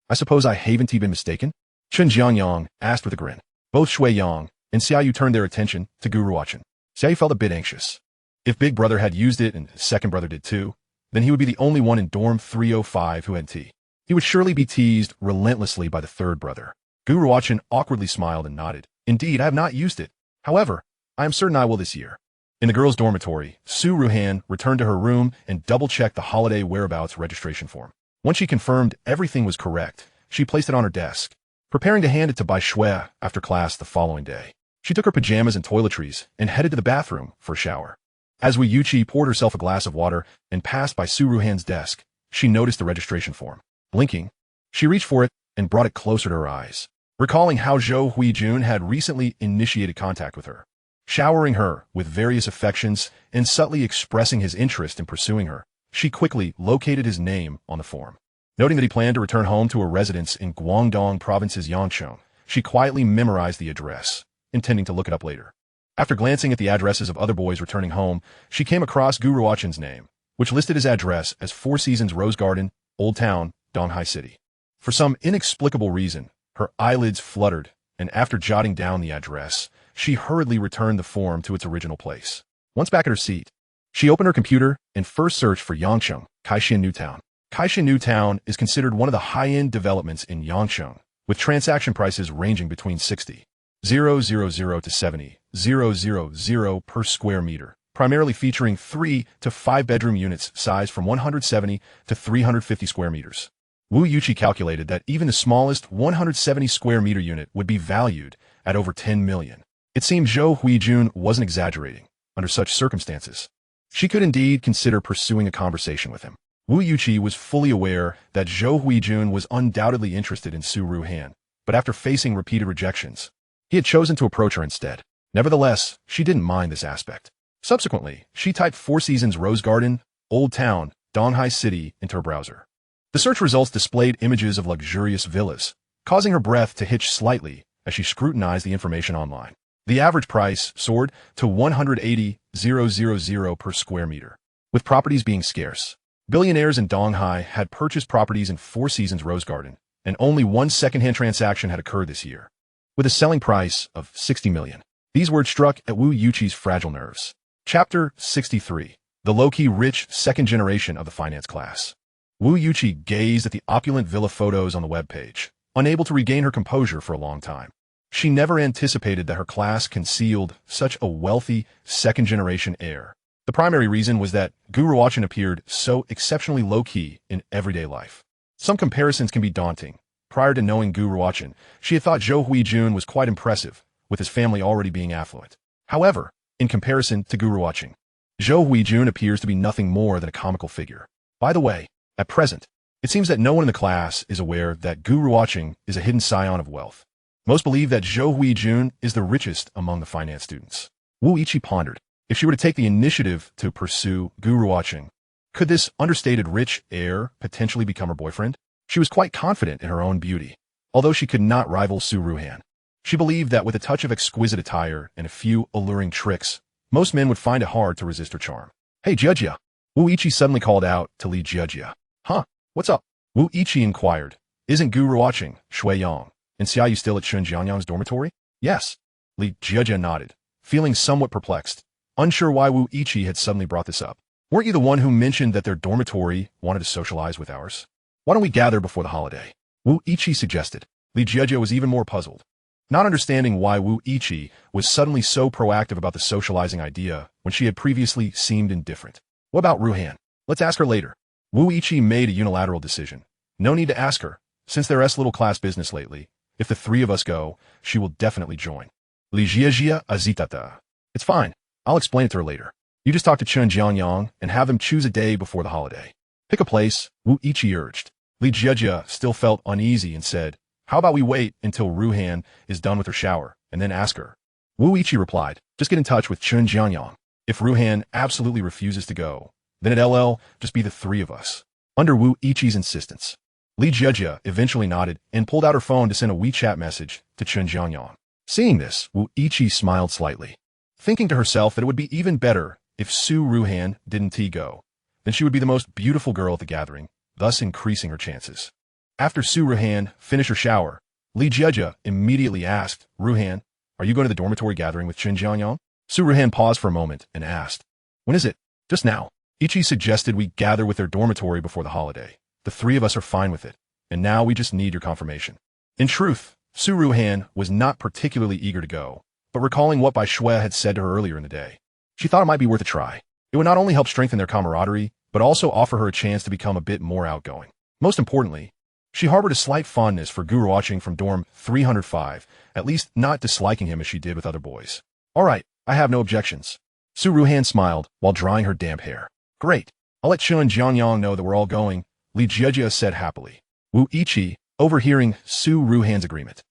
"I suppose I haven't been mistaken?" Chun Jiangyang asked with a grin. Both Shui Yang and Xiaoyu turned their attention to Gu Ruochen. Xiaoyu felt a bit anxious. If Big Brother had used it and his second brother did too, then he would be the only one in dorm 305 who had tea. He would surely be teased relentlessly by the third brother. Gu Ruochen awkwardly smiled and nodded. "Indeed, I have not used it. However, I am certain I will this year." In the girls' dormitory, Gu Ruochen returned to her room and double-checked the holiday whereabouts registration form. Once she confirmed everything was correct, she placed it on her desk, preparing to hand it to Bai Shui after class the following day. She took her pajamas and toiletries and headed to the bathroom for a shower. As Wei Yuqi poured herself a glass of water and passed by Gu Ruochen's desk, she noticed the registration form. Blinking, she reached for it and brought it closer to her eyes. recalling how Zhou Huijun had recently initiated contact with her, showering her with various affections and subtly expressing his interest in pursuing her. She quickly located his name on the form. Noting that he planned to return home to a residence in Guangdong Province's Yangcheng, she quietly memorized the address, intending to look it up later. After glancing at the addresses of other boys returning home, she came across Gu Ruochen's name, which listed his address as Four Seasons Rose Garden, Old Town, Donghai City. For some inexplicable reason, her eyelids fluttered, and after jotting down the address, she hurriedly returned the form to its original place. Once back at her seat, she opened her computer and first searched for Yangcheng, Kaixin New Town. Kaixin New Town is considered one of the high-end developments in Yangcheng, with transaction prices ranging between 60,000 to 70,000 per square meter, primarily featuring 3 to 5 bedroom units sized from 170 to 350 square meters. Wu Yuqi calculated that even the smallest 170 square meter unit would be valued at over 10 million. It seemed Zhou Huijun wasn't exaggerating. Under such circumstances, she could indeed consider pursuing a conversation with him. Wu Yuqi was fully aware that Zhou Huijun was undoubtedly interested in Su Ruochen, but after facing repeated rejections, he had chosen to approach her instead. Nevertheless, she didn't mind this aspect. Subsequently, she typed Four Seasons Rose Garden, Old Town, Donghai City into her browser. The search results displayed images of luxurious villas, causing her breath to hitch slightly as she scrutinized the information online. The average price soared to 180,000 per square meter, with properties being scarce. Billionaires in Donghai had purchased properties in Four Seasons Rose Garden, and only one second-hand transaction had occurred this year, with a selling price of 60 million. These words struck at Wu Yuqi's fragile nerves. Chapter 63. The low-key rich second generation of the finance class. Wu Yuqi gazed at the opulent villa photos on the webpage, unable to regain her composure for a long time. She never anticipated that her class concealed such a wealthy second-generation heir. The primary reason was that Gu Ruochen appeared so exceptionally low-key in everyday life. Some comparisons can be daunting. Prior to knowing Gu Ruochen, she had thought Zhou Huijun was quite impressive, with his family already being affluent. However, in comparison to Gu Ruochen, Zhou Huijun appears to be nothing more than a comical figure. By the way, at present, it seems that no one in the class is aware that Gu Ruochen is a hidden scion of wealth. Most believe that Zhou Huijun is the richest among the finance students. Wu Yuqi pondered. If she were to take the initiative to pursue Gu Ruochen, could this understated rich heir potentially become her boyfriend? She was quite confident in her own beauty, although she could not rival Su Ruochen. She believed that with a touch of exquisite attire and a few alluring tricks, most men would find it hard to resist her charm. Hey, Jiejia! Wu Yuqi suddenly called out to Li Jiejia. Huh? What's up? Wu Yuqi inquired. Isn't Gu Ruochen, Shui Yang, and Xiaoyu still at Chen Jianyang's dormitory? Yes. Li Jiejia nodded, feeling somewhat perplexed, unsure why Wu Yuqi had suddenly brought this up. Weren't you the one who mentioned that their dormitory wanted to socialize with ours? Why don't we gather before the holiday? Wu Yuqi suggested. Li Jiejia was even more puzzled, not understanding why Wu Yuqi was suddenly so proactive about the socializing idea when she had previously seemed indifferent. What about Ruochen? Let's ask her later. Wu Yuqi made a unilateral decision. No need to ask her, since they're little class business lately. If the three of us go, she will definitely join. Li Jiejia azitata. It's fine. I'll explain it to her later. You just talk to Chen Jianyang and have them choose a day before the holiday. Pick a place, Wu Yuqi urged. Li Jiejia still felt uneasy and said, how about we wait until Ruochen is done with her shower, and then ask her? Wu Yuqi replied, just get in touch with Chen Jianyang. If Ruochen absolutely refuses to go, then it'll just be the three of us. Under Wu Yuqi's insistence, Li Jiejia eventually nodded and pulled out her phone to send a WeChat message to Chen Jianyang. Seeing this, Wu Yuqi smiled slightly, thinking to herself that it would be even better if Su Ruochen didn't go. Then she would be the most beautiful girl at the gathering, thus increasing her chances. After Su Ruochen finished her shower, Li Jiejia immediately asked, Ruochen, are you going to the dormitory gathering with Chen Jianyang? Su Ruochen paused for a moment and asked, when is it? Just now. Yuqi suggested we gather with their dormitory before the holiday. The three of us are fine with it, and now we just need your confirmation. In truth, Su Ruochen was not particularly eager to go, but recalling what Bai Shui had said to her earlier in the day, she thought it might be worth a try. It would not only help strengthen their camaraderie, but also offer her a chance to become a bit more outgoing. Most importantly, she harbored a slight fondness for Gu Ruochen from dorm 305, at least not disliking him as she did with other boys. All right, I have no objections. Su Ruochen smiled while drying her damp hair. Great. I'll let Chen Jianyang know that we're all going, Li Jiejia said happily. Wu Yuqi, overhearing Su Ruohen's agreement,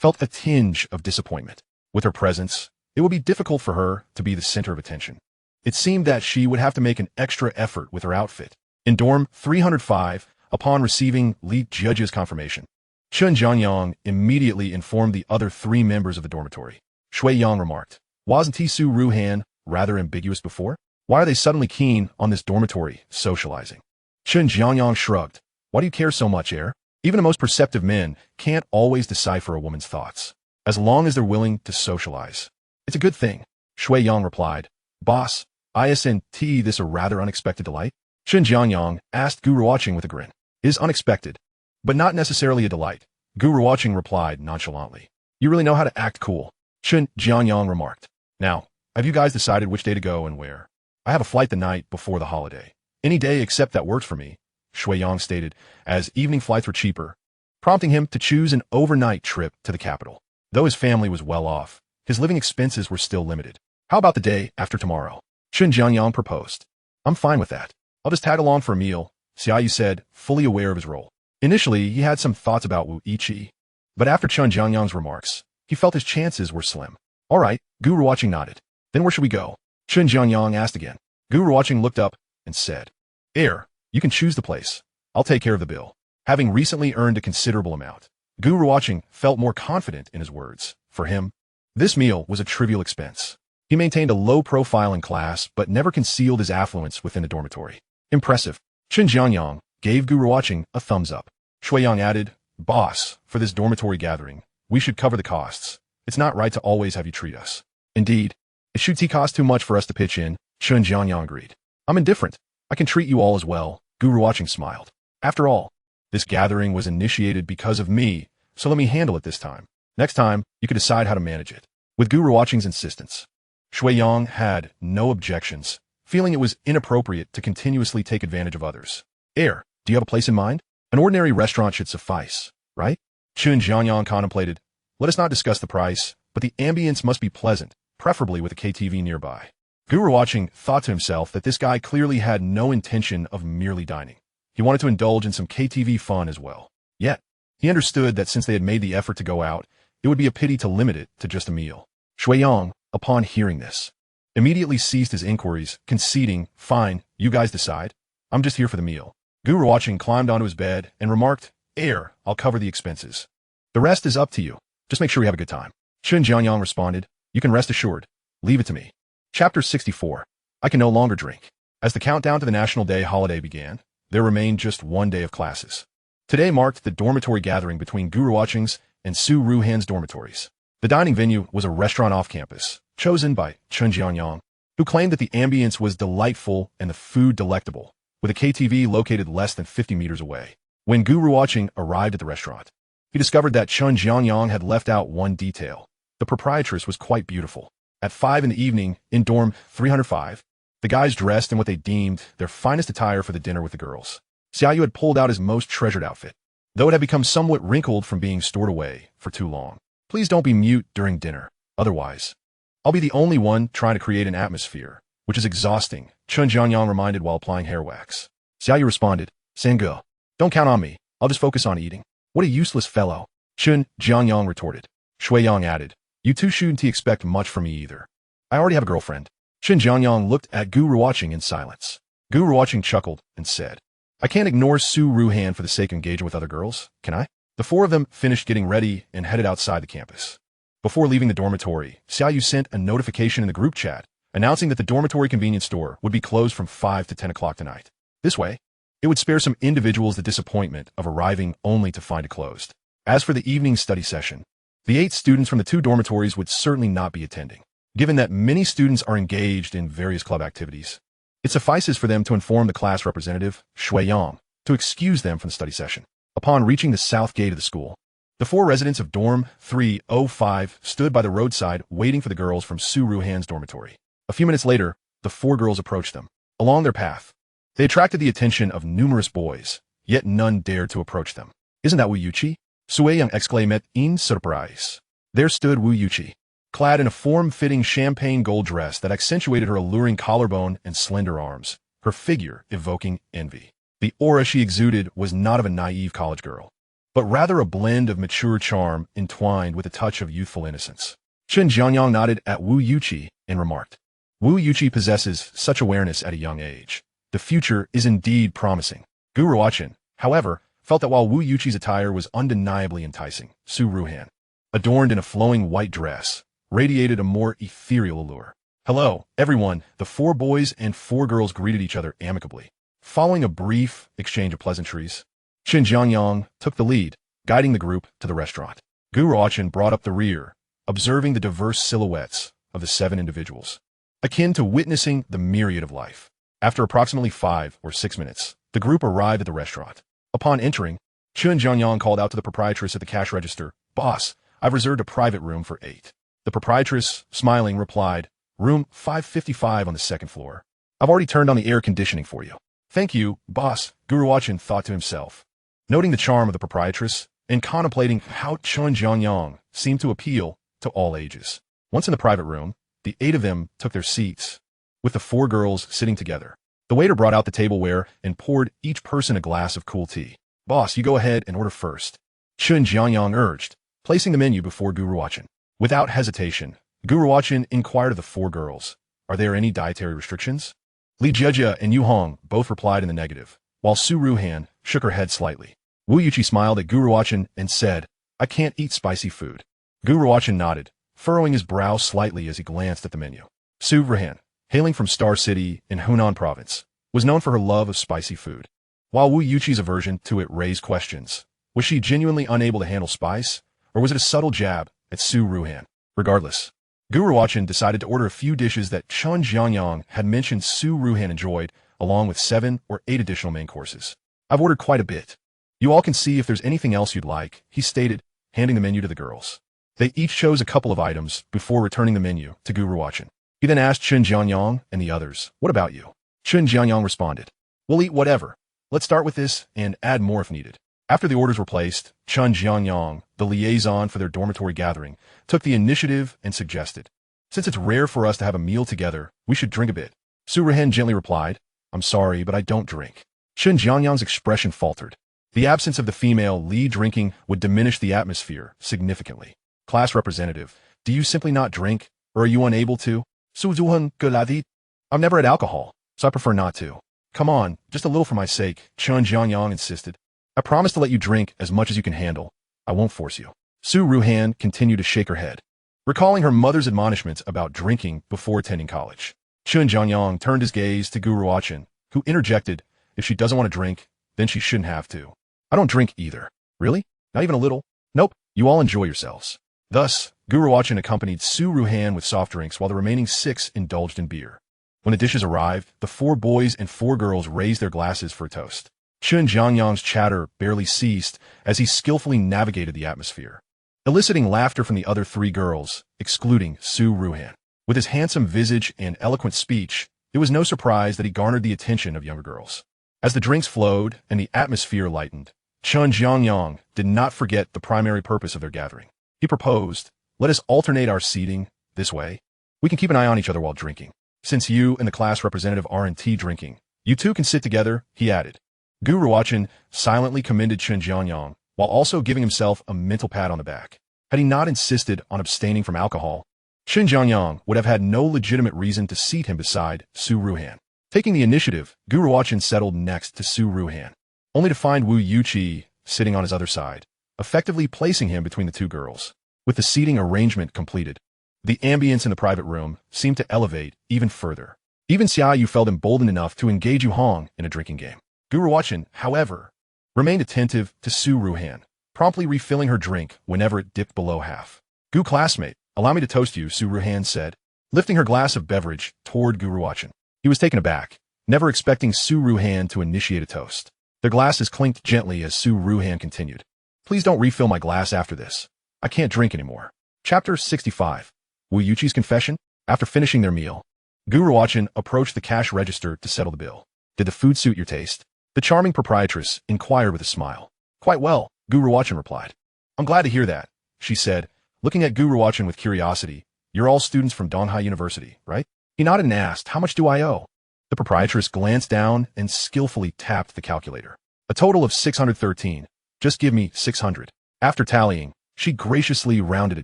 felt a tinge of disappointment. With her presence, it would be difficult for her to be the center of attention. It seemed that she would have to make an extra effort with her outfit. In dorm 305, upon receiving lead judge's confirmation, Chun Jianyang immediately informed the other 3 members of the dormitory. Shui Yang remarked, "Wasn't Su Ruochen rather ambiguous before? Why are they suddenly keen on this dormitory socializing?" Chun Jianyang shrugged. "Why do you care so much, heir? Even the most perceptive men can't always decipher a woman's thoughts. As long as they're willing to socialize, it's a good thing." Shui Yang replied, "Boss, isn't this a rather unexpected delight?" Chun Jianyang asked Gu Ruochen with a grin. "It is unexpected, but not necessarily a delight." Gu Ruochen replied nonchalantly. "You really know how to act cool." Chun Jianyang remarked. "Now, have you guys decided which day to go and where?" "I have a flight the night before the holiday. Any day except that works for me," Shui Yang stated, as evening flights were cheaper, prompting him to choose an overnight trip to the capital. Though his family was well off, his living expenses were still limited. "How about the day after tomorrow?" Chun Jianyang proposed. "I'm fine with that. I'll just tag along for a meal," Xiaoyu said, fully aware of his role. Initially, he had some thoughts about Wu Yiqi, but after Chun Jianyang's remarks, he felt his chances were slim. "All right," Gu Ruochen nodded. "Then where should we go?" Chun Jianyang asked again. Gu Ruochen looked up and said, "Heir, you can choose the place. I'll take care of the bill." Having recently earned a considerable amount, Gu Ruochen felt more confident in his words. For him, this meal was a trivial expense. He maintained a low profile in class, but never concealed his affluence within the dormitory. Impressive. Chun Jianyang gave Gu Ruochen a thumbs up. Shui Yang added, "Boss, for this dormitory gathering, we should cover the costs. It's not right to always have you treat us." "Indeed, it should cost too much for us to pitch in," Chun Jianyang agreed. "I'm indifferent. I can treat you all as well," Gu Ruochen smiled. "After all, this gathering was initiated because of me, so let me handle it this time. Next time, you can decide how to manage it." With Gu Ruochen's insistence, Shui Yang had no objections, feeling it was inappropriate to continuously take advantage of others. "Heir, do you have a place in mind? An ordinary restaurant should suffice, right?" Chun Jianyang contemplated. "Let us not discuss the price, but the ambience must be pleasant, preferably with a KTV nearby." Gu Ruochen thought to himself that this guy clearly had no intention of merely dining. He wanted to indulge in some KTV fun as well. Yet, he understood that since they had made the effort to go out, it would be a pity to limit it to just a meal. Shui Yang, upon hearing this, immediately ceased his inquiries, conceding, "Fine, you guys decide. I'm just here for the meal." Gu Ruochen climbed onto his bed and remarked, "Heir, I'll cover the expenses. The rest is up to you. Just make sure we have a good time." Chun Jianyang responded, "You can rest assured. Leave it to me." Chapter 64. I can no longer drink. As the countdown to the National Day holiday began, there remained just one day of classes. Today marked the dormitory gathering between Gu Ruochen's and Su Ruohen's dormitories. The dining venue was a restaurant off campus, chosen by Chun Jianyang, who claimed that the ambience was delightful and the food delectable, with a KTV located less than 50 meters away. When Gu Ruochen arrived at the restaurant, he discovered that Chun Jianyang had left out one detail. The proprietress was quite beautiful. At 5 in the evening, in dorm 305, the guys dressed in what they deemed their finest attire for the dinner with the girls. Xiaoyu had pulled out his most treasured outfit, though it had become somewhat wrinkled from being stored away for too long. "Please don't be mute during dinner. Otherwise, I'll be the only one trying to create an atmosphere, which is exhausting," Chun Jianyang reminded while applying hair wax. Xiaoyu responded, "Sange, don't count on me. I'll just focus on eating." "What a useless fellow," Chun Jianyang retorted. Shui Yang added, "You two shouldn't expect much from me either. I already have a girlfriend." Chun Jianyang looked at Gu Ruochen in silence. Gu Ruochen chuckled and said, "I can't ignore Su Ruochen for the sake of engaging with other girls, can I?" The 4 of them finished getting ready and headed outside the campus. Before leaving the dormitory, Xiaoyu sent a notification in the group chat announcing that the dormitory convenience store would be closed from 5 to 10 o'clock tonight. This way, it would spare some individuals the disappointment of arriving only to find it closed. As for the evening study session, the 8 students from the 2 dormitories would certainly not be attending. Given that many students are engaged in various club activities, it suffices for them to inform the class representative, Shui Yang, to excuse them from the study session. Upon reaching the south gate of the school, the 4 residents of dorm 305 stood by the roadside waiting for the girls from Su Ruohen's dormitory. A few minutes later, the 4 girls approached them. Along their path, they attracted the attention of numerous boys, yet none dared to approach them. "Isn't that Wu Yiqi?" Sui Yang exclaimed in surprise. There stood Wu Yiqi, clad in a form-fitting champagne gold dress that accentuated her alluring collarbone and slender arms, her figure evoking envy. The aura she exuded was not of a naive college girl. but rather a blend of mature charm entwined with a touch of youthful innocence. Chen Jianyang nodded at Wu Yuqi and remarked, Wu Yuqi possesses such awareness at a young age. The future is indeed promising. Gu Ruochen, however, felt that while Wu Yuqi's attire was undeniably enticing, Su Ruochen, adorned in a flowing white dress, radiated a more ethereal allure. Hello, everyone. The 4 boys and 4 girls greeted each other amicably. Following a brief exchange of pleasantries, Chen Jianyang took the lead, guiding the group to the restaurant. Gu Ruochen brought up the rear, observing the diverse silhouettes of the 7 individuals, akin to witnessing the myriad of life. After approximately 5 or 6 minutes, the group arrived at the restaurant. Upon entering, Chen Jianyang called out to the proprietress at the cash register, Boss, I've reserved a private room for 8. The proprietress, smiling, replied, Room 555 on the 2nd floor. I've already turned on the air conditioning for you. Thank you, boss, Gu Ruochen thought to himself. Noting the charm of the proprietress and contemplating how Chen Jianyang seemed to appeal to all ages. Once in the private room, the 8 of them took their seats, with the 4 girls sitting together. The waiter brought out the tableware and poured each person a glass of cool tea. Boss, you go ahead and order first, Chen Jianyang urged, placing the menu before Gu Ruochen. Without hesitation, Gu Ruochen inquired of the 4 girls, Are there any dietary restrictions? Li Jieja and Yu Hong both replied in the negative, while Su Ruochen shook her head slightly. Wu Yuqi smiled at Gu Ruochen and said, I can't eat spicy food. Gu Ruochen nodded, furrowing his brow slightly as he glanced at the menu. Su Ruochen, hailing from Star City in Hunan Province, was known for her love of spicy food. While Wu Yuqi's aversion to it raised questions, was she genuinely unable to handle spice, or was it a subtle jab at Su Ruochen? Regardless, Gu Ruochen decided to order a few dishes that Chen Jianyang had mentioned Su Ruochen enjoyed, along with 7 or 8 additional main courses. I've ordered quite a bit. You all can see if there's anything else you'd like, he stated, handing the menu to the girls. They each chose a couple of items before returning the menu to Gu Ruochen. He then asked Chen Jianyang and the others, What about you? Chen Jianyang responded, We'll eat whatever. Let's start with this and add more if needed. After the orders were placed, Chen Jianyang, the liaison for their dormitory gathering, took the initiative and suggested, Since it's rare for us to have a meal together, we should drink a bit. Su Ruochen gently replied, I'm sorry, but I don't drink. Chen Jianyang's expression faltered. The absence of the female Li drinking would diminish the atmosphere significantly. Class representative, do you simply not drink, or are you unable to? Su Zuheng Geladi. I'm never at alcohol, so I prefer not to. Come on, just a little for my sake, Chen Jianyang insisted. I promise to let you drink as much as you can handle. I won't force you. Su Ruochen continued to shake her head, recalling her mother's admonishments about drinking before attending college. Chen Jianyang turned his gaze to Gu Ruochen, who interjected, If she doesn't want to drink, then she shouldn't have to. I don't drink either. Really? Not even a little? Nope. You all enjoy yourselves. Thus, Gu Ruochen accompanied Su Ruochen with soft drinks while the remaining 6 indulged in beer. When the dishes arrived, the 4 boys and 4 girls raised their glasses for a toast. Chen Jianyang's chatter barely ceased as he skillfully navigated the atmosphere, eliciting laughter from the other 3 girls, excluding Su Ruochen. With his handsome visage and eloquent speech, it was no surprise that he garnered the attention of younger girls. As the drinks flowed and the atmosphere lightened, Chen Jianyang did not forget the primary purpose of their gathering. He proposed, Let us alternate our seating this way. We can keep an eye on each other while drinking. Since you and the class representative aren't drinking, you two can sit together, he added. Gu Ruochen silently commended Chen Jianyang, while also giving himself a mental pat on the back. Had he not insisted on abstaining from alcohol, Chen Jianyang would have had no legitimate reason to seat him beside Su Ruochen. Taking the initiative, Gu Ruochen settled next to Su Ruochen, only to find Wu Yuqi sitting on his other side, effectively placing him between the 2 girls. With the seating arrangement completed, the ambience in the private room seemed to elevate even further. Even Xia Yu felt emboldened enough to engage Yu Hong in a drinking game. Gu Ruochen, however, remained attentive to Su Ruochen, promptly refilling her drink whenever it dipped below half. Gu classmate, allow me to toast you, Su Ruochen said, lifting her glass of beverage toward Gu Ruochen. He was taken aback, never expecting Su Ruochen to initiate a toast. Their glasses clinked gently as Su Ruochen continued. Please don't refill my glass after this. I can't drink anymore. Chapter 65. Wu Yuqi's confession? After finishing their meal, Gu Ruochen approached the cash register to settle the bill. Did the food suit your taste? The charming proprietress inquired with a smile. Quite well, Gu Ruochen replied. I'm glad to hear that, she said, looking at Gu Ruochen with curiosity. You're all students from Donghai University, right? He nodded and asked, How much do I owe? The proprietress glanced down and skillfully tapped the calculator. A total of 613. Just give me 600. After tallying, she graciously rounded it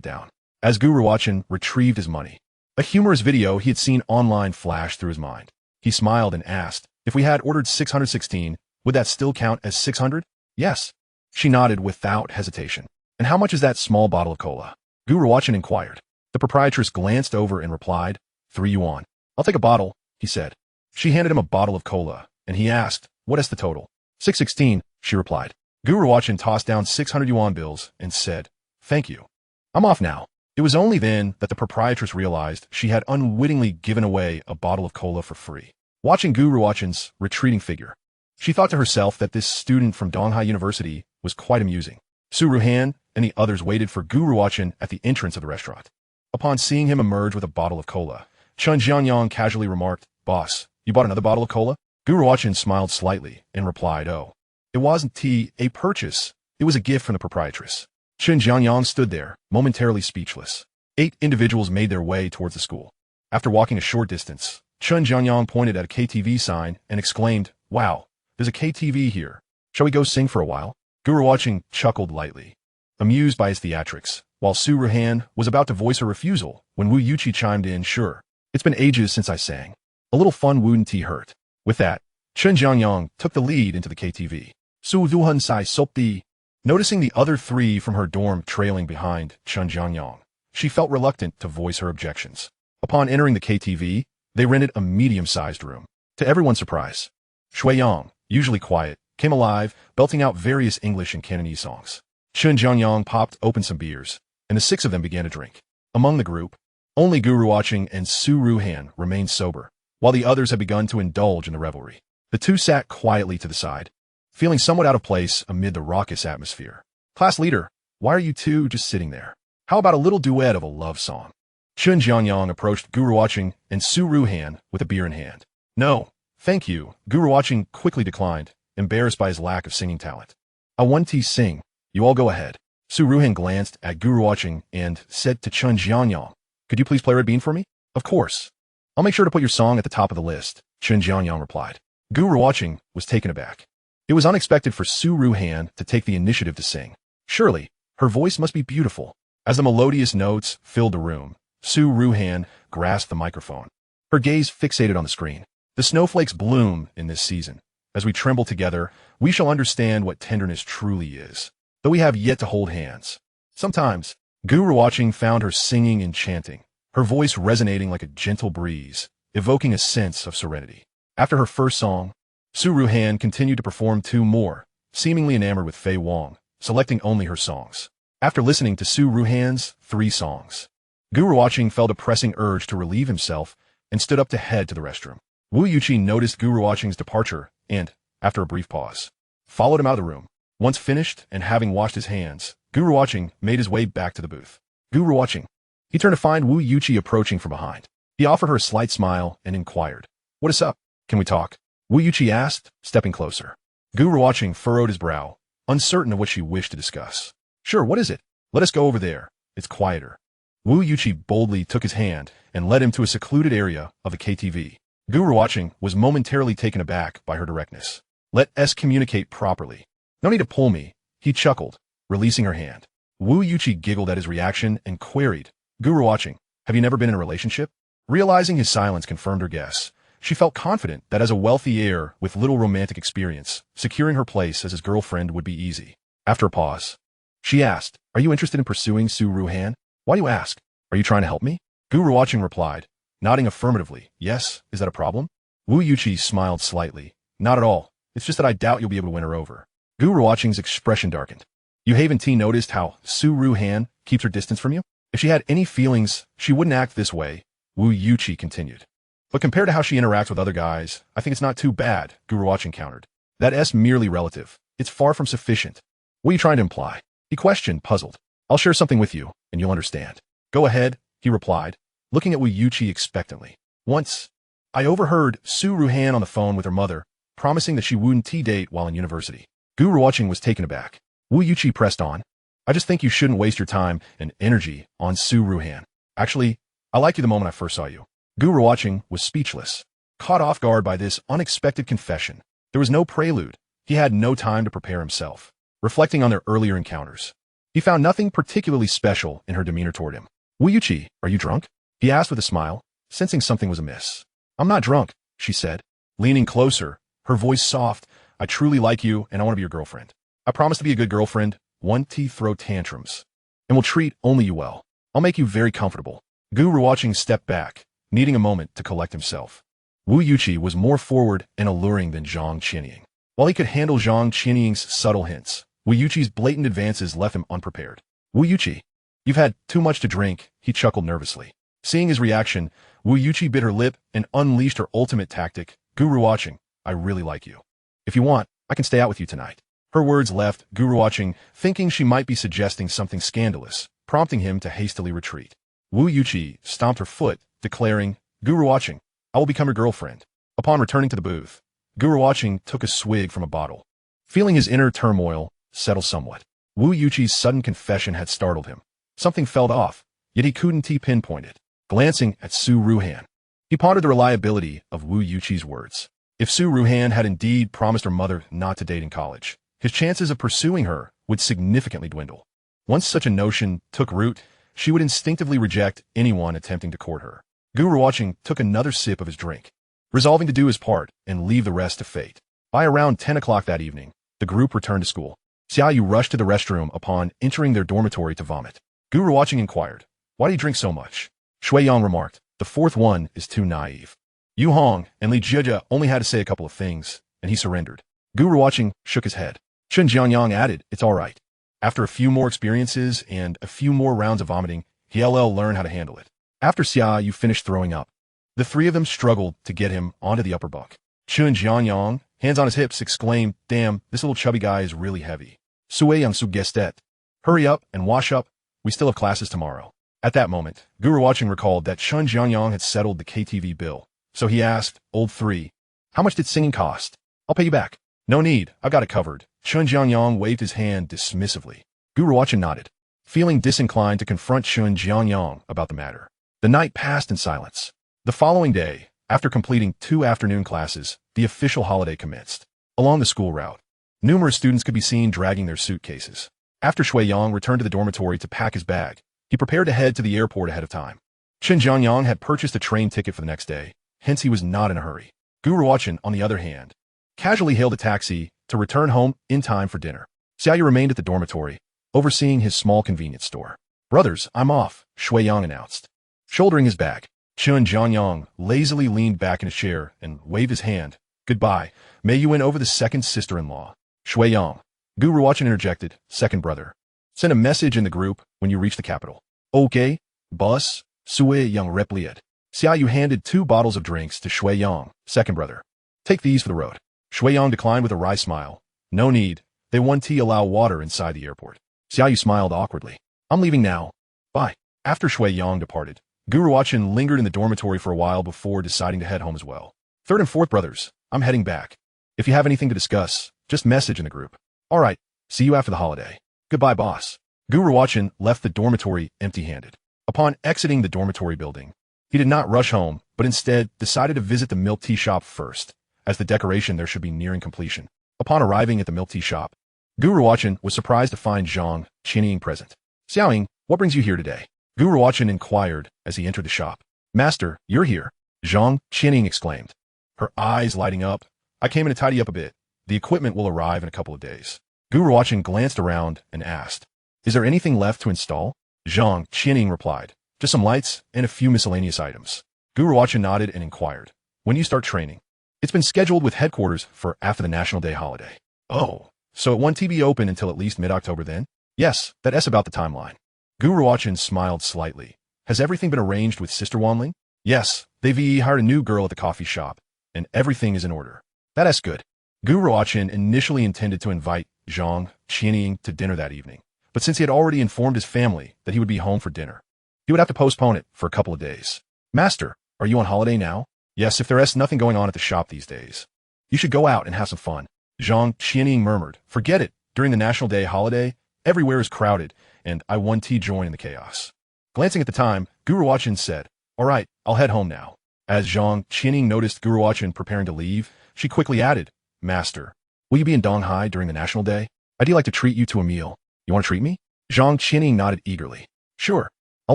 down. As Gu Ruochen retrieved his money, a humorous video he had seen online flashed through his mind. He smiled and asked, if we had ordered 616, would that still count as 600? Yes. She nodded without hesitation. And how much is that small bottle of cola? Gu Ruochen inquired. The proprietress glanced over and replied, 3 yuan. I'll take a bottle, he said. She handed him a bottle of cola, and he asked, what is the total? 616, she replied. Gu Ruochen tossed down 600 yuan bills and said, thank you. I'm off now. It was only then that the proprietress realized she had unwittingly given away a bottle of cola for free. Watching Gu Ruochen's retreating figure, she thought to herself that this student from Donghai University was quite amusing. Su Ruhan and the others waited for Gu Ruochen at the entrance of the restaurant. Upon seeing him emerge with a bottle of cola, Chen Jianyang casually remarked, boss, you bought another bottle of cola? Gu Ruochen smiled slightly and replied, oh, it wasn't a purchase. It was a gift from the proprietress. Chen Jianyang stood there, momentarily speechless. 8 individuals made their way towards the school. After walking a short distance, Chen Jianyang pointed at a KTV sign and exclaimed, wow, there's a KTV here. Shall we go sing for a while? Gu Ruochen chuckled lightly, amused by his theatrics, while Su Ruhan was about to voice her refusal when Wu Yuqi chimed in, sure. It's been ages since I sang. A little fun wouldn't hurt. With that, Chen Jianyang took the lead into the KTV. Su Duhan Sai Sopti. Noticing the other 3 from her dorm trailing behind Chen Jianyang, she felt reluctant to voice her objections. Upon entering the KTV, they rented a medium-sized room. To everyone's surprise, Shui Yang, usually quiet, came alive, belting out various English and Cantonese songs. Chen Jianyang popped open some beers, and the 6 of them began to drink. Among the group, only Gu Ruochen and Su Ruhan remained sober, while the others had begun to indulge in the revelry. The 2 sat quietly to the side, feeling somewhat out of place amid the raucous atmosphere. Class leader, why are you 2 just sitting there? How about a little duet of a love song? Chen Jianyang approached Gu Ruochen and Su Ruhan with a beer in hand. No, thank you, Gu Ruochen quickly declined, embarrassed by his lack of singing talent. I want to sing. You all go ahead. Su Ruhan glanced at Gu Ruochen and said to Chen Jianyang, could you please play Red Bean for me? Of course. I'll make sure to put your song at the top of the list, Chen Jianyang replied. Gu Ruochen was taken aback. It was unexpected for Su Ruhan to take the initiative to sing. Surely, her voice must be beautiful. As the melodious notes filled the room, Su Ruhan grasped the microphone, her gaze fixated on the screen. The snowflakes bloom in this season. As we tremble together, we shall understand what tenderness truly is, though we have yet to hold hands. Sometimes, Gu Ruochen found her singing and chanting, her voice resonating like a gentle breeze, evoking a sense of serenity. After her first song, Su Ruhan continued to perform 2 more, seemingly enamored with Fei Wang, selecting only her songs. After listening to Su Ruhan's 3 songs, Gu Ruochen felt a pressing urge to relieve himself and stood up to head to the restroom. Wu Yuqi noticed Gu Ruochen's departure and, after a brief pause, followed him out of the room. Once finished and having washed his hands, Gu Ruochen made his way back to the booth. Gu Ruochen. He turned to find Wu Yuqi approaching from behind. He offered her a slight smile and inquired, what is up? Can we talk? Wu Yuqi asked, stepping closer. Gu Ruochen furrowed his brow, uncertain of what she wished to discuss. Sure, what is it? Let us go over there. It's quieter. Wu Yuqi boldly took his hand and led him to a secluded area of the KTV. Gu Ruochen was momentarily taken aback by her directness. Let us communicate properly. No need to pull me, he chuckled, releasing her hand. Wu Yuqi giggled at his reaction and queried, Gu Ruochen, have you never been in a relationship? Realizing his silence confirmed her guess, she felt confident that as a wealthy heir with little romantic experience, securing her place as his girlfriend would be easy. After a pause, she asked, are you interested in pursuing Su Ruhan? Why do you ask? Are you trying to help me? Gu Ruochen replied, nodding affirmatively. Yes, is that a problem? Wu Yuqi smiled slightly. Not at all. It's just that I doubt you'll be able to win her over. Gu Ruochen's expression darkened. You haven't noticed how Su Ruhan keeps her distance from you? If she had any feelings, she wouldn't act this way, Wu Yuqi continued. But compared to how she interacts with other guys, I think it's not too bad, Gu Ruochen countered. That's merely relative. It's far from sufficient. What are you trying to imply? He questioned, puzzled. I'll share something with you, and you'll understand. Go ahead, he replied, looking at Wu Yuqi expectantly. Once, I overheard Su Ruhan on the phone with her mother, promising that she wouldn't date while in university. Gu Ruochen was taken aback. Wu Yuqi pressed on. I just think you shouldn't waste your time and energy on Su Ruhan. Actually, I liked you the moment I first saw you. Gu Ruochen was speechless, caught off guard by this unexpected confession. There was no prelude. He had no time to prepare himself. reflecting on their earlier encounters. He found nothing particularly special in her demeanor toward him. Wu Yuqi, are you drunk? He asked with a smile, sensing something was amiss. I'm not drunk, she said, leaning closer, her voice soft. I truly like you and I want to be your girlfriend. I promise to be a good girlfriend, one T throw tantrums, and will treat only you well. I'll make you very comfortable. Gu Ruochen stepped back, needing a moment to collect himself. Wu Yuqi was more forward and alluring than Zhang Qianying. While he could handle Zhang Qianying's subtle hints, Wu Yuqi's blatant advances left him unprepared. Wu Yuqi, you've had too much to drink, he chuckled nervously. Seeing his reaction, Wu Yuqi bit her lip and unleashed her ultimate tactic. Gu Ruochen, I really like you. If you want, I can stay out with you tonight. Her words left Gu Ruochen thinking she might be suggesting something scandalous, prompting him to hastily retreat. Wu Yuqi stomped her foot, declaring, Gu Ruochen, I will become your girlfriend. Upon returning to the booth, Gu Ruochen took a swig from a bottle. Feeling his inner turmoil settle somewhat. Wu Yuqi's sudden confession had startled him. Something felt off, yet he couldn't pinpoint it. Glancing at Su Ruochen, he pondered the reliability of Wu Yuqi's words. If Su Ruochen had indeed promised her mother not to date in college, his chances of pursuing her would significantly dwindle. Once such a notion took root, she would instinctively reject anyone attempting to court her. Gu Ruochen took another sip of his drink, resolving to do his part and leave the rest to fate. By around 10 o'clock that evening, the group returned to school. Xiaoyu rushed to the restroom upon entering their dormitory to vomit. Gu Ruochen inquired, why do you drink so much? Shui Yang remarked, the fourth one is too naive. Yu Hong and Li Jieja only had to say a couple of things, and he surrendered. Gu Ruochen shook his head. Chen Jianyang added, it's all right. After a few more experiences and a few more rounds of vomiting, he'll learn how to handle it. After Xiaoyu finished throwing up, the three of them struggled to get him onto the upper bunk. Chen Jianyang, hands on his hips, exclaimed, damn, this little chubby guy is really heavy. Sui Yang Sugestet. Hurry up and wash up, we still have classes tomorrow. At that moment, Gu Ruochen recalled that Chen Jianyang had settled the KTV bill, so he asked, old three, how much did singing cost? I'll pay you back. No need, I've got it covered. Chen Jianyang waved his hand dismissively. Gu Ruochen nodded, feeling disinclined to confront Chen Jianyang about the matter. The night passed in silence. The following day, after completing 2 afternoon classes, the official holiday commenced. Along the school route, numerous students could be seen dragging their suitcases. After Shui Yang returned to the dormitory to pack his bag, he prepared to head to the airport ahead of time. Chen Jianyang had purchased a train ticket for the next day, hence he was not in a hurry. Gu Ruochen, on the other hand, casually hailed a taxi to return home in time for dinner. Xiaoyu remained at the dormitory, overseeing his small convenience store. Brothers, I'm off, Shui Yang announced. Shouldering his bag, Chen Jianyang lazily leaned back in his chair and waved his hand. Goodbye, may you win over the second sister-in-law. Shui Yang. Gu Ruochen interjected, second brother. Send a message in the group when you reach the capital. Okay, boss, Sui Yang replied. Xiaoyu handed 2 bottles of drinks to Shui Yang, second brother. Take these for the road. Shui Yang declined with a wry smile. No need, they won't allow water inside the airport. Xiaoyu smiled awkwardly. I'm leaving now. Bye. After Shui Yang departed, Gu Ruochen lingered in the dormitory for a while before deciding to head home as well. Third and fourth brothers, I'm heading back. If you have anything to discuss, just message in the group. All right, see you after the holiday. Goodbye, boss. Gu Ruochen left the dormitory empty-handed. Upon exiting the dormitory building, he did not rush home, but instead decided to visit the milk tea shop first, as the decoration there should be nearing completion. Upon arriving at the milk tea shop, Gu Ruochen was surprised to find Zhang Qianying present. Xiaoying, what brings you here today? Gu Ruochen inquired as he entered the shop. Master, you're here, Zhang Qianying exclaimed, her eyes lighting up. I came in to tidy up a bit. The equipment will arrive in a couple of days. Gu Ruochen glanced around and asked, is there anything left to install? Zhang Qianying replied, just some lights and a few miscellaneous items. Gu Ruochen nodded and inquired, when do you start training? It's been scheduled with headquarters for after the National Day holiday. Oh, so it won't be open until at least mid-October then? Yes, that's about the timeline. Gu Ruochen smiled slightly. Has everything been arranged with Sister Wanling? Yes, they've hired a new girl at the coffee shop, and everything is in order. That's good. Gu Ruochen initially intended to invite Zhang Qianying to dinner that evening, but since he had already informed his family that he would be home for dinner, he would have to postpone it for a couple of days. Master, are you on holiday now? Yes, if there is nothing going on at the shop these days. You should go out and have some fun. Zhang Qianying murmured, forget it, during the National Day holiday, everywhere is crowded, and I want to join in the chaos. Glancing at the time, Gu Ruochen said, all right, I'll head home now. As Zhang Qianying noticed Gu Ruochen preparing to leave, she quickly added, Master, will you be in Donghai during the National Day? I'd like to treat you to a meal. You want to treat me? Zhang Qianying nodded eagerly. Sure. I'll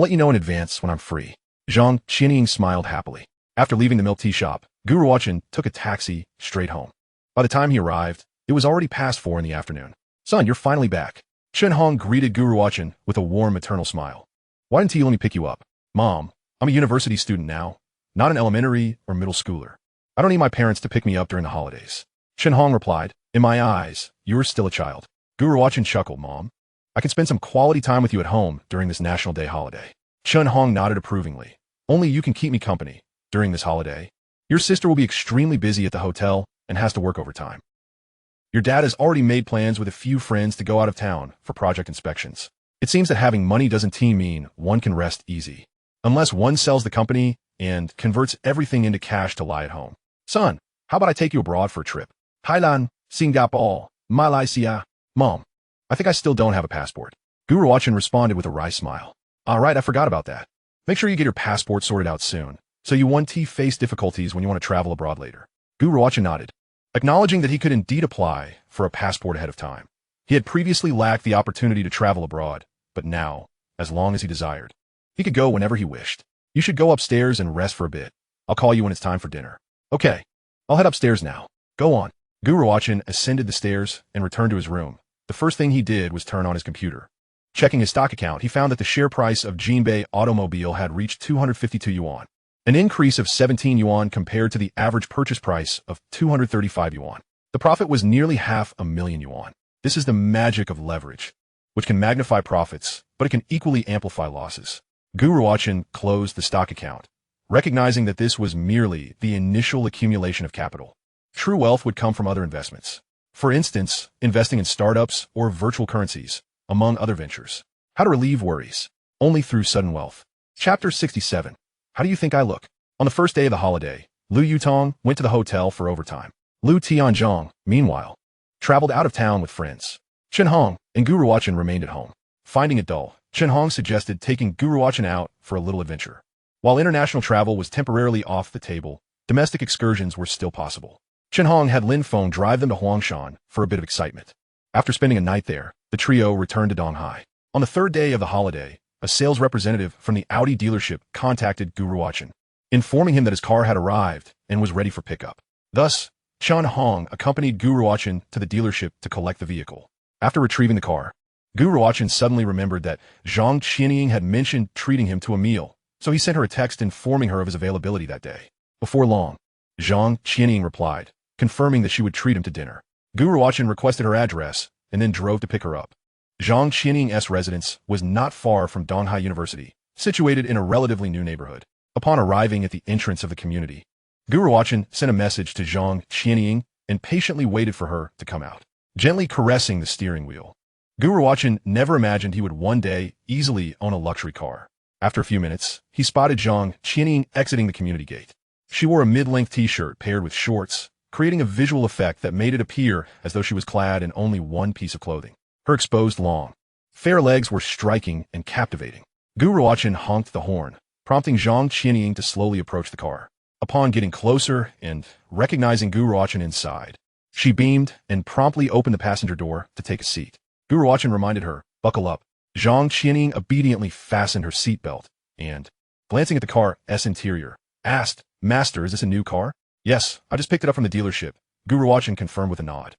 let you know in advance when I'm free. Zhang Qianying smiled happily. After leaving the milk tea shop, Gu Ruochen took a taxi straight home. By the time he arrived, it was already past 4 in the afternoon. Son, you're finally back. Chen Hong greeted Gu Ruochen with a warm maternal smile. Why didn't he let me pick you up? Mom, I'm a university student now, not an elementary or middle schooler. I don't need my parents to pick me up during the holidays. Chen Hong replied, in my eyes, you're still a child. Gu Ruochen chuckled, Mom. I can spend some quality time with you at home during this National Day holiday. Chen Hong nodded approvingly. Only you can keep me company during this holiday. Your sister will be extremely busy at the hotel and has to work overtime. Your dad has already made plans with a few friends to go out of town for project inspections. It seems that having money doesn't mean one can rest easy, unless one sells the company and converts everything into cash to lie at home. Son, how about I take you abroad for a trip? Hainan, Singapore, Malaysia. Mom, I think I still don't have a passport. Gu Ruochen responded with a wry smile. All right, I forgot about that. Make sure you get your passport sorted out soon, so you won't face difficulties when you want to travel abroad later. Gu Ruochen nodded, acknowledging that he could indeed apply for a passport ahead of time. He had previously lacked the opportunity to travel abroad, but now, as long as he desired, he could go whenever he wished. You should go upstairs and rest for a bit. I'll call you when it's time for dinner. Okay, I'll head upstairs now. Go on. Gu Ruochen ascended the stairs and returned to his room. The first thing he did was turn on his computer. Checking his stock account, he found that the share price of Jinbei Automobile had reached 252 yuan, an increase of 17 yuan compared to the average purchase price of 235 yuan. The profit was nearly 500,000 yuan. This is the magic of leverage, which can magnify profits, but it can equally amplify losses. Gu Ruochen closed the stock account, recognizing that this was merely the initial accumulation of capital. True wealth would come from other investments. For instance, investing in startups or virtual currencies, among other ventures. How to relieve worries. Only through sudden wealth. Chapter 67. How do you think I look? On the first day of the holiday, Lu Yutong went to the hotel for overtime. Lu Tianzhong, meanwhile, traveled out of town with friends. Chen Hong and Gu Ruochen remained at home. Finding it dull, Chen Hong suggested taking Gu Ruochen out for a little adventure. While international travel was temporarily off the table, domestic excursions were still possible. Chen Hong had Lin Feng drive them to Huangshan for a bit of excitement. After spending a night there, the trio returned to Donghai. On the third day of the holiday, a sales representative from the Audi dealership contacted Gu Ruochen, informing him that his car had arrived and was ready for pickup. Thus, Chen Hong accompanied Gu Ruochen to the dealership to collect the vehicle. After retrieving the car, Gu Ruochen suddenly remembered that Zhang Qianying had mentioned treating him to a meal, so he sent her a text informing her of his availability that day. Before long, Zhang Qianying replied, confirming that she would treat him to dinner. Gu Ruochen requested her address and then drove to pick her up. Zhang Qianying's residence was not far from Donghai University, situated in a relatively new neighborhood. Upon arriving at the entrance of the community, Gu Ruochen sent a message to Zhang Qianying and patiently waited for her to come out, gently caressing the steering wheel. Gu Ruochen never imagined he would one day easily own a luxury car. After a few minutes, he spotted Zhang Qianying exiting the community gate. She wore a mid-length t-shirt paired with shorts, creating a visual effect that made it appear as though she was clad in only one piece of clothing. Her exposed long, fair legs were striking and captivating. Gu Ruochen honked the horn, prompting Zhang Qianying to slowly approach the car. Upon getting closer and recognizing Gu Ruochen inside, she beamed and promptly opened the passenger door to take a seat. Gu Ruochen reminded her, buckle up. Zhang Qianying obediently fastened her seatbelt and, glancing at the car's interior, asked, Master, is this a new car? Yes, I just picked it up from the dealership. Gu Ruochen confirmed with a nod.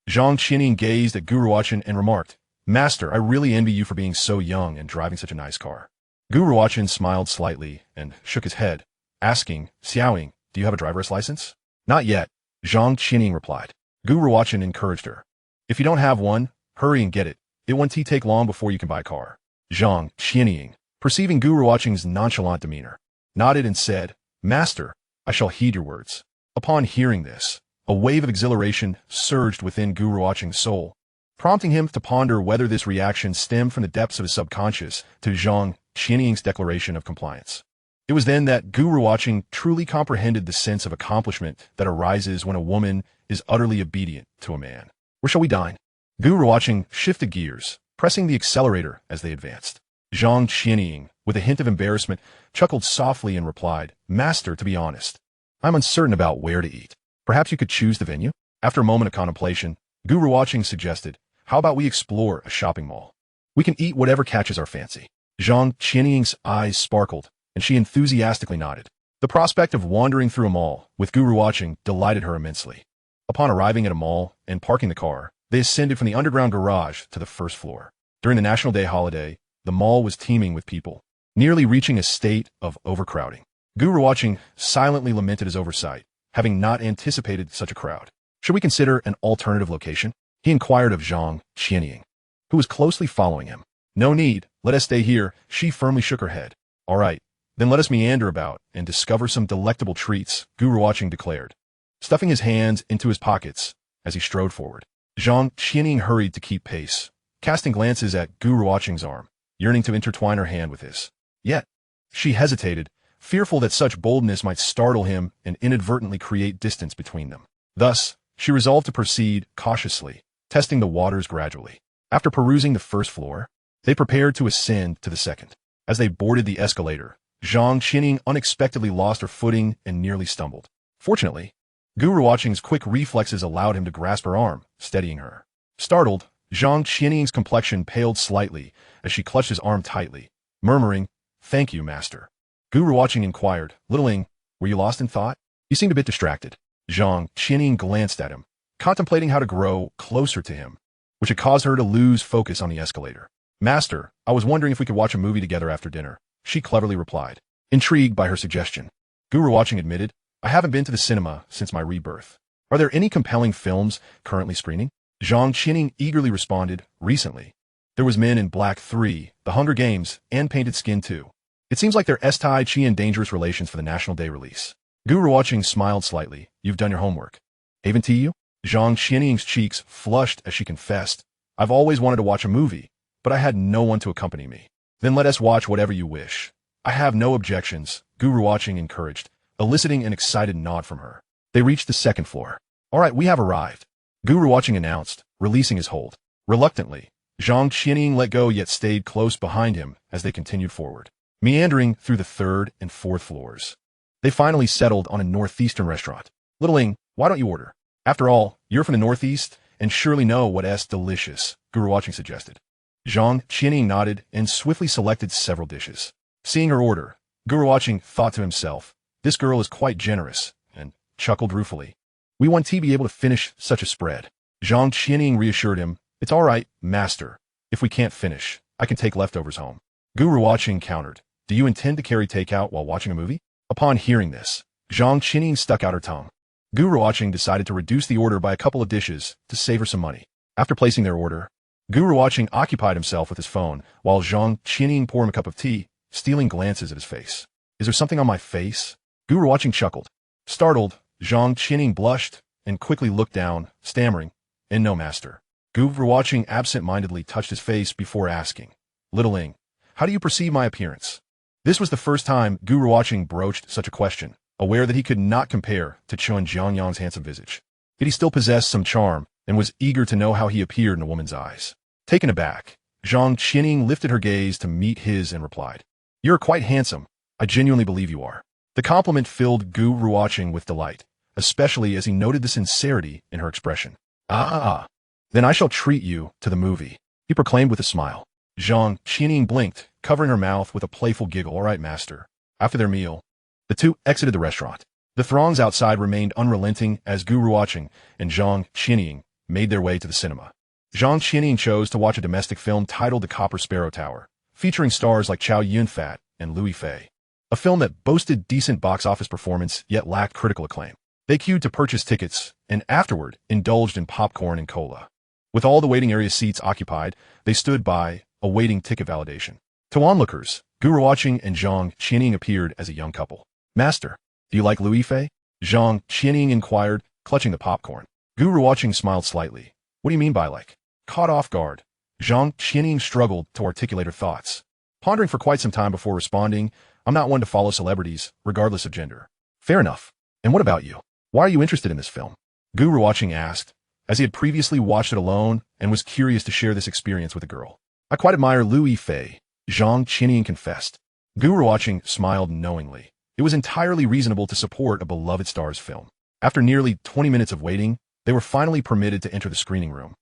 Zhang Qianying gazed at Gu Ruochen and remarked, Master, I really envy you for being so young and driving such a nice car. Gu Ruochen smiled slightly and shook his head, asking, Xiaoying, do you have a driver's license? Not yet, Zhang Qianying replied. Gu Ruochen encouraged her. If you don't have one, hurry and get it. It won't take long before you can buy a car. Zhang Qianying, perceiving Gu Ruochen's nonchalant demeanor, nodded and said, Master, I shall heed your words. Upon hearing this, a wave of exhilaration surged within Gu Ruochen's soul, prompting him to ponder whether this reaction stemmed from the depths of his subconscious to Zhang Qianying's declaration of compliance. It was then that Gu Ruochen truly comprehended the sense of accomplishment that arises when a woman is utterly obedient to a man. Where shall we dine? Gu Ruochen shifted gears, pressing the accelerator as they advanced. Zhang Qianying, with a hint of embarrassment, chuckled softly and replied, Master, to be honest, I'm uncertain about where to eat. Perhaps you could choose the venue? After a moment of contemplation, Gu Ruochen suggested, how about we explore a shopping mall? We can eat whatever catches our fancy. Zhang Qianying's eyes sparkled, and she enthusiastically nodded. The prospect of wandering through a mall with Gu Ruochen delighted her immensely. Upon arriving at a mall and parking the car, they ascended from the underground garage to the first floor. During the National Day holiday, the mall was teeming with people, nearly reaching a state of overcrowding. Gu Ruochen silently lamented his oversight, having not anticipated such a crowd. Should we consider an alternative location? He inquired of Zhang Qianying, who was closely following him. No need, let us stay here, she firmly shook her head. All right, then let us meander about and discover some delectable treats, Gu Ruochen declared, stuffing his hands into his pockets as he strode forward. Zhang Qianying hurried to keep pace, casting glances at Gu Ruochen's arm, yearning to intertwine her hand with his. Yet, she hesitated, fearful that such boldness might startle him and inadvertently create distance between them. Thus, she resolved to proceed cautiously, testing the waters gradually. After perusing the first floor, they prepared to ascend to the second. As they boarded the escalator, Zhang Qianying unexpectedly lost her footing and nearly stumbled. Fortunately, Gu Ruochen's quick reflexes allowed him to grasp her arm, steadying her. Startled, Zhang Qianying's complexion paled slightly as she clutched his arm tightly, murmuring, "Thank you, master." Gu Ruochen inquired, "Littling, were you lost in thought? You seemed a bit distracted." Zhang Qianying glanced at him, contemplating how to grow closer to him, which had caused her to lose focus on the escalator. "Master, I was wondering if we could watch a movie together after dinner," she cleverly replied, intrigued by her suggestion. Gu Ruochen admitted, "I haven't been to the cinema since my rebirth. Are there any compelling films currently screening?" Zhang Qianying eagerly responded, "Recently, there was Men in Black 3, The Hunger Games, and Painted Skin 2. It seems like they're Tai Chi and Dangerous Relations for the National Day release." Gu Ruochen smiled slightly. "You've done your homework. Haven't you?" Zhang Qianying's cheeks flushed as she confessed, "I've always wanted to watch a movie, but I had no one to accompany me." "Then let us watch whatever you wish. I have no objections," Gu Ruochen encouraged, eliciting an excited nod from her. They reached the second floor. "All right, we have arrived," Gu Ruochen announced, releasing his hold. Reluctantly, Zhang Qianying let go yet stayed close behind him as they continued forward, meandering through the third and fourth floors. They finally settled on a northeastern restaurant. "Littling, why don't you order? After all, you're from the Northeast and surely know what's delicious," Gu Ruochen suggested. Zhang Qianying nodded and swiftly selected several dishes. Seeing her order, Gu Ruochen thought to himself, "This girl is quite generous," and chuckled ruefully. "We want to be able to finish such a spread." Zhang Qianying reassured him, "It's all right, master. If we can't finish, I can take leftovers home." Gu Ruochen countered, "Do you intend to carry takeout while watching a movie?" Upon hearing this, Zhang Qianying stuck out her tongue. Gu Ruochen decided to reduce the order by a couple of dishes to save her some money. After placing their order, Gu Ruochen occupied himself with his phone while Zhang Qianying poured him a cup of tea, stealing glances at his face. "Is there something on my face?" Gu Ruochen chuckled. Startled, Zhang Qianying blushed and quickly looked down, stammering, "And no, master." Gu Ruochen absent-mindedly touched his face before asking, "Littling, how do you perceive my appearance?" This was the first time Gu Ruochen broached such a question, aware that he could not compare to Chun Jiangyang's handsome visage. Yet he still possessed some charm and was eager to know how he appeared in a woman's eyes. Taken aback, Zhang Qianying lifted her gaze to meet his and replied, "You're quite handsome. I genuinely believe you are." The compliment filled Gu Ruochen with delight, especially as he noted the sincerity in her expression. "Ah, then I shall treat you to the movie," he proclaimed with a smile. Zhang Qianying blinked, covering her mouth with a playful giggle. "All right, master." After their meal, the two exited the restaurant. The throngs outside remained unrelenting as Gu Ruochen and Zhang Qianying made their way to the cinema. Zhang Qianying chose to watch a domestic film titled The Copper Sparrow Tower, featuring stars like Chow Yun-fat and Louis Fei. A film that boasted decent box office performance yet lacked critical acclaim. They queued to purchase tickets and afterward indulged in popcorn and cola. With all the waiting area seats occupied, they stood by, awaiting ticket validation. To onlookers, Gu Ruochen and Zhang Qianying appeared as a young couple. "Master, do you like Louis Fei?" Zhang Qianying inquired, clutching the popcorn. Gu Ruochen smiled slightly. "What do you mean by like?" Caught off guard, Zhang Qianying struggled to articulate her thoughts. Pondering for quite some time before responding, "I'm not one to follow celebrities, regardless of gender." "Fair enough. And what about you? Why are you interested in this film?" Gu Ruochen asked, as he had previously watched it alone and was curious to share this experience with a girl. "I quite admire Louis Fei," Zhang Qianying confessed. Gu Ruochen smiled knowingly. It was entirely reasonable to support a beloved star's film. After nearly 20 minutes of waiting, they were finally permitted to enter the screening room.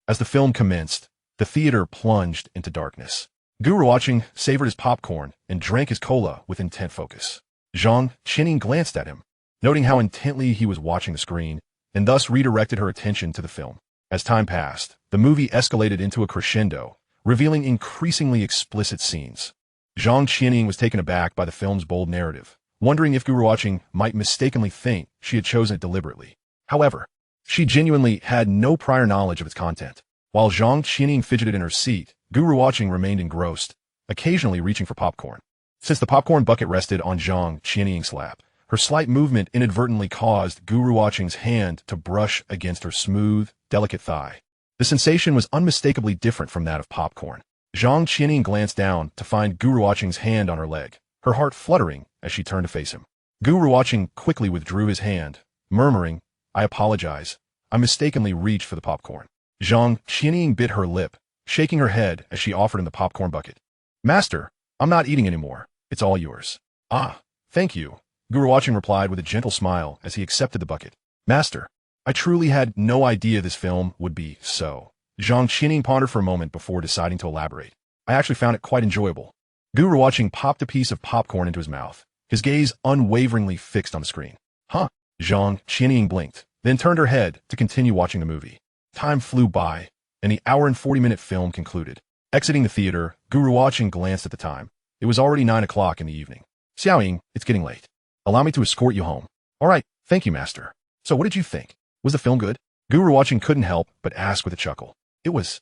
As the film commenced, the theater plunged into darkness. Gu Ruochen savored his popcorn and drank his cola with intent focus. Zhang Qining glanced at him, noting how intently he was watching the screen, and thus redirected her attention to the film. As time passed, the movie escalated into a crescendo, revealing increasingly explicit scenes. Zhang Qining was taken aback by the film's bold narrative, wondering if Gu Ruochen might mistakenly think she had chosen it deliberately. However, she genuinely had no prior knowledge of its content. While Zhang Qining fidgeted in her seat, Gu Ruochen remained engrossed, occasionally reaching for popcorn. Since the popcorn bucket rested on Zhang Qianing's lap, her slight movement inadvertently caused Gu Ruochen's hand to brush against her smooth, delicate thigh. The sensation was unmistakably different from that of popcorn. Zhang Qining glanced down to find Gu Ruochen's hand on her leg, her heart fluttering as she turned to face him. Gu Ruochen quickly withdrew his hand, murmuring, "I apologize. I mistakenly reached for the popcorn." Zhang Qining bit her lip, shaking her head as she offered him the popcorn bucket. "Master, I'm not eating anymore. It's all yours." "Ah, thank you," Gu Ruochen replied with a gentle smile as he accepted the bucket. "Master, I truly had no idea this film would be so." Zhang Qining pondered for a moment before deciding to elaborate. "I actually found it quite enjoyable." Gu Ruochen popped a piece of popcorn into his mouth, his gaze unwaveringly fixed on the screen. "Huh?" Zhang Qining blinked, then turned her head to continue watching the movie. Time flew by, and the hour and 40-minute film concluded. Exiting the theater, Gu Ruochen glanced at the time. It was already 9 o'clock in the evening. "Xiaoying, it's getting late. Allow me to escort you home." "All right, thank you, master." "So what did you think? Was the film good?" Gu Ruochen couldn't help but ask with a chuckle. "It was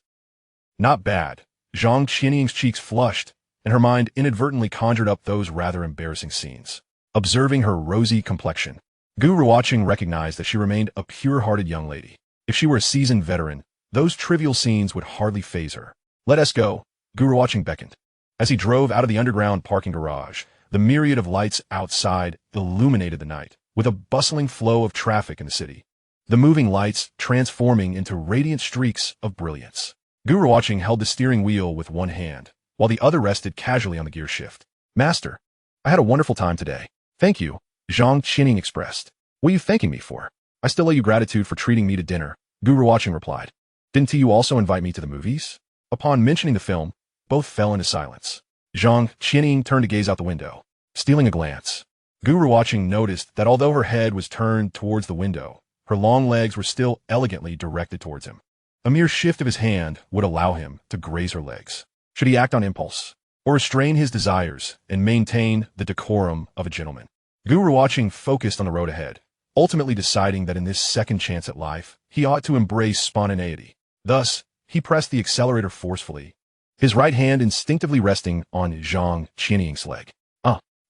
not bad." Zhang Qianing's cheeks flushed, and her mind inadvertently conjured up those rather embarrassing scenes. Observing her rosy complexion, Gu Ruochen recognized that she remained a pure-hearted young lady. If she were a seasoned veteran, those trivial scenes would hardly faze her. "Let us go," Gu Ruochen beckoned. As he drove out of the underground parking garage, the myriad of lights outside illuminated the night, with a bustling flow of traffic in the city. The moving lights transforming into radiant streaks of brilliance. Gu Ruochen held the steering wheel with one hand, while the other rested casually on the gear shift. "Master, I had a wonderful time today." "Thank you," Zhang Qining expressed. "What are you thanking me for?" "I still owe you gratitude for treating me to dinner," Gu Ruochen replied. "Didn't you also invite me to the movies?" Upon mentioning the film, both fell into silence. Zhang Qining turned to gaze out the window. Stealing a glance, Gu Ruochen noticed that although her head was turned towards the window, her long legs were still elegantly directed towards him. A mere shift of his hand would allow him to graze her legs. Should he act on impulse, or restrain his desires and maintain the decorum of a gentleman? Gu Ruochen focused on the road ahead, ultimately deciding that in this second chance at life, he ought to embrace spontaneity. Thus, he pressed the accelerator forcefully, his right hand instinctively resting on Zhang Qianing's leg.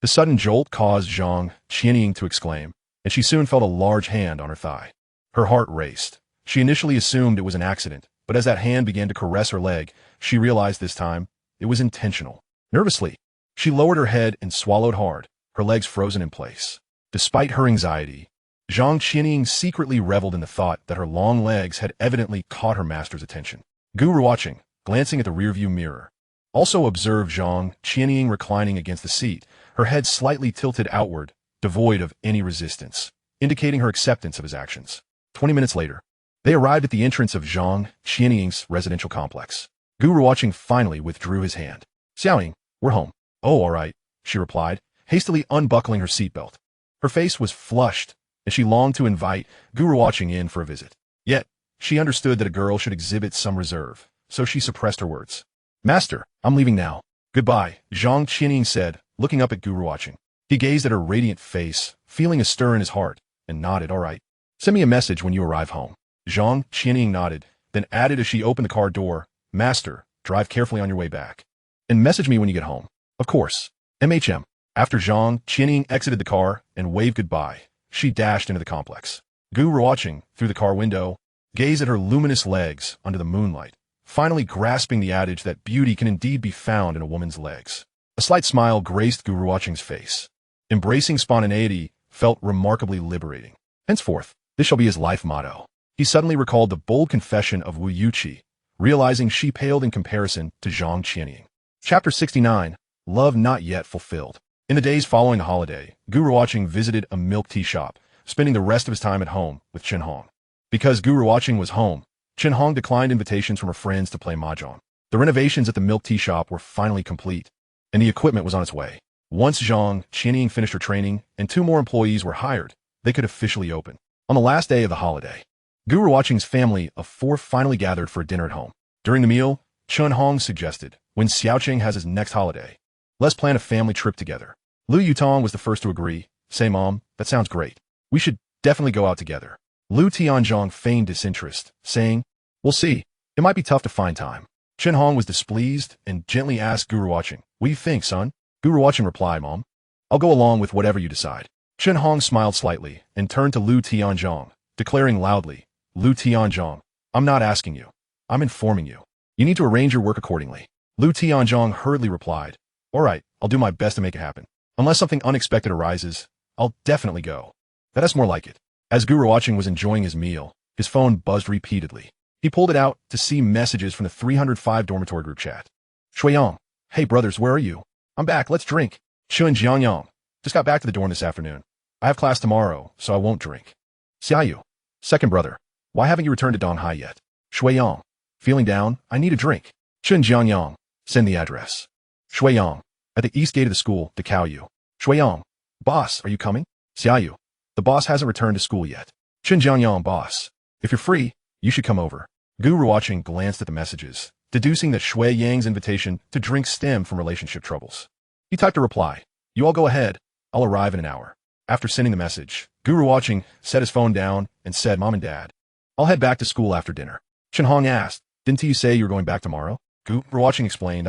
The sudden jolt caused Zhang Qining to exclaim, and she soon felt a large hand on her thigh. Her heart raced. She initially assumed it was an accident, but as that hand began to caress her leg, she realized this time it was intentional. Nervously, she lowered her head and swallowed hard, her legs frozen in place. Despite her anxiety, Zhang Qining secretly reveled in the thought that her long legs had evidently caught her master's attention. Gu Ruochen, glancing at the rearview mirror, also observed Zhang Qining reclining against the seat, her head slightly tilted outward, devoid of any resistance, indicating her acceptance of his actions. 20 minutes later, they arrived at the entrance of Zhang Qianing's residential complex. Gu Ruochen finally withdrew his hand. "Xiaoying, we're home." "Oh, all right," she replied, hastily unbuckling her seatbelt. Her face was flushed, and she longed to invite Gu Ruochen in for a visit. Yet, she understood that a girl should exhibit some reserve, so she suppressed her words. "Master, I'm leaving now." "Goodbye," Zhang Qining said, looking up at Gu Ruochen. He gazed at her radiant face, feeling a stir in his heart, and nodded. "All right. Send me a message when you arrive home." Zhang Qining nodded, then added as she opened the car door, "Master, drive carefully on your way back. And message me when you get home." "Of course. MHM." After Zhang Qining exited the car and waved goodbye, she dashed into the complex. Gu Ruochen, through the car window, gazed at her luminous legs under the moonlight, finally grasping the adage that beauty can indeed be found in a woman's legs. A slight smile graced Gu Ruochen's face. Embracing spontaneity felt remarkably liberating. Henceforth, this shall be his life motto. He suddenly recalled the bold confession of Wu Yuqi, realizing she paled in comparison to Zhang Qining. Chapter 69, Love Not Yet Fulfilled. In the days following the holiday, Gu Ruochen visited a milk tea shop, spending the rest of his time at home with Chen Hong. Because Gu Ruochen was home, Chen Hong declined invitations from her friends to play mahjong. The renovations at the milk tea shop were finally complete, and the equipment was on its way. Once Zhang Qianying finished her training and 2 more employees were hired, they could officially open. On the last day of the holiday, Gu Ruocheng's family of 4 finally gathered for a dinner at home. During the meal, Chen Hong suggested, when Xiaoqing has his next holiday, let's plan a family trip together. Lu Yutong was the first to agree. Say, Mom, that sounds great. We should definitely go out together. Lu Tianzhong feigned disinterest, saying, we'll see. It might be tough to find time. Chen Hong was displeased and gently asked Gu Ruocheng, what do you think, son? Gu Ruocheng replied, Mom, I'll go along with whatever you decide. Chen Hong smiled slightly and turned to Lu Tianzhong, declaring loudly, Lu Tianzhong, I'm not asking you. I'm informing you. You need to arrange your work accordingly. Lu Tianzhong hurriedly replied, all right, I'll do my best to make it happen. Unless something unexpected arises, I'll definitely go. That's more like it. As Gu Ruocheng was enjoying his meal, his phone buzzed repeatedly. He pulled it out to see messages from the 305 dormitory group chat. Shuiyang, hey brothers, where are you? I'm back, let's drink. Xun Jiangyang, just got back to the dorm this afternoon. I have class tomorrow, so I won't drink. Xiaoyu, second brother, why haven't you returned to Donghai yet? Shuiyang, feeling down, I need a drink. Xun Jiangyang, send the address. Shuiyang, at the east gate of the school, Dekaoyu. Shuiyang, boss, are you coming? Xiaoyu, the boss hasn't returned to school yet. Xun Jiangyang, boss, if you're free, you should come over. Gu Ruocheng glanced at the messages, deducing that Shui Yang's invitation to drink stemmed from relationship troubles. He typed a reply. You all go ahead. I'll arrive in an hour. After sending the message, Gu Ruocheng set his phone down and said, Mom and Dad, I'll head back to school after dinner. Chen Hong asked, didn't you say you were going back tomorrow? Gu Ruocheng explained,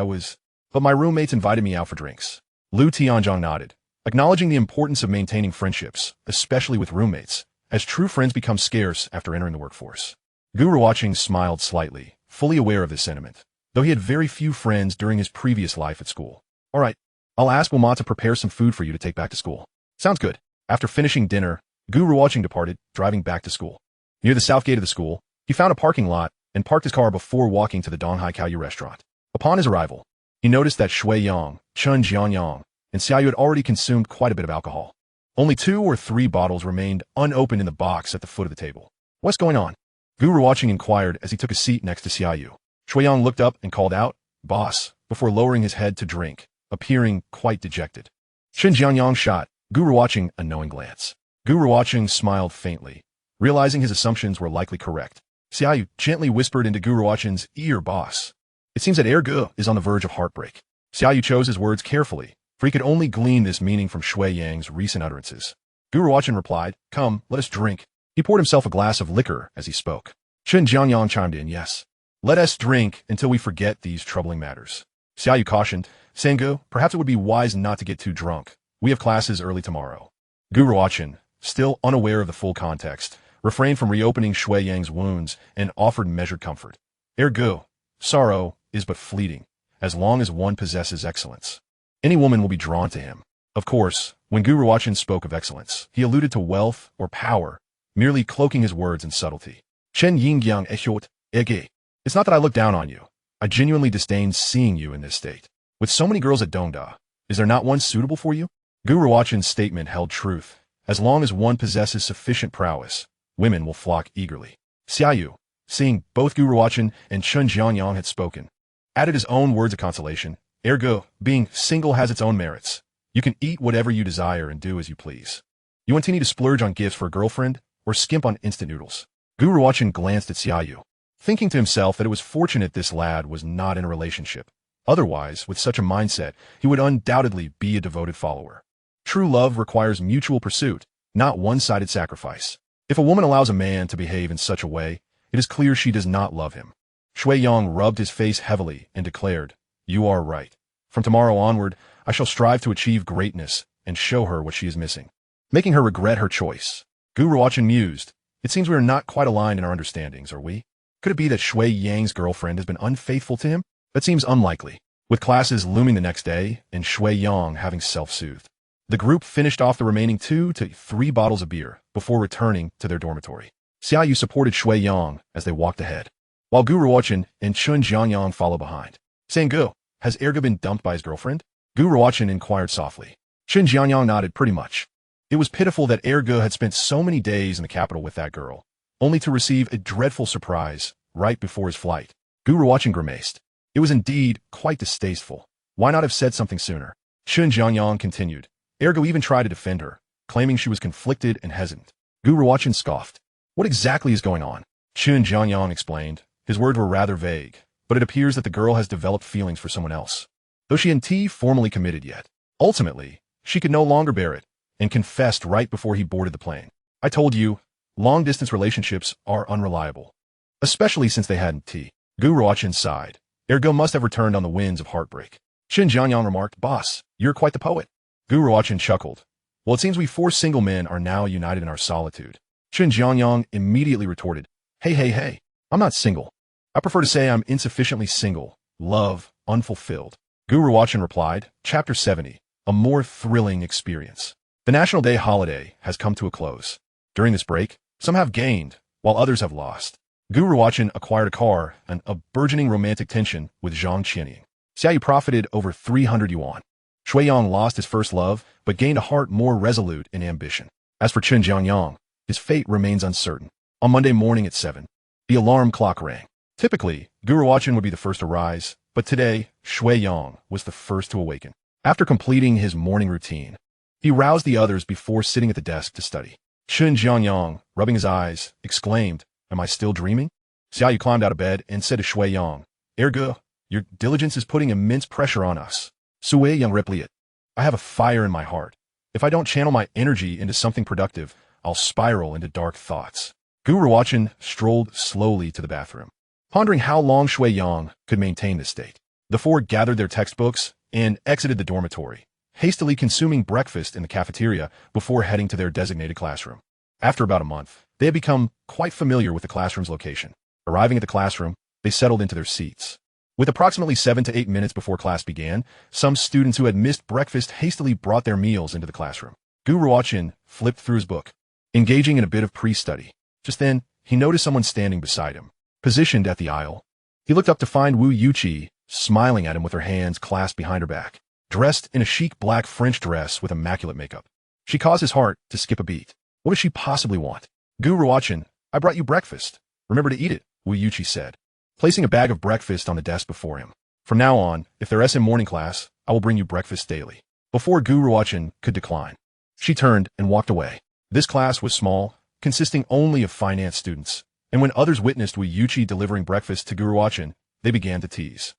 but my roommates invited me out for drinks. Lu Tianzhong nodded, acknowledging the importance of maintaining friendships, especially with roommates, as true friends become scarce after entering the workforce. Gu Ruocheng smiled slightly, fully aware of this sentiment, though he had very few friends during his previous life at school. All right, I'll ask Wilma to prepare some food for you to take back to school. Sounds good. After finishing dinner, Gu Ruocheng departed, driving back to school. Near the south gate of the school, he found a parking lot and parked his car before walking to the Donghai Kaoyu restaurant. Upon his arrival, he noticed that Shui Yang, Chen Jianyang, and Xiaoyu had already consumed quite a bit of alcohol. Only 2 or 3 bottles remained unopened in the box at the foot of the table. What's going on? Gu Ruocheng inquired as he took a seat next to Xiaoyu. Shuiyang looked up and called out, boss, before lowering his head to drink, appearing quite dejected. Shen Jianyang shot Gu Ruocheng a knowing glance. Gu Ruocheng smiled faintly, realizing his assumptions were likely correct. Xiaoyu gently whispered into Gu Ruocheng's ear, boss. It seems that heir Gu is on the verge of heartbreak. Xiaoyu chose his words carefully, for he could only glean this meaning from Shui Yang's recent utterances. Gu Ruocheng replied, come, let us drink. He poured himself a glass of liquor as he spoke. Chen Jianyang chimed in, yes. Let us drink until we forget these troubling matters. Xiaoyu cautioned, Sengu, perhaps it would be wise not to get too drunk. We have classes early tomorrow. Gu Ruocheng, still unaware of the full context, refrained from reopening Shui Yang's wounds and offered measured comfort. Heir Gu, sorrow is but fleeting, as long as one possesses excellence. Any woman will be drawn to him. Of course, when Gu Ruocheng spoke of excellence, he alluded to wealth or power, merely cloaking his words in subtlety. Chen Yingyang eshot, ege. It's not that I look down on you. I genuinely disdain seeing you in this state. With so many girls at Dongda, is there not one suitable for you? Gu Ruochen's statement held truth. As long as one possesses sufficient prowess, women will flock eagerly. Xiaoyu, seeing both Gu Ruochen and Chen Jianyang had spoken, added his own words of consolation. Heir Gu, being single has its own merits. You can eat whatever you desire and do as you please. You intend to splurge on gifts for a girlfriend or skimp on instant noodles? Gu Ruochen glanced at Xiaoyu, thinking to himself that it was fortunate this lad was not in a relationship. Otherwise, with such a mindset, he would undoubtedly be a devoted follower. True love requires mutual pursuit, not one-sided sacrifice. If a woman allows a man to behave in such a way, it is clear she does not love him. Shui Yang rubbed his face heavily and declared, you are right. From tomorrow onward, I shall strive to achieve greatness and show her what she is missing, making her regret her choice. Gu Ruochen mused, it seems we are not quite aligned in our understandings, are we? Could it be that Shui Yang's girlfriend has been unfaithful to him? That seems unlikely, with classes looming the next day and Shui Yang having self-soothed. The group finished off the remaining 2 to 3 bottles of beer before returning to their dormitory. Xiaoyu supported Shui Yang as they walked ahead, while Gu Ruochen and Chun Jianyang followed behind. Saying, Gu, has Heir Gu been dumped by his girlfriend? Gu Ruochen inquired softly. Chun Jianyang nodded pretty much. It was pitiful that Heir Gu had spent so many days in the capital with that girl, only to receive a dreadful surprise right before his flight. Gu Ruochen grimaced. It was indeed quite distasteful. Why not have said something sooner? Chun Jiangyang continued. Ergo even tried to defend her, claiming she was conflicted and hesitant. Gu Ruochen scoffed. What exactly is going on? Chun Jiangyang explained. His words were rather vague, but it appears that the girl has developed feelings for someone else, though she hadn't formally committed yet. Ultimately, she could no longer bear it, and confessed right before he boarded the plane. I told you, long-distance relationships are unreliable, especially since they hadn't tea. Gu Ruochen sighed. Ergo must have returned on the winds of heartbreak. Chun Jiangyang remarked, Boss, you're quite the poet. Gu Ruochen chuckled. Well, it seems we 4 single men are now united in our solitude. Chun Jiangyang immediately retorted, Hey, I'm not single. I prefer to say I'm insufficiently single, love, unfulfilled. Gu Ruochen replied, Chapter 70, a more thrilling experience. The National Day holiday has come to a close. During this break, some have gained, while others have lost. Gu Ruochen acquired a car and a burgeoning romantic tension with Zhang Qianying. Xiaoyu profited over 300 yuan. Shui Yang lost his first love, but gained a heart more resolute in ambition. As for Chun Jiangyang, his fate remains uncertain. On Monday morning at 7, the alarm clock rang. Typically, Gu Ruochen would be the first to rise, but today, Shui Yang was the first to awaken. After completing his morning routine, he roused the others before sitting at the desk to study. Chun Jiangyang, rubbing his eyes, exclaimed, Am I still dreaming? Xiaoyu climbed out of bed and said to Shui Yang, Ergo, your diligence is putting immense pressure on us. Sui Yang replied, I have a fire in my heart. If I don't channel my energy into something productive, I'll spiral into dark thoughts. Gu Ruochen strolled slowly to the bathroom, pondering how long Shui Yang could maintain this state. The 4 gathered their textbooks and exited the dormitory, hastily consuming breakfast in the cafeteria before heading to their designated classroom. After about a month, they had become quite familiar with the classroom's location. Arriving at the classroom, they settled into their seats. With approximately 7 to 8 minutes before class began, some students who had missed breakfast hastily brought their meals into the classroom. Gu Ruochen flipped through his book, engaging in a bit of pre-study. Just then, he noticed someone standing beside him, positioned at the aisle. He looked up to find Wu Yuqi smiling at him with her hands clasped behind her back, dressed in a chic black French dress with immaculate makeup. She caused his heart to skip a beat. What does she possibly want? Gu Ruochen, I brought you breakfast. Remember to eat it, Wu Yuqi said, placing a bag of breakfast on the desk before him. From now on, if there is SM morning class, I will bring you breakfast daily. Before Gu Ruochen could decline, she turned and walked away. This class was small, consisting only of finance students, and when others witnessed Wu Yuqi delivering breakfast to Gu Ruochen, they began to tease.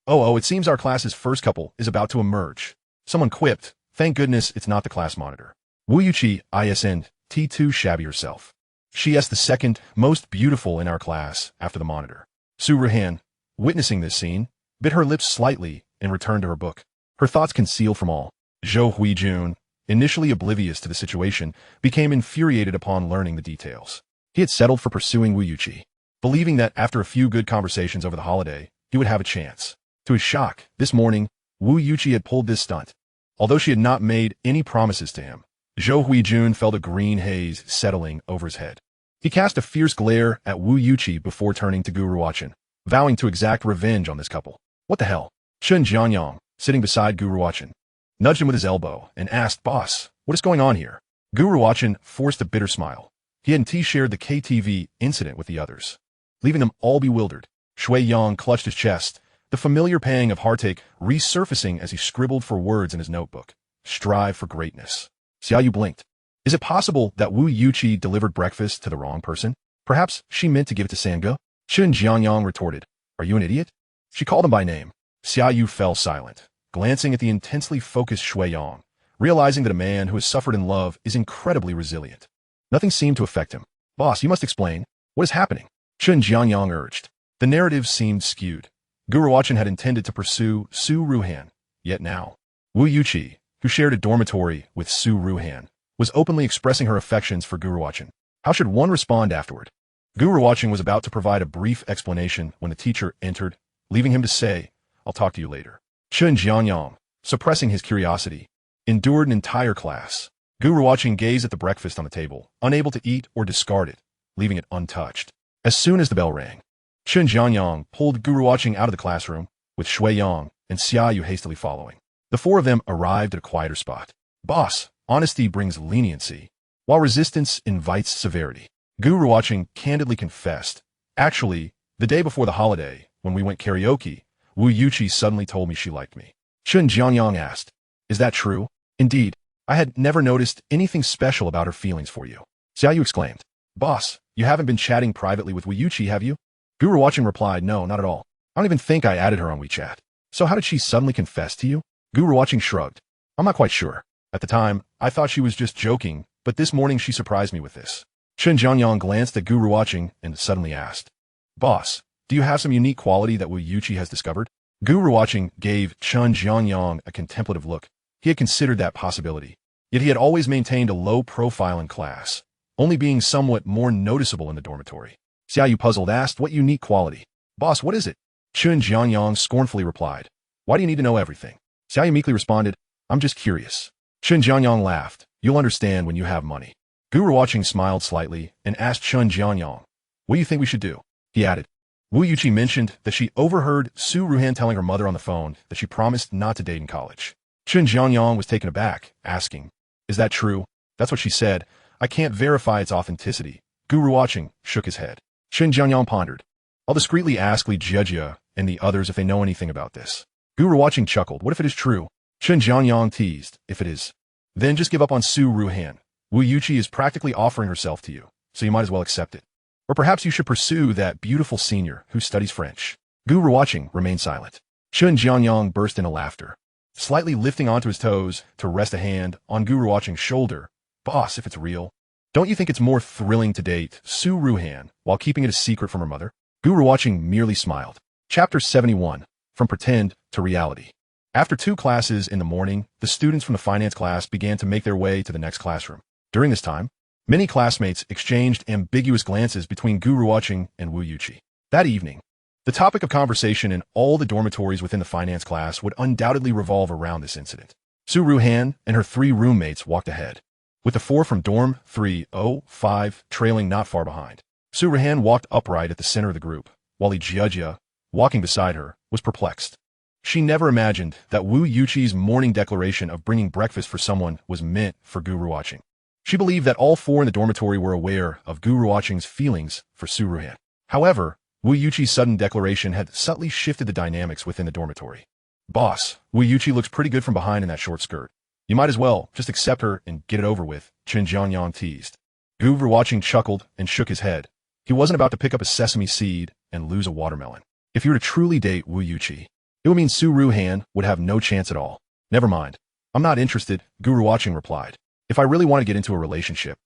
Oh, it seems our class's first couple is about to emerge. Someone quipped, thank goodness it's not the class monitor. Wu Yuqi isn't too shabby herself. She is the second most beautiful in our class after the monitor. Su Ruhan, witnessing this scene, bit her lips slightly and returned to her book, her thoughts concealed from all. Zhou Huijun, initially oblivious to the situation, became infuriated upon learning the details. He had settled for pursuing Wu Yuqi, believing that after a few good conversations over the holiday, he would have a chance. To his shock, this morning, Wu Yuqi had pulled this stunt. Although she had not made any promises to him, Zhou Huijun felt a green haze settling over his head. He cast a fierce glare at Wu Yuqi before turning to Gu Ruochen, vowing to exact revenge on this couple. What the hell? Chun Jiangyang, sitting beside Gu Ruochen, nudged him with his elbow and asked, Boss, what is going on here? Gu Ruochen forced a bitter smile. He hadn't shared the KTV incident with the others, leaving them all bewildered. Shui Yang clutched his chest, the familiar pang of heartache resurfacing as he scribbled for words in his notebook. Strive for greatness. Xiaoyu blinked. Is it possible that Wu Yuqi delivered breakfast to the wrong person? Perhaps she meant to give it to Sangge? Chun Jiangyang retorted, Are you an idiot? She called him by name. Xiaoyu fell silent, glancing at the intensely focused Shui Yang, realizing that a man who has suffered in love is incredibly resilient. Nothing seemed to affect him. Boss, you must explain. What is happening? Chun Jiangyang urged. The narrative seemed skewed. Gu Ruochen had intended to pursue Su Ruhan, yet now, Wu Yuqi, who shared a dormitory with Su Ruhan, was openly expressing her affections for Gu Ruochen. How should one respond afterward? Gu Ruochen was about to provide a brief explanation when the teacher entered, leaving him to say, I'll talk to you later. Chun Jiangyang, suppressing his curiosity, endured an entire class. Gu Ruochen gazed at the breakfast on the table, unable to eat or discard it, leaving it untouched. As soon as the bell rang, Chun Jiangyang pulled Gu Ruochen out of the classroom, with Shui Yang and Xiaoyu hastily following. The 4 of them arrived at a quieter spot. Boss, honesty brings leniency, while resistance invites severity. Gu Ruochen candidly confessed, Actually, the day before the holiday, when we went karaoke, Wu Yuqi suddenly told me she liked me. Chun Jianyang asked, "Is that true?" "Indeed. I had never noticed anything special about her feelings for you." Xiaoyu exclaimed. "Boss, you haven't been chatting privately with Wu Yuqi, have you?" Gu Ruochen replied, "No, not at all. I don't even think I added her on WeChat." "So how did she suddenly confess to you?" Gu Ruochen shrugged. "I'm not quite sure. At the time, I thought she was just joking, but this morning she surprised me with this." Chun Jianyang glanced at Gu Ruochen and suddenly asked, "Boss, do you have some unique quality that Wu Yuqi has discovered?" Gu Ruochen gave Chun Jianyang a contemplative look. He had considered that possibility. Yet he had always maintained a low profile in class, only being somewhat more noticeable in the dormitory. Xiaoyu, puzzled, asked, "What unique quality?" "Boss, what is it?" Chun Jianyang scornfully replied, "Why do you need to know everything?" Xiaoyu meekly responded, "I'm just curious." Chun Jianyang laughed. "You'll understand when you have money." Gu Ruochen smiled slightly and asked Chun Jianyang, "What do you think we should do?" He added, "Wu Yuqi mentioned that she overheard Su Ruhan telling her mother on the phone that she promised not to date in college." Chun Jianyang was taken aback, asking, "Is that true?" "That's what she said. I can't verify its authenticity." Gu Ruochen shook his head. Chun Jianyang pondered. "I'll discreetly ask Li Jejia and the others if they know anything about this." Gu Ruochen chuckled. "What if it is true?" Chun Jianyang teased, "If it is, then just give up on Su Ruhan. Wu Yuqi is practically offering herself to you, so you might as well accept it. Or perhaps you should pursue that beautiful senior who studies French." Gu Ruochen remained silent. Chun Jianyang burst into laughter, slightly lifting onto his toes to rest a hand on Gu Ruochen's shoulder. "Boss, if it's real, don't you think it's more thrilling to date Su Ruhan while keeping it a secret from her mother?" Gu Ruochen merely smiled. Chapter 71, From Pretend to Reality. After 2 classes in the morning, the students from the finance class began to make their way to the next classroom. During this time, many classmates exchanged ambiguous glances between Gu Ruochen and Wu Yuqi. That evening, the topic of conversation in all the dormitories within the finance class would undoubtedly revolve around this incident. Su Ruhan and her 3 roommates walked ahead, with the 4 from dorm 305 trailing not far behind. Su Ruhan walked upright at the center of the group, while Li Jejia, walking beside her, was perplexed. She never imagined that Wu Yuqi's morning declaration of bringing breakfast for someone was meant for Gu Ruochen. She believed that all 4 in the dormitory were aware of Gu Ruochen's feelings for Su Ruhan. However, Wu Yuqi's sudden declaration had subtly shifted the dynamics within the dormitory. "Boss, Wu Yuqi looks pretty good from behind in that short skirt. You might as well just accept her and get it over with," Chun Jianyang teased. Gu Ruochen chuckled and shook his head. He wasn't about to pick up a sesame seed and lose a watermelon. If you were to truly date Wu Yuqi, it would mean Su Ruhan would have no chance at all. "Never mind. I'm not interested," Gu Ruochen replied. "If I really want to get into a relationship,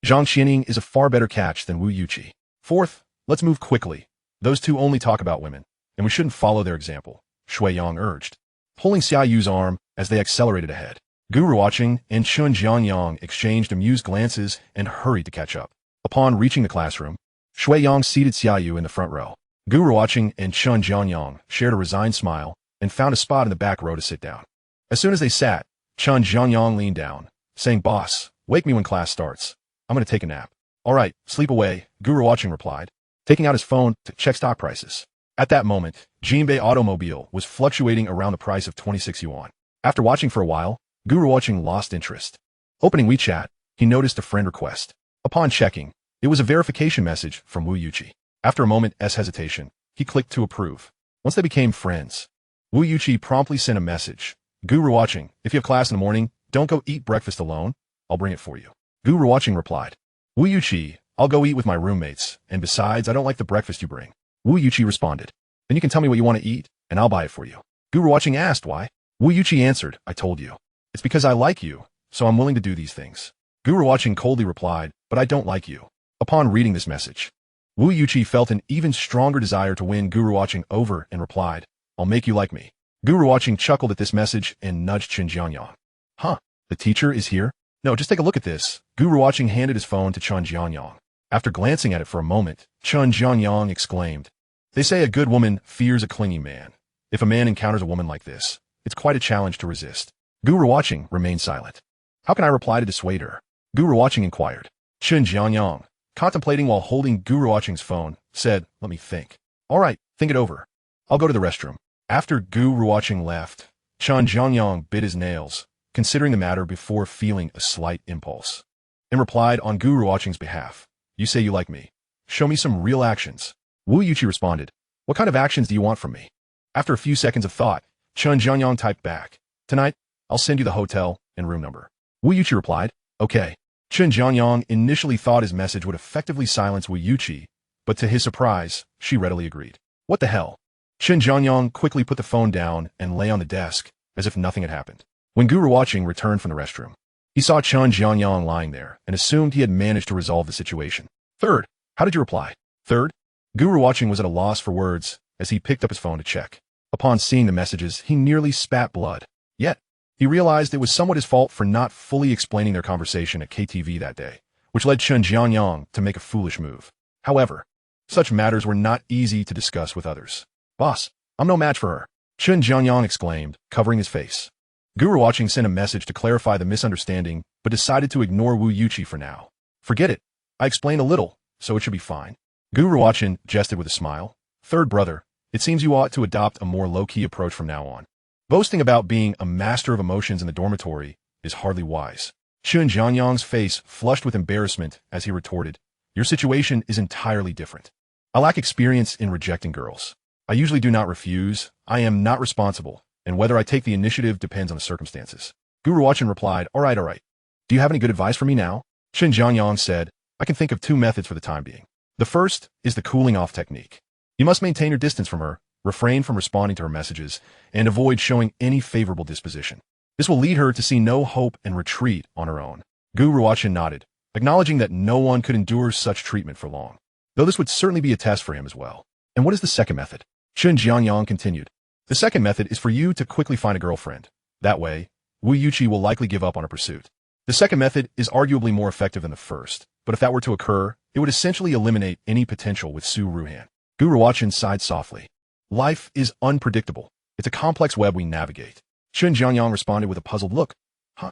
Zhang Xianing is a far better catch than Wu Yuqi. Fourth, let's move quickly. Those 2 only talk about women, and we shouldn't follow their example," Shui Yang urged, pulling Xiaoyu's arm as they accelerated ahead. Gu Ruochen and Chun Jianyang exchanged amused glances and hurried to catch up. Upon reaching the classroom, Shui Yang seated Xiaoyu in the front row. Gu Ruochen and Chun Jianyang shared a resigned smile and found a spot in the back row to sit down. As soon as they sat, Chun Jianyang leaned down, saying, "Boss, wake me when class starts. I'm going to take a nap." "All right, sleep away," Gu Ruochen replied, taking out his phone to check stock prices. At that moment, Jinbei Automobile was fluctuating around the price of 26 yuan. After watching for a while, Gu Ruochen lost interest. Opening WeChat, he noticed a friend request. Upon checking, it was a verification message from Wu Yuqi. After a moment's hesitation, he clicked to approve. Once they became friends, Wu Yuqi promptly sent a message. "Gu Ruochen, if you have class in the morning, don't go eat breakfast alone. I'll bring it for you." Gu Ruochen replied, "Wu Yuqi, I'll go eat with my roommates, and besides, I don't like the breakfast you bring." Wu Yuqi responded, "Then you can tell me what you want to eat, and I'll buy it for you." Gu Ruochen asked why. Wu Yuqi answered, "I told you. It's because I like you, so I'm willing to do these things." Gu Ruochen coldly replied, "But I don't like you." Upon reading this message, Wu Yuqi felt an even stronger desire to win Gu Ruochen over and replied, "I'll make you like me." Gu Ruochen chuckled at this message and nudged Chun Jianyang. "Huh, the teacher is here?" "No, just take a look at this." Gu Ruochen handed his phone to Chun Jianyang. After glancing at it for a moment, Chun Jianyang exclaimed, "They say a good woman fears a clingy man. If a man encounters a woman like this, it's quite a challenge to resist." Gu Ruochen remained silent. "How can I reply to dissuade her?" Gu Ruochen inquired. Chun Jianyang, contemplating while holding Gu Ruochen's phone, said, "Let me think." "All right, think it over. I'll go to the restroom." After Gu Ruochen left, Chun Jianyang bit his nails, considering the matter before feeling a slight impulse, and replied on Gu Ruochen's behalf, "You say you like me. Show me some real actions." Wu Yuqi responded, "What kind of actions do you want from me?" After a few seconds of thought, Chen Jianyang typed back, "Tonight, I'll send you the hotel and room number." Wu Yuqi replied, "Okay." Chen Jianyang initially thought his message would effectively silence Wu Yuqi, but to his surprise, she readily agreed. What the hell? Chen Jianyang quickly put the phone down and lay on the desk, as if nothing had happened. When Gu Ruochen returned from the restroom, he saw Chen Jianyang lying there and assumed he had managed to resolve the situation. "Third, how did you reply?" "Third?" Gu Ruochen was at a loss for words as he picked up his phone to check. Upon seeing the messages, he nearly spat blood. Yet, he realized it was somewhat his fault for not fully explaining their conversation at KTV that day, which led Chen Jianyang to make a foolish move. However, such matters were not easy to discuss with others. "Boss, I'm no match for her," Chen Jianyang exclaimed, covering his face. Gu Ruochen sent a message to clarify the misunderstanding, but decided to ignore Wu Yuqi for now. "Forget it. I explained a little, so it should be fine." Gu Ruochen jested with a smile. "Third brother, it seems you ought to adopt a more low-key approach from now on. Boasting about being a master of emotions in the dormitory is hardly wise." Chen Jianyang's face flushed with embarrassment as he retorted, "Your situation is entirely different. I lack experience in rejecting girls. I usually do not refuse. I am not responsible, and whether I take the initiative depends on the circumstances." Gu Ruochen replied, all right. "Do you have any good advice for me now?" Chen Jianyang said, "I can think of 2 methods for the time being. The first is the cooling-off technique. You must maintain your distance from her, refrain from responding to her messages, and avoid showing any favorable disposition. This will lead her to see no hope and retreat on her own." Gu Ruochen nodded, acknowledging that no one could endure such treatment for long, though this would certainly be a test for him as well. "And what is the second method?" Chen Jianyang continued. "The second method is for you to quickly find a girlfriend. That way, Wu Yuqi will likely give up on her pursuit. The second method is arguably more effective than the first, but if that were to occur, it would essentially eliminate any potential with Su Ruhan." Gu Ruochen sighed softly. "Life is unpredictable. It's a complex web we navigate." Chen Jianyang responded with a puzzled look. "Huh?"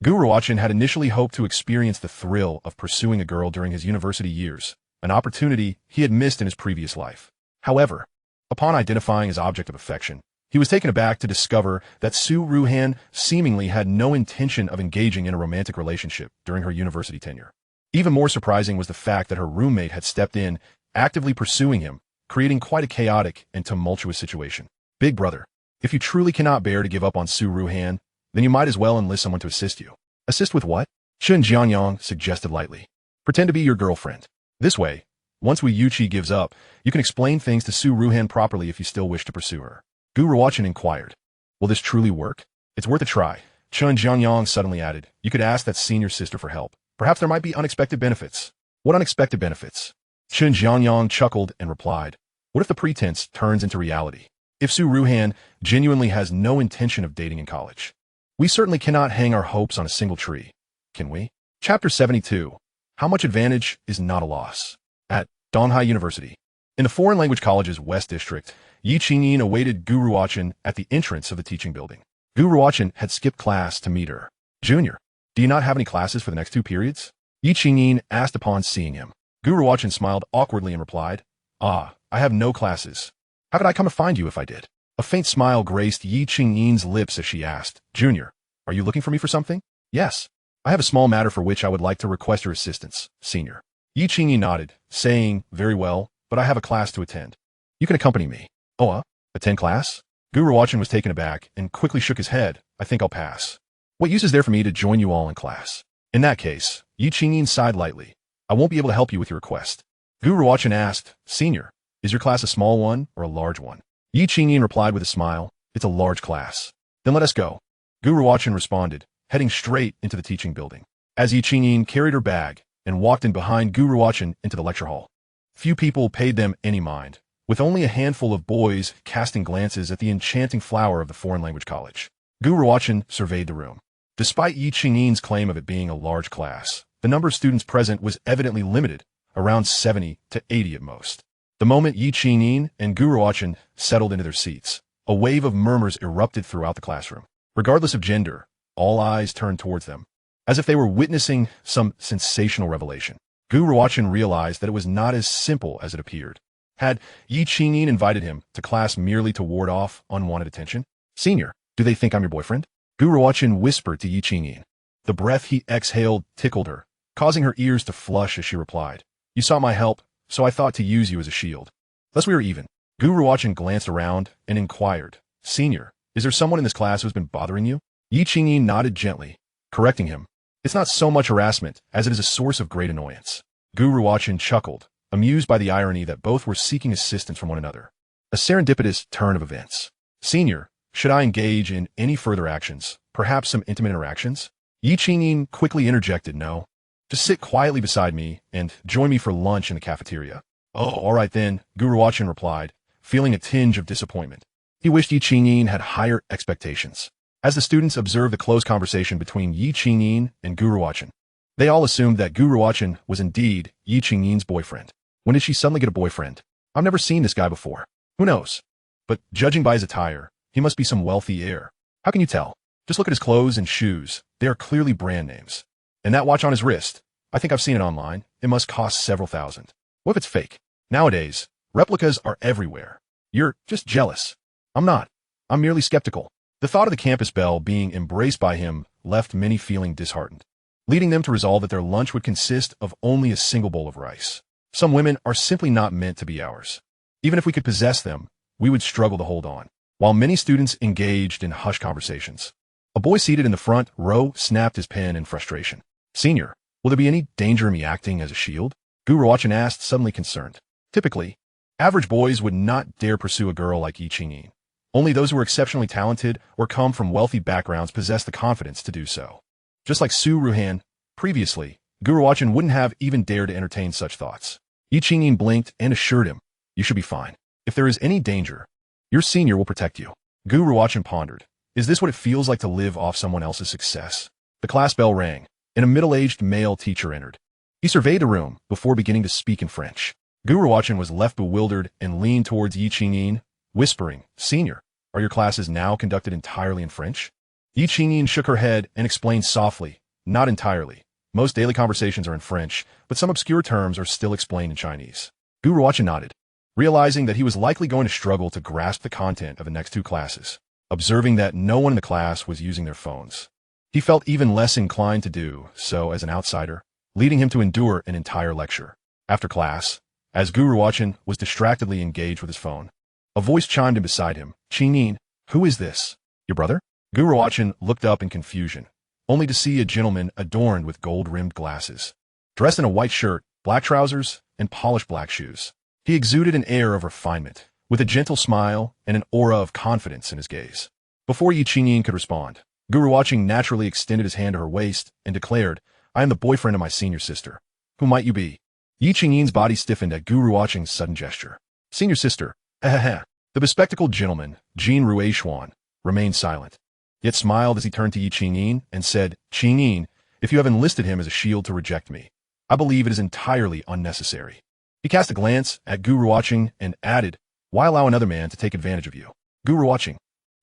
Gu Ruochen had initially hoped to experience the thrill of pursuing a girl during his university years, an opportunity he had missed in his previous life. However, upon identifying his object of affection, he was taken aback to discover that Su Ruhan seemingly had no intention of engaging in a romantic relationship during her university tenure. Even more surprising was the fact that her roommate had stepped in, actively pursuing him, creating quite a chaotic and tumultuous situation. "Big brother, if you truly cannot bear to give up on Su Ruhan, then you might as well enlist someone to assist you." "Assist with what?" Chen Jianyang suggested lightly. "Pretend to be your girlfriend. This way, once Wu Yuqi gives up, you can explain things to Su Ruhan properly if you still wish to pursue her." Gu Ruochen inquired, "Will this truly work?" "It's worth a try." Chen Jianyang suddenly added, "You could ask that senior sister for help. Perhaps there might be unexpected benefits." "What unexpected benefits?" Chen Jianyang chuckled and replied, "What if the pretense turns into reality? If Su Ruhan genuinely has no intention of dating in college? We certainly cannot hang our hopes on a single tree, can we?" Chapter 72. How much advantage is not a loss. At Donghai University. In the Foreign Language College's West District, Yi Qingyin awaited Gu Ruochen at the entrance of the teaching building. Gu Ruochen had skipped class to meet her. "Junior, do you not have any classes for the next 2 periods?" Yi Qingyin asked upon seeing him. Gu Ruochen smiled awkwardly and replied, "Ah, I have no classes. How could I come to find you if I did?" A faint smile graced Yi Qingyin's lips as she asked, "Junior, are you looking for me for something?" "Yes. I have a small matter for which I would like to request your assistance, senior." Yi Qingyin nodded, saying, "Very well, but I have a class to attend." "You can accompany me." "Oh, attend class?" Gu Ruochen was taken aback and quickly shook his head. "I think I'll pass. What use is there for me to join you all in class?" "In that case," Yi Qingyin sighed lightly, "I won't be able to help you with your request." Gu Ruochen asked, "Senior, is your class a small one or a large one?" Yi Qingyin replied with a smile, "It's a large class." "Then let us go." Gu Ruochen responded, heading straight into the teaching building. As Yi Qingyin carried her bag and walked in behind Gu Ruochen into the lecture hall, few people paid them any mind, with only a handful of boys casting glances at the enchanting flower of the Foreign Language College. Gu Ruochen surveyed the room. Despite Yi Qingyin's claim of it being a large class, the number of students present was evidently limited, around 70 to 80 at most. The moment Yi Qingyin and Gu Ruochen settled into their seats, a wave of murmurs erupted throughout the classroom. Regardless of gender, all eyes turned towards them, as if they were witnessing some sensational revelation. Gu Ruochen realized that it was not as simple as it appeared. Had Yi Qingyin invited him to class merely to ward off unwanted attention? "Senior, do they think I'm your boyfriend?" Gu Ruochen whispered to Yi Qingyin. The breath he exhaled tickled her, causing her ears to flush as she replied, "You sought my help, so I thought to use you as a shield." Thus we are even. Gu Ruochen glanced around and inquired, Senior, is there someone in this class who's been bothering you? Yi Qingyin nodded gently, correcting him. It's not so much harassment as it is a source of great annoyance. Gu Ruochen chuckled, amused by the irony that both were seeking assistance from one another. A serendipitous turn of events. Senior, should I engage in any further actions, perhaps some intimate interactions? Yi Qingyin quickly interjected, no. Just sit quietly beside me and join me for lunch in the cafeteria. Oh, all right then, Gu Ruochen replied, feeling a tinge of disappointment. He wished Yi Qingyin had higher expectations. As the students observed the close conversation between Yi Qingyin and Gu Ruochen, they all assumed that Gu Ruochen was indeed Yi Qingyin's boyfriend. When did she suddenly get a boyfriend? I've never seen this guy before. Who knows? But judging by his attire, he must be some wealthy heir. How can you tell? Just look at his clothes and shoes. They are clearly brand names. And that watch on his wrist, I think I've seen it online. It must cost several thousand. What if it's fake? Nowadays, replicas are everywhere. You're just jealous. I'm not. I'm merely skeptical. The thought of the campus belle being embraced by him left many feeling disheartened, leading them to resolve that their lunch would consist of only a single bowl of rice. Some women are simply not meant to be ours. Even if we could possess them, we would struggle to hold on. While many students engaged in hushed conversations, a boy seated in the front row snapped his pen in frustration. Senior, will there be any danger in me acting as a shield? Gu Ruochen asked, suddenly concerned. Typically, average boys would not dare pursue a girl like Yi Qingyin. Only those who were exceptionally talented or come from wealthy backgrounds possess the confidence to do so. Just like Gu Ruochen, previously, Gu Ruochen wouldn't have even dared to entertain such thoughts. Yi Qingyin blinked and assured him, you should be fine. If there is any danger, your senior will protect you. Gu Ruochen pondered, is this what it feels like to live off someone else's success? The class bell rang, and a middle-aged male teacher entered. He surveyed the room before beginning to speak in French. Gu Ruochen was left bewildered and leaned towards Yi Qingyin, whispering, Senior, are your classes now conducted entirely in French? Yi Qingyin shook her head and explained softly, not entirely. Most daily conversations are in French, but some obscure terms are still explained in Chinese. Gu Ruochen nodded, realizing that he was likely going to struggle to grasp the content of the next two classes, observing that no one in the class was using their phones. He felt even less inclined to do so as an outsider, leading him to endure an entire lecture. After class, as Gu Ruochen was distractedly engaged with his phone, a voice chimed in beside him. Qingyin, who is this? Your brother? Gu Ruochen looked up in confusion, only to see a gentleman adorned with gold-rimmed glasses, dressed in a white shirt, black trousers, and polished black shoes. He exuded an air of refinement, with a gentle smile and an aura of confidence in his gaze. Before Yi Qingyin could respond, Gu Ruochen naturally extended his hand to her waist and declared, I am the boyfriend of my senior sister. Who might you be? Yi Qingyin's body stiffened at Gu Ruochen's sudden gesture. Senior sister, The bespectacled gentleman, Gu Ruochen, remained silent, yet smiled as he turned to Yi Qingyin and said, Qingyin, if you have enlisted him as a shield to reject me, I believe it is entirely unnecessary. He cast a glance at Gu Ruochen and added, why allow another man to take advantage of you? Gu Ruochen,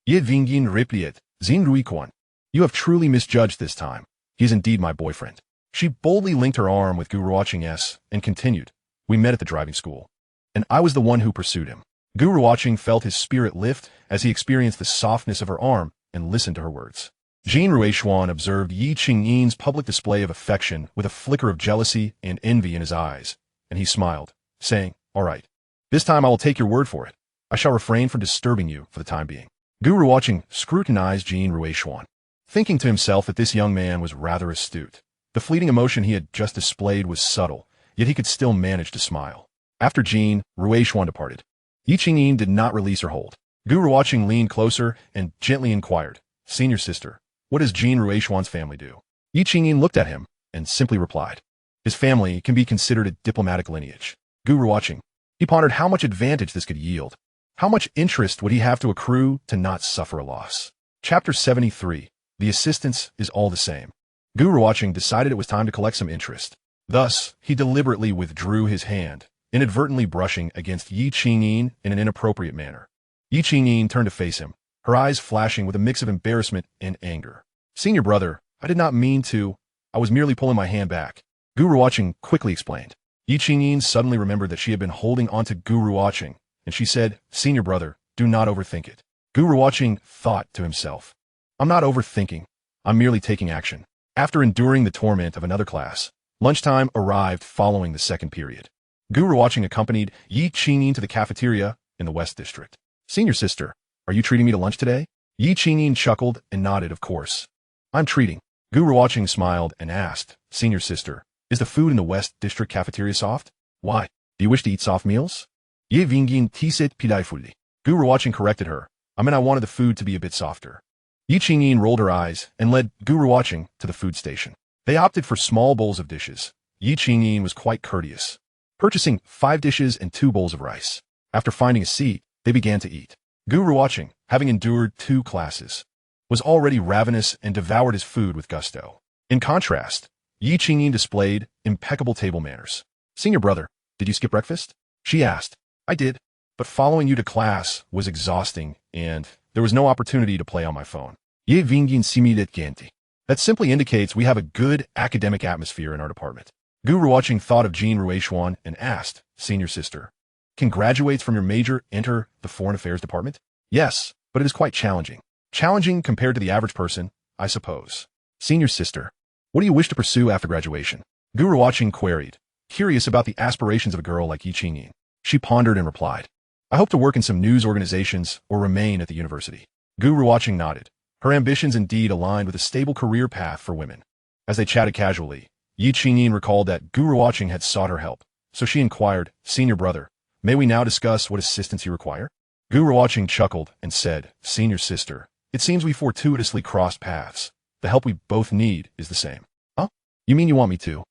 Yi Vingyin replied, Xin Ruiquan, you have truly misjudged this time. He is indeed my boyfriend. She boldly linked her arm with Gu Ruochen's and continued, we met at the driving school, and I was the one who pursued him. Gu Ruochen felt his spirit lift as he experienced the softness of her arm and listened to her words. Gu Ruochen observed Yi Qingyin's public display of affection with a flicker of jealousy and envy in his eyes, and he smiled, saying, all right, this time I will take your word for it. I shall refrain from disturbing you for the time being. Gu Ruochen scrutinized Gu Ruochen, thinking to himself that this young man was rather astute. The fleeting emotion he had just displayed was subtle, yet he could still manage to smile. After Gu Ruochen departed, Yi Qingyin did not release her hold. Gu Ruochen leaned closer and gently inquired, Senior sister, what does Gu Ruochen's family do? Yi Qingyin looked at him and simply replied, his family can be considered a diplomatic lineage. Gu Ruochen, he pondered how much advantage this could yield. How much interest would he have to accrue to not suffer a loss? Chapter 73. The assistance is all the same. Gu Ruochen decided it was time to collect some interest. Thus, he deliberately withdrew his hand, inadvertently brushing against Yi Qingyin in an inappropriate manner. Yi Qingyin turned to face him, her eyes flashing with a mix of embarrassment and anger. Senior brother, I did not mean to. I was merely pulling my hand back. Gu Ruochen quickly explained. Yi Qingyin suddenly remembered that she had been holding onto Gu Ruochen, and she said, Senior brother, do not overthink it. Gu Ruochen thought to himself, I'm not overthinking. I'm merely taking action. After enduring the torment of another class, lunchtime arrived following the second period. Gu Ruochen accompanied Yi Qingyin to the cafeteria in the West District. Senior sister, are you treating me to lunch today? Yi Qingyin chuckled and nodded, of course. I'm treating. Gu Ruochen smiled and asked, Senior sister, is the food in the West District cafeteria soft? Why? Do you wish to eat soft meals? Ye Vingyin tisit pidai. Gu Ruochen corrected her. I wanted the food to be a bit softer. Yi Qingyin rolled her eyes and led Gu Ruochen to the food station. They opted for small bowls of dishes. Yi Qingyin was quite courteous, purchasing 5 dishes and 2 bowls of rice. After finding a seat, they began to eat. Gu Ruochen, having endured 2 classes, was already ravenous and devoured his food with gusto. In contrast, Yi Qingyin displayed impeccable table manners. Senior brother, did you skip breakfast? She asked. I did, but following you to class was exhausting and there was no opportunity to play on my phone. Ye Vingyin simidet genti. That simply indicates we have a good academic atmosphere in our department. Gu Ruochen thought of Gu Ruochen and asked, Senior sister, can graduates from your major enter the foreign affairs department? Yes, but it is quite challenging. Challenging compared to the average person, I suppose. Senior sister, what do you wish to pursue after graduation? Gu Ruochen queried, curious about the aspirations of a girl like Yi Qingyin. She pondered and replied, I hope to work in some news organizations or remain at the university. Gu Ruochen nodded. Her ambitions indeed aligned with a stable career path for women. As they chatted casually, Yi Qingyin recalled that Gu Ruochen had sought her help, so she inquired, Senior brother, may we now discuss what assistance you require? Gu Ruochen chuckled and said, Senior sister, it seems we fortuitously crossed paths. The help we both need is the same. Huh? You mean you want me to?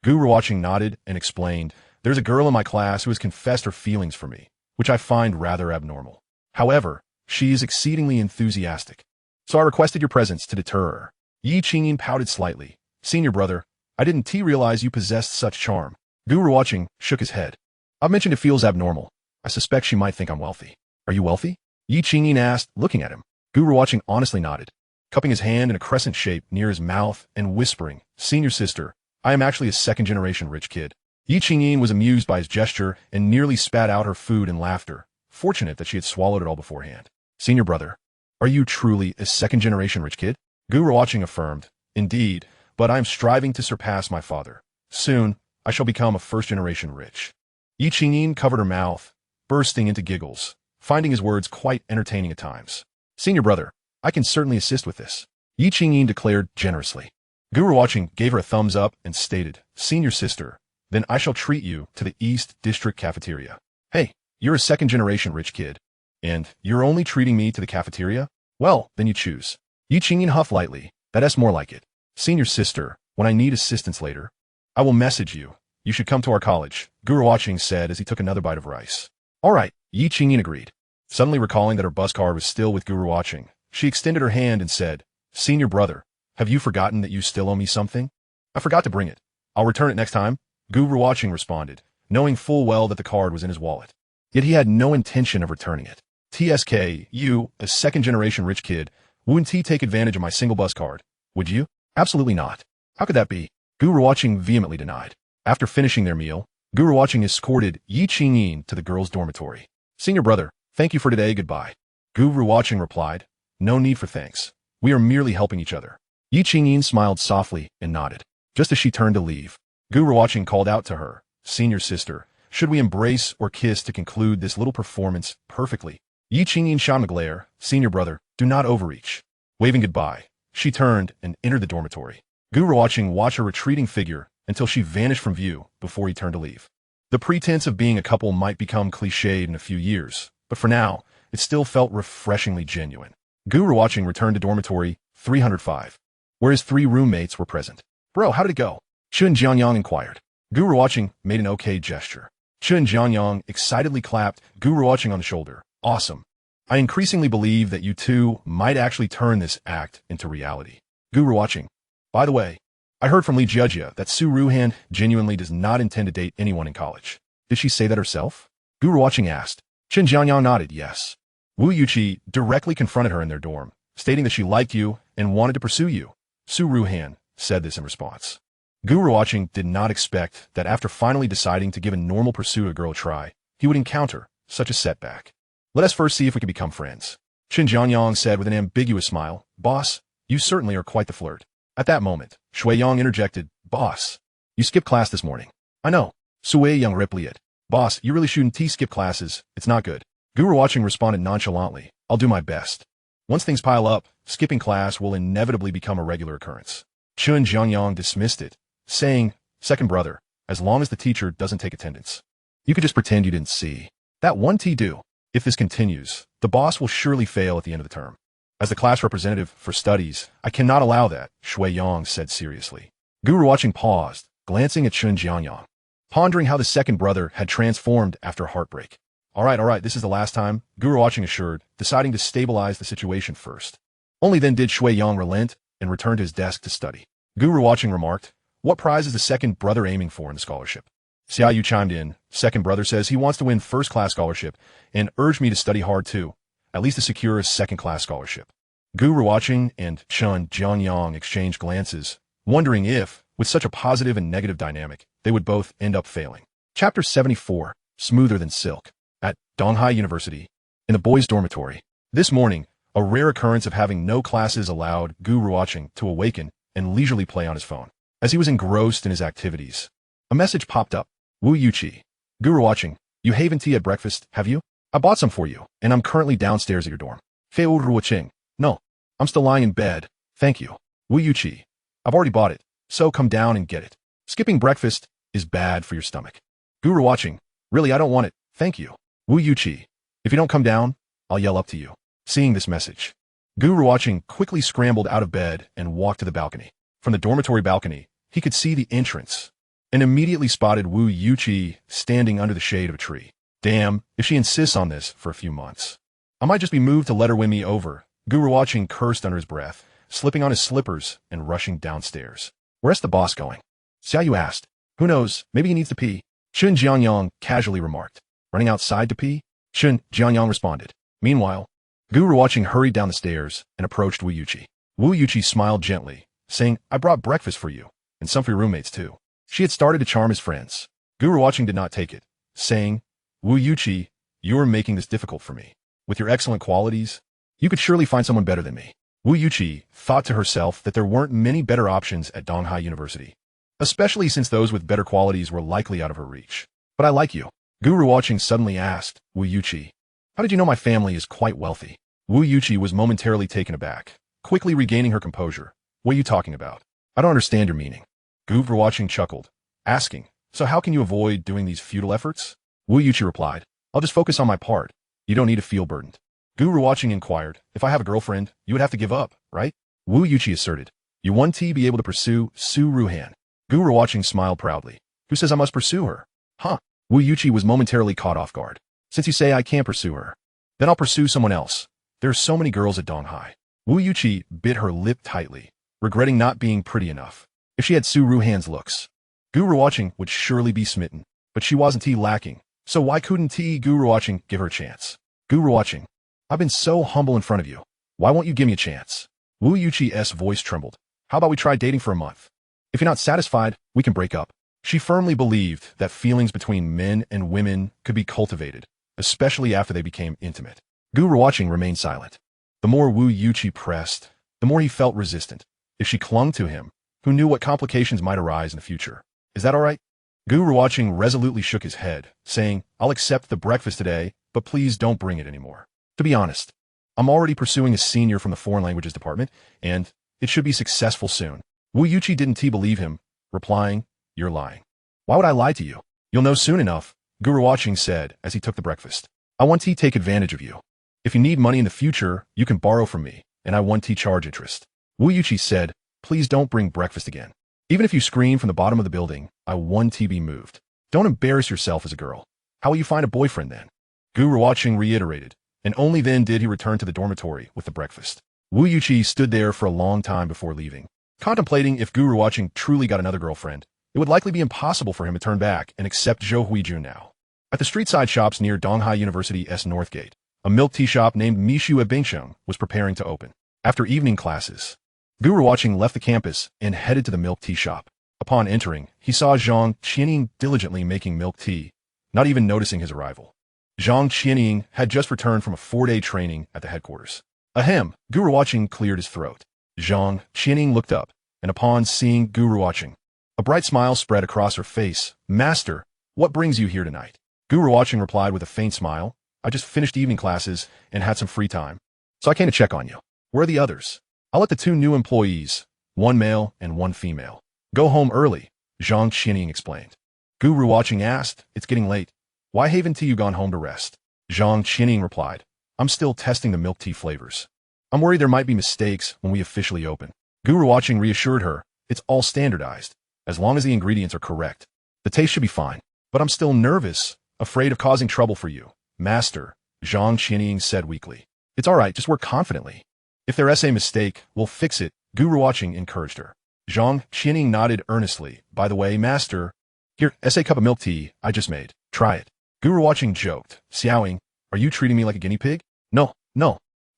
Gu Ruochen nodded and explained, there's a girl in my class who has confessed her feelings for me, which I find rather abnormal. However, she is exceedingly enthusiastic. So I requested your presence to deter her. Yi Qingyin pouted slightly. Senior brother, I didn't realize you possessed such charm. Gu Ruochen shook his head. I've mentioned it feels abnormal. I suspect she might think I'm wealthy. Are you wealthy? Yi Qingyin asked, looking at him. Gu Ruochen honestly nodded, cupping his hand in a crescent shape near his mouth and whispering, Senior sister, I am actually a second-generation rich kid. Yi Qingyin was amused by his gesture and nearly spat out her food in laughter, fortunate that she had swallowed it all beforehand. Senior brother, are you truly a second-generation rich kid? Gu Ruochen affirmed, Indeed, but I am striving to surpass my father. Soon, I shall become a first-generation rich. Yi Qingyin covered her mouth, bursting into giggles, finding his words quite entertaining at times. Senior brother, I can certainly assist with this. Yi Qingyin declared generously. Gu Ruochen gave her a thumbs up and stated, Senior sister, then I shall treat you to the East District cafeteria. Hey, you're a second-generation rich kid. And you're only treating me to the cafeteria? Well, then you choose. Yi Qingyin huffed lightly. That's more like it. Senior sister, when I need assistance later, I will message you. You should come to our college, Gu Ruochen said as he took another bite of rice. All right, Yi Qingyin agreed. Suddenly recalling that her bus card was still with Gu Ruochen, she extended her hand and said, Senior brother, have you forgotten that you still owe me something? I forgot to bring it. I'll return it next time, Gu Ruochen responded, knowing full well that the card was in his wallet. Yet he had no intention of returning it. TSK, you, a second-generation rich kid, wouldn't take advantage of my single bus card, would you? Absolutely not. How could that be? Gu Ruochen vehemently denied. After finishing their meal, Gu Ruochen escorted Yi Qingyin to the girls' dormitory. Senior brother, thank you for today, goodbye. Gu Ruochen replied, No need for thanks. We are merely helping each other. Yi Qingyin smiled softly and nodded. Just as she turned to leave, Gu Ruochen called out to her, Senior sister, should we embrace or kiss to conclude this little performance perfectly? Yi Qingyin shot him a glare, Senior brother, do not overreach. Waving goodbye, she turned and entered the dormitory. Gu Ruochen watched her retreating figure until she vanished from view before he turned to leave. The pretense of being a couple might become cliched in a few years, but for now, it still felt refreshingly genuine. Gu Ruochen returned to dormitory 305, where his 3 roommates were present. Bro, how did it go? Chun Jianyang inquired. Gu Ruochen made an okay gesture. Chun Jianyang excitedly clapped Gu Ruochen on the shoulder. Awesome. I increasingly believe that you two might actually turn this act into reality. Gu Ruochen. By the way, I heard from Li Jiejia that Su Ruhan genuinely does not intend to date anyone in college. Did she say that herself? Gu Ruochen asked. Chen Jianyang nodded yes. Wu Yuqi directly confronted her in their dorm, stating that she liked you and wanted to pursue you. Su Ruhan said this in response. Gu Ruochen did not expect that after finally deciding to give a normal pursuit a girl a try, he would encounter such a setback. Let us first see if we can become friends. Chen Jianyang said with an ambiguous smile, Boss, you certainly are quite the flirt. At that moment, Shui Yang interjected, Boss, you skipped class this morning. I know. Sui Young replied. Boss, you really shouldn't skip classes. It's not good. Gu Ruochen responded nonchalantly. I'll do my best. Once things pile up, skipping class will inevitably become a regular occurrence. Chun Jiangyang dismissed it, saying, Second brother, as long as the teacher doesn't take attendance. You could just pretend you didn't see. That one T do. If this continues, the boss will surely fail at the end of the term. As the class representative for studies, I cannot allow that, Shui Yang said seriously. Gu Ruochen paused, glancing at Chun Jiangyang, pondering how the second brother had transformed after heartbreak. All right, this is the last time, Gu Ruochen assured, deciding to stabilize the situation first. Only then did Shui Yang relent and return to his desk to study. Gu Ruochen remarked, What prize is the second brother aiming for in the scholarship? Xiao Yu chimed in. Second brother says he wants to win first-class scholarship and urged me to study hard too, at least to secure a second-class scholarship. Gu Ruochen and Chun Jiangyang exchanged glances, wondering if, with such a positive and negative dynamic, they would both end up failing. Chapter 74, Smoother Than Silk. At Donghai University, in the boys' dormitory. This morning, a rare occurrence of having no classes allowed Gu Ruochen to awaken and leisurely play on his phone. As he was engrossed in his activities, a message popped up. Wu Yuqi. Gu Ruochen, you haven't tea at breakfast, have you? I bought some for you, and I'm currently downstairs at your dorm. Fei Ruochen. No, I'm still lying in bed, thank you. Wu Yuqi. I've already bought it, so come down and get it. Skipping breakfast is bad for your stomach. Gu Ruochen. Really, I don't want it, thank you. Wu Yuqi. If you don't come down, I'll yell up to you. Seeing this message, Gu Ruochen quickly scrambled out of bed and walked to the balcony. From the dormitory balcony, he could see the entrance and immediately spotted Wu Yuqi standing under the shade of a tree. Damn, if she insists on this for a few months, I might just be moved to let her win me over. Gu Ruochen cursed under his breath, slipping on his slippers and rushing downstairs. Where's the boss going? Xiao Yu asked. Who knows, maybe he needs to pee. Chun Jiangyang casually remarked. Running outside to pee? Chun Jiangyang responded. Meanwhile, Gu Ruochen hurried down the stairs and approached Wu Yuqi. Wu Yuqi smiled gently, saying, I brought breakfast for you, and some for your roommates too. She had started to charm his friends. Gu Ruochen did not take it, saying, Wu Yuqi, you are making this difficult for me. With your excellent qualities, you could surely find someone better than me. Wu Yuqi thought to herself that there weren't many better options at Donghai University, especially since those with better qualities were likely out of her reach. But I like you. Gu Ruochen suddenly asked, Wu Yuqi, how did you know my family is quite wealthy? Wu Yuqi was momentarily taken aback, quickly regaining her composure. What are you talking about? I don't understand your meaning. Gu Ruochen chuckled, asking, so how can you avoid doing these futile efforts? Wu Yuqi replied, I'll just focus on my part. You don't need to feel burdened. Gu Ruochen inquired, if I have a girlfriend, you would have to give up, right? Wu Yuqi asserted, you won't be able to pursue Su Ruhan. Gu Ruochen smiled proudly. Who says I must pursue her? Huh? Wu Yuqi was momentarily caught off guard. Since you say I can't pursue her, then I'll pursue someone else. There are so many girls at Donghai. Wu Yuqi bit her lip tightly, regretting not being pretty enough. If she had Su Ruhan's looks, Gu Ruochen would surely be smitten. But she wasn't lacking, so why couldn't Gu Ruochen give her a chance? Gu Ruochen, I've been so humble in front of you. Why won't you give me a chance? Wu Yuqi's voice trembled. How about we try dating for a month? If you're not satisfied, we can break up. She firmly believed that feelings between men and women could be cultivated, especially after they became intimate. Gu Ruochen remained silent. The more Wu Yuqi pressed, the more he felt resistant. If she clung to him, who knew what complications might arise in the future? Is that all right? Gu Ruochen resolutely shook his head, saying, I'll accept the breakfast today, but please don't bring it anymore. To be honest, I'm already pursuing a senior from the foreign languages department, and it should be successful soon. Wu Yuqi didn't believe him, replying, You're lying. Why would I lie to you? You'll know soon enough, Gu Ruochen said as he took the breakfast. I want to take advantage of you. If you need money in the future, you can borrow from me, and I want to charge interest. Wu Yuqi said, Please don't bring breakfast again. Even if you scream from the bottom of the building, I want to be moved. Don't embarrass yourself as a girl. How will you find a boyfriend then? Gu Ruochen reiterated, and only then did he return to the dormitory with the breakfast. Wu Yuqi stood there for a long time before leaving, contemplating if Gu Ruochen truly got another girlfriend. It would likely be impossible for him to turn back and accept Zhou Huijun now. At the street-side shops near Donghai University's North Gate, a milk tea shop named Mishu Bingsheng was preparing to open. After evening classes, Gu Ruochen left the campus and headed to the milk tea shop. Upon entering, he saw Zhang Qianying diligently making milk tea, not even noticing his arrival. Zhang Qianying had just returned from a 4-day training at the headquarters. Ahem, Gu Ruochen cleared his throat. Zhang Qianying looked up, and upon seeing Gu Ruochen, a bright smile spread across her face. Master, What brings you here tonight? Gu Ruochen replied with a faint smile. I just finished evening classes and had some free time, so I came to check on you. Where are the others? I'll let the 2 new employees, 1 male and 1 female, go home early, Zhang Qining explained. Gu Ruochen asked, It's getting late. Why haven't you gone home to rest? Zhang Qining replied, I'm still testing the milk tea flavors. I'm worried there might be mistakes when we officially open. Gu Ruochen reassured her, It's all standardized. As long as the ingredients are correct, the taste should be fine. But I'm still nervous, afraid of causing trouble for you, Master, Zhang Qining said weakly. It's all right, just work confidently. If there's a mistake, we'll fix it, Gu Ruochen encouraged her. Zhang Qining nodded earnestly. By the way, Master, here, a cup of milk tea I just made. Try it. Gu Ruochen joked, Xiaoying, are you treating me like a guinea pig? No.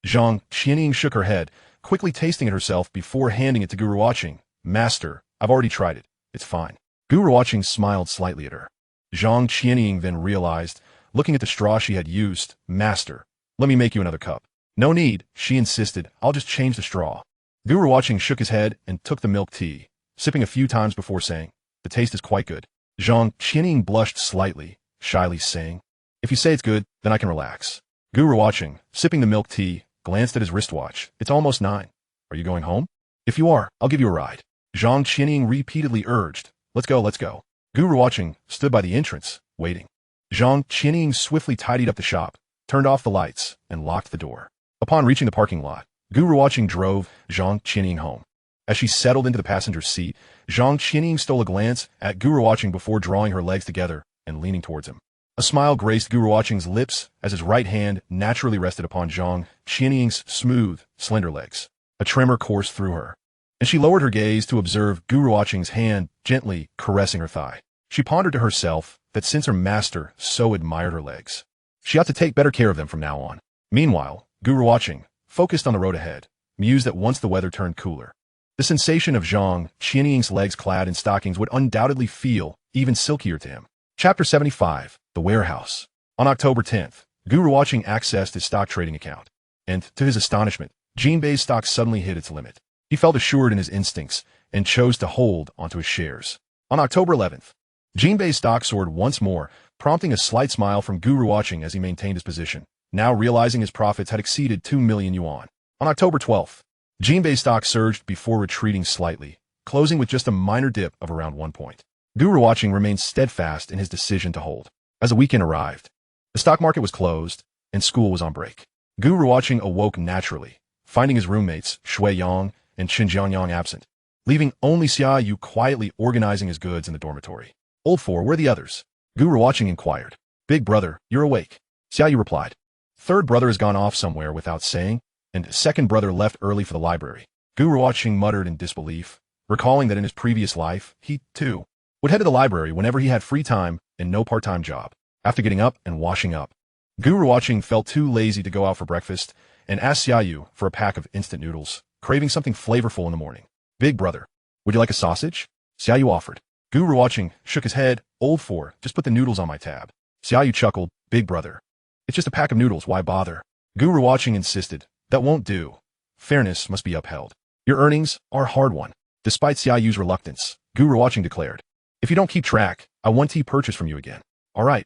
Zhang Qining shook her head, quickly tasting it herself before handing it to Gu Ruochen. Master, I've already tried it. It's fine. Gu Ruochen smiled slightly at her. Zhang Qining then realized, looking at the straw she had used, Master, let me make you another cup. No need, she insisted. I'll just change the straw. Gu Ruochen shook his head and took the milk tea, sipping a few times before saying, The taste is quite good. Zhang Qining blushed slightly, shyly saying, If you say it's good, then I can relax. Gu Ruochen, sipping the milk tea, glanced at his wristwatch. It's almost 9. Are you going home? If you are, I'll give you a ride. Zhang Qining repeatedly urged, Let's go. Gu Ruochen stood by the entrance, waiting. Zhang Qining swiftly tidied up the shop, turned off the lights, and locked the door. Upon reaching the parking lot, Gu Ruochen drove Zhang Qining home. As she settled into the passenger seat, Zhang Qining stole a glance at Gu Ruochen before drawing her legs together and leaning towards him. A smile graced Gu Ruochen's lips as his right hand naturally rested upon Zhang Qining's smooth, slender legs. A tremor coursed through her, and she lowered her gaze to observe Gu Ruochen's hand gently caressing her thigh. She pondered to herself that since her master so admired her legs, she ought to take better care of them from now on. Meanwhile, Gu Ruochen, focused on the road ahead, mused that once the weather turned cooler, the sensation of Zhang Qianing's legs clad in stockings would undoubtedly feel even silkier to him. Chapter 75, The Warehouse. On October 10th, Gu Ruochen accessed his stock trading account, and, to his astonishment, Jinbei's stock suddenly hit its limit. He felt assured in his instincts and chose to hold onto his shares. On October 11th, Jinbei's stock soared once more, prompting a slight smile from Gu Ruochen as he maintained his position, now realizing his profits had exceeded 2 million yuan. On October 12th, Jinbei's stock surged before retreating slightly, closing with just a minor dip of around 1 point. Gu Ruochen remained steadfast in his decision to hold. As the weekend arrived, the stock market was closed, and school was on break. Gu Ruochen awoke naturally, finding his roommates, Shui Yang and Chen Jiangyang absent, leaving only Xia Yu quietly organizing his goods in the dormitory. Old Four, where are the others? Gu Ruochen inquired. Big brother, you're awake. Xia Yu replied. Third brother has gone off somewhere without saying, and second brother left early for the library. Gu Ruochen muttered in disbelief, recalling that in his previous life, he, too, would head to the library whenever he had free time and no part-time job. After getting up and washing up, Gu Ruochen felt too lazy to go out for breakfast and asked Xia Yu for a pack of instant noodles, craving something flavorful in the morning. Big brother, would you like a sausage? Xia Yu offered. Gu Ruochen shook his head. Old Four, just put the noodles on my tab. Xia Yu chuckled. Big brother, it's just a pack of noodles, why bother? Gu Ruochen insisted. That won't do. Fairness must be upheld. Your earnings are hard-won. Despite Xia Yu's reluctance, Gu Ruochen declared. If you don't keep track, I want tea purchase from you again. All right,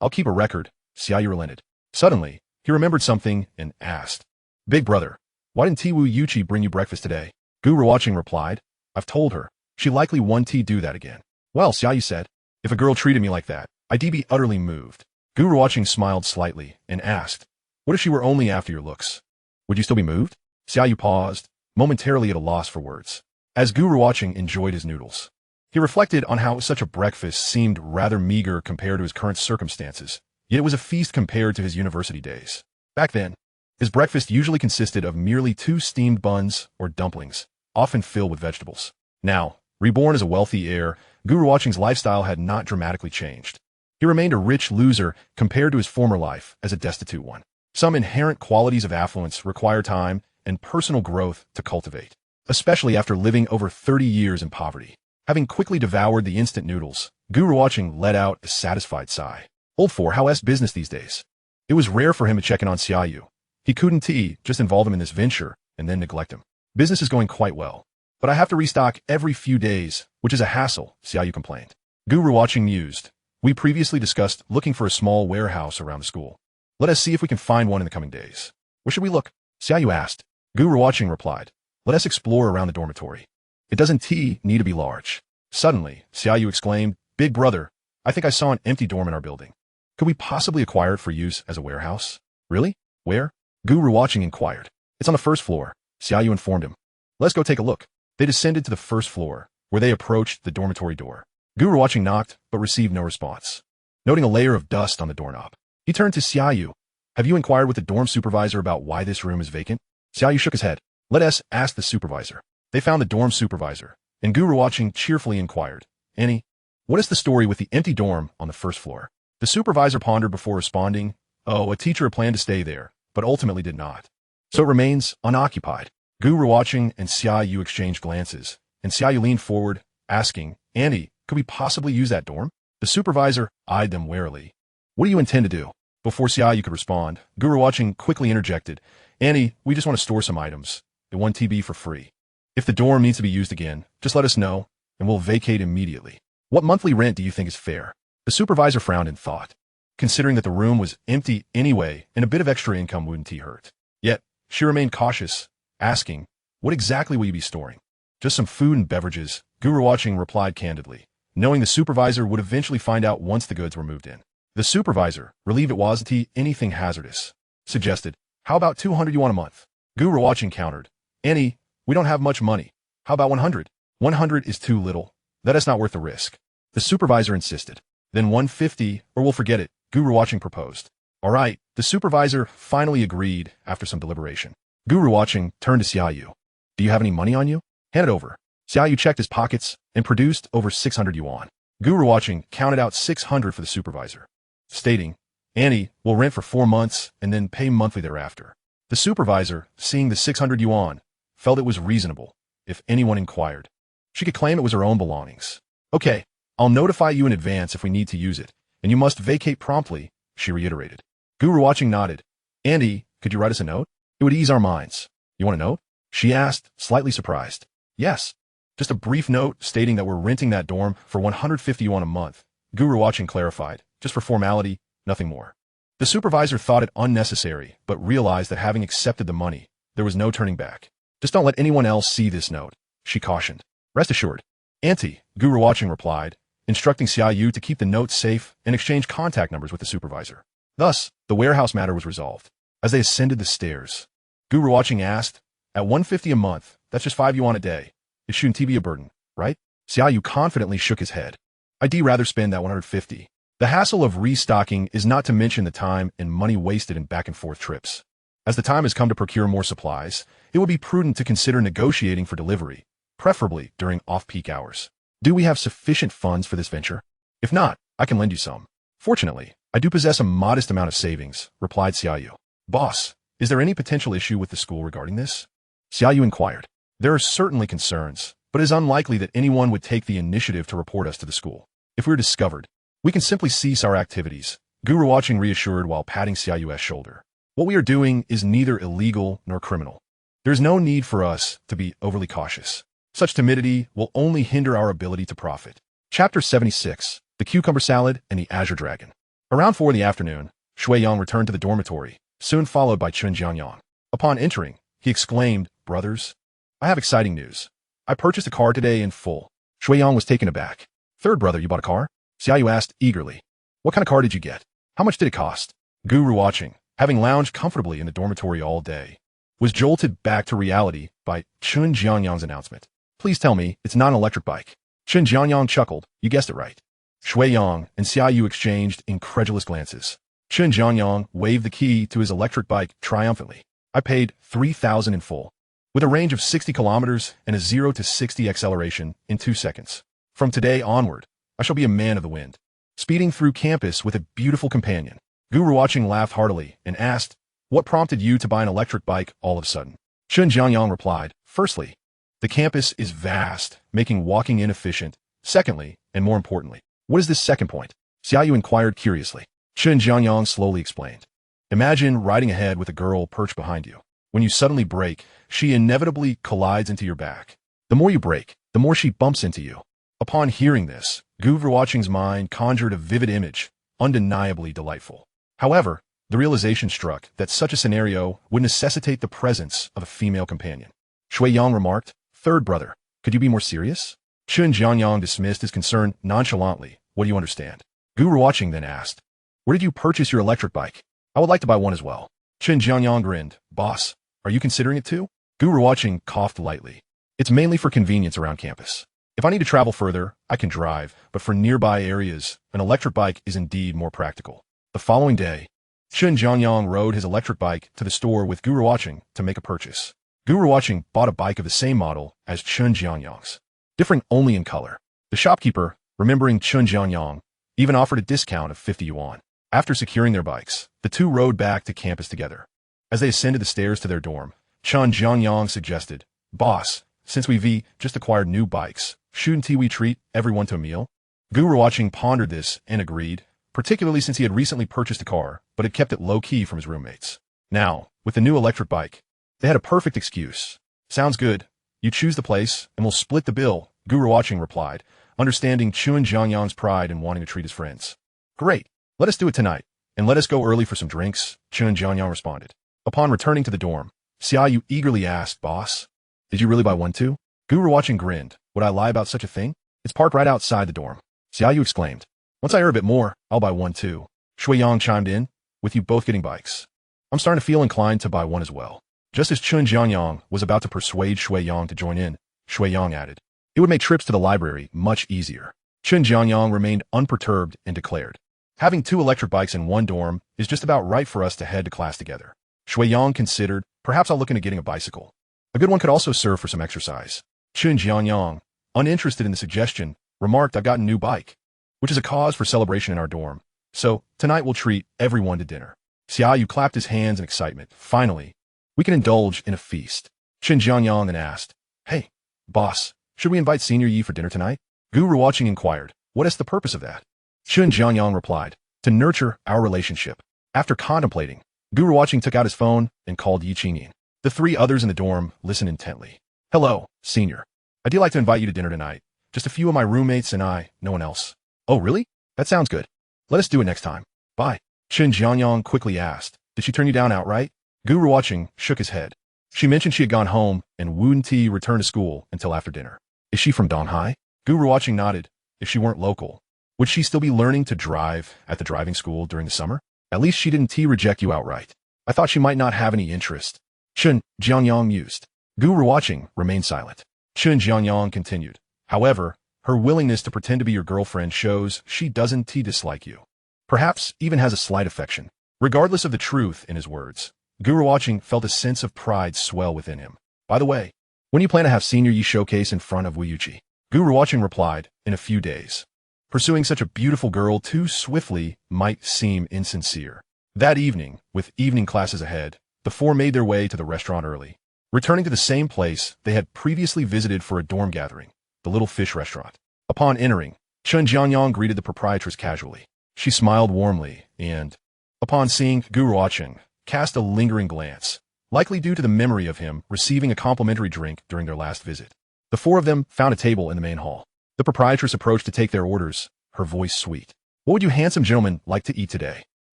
I'll keep a record, Xia Yu relented. Suddenly, he remembered something and asked. Big brother, why didn't Ti Wu Yuchi bring you breakfast today? Gu Ruochen replied. I've told her. She likely won't do that again. Well, Xia Yu said, if a girl treated me like that, I'd be utterly moved. Gu Ruochen smiled slightly and asked, what if she were only after your looks? Would you still be moved? Xia Yu paused, momentarily at a loss for words. As Gu Ruochen enjoyed his noodles, he reflected on how such a breakfast seemed rather meager compared to his current circumstances, yet it was a feast compared to his university days. Back then, his breakfast usually consisted of merely 2 steamed buns or dumplings, often filled with vegetables. Now, reborn as a wealthy heir, Gu Ruochen's lifestyle had not dramatically changed. He remained a rich loser compared to his former life as a destitute one. Some inherent qualities of affluence require time and personal growth to cultivate, especially after living over 30 years in poverty. Having quickly devoured the instant noodles, Gu Ruochen let out a satisfied sigh. Old Four, how's business these days? It was rare for him to check in on Xia Yu. He couldn't just involve him in this venture and then neglect him. Business is going quite well, but I have to restock every few days, which is a hassle, Xia Yu complained. Gu Ruochen mused. We previously discussed looking for a small warehouse around the school. Let us see if we can find one in the coming days. Where should we look? Xiaoyu asked. Gu Ruochen replied. Let us explore around the dormitory. It doesn't need to be large. Suddenly, Xiaoyu exclaimed, Big brother, I think I saw an empty dorm in our building. Could we possibly acquire it for use as a warehouse? Really? Where? Gu Ruochen inquired. It's on the first floor, Xiaoyu informed him. Let's go take a look. They descended to the first floor, where they approached the dormitory door. Gu Ruochen knocked, but received no response. Noting a layer of dust on the doorknob, he turned to Xiaoyu. Have you inquired with the dorm supervisor about why this room is vacant? Xiaoyu shook his head. Let us ask the supervisor. They found the dorm supervisor, and Gu Ruochen cheerfully inquired. Annie, what is the story with the empty dorm on the first floor? The supervisor pondered before responding. Oh, a teacher had planned to stay there, but ultimately did not. So it remains unoccupied. Gu Ruochen and Xiaoyu exchanged glances, and Xiaoyu leaned forward, asking, Annie, could we possibly use that dorm? The supervisor eyed them warily. What do you intend to do? Before Xiaoyu could respond, Gu Ruochen quickly interjected. Annie, we just want to store some items. At 1 TB for free. If the dorm needs to be used again, just let us know, and we'll vacate immediately. What monthly rent do you think is fair? The supervisor frowned in thought. Considering that the room was empty anyway, and a bit of extra income wouldn't hurt. Yet, she remained cautious, asking, what exactly will you be storing? Just some food and beverages, Gu Ruochen replied candidly, knowing the supervisor would eventually find out once the goods were moved in. The supervisor, relieved it wasn't anything hazardous, suggested, how about 200 yuan a month? Gu Ruochen countered, Annie, we don't have much money. How about 100? 100 is too little. That's not worth the risk. The supervisor insisted. Then 150, or we'll forget it, Gu Ruochen proposed. All right, the supervisor finally agreed after some deliberation. Gu Ruochen turned to Xiaoyu. Do you have any money on you? Hand it over. Xiaoyu checked his pockets and produced over 600 yuan. Gu Ruochen counted out 600 for the supervisor, stating, Annie, we'll rent for 4 months and then pay monthly thereafter. The supervisor, seeing the 600 yuan, felt it was reasonable if anyone inquired. She could claim it was her own belongings. Okay, I'll notify you in advance if we need to use it, and you must vacate promptly, she reiterated. Gu Ruochen nodded. Andy, could you write us a note? It would ease our minds. You want a note? She asked, slightly surprised. Yes. Just a brief note stating that we're renting that dorm for 150 yuan a month, Gu Ruochen clarified, just for formality, nothing more. The supervisor thought it unnecessary, but realized that having accepted the money, there was no turning back. Just don't let anyone else see this note, she cautioned. Rest assured. Auntie, Gu Ruochen replied, instructing Xiaoyu to keep the note safe and exchange contact numbers with the supervisor. Thus, the warehouse matter was resolved. As they ascended the stairs, Gu Ruochen asked, at 150 a month, that's just 5 yuan a day. It shouldn't be a burden, right? Xiaoyu confidently shook his head. I'd rather spend that 150. The hassle of restocking is not to mention the time and money wasted in back-and-forth trips. As the time has come to procure more supplies, it would be prudent to consider negotiating for delivery, preferably during off-peak hours. Do we have sufficient funds for this venture? If not, I can lend you some. Fortunately, I do possess a modest amount of savings, replied Xiaoyu. Boss, is there any potential issue with the school regarding this? Xiaoyu inquired. There are certainly concerns, but it is unlikely that anyone would take the initiative to report us to the school. If we are discovered, we can simply cease our activities, Gu Ruochen reassured while patting Xiaoyu's shoulder. What we are doing is neither illegal nor criminal. There is no need for us to be overly cautious. Such timidity will only hinder our ability to profit. Chapter 76, The Cucumber Salad and the Azure Dragon. Around 4 in the afternoon, Shui Yang returned to the dormitory, soon followed by Chun Jiangyang. Upon entering, he exclaimed, Brothers, I have exciting news. I purchased a car today in full. Shui Yang was taken aback. Third brother, you bought a car? Xiaoyu asked eagerly. What kind of car did you get? How much did it cost? Gu Ruochen, having lounged comfortably in the dormitory all day, was jolted back to reality by Chun Jiangyang's announcement. Please tell me it's not an electric bike. Chun Jiangyang chuckled. You guessed it right. Shui Yang and Xiaoyu exchanged incredulous glances. Chun Jiangyang waved the key to his electric bike triumphantly. I paid 3,000 in full, with a range of 60 kilometers and a 0 to 60 acceleration in 2 seconds. From today onward, I shall be a man of the wind, speeding through campus with a beautiful companion. Gu Ruochen laughed heartily and asked, what prompted you to buy an electric bike all of a sudden? Chun Jiangyang replied, firstly, the campus is vast, making walking inefficient. Secondly, and more importantly, what is this second point? Xiaoyu inquired curiously. Chun Jiangyang slowly explained. Imagine riding ahead with a girl perched behind you. When you suddenly brake, she inevitably collides into your back. The more you brake, the more she bumps into you. Upon hearing this, Gu Ruochen's mind conjured a vivid image, undeniably delightful. However, the realization struck that such a scenario would necessitate the presence of a female companion. Shui Yang remarked, "Third brother, could you be more serious?" Chun Jianyang dismissed his concern nonchalantly. "What do you understand?" Gu Ruochen then asked, "Where did you purchase your electric bike? I would like to buy one as well." Chun Jianyang grinned. "Boss, are you considering it too?" Gu Ruochen coughed lightly. "It's mainly for convenience around campus. If I need to travel further, I can drive, but for nearby areas, an electric bike is indeed more practical." The following day, Chun Jianyang rode his electric bike to the store with Gu Ruochen to make a purchase. Gu Ruochen bought a bike of the same model as Chun Jianyang's, differing only in color. The shopkeeper, remembering Chun Jianyang, even offered a discount of 50 yuan. After securing their bikes, the two rode back to campus together. As they ascended the stairs to their dorm, Chun Jianyang suggested, "Boss, since we've just acquired new bikes, shouldn't we treat everyone to a meal?" Gu Ruochen pondered this and agreed, particularly since he had recently purchased a car, but had kept it low-key from his roommates. Now, with the new electric bike, they had a perfect excuse. "Sounds good. You choose the place, and we'll split the bill," Gu Ruochen replied, understanding Chun Jianyang's pride in wanting to treat his friends. "Great. Let us do it tonight, and let us go early for some drinks," Chun Jianyang responded. Upon returning to the dorm, Xiaoyu eagerly asked, "Boss, did you really buy one too?" Gu Ruochen grinned. "Would I lie about such a thing? It's parked right outside the dorm." Xiaoyu exclaimed, "Once I earn a bit more, I'll buy one too." Shui Yang chimed in, "With you both getting bikes, I'm starting to feel inclined to buy one as well." Just as Chun Jianyang was about to persuade Shui Yang to join in, Shui Yang added, "It would make trips to the library much easier." Chun Jianyang remained unperturbed and declared, "Having two electric bikes in one dorm is just about right for us to head to class together." Shui Yang considered, "Perhaps I'll look into getting a bicycle. A good one could also serve for some exercise." Chun Jianyang, uninterested in the suggestion, remarked, "I've got a new bike, which is a cause for celebration in our dorm. So, tonight we'll treat everyone to dinner." Xiaoyu clapped his hands in excitement. "Finally, we can indulge in a feast." Chun Jianyang then asked, "Hey, boss, should we invite Senior Yi for dinner tonight?" Gu Ruochen inquired, "What is the purpose of that?" Chun Jianyang replied, "To nurture our relationship." After contemplating, Gu Ruochen took out his phone and called Yi Qingyin. The three others in the dorm listened intently. "Hello, Senior. I'd like to invite you to dinner tonight. Just a few of my roommates and I, no one else." "Oh, really? That sounds good. Let us do it next time. Bye." Chun Jianyang quickly asked, "Did she turn you down outright?" Gu Ruochen shook his head. She mentioned she had gone home and wouldn't return to school until after dinner. "Is she from Donghai?" Gu Ruochen nodded. "If she weren't local, would she still be learning to drive at the driving school during the summer? At least she didn't reject you outright. I thought she might not have any interest." Chun Jianyang mused. Gu Ruochen remained silent. Chun Jianyang continued, "However, her willingness to pretend to be your girlfriend shows she doesn't dislike you. Perhaps even has a slight affection." Regardless of the truth in his words, Gu Ruochen felt a sense of pride swell within him. "By the way, when do you plan to have Senior Yi showcase in front of Wuyuchi?" Gu Ruochen replied, "In a few days. Pursuing such a beautiful girl too swiftly might seem insincere." That evening, with evening classes ahead, the four made their way to the restaurant early, returning to the same place they had previously visited for a dorm gathering, the Little Fish restaurant. Upon entering, Chun Jianyang greeted the proprietress casually. She smiled warmly and, upon seeing Gu Ruochen, cast a lingering glance, likely due to the memory of him receiving a complimentary drink during their last visit. The four of them found a table in the main hall. The proprietress approached to take their orders, her voice sweet. "What would you handsome gentlemen like to eat today?"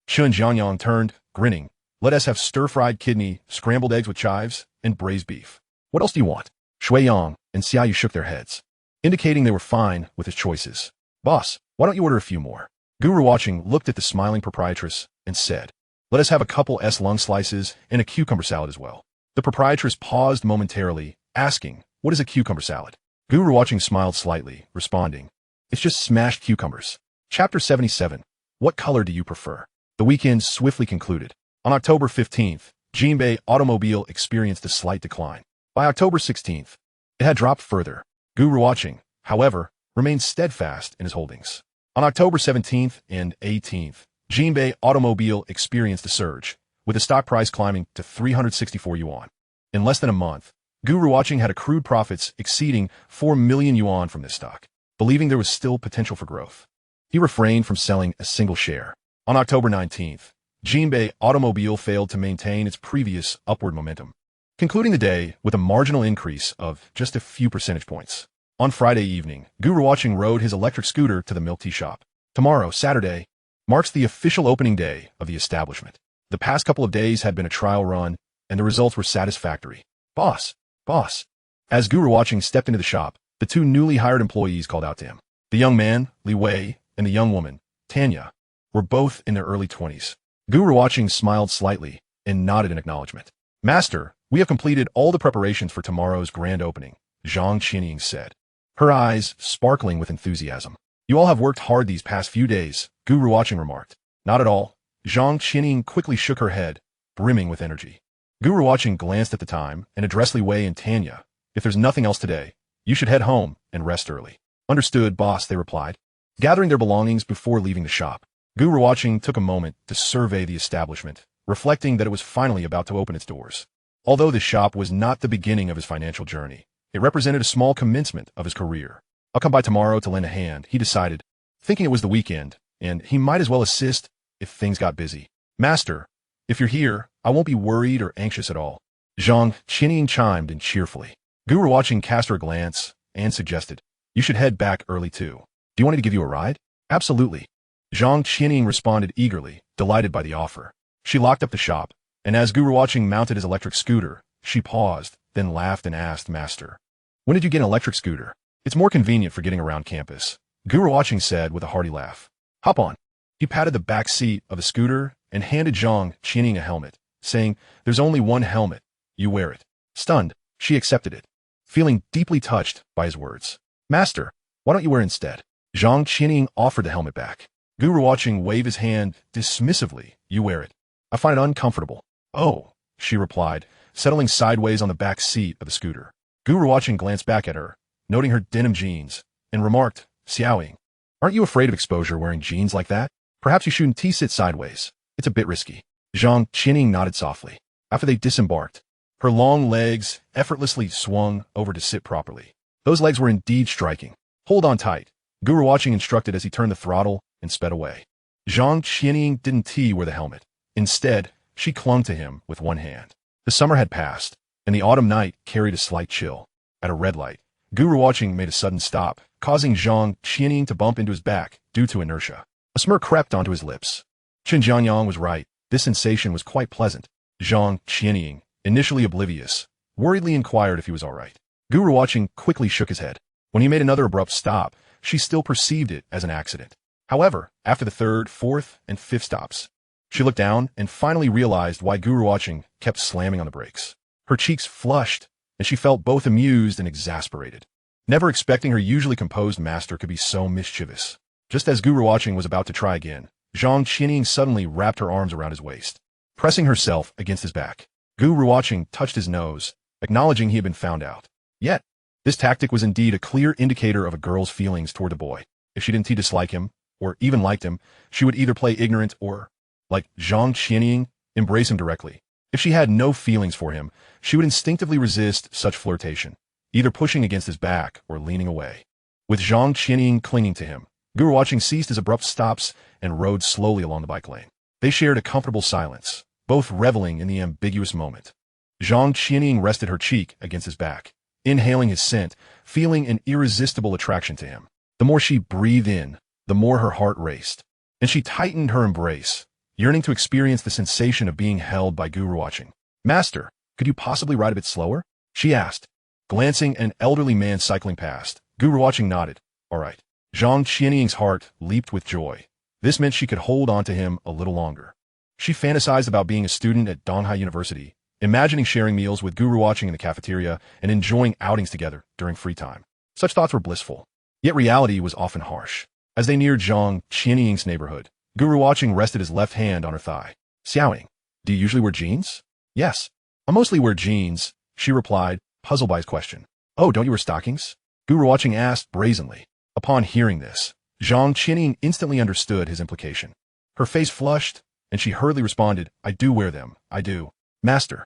Chun Jianyang turned, grinning. "Let us have stir-fried kidney, scrambled eggs with chives, and braised beef. What else do you want?" Shui Yang and Xiaoyu shook their heads, indicating they were fine with his choices. "Boss, why don't you order a few more?" Gu Ruochen looked at the smiling proprietress and said, "Let us have a couple lung slices and a cucumber salad as well." The proprietress paused momentarily, asking, "What is a cucumber salad?" Gu Ruochen smiled slightly, responding, "It's just smashed cucumbers." Chapter 77. What color do you prefer? The weekend swiftly concluded. On October 15th, Jinbei Automobile experienced a slight decline. By October 16th, it had dropped further. Gu Ruochen, however, remained steadfast in his holdings. On October 17th and 18th, Jinbei Automobile experienced a surge, with the stock price climbing to 364 yuan. In less than a month, Gu Ruochen had accrued profits exceeding 4 million yuan from this stock. Believing there was still potential for growth, he refrained from selling a single share. On October 19th, Jinbei Automobile failed to maintain its previous upward momentum, concluding the day with a marginal increase of just a few percentage points. On Friday evening, Gu Ruochen rode his electric scooter to the milk tea shop. Tomorrow, Saturday, marks the official opening day of the establishment. The past couple of days had been a trial run, and the results were satisfactory. Boss, boss. As Gu Ruochen stepped into the shop, the two newly hired employees called out to him. The young man, Li Wei, and the young woman, Tanya, were both in their early 20s. Gu Ruochen smiled slightly and nodded in acknowledgement. Master, we have completed all the preparations for tomorrow's grand opening, Zhang Qinying said, her eyes sparkling with enthusiasm. You all have worked hard these past few days, Gu Ruochen remarked. Not at all. Zhang Qinying quickly shook her head, brimming with energy. Gu Ruochen glanced at the time and addressed Li Wei and Tanya. If there's nothing else today, you should head home and rest early. Understood, boss, they replied, gathering their belongings before leaving the shop. Gu Ruochen took a moment to survey the establishment, reflecting that it was finally about to open its doors. Although the shop was not the beginning of his financial journey, it represented a small commencement of his career. I'll come by tomorrow to lend a hand, he decided, thinking it was the weekend, and he might as well assist if things got busy. Master, if you're here, I won't be worried or anxious at all. Zhang Qinying chimed in cheerfully. Gu Ruochen cast her a glance and suggested, you should head back early too. Do you want me to give you a ride? Absolutely. Zhang Qinying responded eagerly, delighted by the offer. She locked up the shop, and as Gu Ruochen mounted his electric scooter, she paused, then laughed and asked, Master, when did you get an electric scooter? It's more convenient for getting around campus, Gu Ruochen said with a hearty laugh. Hop on. He patted the back seat of the scooter and handed Zhang Qinying a helmet, saying, there's only one helmet. You wear it. Stunned, she accepted it, feeling deeply touched by his words. Master, why don't you wear it instead? Zhang Qinying offered the helmet back. Gu Ruochen waved his hand dismissively. You wear it. I find it uncomfortable. Oh, she replied, settling sideways on the back seat of the scooter. Gu Ruochen glanced back at her, noting her denim jeans, and remarked, Xiaoying, aren't you afraid of exposure wearing jeans like that? Perhaps you shouldn't sit sideways. It's a bit risky. Zhang Qinying nodded softly. After they disembarked, her long legs effortlessly swung over to sit properly. Those legs were indeed striking. Hold on tight, Gu Ruochen instructed as he turned the throttle and sped away. Zhang Qinying didn't wear the helmet. Instead, she clung to him with one hand. The summer had passed, and the autumn night carried a slight chill. At a red light, Gu Ruochen made a sudden stop, causing Zhang Qinying to bump into his back due to inertia. A smirk crept onto his lips. Chen Jianyang was right. This sensation was quite pleasant. Zhang Qinying, initially oblivious, worriedly inquired if he was all right. Gu Ruochen quickly shook his head. When he made another abrupt stop, she still perceived it as an accident. However, after the third, fourth, and fifth stops, she looked down and finally realized why Gu Ruochen kept slamming on the brakes. Her cheeks flushed, and she felt both amused and exasperated. Never expecting her usually composed master could be so mischievous. Just as Gu Ruochen was about to try again, Zhang Qinying suddenly wrapped her arms around his waist, pressing herself against his back. Gu Ruochen touched his nose, acknowledging he had been found out. Yet, this tactic was indeed a clear indicator of a girl's feelings toward the boy. If she didn't dislike him, or even liked him, she would either play ignorant or, like Zhang Qinying, embrace him directly. If she had no feelings for him, she would instinctively resist such flirtation, either pushing against his back or leaning away. With Zhang Qinying clinging to him, Gu Ruochen ceased his abrupt stops and rode slowly along the bike lane. They shared a comfortable silence, both reveling in the ambiguous moment. Zhang Qinying rested her cheek against his back, inhaling his scent, feeling an irresistible attraction to him. The more she breathed in, the more her heart raced, and she tightened her embrace, yearning to experience the sensation of being held by Gu Ruochen. Master, could you possibly ride a bit slower? She asked, glancing at an elderly man cycling past. Gu Ruochen nodded. All right. Zhang Qinying's heart leaped with joy. This meant she could hold on to him a little longer. She fantasized about being a student at Donghai University, imagining sharing meals with Gu Ruochen in the cafeteria and enjoying outings together during free time. Such thoughts were blissful. Yet reality was often harsh. As they neared Zhang Qinying's neighborhood, Gu Ruochen rested his left hand on her thigh. Xiaoying, do you usually wear jeans? Yes. I mostly wear jeans, she replied, puzzled by his question. Oh, don't you wear stockings? Gu Ruochen asked brazenly. Upon hearing this, Zhang Qinying instantly understood his implication. Her face flushed, and she hurriedly responded, I do wear them, I do. Master.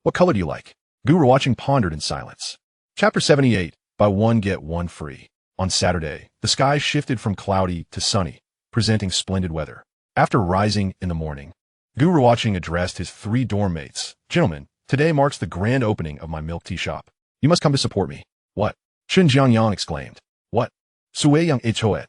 What color do you like? Gu Ruochen pondered in silence. Chapter 78, Buy One Get One Free. On Saturday, the sky shifted from cloudy to sunny, presenting splendid weather. After rising in the morning, Gu Ruochen addressed his 3 dorm mates. Gentlemen, today marks the grand opening of my milk tea shop. You must come to support me. What? Chen Jiangyang exclaimed. What? Suiyang Ichoet.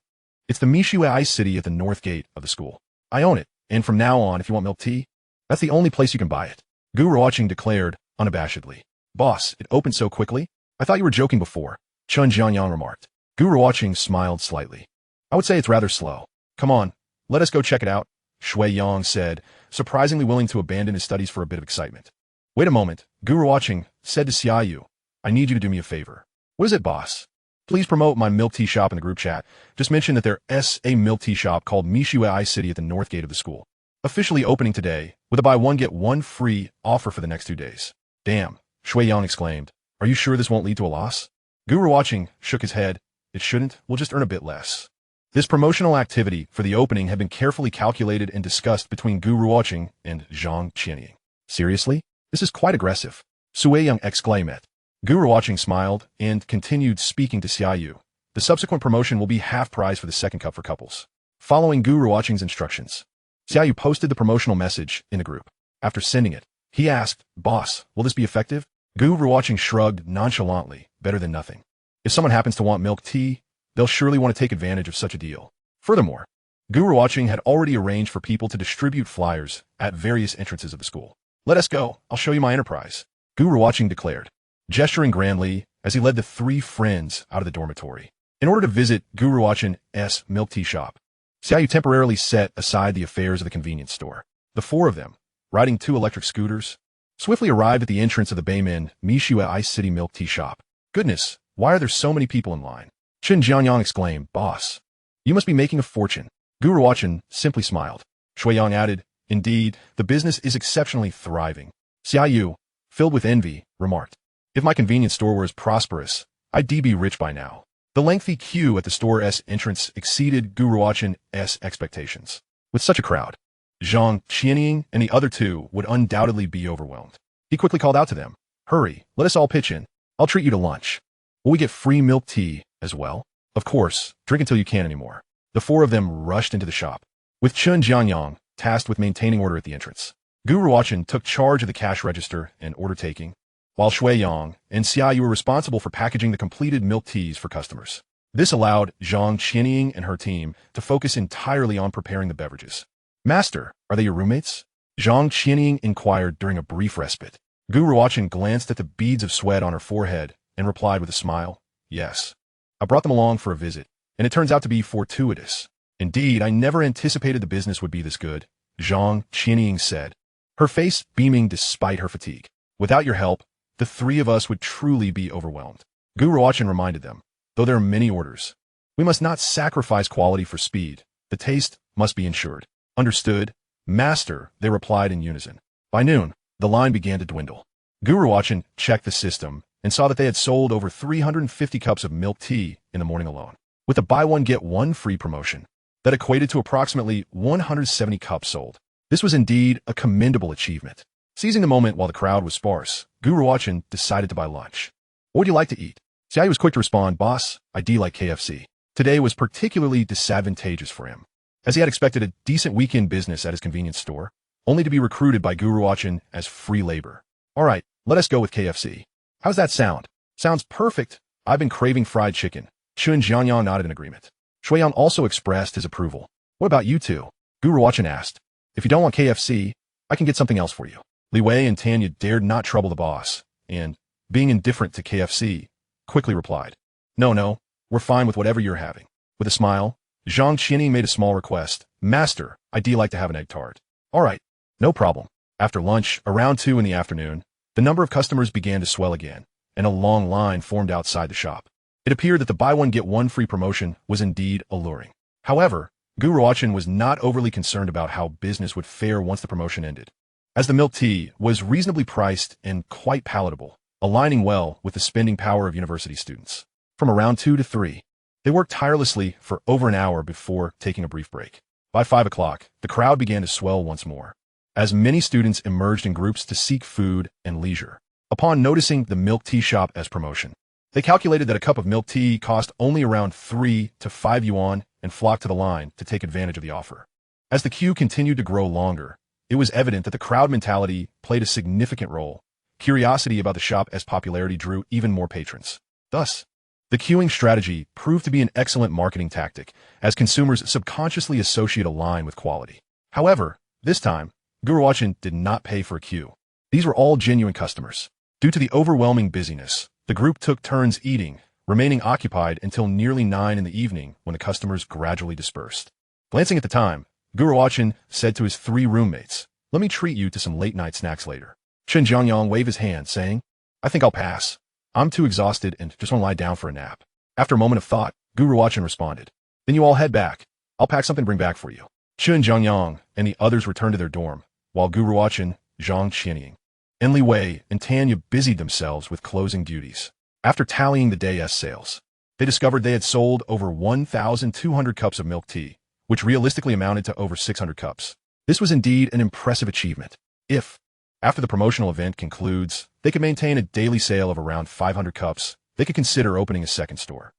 It's the Mishui Ice City at the north gate of the school. I own it, and from now on, if you want milk tea, that's the only place you can buy it. Gu Ruochen declared unabashedly. Boss, it opened so quickly? I thought you were joking before, Chen Jiangyang remarked. Gu Ruochen smiled slightly. I would say it's rather slow. Come on, let us go check it out, Shui Yang said, surprisingly willing to abandon his studies for a bit of excitement. Wait a moment, Gu Ruochen said to Xiaoyu. I need you to do me a favor. What is it, boss? Please promote my milk tea shop in the group chat. Just mention that there's a milk tea shop called Mishui Ice City at the north gate of the school. Officially opening today, with a buy one get one free offer for the next 2 days. Damn, Shui Yang exclaimed. Are you sure this won't lead to a loss? Gu Ruochen shook his head. It shouldn't, we'll just earn a bit less. This promotional activity for the opening had been carefully calculated and discussed between Gu Ruochen and Zhang Qianying. Seriously? This is quite aggressive. Sui Yang exclaimed. Gu Ruochen smiled and continued speaking to Xiaoyu. The subsequent promotion will be half price for the second cup for couples. Following Gu Ruochen's instructions, Xiaoyu posted the promotional message in the group. After sending it, he asked, Boss, will this be effective? Gu Ruochen shrugged nonchalantly, better than nothing. If someone happens to want milk tea, they'll surely want to take advantage of such a deal. Furthermore, Gu Ruochen had already arranged for people to distribute flyers at various entrances of the school. Let us go, I'll show you my enterprise, Gu Ruochen declared, gesturing grandly as he led the 3 friends out of the dormitory. In order to visit Gu Ruochen's milk tea shop, Xiaoyu temporarily set aside the affairs of the convenience store. The 4 of them, riding 2 electric scooters, swiftly arrived at the entrance of the Beimen Mishui Ice City milk tea shop. Goodness, why are there so many people in line? Chen Jiangyang exclaimed, Boss, you must be making a fortune. Gu Ruochen simply smiled. Shui Yang added, Indeed, the business is exceptionally thriving. Xiaoyu, filled with envy, remarked, If my convenience store were as prosperous, I'd be rich by now. The lengthy queue at the store's entrance exceeded Gu Ruochen's expectations. With such a crowd, Zhang Qianying and the other 2 would undoubtedly be overwhelmed. He quickly called out to them, Hurry, let us all pitch in. I'll treat you to lunch. Will we get free milk tea as well? Of course, drink until you can't anymore. The 4 of them rushed into the shop, with Chen Jiangyang tasked with maintaining order at the entrance. Gu Ruochen took charge of the cash register and order taking, while Shui Yang and Xiaoyu were responsible for packaging the completed milk teas for customers. This allowed Zhang Qianying and her team to focus entirely on preparing the beverages. Master, are they your roommates? Zhang Qianying inquired during a brief respite. Gu Ruochen glanced at the beads of sweat on her forehead and replied with a smile, Yes. I brought them along for a visit, and it turns out to be fortuitous. Indeed, I never anticipated the business would be this good, Zhang Qianying said, her face beaming despite her fatigue. Without your help, the 3 of us would truly be overwhelmed. Gu Ruochen reminded them, though there are many orders, we must not sacrifice quality for speed. The taste must be ensured. Understood, Master, they replied in unison. By noon, the line began to dwindle. Gu Ruochen checked the system and saw that they had sold over 350 cups of milk tea in the morning alone. With a buy one get one free promotion, that equated to approximately 170 cups sold. This was indeed a commendable achievement. Seizing the moment while the crowd was sparse, Gu Ruochen decided to buy lunch. What would you like to eat? Xiaoyu was quick to respond, Boss, I like KFC. Today was particularly disadvantageous for him, as he had expected a decent weekend business at his convenience store, only to be recruited by Gu Ruochen as free labor. All right, let us go with KFC. How's that sound? Sounds perfect. I've been craving fried chicken. Chen Jiangyang nodded in agreement. Shui Yang also expressed his approval. What about you 2? Gu Ruochen asked. If you don't want KFC, I can get something else for you. Li Wei and Tanya dared not trouble the boss, and, being indifferent to KFC, quickly replied, No, we're fine with whatever you're having. With a smile, Zhang Qianying made a small request. Master, I'd like to have an egg tart. All right, no problem. After lunch, around 2 in the afternoon, the number of customers began to swell again, and a long line formed outside the shop. It appeared that the buy one get one free promotion was indeed alluring. However, Gu Ruochen was not overly concerned about how business would fare once the promotion ended, as the milk tea was reasonably priced and quite palatable, aligning well with the spending power of university students. From around 2 to 3, they worked tirelessly for over an hour before taking a brief break. By 5 o'clock, the crowd began to swell once more, as many students emerged in groups to seek food and leisure. Upon noticing the milk tea shop as promotion, they calculated that a cup of milk tea cost only around 3 to 5 yuan and flocked to the line to take advantage of the offer. As the queue continued to grow longer, it was evident that the crowd mentality played a significant role. Curiosity about the shop as popularity drew even more patrons. Thus, The queuing strategy proved to be an excellent marketing tactic, as consumers subconsciously associate a line with quality. However, this time, Gu Ruochen did not pay for a queue. These were all genuine customers. Due to the overwhelming busyness, the group took turns eating, remaining occupied until nearly 9 in the evening when the customers gradually dispersed. Glancing at the time, Gu Ruochen said to his 3 roommates, "Let me treat you to some late-night snacks later." Chen Jiangyang waved his hand, saying, "I think I'll pass. I'm too exhausted and just want to lie down for a nap." After a moment of thought, Gu Ruochen responded, "Then you all head back. I'll pack something to bring back for you." Chen Jiangyang and the others returned to their dorm, while Gu Ruochen, Zhang Qianying, and Li Wei and Tanya busied themselves with closing duties. After tallying the day's sales, they discovered they had sold over 1,200 cups of milk tea, which realistically amounted to over 600 cups. This was indeed an impressive achievement. If, after the promotional event concludes, they could maintain a daily sale of around 500 cups, they could consider opening a second store.